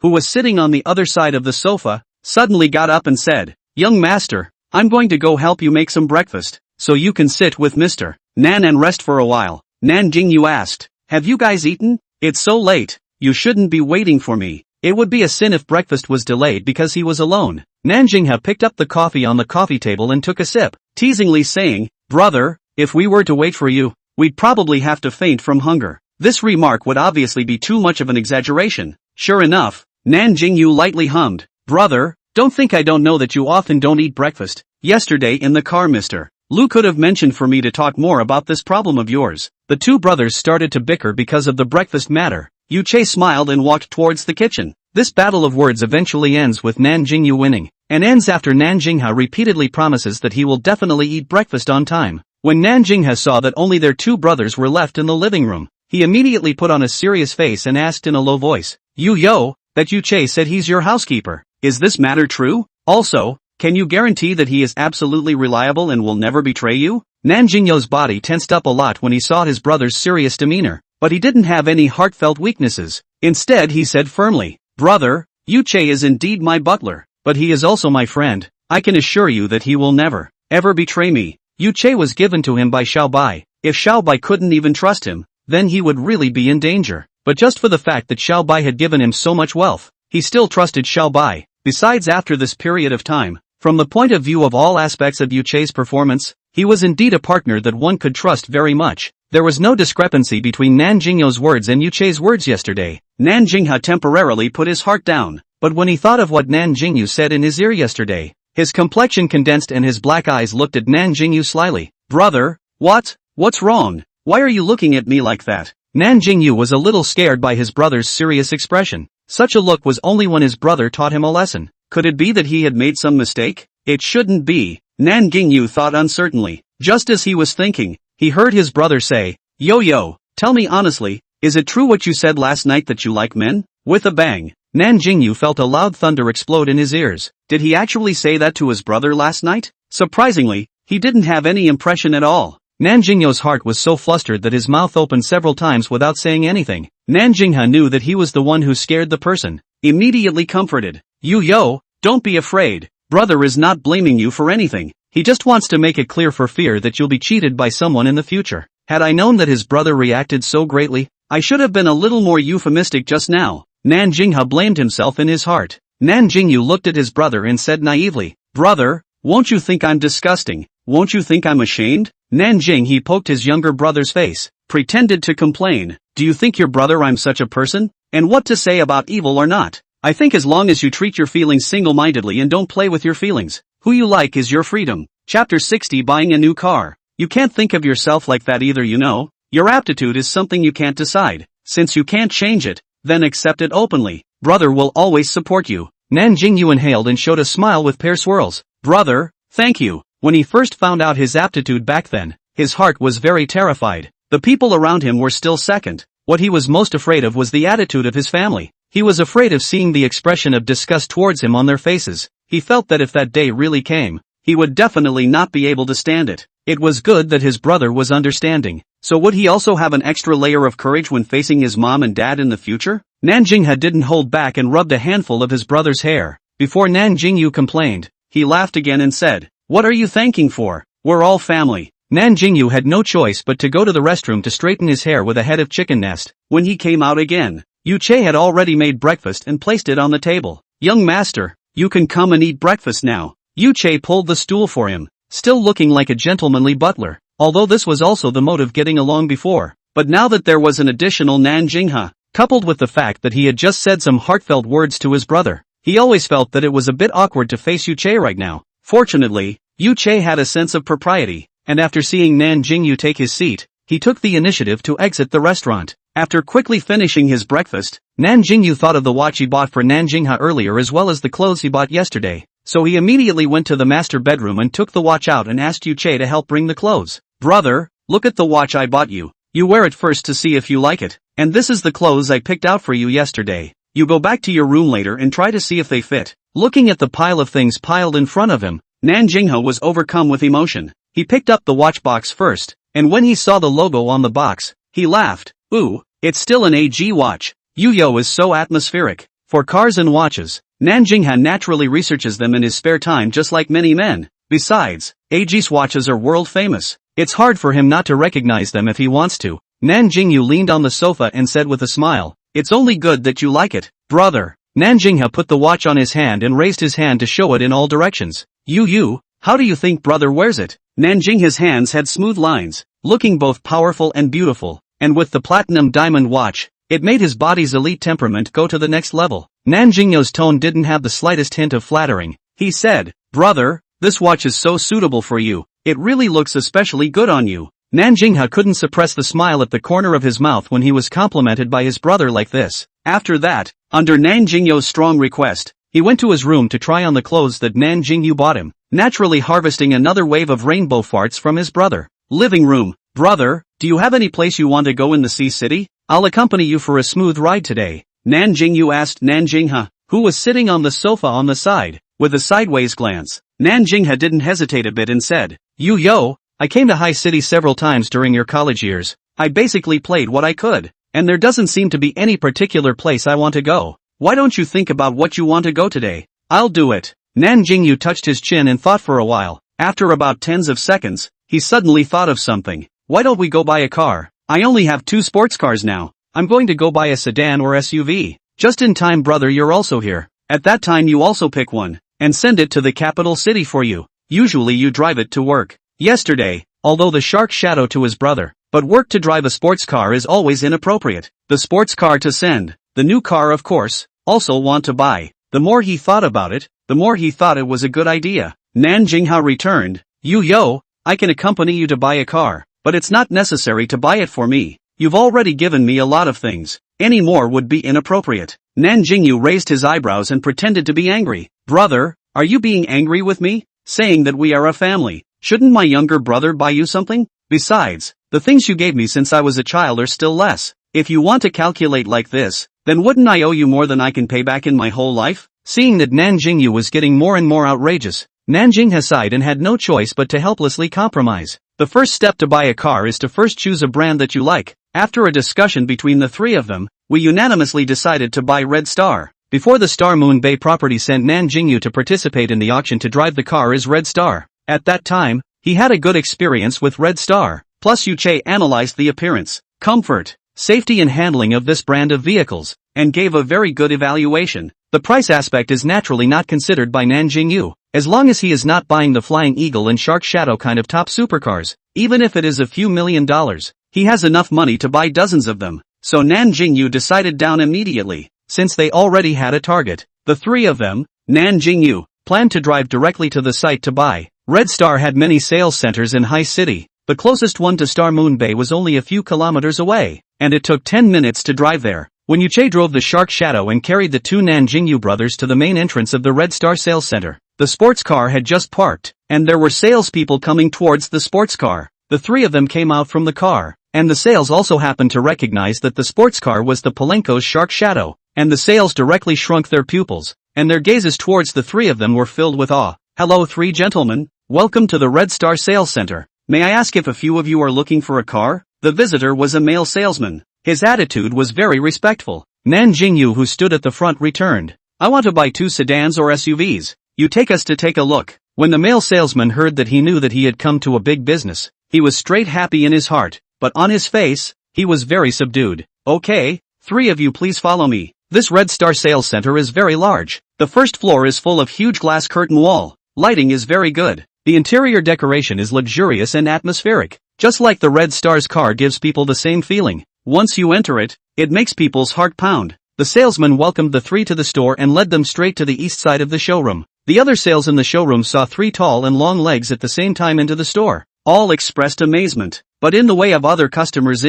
who was sitting on the other side of the sofa, suddenly got up and said, "Young master, I'm going to go help you make some breakfast, so you can sit with Mr. Nan and rest for a while." Nan Jingyou asked, "Have you guys eaten? It's so late. You shouldn't be waiting for me." It would be a sin if breakfast was delayed because he was alone. Nan Jingyou picked up the coffee on the coffee table and took a sip, teasingly saying, "Brother, if we were to wait for you, we'd probably have to faint from hunger." This remark would obviously be too much of an exaggeration. Sure enough, Nan Jingyou lightly hummed, "Brother, don't think I don't know that you often don't eat breakfast. Yesterday in the car Mr. Lu could have mentioned for me to talk more about this problem of yours." The two brothers started to bicker because of the breakfast matter. Yu smiled and walked towards the kitchen. This battle of words eventually ends with Nan Jingyou winning, and ends after Nan Jingyou repeatedly promises that he will definitely eat breakfast on time. When Nan Jingyou saw that only their two brothers were left in the living room, he immediately put on a serious face and asked in a low voice, "That Yu said he's your housekeeper. Is this matter true? Also, can you guarantee that he is absolutely reliable and will never betray you?" Nan Jingyou's body tensed up a lot when he saw his brother's serious demeanor, but he didn't have any heartfelt weaknesses. Instead he said firmly, "Brother, Yu is indeed my butler, but he is also my friend. I can assure you that he will never, ever betray me." Yu was given to him by Xiaobai. If Xiaobai couldn't even trust him, then he would really be in danger. But just for the fact that Xiaobai had given him so much wealth, he still trusted Xiaobai. Besides, after this period of time, from the point of view of all aspects of Yu performance, he was indeed a partner that one could trust very much. There was no discrepancy between Nan Jingyou's words and Yu words yesterday. Nan Jingyou temporarily put his heart down, but when he thought of what Nan Jingyou said in his ear yesterday, his complexion condensed and his black eyes looked at Nan Jingyou slyly. "Brother, what's wrong? Why are you looking at me like that?" Nan Jingyou was a little scared by his brother's serious expression. Such a look was only when his brother taught him a lesson. Could it be that he had made some mistake? It shouldn't be, Nan Jingyou thought uncertainly. Just as he was thinking, he heard his brother say, Yo, tell me honestly, is it true what you said last night that you like men?" With a bang, Nan Jingyou felt a loud thunder explode in his ears. Did he actually say that to his brother last night? Surprisingly, he didn't have any impression at all. Nan Jingyou's heart was so flustered that his mouth opened several times without saying anything. Nan Jingyou knew that he was the one who scared the person. Immediately comforted. Yo, don't be afraid. Brother is not blaming you for anything. He just wants to make it clear for fear that you'll be cheated by someone in the future. Had I known that his brother reacted so greatly, I should have been a little more euphemistic just now. Nan Jingyou blamed himself in his heart. Nan Jingyou looked at his brother and said naively, "Brother, won't you think I'm disgusting? Won't you think I'm ashamed?" Nan Jingyou poked his younger brother's face, pretended to complain. "Do you think your brother I'm such a person? And what to say about evil or not? I think as long as you treat your feelings single-mindedly and don't play with your feelings, who you like is your freedom." Chapter 60 Buying a New Car. You can't think of yourself like that either, you know. Your aptitude is something you can't decide. Since you can't change it, then accept it openly. Brother will always support you. Nan Jingyou inhaled and showed a smile with pear swirls. Brother, thank you. When he first found out his aptitude back then, his heart was very terrified. The people around him were still second. What he was most afraid of was the attitude of his family. He was afraid of seeing the expression of disgust towards him on their faces. He felt that if that day really came, he would definitely not be able to stand it. It was good that his brother was understanding. So would he also have an extra layer of courage when facing his mom and dad in the future? Nan Jingyou didn't hold back and rubbed a handful of his brother's hair. Before Nan Jingyou complained, he laughed again and said, "What are you thanking for? We're all family." Nan Jingyou had no choice but to go to the restroom to straighten his hair with a head of chicken nest. When he came out again, Yu Che had already made breakfast and placed it on the table. "Young master, you can come and eat breakfast now." Yu Che pulled the stool for him, still looking like a gentlemanly butler, although this was also the mode of getting along before. But now that there was an additional Nan Jingyou, coupled with the fact that he had just said some heartfelt words to his brother, he always felt that it was a bit awkward to face Yu Che right now. Fortunately, Yu Che had a sense of propriety, and after seeing Nan Jingyou take his seat, he took the initiative to exit the restaurant. After quickly finishing his breakfast, Nan Jingyou thought of the watch he bought for Nan Jingyou earlier as well as the clothes he bought yesterday, so he immediately went to the master bedroom and took the watch out and asked Yu Che to help bring the clothes. "Brother, look at the watch I bought you. You wear it first to see if you like it, and this is the clothes I picked out for you yesterday. You go back to your room later and try to see if they fit." Looking at the pile of things piled in front of him, Nan Jingyou was overcome with emotion. He picked up the watch box first, and when he saw the logo on the box, he laughed. "Ooh, it's still an AG watch. Yu-Yo is so atmospheric." For cars and watches, Nan Jingyou naturally researches them in his spare time just like many men. Besides, AG's watches are world famous. It's hard for him not to recognize them if he wants to. Nan Jingyou leaned on the sofa and said with a smile, "It's only good that you like it, brother." Nan Jingyou put the watch on his hand and raised his hand to show it in all directions. You, how do you think brother wears it?" Nan Jingyou's hands had smooth lines, looking both powerful and beautiful, and with the platinum diamond watch, it made his body's elite temperament go to the next level. Nan Jingyou's tone didn't have the slightest hint of flattering. He said, "Brother, this watch is so suitable for you, it really looks especially good on you." Nan Jingyou couldn't suppress the smile at the corner of his mouth when he was complimented by his brother like this. After that, under Nan Jingyou's strong request, he went to his room to try on the clothes that Nan Jingyou bought him, naturally harvesting another wave of rainbow farts from his brother. Living room. "Brother, do you have any place you want to go in the Sea City? I'll accompany you for a smooth ride today." Nan Jingyou asked Nan Jingyou, who was sitting on the sofa on the side, with a sideways glance. Nan Jingyou didn't hesitate a bit and said, "Yo, I came to High City several times during your college years. I basically played what I could, and there doesn't seem to be any particular place I want to go. Why don't you think about what you want to go today?" "I'll do it." Nan Jingyou touched his chin and thought for a while. After about tens of seconds, he suddenly thought of something. "Why don't we go buy a car? I only have 2 sports cars now. I'm going to go buy a sedan or SUV. Just in time, brother, you're also here. At that time you also pick one, and send it to the capital city for you. Usually you drive it to work." Yesterday, although the shark shadow to his brother, but work to drive a sports car is always inappropriate. The sports car to send, the new car of course, also want to buy. The more he thought about it, the more he thought it was a good idea. Nan Jingyou returned, "Yo, I can accompany you to buy a car, but it's not necessary to buy it for me. You've already given me a lot of things. Any more would be inappropriate." Nan Jingyou raised his eyebrows and pretended to be angry. "Brother, are you being angry with me? Saying that we are a family. Shouldn't my younger brother buy you something? Besides, the things you gave me since I was a child are still less." If you want to calculate like this, then wouldn't I owe you more than I can pay back in my whole life? Seeing that Nan Jingyou was getting more and more outrageous, Nan Jingyou sighed and had no choice but to helplessly compromise. The first step to buy a car is to first choose a brand that you like. After a discussion between the three of them, we unanimously decided to buy Red Star. Before the Star Moon Bay property sent Nan Jingyou to participate in the auction to drive the car as Red Star. At that time, he had a good experience with Red Star. Plus Yuche analyzed the appearance, comfort, safety and handling of this brand of vehicles, and gave a very good evaluation. The price aspect is naturally not considered by Nan Jingyou, as long as he is not buying the Flying Eagle and Shark Shadow kind of top supercars. Even if it is a few $1,000,000, he has enough money to buy dozens of them. So Nan Jingyou decided down immediately, since they already had a target. The three of them, Nan Jingyou, planned to drive directly to the site to buy. Red Star had many sales centers in High City. The closest one to Star Moon Bay was only a few kilometers away, and it took 10 minutes to drive there. When Yuche drove the Shark Shadow and carried the two Nan Jingyou brothers to the main entrance of the Red Star sales center, the sports car had just parked, and there were salespeople coming towards the sports car. The three of them came out from the car, and the sales also happened to recognize that the sports car was the Palenko's Shark Shadow, and the sales directly shrunk their pupils, and their gazes towards the three of them were filled with awe. Hello three gentlemen, welcome to the Red Star Sales Center. May I ask if a few of you are looking for a car? The visitor was a male salesman. His attitude was very respectful. Nan Jingyou, who stood at the front, returned. I want to buy 2 sedans or SUVs. You take us to take a look. When the male salesman heard that, he knew that he had come to a big business. He was straight happy in his heart, but on his face, he was very subdued. Okay, 3 of you please follow me. This Red Star sales center is very large. The first floor is full of huge glass curtain wall. Lighting is very good. The interior decoration is luxurious and atmospheric. Just like the Red Star's car gives people the same feeling. Once you enter it, it makes people's heart pound. The salesman welcomed the 3 to the store and led them straight to the east side of the showroom. The other sales in the showroom saw 3 tall and long legs at the same time into the store. All expressed amazement, but in the way of other customers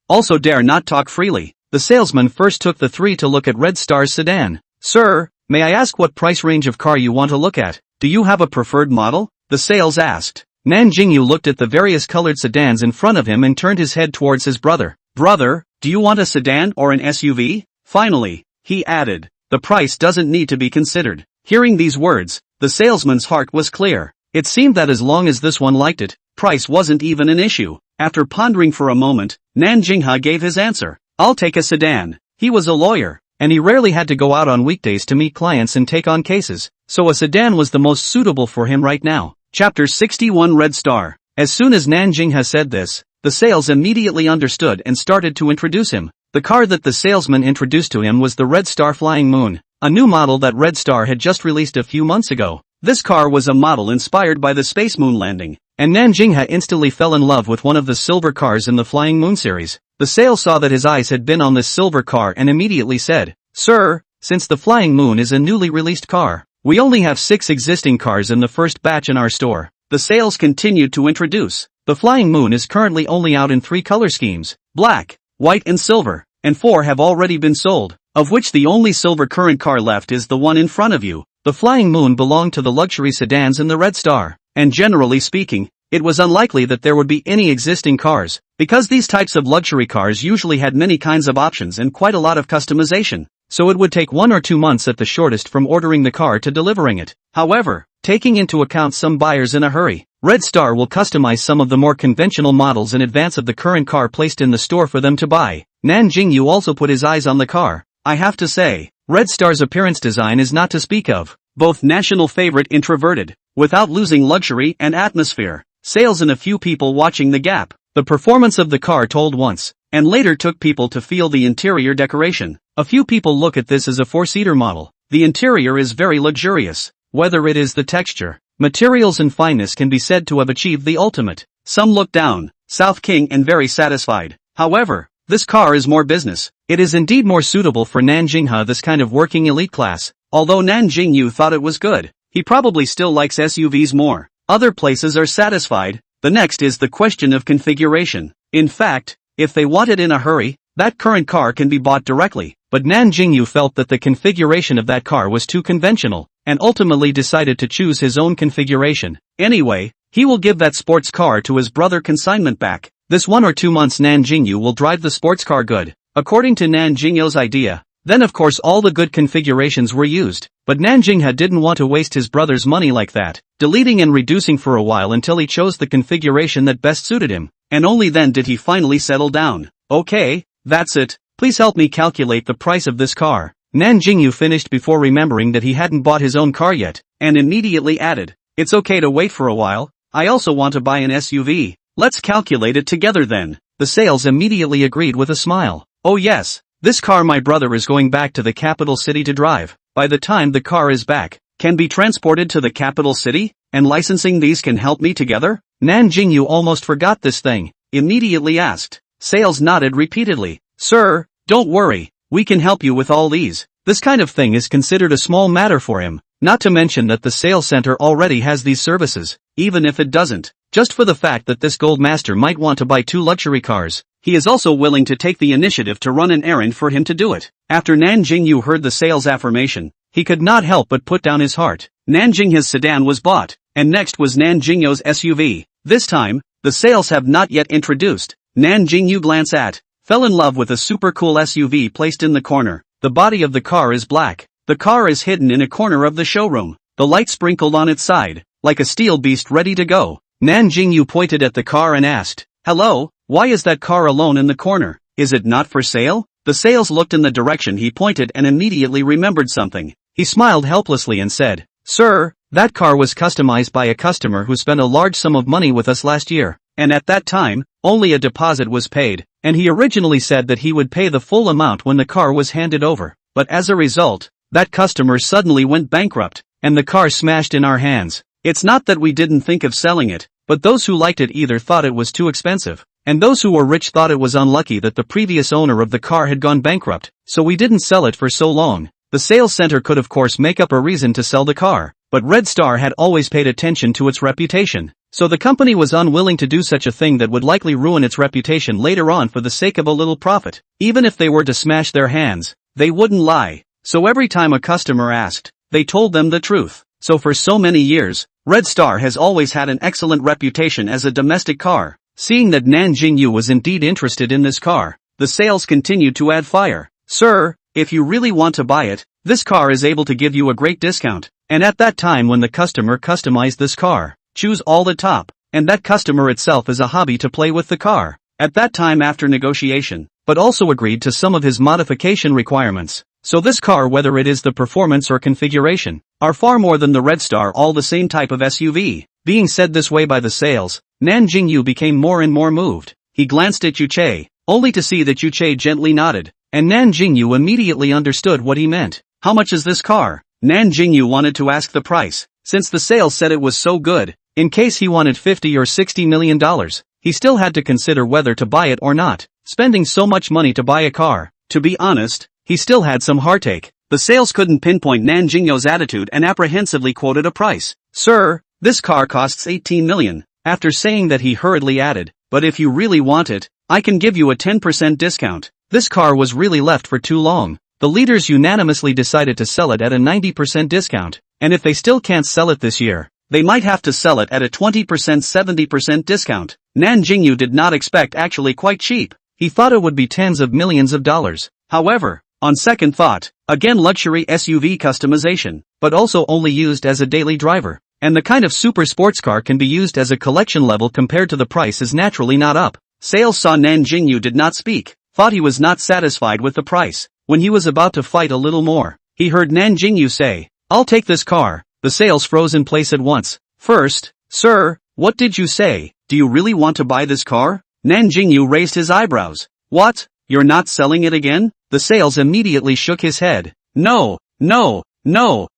also dare not talk freely. The salesman first took the 3 to look at Red Star's sedan. Sir, may I ask what price range of car you want to look at? Do you have a preferred model? The sales asked. Nan Jingyou looked at the various colored sedans in front of him and turned his head towards his brother. Brother, do you want a sedan or an SUV? Finally, he added, the price doesn't need to be considered. Hearing these words, the salesman's heart was clear. It seemed that as long as this one liked it, price wasn't even an issue. After pondering for a moment, Nan Jingyou gave his answer. I'll take a sedan. He was a lawyer, and he rarely had to go out on weekdays to meet clients and take on cases, so a sedan was the most suitable for him right now. Chapter 61 Red Star. As soon as Nan Jingyou said this, the sales immediately understood and started to introduce him. The car that the salesman introduced to him was the Red Star Flying Moon, a new model that Red Star had just released a few months ago. This car was a model inspired by the Space Moon landing, and Nan Jingyou instantly fell in love with one of the silver cars in the Flying Moon series. The sales saw that his eyes had been on this silver car and immediately said, Sir, since the Flying Moon is a newly released car, we only have 6 existing cars in the first batch in our store. The sales continued to introduce. The Flying Moon is currently only out in 3 color schemes, black, white and silver, and 4 have already been sold, of which the only silver current car left is the one in front of you. The Flying Moon belonged to the luxury sedans in the Red Star, and generally speaking, it was unlikely that there would be any existing cars, because these types of luxury cars usually had many kinds of options and quite a lot of customization, so it would take 1 or 2 months at the shortest from ordering the car to delivering it. However, taking into account some buyers in a hurry, Red Star will customize some of the more conventional models in advance of the current car placed in the store for them to buy. Nan Jingyou also put his eyes on the car. I have to say, Red Star's appearance design is not to speak of. Both national favorite introverted, without losing luxury and atmosphere. Sales and a few people watching the gap. The performance of the car told once, and later took people to feel the interior decoration. A few people look at this as a 4-seater model. The interior is very luxurious. Whether it is the texture, materials and fineness can be said to have achieved the ultimate. Some look down, South King and very satisfied. However, this car is more business. It is indeed more suitable for Nan Jingyou, this kind of working elite class. Although Nan Jingyou thought it was good, he probably still likes SUVs more. Other places are satisfied. The next is the question of configuration. In fact, if they want it in a hurry, that current car can be bought directly, but Nan Jingyou felt that the configuration of that car was too conventional, and ultimately decided to choose his own configuration. Anyway, he will give that sports car to his brother consignment back. This 1 or 2 months Nan Jingyou will drive the sports car good. according to Nan Jingyou's idea. Then of course all the good configurations were used, but Nan Jingyou didn't want to waste his brother's money like that, deleting and reducing for a while until he chose the configuration that best suited him, and only then did he finally settle down. Okay, that's it, please help me calculate the price of this car. Nan Jingyou finished before remembering that he hadn't bought his own car yet, and immediately added, it's okay to wait for a while, I also want to buy an SUV. Let's calculate it together then. The sales immediately agreed with a smile. Oh yes, this car my brother is going back to the capital city to drive. By the time the car is back, can be transported to the capital city, and licensing these can help me together? Nan Jingyou almost forgot this thing, immediately asked. Sales nodded repeatedly. Sir, don't worry, we can help you with all these. This kind of thing is considered a small matter for him, not to mention that the sales center already has these services, even if it doesn't. Just for the fact that this gold master might want to buy 2 luxury cars, he is also willing to take the initiative to run an errand for him to do it. After Nan Jingyou heard the sales affirmation, he could not help but put down his heart. Nan Jingyou's sedan was bought, and next was Nan Jingyou's SUV. This time, the sales have not yet introduced. Nan Jingyou glanced at, fell in love with a super cool SUV placed in the corner. The body of the car is black. The car is hidden in a corner of the showroom. The light sprinkled on its side, like a steel beast ready to go. Nan Jingyou pointed at the car and asked, hello, why is that car alone in the corner? Is it not for sale? The sales looked in the direction he pointed and immediately remembered something. He smiled helplessly and said, sir, that car was customized by a customer who spent a large sum of money with us last year, and at that time, only a deposit was paid, and he originally said that he would pay the full amount when the car was handed over, but as a result, that customer suddenly went bankrupt, and the car smashed in our hands. It's not that we didn't think of selling it, but those who liked it either thought it was too expensive, and those who were rich thought it was unlucky that the previous owner of the car had gone bankrupt, so we didn't sell it for so long. The sales center could of course make up a reason to sell the car, but Red Star had always paid attention to its reputation, so the company was unwilling to do such a thing that would likely ruin its reputation later on for the sake of a little profit. Even if they were to smash their hands, they wouldn't lie. So every time a customer asked, they told them the truth. So for so many years, Red Star has always had an excellent reputation as a domestic car. Seeing that Nan Jingyou was indeed interested in this car, the sales continued to add fire. Sir, if you really want to buy it, this car is able to give you a great discount. And at that time when the customer customized this car, choose all the top, and that customer itself is a hobby to play with the car. At that time after negotiation, but also agreed to some of his modification requirements. So this car, whether it is the performance or configuration, are far more than the Red Star, all the same type of SUV. Being said this way by the sales, Nan Jingyou became more and more moved. He glanced at Yuche, only to see that Yuche gently nodded, and Nan Jingyou immediately understood what he meant. How much is this car? Nan Jingyou wanted to ask the price, since the sales said it was so good. In case he wanted $50 or $60 million, he still had to consider whether to buy it or not. Spending so much money to buy a car, to be honest, he still had some heartache. The sales couldn't pinpoint Nan Jingyou's attitude and apprehensively quoted a price. Sir, this car costs $18 million. After saying that he hurriedly added, but if you really want it, I can give you a 10% discount. This car was really left for too long. The leaders unanimously decided to sell it at a 90% discount, and if they still can't sell it this year, they might have to sell it at a 20% 70% discount. Nan Jingyou did not expect actually quite cheap. He thought it would be tens of millions of dollars. However, on second thought, again luxury SUV customization, but also only used as a daily driver. And the kind of super sports car can be used as a collection level compared to the price is naturally not up. Sales saw Nan Jingyou did not speak, thought he was not satisfied with the price. When he was about to fight a little more, he heard Nan Jingyou say, I'll take this car. The sales froze in place at once. First, sir, what did you say? Do you really want to buy this car? Nan Jingyou raised his eyebrows. What? You're not selling it again? The sales immediately shook his head. No,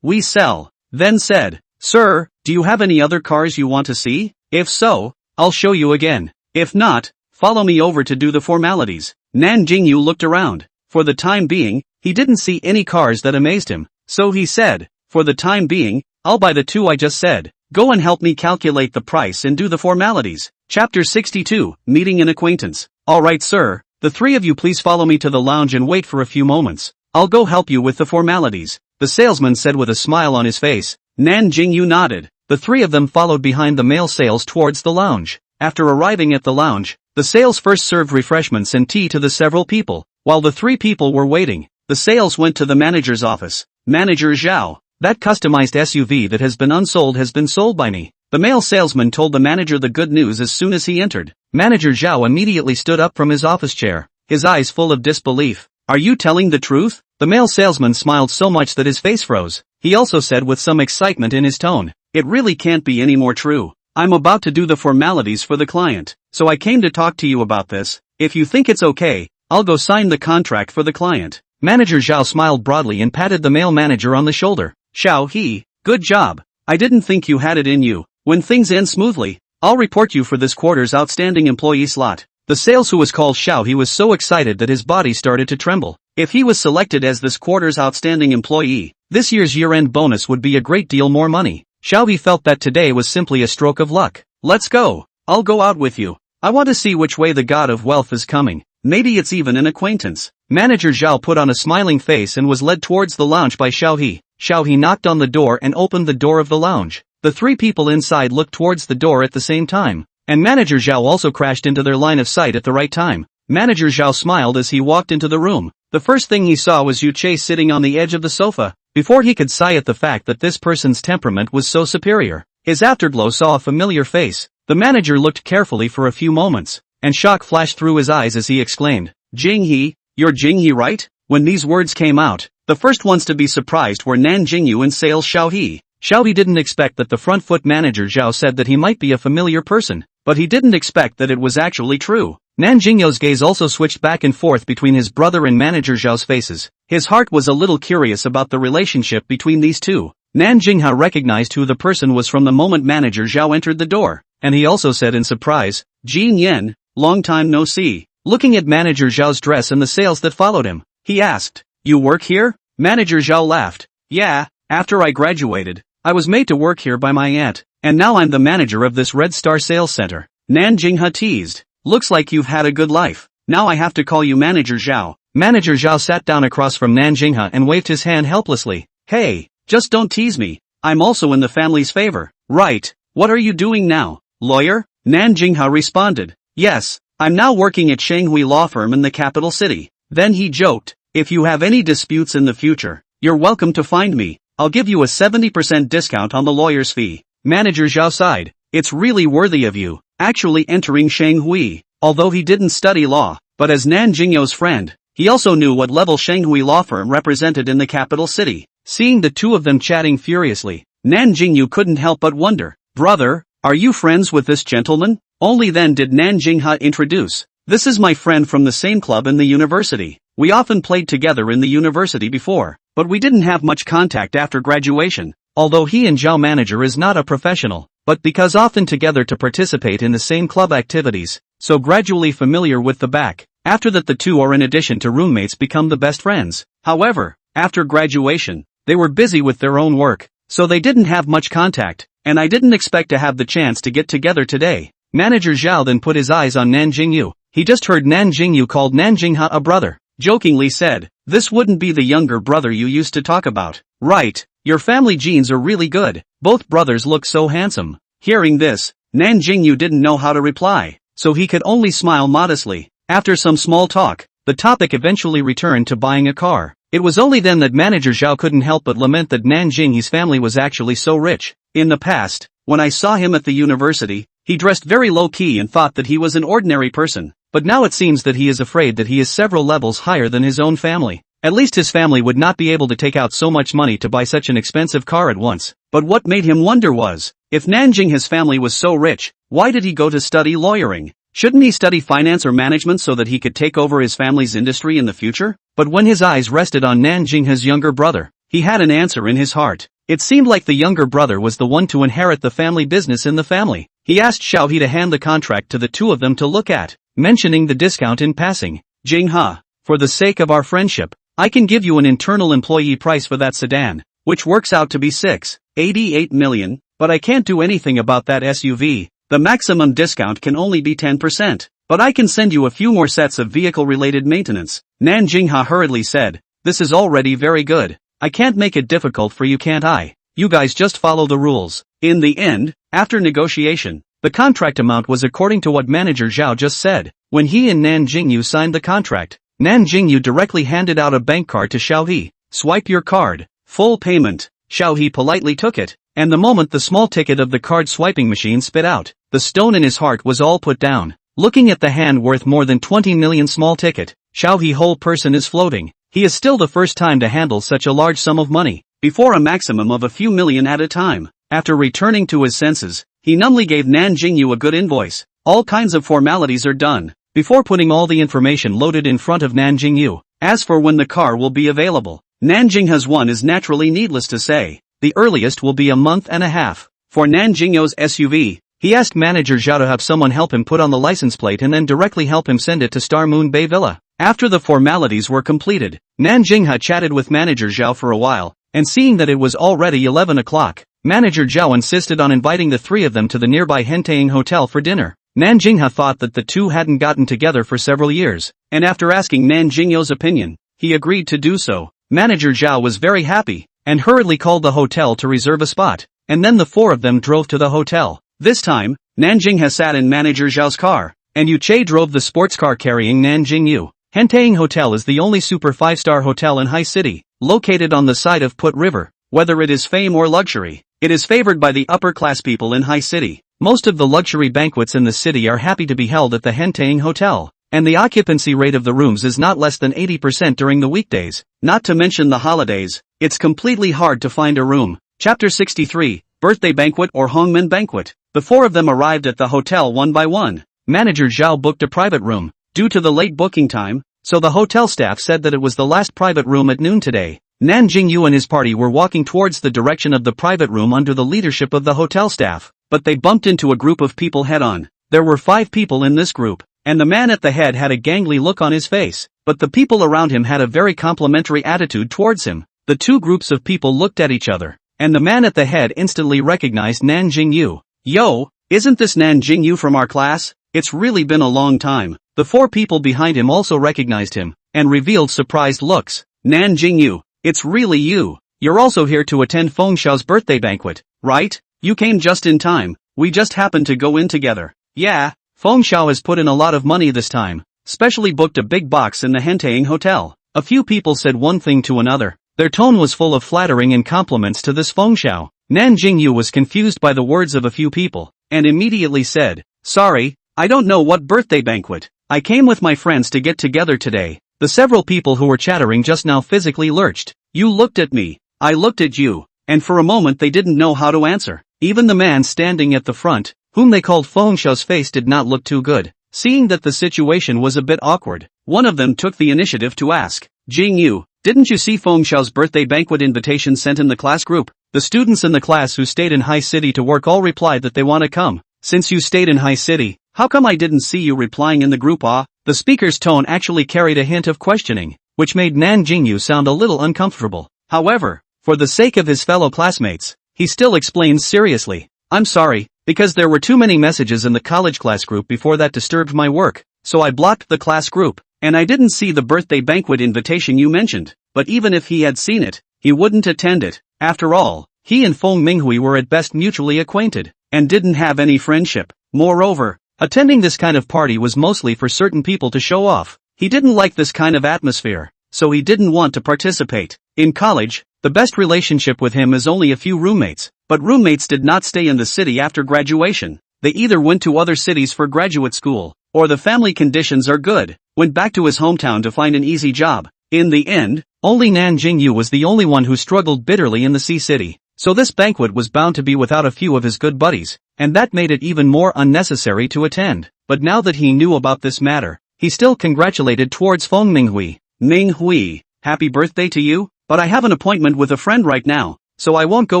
we sell. Then said, Sir, do you have any other cars you want to see? If so, I'll show you again. If not, follow me over to do the formalities. Nan Jingyou looked around. For the time being, he didn't see any cars that amazed him, so he said, for the time being, I'll buy the 2 I just said. Go and help me calculate the price and do the formalities. Chapter 62, Meeting an Acquaintance. Alright sir, the 3 of you please follow me to the lounge and wait for a few moments. I'll go help you with the formalities, the salesman said with a smile on his face. Nan Jingyou nodded. The 3 of them followed behind the male sales towards the lounge. After arriving at the lounge, the sales first served refreshments and tea to the several people. While the three people were waiting, the sales went to the manager's office. Manager Zhao, that customized SUV that has been unsold has been sold by me. The male salesman told the manager the good news as soon as he entered. Manager Zhao immediately stood up from his office chair, his eyes full of disbelief. Are you telling the truth? The male salesman smiled so much that his face froze. He also said with some excitement in his tone, it really can't be any more true. I'm about to do the formalities for the client, so I came to talk to you about this. If you think it's okay, I'll go sign the contract for the client. Manager Zhao smiled broadly and patted the male manager on the shoulder. Xiao He, good job. I didn't think you had it in you. When things end smoothly, I'll report you for this quarter's outstanding employee slot. The sales who was called Xiao He was so excited that his body started to tremble. If he was selected as this quarter's outstanding employee, this year's year-end bonus would be a great deal more money. Xiao He felt that today was simply a stroke of luck. Let's go. I'll go out with you. I want to see which way the god of wealth is coming. Maybe it's even an acquaintance. Manager Zhao put on a smiling face and was led towards the lounge by Xiao He. Xiao He knocked on the door and opened the door of the lounge. The three people inside looked towards the door at the same time, and Manager Zhao also crashed into their line of sight at the right time. Manager Zhao smiled as he walked into the room. The first thing he saw was Yu Che sitting on the edge of the sofa. Before he could sigh at the fact that this person's temperament was so superior, his afterglow saw a familiar face. The manager looked carefully for a few moments, and shock flashed through his eyes as he exclaimed, Jinghe, you're Jinghe, right? When these words came out, the first ones to be surprised were Nan Jingyou and sales Xiao He. Xiao He didn't expect that the front foot manager Zhao said that he might be a familiar person, but he didn't expect that it was actually true. Nan Jingyou's gaze also switched back and forth between his brother and manager Zhao's faces. His heart was a little curious about the relationship between these two. Nan Jingyou recognized who the person was from the moment manager Zhao entered the door, and he also said in surprise, Jin Yen, long time no see. Looking at manager Zhao's dress and the sales that followed him, he asked, you work here? Manager Zhao laughed. Yeah, after I graduated, I was made to work here by my aunt, and now I'm the manager of this Red Star sales center. Nan Jingyou teased. Looks like you've had a good life. Now I have to call you Manager Zhao. Manager Zhao sat down across from Nan Jingyou and waved his hand helplessly. Hey, just don't tease me. I'm also in the family's favor. Right, what are you doing now? Lawyer? Nan Jingyou responded. Yes, I'm now working at Shanghui Law Firm in the capital city. Then he joked, if you have any disputes in the future, you're welcome to find me. I'll give you a 70% discount on the lawyer's fee. Manager Zhao sighed. It's really worthy of you, actually entering Shanghui. Although he didn't study law, but as Nan Jingyou's friend, he also knew what level Shanghui Law Firm represented in the capital city. Seeing the two of them chatting furiously, Nan Jingyou couldn't help but wonder, brother, are you friends with this gentleman? Only then did Nan Jingyou introduce. This is my friend from the same club in the university. We often played together in the university before, but we didn't have much contact after graduation. Although he and Zhao manager is not a professional, but because often together to participate in the same club activities, so gradually familiar with the back. After that the two are in addition to roommates become the best friends. However, after graduation, they were busy with their own work, so they didn't have much contact, and I didn't expect to have the chance to get together today. Manager Zhao then put his eyes on Nan Jingyou. He just heard Nan Jingyou called Nan Jingyou a brother. Jokingly said, this wouldn't be the younger brother you used to talk about, right? Your family genes are really good. Both brothers look so handsome. Hearing this, Nan Jingyou didn't know how to reply, so he could only smile modestly. After some small talk, the topic eventually returned to buying a car. It was only then that Manager Zhao couldn't help but lament that Nan Jingyou's family was actually so rich. In the past, when I saw him at the university, he dressed very low-key and thought that he was an ordinary person. But now it seems that he is afraid that he is several levels higher than his own family. At least his family would not be able to take out so much money to buy such an expensive car at once. But what made him wonder was, if Nan Jingyou's family was so rich, why did he go to study lawyering? Shouldn't he study finance or management so that he could take over his family's industry in the future? But when his eyes rested on Nan Jingyou's younger brother, he had an answer in his heart. It seemed like the younger brother was the one to inherit the family business in the family. He asked Xiao He to hand the contract to the two of them to look at, mentioning the discount in passing. Jinghe, for the sake of our friendship, I can give you an internal employee price for that sedan, which works out to be 6.88 million, but I can't do anything about that SUV. The maximum discount can only be 10%, but I can send you a few more sets of vehicle-related maintenance. Nan Jingyou hurriedly said, this is already very good. I can't make it difficult for you, can't I? You guys just follow the rules. In the end, after negotiation, the contract amount was according to what Manager Zhao just said. When he and Nan Jingyou signed the contract, Nan Jingyou directly handed out a bank card to Xiaohe. "Swipe your card. Full payment." Xiaohe politely took it, and the moment the small ticket of the card swiping machine spit out, the stone in his heart was all put down. Looking at the hand worth more than 20 million small ticket, Xiaohe's whole person is floating. He is still the first time to handle such a large sum of money, before a maximum of a few million at a time. After returning to his senses, he numbly gave Nan Jingyou a good invoice. All kinds of formalities are done before putting all the information loaded in front of Nan Jingyou. As for when the car will be available, Nan Jingyou's one is naturally needless to say. The earliest will be a month and a half. For Nan Jingyou's SUV, he asked manager Zhao to have someone help him put on the license plate and then directly help him send it to Star Moon Bay Villa. After the formalities were completed, Nan Jingyou chatted with manager Zhao for a while, and seeing that it was already 11 o'clock, manager Zhao insisted on inviting the three of them to the nearby Hentaying Hotel for dinner. Nan Jingyou thought that the two hadn't gotten together for several years, and after asking Nan Jingyou's opinion, he agreed to do so. Manager Zhao was very happy, and hurriedly called the hotel to reserve a spot, and then the four of them drove to the hotel. This time, Nan Jingyou sat in manager Zhao's car, and Yu Che drove the sports car carrying Nan Jingyou. Hentaying Hotel is the only super 5-star hotel in High City, located on the side of Put River. Whether it is fame or luxury, it is favored by the upper-class people in High City. Most of the luxury banquets in the city are happy to be held at the Hentaying Hotel, and the occupancy rate of the rooms is not less than 80% during the weekdays. Not to mention the holidays, it's completely hard to find a room. Chapter 63, Birthday Banquet or Hongmen Banquet. The four of them arrived at the hotel one by one. Manager Zhao booked a private room, due to the late booking time, so the hotel staff said that it was the last private room at noon today. Nan Jingyou and his party were walking towards the direction of the private room under the leadership of the hotel staff, but they bumped into a group of people head-on. There were 5 people in this group, and the man at the head had a gangly look on his face, but the people around him had a very complimentary attitude towards him. The two groups of people looked at each other, and the man at the head instantly recognized Nan Jingyou. "Yo, isn't this Nan Jingyou from our class? It's really been a long time." The 4 people behind him also recognized him, and revealed surprised looks. "Nan Jingyou, it's really you. You're also here to attend Feng Xiao's birthday banquet, right? You came just in time. We just happened to go in together." "Yeah, Feng Xiao has put in a lot of money this time. Specially booked a big box in the Hentaying Hotel." A few people said one thing to another. Their tone was full of flattering and compliments to this Feng Xiao. Nan Jingyou was confused by the words of a few people, and immediately said, "Sorry, I don't know what birthday banquet. I came with my friends to get together today." The several people who were chattering just now physically lurched. You looked at me, I looked at you, and for a moment they didn't know how to answer. Even the man standing at the front, whom they called Feng Xiao's face did not look too good. Seeing that the situation was a bit awkward, one of them took the initiative to ask, "Jingyou, didn't you see Feng Xiao's birthday banquet invitation sent in the class group?" The students in the class who stayed in High City to work all replied that they want to come. "Since you stayed in High City, how come I didn't see you replying in the group ah?" The speaker's tone actually carried a hint of questioning, which made Nan Jingyou sound a little uncomfortable. However, for the sake of his fellow classmates, he still explained seriously, "I'm sorry, because there were too many messages in the college class group before that disturbed my work, so I blocked the class group, and I didn't see the birthday banquet invitation you mentioned." But even if he had seen it, he wouldn't attend it. After all, he and Feng Minghui were at best mutually acquainted, and didn't have any friendship. Moreover, attending this kind of party was mostly for certain people to show off. He didn't like this kind of atmosphere, so he didn't want to participate. In college, the best relationship with him is only a few roommates, but roommates did not stay in the city after graduation. They either went to other cities for graduate school, or the family conditions are good, went back to his hometown to find an easy job. In the end, only Nan Jingyou was the only one who struggled bitterly in the Sea City, so this banquet was bound to be without a few of his good buddies, and that made it even more unnecessary to attend. But now that he knew about this matter, he still congratulated towards Feng Minghui. "Minghui, happy birthday to you, but I have an appointment with a friend right now, so I won't go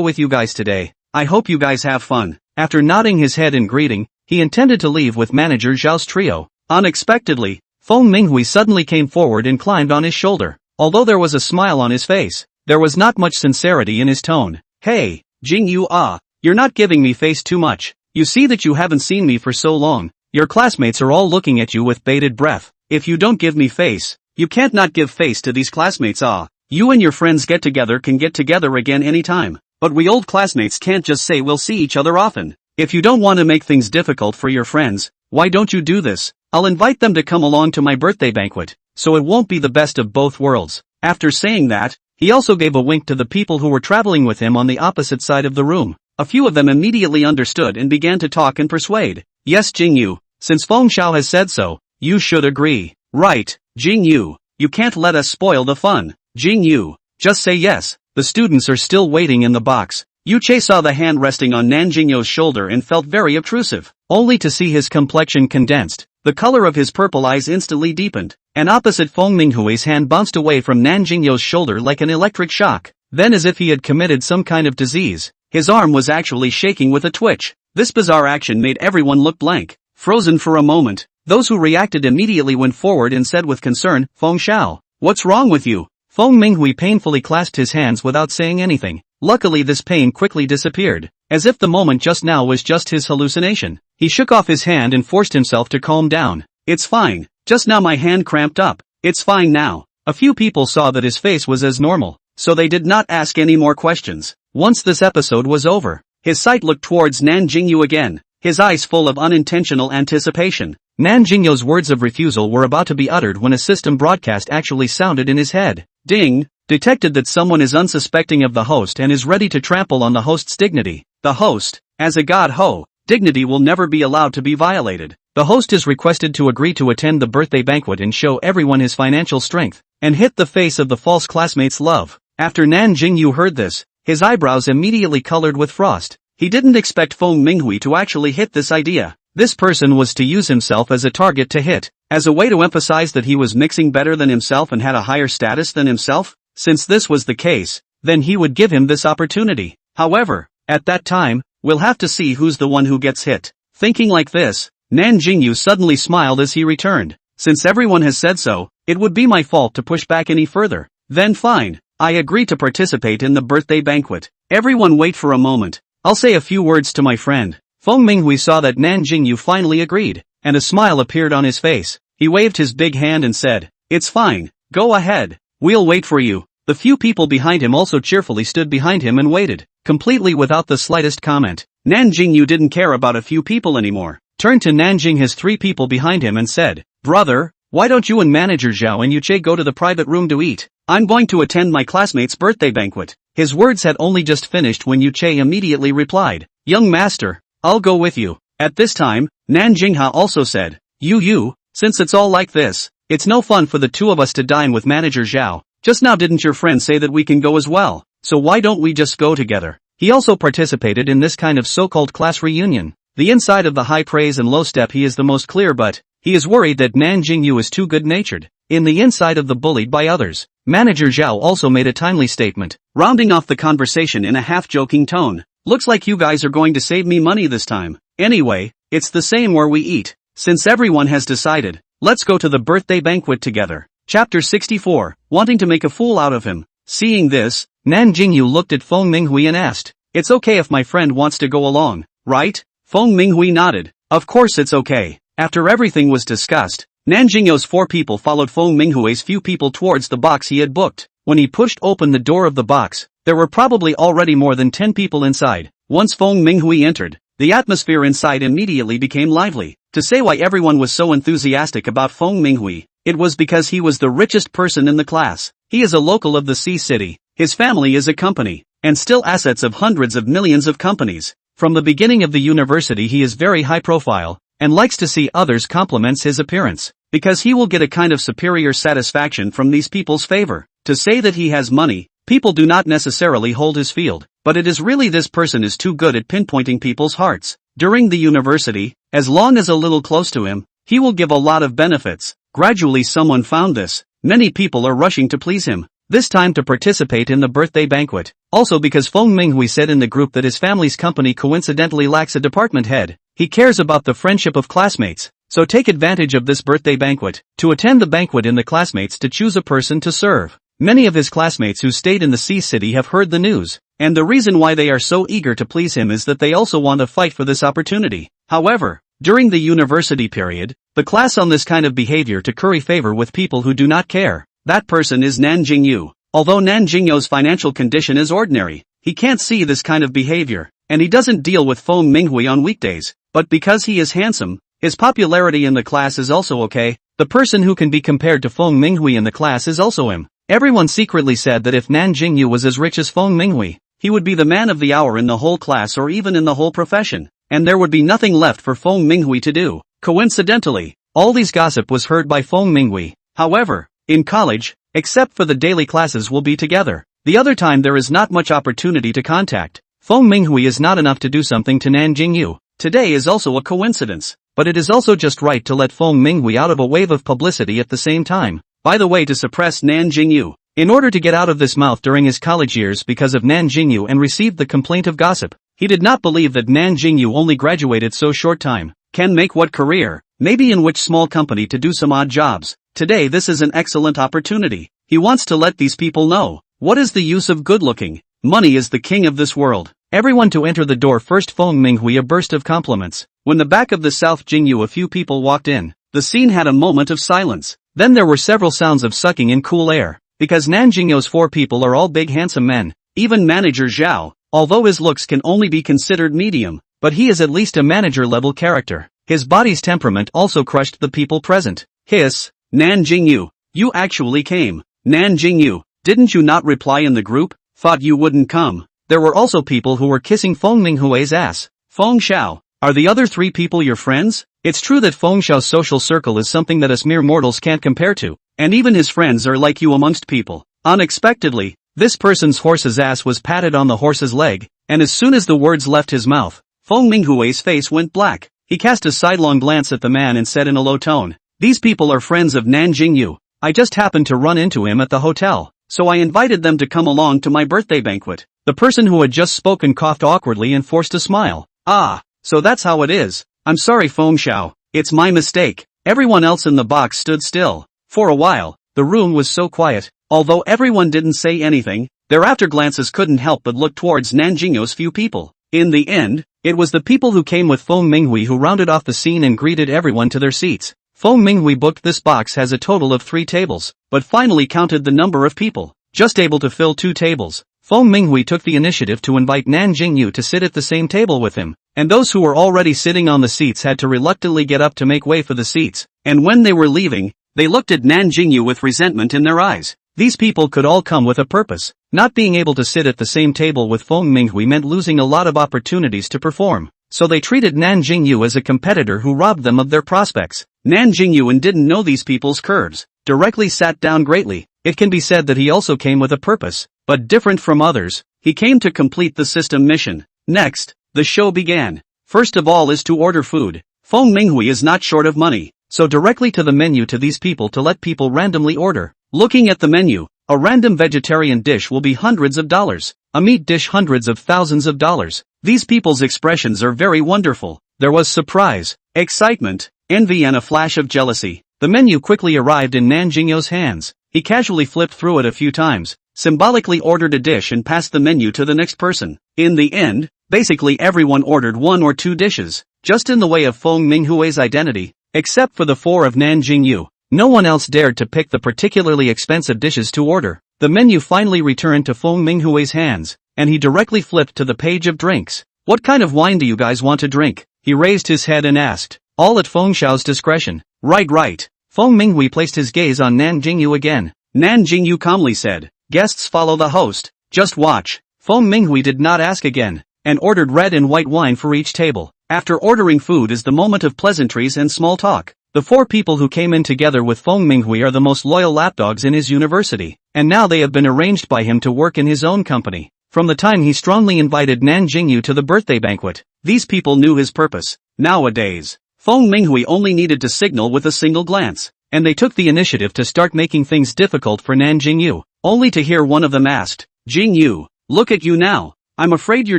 with you guys today. I hope you guys have fun." After nodding his head in greeting, he intended to leave with manager Zhao's trio. Unexpectedly, Feng Minghui suddenly came forward and climbed on his shoulder. Although there was a smile on his face, there was not much sincerity in his tone. "Hey, Jingyou you're not giving me face too much. You see that you haven't seen me for so long. Your classmates are all looking at you with bated breath. If you don't give me face, you can't not give face to these classmates You and your friends can get together again anytime. But we old classmates can't just say we'll see each other often. If you don't want to make things difficult for your friends, why don't you do this? I'll invite them to come along to my birthday banquet. so it won't be the best of both worlds. After saying that, he also gave a wink to the people who were traveling with him on the opposite side of the room. A few of them immediately understood and began to talk and persuade. Yes, Jingyou, since Feng Xiao has said so, you should agree. Right, Jingyou, you can't let us spoil the fun. Jingyou, just say yes. The students are still waiting in the box. Yuche saw the hand resting on Nan Jingyou's shoulder and felt very obtrusive, only to see his complexion condensed. The color of his purple eyes instantly deepened, and opposite Feng Minghui's hand bounced away from Nan Jingyou's shoulder like an electric shock. Then, as if he had committed some kind of disease, his arm was actually shaking with a twitch. This bizarre action made everyone look blank, frozen for a moment. Those who reacted immediately went forward and said with concern, Feng Xiao, what's wrong with you? Feng Minghui painfully clasped his hands without saying anything. Luckily this pain quickly disappeared, as if the moment just now was just his hallucination. He shook off his hand and forced himself to calm down. It's fine, just now my hand cramped up. It's fine now. A few people saw that his face was as normal, so they did not ask any more questions. Once this episode was over, his sight looked towards Nan Jingyou again, his eyes full of unintentional anticipation. Nan Jingyou's words of refusal were about to be uttered when a system broadcast actually sounded in his head. Ding! Detected that someone is unsuspecting of the host and is ready to trample on the host's dignity. The host, as a god ho, dignity will never be allowed to be violated. The host is requested to agree to attend the birthday banquet and show everyone his financial strength, and hit the face of the false classmate's love. After Nan Jingyou heard this, his eyebrows immediately colored with frost. He didn't expect Feng Minghui to actually hit this idea. This person was to use himself as a target to hit, as a way to emphasize that he was mixing better than himself and had a higher status than himself. Since this was the case, then he would give him this opportunity. However, at that time, we'll have to see who's the one who gets hit. Thinking like this, Nan Jingyou suddenly smiled as he returned. Since everyone has said so, it would be my fault to push back any further. Then fine, I agree to participate in the birthday banquet. Everyone wait for a moment. I'll say a few words to my friend. Feng Minghui saw that Nan Jingyou finally agreed, and a smile appeared on his face. He waved his big hand and said, it's fine, go ahead. We'll wait for you. The few people behind him also cheerfully stood behind him and waited, completely without the slightest comment. Nan Jingyou didn't care about a few people anymore, turned to Nanjing his three people behind him and said, brother, why don't you and Manager Zhao and Yuche go to the private room to eat? I'm going to attend my classmate's birthday banquet. His words had only just finished when Yuche immediately replied, young master, I'll go with you. At this time, Nan Jingha also said, you, since it's all like this, it's no fun for the two of us to dine with Manager Zhao. Just now didn't your friend say that we can go as well? So why don't we just go together? He also participated in this kind of so-called class reunion. The inside of the high praise and low step he is the most clear, but he is worried that Nan Jingyou is too good-natured. In the inside of the bullied by others, Manager Zhao also made a timely statement, rounding off the conversation in a half-joking tone. Looks like you guys are going to save me money this time. Anyway, it's the same where we eat. Since everyone has decided, let's go to the birthday banquet together. Chapter 64, wanting to make a fool out of him. Seeing this, Nan Jingyou looked at Feng Minghui and asked, it's okay if my friend wants to go along, right? Feng Minghui nodded. Of course it's okay. After everything was discussed, Nan Jingyou's four people followed Feng Minghui's few people towards the box he had booked. When he pushed open the door of the box, there were probably already more than 10 people inside. Once Feng Minghui entered, the atmosphere inside immediately became lively. To say why everyone was so enthusiastic about Feng Minghui, it was because he was the richest person in the class. He is a local of the Sea City. His family is a company, and still assets of hundreds of millions of companies. From the beginning of the university he is very high profile, and likes to see others compliments his appearance, because he will get a kind of superior satisfaction from these people's favor. To say that he has money, people do not necessarily hold his field, but it is really this person is too good at pinpointing people's hearts. During the university, as long as a little close to him, he will give a lot of benefits. Gradually someone found this. Many people are rushing to please him, this time to participate in the birthday banquet. Also because Feng Minghui said in the group that his family's company coincidentally lacks a department head. He cares about the friendship of classmates, so take advantage of this birthday banquet, to attend the banquet in the classmates to choose a person to serve. Many of his classmates who stayed in the Sea City have heard the news, and the reason why they are so eager to please him is that they also want to fight for this opportunity. However, during the university period, the class on this kind of behavior to curry favor with people who do not care. That person is Nan Jingyou. Although Nan Jingyou's financial condition is ordinary, he can't see this kind of behavior, and he doesn't deal with Feng Minghui on weekdays, but because he is handsome, his popularity in the class is also okay. The person who can be compared to Feng Minghui in the class is also him. Everyone secretly said that if Nan Jingyou was as rich as Feng Minghui, he would be the man of the hour in the whole class or even in the whole profession, and there would be nothing left for Feng Minghui to do. Coincidentally, all these gossip was heard by Feng Minghui. However, in college, except for the daily classes will be together. The other time there is not much opportunity to contact. Feng Minghui is not enough to do something to Nan Jingyou. Today is also a coincidence, but it is also just right to let Feng Minghui out of a wave of publicity at the same time. By the way, to suppress Nan Jingyou, in order to get out of this mouth during his college years because of Nan Jingyou and received the complaint of gossip. He did not believe that Nan Jingyou only graduated so short time, can make what career, maybe in which small company to do some odd jobs. Today this is an excellent opportunity. He wants to let these people know, what is the use of good looking? Money is the king of this world. Everyone to enter the door first. Feng Minghui a burst of compliments. When the back of the South Jingyou a few people walked in, the scene had a moment of silence. Then there were several sounds of sucking in cool air, because Nan Jingyou's 4 people are all big handsome men. Even manager Zhao, although his looks can only be considered medium, but he is at least a manager level character. His body's temperament also crushed the people present. Hiss, Nan Jingyou, you actually came. Nan Jingyou, didn't you not reply in the group? Thought you wouldn't come. There were also people who were kissing Feng Minghui's ass. Feng Xiao, are the other 3 people your friends? It's true that Feng Xiao's social circle is something that us mere mortals can't compare to, and even his friends are like you amongst people. Unexpectedly, this person's horse's ass was patted on the horse's leg, and as soon as the words left his mouth, Feng Minghui's face went black. He cast a sidelong glance at the man and said in a low tone, these people are friends of Nan Jingyou. I just happened to run into him at the hotel, so I invited them to come along to my birthday banquet. The person who had just spoken coughed awkwardly and forced a smile. Ah, so that's how it is. I'm sorry Feng Xiao, it's my mistake. Everyone else in the box stood still. For a while, the room was so quiet, although everyone didn't say anything, their after glances couldn't help but look towards Nan Jingyou's few people. In the end, it was the people who came with Feng Minghui who rounded off the scene and greeted everyone to their seats. Feng Minghui booked this box has a total of 3 tables, but finally counted the number of people, just able to fill 2 tables. Feng Minghui took the initiative to invite Nan Jingyou to sit at the same table with him, and those who were already sitting on the seats had to reluctantly get up to make way for the seats, and when they were leaving, they looked at Nan Jingyou with resentment in their eyes. These people could all come with a purpose. Not being able to sit at the same table with Feng Minghui meant losing a lot of opportunities to perform, so they treated Nan Jingyou as a competitor who robbed them of their prospects. Nan Jingyou didn't know these people's curves, directly sat down greatly. It can be said that he also came with a purpose, but different from others. He came to complete the system mission. Next, the show began. First of all is to order food. Feng Minghui is not short of money, so directly to the menu to these people to let people randomly order. Looking at the menu, a random vegetarian dish will be hundreds of dollars, a meat dish hundreds of thousands of dollars. These people's expressions are very wonderful. There was surprise, excitement, envy and a flash of jealousy. The menu quickly arrived in Nan Jingyou's hands. He casually flipped through it a few times, symbolically ordered a dish and passed the menu to the next person. In the end, basically everyone ordered 1 or 2 dishes, just in the way of Feng Minghui's identity, except for the 4 of Nan Jingyou. No one else dared to pick the particularly expensive dishes to order. The menu finally returned to Feng Minghui's hands, and he directly flipped to the page of drinks. What kind of wine do you guys want to drink? He raised his head and asked, all at Feng Xiao's discretion. Right. Feng Minghui placed his gaze on Nan Jingyou again. Nan Jingyou calmly said, guests follow the host, just watch. Feng Minghui did not ask again, and ordered red and white wine for each table. After ordering food is the moment of pleasantries and small talk. The 4 people who came in together with Feng Minghui are the most loyal lapdogs in his university, and now they have been arranged by him to work in his own company. From the time he strongly invited Nan Jingyou to the birthday banquet, these people knew his purpose. Nowadays, Feng Minghui only needed to signal with a single glance, and they took the initiative to start making things difficult for Nan Jingyou, only to hear one of them asked, Jingyou, look at you now. I'm afraid you're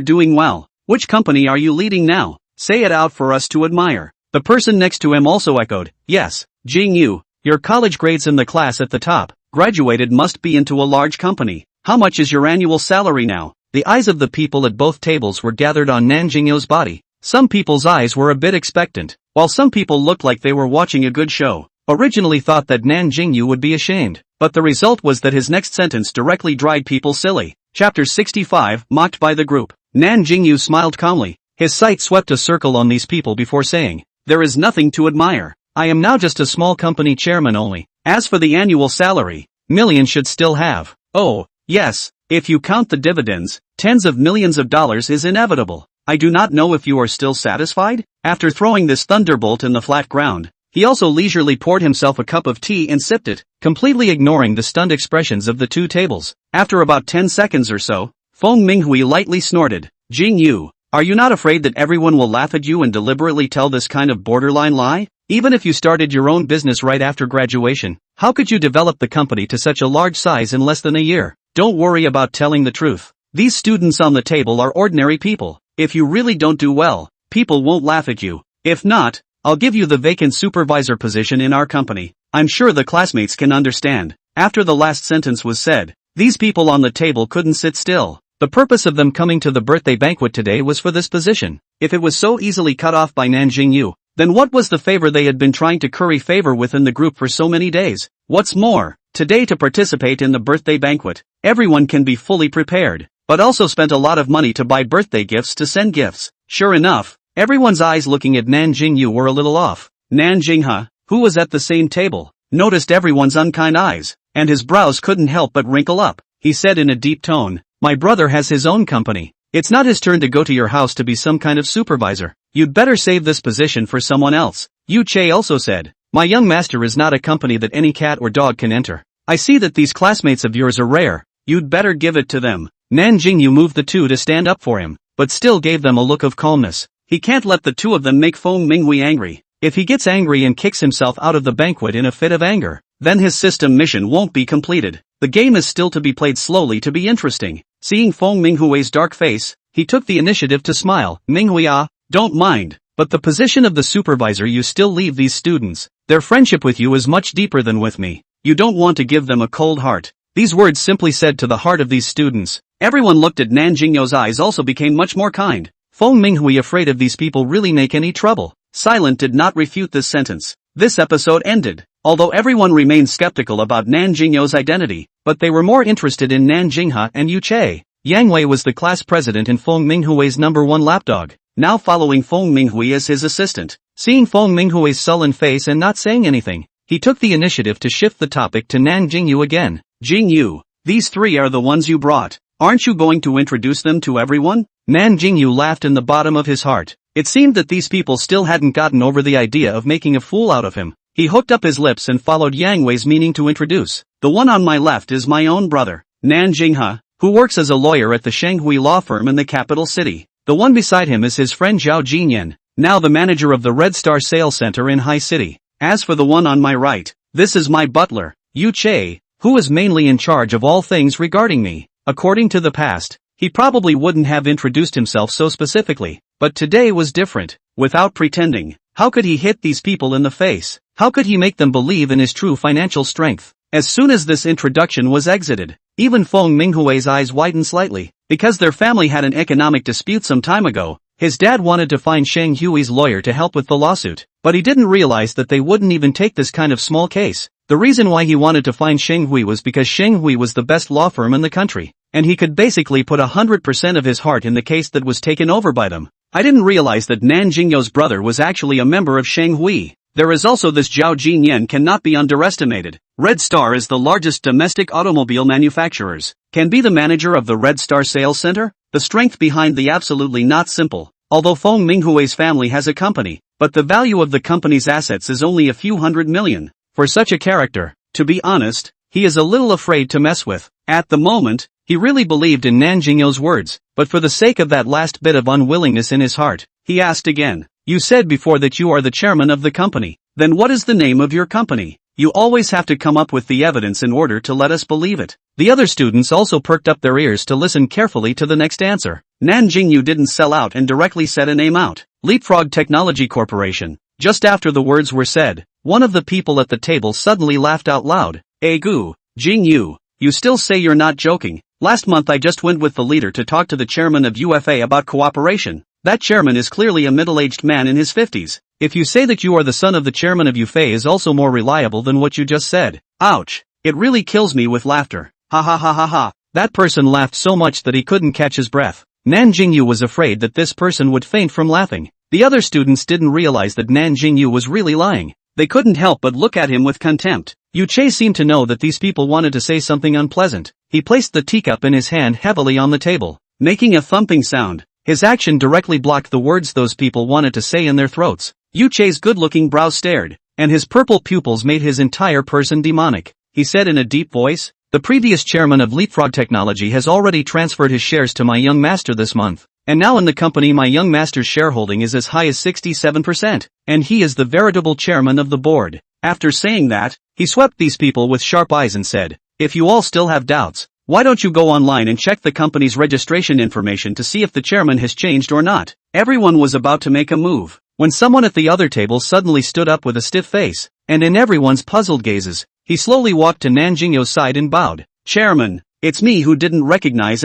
doing well. Which company are you leading now? Say it out for us to admire. The person next to him also echoed, yes, Jingyou, your college grades in the class at the top, graduated must be into a large company. How much is your annual salary now? The eyes of the people at both tables were gathered on Nan Jingyou's body. Some people's eyes were a bit expectant, while some people looked like they were watching a good show. Originally thought that Nan Jingyou would be ashamed, but the result was that his next sentence directly dried people silly. Chapter 65, mocked by the group. Nan Jingyou smiled calmly. His sight swept a circle on these people before saying, there is nothing to admire. I am now just a small company chairman only. As for the annual salary, millions should still have. Oh, yes, if you count the dividends, tens of millions of dollars is inevitable. I do not know if you are still satisfied? After throwing this thunderbolt in the flat ground, he also leisurely poured himself a cup of tea and sipped it, completely ignoring the stunned expressions of the two tables. After about 10 seconds or so, Feng Minghui lightly snorted. Jingyou, are you not afraid that everyone will laugh at you and deliberately tell this kind of borderline lie? Even if you started your own business right after graduation, how could you develop the company to such a large size in less than a year? Don't worry about telling the truth. These students on the table are ordinary people. If you really don't do well, people won't laugh at you. If not, I'll give you the vacant supervisor position in our company. I'm sure the classmates can understand. After the last sentence was said, these people on the table couldn't sit still. The purpose of them coming to the birthday banquet today was for this position. If it was so easily cut off by Nan Jingyou, then what was the favor they had been trying to curry favor within the group for so many days? What's more, today to participate in the birthday banquet, everyone can be fully prepared, but also spent a lot of money to buy birthday gifts to send gifts. Sure enough, everyone's eyes looking at Nan Jingyou were a little off. Nan Jingyou, who was at the same table, noticed everyone's unkind eyes, and his brows couldn't help but wrinkle up. He said in a deep tone, "My brother has his own company. It's not his turn to go to your house to be some kind of supervisor. You'd better save this position for someone else." Yu Che also said, "My young master is not a company that any cat or dog can enter. I see that these classmates of yours are rare. You'd better give it to them." Nan Jingyou moved the two to stand up for him, but still gave them a look of calmness. He can't let the two of them make Feng Minghui angry. If he gets angry and kicks himself out of the banquet in a fit of anger, then his system mission won't be completed. The game is still to be played slowly to be interesting. Seeing Feng Minghui's dark face, he took the initiative to smile. "Minghui, don't mind, but the position of the supervisor you still leave these students. Their friendship with you is much deeper than with me. You don't want to give them a cold heart." These words simply said to the heart of these students. Everyone looked at Nan Jingyou's eyes also became much more kind. Feng Minghui afraid of these people really make any trouble. Silent did not refute this sentence. This episode ended. Although everyone remained skeptical about Nan Jingyou's identity, but they were more interested in Nan Jingyou and Yu Che. Yang Wei was the class president and Feng Minghui's #1 lapdog, now following Feng Minghui as his assistant. Seeing Feng Minghui's sullen face and not saying anything, he took the initiative to shift the topic to Nan Jingyou again. "Jingyou, these three are the ones you brought. Aren't you going to introduce them to everyone?" Nan Jingyou laughed in the bottom of his heart. It seemed that these people still hadn't gotten over the idea of making a fool out of him. He hooked up his lips and followed Yang Wei's meaning to introduce. "The one on my left is my own brother, Nan Jingyou, who works as a lawyer at the Shanhui law firm in the capital city. The one beside him is his friend Zhao Jinyan, now the manager of the Red Star Sales Center in High City. As for the one on my right, this is my butler, Yu Che, who is mainly in charge of all things regarding me." According to the past, he probably wouldn't have introduced himself so specifically, but today was different. Without pretending, how could he hit these people in the face? How could he make them believe in his true financial strength? As soon as this introduction was exited, even Feng Minghui's eyes widened slightly. Because their family had an economic dispute some time ago, his dad wanted to find Sheng Hui's lawyer to help with the lawsuit, but he didn't realize that they wouldn't even take this kind of small case. The reason why he wanted to find Sheng Hui was because Sheng Hui was the best law firm in the country, and he could basically put 100% of his heart in the case that was taken over by them. I didn't realize that Nan Jingyou's brother was actually a member of Sheng Hui. There is also this Zhao Jinyan cannot be underestimated. Red Star is the largest domestic automobile manufacturers. Can be the manager of the Red Star Sales Center? The strength behind the absolutely not simple. Although Feng Minghui's family has a company, but the value of the company's assets is only a few hundred million. For such a character, to be honest, he is a little afraid to mess with. At the moment, he really believed in Nan Jingyou's words, but for the sake of that last bit of unwillingness in his heart, he asked again. "You said before that you are the chairman of the company. Then what is the name of your company? You always have to come up with the evidence in order to let us believe it." The other students also perked up their ears to listen carefully to the next answer. Nan Jingyou didn't sell out and directly said a name out. Leapfrog Technology Corporation. Just after the words were said, one of the people at the table suddenly laughed out loud. "Egu, Jingyou, you still say you're not joking? Last month I just went with the leader to talk to the chairman of UFA about cooperation. That chairman is clearly a middle-aged man in his 50s. If you say that you are the son of the chairman of UFA is also more reliable than what you just said." Ouch, it really kills me with laughter. Ha ha ha ha ha. That person laughed so much that he couldn't catch his breath. Nan Jingyou was afraid that this person would faint from laughing. The other students didn't realize that Nan Jingyou was really lying. They couldn't help but look at him with contempt. Yu Che seemed to know that these people wanted to say something unpleasant. He placed the teacup in his hand heavily on the table, making a thumping sound. His action directly blocked the words those people wanted to say in their throats. Yu Che's good-looking brows stared, and his purple pupils made his entire person demonic. He said in a deep voice, "The previous chairman of Leapfrog Technology has already transferred his shares to my young master this month. And now in the company my young master's shareholding is as high as 67%, and he is the veritable chairman of the board." After saying that, he swept these people with sharp eyes and said, "If you all still have doubts, why don't you go online and check the company's registration information to see if the chairman has changed or not?" Everyone was about to make a move, when someone at the other table suddenly stood up with a stiff face, and in everyone's puzzled gazes, he slowly walked to Nan Jingyou's side and bowed. "Chairman, it's me who didn't recognize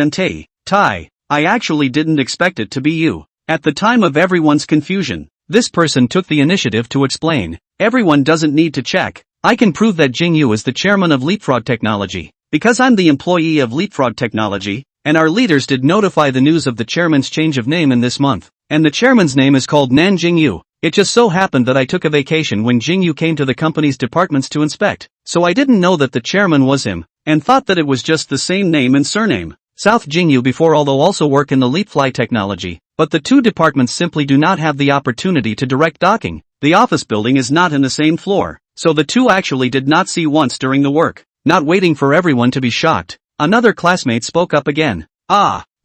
Tai. I actually didn't expect it to be you." At the time of everyone's confusion, this person took the initiative to explain. "Everyone doesn't need to check. I can prove that Jingyou is the chairman of Leapfrog Technology, because I'm the employee of Leapfrog Technology, and our leaders did notify the news of the chairman's change of name in this month, and the chairman's name is called Nan Jingyou. It just so happened that I took a vacation when Jingyou came to the company's departments to inspect, so I didn't know that the chairman was him, and thought that it was just the same name and surname. South Jingyou before although also work in the Leapfly technology, but the two departments simply do not have the opportunity to direct docking. The office building is not in the same floor, so the two actually did not see once during the work." Not waiting for everyone to be shocked, another classmate spoke up again.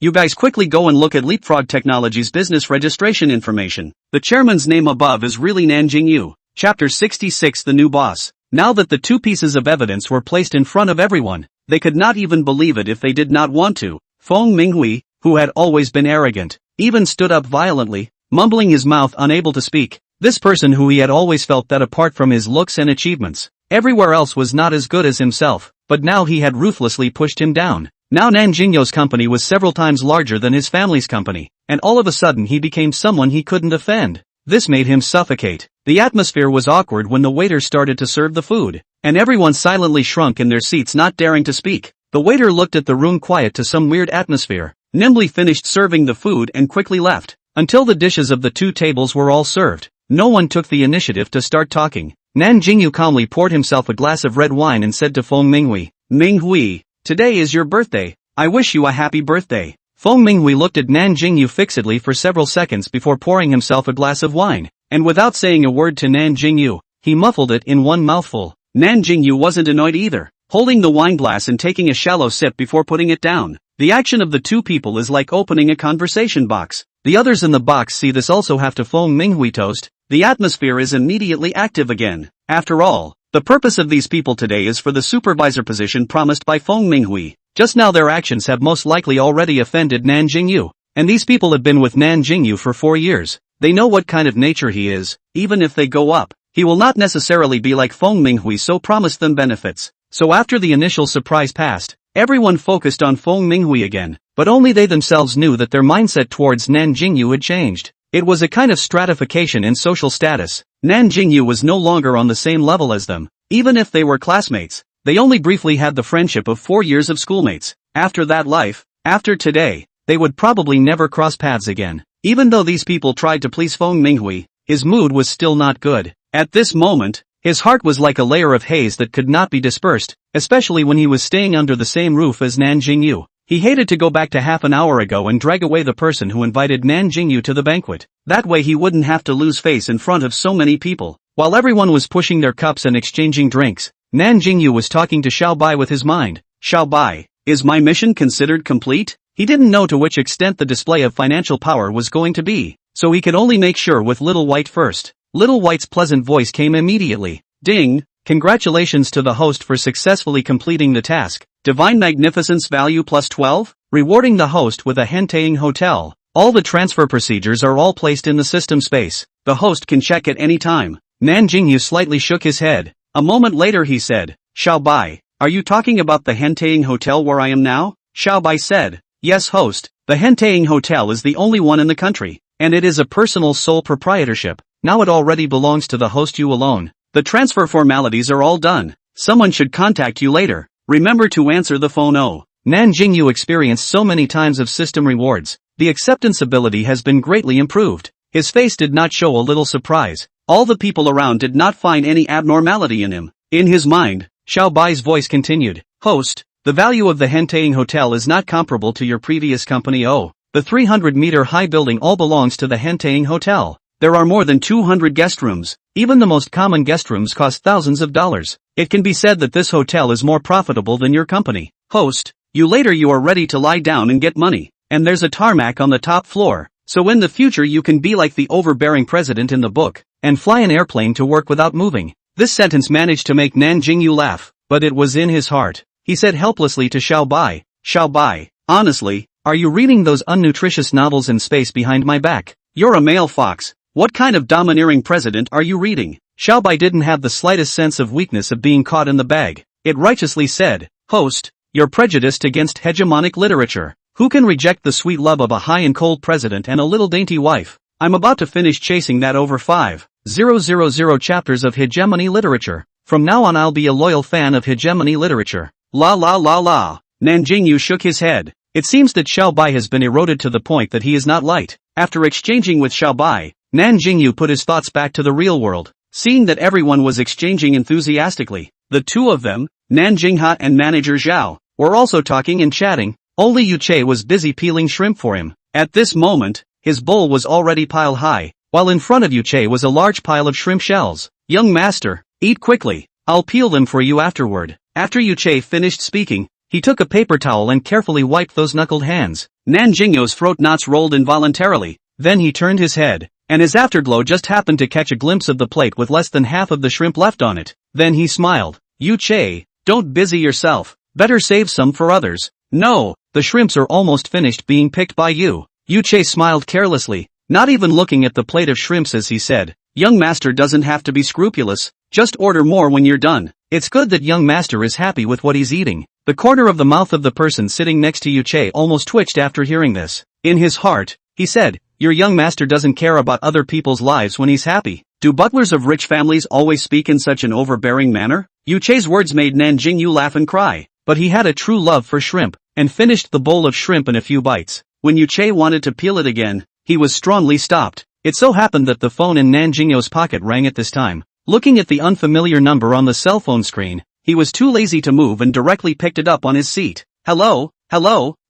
You guys quickly go and look at Leapfrog Technology's business registration information. The chairman's name above is really Nan Jingyou." Chapter 66 The New Boss. Now that the two pieces of evidence were placed in front of everyone, they could not even believe it if they did not want to. Feng Minghui, who had always been arrogant, even stood up violently, mumbling his mouth unable to speak. This person who he had always felt that apart from his looks and achievements, everywhere else was not as good as himself, but now he had ruthlessly pushed him down. Now Nan Jingyou's company was several times larger than his family's company, and all of a sudden he became someone he couldn't offend. This made him suffocate. The atmosphere was awkward when the waiter started to serve the food, and everyone silently shrunk in their seats not daring to speak. The waiter looked at the room quiet to some weird atmosphere, nimbly finished serving the food and quickly left, until the dishes of the two tables were all served. No one took the initiative to start talking. Nan Jingyou calmly poured himself a glass of red wine and said to Feng Minghui, "Minghui, today is your birthday. I wish you a happy birthday." Feng Minghui looked at Nan Jingyou fixedly for several seconds before pouring himself a glass of wine, and without saying a word to Nan Jingyou, he muffled it in one mouthful. Nan Jingyou wasn't annoyed either, holding the wine glass and taking a shallow sip before putting it down. The action of the two people is like opening a conversation box. The others in the box see this also have to Feng Minghui toast. The atmosphere is immediately active again. After all, the purpose of these people today is for the supervisor position promised by Feng Minghui. Just now their actions have most likely already offended Nan Jingyou, and these people have been with Nan Jingyou for 4 years. They know what kind of nature he is. Even if they go up, he will not necessarily be like Feng Minghui, so promised them benefits. So after the initial surprise passed, everyone focused on Feng Minghui again, but only they themselves knew that their mindset towards Nan Jingyou had changed. It was a kind of stratification in social status. Nan Jingyou was no longer on the same level as them. Even if they were classmates, they only briefly had the friendship of 4 years of schoolmates. After that life, after today, they would probably never cross paths again. Even though these people tried to please Feng Minghui, his mood was still not good. At this moment, his heart was like a layer of haze that could not be dispersed, especially when he was staying under the same roof as Nan Jingyou. He hated to go back to half an hour ago and drag away the person who invited Nan Jingyou to the banquet. That way he wouldn't have to lose face in front of so many people. While everyone was pushing their cups and exchanging drinks, Nan Jingyou was talking to Xiao Bai with his mind. "Xiao Bai, is my mission considered complete?" He didn't know to which extent the display of financial power was going to be, so he could only make sure with Little White first. Little White's pleasant voice came immediately. "Ding, congratulations to the host for successfully completing the task. Divine Magnificence value plus 12, rewarding the host with a henteing hotel. All the transfer procedures are all placed in the system space. The host can check at any time." Nan Jingyou slightly shook his head. A moment later he said, "Xiao Bai, are you talking about the henteing hotel where I am now?" Xiao Bai said, "Yes host, the henteing hotel is the only one in the country, and it is a personal sole proprietorship. Now it already belongs to the host you alone. The transfer formalities are all done. Someone should contact you later. Remember to answer the phone." Nan Jingyou experienced so many times of system rewards. The acceptance ability has been greatly improved. His face did not show a little surprise. All the people around did not find any abnormality in him. In his mind, Xiao Bai's voice continued, "Host, the value of the Henteing Hotel is not comparable to your previous company. Oh, the 300-meter-high building all belongs to the Henteing Hotel. There are more than 200 guest rooms. Even the most common guest rooms cost thousands of dollars. It can be said that this hotel is more profitable than your company. Host, you are ready to lie down and get money, and there's a tarmac on the top floor. So in the future you can be like the overbearing president in the book, and fly an airplane to work without moving." This sentence managed to make Nan Jingyou laugh, but it was in his heart. He said helplessly to Xiao Bai, "Xiao Bai, honestly, are you reading those unnutritious novels in space behind my back? You're a male fox. What kind of domineering president are you reading?" Xiao Bai didn't have the slightest sense of weakness of being caught in the bag. It righteously said, "Host, you're prejudiced against hegemonic literature. Who can reject the sweet love of a high and cold president and a little dainty wife? I'm about to finish chasing that over 5,000 chapters of hegemony literature. From now on I'll be a loyal fan of hegemony literature." La la la la. Nan Jingyou shook his head. It seems that Xiao Bai has been eroded to the point that he is not light. After exchanging with Xiao Bai, Nan Jingyou put his thoughts back to the real world. Seeing that everyone was exchanging enthusiastically, the two of them, Nan Jinghua and manager Zhao, were also talking and chatting. Only Yu Che was busy peeling shrimp for him. At this moment, his bowl was already piled high, while in front of Yu Che was a large pile of shrimp shells. "Young master, eat quickly. I'll peel them for you afterward." After Yu Che finished speaking, he took a paper towel and carefully wiped those knuckled hands. Nan Jingyou's throat knots rolled involuntarily. Then he turned his head, and his afterglow just happened to catch a glimpse of the plate with less than half of the shrimp left on it. Then he smiled. "Yu Che, don't busy yourself. Better save some for others." "No, the shrimps are almost finished being picked by you." Yu Che smiled carelessly, not even looking at the plate of shrimps as he said, "Young master doesn't have to be scrupulous, just order more when you're done." It's good that young master is happy with what he's eating. The corner of the mouth of the person sitting next to Yu Che almost twitched after hearing this. In his heart, he said, "Your young master doesn't care about other people's lives when he's happy." Do butlers of rich families always speak in such an overbearing manner? Yu Che's words made Nan Jingyou laugh and cry, but he had a true love for shrimp, and finished the bowl of shrimp in a few bites. When Yu Che wanted to peel it again, he was strongly stopped. It so happened that the phone in Nan Jingyou's pocket rang at this time. Looking at the unfamiliar number on the cell phone screen, he was too lazy to move and directly picked it up on his seat. "Hello,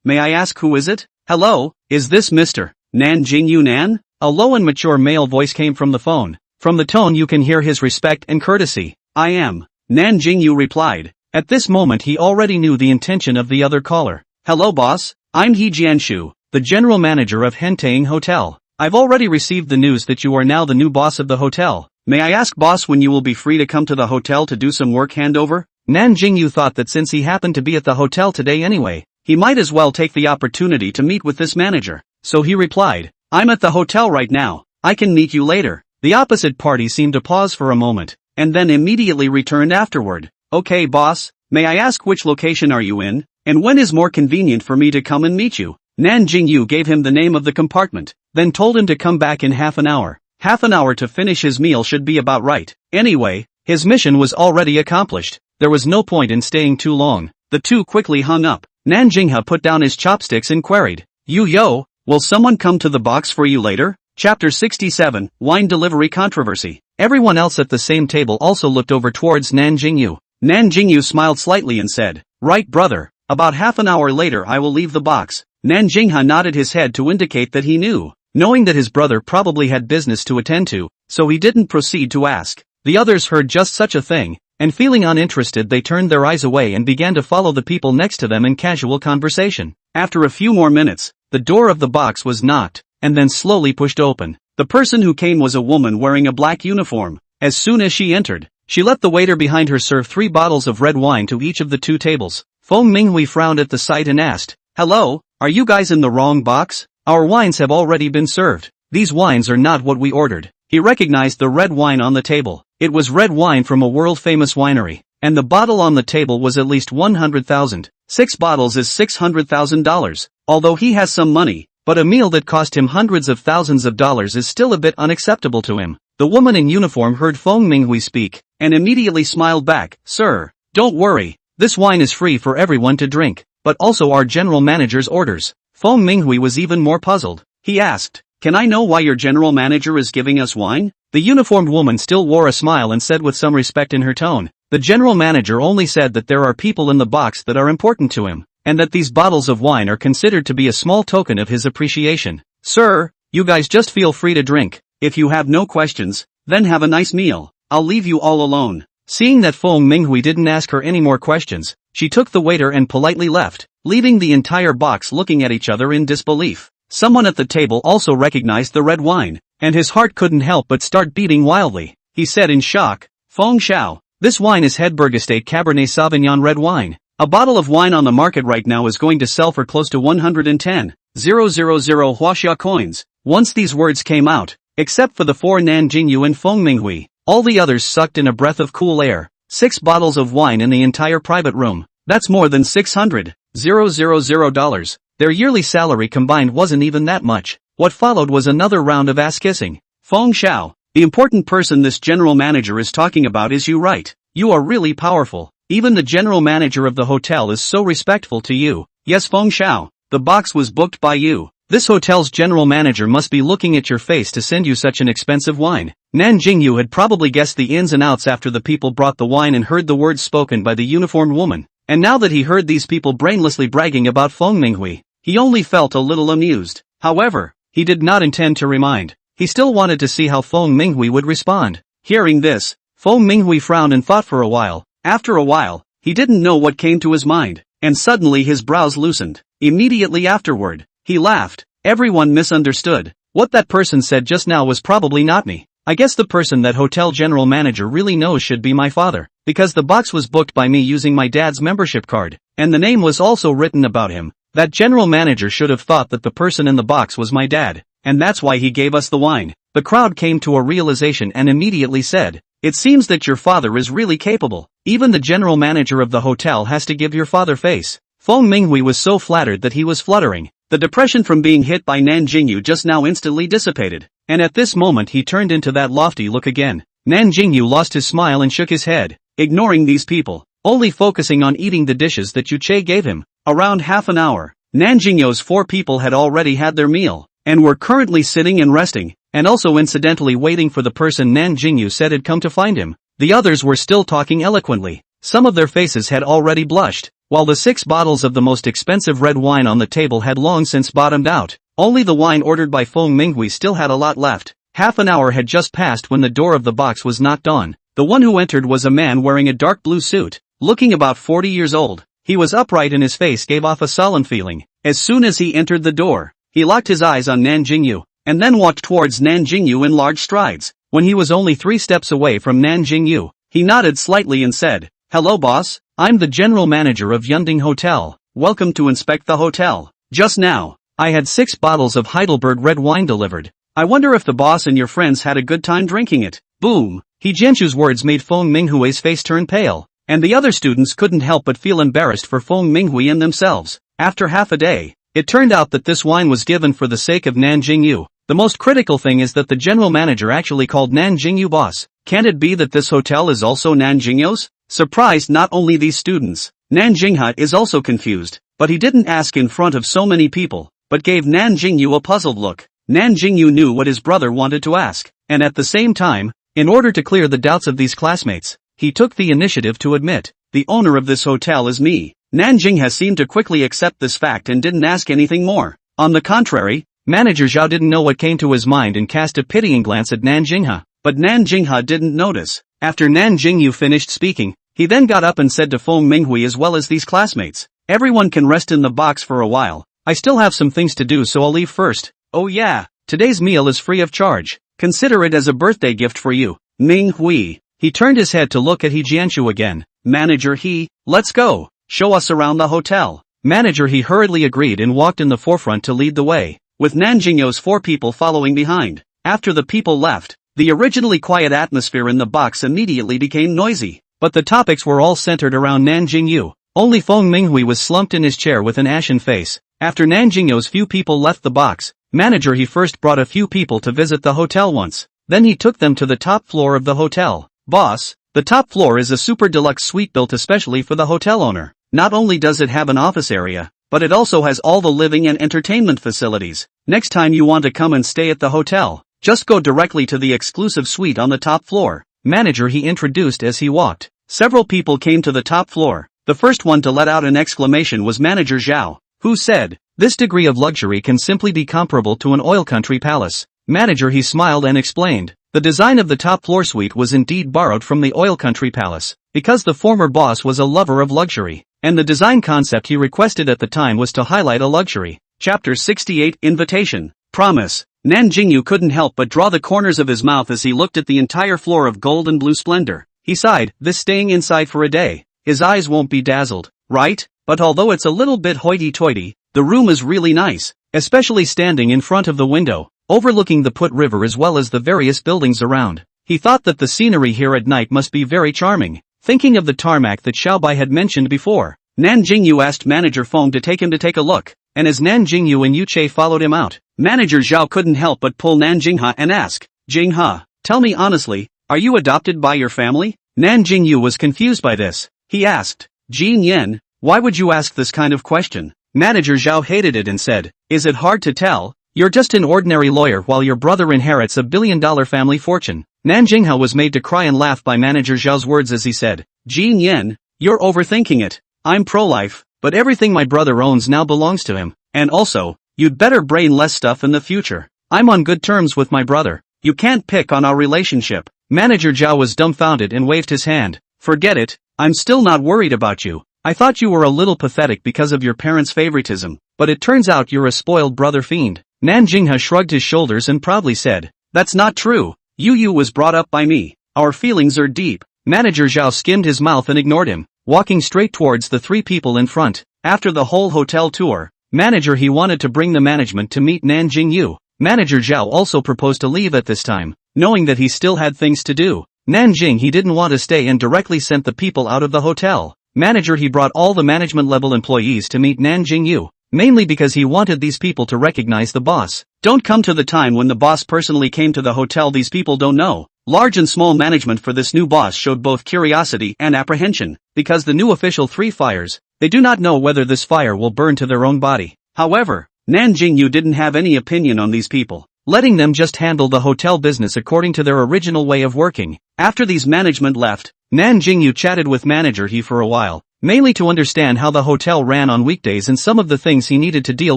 may I ask who is it? Hello, is this Mr. Nan Jingyou Nan?" A low and mature male voice came from the phone. From the tone you can hear his respect and courtesy. "I am," Nan Jingyou replied. At this moment he already knew the intention of the other caller. "Hello boss, I'm He Jianshu, the general manager of Henteing Hotel. I've already received the news that you are now the new boss of the hotel. May I ask boss when you will be free to come to the hotel to do some work handover?" Nan Jingyou thought that since he happened to be at the hotel today anyway, he might as well take the opportunity to meet with this manager. So he replied, "I'm at the hotel right now, I can meet you later." The opposite party seemed to pause for a moment, and then immediately returned afterward. "Okay boss, may I ask which location are you in, and when is more convenient for me to come and meet you?" Nan Jingyou gave him the name of the compartment, then told him to come back in half an hour. Half an hour to finish his meal should be about right. Anyway, his mission was already accomplished. There was no point in staying too long. The two quickly hung up. Nan Jinghua put down his chopsticks and queried, "Yo, will someone come to the box for you later?" Chapter 67, Wine Delivery Controversy. Everyone else at the same table also looked over towards Nan Jingyou. Nan Jingyou smiled slightly and said, "Right brother, about half an hour later I will leave the box." Nan Jinghua nodded his head to indicate that he knew, knowing that his brother probably had business to attend to, so he didn't proceed to ask. The others heard just such a thing, and feeling uninterested they turned their eyes away and began to follow the people next to them in casual conversation. After a few more minutes, the door of the box was knocked, and then slowly pushed open. The person who came was a woman wearing a black uniform. As soon as she entered, she let the waiter behind her serve 3 bottles of red wine to each of the 2 tables. Feng Minghui frowned at the sight and asked, "Hello, are you guys in the wrong box? Our wines have already been served. These wines are not what we ordered." He recognized the red wine on the table. It was red wine from a world-famous winery, and the bottle on the table was at least 100,000. 6 bottles is $600,000. Although he has some money, but a meal that cost him hundreds of thousands of dollars is still a bit unacceptable to him. The woman in uniform heard Feng Minghui speak, and immediately smiled back, "Sir, don't worry, this wine is free for everyone to drink, but also our general manager's orders." Feng Minghui was even more puzzled. He asked, Can I know why your general manager is giving us wine? The uniformed woman still wore a smile and said with some respect in her tone, the general manager only said that there are people in the box that are important to him, and that these bottles of wine are considered to be a small token of his appreciation. Sir, you guys just feel free to drink. If you have no questions, then have a nice meal. I'll leave you all alone. Seeing that Feng Minghui didn't ask her any more questions, she took the waiter and politely left, leaving the entire box looking at each other in disbelief. Someone at the table also recognized the red wine, and his heart couldn't help but start beating wildly. He said in shock, Feng Xiao, this wine is Hedberg Estate Cabernet Sauvignon red wine. A bottle of wine on the market right now is going to sell for close to 110,000 Huaxia coins. Once these words came out, except for the four Nan Jingyou and Feng Minghui, all the others sucked in a breath of cool air. 6 bottles of wine in the entire private room. That's more than $600,000. Their yearly salary combined wasn't even that much. What followed was another round of ass-kissing. Feng Xiao, the important person this general manager is talking about is you, right? You are really powerful. Even the general manager of the hotel is so respectful to you. Yes, Feng Xiao, the box was booked by you. This hotel's general manager must be looking at your face to send you such an expensive wine. Nan Jingyou had probably guessed the ins and outs after the people brought the wine and heard the words spoken by the uniformed woman. And now that he heard these people brainlessly bragging about Feng Minghui, he only felt a little amused. However, he did not intend to remind. He still wanted to see how Feng Minghui would respond. Hearing this, Feng Minghui frowned and thought for a while. After a while, he didn't know what came to his mind, and suddenly his brows loosened. Immediately afterward, he laughed. Everyone misunderstood. What that person said just now was probably not me. I guess the person that hotel general manager really knows should be my father, because the box was booked by me using my dad's membership card, and the name was also written about him. That general manager should have thought that the person in the box was my dad, and that's why he gave us the wine. The crowd came to a realization and immediately said, it seems that your father is really capable. Even the general manager of the hotel has to give your father face. Feng Minghui was so flattered that he was fluttering. The depression from being hit by Nan Jingyou just now instantly dissipated, and at this moment he turned into that lofty look again. Nan Jingyou lost his smile and shook his head, ignoring these people, only focusing on eating the dishes that Yuche gave him. Around half an hour, Nan Jingyou's 4 people had already had their meal, and were currently sitting and resting, and also incidentally waiting for the person Nan Jingyou said had come to find him. The others were still talking eloquently. Some of their faces had already blushed, while the 6 bottles of the most expensive red wine on the table had long since bottomed out. Only the wine ordered by Feng Minghui still had a lot left. Half an hour had just passed when the door of the box was knocked on. The one who entered was a man wearing a dark blue suit, looking about 40 years old. He was upright and his face gave off a solemn feeling. As soon as he entered the door, he locked his eyes on Nan Jingyou, and then walked towards Nan Jingyou in large strides. When he was only 3 steps away from Nan Jingyou, he nodded slightly and said, "Hello boss, I'm the general manager of Yunding Hotel. Welcome to inspect the hotel. Just now, I had 6 bottles of Heidelberg red wine delivered. I wonder if the boss and your friends had a good time drinking it." Boom! He Jianchu's words made Feng Minghui's face turn pale, and the other students couldn't help but feel embarrassed for Feng Minghui and themselves. After half a day, it turned out that this wine was given for the sake of Nan Jingyou. The most critical thing is that the general manager actually called Nan Jingyou boss. Can it be that this hotel is also Nan Jingyou's? Surprised not only these students, Nan Jinghua is also confused, but he didn't ask in front of so many people, but gave Nan Jingyou a puzzled look. Nan Jingyou knew what his brother wanted to ask, and at the same time, in order to clear the doubts of these classmates, he took the initiative to admit, the owner of this hotel is me. Nan Jinghua seemed to quickly accept this fact and didn't ask anything more. On the contrary, Manager Zhao didn't know what came to his mind and cast a pitying glance at Nan Jinghua, but Nan Jinghua didn't notice. After Nan Jingyou finished speaking, he then got up and said to Feng Minghui as well as these classmates, "Everyone can rest in the box for a while. I still have some things to do so I'll leave first. Oh yeah, today's meal is free of charge. Consider it as a birthday gift for you, Minghui." He turned his head to look at He Jianshu again. "Manager He, let's go. Show us around the hotel." Manager He hurriedly agreed and walked in the forefront to lead the way, with Nan Jingyou's 4 people following behind. After the people left, the originally quiet atmosphere in the box immediately became noisy, but the topics were all centered around Nan Jingyou. Only Feng Minghui was slumped in his chair with an ashen face. After Nan Jingyou's few people left the box, Manager He first brought a few people to visit the hotel once. Then he took them to the top floor of the hotel. "Boss, the top floor is a super deluxe suite built especially for the hotel owner. Not only does it have an office area, but it also has all the living and entertainment facilities. Next time you want to come and stay at the hotel, just go directly to the exclusive suite on the top floor. Manager, he introduced as he walked. Several people came to the top floor. The first one to let out an exclamation was Manager Zhao, who said, "This degree of luxury can simply be comparable to an oil country palace." Manager, he smiled and explained, the design of the top floor suite was indeed borrowed from the oil country palace, because the former boss was a lover of luxury, and the design concept he requested at the time was to highlight a luxury. Chapter 68 Invitation. Promise. Nan Jingyou couldn't help but draw the corners of his mouth as he looked at the entire floor of gold and blue splendor. He sighed, this staying inside for a day. His eyes won't be dazzled, right? But although it's a little bit hoity-toity, the room is really nice, especially standing in front of the window, overlooking the Put River as well as the various buildings around. He thought that the scenery here at night must be very charming, thinking of the tarmac that Xiaobai had mentioned before. Nan Jingyou asked Manager Feng to take him to take a look, and as Nan Jingyou and Yuche followed him out, Manager Zhao couldn't help but pull Nan Jingha and ask, Jingha, tell me honestly, are you adopted by your family? Nan Jingyou was confused by this. He asked, Jin Yen, why would you ask this kind of question? Manager Zhao hated it and said, is it hard to tell? You're just an ordinary lawyer while your brother inherits $1 billion family fortune. Nan Jingha was made to cry and laugh by Manager Zhao's words as he said, Jin Yen, you're overthinking it. I'm pro-life, but everything my brother owns now belongs to him, and also, you'd better brain less stuff in the future. I'm on good terms with my brother. You can't pick on our relationship. Manager Zhao was dumbfounded and waved his hand. Forget it, I'm still not worried about you. I thought you were a little pathetic because of your parents' favoritism, but it turns out you're a spoiled brother fiend. Nan Jingha shrugged his shoulders and proudly said, that's not true. Yu was brought up by me. Our feelings are deep. Manager Zhao skimmed his mouth and ignored him, walking straight towards the three people in front. After the whole hotel tour, Manager he wanted to bring the management to meet Nan Jingyou. Manager Zhao also proposed to leave at this time, knowing that he still had things to do. Nan Jing he didn't want to stay and directly sent the people out of the hotel. Manager he brought all the management level employees to meet Nan Jingyou, mainly because he wanted these people to recognize the boss. Don't come to the time when the boss personally came to the hotel, these people don't know. Large and small management for this new boss showed both curiosity and apprehension, because the new official three fires, they do not know whether this fire will burn to their own body. However, Nan Jingyou didn't have any opinion on these people, letting them just handle the hotel business according to their original way of working. After these management left, Nan Jingyou chatted with Manager he for a while, mainly to understand how the hotel ran on weekdays and some of the things he needed to deal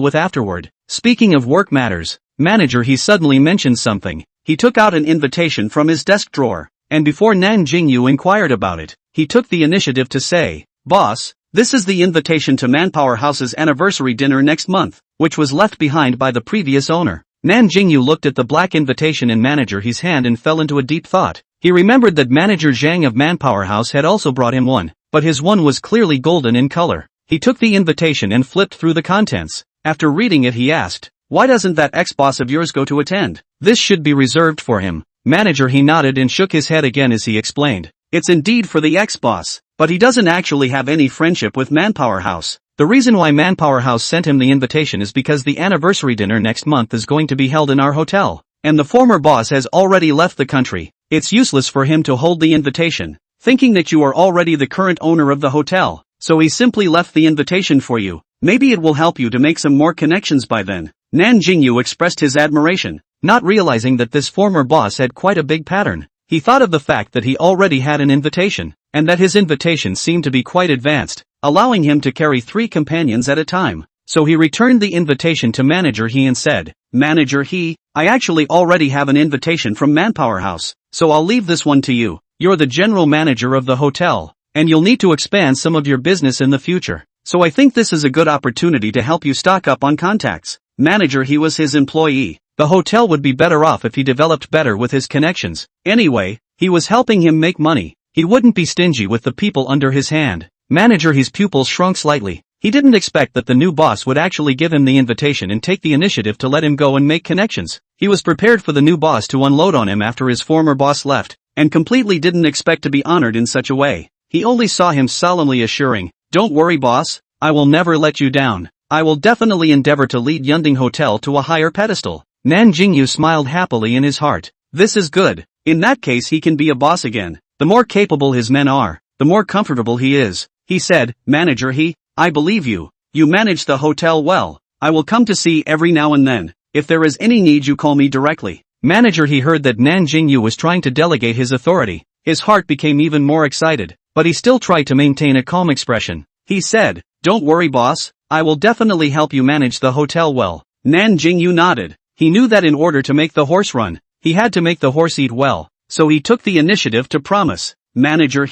with afterward. Speaking of work matters, Manager he suddenly mentioned something. He took out an invitation from his desk drawer, and before Nan Jingyou inquired about it, he took the initiative to say, Boss, this is the invitation to Manpower House's anniversary dinner next month, which was left behind by the previous owner. Nan Jingyou looked at the black invitation in Manager he's hand and fell into a deep thought. He remembered that Manager Zhang of Manpower House had also brought him one, but his one was clearly golden in color. He took the invitation and flipped through the contents. After reading it he asked, why doesn't that ex-boss of yours go to attend? This should be reserved for him. Manager he nodded and shook his head again as he explained. It's indeed for the ex-boss, but he doesn't actually have any friendship with Manpower House. The reason why Manpower House sent him the invitation is because the anniversary dinner next month is going to be held in our hotel, and the former boss has already left the country. It's useless for him to hold the invitation, thinking that you are already the current owner of the hotel, so he simply left the invitation for you. Maybe it will help you to make some more connections by then. Nan Jingyou expressed his admiration, not realizing that this former boss had quite a big pattern. He thought of the fact that he already had an invitation, and that his invitation seemed to be quite advanced, allowing him to carry 3 companions at a time. So he returned the invitation to Manager he and said, Manager he, I actually already have an invitation from Manpower House, so I'll leave this one to you. You're the general manager of the hotel, and you'll need to expand some of your business in the future. So I think this is a good opportunity to help you stock up on contacts. Manager he was his employee. The hotel would be better off if he developed better with his connections. Anyway, he was helping him make money. He wouldn't be stingy with the people under his hand. Manager his pupils shrunk slightly. He didn't expect that the new boss would actually give him the invitation and take the initiative to let him go and make connections. He was prepared for the new boss to unload on him after his former boss left, and completely didn't expect to be honored in such a way. He only saw him solemnly assuring, don't worry boss, I will never let you down. I will definitely endeavor to lead Yunding Hotel to a higher pedestal. Nan Jingyou smiled happily in his heart. This is good. In that case he can be a boss again. The more capable his men are, the more comfortable he is. He said, Manager he, I believe you. You manage the hotel well. I will come to see every now and then. If there is any need you call me directly. Manager he heard that Nan Jingyou was trying to delegate his authority. His heart became even more excited, but he still tried to maintain a calm expression. He said, "Don't worry boss, I will definitely help you manage the hotel well." Nan Jingyou nodded. He knew that in order to make the horse run, he had to make the horse eat well, so he took the initiative to promise. Manager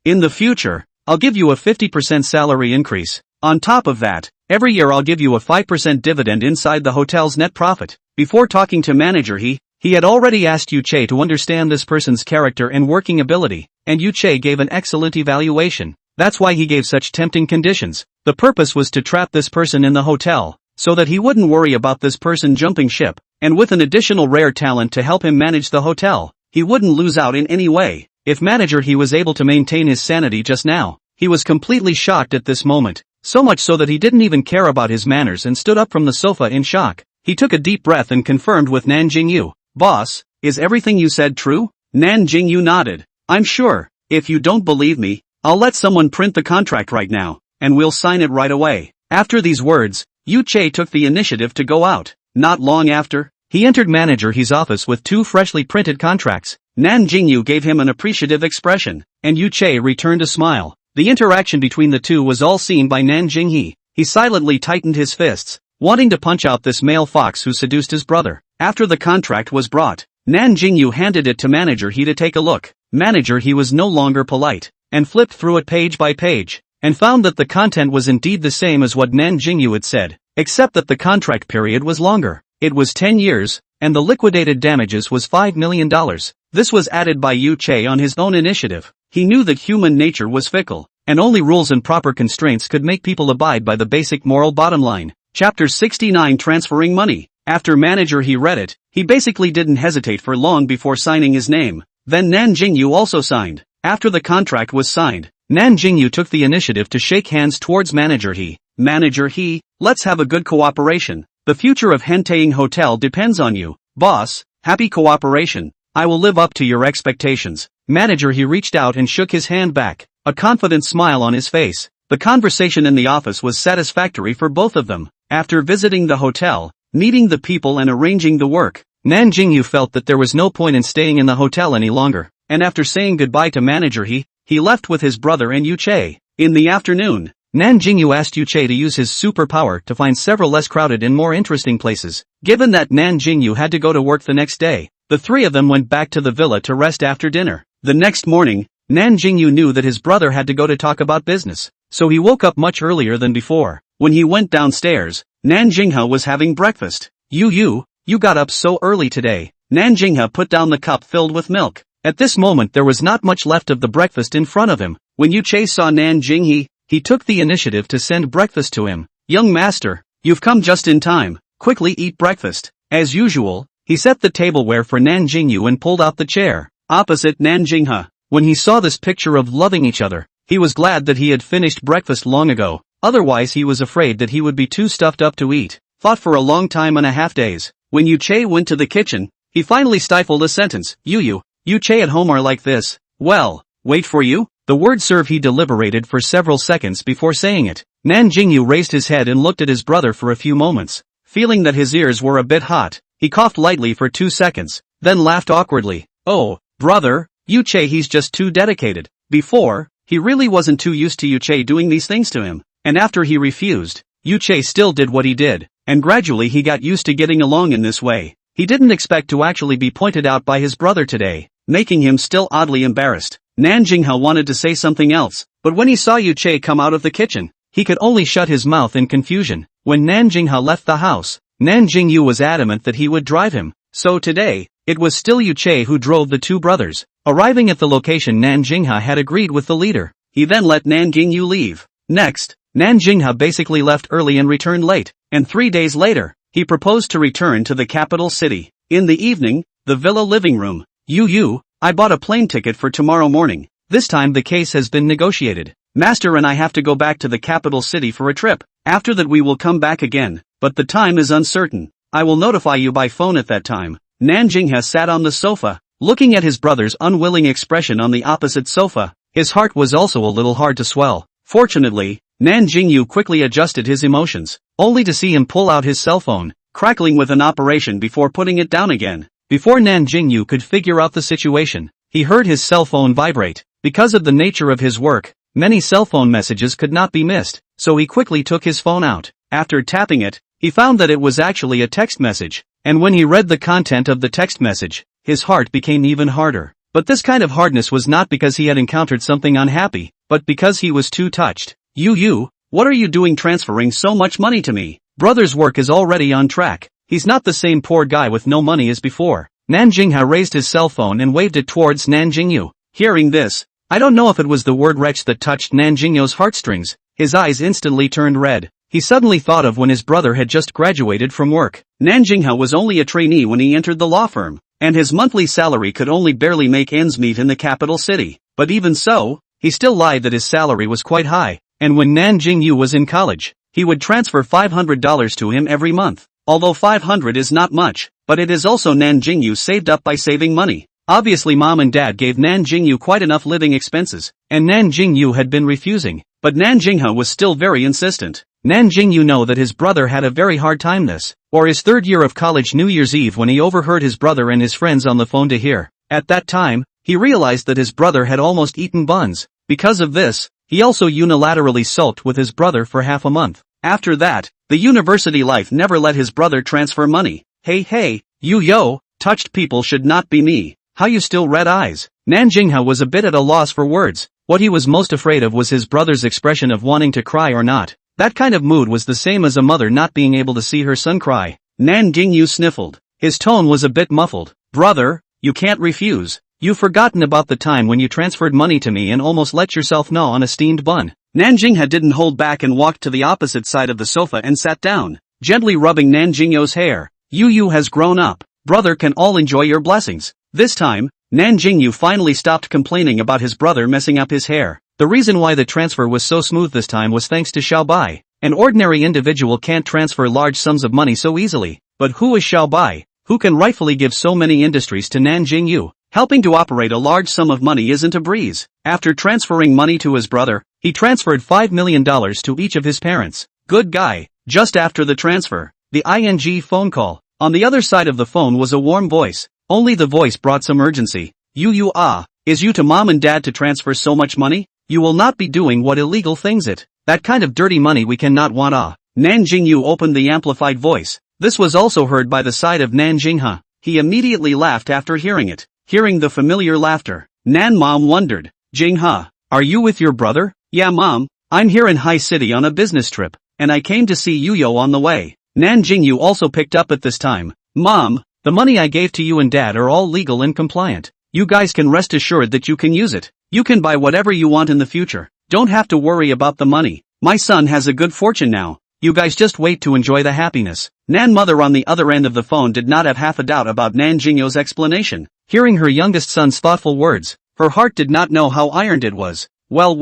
in the future, I'll give you a 50% salary increase. On top of that, every year I'll give you a 5% dividend inside the hotel's net profit. Before talking to manager he had already asked Yu Che to understand this person's character and working ability, and Yu Che gave an excellent evaluation. That's why he gave such tempting conditions. The purpose was to trap this person in the hotel, so that he wouldn't worry about this person jumping ship, and with an additional rare talent to help him manage the hotel, he wouldn't lose out in any way. If manager he was able to maintain his sanity just now, he was completely shocked at this moment, so much so that he didn't even care about his manners and stood up from the sofa in shock. He took a deep breath and confirmed with Nan Jingyou. Boss, is everything you said true? Nan Jingyou nodded. I'm sure. If you don't believe me, I'll let someone print the contract right now, and we'll sign it right away. After these words, Yu Che took the initiative to go out. Not long after, he entered manager his office with 2 freshly printed contracts. Nan Jingyou gave him an appreciative expression, and Yu Che returned a smile. The interaction between the two was all seen by Nan Jingyou. He silently tightened his fists, wanting to punch out this male fox who seduced his brother. After the contract was brought, Nan Jingyou handed it to manager he to take a look. Manager he was no longer polite, and flipped through it page by page, and found that the content was indeed the same as what Nan Jingyou had said, except that the contract period was longer. It was 10 years, and the liquidated damages was $5 million. This was added by Yu Che on his own initiative. He knew that human nature was fickle, and only rules and proper constraints could make people abide by the basic moral bottom line. Chapter 69 Transferring Money. After manager he read it, he basically didn't hesitate for long before signing his name. Then Nan Jingyou also signed. After the contract was signed, Nan Jingyou took the initiative to shake hands towards manager he. Manager he, let's have a good cooperation. The future of Henteing Hotel depends on you. Boss, happy cooperation. I will live up to your expectations. Manager he reached out and shook his hand back, a confident smile on his face. The conversation in the office was satisfactory for both of them. After visiting the hotel, meeting the people and arranging the work, Nan Jingyou felt that there was no point in staying in the hotel any longer, and after saying goodbye to manager he left with his brother and Yu Che. In the afternoon, Nan Jingyou asked Yu Che to use his superpower to find several less crowded and more interesting places. Given that Nan Jingyou had to go to work the next day, the three of them went back to the villa to rest after dinner. The next morning, Nan Jingyou knew that his brother had to go to talk about business, so he woke up much earlier than before. When he went downstairs, Nan Jingyou was having breakfast. You got up so early today. Nan Jingyou put down the cup filled with milk. At this moment there was not much left of the breakfast in front of him. When Yu Che saw Nan Jingyou, he took the initiative to send breakfast to him. Young master, you've come just in time. Quickly eat breakfast. As usual, he set the tableware for Nan Jingyou and pulled out the chair opposite Nan Jingyou. When he saw this picture of loving each other, he was glad that he had finished breakfast long ago. Otherwise he was afraid that he would be too stuffed up to eat. Fought for a long time and a half days. When Yu Che went to the kitchen, he finally stifled a sentence. Yu Che at home are like this. Well, wait for you? The word serve he deliberated for several seconds before saying it. Nan Jingyou raised his head and looked at his brother for a few moments. Feeling that his ears were a bit hot, he coughed lightly for 2 seconds, then laughed awkwardly. Oh, brother, Yu Che he's just too dedicated. Before, he really wasn't too used to Yu Che doing these things to him, and after he refused, Yu Che still did what he did, and gradually he got used to getting along in this way. He didn't expect to actually be pointed out by his brother today, making him still oddly embarrassed. Nan Jingyou wanted to say something else, but when he saw Yu Che come out of the kitchen, he could only shut his mouth in confusion. When Nan Jingyou left the house, Nan Jingyou was adamant that he would drive him, so today, it was still Yu Che who drove the two brothers. Arriving at the location Nan Jingyou had agreed with the leader. He then let Nan Jingyou leave. Next, Nan Jingyou basically left early and returned late, and 3 days later, he proposed to return to the capital city. In the evening, the villa living room. I bought a plane ticket for tomorrow morning. This time the case has been negotiated. Master and I have to go back to the capital city for a trip. After that we will come back again, but the time is uncertain. I will notify you by phone at that time. Nan Jingyou sat on the sofa, looking at his brother's unwilling expression on the opposite sofa. His heart was also a little hard to swell. Fortunately, Nan Jingyou quickly adjusted his emotions, only to see him pull out his cell phone, crackling with an operation before putting it down again. Before Nan Jingyou could figure out the situation, he heard his cell phone vibrate. Because of the nature of his work, many cell phone messages could not be missed, so he quickly took his phone out. After tapping it, he found that it was actually a text message, and when he read the content of the text message, his heart became even harder. But this kind of hardness was not because he had encountered something unhappy, but because he was too touched. You, what are you doing transferring so much money to me? Brother's work is already on track. He's not the same poor guy with no money as before. Nan Jingyou raised his cell phone and waved it towards Nan Jingyou. Hearing this, I don't know if it was the word wretch that touched Nan Jingyou's heartstrings. His eyes instantly turned red. He suddenly thought of when his brother had just graduated from work. Nan Jingyou was only a trainee when he entered the law firm, and his monthly salary could only barely make ends meet in the capital city. But even so, he still lied that his salary was quite high, and when Nan Jingyou was in college, he would transfer $500 to him every month. Although $500 is not much, but it is also Nan Jingyou saved up by saving money. Obviously mom and dad gave Nan Jingyou quite enough living expenses, and Nan Jingyou had been refusing, but Nan Jingyou was still very insistent. Nan Jingyou knew that his brother had a very hard time this, or his third year of college New Year's Eve when he overheard his brother and his friends on the phone to hear. At that time, he realized that his brother had almost eaten buns. Because of this, he also unilaterally sulked with his brother for half a month. After that, the university life never let his brother transfer money. Hey, yo, touched people should not be me. How you still red eyes? Nan Jingyou was a bit at a loss for words. What he was most afraid of was his brother's expression of wanting to cry or not. That kind of mood was the same as a mother not being able to see her son cry. Nan Jingyou sniffled. His tone was a bit muffled. Brother, you can't refuse. You've forgotten about the time when you transferred money to me and almost let yourself gnaw on a steamed bun. Nan Jingyou didn't hold back and walked to the opposite side of the sofa and sat down, gently rubbing Nan Jingyou's hair. You has grown up. Brother can all enjoy your blessings. This time, Nan Jingyou finally stopped complaining about his brother messing up his hair. The reason why the transfer was so smooth this time was thanks to Xiao Bai. An ordinary individual can't transfer large sums of money so easily. But who is Xiao Bai, who can rightfully give so many industries to Nan Jingyou? Helping to operate a large sum of money isn't a breeze. After transferring money to his brother, he transferred $5 million to each of his parents. Good guy. Just after the transfer, the ING phone call. On the other side of the phone was a warm voice. Only the voice brought some urgency. Is you to mom and dad to transfer so much money? You will not be doing what illegal things it. That kind of dirty money we cannot want. Nan Jingyou opened the amplified voice. This was also heard by the side of Nan Jingyou. He immediately laughed after hearing it. Hearing the familiar laughter, Nan mom wondered. Jingyou, are you with your brother? Yeah mom, I'm here in High City on a business trip, and I came to see Yuyo on the way. Nan Jingyou also picked up at this time. Mom, the money I gave to you and dad are all legal and compliant. You guys can rest assured that you can use it. You can buy whatever you want in the future. Don't have to worry about the money. My son has a good fortune now. You guys just wait to enjoy the happiness. Nan mother on the other end of the phone did not have half a doubt about Nan Jingyou's explanation. Hearing her youngest son's thoughtful words, her heart did not know how ironed it was. Well,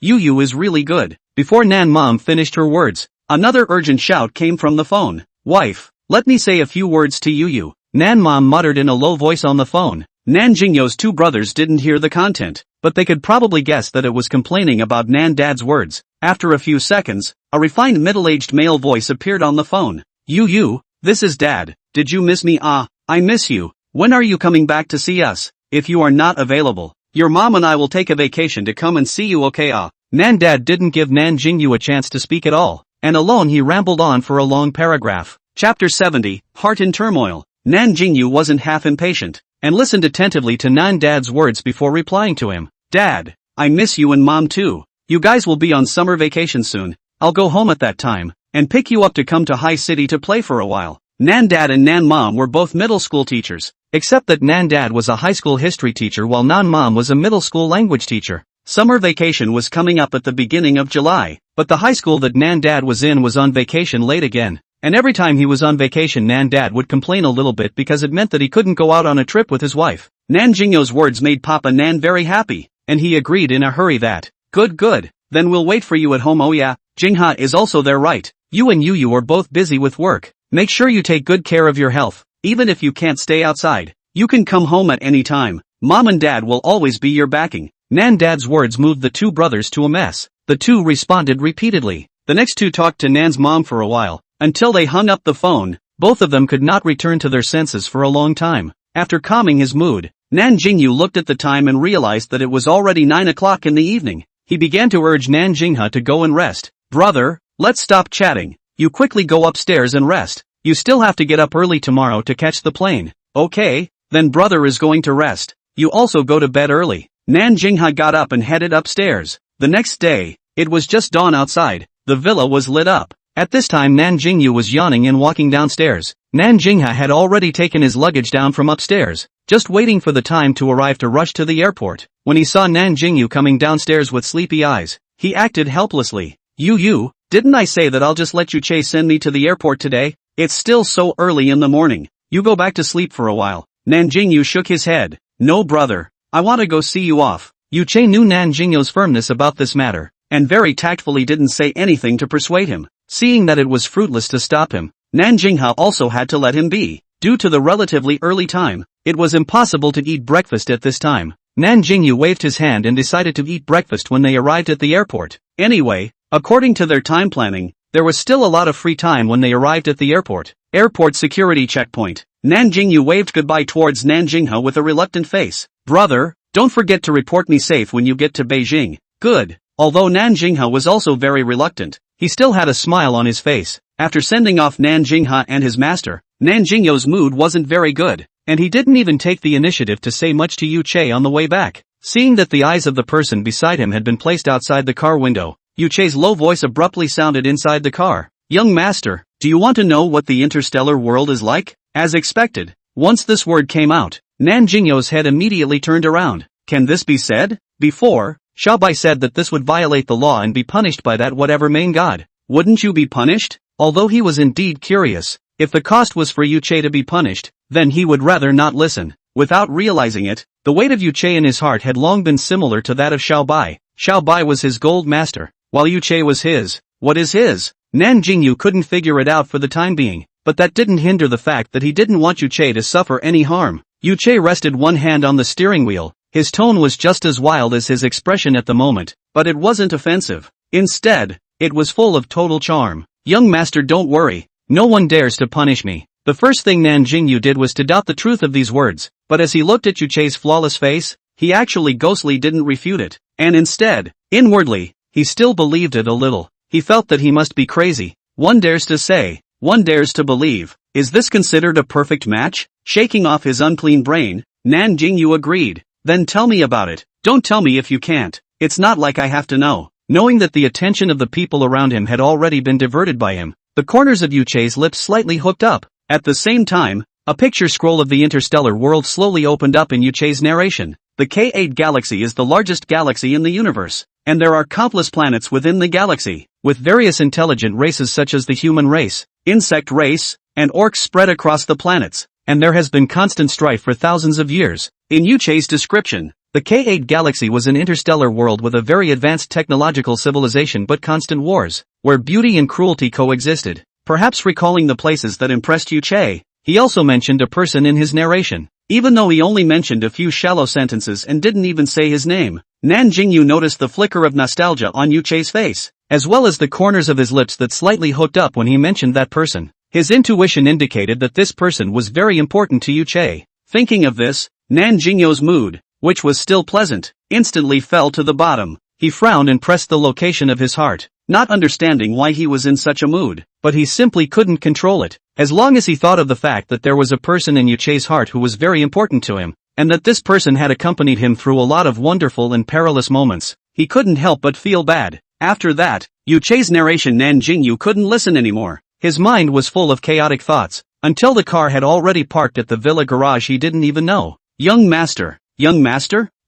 Yuyu is really good. Before Nan mom finished her words, another urgent shout came from the phone. Wife, let me say a few words to Yuyu. Nan mom muttered in a low voice on the phone. Nan Jingyou's two brothers didn't hear the content, but they could probably guess that it was complaining about Nan dad's words. After a few seconds, a refined middle-aged male voice appeared on the phone. Yuyu, this is Dad. Did you miss me? I miss you. When are you coming back to see us? If you are not available, your mom and I will take a vacation to come and see you, okay? Nan dad didn't give Nan Jingyou a chance to speak at all, and alone he rambled on for a long paragraph. Chapter 70, Heart in Turmoil. Nan Jingyou wasn't half impatient, and listened attentively to Nan dad's words before replying to him. Dad, I miss you and mom too. You guys will be on summer vacation soon. I'll go home at that time, and pick you up to come to High City to play for a while. Nan dad and Nan mom were both middle school teachers, except that Nan dad was a high school history teacher while Nan mom was a middle school language teacher. Summer vacation was coming up at the beginning of July, but the high school that Nan dad was in was on vacation late again. And every time he was on vacation Nan dad would complain a little bit because it meant that he couldn't go out on a trip with his wife. Nan Jingyou's words made Papa Nan very happy, and he agreed in a hurry that, Good, then we'll wait for you at home. Oh yeah, Jinghua is also there, right? You and Yuyu are both busy with work. Make sure you take good care of your health. Even if you can't stay outside, you can come home at any time. Mom and Dad will always be your backing. Nan dad's words moved the two brothers to a mess. The two responded repeatedly. The next two talked to Nan's mom for a while, until they hung up the phone. Both of them could not return to their senses for a long time. After calming his mood, Nan Jingyou looked at the time and realized that it was already 9 o'clock in the evening. He began to urge Nan Jingyou to go and rest. "Brother, let's stop chatting. You quickly go upstairs and rest. You still have to get up early tomorrow to catch the plane." "Okay, then brother is going to rest. You also go to bed early." Nan Jingyou got up and headed upstairs. The next day, it was just dawn outside. The villa was lit up. At this time Nan Jingyou was yawning and walking downstairs. Nan Jingyou had already taken his luggage down from upstairs, just waiting for the time to arrive to rush to the airport. When he saw Nan Jingyou coming downstairs with sleepy eyes, he acted helplessly. You, didn't I say that I'll just let Yuchei send me to the airport today? It's still so early in the morning. You go back to sleep for a while." Nan Jingyou shook his head. "No brother, I want to go see you off." Yuchei knew Nan Jingyou's firmness about this matter, and very tactfully didn't say anything to persuade him. Seeing that it was fruitless to stop him, Nan Jingyou also had to let him be. Due to the relatively early time, it was impossible to eat breakfast at this time. Nan Jingyou waved his hand and decided to eat breakfast when they arrived at the airport. Anyway, according to their time planning, there was still a lot of free time when they arrived at the airport. Airport security checkpoint. Nan Jingyou waved goodbye towards Nan Jingyou with a reluctant face. "Brother, don't forget to report me safe when you get to Beijing." "Good." Although Nan Jingyou was also very reluctant, he still had a smile on his face. After sending off Nan Jingyou and his master, Nan Jingyou's mood wasn't very good, and he didn't even take the initiative to say much to Yuchei on the way back. Seeing that the eyes of the person beside him had been placed outside the car window, Yuchei's low voice abruptly sounded inside the car. "Young master, do you want to know what the interstellar world is like?" As expected, once this word came out, Nan Jingyou's head immediately turned around. Can this be said? Before, Xiaobai said that this would violate the law and be punished by that whatever main god. Wouldn't you be punished? Although he was indeed curious, if the cost was for Yuchei to be punished, then he would rather not listen. Without realizing it, the weight of Yuchei in his heart had long been similar to that of Xiaobai. Xiaobai was his gold master, while Yuchei was his. What is his? Nan Jingyou couldn't figure it out for the time being, but that didn't hinder the fact that he didn't want Yuchei to suffer any harm. Yuchei rested one hand on the steering wheel. His tone was just as wild as his expression at the moment, but it wasn't offensive. Instead, it was full of total charm. "Young master, don't worry. No one dares to punish me." The first thing Nan Jingyou did was to doubt the truth of these words, but as he looked at Yuchei's flawless face, he actually ghostly didn't refute it. And instead, inwardly, he still believed it a little. He felt that he must be crazy. One dares to say, one dares to believe. Is this considered a perfect match? Shaking off his unclean brain, Nan Jingyou agreed. "Then tell me about it. Don't tell me if you can't. It's not like I have to know." Knowing that the attention of the people around him had already been diverted by him, the corners of Yuchei's lips slightly hooked up. At the same time, a picture scroll of the interstellar world slowly opened up in Yuchei's narration. The K8 galaxy is the largest galaxy in the universe, and there are countless planets within the galaxy, with various intelligent races such as the human race, insect race, and orcs spread across the planets, and there has been constant strife for thousands of years. In Yuchei's description, the K8 galaxy was an interstellar world with a very advanced technological civilization but constant wars, where beauty and cruelty coexisted. Perhaps recalling the places that impressed Yuchei, he also mentioned a person in his narration. Even though he only mentioned a few shallow sentences and didn't even say his name, Nan Jingyou noticed the flicker of nostalgia on Yuchei's face, as well as the corners of his lips that slightly hooked up when he mentioned that person. His intuition indicated that this person was very important to Yuchei. Thinking of this, Nan Jingyou's mood, which was still pleasant, instantly fell to the bottom. He frowned and pressed the location of his heart, not understanding why he was in such a mood, but he simply couldn't control it. As long as he thought of the fact that there was a person in Yuchei's heart who was very important to him, and that this person had accompanied him through a lot of wonderful and perilous moments, he couldn't help but feel bad. After that, Yuchei's narration, Nan Jingyou couldn't listen anymore. His mind was full of chaotic thoughts, until the car had already parked at the villa garage he didn't even know. Young master,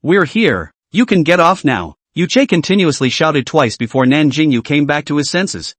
we're here, you can get off now. Yuchei continuously shouted twice before Nan Jingyou came back to his senses.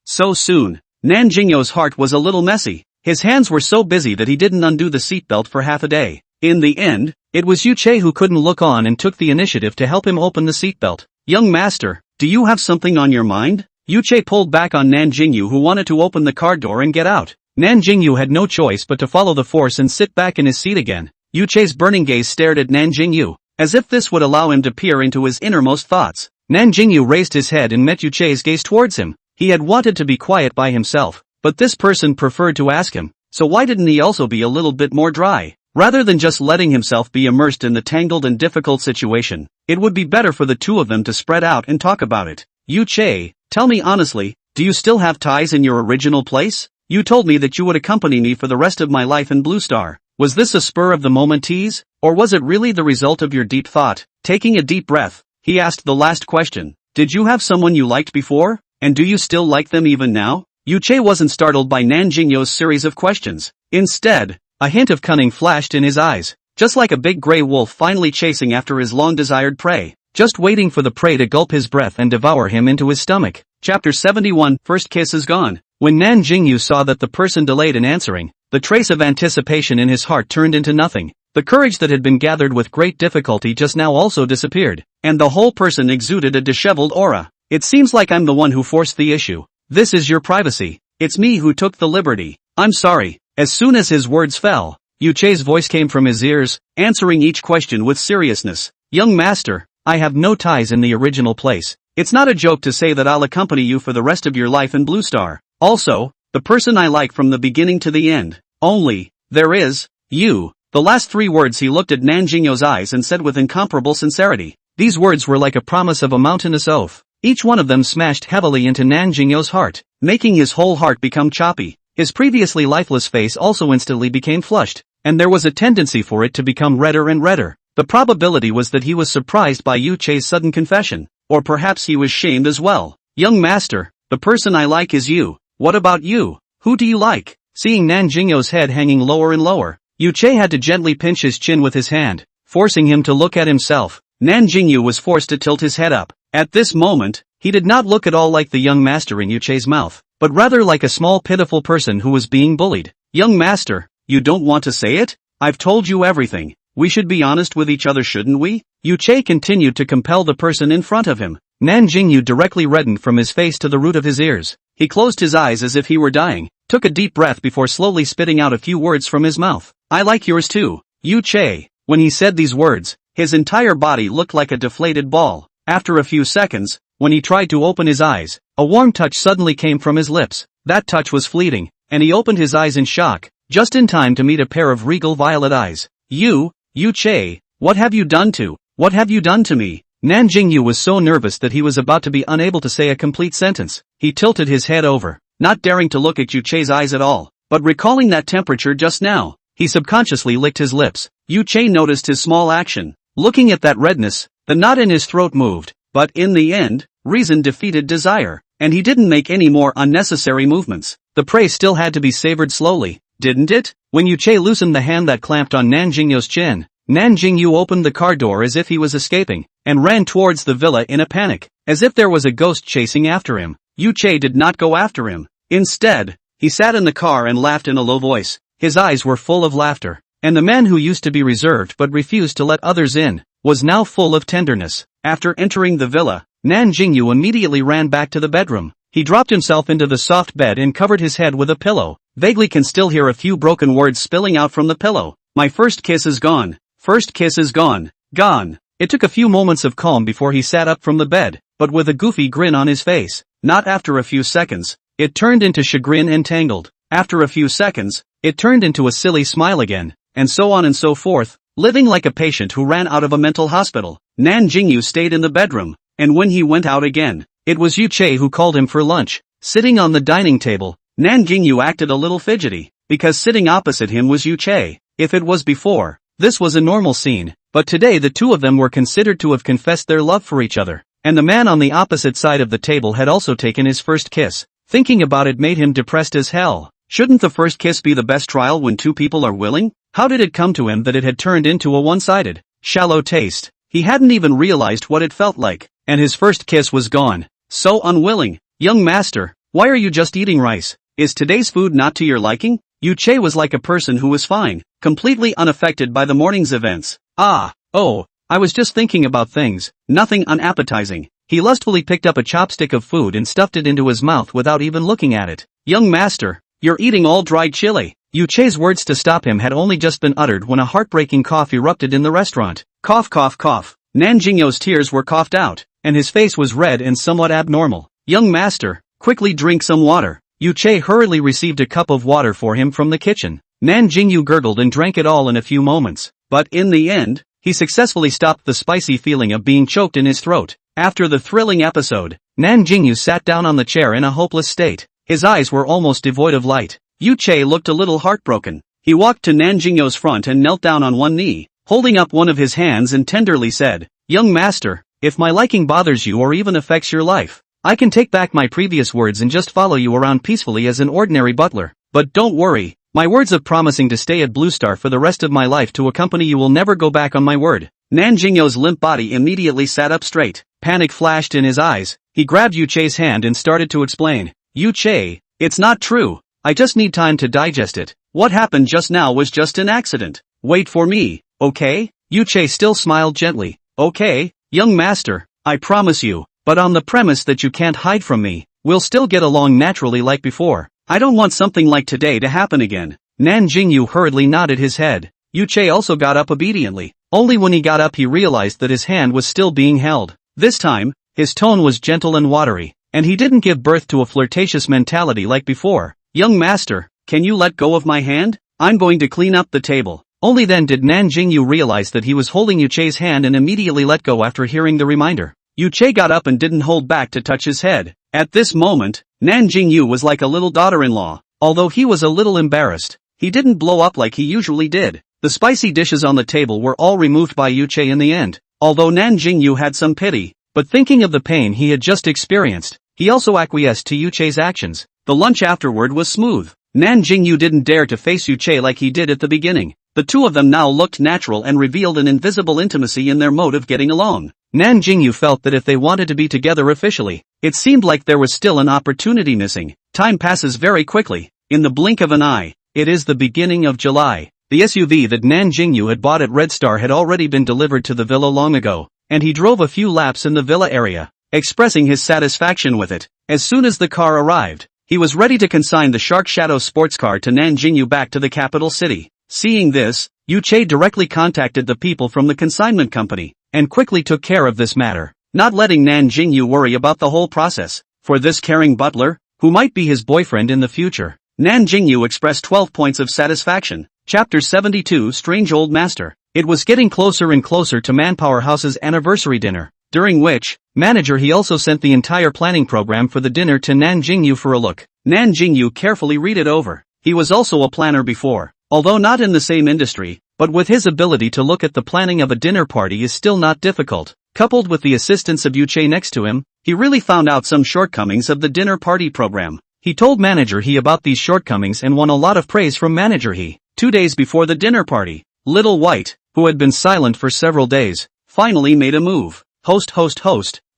So soon. Nan Jingyou's heart was a little messy. His hands were so busy that he didn't undo the seatbelt for half a day. In the end, it was Yuchei who couldn't look on and took the initiative to help him open the seatbelt. Young master, do you have something on your mind? Yuchei pulled back on Nan Jingyou, who wanted to open the car door and get out. Nan Jingyou had no choice but to follow the force and sit back in his seat again. Yuchei's burning gaze stared at Nan Jingyou, as if this would allow him to peer into his innermost thoughts. Nan Jingyou raised his head and met Yu Chei's gaze towards him. He had wanted to be quiet by himself, but this person preferred to ask him, so why didn't he also be a little bit more dry? Rather than just letting himself be immersed in the tangled and difficult situation, it would be better for the two of them to spread out and talk about it. Yu Chei, tell me honestly, do you still have ties in your original place? You told me that you would accompany me for the rest of my life in Blue Star. Was this a spur-of-the-moment tease, or was it really the result of your deep thought? Taking a deep breath, he asked the last question. Did you have someone you liked before? And do you still like them even now? Yu Chei wasn't startled by Nan Jingyou's series of questions. Instead, a hint of cunning flashed in his eyes, just like a big gray wolf finally chasing after his long-desired prey, just waiting for the prey to gulp his breath and devour him into his stomach. Chapter 71, First Kiss is Gone. When Nan Jingyou saw that the person delayed in answering, the trace of anticipation in his heart turned into nothing. The courage that had been gathered with great difficulty just now also disappeared, and the whole person exuded a disheveled aura. It seems like I'm the one who forced the issue. This is your privacy. It's me who took the liberty. I'm sorry. As soon as his words fell, Yu Chei's voice came from his ears, answering each question with seriousness. Young master, I have no ties in the original place. It's not a joke to say that I'll accompany you for the rest of your life in Blue Star. Also, the person I like from the beginning to the end. Only, there is, you. The last three words he looked at Nan Jingyou's eyes and said with incomparable sincerity. These words were like a promise of a mountainous oath. Each one of them smashed heavily into Nan Jingyou's heart, making his whole heart become choppy. His previously lifeless face also instantly became flushed, and there was a tendency for it to become redder and redder. The probability was that he was surprised by Yu Chei's sudden confession, or perhaps he was shamed as well. Young master, the person I like is you. What about you? Who do you like? Seeing Nan Jingyou's head hanging lower and lower, Yu Chei had to gently pinch his chin with his hand, forcing him to look at himself. Nan Jingyou was forced to tilt his head up. At this moment, he did not look at all like the young master in Yu Chei's mouth, but rather like a small pitiful person who was being bullied. Young master, you don't want to say it? I've told you everything. We should be honest with each other, shouldn't we? Yu Chei continued to compel the person in front of him. Nan Jingyou directly reddened from his face to the root of his ears. He closed his eyes as if he were dying, took a deep breath before slowly spitting out a few words from his mouth. I like yours too, Yu Chei. When he said these words, his entire body looked like a deflated ball. After a few seconds, when he tried to open his eyes, a warm touch suddenly came from his lips. That touch was fleeting, and he opened his eyes in shock, just in time to meet a pair of regal violet eyes. Yu Chei, what have you done to me? Nan Jingyou was so nervous that he was about to be unable to say a complete sentence. He tilted his head over, not daring to look at Yu Chei's eyes at all, but recalling that temperature just now, he subconsciously licked his lips. Yu Chei noticed his small action. Looking at that redness, the knot in his throat moved, but in the end, reason defeated desire, and he didn't make any more unnecessary movements. The prey still had to be savored slowly, didn't it? When Yu Chei loosened the hand that clamped on Nan Jingyou's chin, Nan Jingyou opened the car door as if he was escaping, and ran towards the villa in a panic, as if there was a ghost chasing after him. Yu Chei did not go after him. Instead, he sat in the car and laughed in a low voice. His eyes were full of laughter, and the man who used to be reserved but refused to let others in, was now full of tenderness. After entering the villa, Nan Jingyou immediately ran back to the bedroom. He dropped himself into the soft bed and covered his head with a pillow. Vaguely can still hear a few broken words spilling out from the pillow. My first kiss is gone. First kiss is gone. Gone. It took a few moments of calm before he sat up from the bed, but with a goofy grin on his face. Not after a few seconds, it turned into chagrin and tangled. After a few seconds, it turned into a silly smile again, and so on and so forth, living like a patient who ran out of a mental hospital. Nan Jingyou stayed in the bedroom, and when he went out again, it was Yu Chei who called him for lunch. Sitting on the dining table, Nan Jingyou acted a little fidgety, because sitting opposite him was Yu Chei. If it was before, this was a normal scene, but today the two of them were considered to have confessed their love for each other, and the man on the opposite side of the table had also taken his first kiss. Thinking about it made him depressed as hell. Shouldn't the first kiss be the best trial when two people are willing? How did it come to him that it had turned into a one-sided, shallow taste? He hadn't even realized what it felt like, and his first kiss was gone. So unwilling. Young master, why are you just eating rice? Is today's food not to your liking? Yu Chei was like a person who was fine, completely unaffected by the morning's events. I was just thinking about things, nothing unappetizing. He lustfully picked up a chopstick of food and stuffed it into his mouth without even looking at it. Young master, you're eating all dried chili. Yu Chei's words to stop him had only just been uttered when a heartbreaking cough erupted in the restaurant. Cough, cough, cough. Nan Jingyou's tears were coughed out, and his face was red and somewhat abnormal. "Young master, quickly drink some water." Yu Che hurriedly received a cup of water for him from the kitchen. Nan Jingyou gurgled and drank it all in a few moments, but in the end, he successfully stopped the spicy feeling of being choked in his throat. After the thrilling episode, Nan Jingyou sat down on the chair in a hopeless state. His eyes were almost devoid of light. Yu Che looked a little heartbroken. He walked to Nan Jingyou's front and knelt down on one knee, holding up one of his hands and tenderly said, "Young master, if my liking bothers you or even affects your life, I can take back my previous words and just follow you around peacefully as an ordinary butler. But don't worry, my words of promising to stay at Blue Star for the rest of my life to accompany you will never go back on my word." Nan Jingyou's limp body immediately sat up straight. Panic flashed in his eyes. He grabbed Yu Che's hand and started to explain. "Yu Che, it's not true. I just need time to digest it. What happened just now was just an accident. Wait for me, okay?" Yu Che still smiled gently. "Okay, young master, I promise you, but on the premise that you can't hide from me, we'll still get along naturally like before. I don't want something like today to happen again." Nan Jingyou hurriedly nodded his head. Yu Che also got up obediently. Only when he got up he realized that his hand was still being held. This time, his tone was gentle and watery, and he didn't give birth to a flirtatious mentality like before. "Young master, can you let go of my hand? I'm going to clean up the table." Only then did Nan Jingyou realize that he was holding Yu Che's hand and immediately let go after hearing the reminder. Yu Che got up and didn't hold back to touch his head. At this moment, Nan Jingyou was like a little daughter-in-law. Although he was a little embarrassed, he didn't blow up like he usually did. The spicy dishes on the table were all removed by Yu Che in the end. Although Nan Jingyou had some pity, but thinking of the pain he had just experienced, he also acquiesced to Yu Che's actions. The lunch afterward was smooth. Nan Jingyou didn't dare to face Yu Che like he did at the beginning. The two of them now looked natural and revealed an invisible intimacy in their mode of getting along. Nan Jingyou felt that if they wanted to be together officially, it seemed like there was still an opportunity missing. Time passes very quickly. In the blink of an eye, it is the beginning of July. The SUV that Nan Jingyou had bought at Red Star had already been delivered to the villa long ago, and he drove a few laps in the villa area, expressing his satisfaction with it. As soon as the car arrived, he was ready to consign the Shark Shadow sports car to Nan Jingyou back to the capital city. Seeing this, Yu Che directly contacted the people from the consignment company, and quickly took care of this matter, not letting Nan Jingyou worry about the whole process. For this caring butler, who might be his boyfriend in the future, Nan Jingyou expressed 12 points of satisfaction. Chapter 72 Strange Old Master. It was getting closer and closer to Manpower House's anniversary dinner, during which, manager he also sent the entire planning program for the dinner to Nan Jingyou for a look. Nan Jingyou carefully read it over. He was also a planner before, although not in the same industry, but with his ability to look at the planning of a dinner party is still not difficult. Coupled with the assistance of Yu Che next to him, he really found out some shortcomings of the dinner party program. He told manager he about these shortcomings and won a lot of praise from manager he. 2 days before the dinner party, Little White, who had been silent for several days, finally made a move. Host.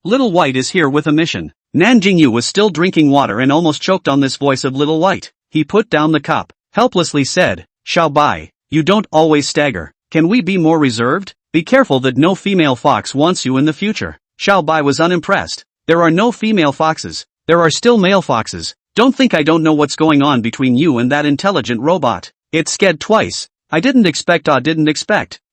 Little White is here with a mission. Nan Jingyou was still drinking water and almost choked on this voice of Little White. He put down the cup, helplessly said, "Xiao Bai, you don't always stagger. Can we be more reserved? Be careful that no female fox wants you in the future." Xiao Bai was unimpressed. "There are no female foxes. There are still male foxes. Don't think I don't know what's going on between you and that intelligent robot. It's sked twice. I didn't expect.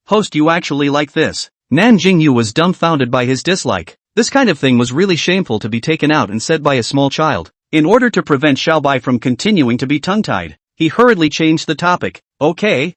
Host, you actually like this." Nan Jingyou was dumbfounded by his dislike. This kind of thing was really shameful to be taken out and said by a small child. In order to prevent Xiao Bai from continuing to be tongue-tied, he hurriedly changed the topic. Okay,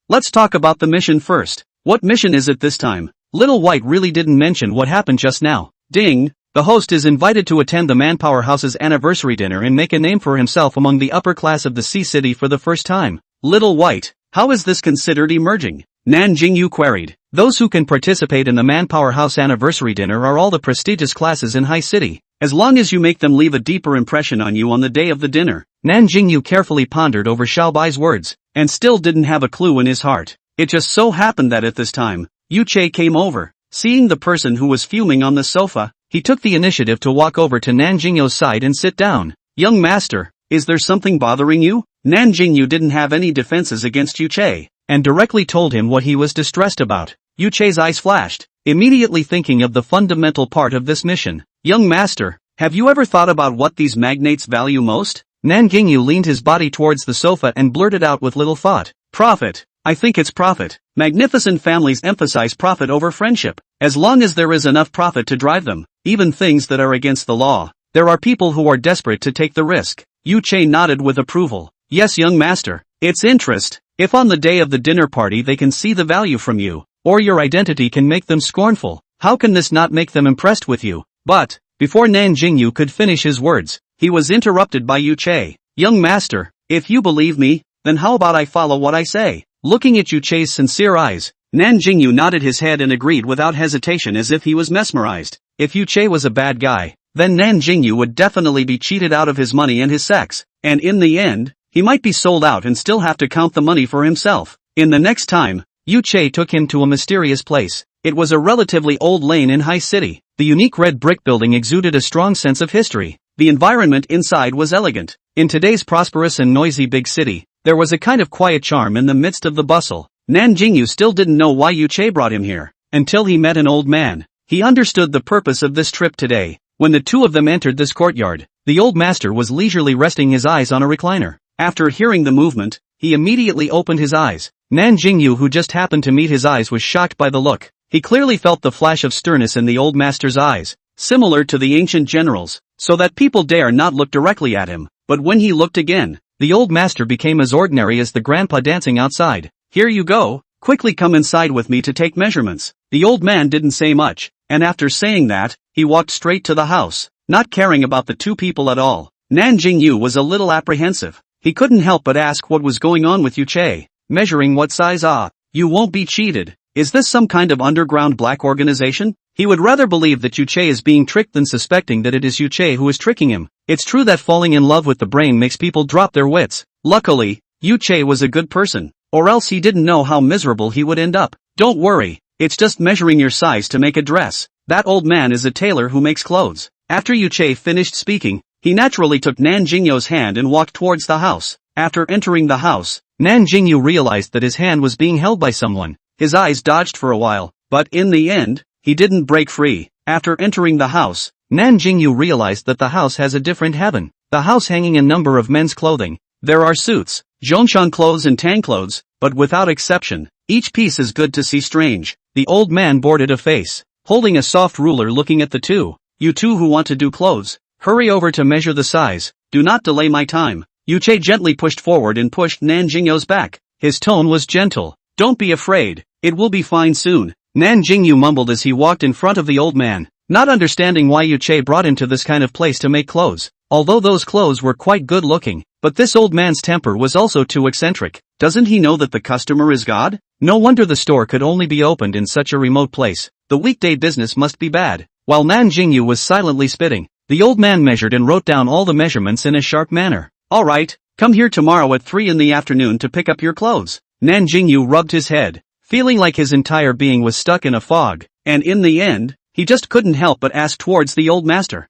let's talk about the mission first. What mission is it this time? Little White really didn't mention what happened just now. Ding! The host is invited to attend the Manpower House's anniversary dinner and make a name for himself among the upper class of the Sea City for the first time. Little White, how is this considered emerging? Nan Jingyou queried. Those who can participate in the Manpower House anniversary dinner are all the prestigious classes in High City, as long as you make them leave a deeper impression on you on the day of the dinner. Nan Jingyou carefully pondered over Xiao Bai's words, and still didn't have a clue in his heart. It just so happened that at this time, Yu Che came over. Seeing the person who was fuming on the sofa, he took the initiative to walk over to Nan Jingyou's side and sit down. "Young master, is there something bothering you?" Nan Jingyou didn't have any defenses against Yu Che, and directly told him what he was distressed about. Yu Che's eyes flashed, immediately thinking of the fundamental part of this mission. "Young master, have you ever thought about what these magnates value most?" Nan Jingyou leaned his body towards the sofa and blurted out with little thought. "Profit. I think it's profit. Magnificent families emphasize profit over friendship. As long as there is enough profit to drive them, even things that are against the law. There are people who are desperate to take the risk. Yu Che nodded with approval. Yes, young master. It's interest. If on the day of the dinner party they can see the value from you, or your identity can make them scornful, how can this not make them impressed with you? But, before Nan Jingyou could finish his words, he was interrupted by Yu Che. Young master, if you believe me, then how about I follow what I say? Looking at Yu Che's sincere eyes, Nan Jingyou nodded his head and agreed without hesitation as if he was mesmerized. If Yu Che was a bad guy, then Nan Jingyou would definitely be cheated out of his money and his sex, and in the end, he might be sold out and still have to count the money for himself. In the next time, Yu Che took him to a mysterious place. It was a relatively old lane in High City. The unique red brick building exuded a strong sense of history. The environment inside was elegant. In today's prosperous and noisy big city, there was a kind of quiet charm in the midst of the bustle. Nan Jingyou still didn't know why Yu Che brought him here, until he met an old man. He understood the purpose of this trip today. When the two of them entered this courtyard, the old master was leisurely resting his eyes on a recliner. After hearing the movement, he immediately opened his eyes. Nan Jingyou, who just happened to meet his eyes, was shocked by the look. He clearly felt the flash of sternness in the old master's eyes, similar to the ancient generals, so that people dare not look directly at him. But when he looked again, the old master became as ordinary as the grandpa dancing outside. Here you go, quickly come inside with me to take measurements. The old man didn't say much, and after saying that, he walked straight to the house, not caring about the two people at all. Nan Jingyou was a little apprehensive. He couldn't help but ask what was going on with Yu Che. Measuring what size? Ah, you won't be cheated. Is this some kind of underground black organization? He would rather believe that Yu Che is being tricked than suspecting that it is Yu Che who is tricking him. It's true that falling in love with the brain makes people drop their wits. Luckily, Yu Che was a good person, or else he didn't know how miserable he would end up. Don't worry, it's just measuring your size to make a dress. That old man is a tailor who makes clothes. After Yu Che finished speaking, he naturally took Nan Jingyou's hand and walked towards the house. After entering the house, Nan Jingyou realized that his hand was being held by someone. His eyes dodged for a while, but in the end, he didn't break free. After entering the house, Nan Jingyou realized that the house has a different heaven. The house hanging a number of men's clothing. There are suits, Zhongshan clothes and Tang clothes, but without exception, each piece is good to see strange. The old man boarded a face, holding a soft ruler looking at the two. You two who want to do clothes, hurry over to measure the size. Do not delay my time. Yu Che gently pushed forward and pushed Nan Jingyou's back. His tone was gentle. Don't be afraid, it will be fine soon. Nan Jingyou mumbled as he walked in front of the old man, not understanding why Yu Che brought him to this kind of place to make clothes. Although those clothes were quite good looking, but this old man's temper was also too eccentric. Doesn't he know that the customer is God? No wonder the store could only be opened in such a remote place. The weekday business must be bad. While Nan Jingyou was silently spitting, the old man measured and wrote down all the measurements in a sharp manner. Alright, come here tomorrow at 3 in the afternoon to pick up your clothes. Nan Jingyou rubbed his head, feeling like his entire being was stuck in a fog, and in the end, he just couldn't help but ask towards the old master.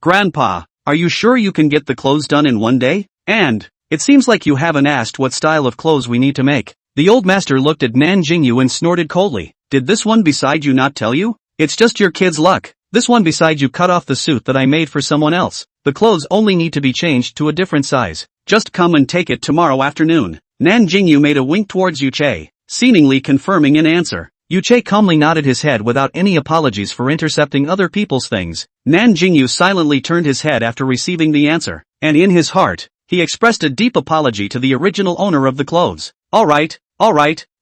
Grandpa, are you sure you can get the clothes done in one day? And, it seems like you haven't asked what style of clothes we need to make. The old master looked at Nan Jingyou and snorted coldly. Did this one beside you not tell you? It's just your kid's luck. This one beside you cut off the suit that I made for someone else. The clothes only need to be changed to a different size. Just come and take it tomorrow afternoon. Nan Jingyou made a wink towards Yu Che, seemingly confirming an answer. Yu Che calmly nodded his head without any apologies for intercepting other people's things. Nan Jingyou silently turned his head after receiving the answer, and in his heart, he expressed a deep apology to the original owner of the clothes. Alright,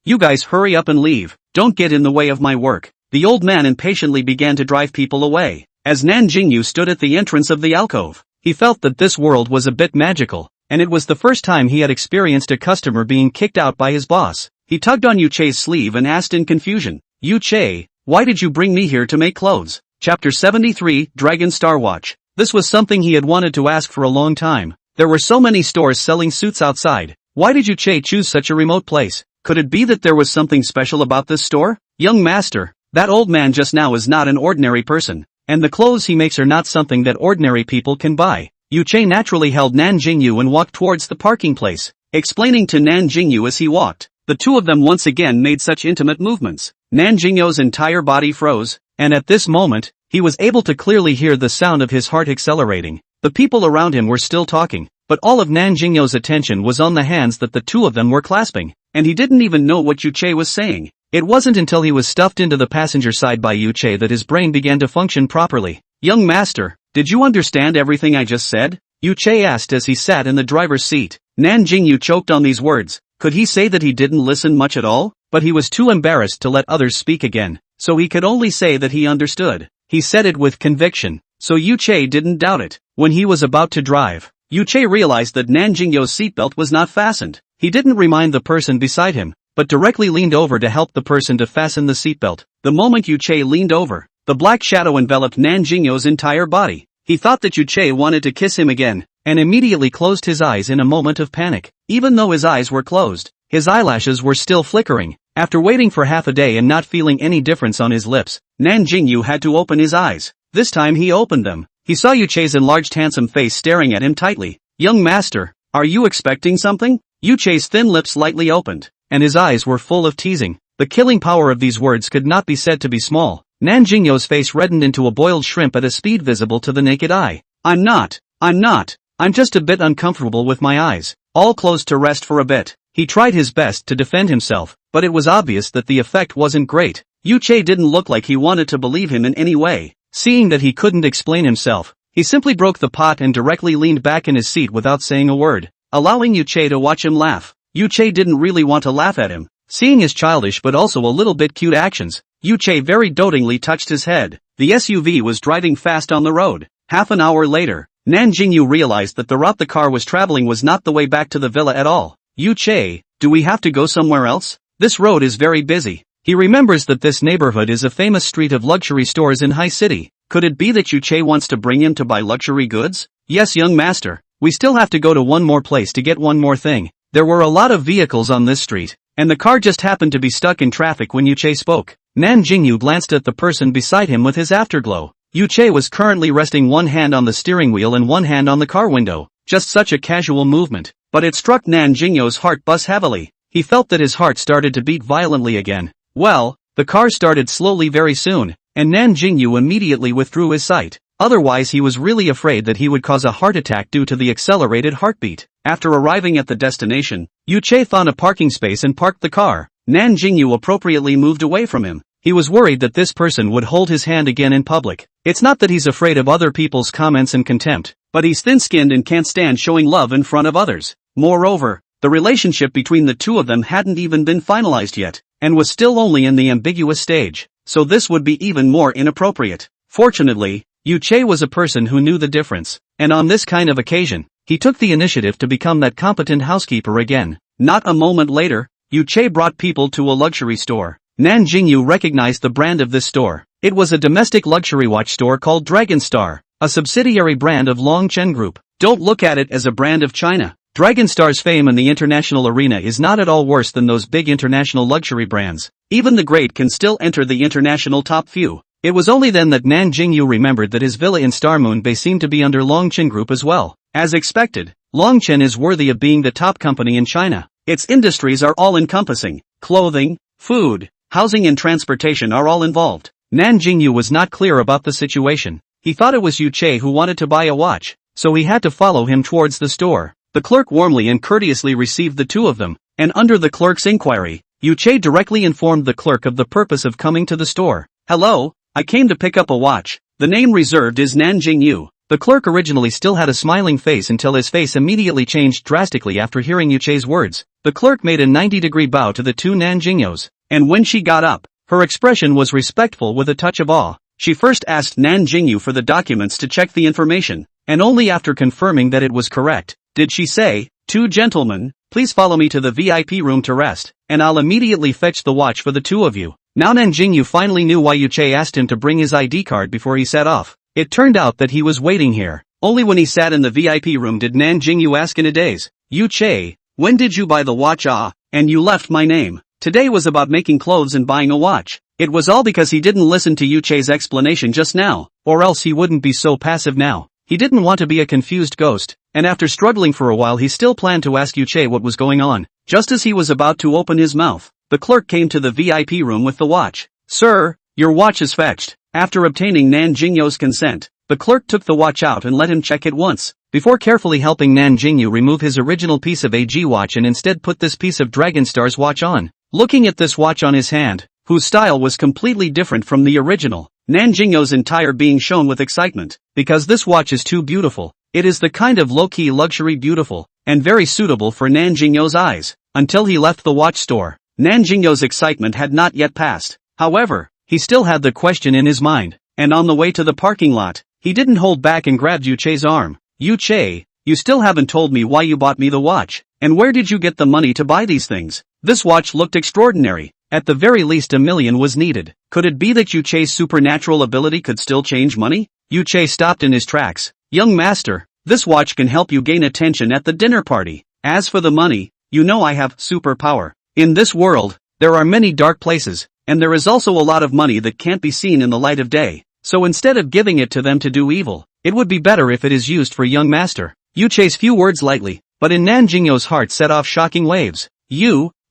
you guys hurry up and leave, don't get in the way of my work. The old man impatiently began to drive people away. As Nan Jingyou stood at the entrance of the alcove, he felt that this world was a bit magical, and it was the first time he had experienced a customer being kicked out by his boss. He tugged on Yu Che's sleeve and asked in confusion, Yu Che, why did you bring me here to make clothes? Chapter 73, Dragon Star Watch. This was something he had wanted to ask for a long time. There were so many stores selling suits outside. Why did Yu Che choose such a remote place? Could it be that there was something special about this store? Young master, that old man just now is not an ordinary person, and the clothes he makes are not something that ordinary people can buy. Yu Che naturally held Nan Jingyou and walked towards the parking place, explaining to Nan Jingyou as he walked. The two of them once again made such intimate movements. Nan Jingyou's entire body froze, and at this moment, he was able to clearly hear the sound of his heart accelerating. The people around him were still talking, but all of Nan Jingyou's attention was on the hands that the two of them were clasping. and he didn't even know what Yuche was saying. It wasn't until he was stuffed into the passenger side by Yuche that his brain began to function properly. "Young master, did you understand everything I just said?" Yuche asked as he sat in the driver's seat. Nan Jingyou choked on these words. Could he say that he didn't listen much at all? But he was too embarrassed to let others speak again, so he could only say that he understood. He said it with conviction, so Yuche didn't doubt it. When he was about to drive, Yuche realized that Nan Jingyou's seatbelt was not fastened. He didn't remind the person beside him, but directly leaned over to help the person to fasten the seatbelt. The moment Yuche leaned over, the black shadow enveloped Nan Jingyou's entire body. He thought that Yuche wanted to kiss him again, and immediately closed his eyes in a moment of panic. Even though his eyes were closed, his eyelashes were still flickering. After waiting for half a day and not feeling any difference on his lips, Nan Jingyou had to open his eyes. This time he opened them. He saw Yuche's enlarged handsome face staring at him tightly. "Young master, are you expecting something?" Yuche's thin lips slightly opened, and his eyes were full of teasing. The killing power of these words could not be said to be small. Nan Jingyou's face reddened into a boiled shrimp at a speed visible to the naked eye. I'm not. I'm just a bit uncomfortable with my eyes all closed to rest for a bit." He tried his best to defend himself, but it was obvious that the effect wasn't great. Yuche didn't look like he wanted to believe him in any way. Seeing that he couldn't explain himself, he simply broke the pot and directly leaned back in his seat without saying a word, allowing Yuche to watch him laugh. Yuche didn't really want to laugh at him. Seeing his childish but also a little bit cute actions, Yuche very dotingly touched his head. The SUV was driving fast on the road. Half an hour later, Nan Jingyou realized that the route the car was traveling was not the way back to the villa at all. "Yuche, do we have to go somewhere else? This road is very busy." He remembers that this neighborhood is a famous street of luxury stores in High City. Could it be that Yuche wants to bring him to buy luxury goods? "Yes, young master. We still have to go to one more place to get one more thing." There were a lot of vehicles on this street, and the car just happened to be stuck in traffic when Yuche spoke. Nan Jingyou glanced at the person beside him with his afterglow. Yuche was currently resting one hand on the steering wheel and one hand on the car window. Just such a casual movement, but it struck Nan Jingyou's heart bus heavily. He felt that his heart started to beat violently again. Well, the car started slowly very soon, and Nan Jingyou immediately withdrew his sight. Otherwise he was really afraid that he would cause a heart attack due to the accelerated heartbeat. After arriving at the destination, Yuche found a parking space and parked the car. Nan Jingyou appropriately moved away from him. He was worried that this person would hold his hand again in public. It's not that he's afraid of other people's comments and contempt, but he's thin-skinned and can't stand showing love in front of others. Moreover, the relationship between the two of them hadn't even been finalized yet, and was still only in the ambiguous stage, so this would be even more inappropriate. Fortunately, Yuche was a person who knew the difference, and on this kind of occasion, he took the initiative to become that competent housekeeper again. Not a moment later, Yuche brought people to a luxury store. Nan Jingyou recognized the brand of this store. It was a domestic luxury watch store called Dragon Star, a subsidiary brand of Longchen Group. Don't look at it as a brand of China. Dragon Star's fame in the international arena is not at all worse than those big international luxury brands. Even the great can still enter the international top few. It was only then that Nan Jingyou remembered that his villa in Star Moon Bay seemed to be under Longchen Group as well. As expected, Longchen is worthy of being the top company in China. Its industries are all-encompassing. Clothing, food, housing and transportation are all involved. Nan Jingyou was not clear about the situation. He thought it was Yuche who wanted to buy a watch, so he had to follow him towards the store. The clerk warmly and courteously received the two of them, and under the clerk's inquiry, Yuche directly informed the clerk of the purpose of coming to the store. "Hello, I came to pick up a watch. The name reserved is Nan Jingyou." The clerk originally still had a smiling face until his face immediately changed drastically after hearing Yuche's words. The clerk made a 90-degree bow to the two Nan Jingyous, and when she got up, her expression was respectful with a touch of awe. She first asked Nan Jingyou for the documents to check the information, and only after confirming that it was correct, did she say, "Two gentlemen, please follow me to the VIP room to rest, and I'll immediately fetch the watch for the two of you." Now Nan Jingyou finally knew why Yuche asked him to bring his ID card before he set off. It turned out that he was waiting here. Only when he sat in the VIP room did Nan Jingyou ask in a daze, "Yuche, when did you buy the watch? And you left my name." Today was about making clothes and buying a watch. It was all because he didn't listen to Yuche's explanation just now, or else he wouldn't be so passive now. He didn't want to be a confused ghost, and after struggling for a while he still planned to ask Yuche what was going on. Just as he was about to open his mouth, the clerk came to the VIP room with the watch. "Sir, your watch is fetched." After obtaining Nan Jingyou's consent, the clerk took the watch out and let him check it once. before carefully helping Nan Jingyou remove his original piece of AG watch and instead put this piece of Dragon Star's watch on. Looking at this watch on his hand, whose style was completely different from the original, Nan Jingyou's entire being shone with excitement, because this watch is too beautiful. It is the kind of low-key luxury beautiful, and very suitable for Nan Jingyou's eyes. Until he left the watch store, Nan Jingyou's excitement had not yet passed. However, he still had the question in his mind, and on the way to the parking lot, he didn't hold back and grabbed Yu Chei's arm. Yu Chei, you still haven't told me why you bought me the watch, and where did you get the money to buy these things? This watch looked extraordinary. At the very least $1 million was needed. Could it be that Yu Chei's supernatural ability could still change money? Yu Chei stopped in his tracks. Young master, this watch can help you gain attention at the dinner party. As for the money, you know I have superpower. In this world, there are many dark places, and there is also a lot of money that can't be seen in the light of day. So instead of giving it to them to do evil, it would be better if it is used for young master. Yu Chei's few words lightly, but in Nan Jingyou's heart set off shocking waves.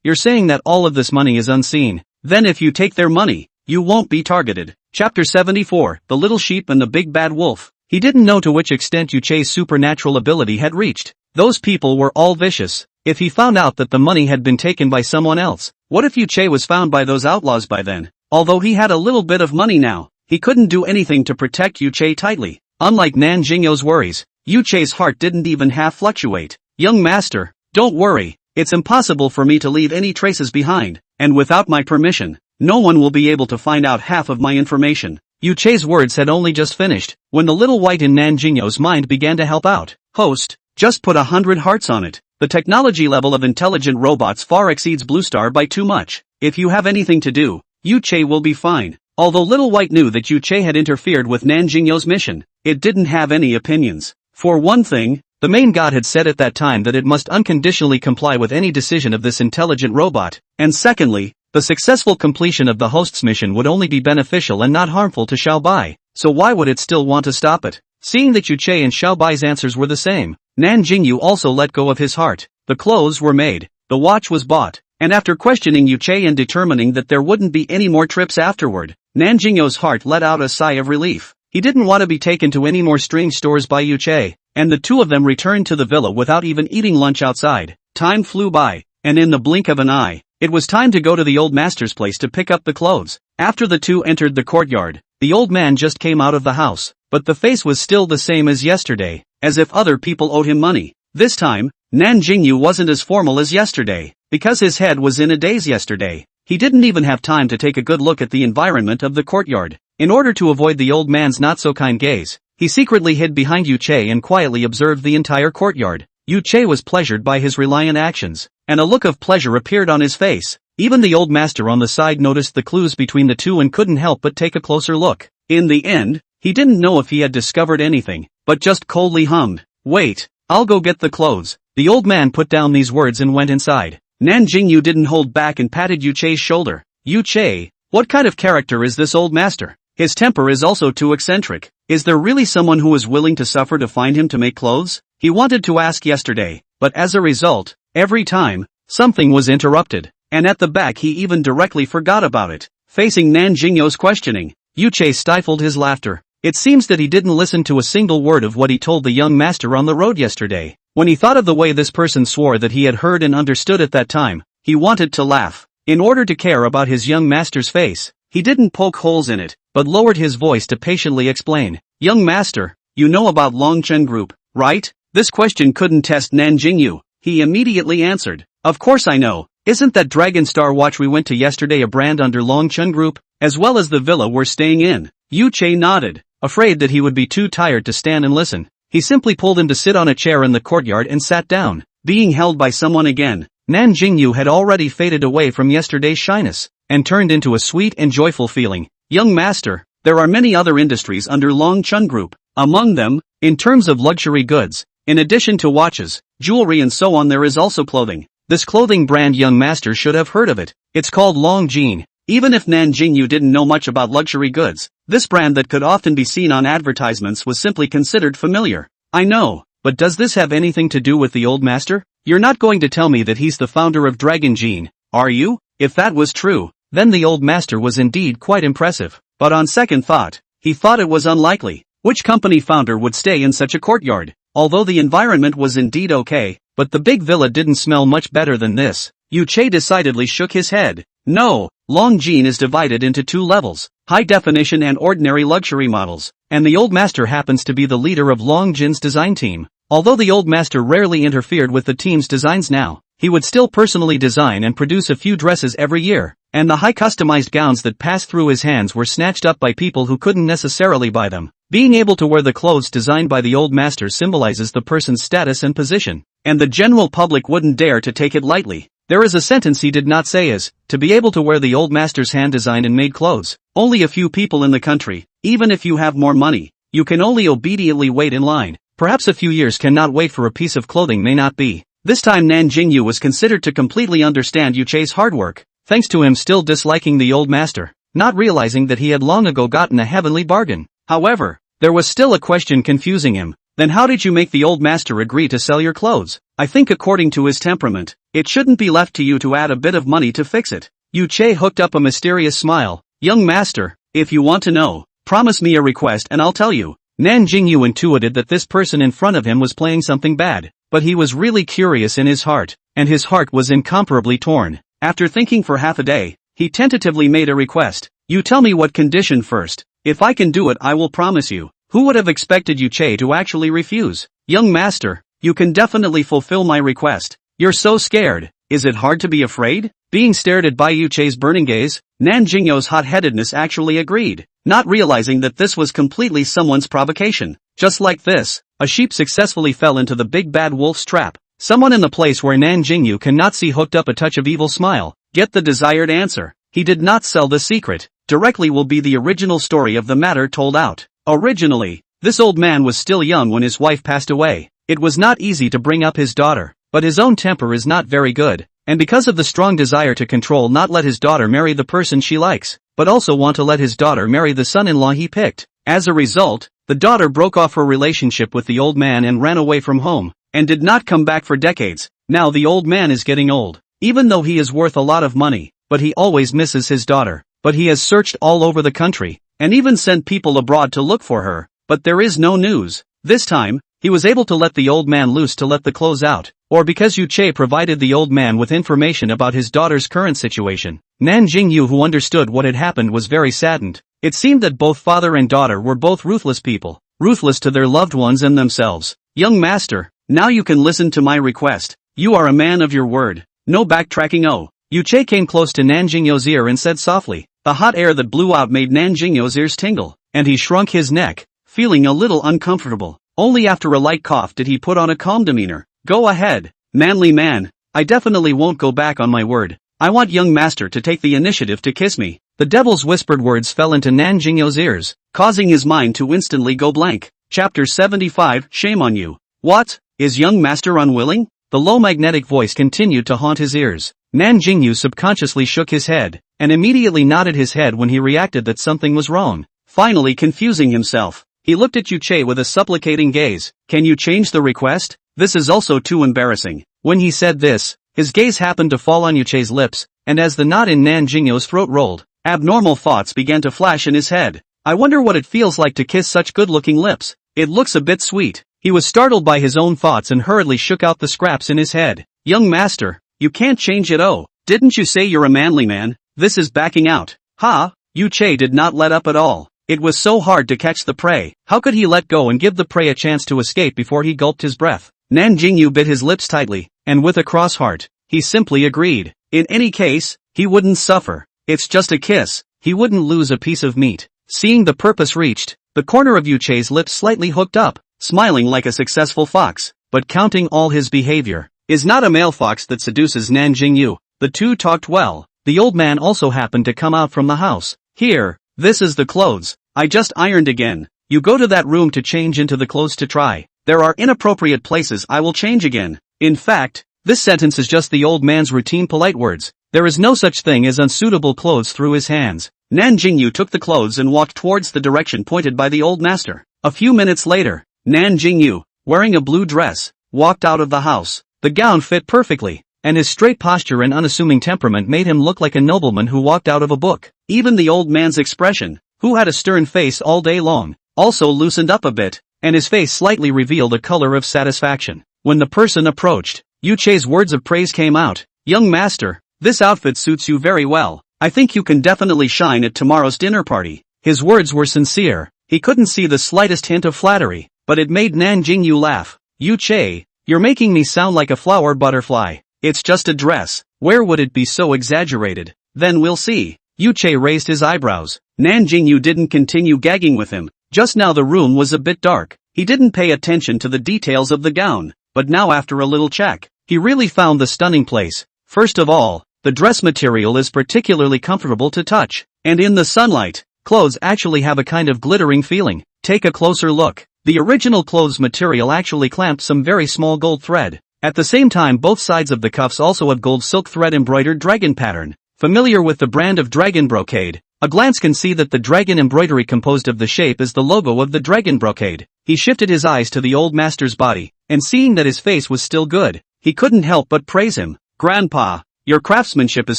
You're saying that all of this money is unseen. Then if you take their money, you won't be targeted. Chapter 74, The Little Sheep and the Big Bad Wolf. He didn't know to which extent Yu Chei's supernatural ability had reached. Those people were all vicious. If he found out that the money had been taken by someone else, what if Yu Chei was found by those outlaws by then? Although he had a little bit of money now, he couldn't do anything to protect Yu Chei tightly. Unlike Nan Jingyou's worries, Yu Chei's heart didn't even half fluctuate. Young master, don't worry. It's impossible for me to leave any traces behind, and without my permission, no one will be able to find out half of my information. Yu Chei's words had only just finished, when the little white in Nan Jingyou's mind began to help out. Host, just put 100 hearts on it. The technology level of intelligent robots far exceeds Blue Star by too much. If you have anything to do, Yu Chei will be fine. Although Little White knew that Yu Chei had interfered with Nan Jingyou's mission, it didn't have any opinions. For one thing, the main god had said at that time that it must unconditionally comply with any decision of this intelligent robot, and secondly, the successful completion of the host's mission would only be beneficial and not harmful to Xiao Bai, so why would it still want to stop it? Seeing that Yu Chei and Xiao Bai's answers were the same, Nan Jingyou also let go of his heart. The clothes were made, the watch was bought, and after questioning Yu Chei and determining that there wouldn't be any more trips afterward, Nan Jingyou's heart let out a sigh of relief. He didn't want to be taken to any more strange stores by Yu Chei, and the two of them returned to the villa without even eating lunch outside. Time flew by, and in the blink of an eye, it was time to go to the old master's place to pick up the clothes. After the two entered the courtyard, the old man just came out of the house, but the face was still the same as yesterday, as if other people owed him money. This time, Nan Jingyou wasn't as formal as yesterday, because his head was in a daze yesterday. He didn't even have time to take a good look at the environment of the courtyard. In order to avoid the old man's not-so-kind gaze, he secretly hid behind Yu Chei and quietly observed the entire courtyard. Yu Chei was pleasured by his reliant actions, and a look of pleasure appeared on his face. Even the old master on the side noticed the clues between the two and couldn't help but take a closer look. In the end, he didn't know if he had discovered anything, but just coldly hummed, "Wait, I'll go get the clothes." The old man put down these words and went inside. Nan Jingyou didn't hold back and patted Yu Chei's shoulder. "Yu Chei, what kind of character is this old master? His temper is also too eccentric. Is there really someone who is willing to suffer to find him to make clothes?" He wanted to ask yesterday, but as a result, every time, something was interrupted, and at the back he even directly forgot about it. Facing Nan Jingyou's questioning, Yu Chei stifled his laughter. It seems that he didn't listen to a single word of what he told the young master on the road yesterday. When he thought of the way this person swore that he had heard and understood at that time, he wanted to laugh. In order to care about his young master's face, he didn't poke holes in it, but lowered his voice to patiently explain. "Young master, you know about Longchen Group, right?" This question couldn't test Nan Jingyou. He immediately answered, "Of course I know. Isn't that Dragon Star watch we went to yesterday a brand under Longchen Group, as well as the villa we're staying in?" Yu Chei nodded, afraid that he would be too tired to stand and listen. He simply pulled him to sit on a chair in the courtyard and sat down. Being held by someone again, Nan Jingyou had already faded away from yesterday's shyness, and turned into a sweet and joyful feeling. "Young master, there are many other industries under Longchen Group. Among them, in terms of luxury goods, in addition to watches, jewelry and so on, there is also clothing. This clothing brand young master should have heard of it. It's called Longjin." Even if Nan Jingyou didn't know much about luxury goods, this brand that could often be seen on advertisements was simply considered familiar. "I know, but does this have anything to do with the old master? You're not going to tell me that he's the founder of Dragon Gene, are you?" If that was true, then the old master was indeed quite impressive. But on second thought, he thought it was unlikely. Which company founder would stay in such a courtyard? although the environment was indeed okay, but the big villa didn't smell much better than this. Yu Che decidedly shook his head. No, Longjin is divided into two levels, high definition and ordinary luxury models, and the old master happens to be the leader of Longjin's design team. Although the old master rarely interfered with the team's designs now, he would still personally design and produce a few dresses every year, and the high customized gowns that passed through his hands were snatched up by people who couldn't necessarily buy them. Being able to wear the clothes designed by the old master symbolizes the person's status and position, and the general public wouldn't dare to take it lightly. There is a sentence he did not say is, to be able to wear the old master's hand-designed and made clothes. Only a few people in the country, even if you have more money, you can only obediently wait in line. Perhaps a few years cannot wait for a piece of clothing may not be. This time Nan Jingyou was considered to completely understand Yu Che's hard work, thanks to him still disliking the old master, not realizing that he had long ago gotten a heavenly bargain. However, there was still a question confusing him. Then how did you make the old master agree to sell your clothes? I think according to his temperament, it shouldn't be left to you to add a bit of money to fix it. Yu Che hooked up a mysterious smile. Young master, if you want to know, promise me a request and I'll tell you. Nan Jingyou intuited that this person in front of him was playing something bad, but he was really curious in his heart, and his heart was incomparably torn. After thinking for half a day, he tentatively made a request. You tell me what condition first. If I can do it I will promise you. Who would have expected Yu Che to actually refuse? Young master, you can definitely fulfill my request. You're so scared. Is it hard to be afraid? Being stared at by Yu Che's burning gaze, Nan Jingyou's hot-headedness actually agreed, not realizing that this was completely someone's provocation. Just like this, a sheep successfully fell into the big bad wolf's trap. Someone in the place where Nan Jingyou cannot see hooked up a touch of evil smile. Get the desired answer. He did not sell the secret. Directly will be the original story of the matter told out. Originally, this old man was still young when his wife passed away. It was not easy to bring up his daughter, but his own temper is not very good, and because of the strong desire to control not let his daughter marry the person she likes, but also want to let his daughter marry the son-in-law he picked. As a result, the daughter broke off her relationship with the old man and ran away from home, and did not come back for decades. Now the old man is getting old, even though he is worth a lot of money, but he always misses his daughter. But he has searched all over the country, and even sent people abroad to look for her, but there is no news. This time, he was able to let the old man loose to let the clothes out, or because Yu Che provided the old man with information about his daughter's current situation. Nan Jingyou, who understood what had happened, was very saddened. It seemed that both father and daughter were both ruthless people, ruthless to their loved ones and themselves. Young master, now you can listen to my request. You are a man of your word. No backtracking. Oh. Yu Che came close to Nan Jingyou's ear and said softly. The hot air that blew out made Nan Jingyou's ears tingle, and he shrunk his neck, feeling a little uncomfortable. Only after a light cough did he put on a calm demeanor. Go ahead, manly man. I definitely won't go back on my word. I want young master to take the initiative to kiss me. The devil's whispered words fell into Nan Jingyou's ears, causing his mind to instantly go blank. Chapter 75. Shame on you. What? Is young master unwilling? The low magnetic voice continued to haunt his ears. Nan Jingyou subconsciously shook his head, and immediately nodded his head when he reacted that something was wrong. Finally confusing himself, he looked at Yu Che with a supplicating gaze. Can you change the request? This is also too embarrassing. When he said this, his gaze happened to fall on Yu Che's lips, and as the knot in Nan Jingyou's throat rolled, abnormal thoughts began to flash in his head. I wonder what it feels like to kiss such good-looking lips. It looks a bit sweet. He was startled by his own thoughts and hurriedly shook out the scraps in his head. Young master, you can't change it. Oh, didn't you say you're a manly man? This is backing out. Ha! Yu Che did not let up at all. It was so hard to catch the prey. How could he let go and give the prey a chance to escape before he gulped his breath? Nan Jingyou bit his lips tightly, and with a cross heart, he simply agreed. In any case, he wouldn't suffer. It's just a kiss. He wouldn't lose a piece of meat. Seeing the purpose reached, the corner of Yu Che's lips slightly hooked up, smiling like a successful fox, but counting all his behavior. Is not a male fox that seduces Nan Jingyou. The two talked well. The old man also happened to come out from the house. Here, this is the clothes. I just ironed again. You go to that room to change into the clothes to try. There are inappropriate places I will change again. In fact, this sentence is just the old man's routine polite words. There is no such thing as unsuitable clothes through his hands. Nan Jingyou took the clothes and walked towards the direction pointed by the old master. A few minutes later, Nan Jingyou, wearing a blue dress, walked out of the house. The gown fit perfectly, and his straight posture and unassuming temperament made him look like a nobleman who walked out of a book. Even the old man's expression, who had a stern face all day long, also loosened up a bit. and his face slightly revealed a color of satisfaction. When the person approached, Yu Che's words of praise came out. "Young master, this outfit suits you very well. I think you can definitely shine at tomorrow's dinner party." His words were sincere. He couldn't see the slightest hint of flattery, but it made Nan Jingyou laugh. "Yu Che, you're making me sound like a flower butterfly. It's just a dress. Where would it be so exaggerated?" "Then we'll see." Yu Che raised his eyebrows. Nan Jingyou didn't continue gagging with him. Just now the room was a bit dark. He didn't pay attention to the details of the gown, but now after a little check, he really found the stunning place. First of all, the dress material is particularly comfortable to touch, and in the sunlight, clothes actually have a kind of glittering feeling. Take a closer look. The original clothes material actually clamped some very small gold thread. At the same time, both sides of the cuffs also have gold silk thread embroidered dragon pattern. Familiar with the brand of dragon brocade, a glance can see that the dragon embroidery composed of the shape is the logo of the dragon brocade. He shifted his eyes to the old master's body, and seeing that his face was still good, he couldn't help but praise him. "Grandpa, your craftsmanship is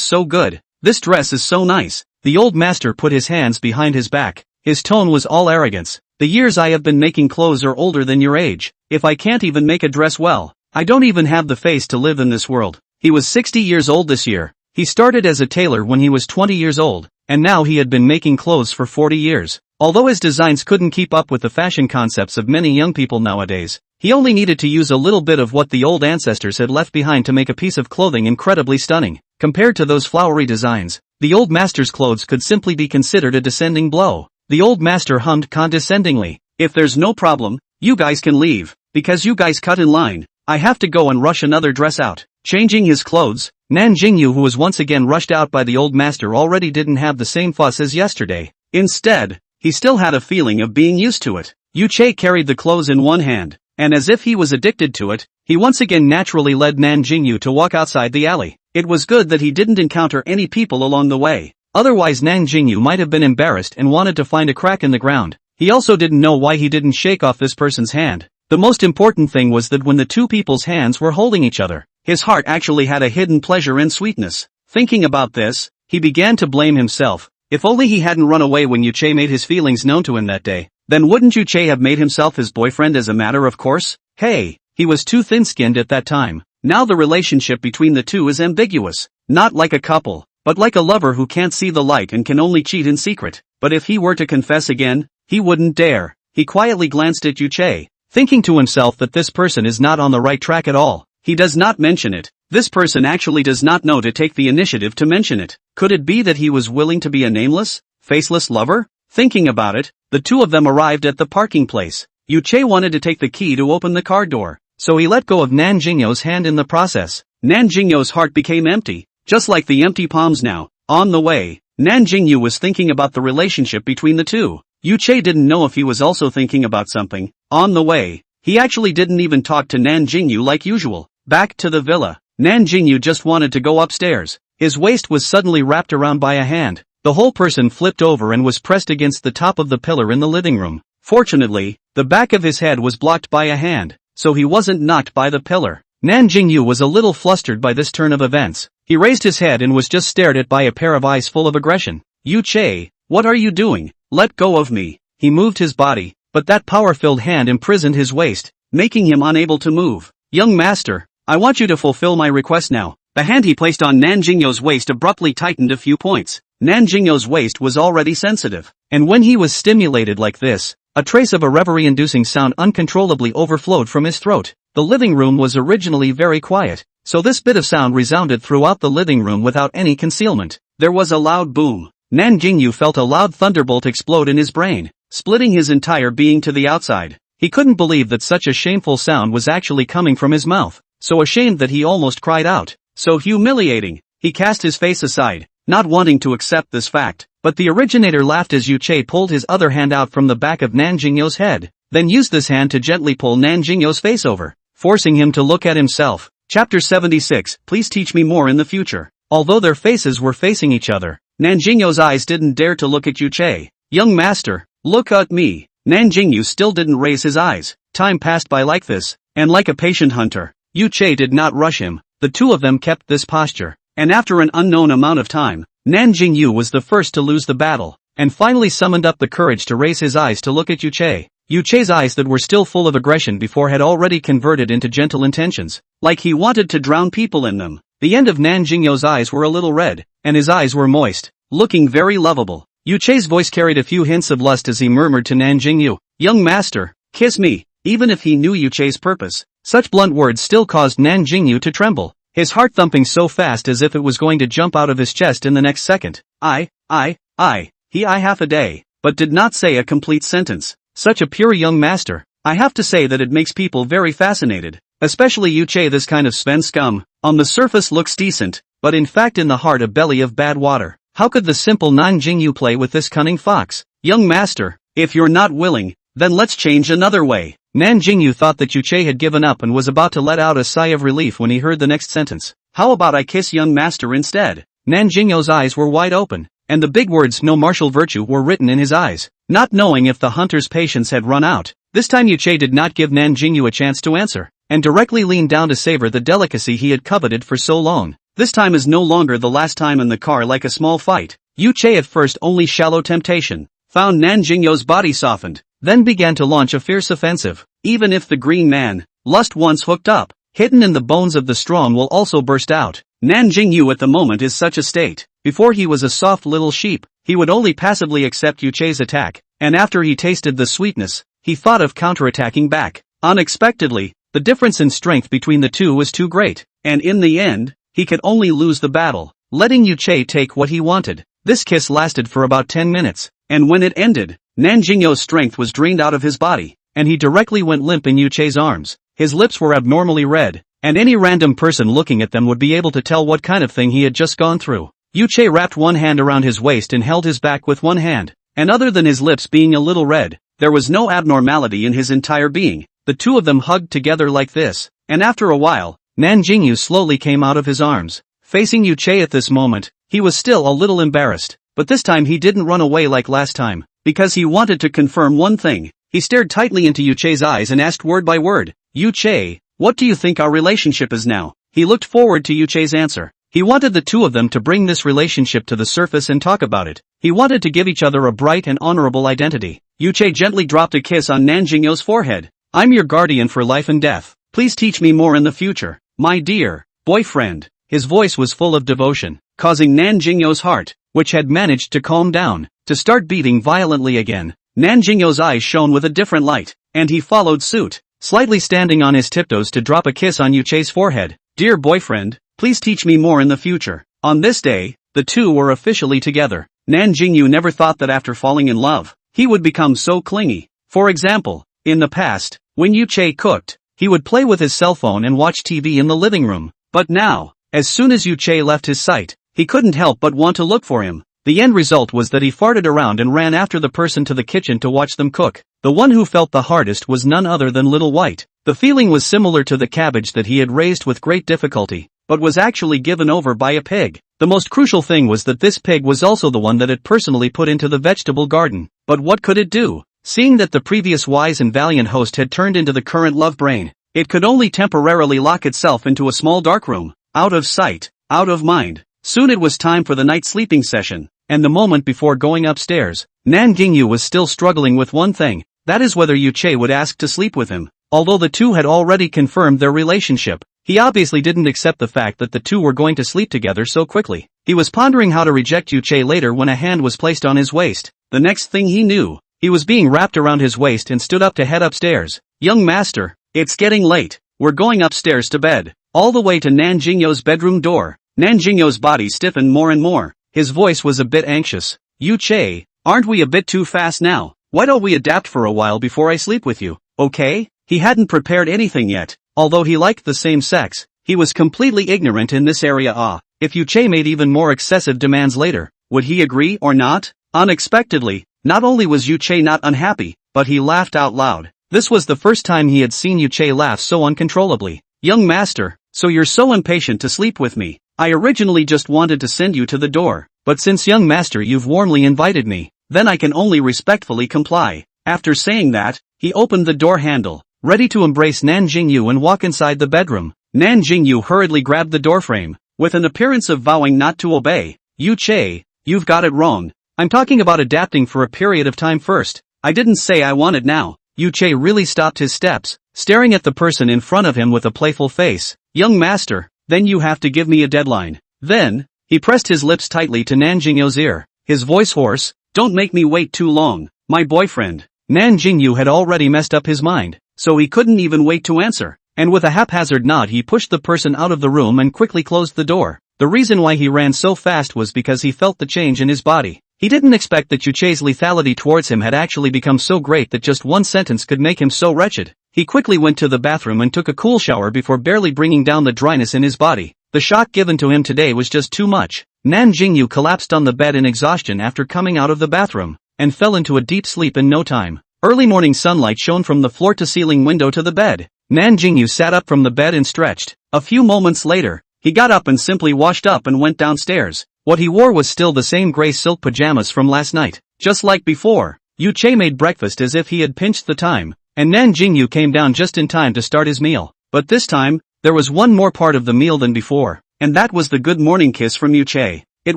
so good. This dress is so nice." The old master put his hands behind his back. His tone was all arrogance. "The years I have been making clothes are older than your age. If I can't even make a dress well, I don't even have the face to live in this world." He was 60 years old this year. He started as a tailor when he was 20 years old, and now he had been making clothes for 40 years. Although his designs couldn't keep up with the fashion concepts of many young people nowadays, he only needed to use a little bit of what the old ancestors had left behind to make a piece of clothing incredibly stunning. Compared to those flowery designs, the old master's clothes could simply be considered a descending blow. The old master hummed condescendingly. "If there's no problem, you guys can leave, because you guys cut in line. I have to go and rush another dress out." Changing his clothes, Nan Jingyou, who was once again rushed out by the old master, already didn't have the same fuss as yesterday. Instead, he still had a feeling of being used to it. Yu Che carried the clothes in one hand, and as if he was addicted to it, he once again naturally led Nan Jingyou to walk outside the alley. It was good that he didn't encounter any people along the way. Otherwise Nan Jingyou might have been embarrassed and wanted to find a crack in the ground. He also didn't know why he didn't shake off this person's hand. The most important thing was that when the two people's hands were holding each other, his heart actually had a hidden pleasure and sweetness. Thinking about this, he began to blame himself. If only he hadn't run away when Yu Che made his feelings known to him that day, then wouldn't Yu Che have made himself his boyfriend as a matter of course? Hey, he was too thin-skinned at that time. Now the relationship between the two is ambiguous. Not like a couple, but like a lover who can't see the light and can only cheat in secret. But if he were to confess again, he wouldn't dare. He quietly glanced at Yu Che, thinking to himself that this person is not on the right track at all. He does not mention it. This person actually does not know to take the initiative to mention it. Could it be that he was willing to be a nameless, faceless lover? Thinking about it, the two of them arrived at the parking place. Yu Che wanted to take the key to open the car door, so he let go of Nan Jingyou's hand in the process. Nan Jingyou's heart became empty, just like the empty palms now. On the way, Nan Jingyou was thinking about the relationship between the two. Yu Che didn't know if he was also thinking about something. On the way, he actually didn't even talk to Nan Jingyou like usual. Back to the villa, Nan Jingyou just wanted to go upstairs. His waist was suddenly wrapped around by a hand. The whole person flipped over and was pressed against the top of the pillar in the living room. Fortunately, the back of his head was blocked by a hand, so he wasn't knocked by the pillar. Nan Jingyou was a little flustered by this turn of events. He raised his head and was just stared at by a pair of eyes full of aggression. "Yu Che, what are you doing? Let go of me." He moved his body, but that power-filled hand imprisoned his waist, making him unable to move. "Young master, I want you to fulfill my request now." The hand he placed on Nan Jingyou's waist abruptly tightened a few points. Nan Jingyou's waist was already sensitive, and when he was stimulated like this, a trace of a reverie-inducing sound uncontrollably overflowed from his throat. The living room was originally very quiet, so this bit of sound resounded throughout the living room without any concealment. There was a loud boom. Nan Jingyou felt a loud thunderbolt explode in his brain, splitting his entire being to the outside. He couldn't believe that such a shameful sound was actually coming from his mouth. So ashamed that he almost cried out. So humiliating. He cast his face aside, not wanting to accept this fact. But the originator laughed as Yu Che pulled his other hand out from the back of Nan Jingyou's head, then used this hand to gently pull Nan Jingyou's face over, forcing him to look at himself. Chapter 76, Please teach me more in the future. Although their faces were facing each other, Nan Jingyou's eyes didn't dare to look at Yu Che. "Young master, look at me." Nan Jingyou still didn't raise his eyes. Time passed by like this, and like a patient hunter, Yu Che did not rush him. The two of them kept this posture, and after an unknown amount of time, Nan Jingyou was the first to lose the battle, and finally summoned up the courage to raise his eyes to look at Yu Che. Yu Che's eyes that were still full of aggression before had already converted into gentle intentions, like he wanted to drown people in them. The end of Nan Jingyou's eyes were a little red, and his eyes were moist, looking very lovable. Yu Che's voice carried a few hints of lust as he murmured to Nan Jingyou, "Young master, kiss me." Even if he knew Yu Che's purpose, such blunt words still caused Nan Jingyou to tremble, his heart thumping so fast as if it was going to jump out of his chest in the next second. He half a day, but did not say a complete sentence. Such a pure young master. I have to say that it makes people very fascinated, especially Yu Che. This kind of Sven scum, on the surface looks decent, but in fact in the heart a belly of bad water. How could the simple Nan Jingyou play with this cunning fox? Young master, if you're not willing, then let's change another way. Nan Jingyou thought that Yu Che had given up and was about to let out a sigh of relief when he heard the next sentence. How about I kiss young master instead? Nan Jingyou's eyes were wide open, and the big words "no martial virtue" were written in his eyes. Not knowing if the hunter's patience had run out, this time Yu Che did not give Nan Jingyou a chance to answer, and directly leaned down to savor the delicacy he had coveted for so long. This time is no longer the last time in the car like a small fight. Yu Che at first only shallow temptation, found Nan Jingyou's body softened, then began to launch a fierce offensive. Even if the green man, lust once hooked up, hidden in the bones of the strong will also burst out. Nan Jingyou at the moment is such a state. Before he was a soft little sheep, he would only passively accept Yu Che's attack, and after he tasted the sweetness, he thought of counterattacking back. Unexpectedly, the difference in strength between the two was too great, and in the end, he could only lose the battle, letting Yu Che take what he wanted. This kiss lasted for about 10 minutes, and when it ended, Nan Jingyou's strength was drained out of his body, and he directly went limp in Yu Che's arms. His lips were abnormally red, and any random person looking at them would be able to tell what kind of thing he had just gone through. Yu Che wrapped one hand around his waist and held his back with one hand, and other than his lips being a little red, there was no abnormality in his entire being. The two of them hugged together like this, and after a while, Nan Jingyou slowly came out of his arms. Facing Yu Che at this moment, he was still a little embarrassed, but this time he didn't run away like last time, because he wanted to confirm one thing. He stared tightly into Yu Che's eyes and asked word by word, "Yu Che, what do you think our relationship is now?" He looked forward to Yu Che's answer. He wanted the two of them to bring this relationship to the surface and talk about it. He wanted to give each other a bright and honorable identity. Yu Che gently dropped a kiss on Nan Jingyou's forehead. "I'm your guardian for life and death. Please teach me more in the future, my dear boyfriend." His voice was full of devotion, causing Nan Jingyou's heart, which had managed to calm down, to start beating violently again. Nan Jingyou's eyes shone with a different light, and he followed suit, slightly standing on his tiptoes to drop a kiss on Yu Che's forehead. "Dear boyfriend, please teach me more in the future." On this day, the two were officially together. Nan Jingyou never thought that after falling in love, he would become so clingy. For example, in the past, when Yu Che cooked, he would play with his cell phone and watch TV in the living room. But now, as soon as Yu Che left his sight, he couldn't help but want to look for him. The end result was that he farted around and ran after the person to the kitchen to watch them cook. The one who felt the hardest was none other than Little White. The feeling was similar to the cabbage that he had raised with great difficulty, but was actually given over by a pig. The most crucial thing was that this pig was also the one that had personally put into the vegetable garden. But what could it do? Seeing that the previous wise and valiant host had turned into the current love brain, it could only temporarily lock itself into a small dark room, out of sight, out of mind. Soon it was time for the night sleeping session, and the moment before going upstairs, Nan Jingyou was still struggling with one thing, that is whether Yu Che would ask to sleep with him. Although the two had already confirmed their relationship, he obviously didn't accept the fact that the two were going to sleep together so quickly. He was pondering how to reject Yu Che later when a hand was placed on his waist. The next thing he knew, he was being wrapped around his waist and stood up to head upstairs. "Young master, it's getting late, we're going upstairs to bed." All the way to Nan Jingyou's bedroom door, Nan Jingyou's body stiffened more and more. His voice was a bit anxious. "Yu Che, aren't we a bit too fast now? Why don't we adapt for a while before I sleep with you, okay?" He hadn't prepared anything yet. Although he liked the same sex, he was completely ignorant in this area. If Yu Che made even more excessive demands later, would he agree or not? Unexpectedly, not only was Yu Che not unhappy, but he laughed out loud. This was the first time he had seen Yu Che laugh so uncontrollably. "Young master, so you're so impatient to sleep with me. I originally just wanted to send you to the door, but since young master you've warmly invited me, then I can only respectfully comply." After saying that, he opened the door handle, ready to embrace Nan Jingyou and walk inside the bedroom. Nan Jingyou hurriedly grabbed the doorframe, with an appearance of vowing not to obey. "Yu Che, you've got it wrong. I'm talking about adapting for a period of time first. I didn't say I want it now." Yu-Che really stopped his steps, staring at the person in front of him with a playful face. Young master, then you have to give me a deadline. Then, he pressed his lips tightly to Nan Jingyou's ear, his voice hoarse. Don't make me wait too long, my boyfriend. Nan Jingyou had already messed up his mind, so he couldn't even wait to answer, and with a haphazard nod he pushed the person out of the room and quickly closed the door. The reason why he ran so fast was because he felt the change in his body. He didn't expect that Yu-Che's lethality towards him had actually become so great that just one sentence could make him so wretched. He quickly went to the bathroom and took a cool shower before barely bringing down the dryness in his body. The shock given to him today was just too much. Nan Jingyou collapsed on the bed in exhaustion after coming out of the bathroom, and fell into a deep sleep in no time. Early morning sunlight shone from the floor-to-ceiling window to the bed. Nan Jingyou sat up from the bed and stretched. A few moments later, he got up and simply washed up and went downstairs. What he wore was still the same gray silk pajamas from last night. Just like before, Yu-Che made breakfast as if he had pinched the time, and Nan Jingyou came down just in time to start his meal. But this time, there was one more part of the meal than before, and that was the good morning kiss from Yu-Che. It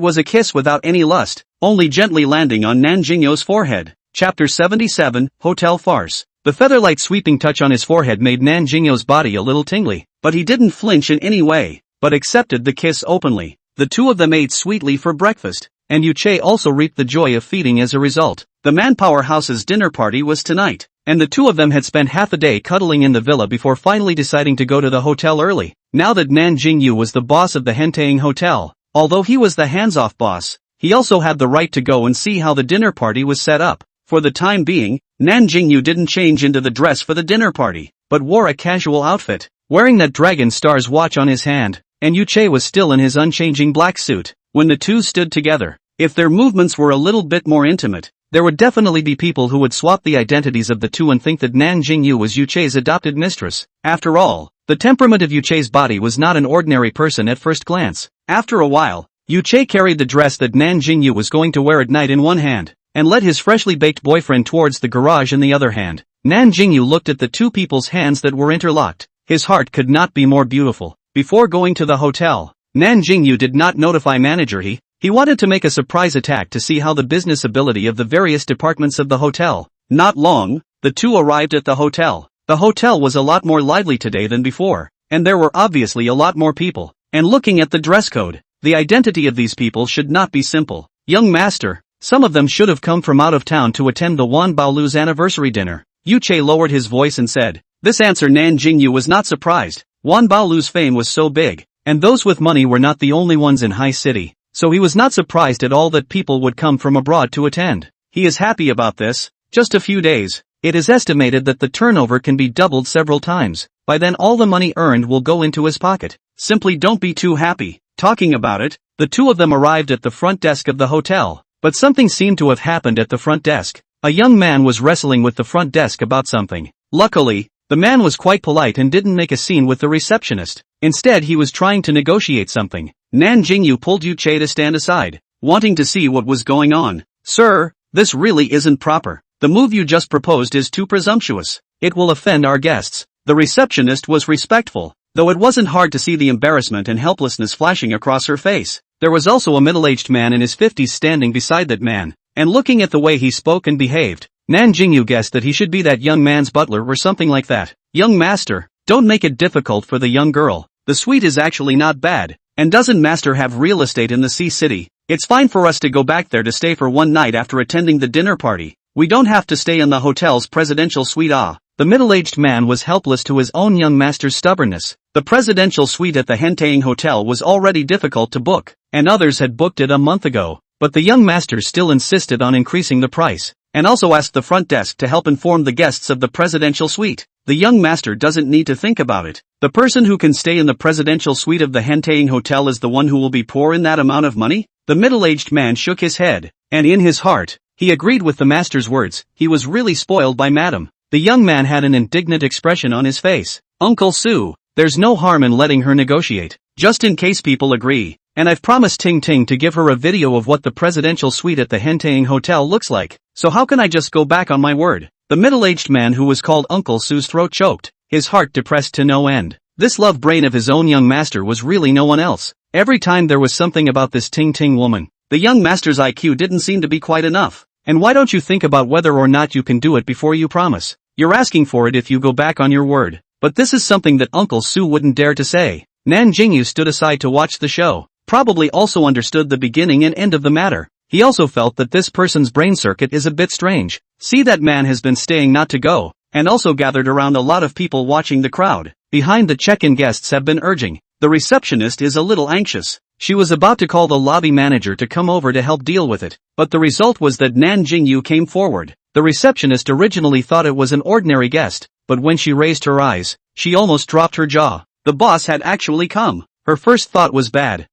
was a kiss without any lust, only gently landing on Nan Jingyou's forehead. Chapter 77, Hotel Farce. The featherlight sweeping touch on his forehead made Nan Jingyou's body a little tingly, but he didn't flinch in any way, but accepted the kiss openly. The two of them ate sweetly for breakfast, and Yu-Che also reaped the joy of feeding as a result. The Manpower House's dinner party was tonight, and the two of them had spent half a day cuddling in the villa before finally deciding to go to the hotel early. Now that Nan Jingyou was the boss of the Hentaying Hotel, although he was the hands-off boss, he also had the right to go and see how the dinner party was set up. For the time being, Nan Jingyou didn't change into the dress for the dinner party, but wore a casual outfit, wearing that Dragon Star's watch on his hand, and Yu-Che was still in his unchanging black suit. When the two stood together, if their movements were a little bit more intimate, there would definitely be people who would swap the identities of the two and think that Nan Jingyou was Yu-Che's adopted mistress. After all, the temperament of Yu-Che's body was not an ordinary person at first glance. After a while, Yu-Che carried the dress that Nan Jingyou was going to wear at night in one hand, and led his freshly baked boyfriend towards the garage in the other hand. Nan Jingyou looked at the two people's hands that were interlocked. His heart could not be more beautiful. Before going to the hotel, Nan Jingyou did not notify manager he wanted to make a surprise attack to see how the business ability of the various departments of the hotel. Not long, the two arrived at the hotel. The hotel was a lot more lively today than before, and there were obviously a lot more people. And looking at the dress code, the identity of these people should not be simple. Young master, some of them should have come from out of town to attend the Wan Baolu's anniversary dinner. Yu-Che lowered his voice and said. This answer Nan Jingyou was not surprised. Wan Baolu's fame was so big, and those with money were not the only ones in High City, so he was not surprised at all that people would come from abroad to attend. He is happy about this. Just a few days, it is estimated that the turnover can be doubled several times. By then all the money earned will go into his pocket. Simply don't be too happy. Talking about it, the two of them arrived at the front desk of the hotel, but something seemed to have happened at the front desk. A young man was wrestling with the front desk about something. Luckily, the man was quite polite and didn't make a scene with the receptionist. Instead he was trying to negotiate something. Nan Jingyou pulled Yu-Che to stand aside, wanting to see what was going on. Sir, this really isn't proper. The move you just proposed is too presumptuous. It will offend our guests. The receptionist was respectful, though it wasn't hard to see the embarrassment and helplessness flashing across her face. There was also a middle-aged man in his 50s standing beside that man, and looking at the way he spoke and behaved, Nan Jingyou guessed that he should be that young man's butler or something like that. Young master, don't make it difficult for the young girl. The suite is actually not bad, and doesn't master have real estate in the Sea City? It's fine for us to go back there to stay for one night after attending the dinner party. We don't have to stay in the hotel's presidential suite. The middle-aged man was helpless to his own young master's stubbornness. The presidential suite at the Hentaying Hotel was already difficult to book, and others had booked it a month ago, but the young master still insisted on increasing the price, and also asked the front desk to help inform the guests of the presidential suite. The young master doesn't need to think about it. The person who can stay in the presidential suite of the Hentaying Hotel is the one who will be poor in that amount of money? The middle-aged man shook his head, and in his heart, he agreed with the master's words. He was really spoiled by Madam. The young man had an indignant expression on his face. Uncle Sue, there's no harm in letting her negotiate, just in case people agree, and I've promised Ting Ting to give her a video of what the presidential suite at the Hentaying Hotel looks like, so how can I just go back on my word? The middle-aged man who was called Uncle Sue's throat choked, his heart depressed to no end. This love brain of his own young master was really no one else. Every time there was something about this Ting Ting woman, the young master's IQ didn't seem to be quite enough. And why don't you think about whether or not you can do it before you promise? You're asking for it if you go back on your word. But this is something that Uncle Sue wouldn't dare to say. Nan Jingyou stood aside to watch the show. Probably also understood the beginning and end of the matter. He also felt that this person's brain circuit is a bit strange. See, that man has been staying not to go, and also gathered around a lot of people watching the crowd. Behind the check-in guests have been urging. The receptionist is a little anxious. She was about to call the lobby manager to come over to help deal with it, but the result was that Nan Jingyou came forward. The receptionist originally thought it was an ordinary guest, but when she raised her eyes, she almost dropped her jaw. The boss had actually come. Her first thought was bad.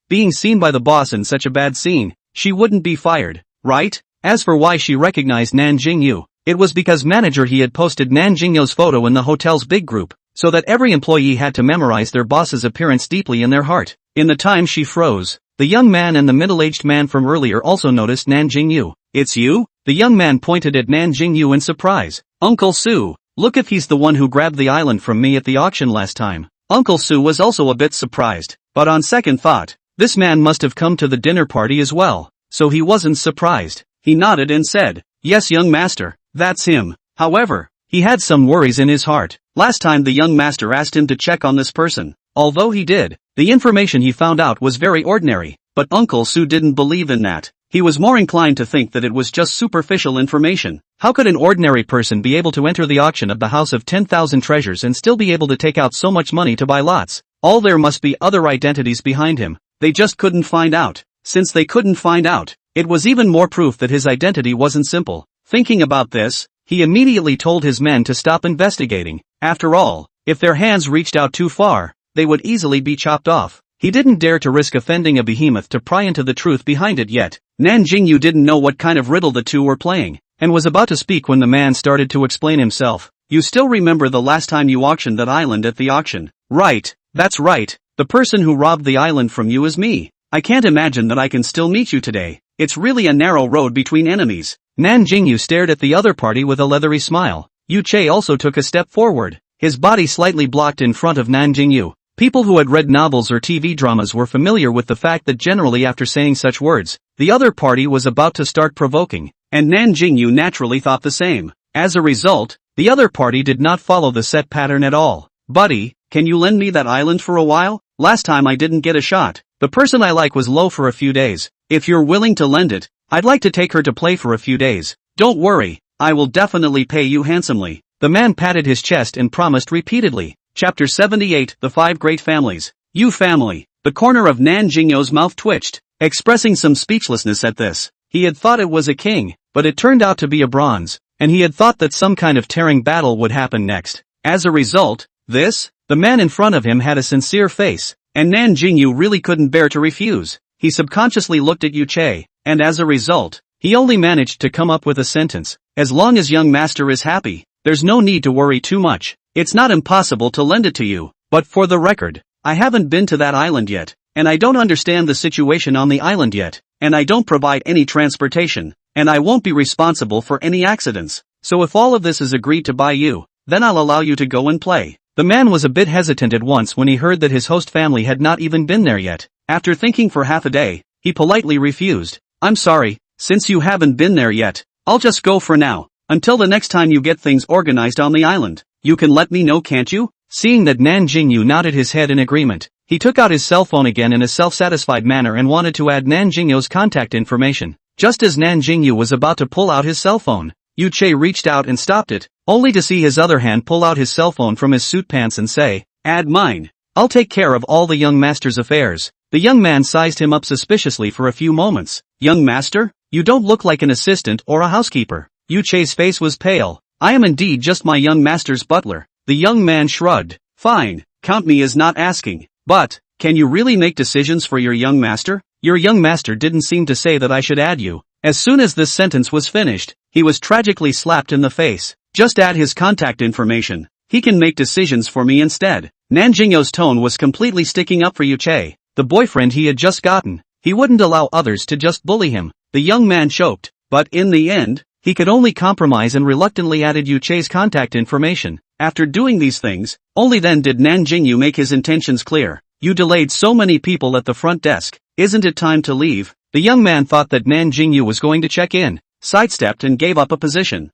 Being seen by the boss in such a bad scene, she wouldn't be fired, right? As for why she recognized Nan Jingyou, it was because manager he had posted Nan Jingyou's photo in the hotel's big group, so that every employee had to memorize their boss's appearance deeply in their heart. In the time she froze, the young man and the middle-aged man from earlier also noticed Nan Jingyou. It's you? The young man pointed at Nan Jingyou in surprise. Uncle Sue, look, if he's the one who grabbed the island from me at the auction last time. Uncle Sue was also a bit surprised, but on second thought, this man must have come to the dinner party as well, so he wasn't surprised. He nodded and said, yes, young master, that's him. However, he had some worries in his heart. Last time the young master asked him to check on this person. Although he did, the information he found out was very ordinary, but Uncle Sue didn't believe in that. He was more inclined to think that it was just superficial information. How could an ordinary person be able to enter the auction of the House of 10,000 Treasures and still be able to take out so much money to buy lots? There must be other identities behind him. They just couldn't find out. Since they couldn't find out, it was even more proof that his identity wasn't simple. Thinking about this, he immediately told his men to stop investigating. After all, if their hands reached out too far, they would easily be chopped off. He didn't dare to risk offending a behemoth to pry into the truth behind it yet. Nan Jingyou didn't know what kind of riddle the two were playing, and was about to speak when the man started to explain himself. You still remember the last time you auctioned that island at the auction? Right, that's right. The person who robbed the island from you is me. I can't imagine that I can still meet you today. It's really a narrow road between enemies. Nan Jingyou stared at the other party with a leathery smile. Yu Che also took a step forward, his body slightly blocked in front of Nan Jingyou. People who had read novels or TV dramas were familiar with the fact that generally after saying such words, the other party was about to start provoking, and Nan Jingyou naturally thought the same. As a result, the other party did not follow the set pattern at all. Buddy, can you lend me that island for a while? Last time I didn't get a shot. The person I like was low for a few days. If you're willing to lend it, I'd like to take her to play for a few days. Don't worry, I will definitely pay you handsomely. The man patted his chest and promised repeatedly. Chapter 78, The 5 Great Families. You family. The corner of Nan Jingyou's mouth twitched, expressing some speechlessness at this. He had thought it was a king, but it turned out to be a bronze, and he had thought that some kind of tearing battle would happen next. As a result, the man in front of him had a sincere face, and Nan Jingyou really couldn't bear to refuse. He subconsciously looked at Yu Che, and as a result, he only managed to come up with a sentence. As long as young master is happy, there's no need to worry too much. It's not impossible to lend it to you, but for the record, I haven't been to that island yet, and I don't understand the situation on the island yet, and I don't provide any transportation, and I won't be responsible for any accidents. So if all of this is agreed to by you, then I'll allow you to go and play. The man was a bit hesitant at once when he heard that his host family had not even been there yet. After thinking for half a day, he politely refused. I'm sorry, since you haven't been there yet, I'll just go for now. Until the next time you get things organized on the island, you can let me know, can't you? Seeing that Nan Jingyou nodded his head in agreement, he took out his cell phone again in a self-satisfied manner and wanted to add Nan Jingyou's contact information. Just as Nan Jingyou was about to pull out his cell phone, Yu Che reached out and stopped it, only to see his other hand pull out his cell phone from his suit pants and say, add mine. I'll take care of all the young master's affairs. The young man sized him up suspiciously for a few moments. Young master? You don't look like an assistant or a housekeeper. Yu Che's face was pale. I am indeed just my young master's butler. The young man shrugged. Fine, count me as not asking. But, can you really make decisions for your young master? Your young master didn't seem to say that I should add you. As soon as this sentence was finished, he was tragically slapped in the face. Just add his contact information. He can make decisions for me instead. Nan Jingyou's tone was completely sticking up for Yu Che, the boyfriend he had just gotten. He wouldn't allow others to just bully him. The young man choked, but in the end, he could only compromise and reluctantly added Yu Che's contact information. After doing these things, only then did Nan Jingyou make his intentions clear. You delayed so many people at the front desk. Isn't it time to leave? The young man thought that Nan Jingyou was going to check in, sidestepped and gave up a position.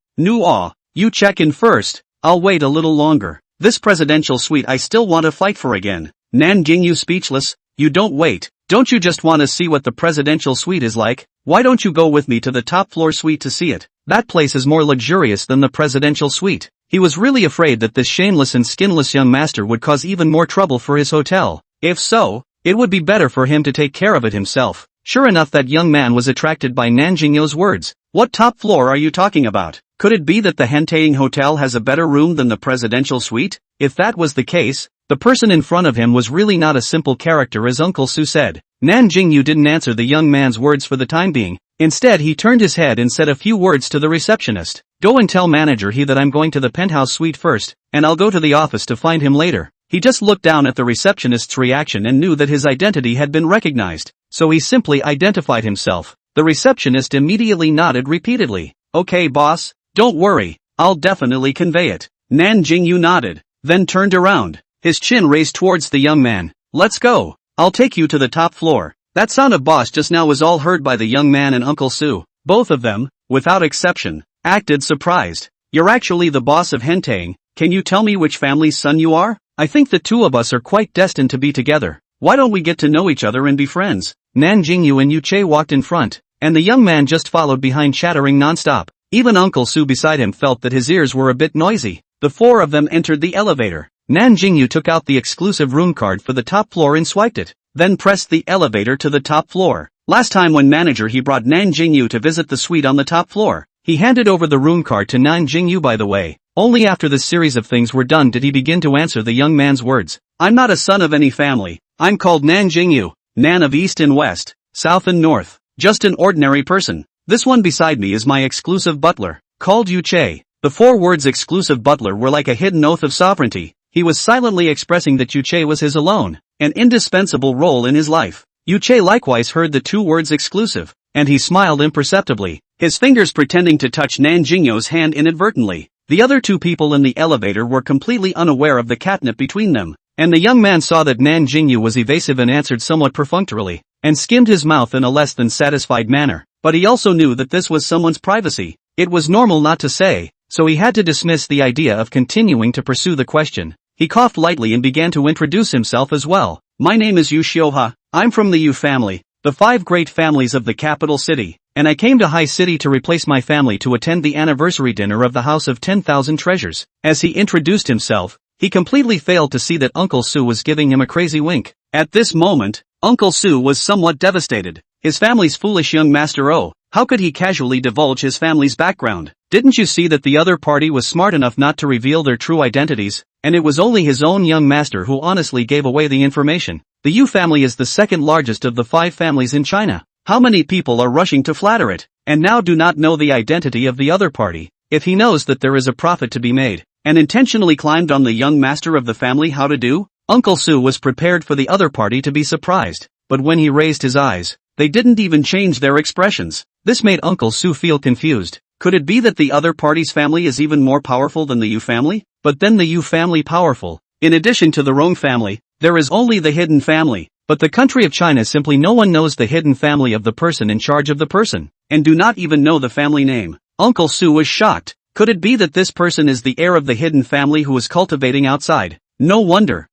You check in first, I'll wait a little longer. This presidential suite I still want to fight for again. Nan Jingyou speechless. You don't wait. Don't you just want to see what the presidential suite is like? Why don't you go with me to the top floor suite to see it? That place is more luxurious than the presidential suite. He was really afraid that this shameless and skinless young master would cause even more trouble for his hotel. If so, it would be better for him to take care of it himself. Sure enough, that young man was attracted by Nan Jingyou's words. What top floor are you talking about? Could it be that the Hentaying Hotel has a better room than the presidential suite? If that was the case, the person in front of him was really not a simple character, as Uncle Su said. Nan Jingyou didn't answer the young man's words for the time being. Instead, he turned his head and said a few words to the receptionist. Go and tell manager he that I'm going to the penthouse suite first, and I'll go to the office to find him later. He just looked down at the receptionist's reaction and knew that his identity had been recognized, so he simply identified himself. The receptionist immediately nodded repeatedly. Okay boss, don't worry, I'll definitely convey it. Nan Jingyou nodded, then turned around, his chin raised towards the young man. Let's go, I'll take you to the top floor. That sound of boss just now was all heard by the young man and Uncle Su. Both of them, without exception, acted surprised. You're actually the boss of Hentaying. Can you tell me which family's son you are? I think the two of us are quite destined to be together. Why don't we get to know each other and be friends? Nan Jingyou and Yu Che walked in front, and the young man just followed behind, chattering non-stop. Even Uncle Su beside him felt that his ears were a bit noisy. The four of them entered the elevator. Nan Jingyou took out the exclusive room card for the top floor and swiped it, then pressed the elevator to the top floor. Last time when manager he brought Nan Jingyou to visit the suite on the top floor, he handed over the room card to Nan Jingyou, by the way. Only after this series of things were done did he begin to answer the young man's words. I'm not a son of any family. I'm called Nan Jingyou, Nan of East and West, South and North. Just an ordinary person. This one beside me is my exclusive butler, called Yu Che. The 4 words exclusive butler were like a hidden oath of sovereignty. He was silently expressing that Yu Che was his alone, an indispensable role in his life. Yu Che likewise heard the 2 words exclusive, and he smiled imperceptibly, his fingers pretending to touch Nan Jingyou's hand inadvertently. The other 2 people in the elevator were completely unaware of the catnip between them, and the young man saw that Nan Jingyou was evasive and answered somewhat perfunctorily, and skimmed his mouth in a less than satisfied manner. But he also knew that this was someone's privacy. It was normal not to say, so he had to dismiss the idea of continuing to pursue the question. He coughed lightly and began to introduce himself as well. My name is Yu Xiuha, I'm from the Yu family, the 5 great families of the capital city, and I came to High City to replace my family to attend the anniversary dinner of the House of 10,000 Treasures. As he introduced himself, he completely failed to see that Uncle Su was giving him a crazy wink. At this moment, Uncle Su was somewhat devastated. His family's foolish young master. Oh, how could he casually divulge his family's background? Didn't you see that the other party was smart enough not to reveal their true identities, and it was only his own young master who honestly gave away the information? The Yu family is the second largest of the 5 families in China. How many people are rushing to flatter it, and now do not know the identity of the other party? If he knows that there is a profit to be made, and intentionally climbed on the young master of the family, how to do? Uncle Su was prepared for the other party to be surprised, but when he raised his eyes, they didn't even change their expressions. This made Uncle Su feel confused. Could it be that the other party's family is even more powerful than the Yu family? But then the Yu family powerful? In addition to the Rong family, there is only the hidden family. But the country of China simply no one knows the hidden family of the person in charge of the person, and do not even know the family name. Uncle Su was shocked. Could it be that this person is the heir of the hidden family who is cultivating outside? No wonder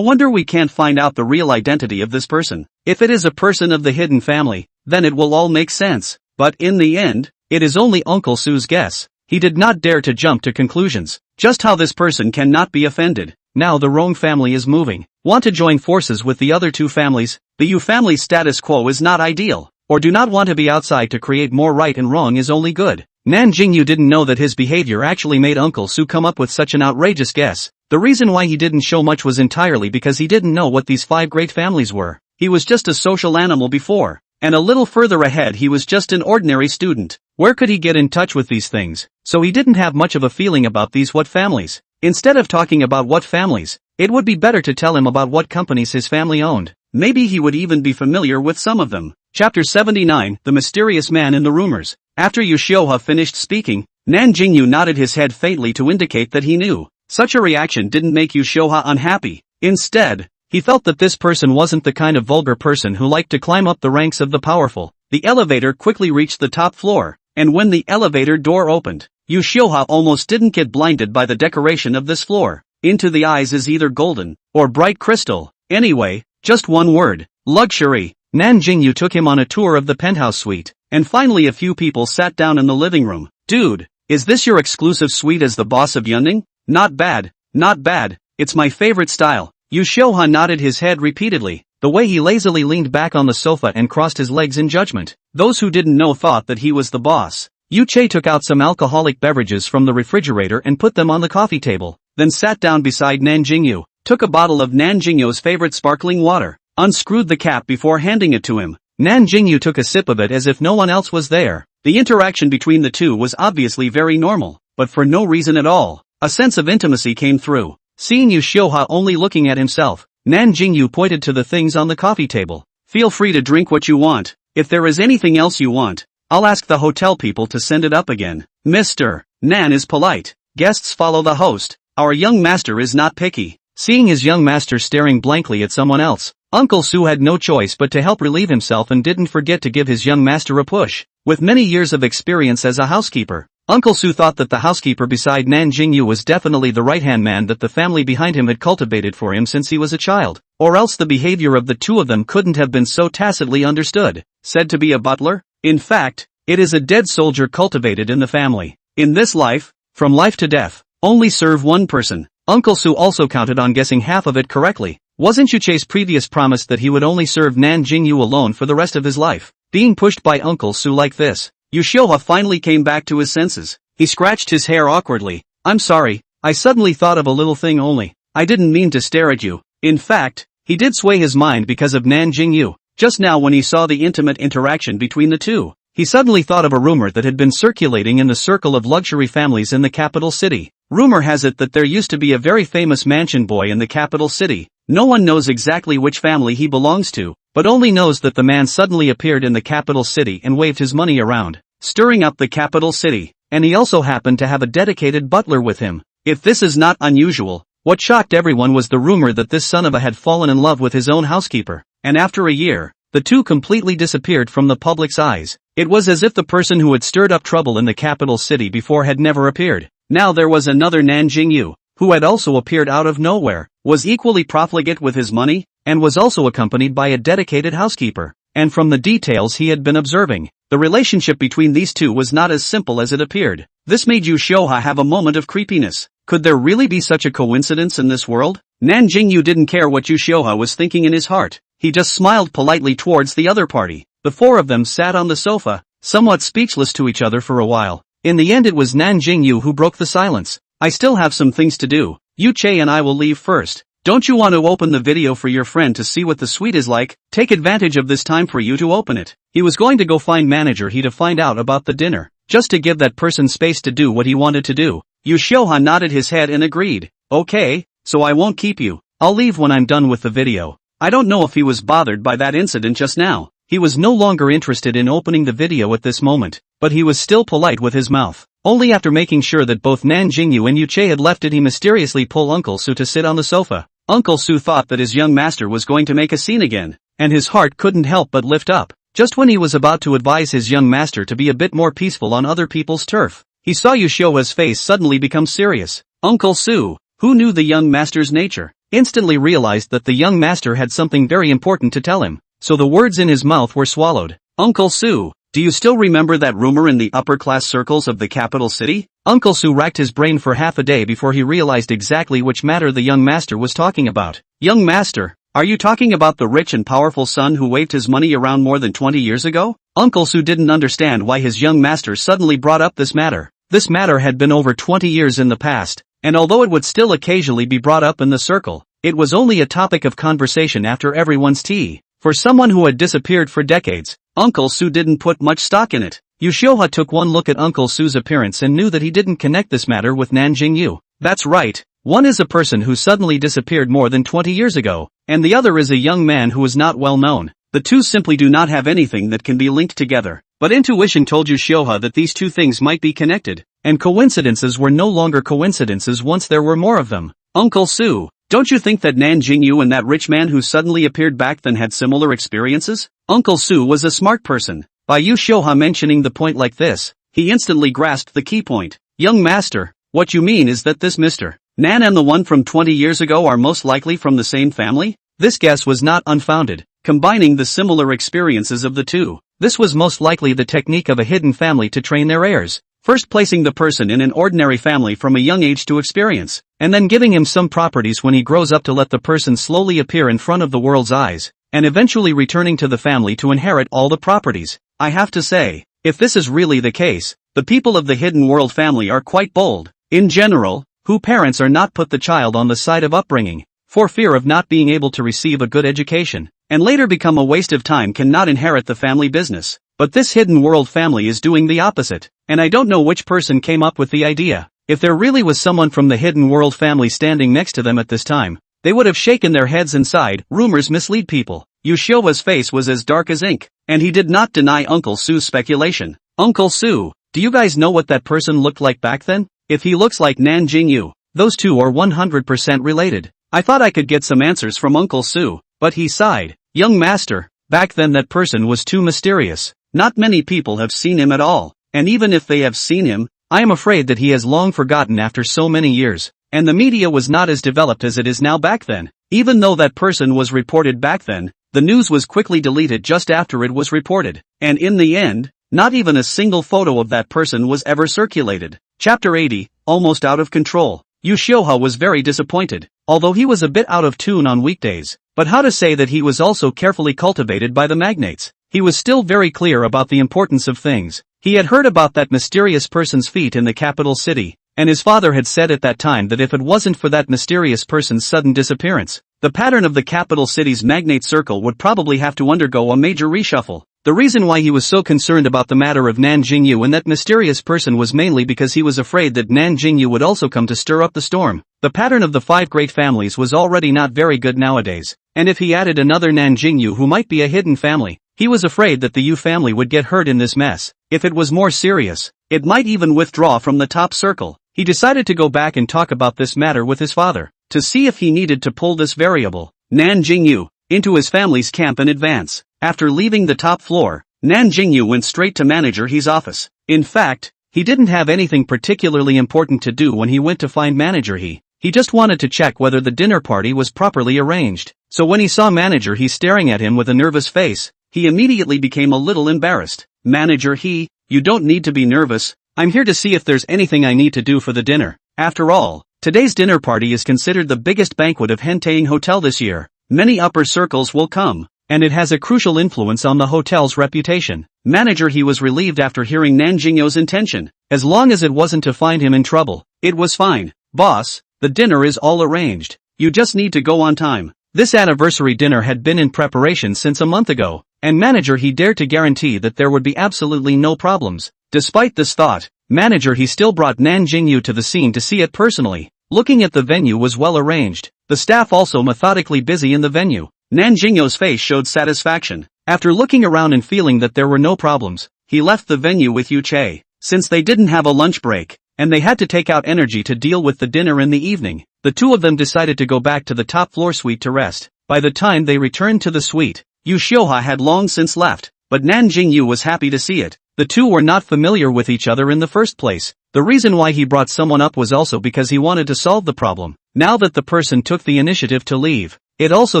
we can't find out the real identity of this person. If it is a person of the hidden family, then it will all make sense. But in the end, it is only Uncle Su's guess. He did not dare to jump to conclusions. Just how this person cannot be offended. Now the Rong family is moving. Want to join forces with the other 2 families? The Yu family's status quo is not ideal, or do not want to be outside to create more right and wrong is only good. Nan Jingyou didn't know that his behavior actually made Uncle Su come up with such an outrageous guess. The reason why he didn't show much was entirely because he didn't know what these 5 great families were. He was just a social animal before, and a little further ahead he was just an ordinary student. Where could he get in touch with these things? So he didn't have much of a feeling about these what families. Instead of talking about what families, it would be better to tell him about what companies his family owned. Maybe he would even be familiar with some of them. Chapter 79, The Mysterious Man in the Rumors. After Yu Xiuha finished speaking, Nan Jingyou nodded his head faintly to indicate that he knew. Such a reaction didn't make Yu Xiuha unhappy. Instead, he felt that this person wasn't the kind of vulgar person who liked to climb up the ranks of the powerful. The elevator quickly reached the top floor, and when the elevator door opened, Yu Xiuhua almost didn't get blinded by the decoration of this floor. Into the eyes is either golden or bright crystal. Anyway, just one word: luxury. Nan Jingyou took him on a tour of the penthouse suite, and finally a few people sat down in the living room. Dude, is this your exclusive suite as the boss of Yunning? Not bad, not bad, it's my favorite style. Yu Xiuhua nodded his head repeatedly, the way he lazily leaned back on the sofa and crossed his legs in judgment. Those who didn't know thought that he was the boss. Yu Che took out some alcoholic beverages from the refrigerator and put them on the coffee table, then sat down beside Nan Jingyou, took a bottle of Nan Jingyou's favorite sparkling water, unscrewed the cap before handing it to him. Nan Jingyou took a sip of it as if no one else was there. The interaction between the two was obviously very normal, but for no reason at all, a sense of intimacy came through. Seeing Yu Xiuhua only looking at himself, Nan Jingyou pointed to the things on the coffee table. Feel free to drink what you want. If there is anything else you want, I'll ask the hotel people to send it up again. Mr. Nan is polite. Guests follow the host. Our young master is not picky. Seeing his young master staring blankly at someone else, Uncle Su had no choice but to help relieve himself and didn't forget to give his young master a push. With many years of experience as a housekeeper, Uncle Su thought that the housekeeper beside Nan Jingyou was definitely the right-hand man that the family behind him had cultivated for him since he was a child, or else the behavior of the two of them couldn't have been so tacitly understood. Said to be a butler? In fact, it is a dead soldier cultivated in the family. In this life, from life to death, only serve one person. Uncle Su also counted on guessing half of it correctly. Wasn't Yu Che's previous promise that he would only serve Nan Jingyou alone for the rest of his life? Being pushed by Uncle Su like this, Yu Xiuhua finally came back to his senses. He scratched his hair awkwardly. I'm sorry, I suddenly thought of a little thing only. I didn't mean to stare at you. In fact, he did sway his mind because of Nan Jingyou. Just now when he saw the intimate interaction between the two, he suddenly thought of a rumor that had been circulating in the circle of luxury families in the capital city. Rumor has it that there used to be a very famous mansion boy in the capital city. No one knows exactly which family he belongs to, but only knows that the man suddenly appeared in the capital city and waved his money around, stirring up the capital city, and he also happened to have a dedicated butler with him. If this is not unusual, what shocked everyone was the rumor that this son of a had fallen in love with his own housekeeper, and after a year, the two completely disappeared from the public's eyes. It was as if the person who had stirred up trouble in the capital city before had never appeared. Now there was another Nan Jingyou, who had also appeared out of nowhere, was equally profligate with his money, and was also accompanied by a dedicated housekeeper. And from the details he had been observing, the relationship between these two was not as simple as it appeared. This made Yu Xiuhua have a moment of creepiness. Could there really be such a coincidence in this world? Nan Jingyou didn't care what Yu Xiuhua was thinking in his heart. He just smiled politely towards the other party. The four of them sat on the sofa, somewhat speechless to each other for a while. In the end it was Nan Jingyou who broke the silence. I still have some things to do. Yu Che and I will leave first. Don't you want to open the video for your friend to see what the suite is like? Take advantage of this time for you to open it. He was going to go find manager he to find out about the dinner, just to give that person space to do what he wanted to do. Yu Xiuhua nodded his head and agreed. Okay, so I won't keep you. I'll leave when I'm done with the video. I don't know if he was bothered by that incident just now. He was no longer interested in opening the video at this moment, but he was still polite with his mouth. Only after making sure that both Nan Jingyou and Yu Che had left did he mysteriously pull Uncle Su to sit on the sofa. Uncle Su thought that his young master was going to make a scene again, and his heart couldn't help but lift up. Just when he was about to advise his young master to be a bit more peaceful on other people's turf, he saw Yu Xiuhua's face suddenly become serious. Uncle Su, who knew the young master's nature, instantly realized that the young master had something very important to tell him, so the words in his mouth were swallowed. Uncle Su, do you still remember that rumor in the upper-class circles of the capital city? Uncle Su racked his brain for half a day before he realized exactly which matter the young master was talking about. Young master, are you talking about the rich and powerful son who waved his money around more than 20 years ago? Uncle Su didn't understand why his young master suddenly brought up this matter. This matter had been over 20 years in the past, and although it would still occasionally be brought up in the circle, it was only a topic of conversation after everyone's tea. For someone who had disappeared for decades, Uncle Su didn't put much stock in it. Yu Xiuhua took one look at Uncle Su's appearance and knew that he didn't connect this matter with Nan Jingyou. That's right, one is a person who suddenly disappeared more than 20 years ago, and the other is a young man who is not well known. The two simply do not have anything that can be linked together. But intuition told Yu Xiuhua that these two things might be connected, and coincidences were no longer coincidences once there were more of them. Uncle Su, don't you think that Nan Jingyou and that rich man who suddenly appeared back then had similar experiences? Uncle Su was a smart person. By Yu Xiuhua mentioning the point like this, he instantly grasped the key point. Young master, what you mean is that this Mr. Nan and the one from 20 years ago are most likely from the same family? This guess was not unfounded, combining the similar experiences of the two. This was most likely the technique of a hidden family to train their heirs, first placing the person in an ordinary family from a young age to experience, and then giving him some properties when he grows up to let the person slowly appear in front of the world's eyes, and eventually returning to the family to inherit all the properties. I have to say, if this is really the case, the people of the hidden world family are quite bold. In general, who parents are not put the child on the side of upbringing, for fear of not being able to receive a good education, and later become a waste of time cannot inherit the family business. But this hidden world family is doing the opposite, and I don't know which person came up with the idea. If there really was someone from the hidden world family standing next to them at this time, they would have shaken their heads and sighed. Rumors mislead people. Yushio's face was as dark as ink, and he did not deny Uncle Su's speculation. Uncle Su, do you guys know what that person looked like back then? If he looks like Nan Jingyou, those two are 100% related. I thought I could get some answers from Uncle Su, but he sighed. Young master, back then that person was too mysterious. Not many people have seen him at all, and even if they have seen him, I am afraid that he has long forgotten after so many years, and the media was not as developed as it is now back then. Even though that person was reported back then, the news was quickly deleted just after it was reported, and in the end, not even a single photo of that person was ever circulated. Chapter 80, Almost Out of Control. Yushioha was very disappointed, although he was a bit out of tune on weekdays, but how to say that he was also carefully cultivated by the magnates. He was still very clear about the importance of things. He had heard about that mysterious person's feat in the capital city, and his father had said at that time that if it wasn't for that mysterious person's sudden disappearance, the pattern of the capital city's magnate circle would probably have to undergo a major reshuffle. The reason why he was so concerned about the matter of Nan Jingyou and that mysterious person was mainly because he was afraid that Nan Jingyou would also come to stir up the storm. The pattern of the 5 great families was already not very good nowadays, and if he added another Nan Jingyou who might be a hidden family, he was afraid that the Yu family would get hurt in this mess. If it was more serious, it might even withdraw from the top circle. He decided to go back and talk about this matter with his father, to see if he needed to pull this variable, Nan Jingyou, into his family's camp in advance. After leaving the top floor, Nan Jingyou went straight to Manager He's office. In fact, he didn't have anything particularly important to do when he went to find Manager He. He just wanted to check whether the dinner party was properly arranged. So when he saw Manager He staring at him with a nervous face, he immediately became a little embarrassed. Manager He, you don't need to be nervous. I'm here to see if there's anything I need to do for the dinner. After all, today's dinner party is considered the biggest banquet of Henteing Hotel this year. Many upper circles will come, and it has a crucial influence on the hotel's reputation. Manager He was relieved after hearing Nan Jingyou's intention. As long as it wasn't to find him in trouble, it was fine. Boss, the dinner is all arranged. You just need to go on time. This anniversary dinner had been in preparation since a month ago, and Manager He dared to guarantee that there would be absolutely no problems. Despite this thought, Manager He still brought Nan Jingyou to the scene to see it personally. Looking at the venue was well arranged, the staff also methodically busy in the venue. Nan Jingyou's face showed satisfaction. After looking around and feeling that there were no problems, he left the venue with Yu Che. Since they didn't have a lunch break, and they had to take out energy to deal with the dinner in the evening, the two of them decided to go back to the top floor suite to rest. By the time they returned to the suite, Yushioha had long since left, but Nan Jingyou was happy to see it. The two were not familiar with each other in the first place. The reason why he brought someone up was also because he wanted to solve the problem. Now that the person took the initiative to leave, it also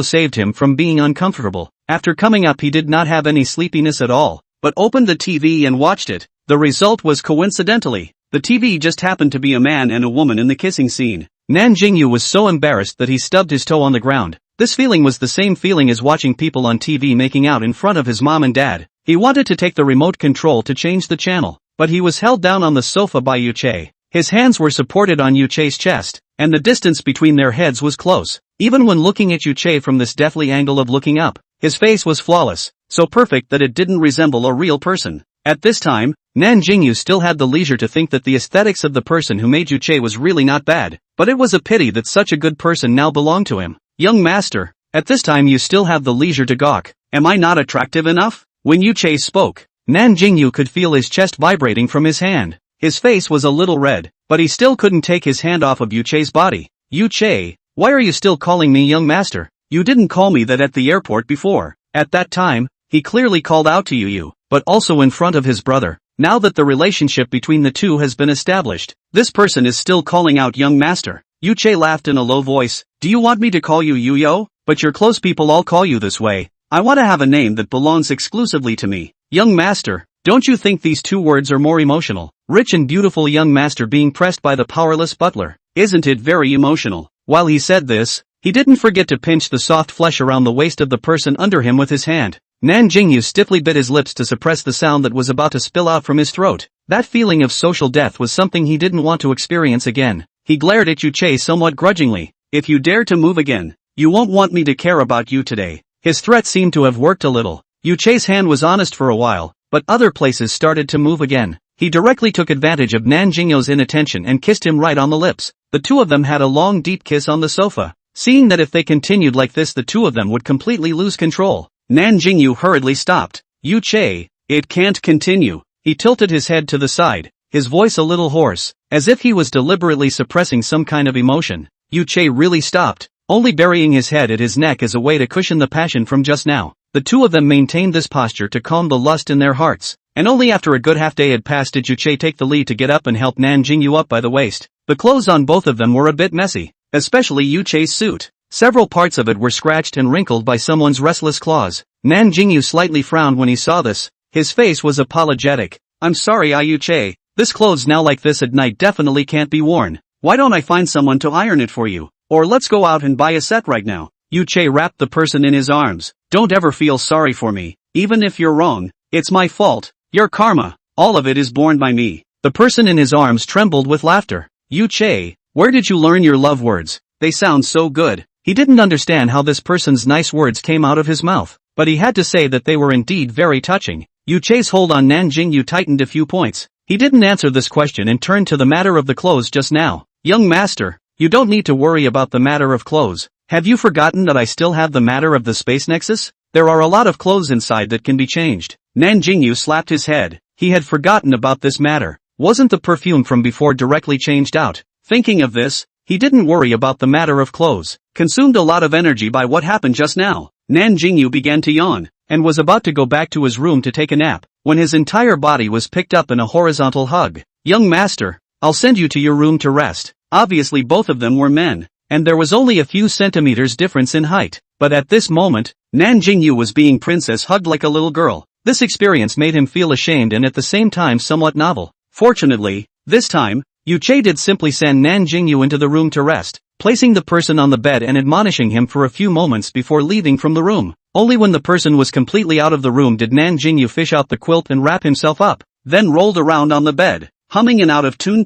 saved him from being uncomfortable. After coming up he did not have any sleepiness at all, but opened the TV and watched it. The result was coincidentally, the TV just happened to be a man and a woman in the kissing scene. Nan Jingyou was so embarrassed that he stubbed his toe on the ground. This feeling was the same feeling as watching people on TV making out in front of his mom and dad. He wanted to take the remote control to change the channel, but he was held down on the sofa by Yu Che. His hands were supported on Yu Che's chest, and the distance between their heads was close. Even when looking at Yu Che from this deathly angle of looking up, his face was flawless, so perfect that it didn't resemble a real person. At this time, Nan Jingyou still had the leisure to think that the aesthetics of the person who made Yu Che was really not bad, but it was a pity that such a good person now belonged to him. Young master, at this time you still have the leisure to gawk. Am I not attractive enough? When Yu Che spoke, Nan Jingyou could feel his chest vibrating from his hand. His face was a little red, but he still couldn't take his hand off of Yu Che's body. Yu Che, why are you still calling me young master? You didn't call me that at the airport before. At that time, he clearly called out to Yu, but also in front of his brother. now that the relationship between the two has been established. This person is still calling out young master. Yu Che laughed in a low voice. Do you want me to call you Yu-Yo? But your close people all call you this way. I want to have a name that belongs exclusively to me. Young master, don't you think these two words are more emotional? Rich and beautiful young master being pressed by the powerless butler. Isn't it very emotional? While he said this, he didn't forget to pinch the soft flesh around the waist of the person under him with his hand. Nan Jingyou stiffly bit his lips to suppress the sound that was about to spill out from his throat. That feeling of social death was something he didn't want to experience again. He glared at Yu Che somewhat grudgingly. If you dare to move again, you won't want me to care about you today. His threat seemed to have worked a little. Yu Che's hand was honest for a while, but other places started to move again. He directly took advantage of Nan Jingyou's inattention and kissed him right on the lips. The two of them had a long deep kiss on the sofa. Seeing that if they continued like this the two of them would completely lose control, Nan Jingyou hurriedly stopped. Yu Che, it can't continue. He tilted his head to the side, his voice a little hoarse, as if he was deliberately suppressing some kind of emotion. Yu Che really stopped, only burying his head at his neck as a way to cushion the passion from just now. The two of them maintained this posture to calm the lust in their hearts, and only after a good half day had passed did Yu Che take the lead to get up and help Nan Jingyou up by the waist. The clothes on both of them were a bit messy, especially Yu Che's suit. Several parts of it were scratched and wrinkled by someone's restless claws. Nan Jingyou slightly frowned when he saw this. His face was apologetic. I'm sorry Yu Che, this clothes now like this at night definitely can't be worn. Why don't I find someone to iron it for you? Or let's go out and buy a set right now. Yu Che wrapped the person in his arms. Don't ever feel sorry for me. Even if you're wrong, it's my fault. Your karma, all of it is borne by me. The person in his arms trembled with laughter. Yu Che, where did you learn your love words? They sound so good. He didn't understand how this person's nice words came out of his mouth, but he had to say that they were indeed very touching. Yu Che's hold on Nan Jingyou tightened a few points. He didn't answer this question and turned to the matter of the clothes just now. Young master, you don't need to worry about the matter of clothes. Have you forgotten that I still have the matter of the space nexus? There are a lot of clothes inside that can be changed. Nan Jingyou slapped his head. He had forgotten about this matter. Wasn't the perfume from before directly changed out? Thinking of this, he didn't worry about the matter of clothes. Consumed a lot of energy by what happened just now, Nan Jingyou began to yawn, and was about to go back to his room to take a nap, when his entire body was picked up in a horizontal hug. Young master, I'll send you to your room to rest. Obviously both of them were men, and there was only a few centimeters difference in height, but at this moment, Nan Jingyou was being princess hugged like a little girl. This experience made him feel ashamed and at the same time somewhat novel. Fortunately, this time, Yu Che did simply send Nan Jingyou into the room to rest, placing the person on the bed and admonishing him for a few moments before leaving from the room. Only when the person was completely out of the room did Nan Jingyou fish out the quilt and wrap himself up, then rolled around on the bed, humming an out of tune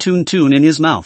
in his mouth.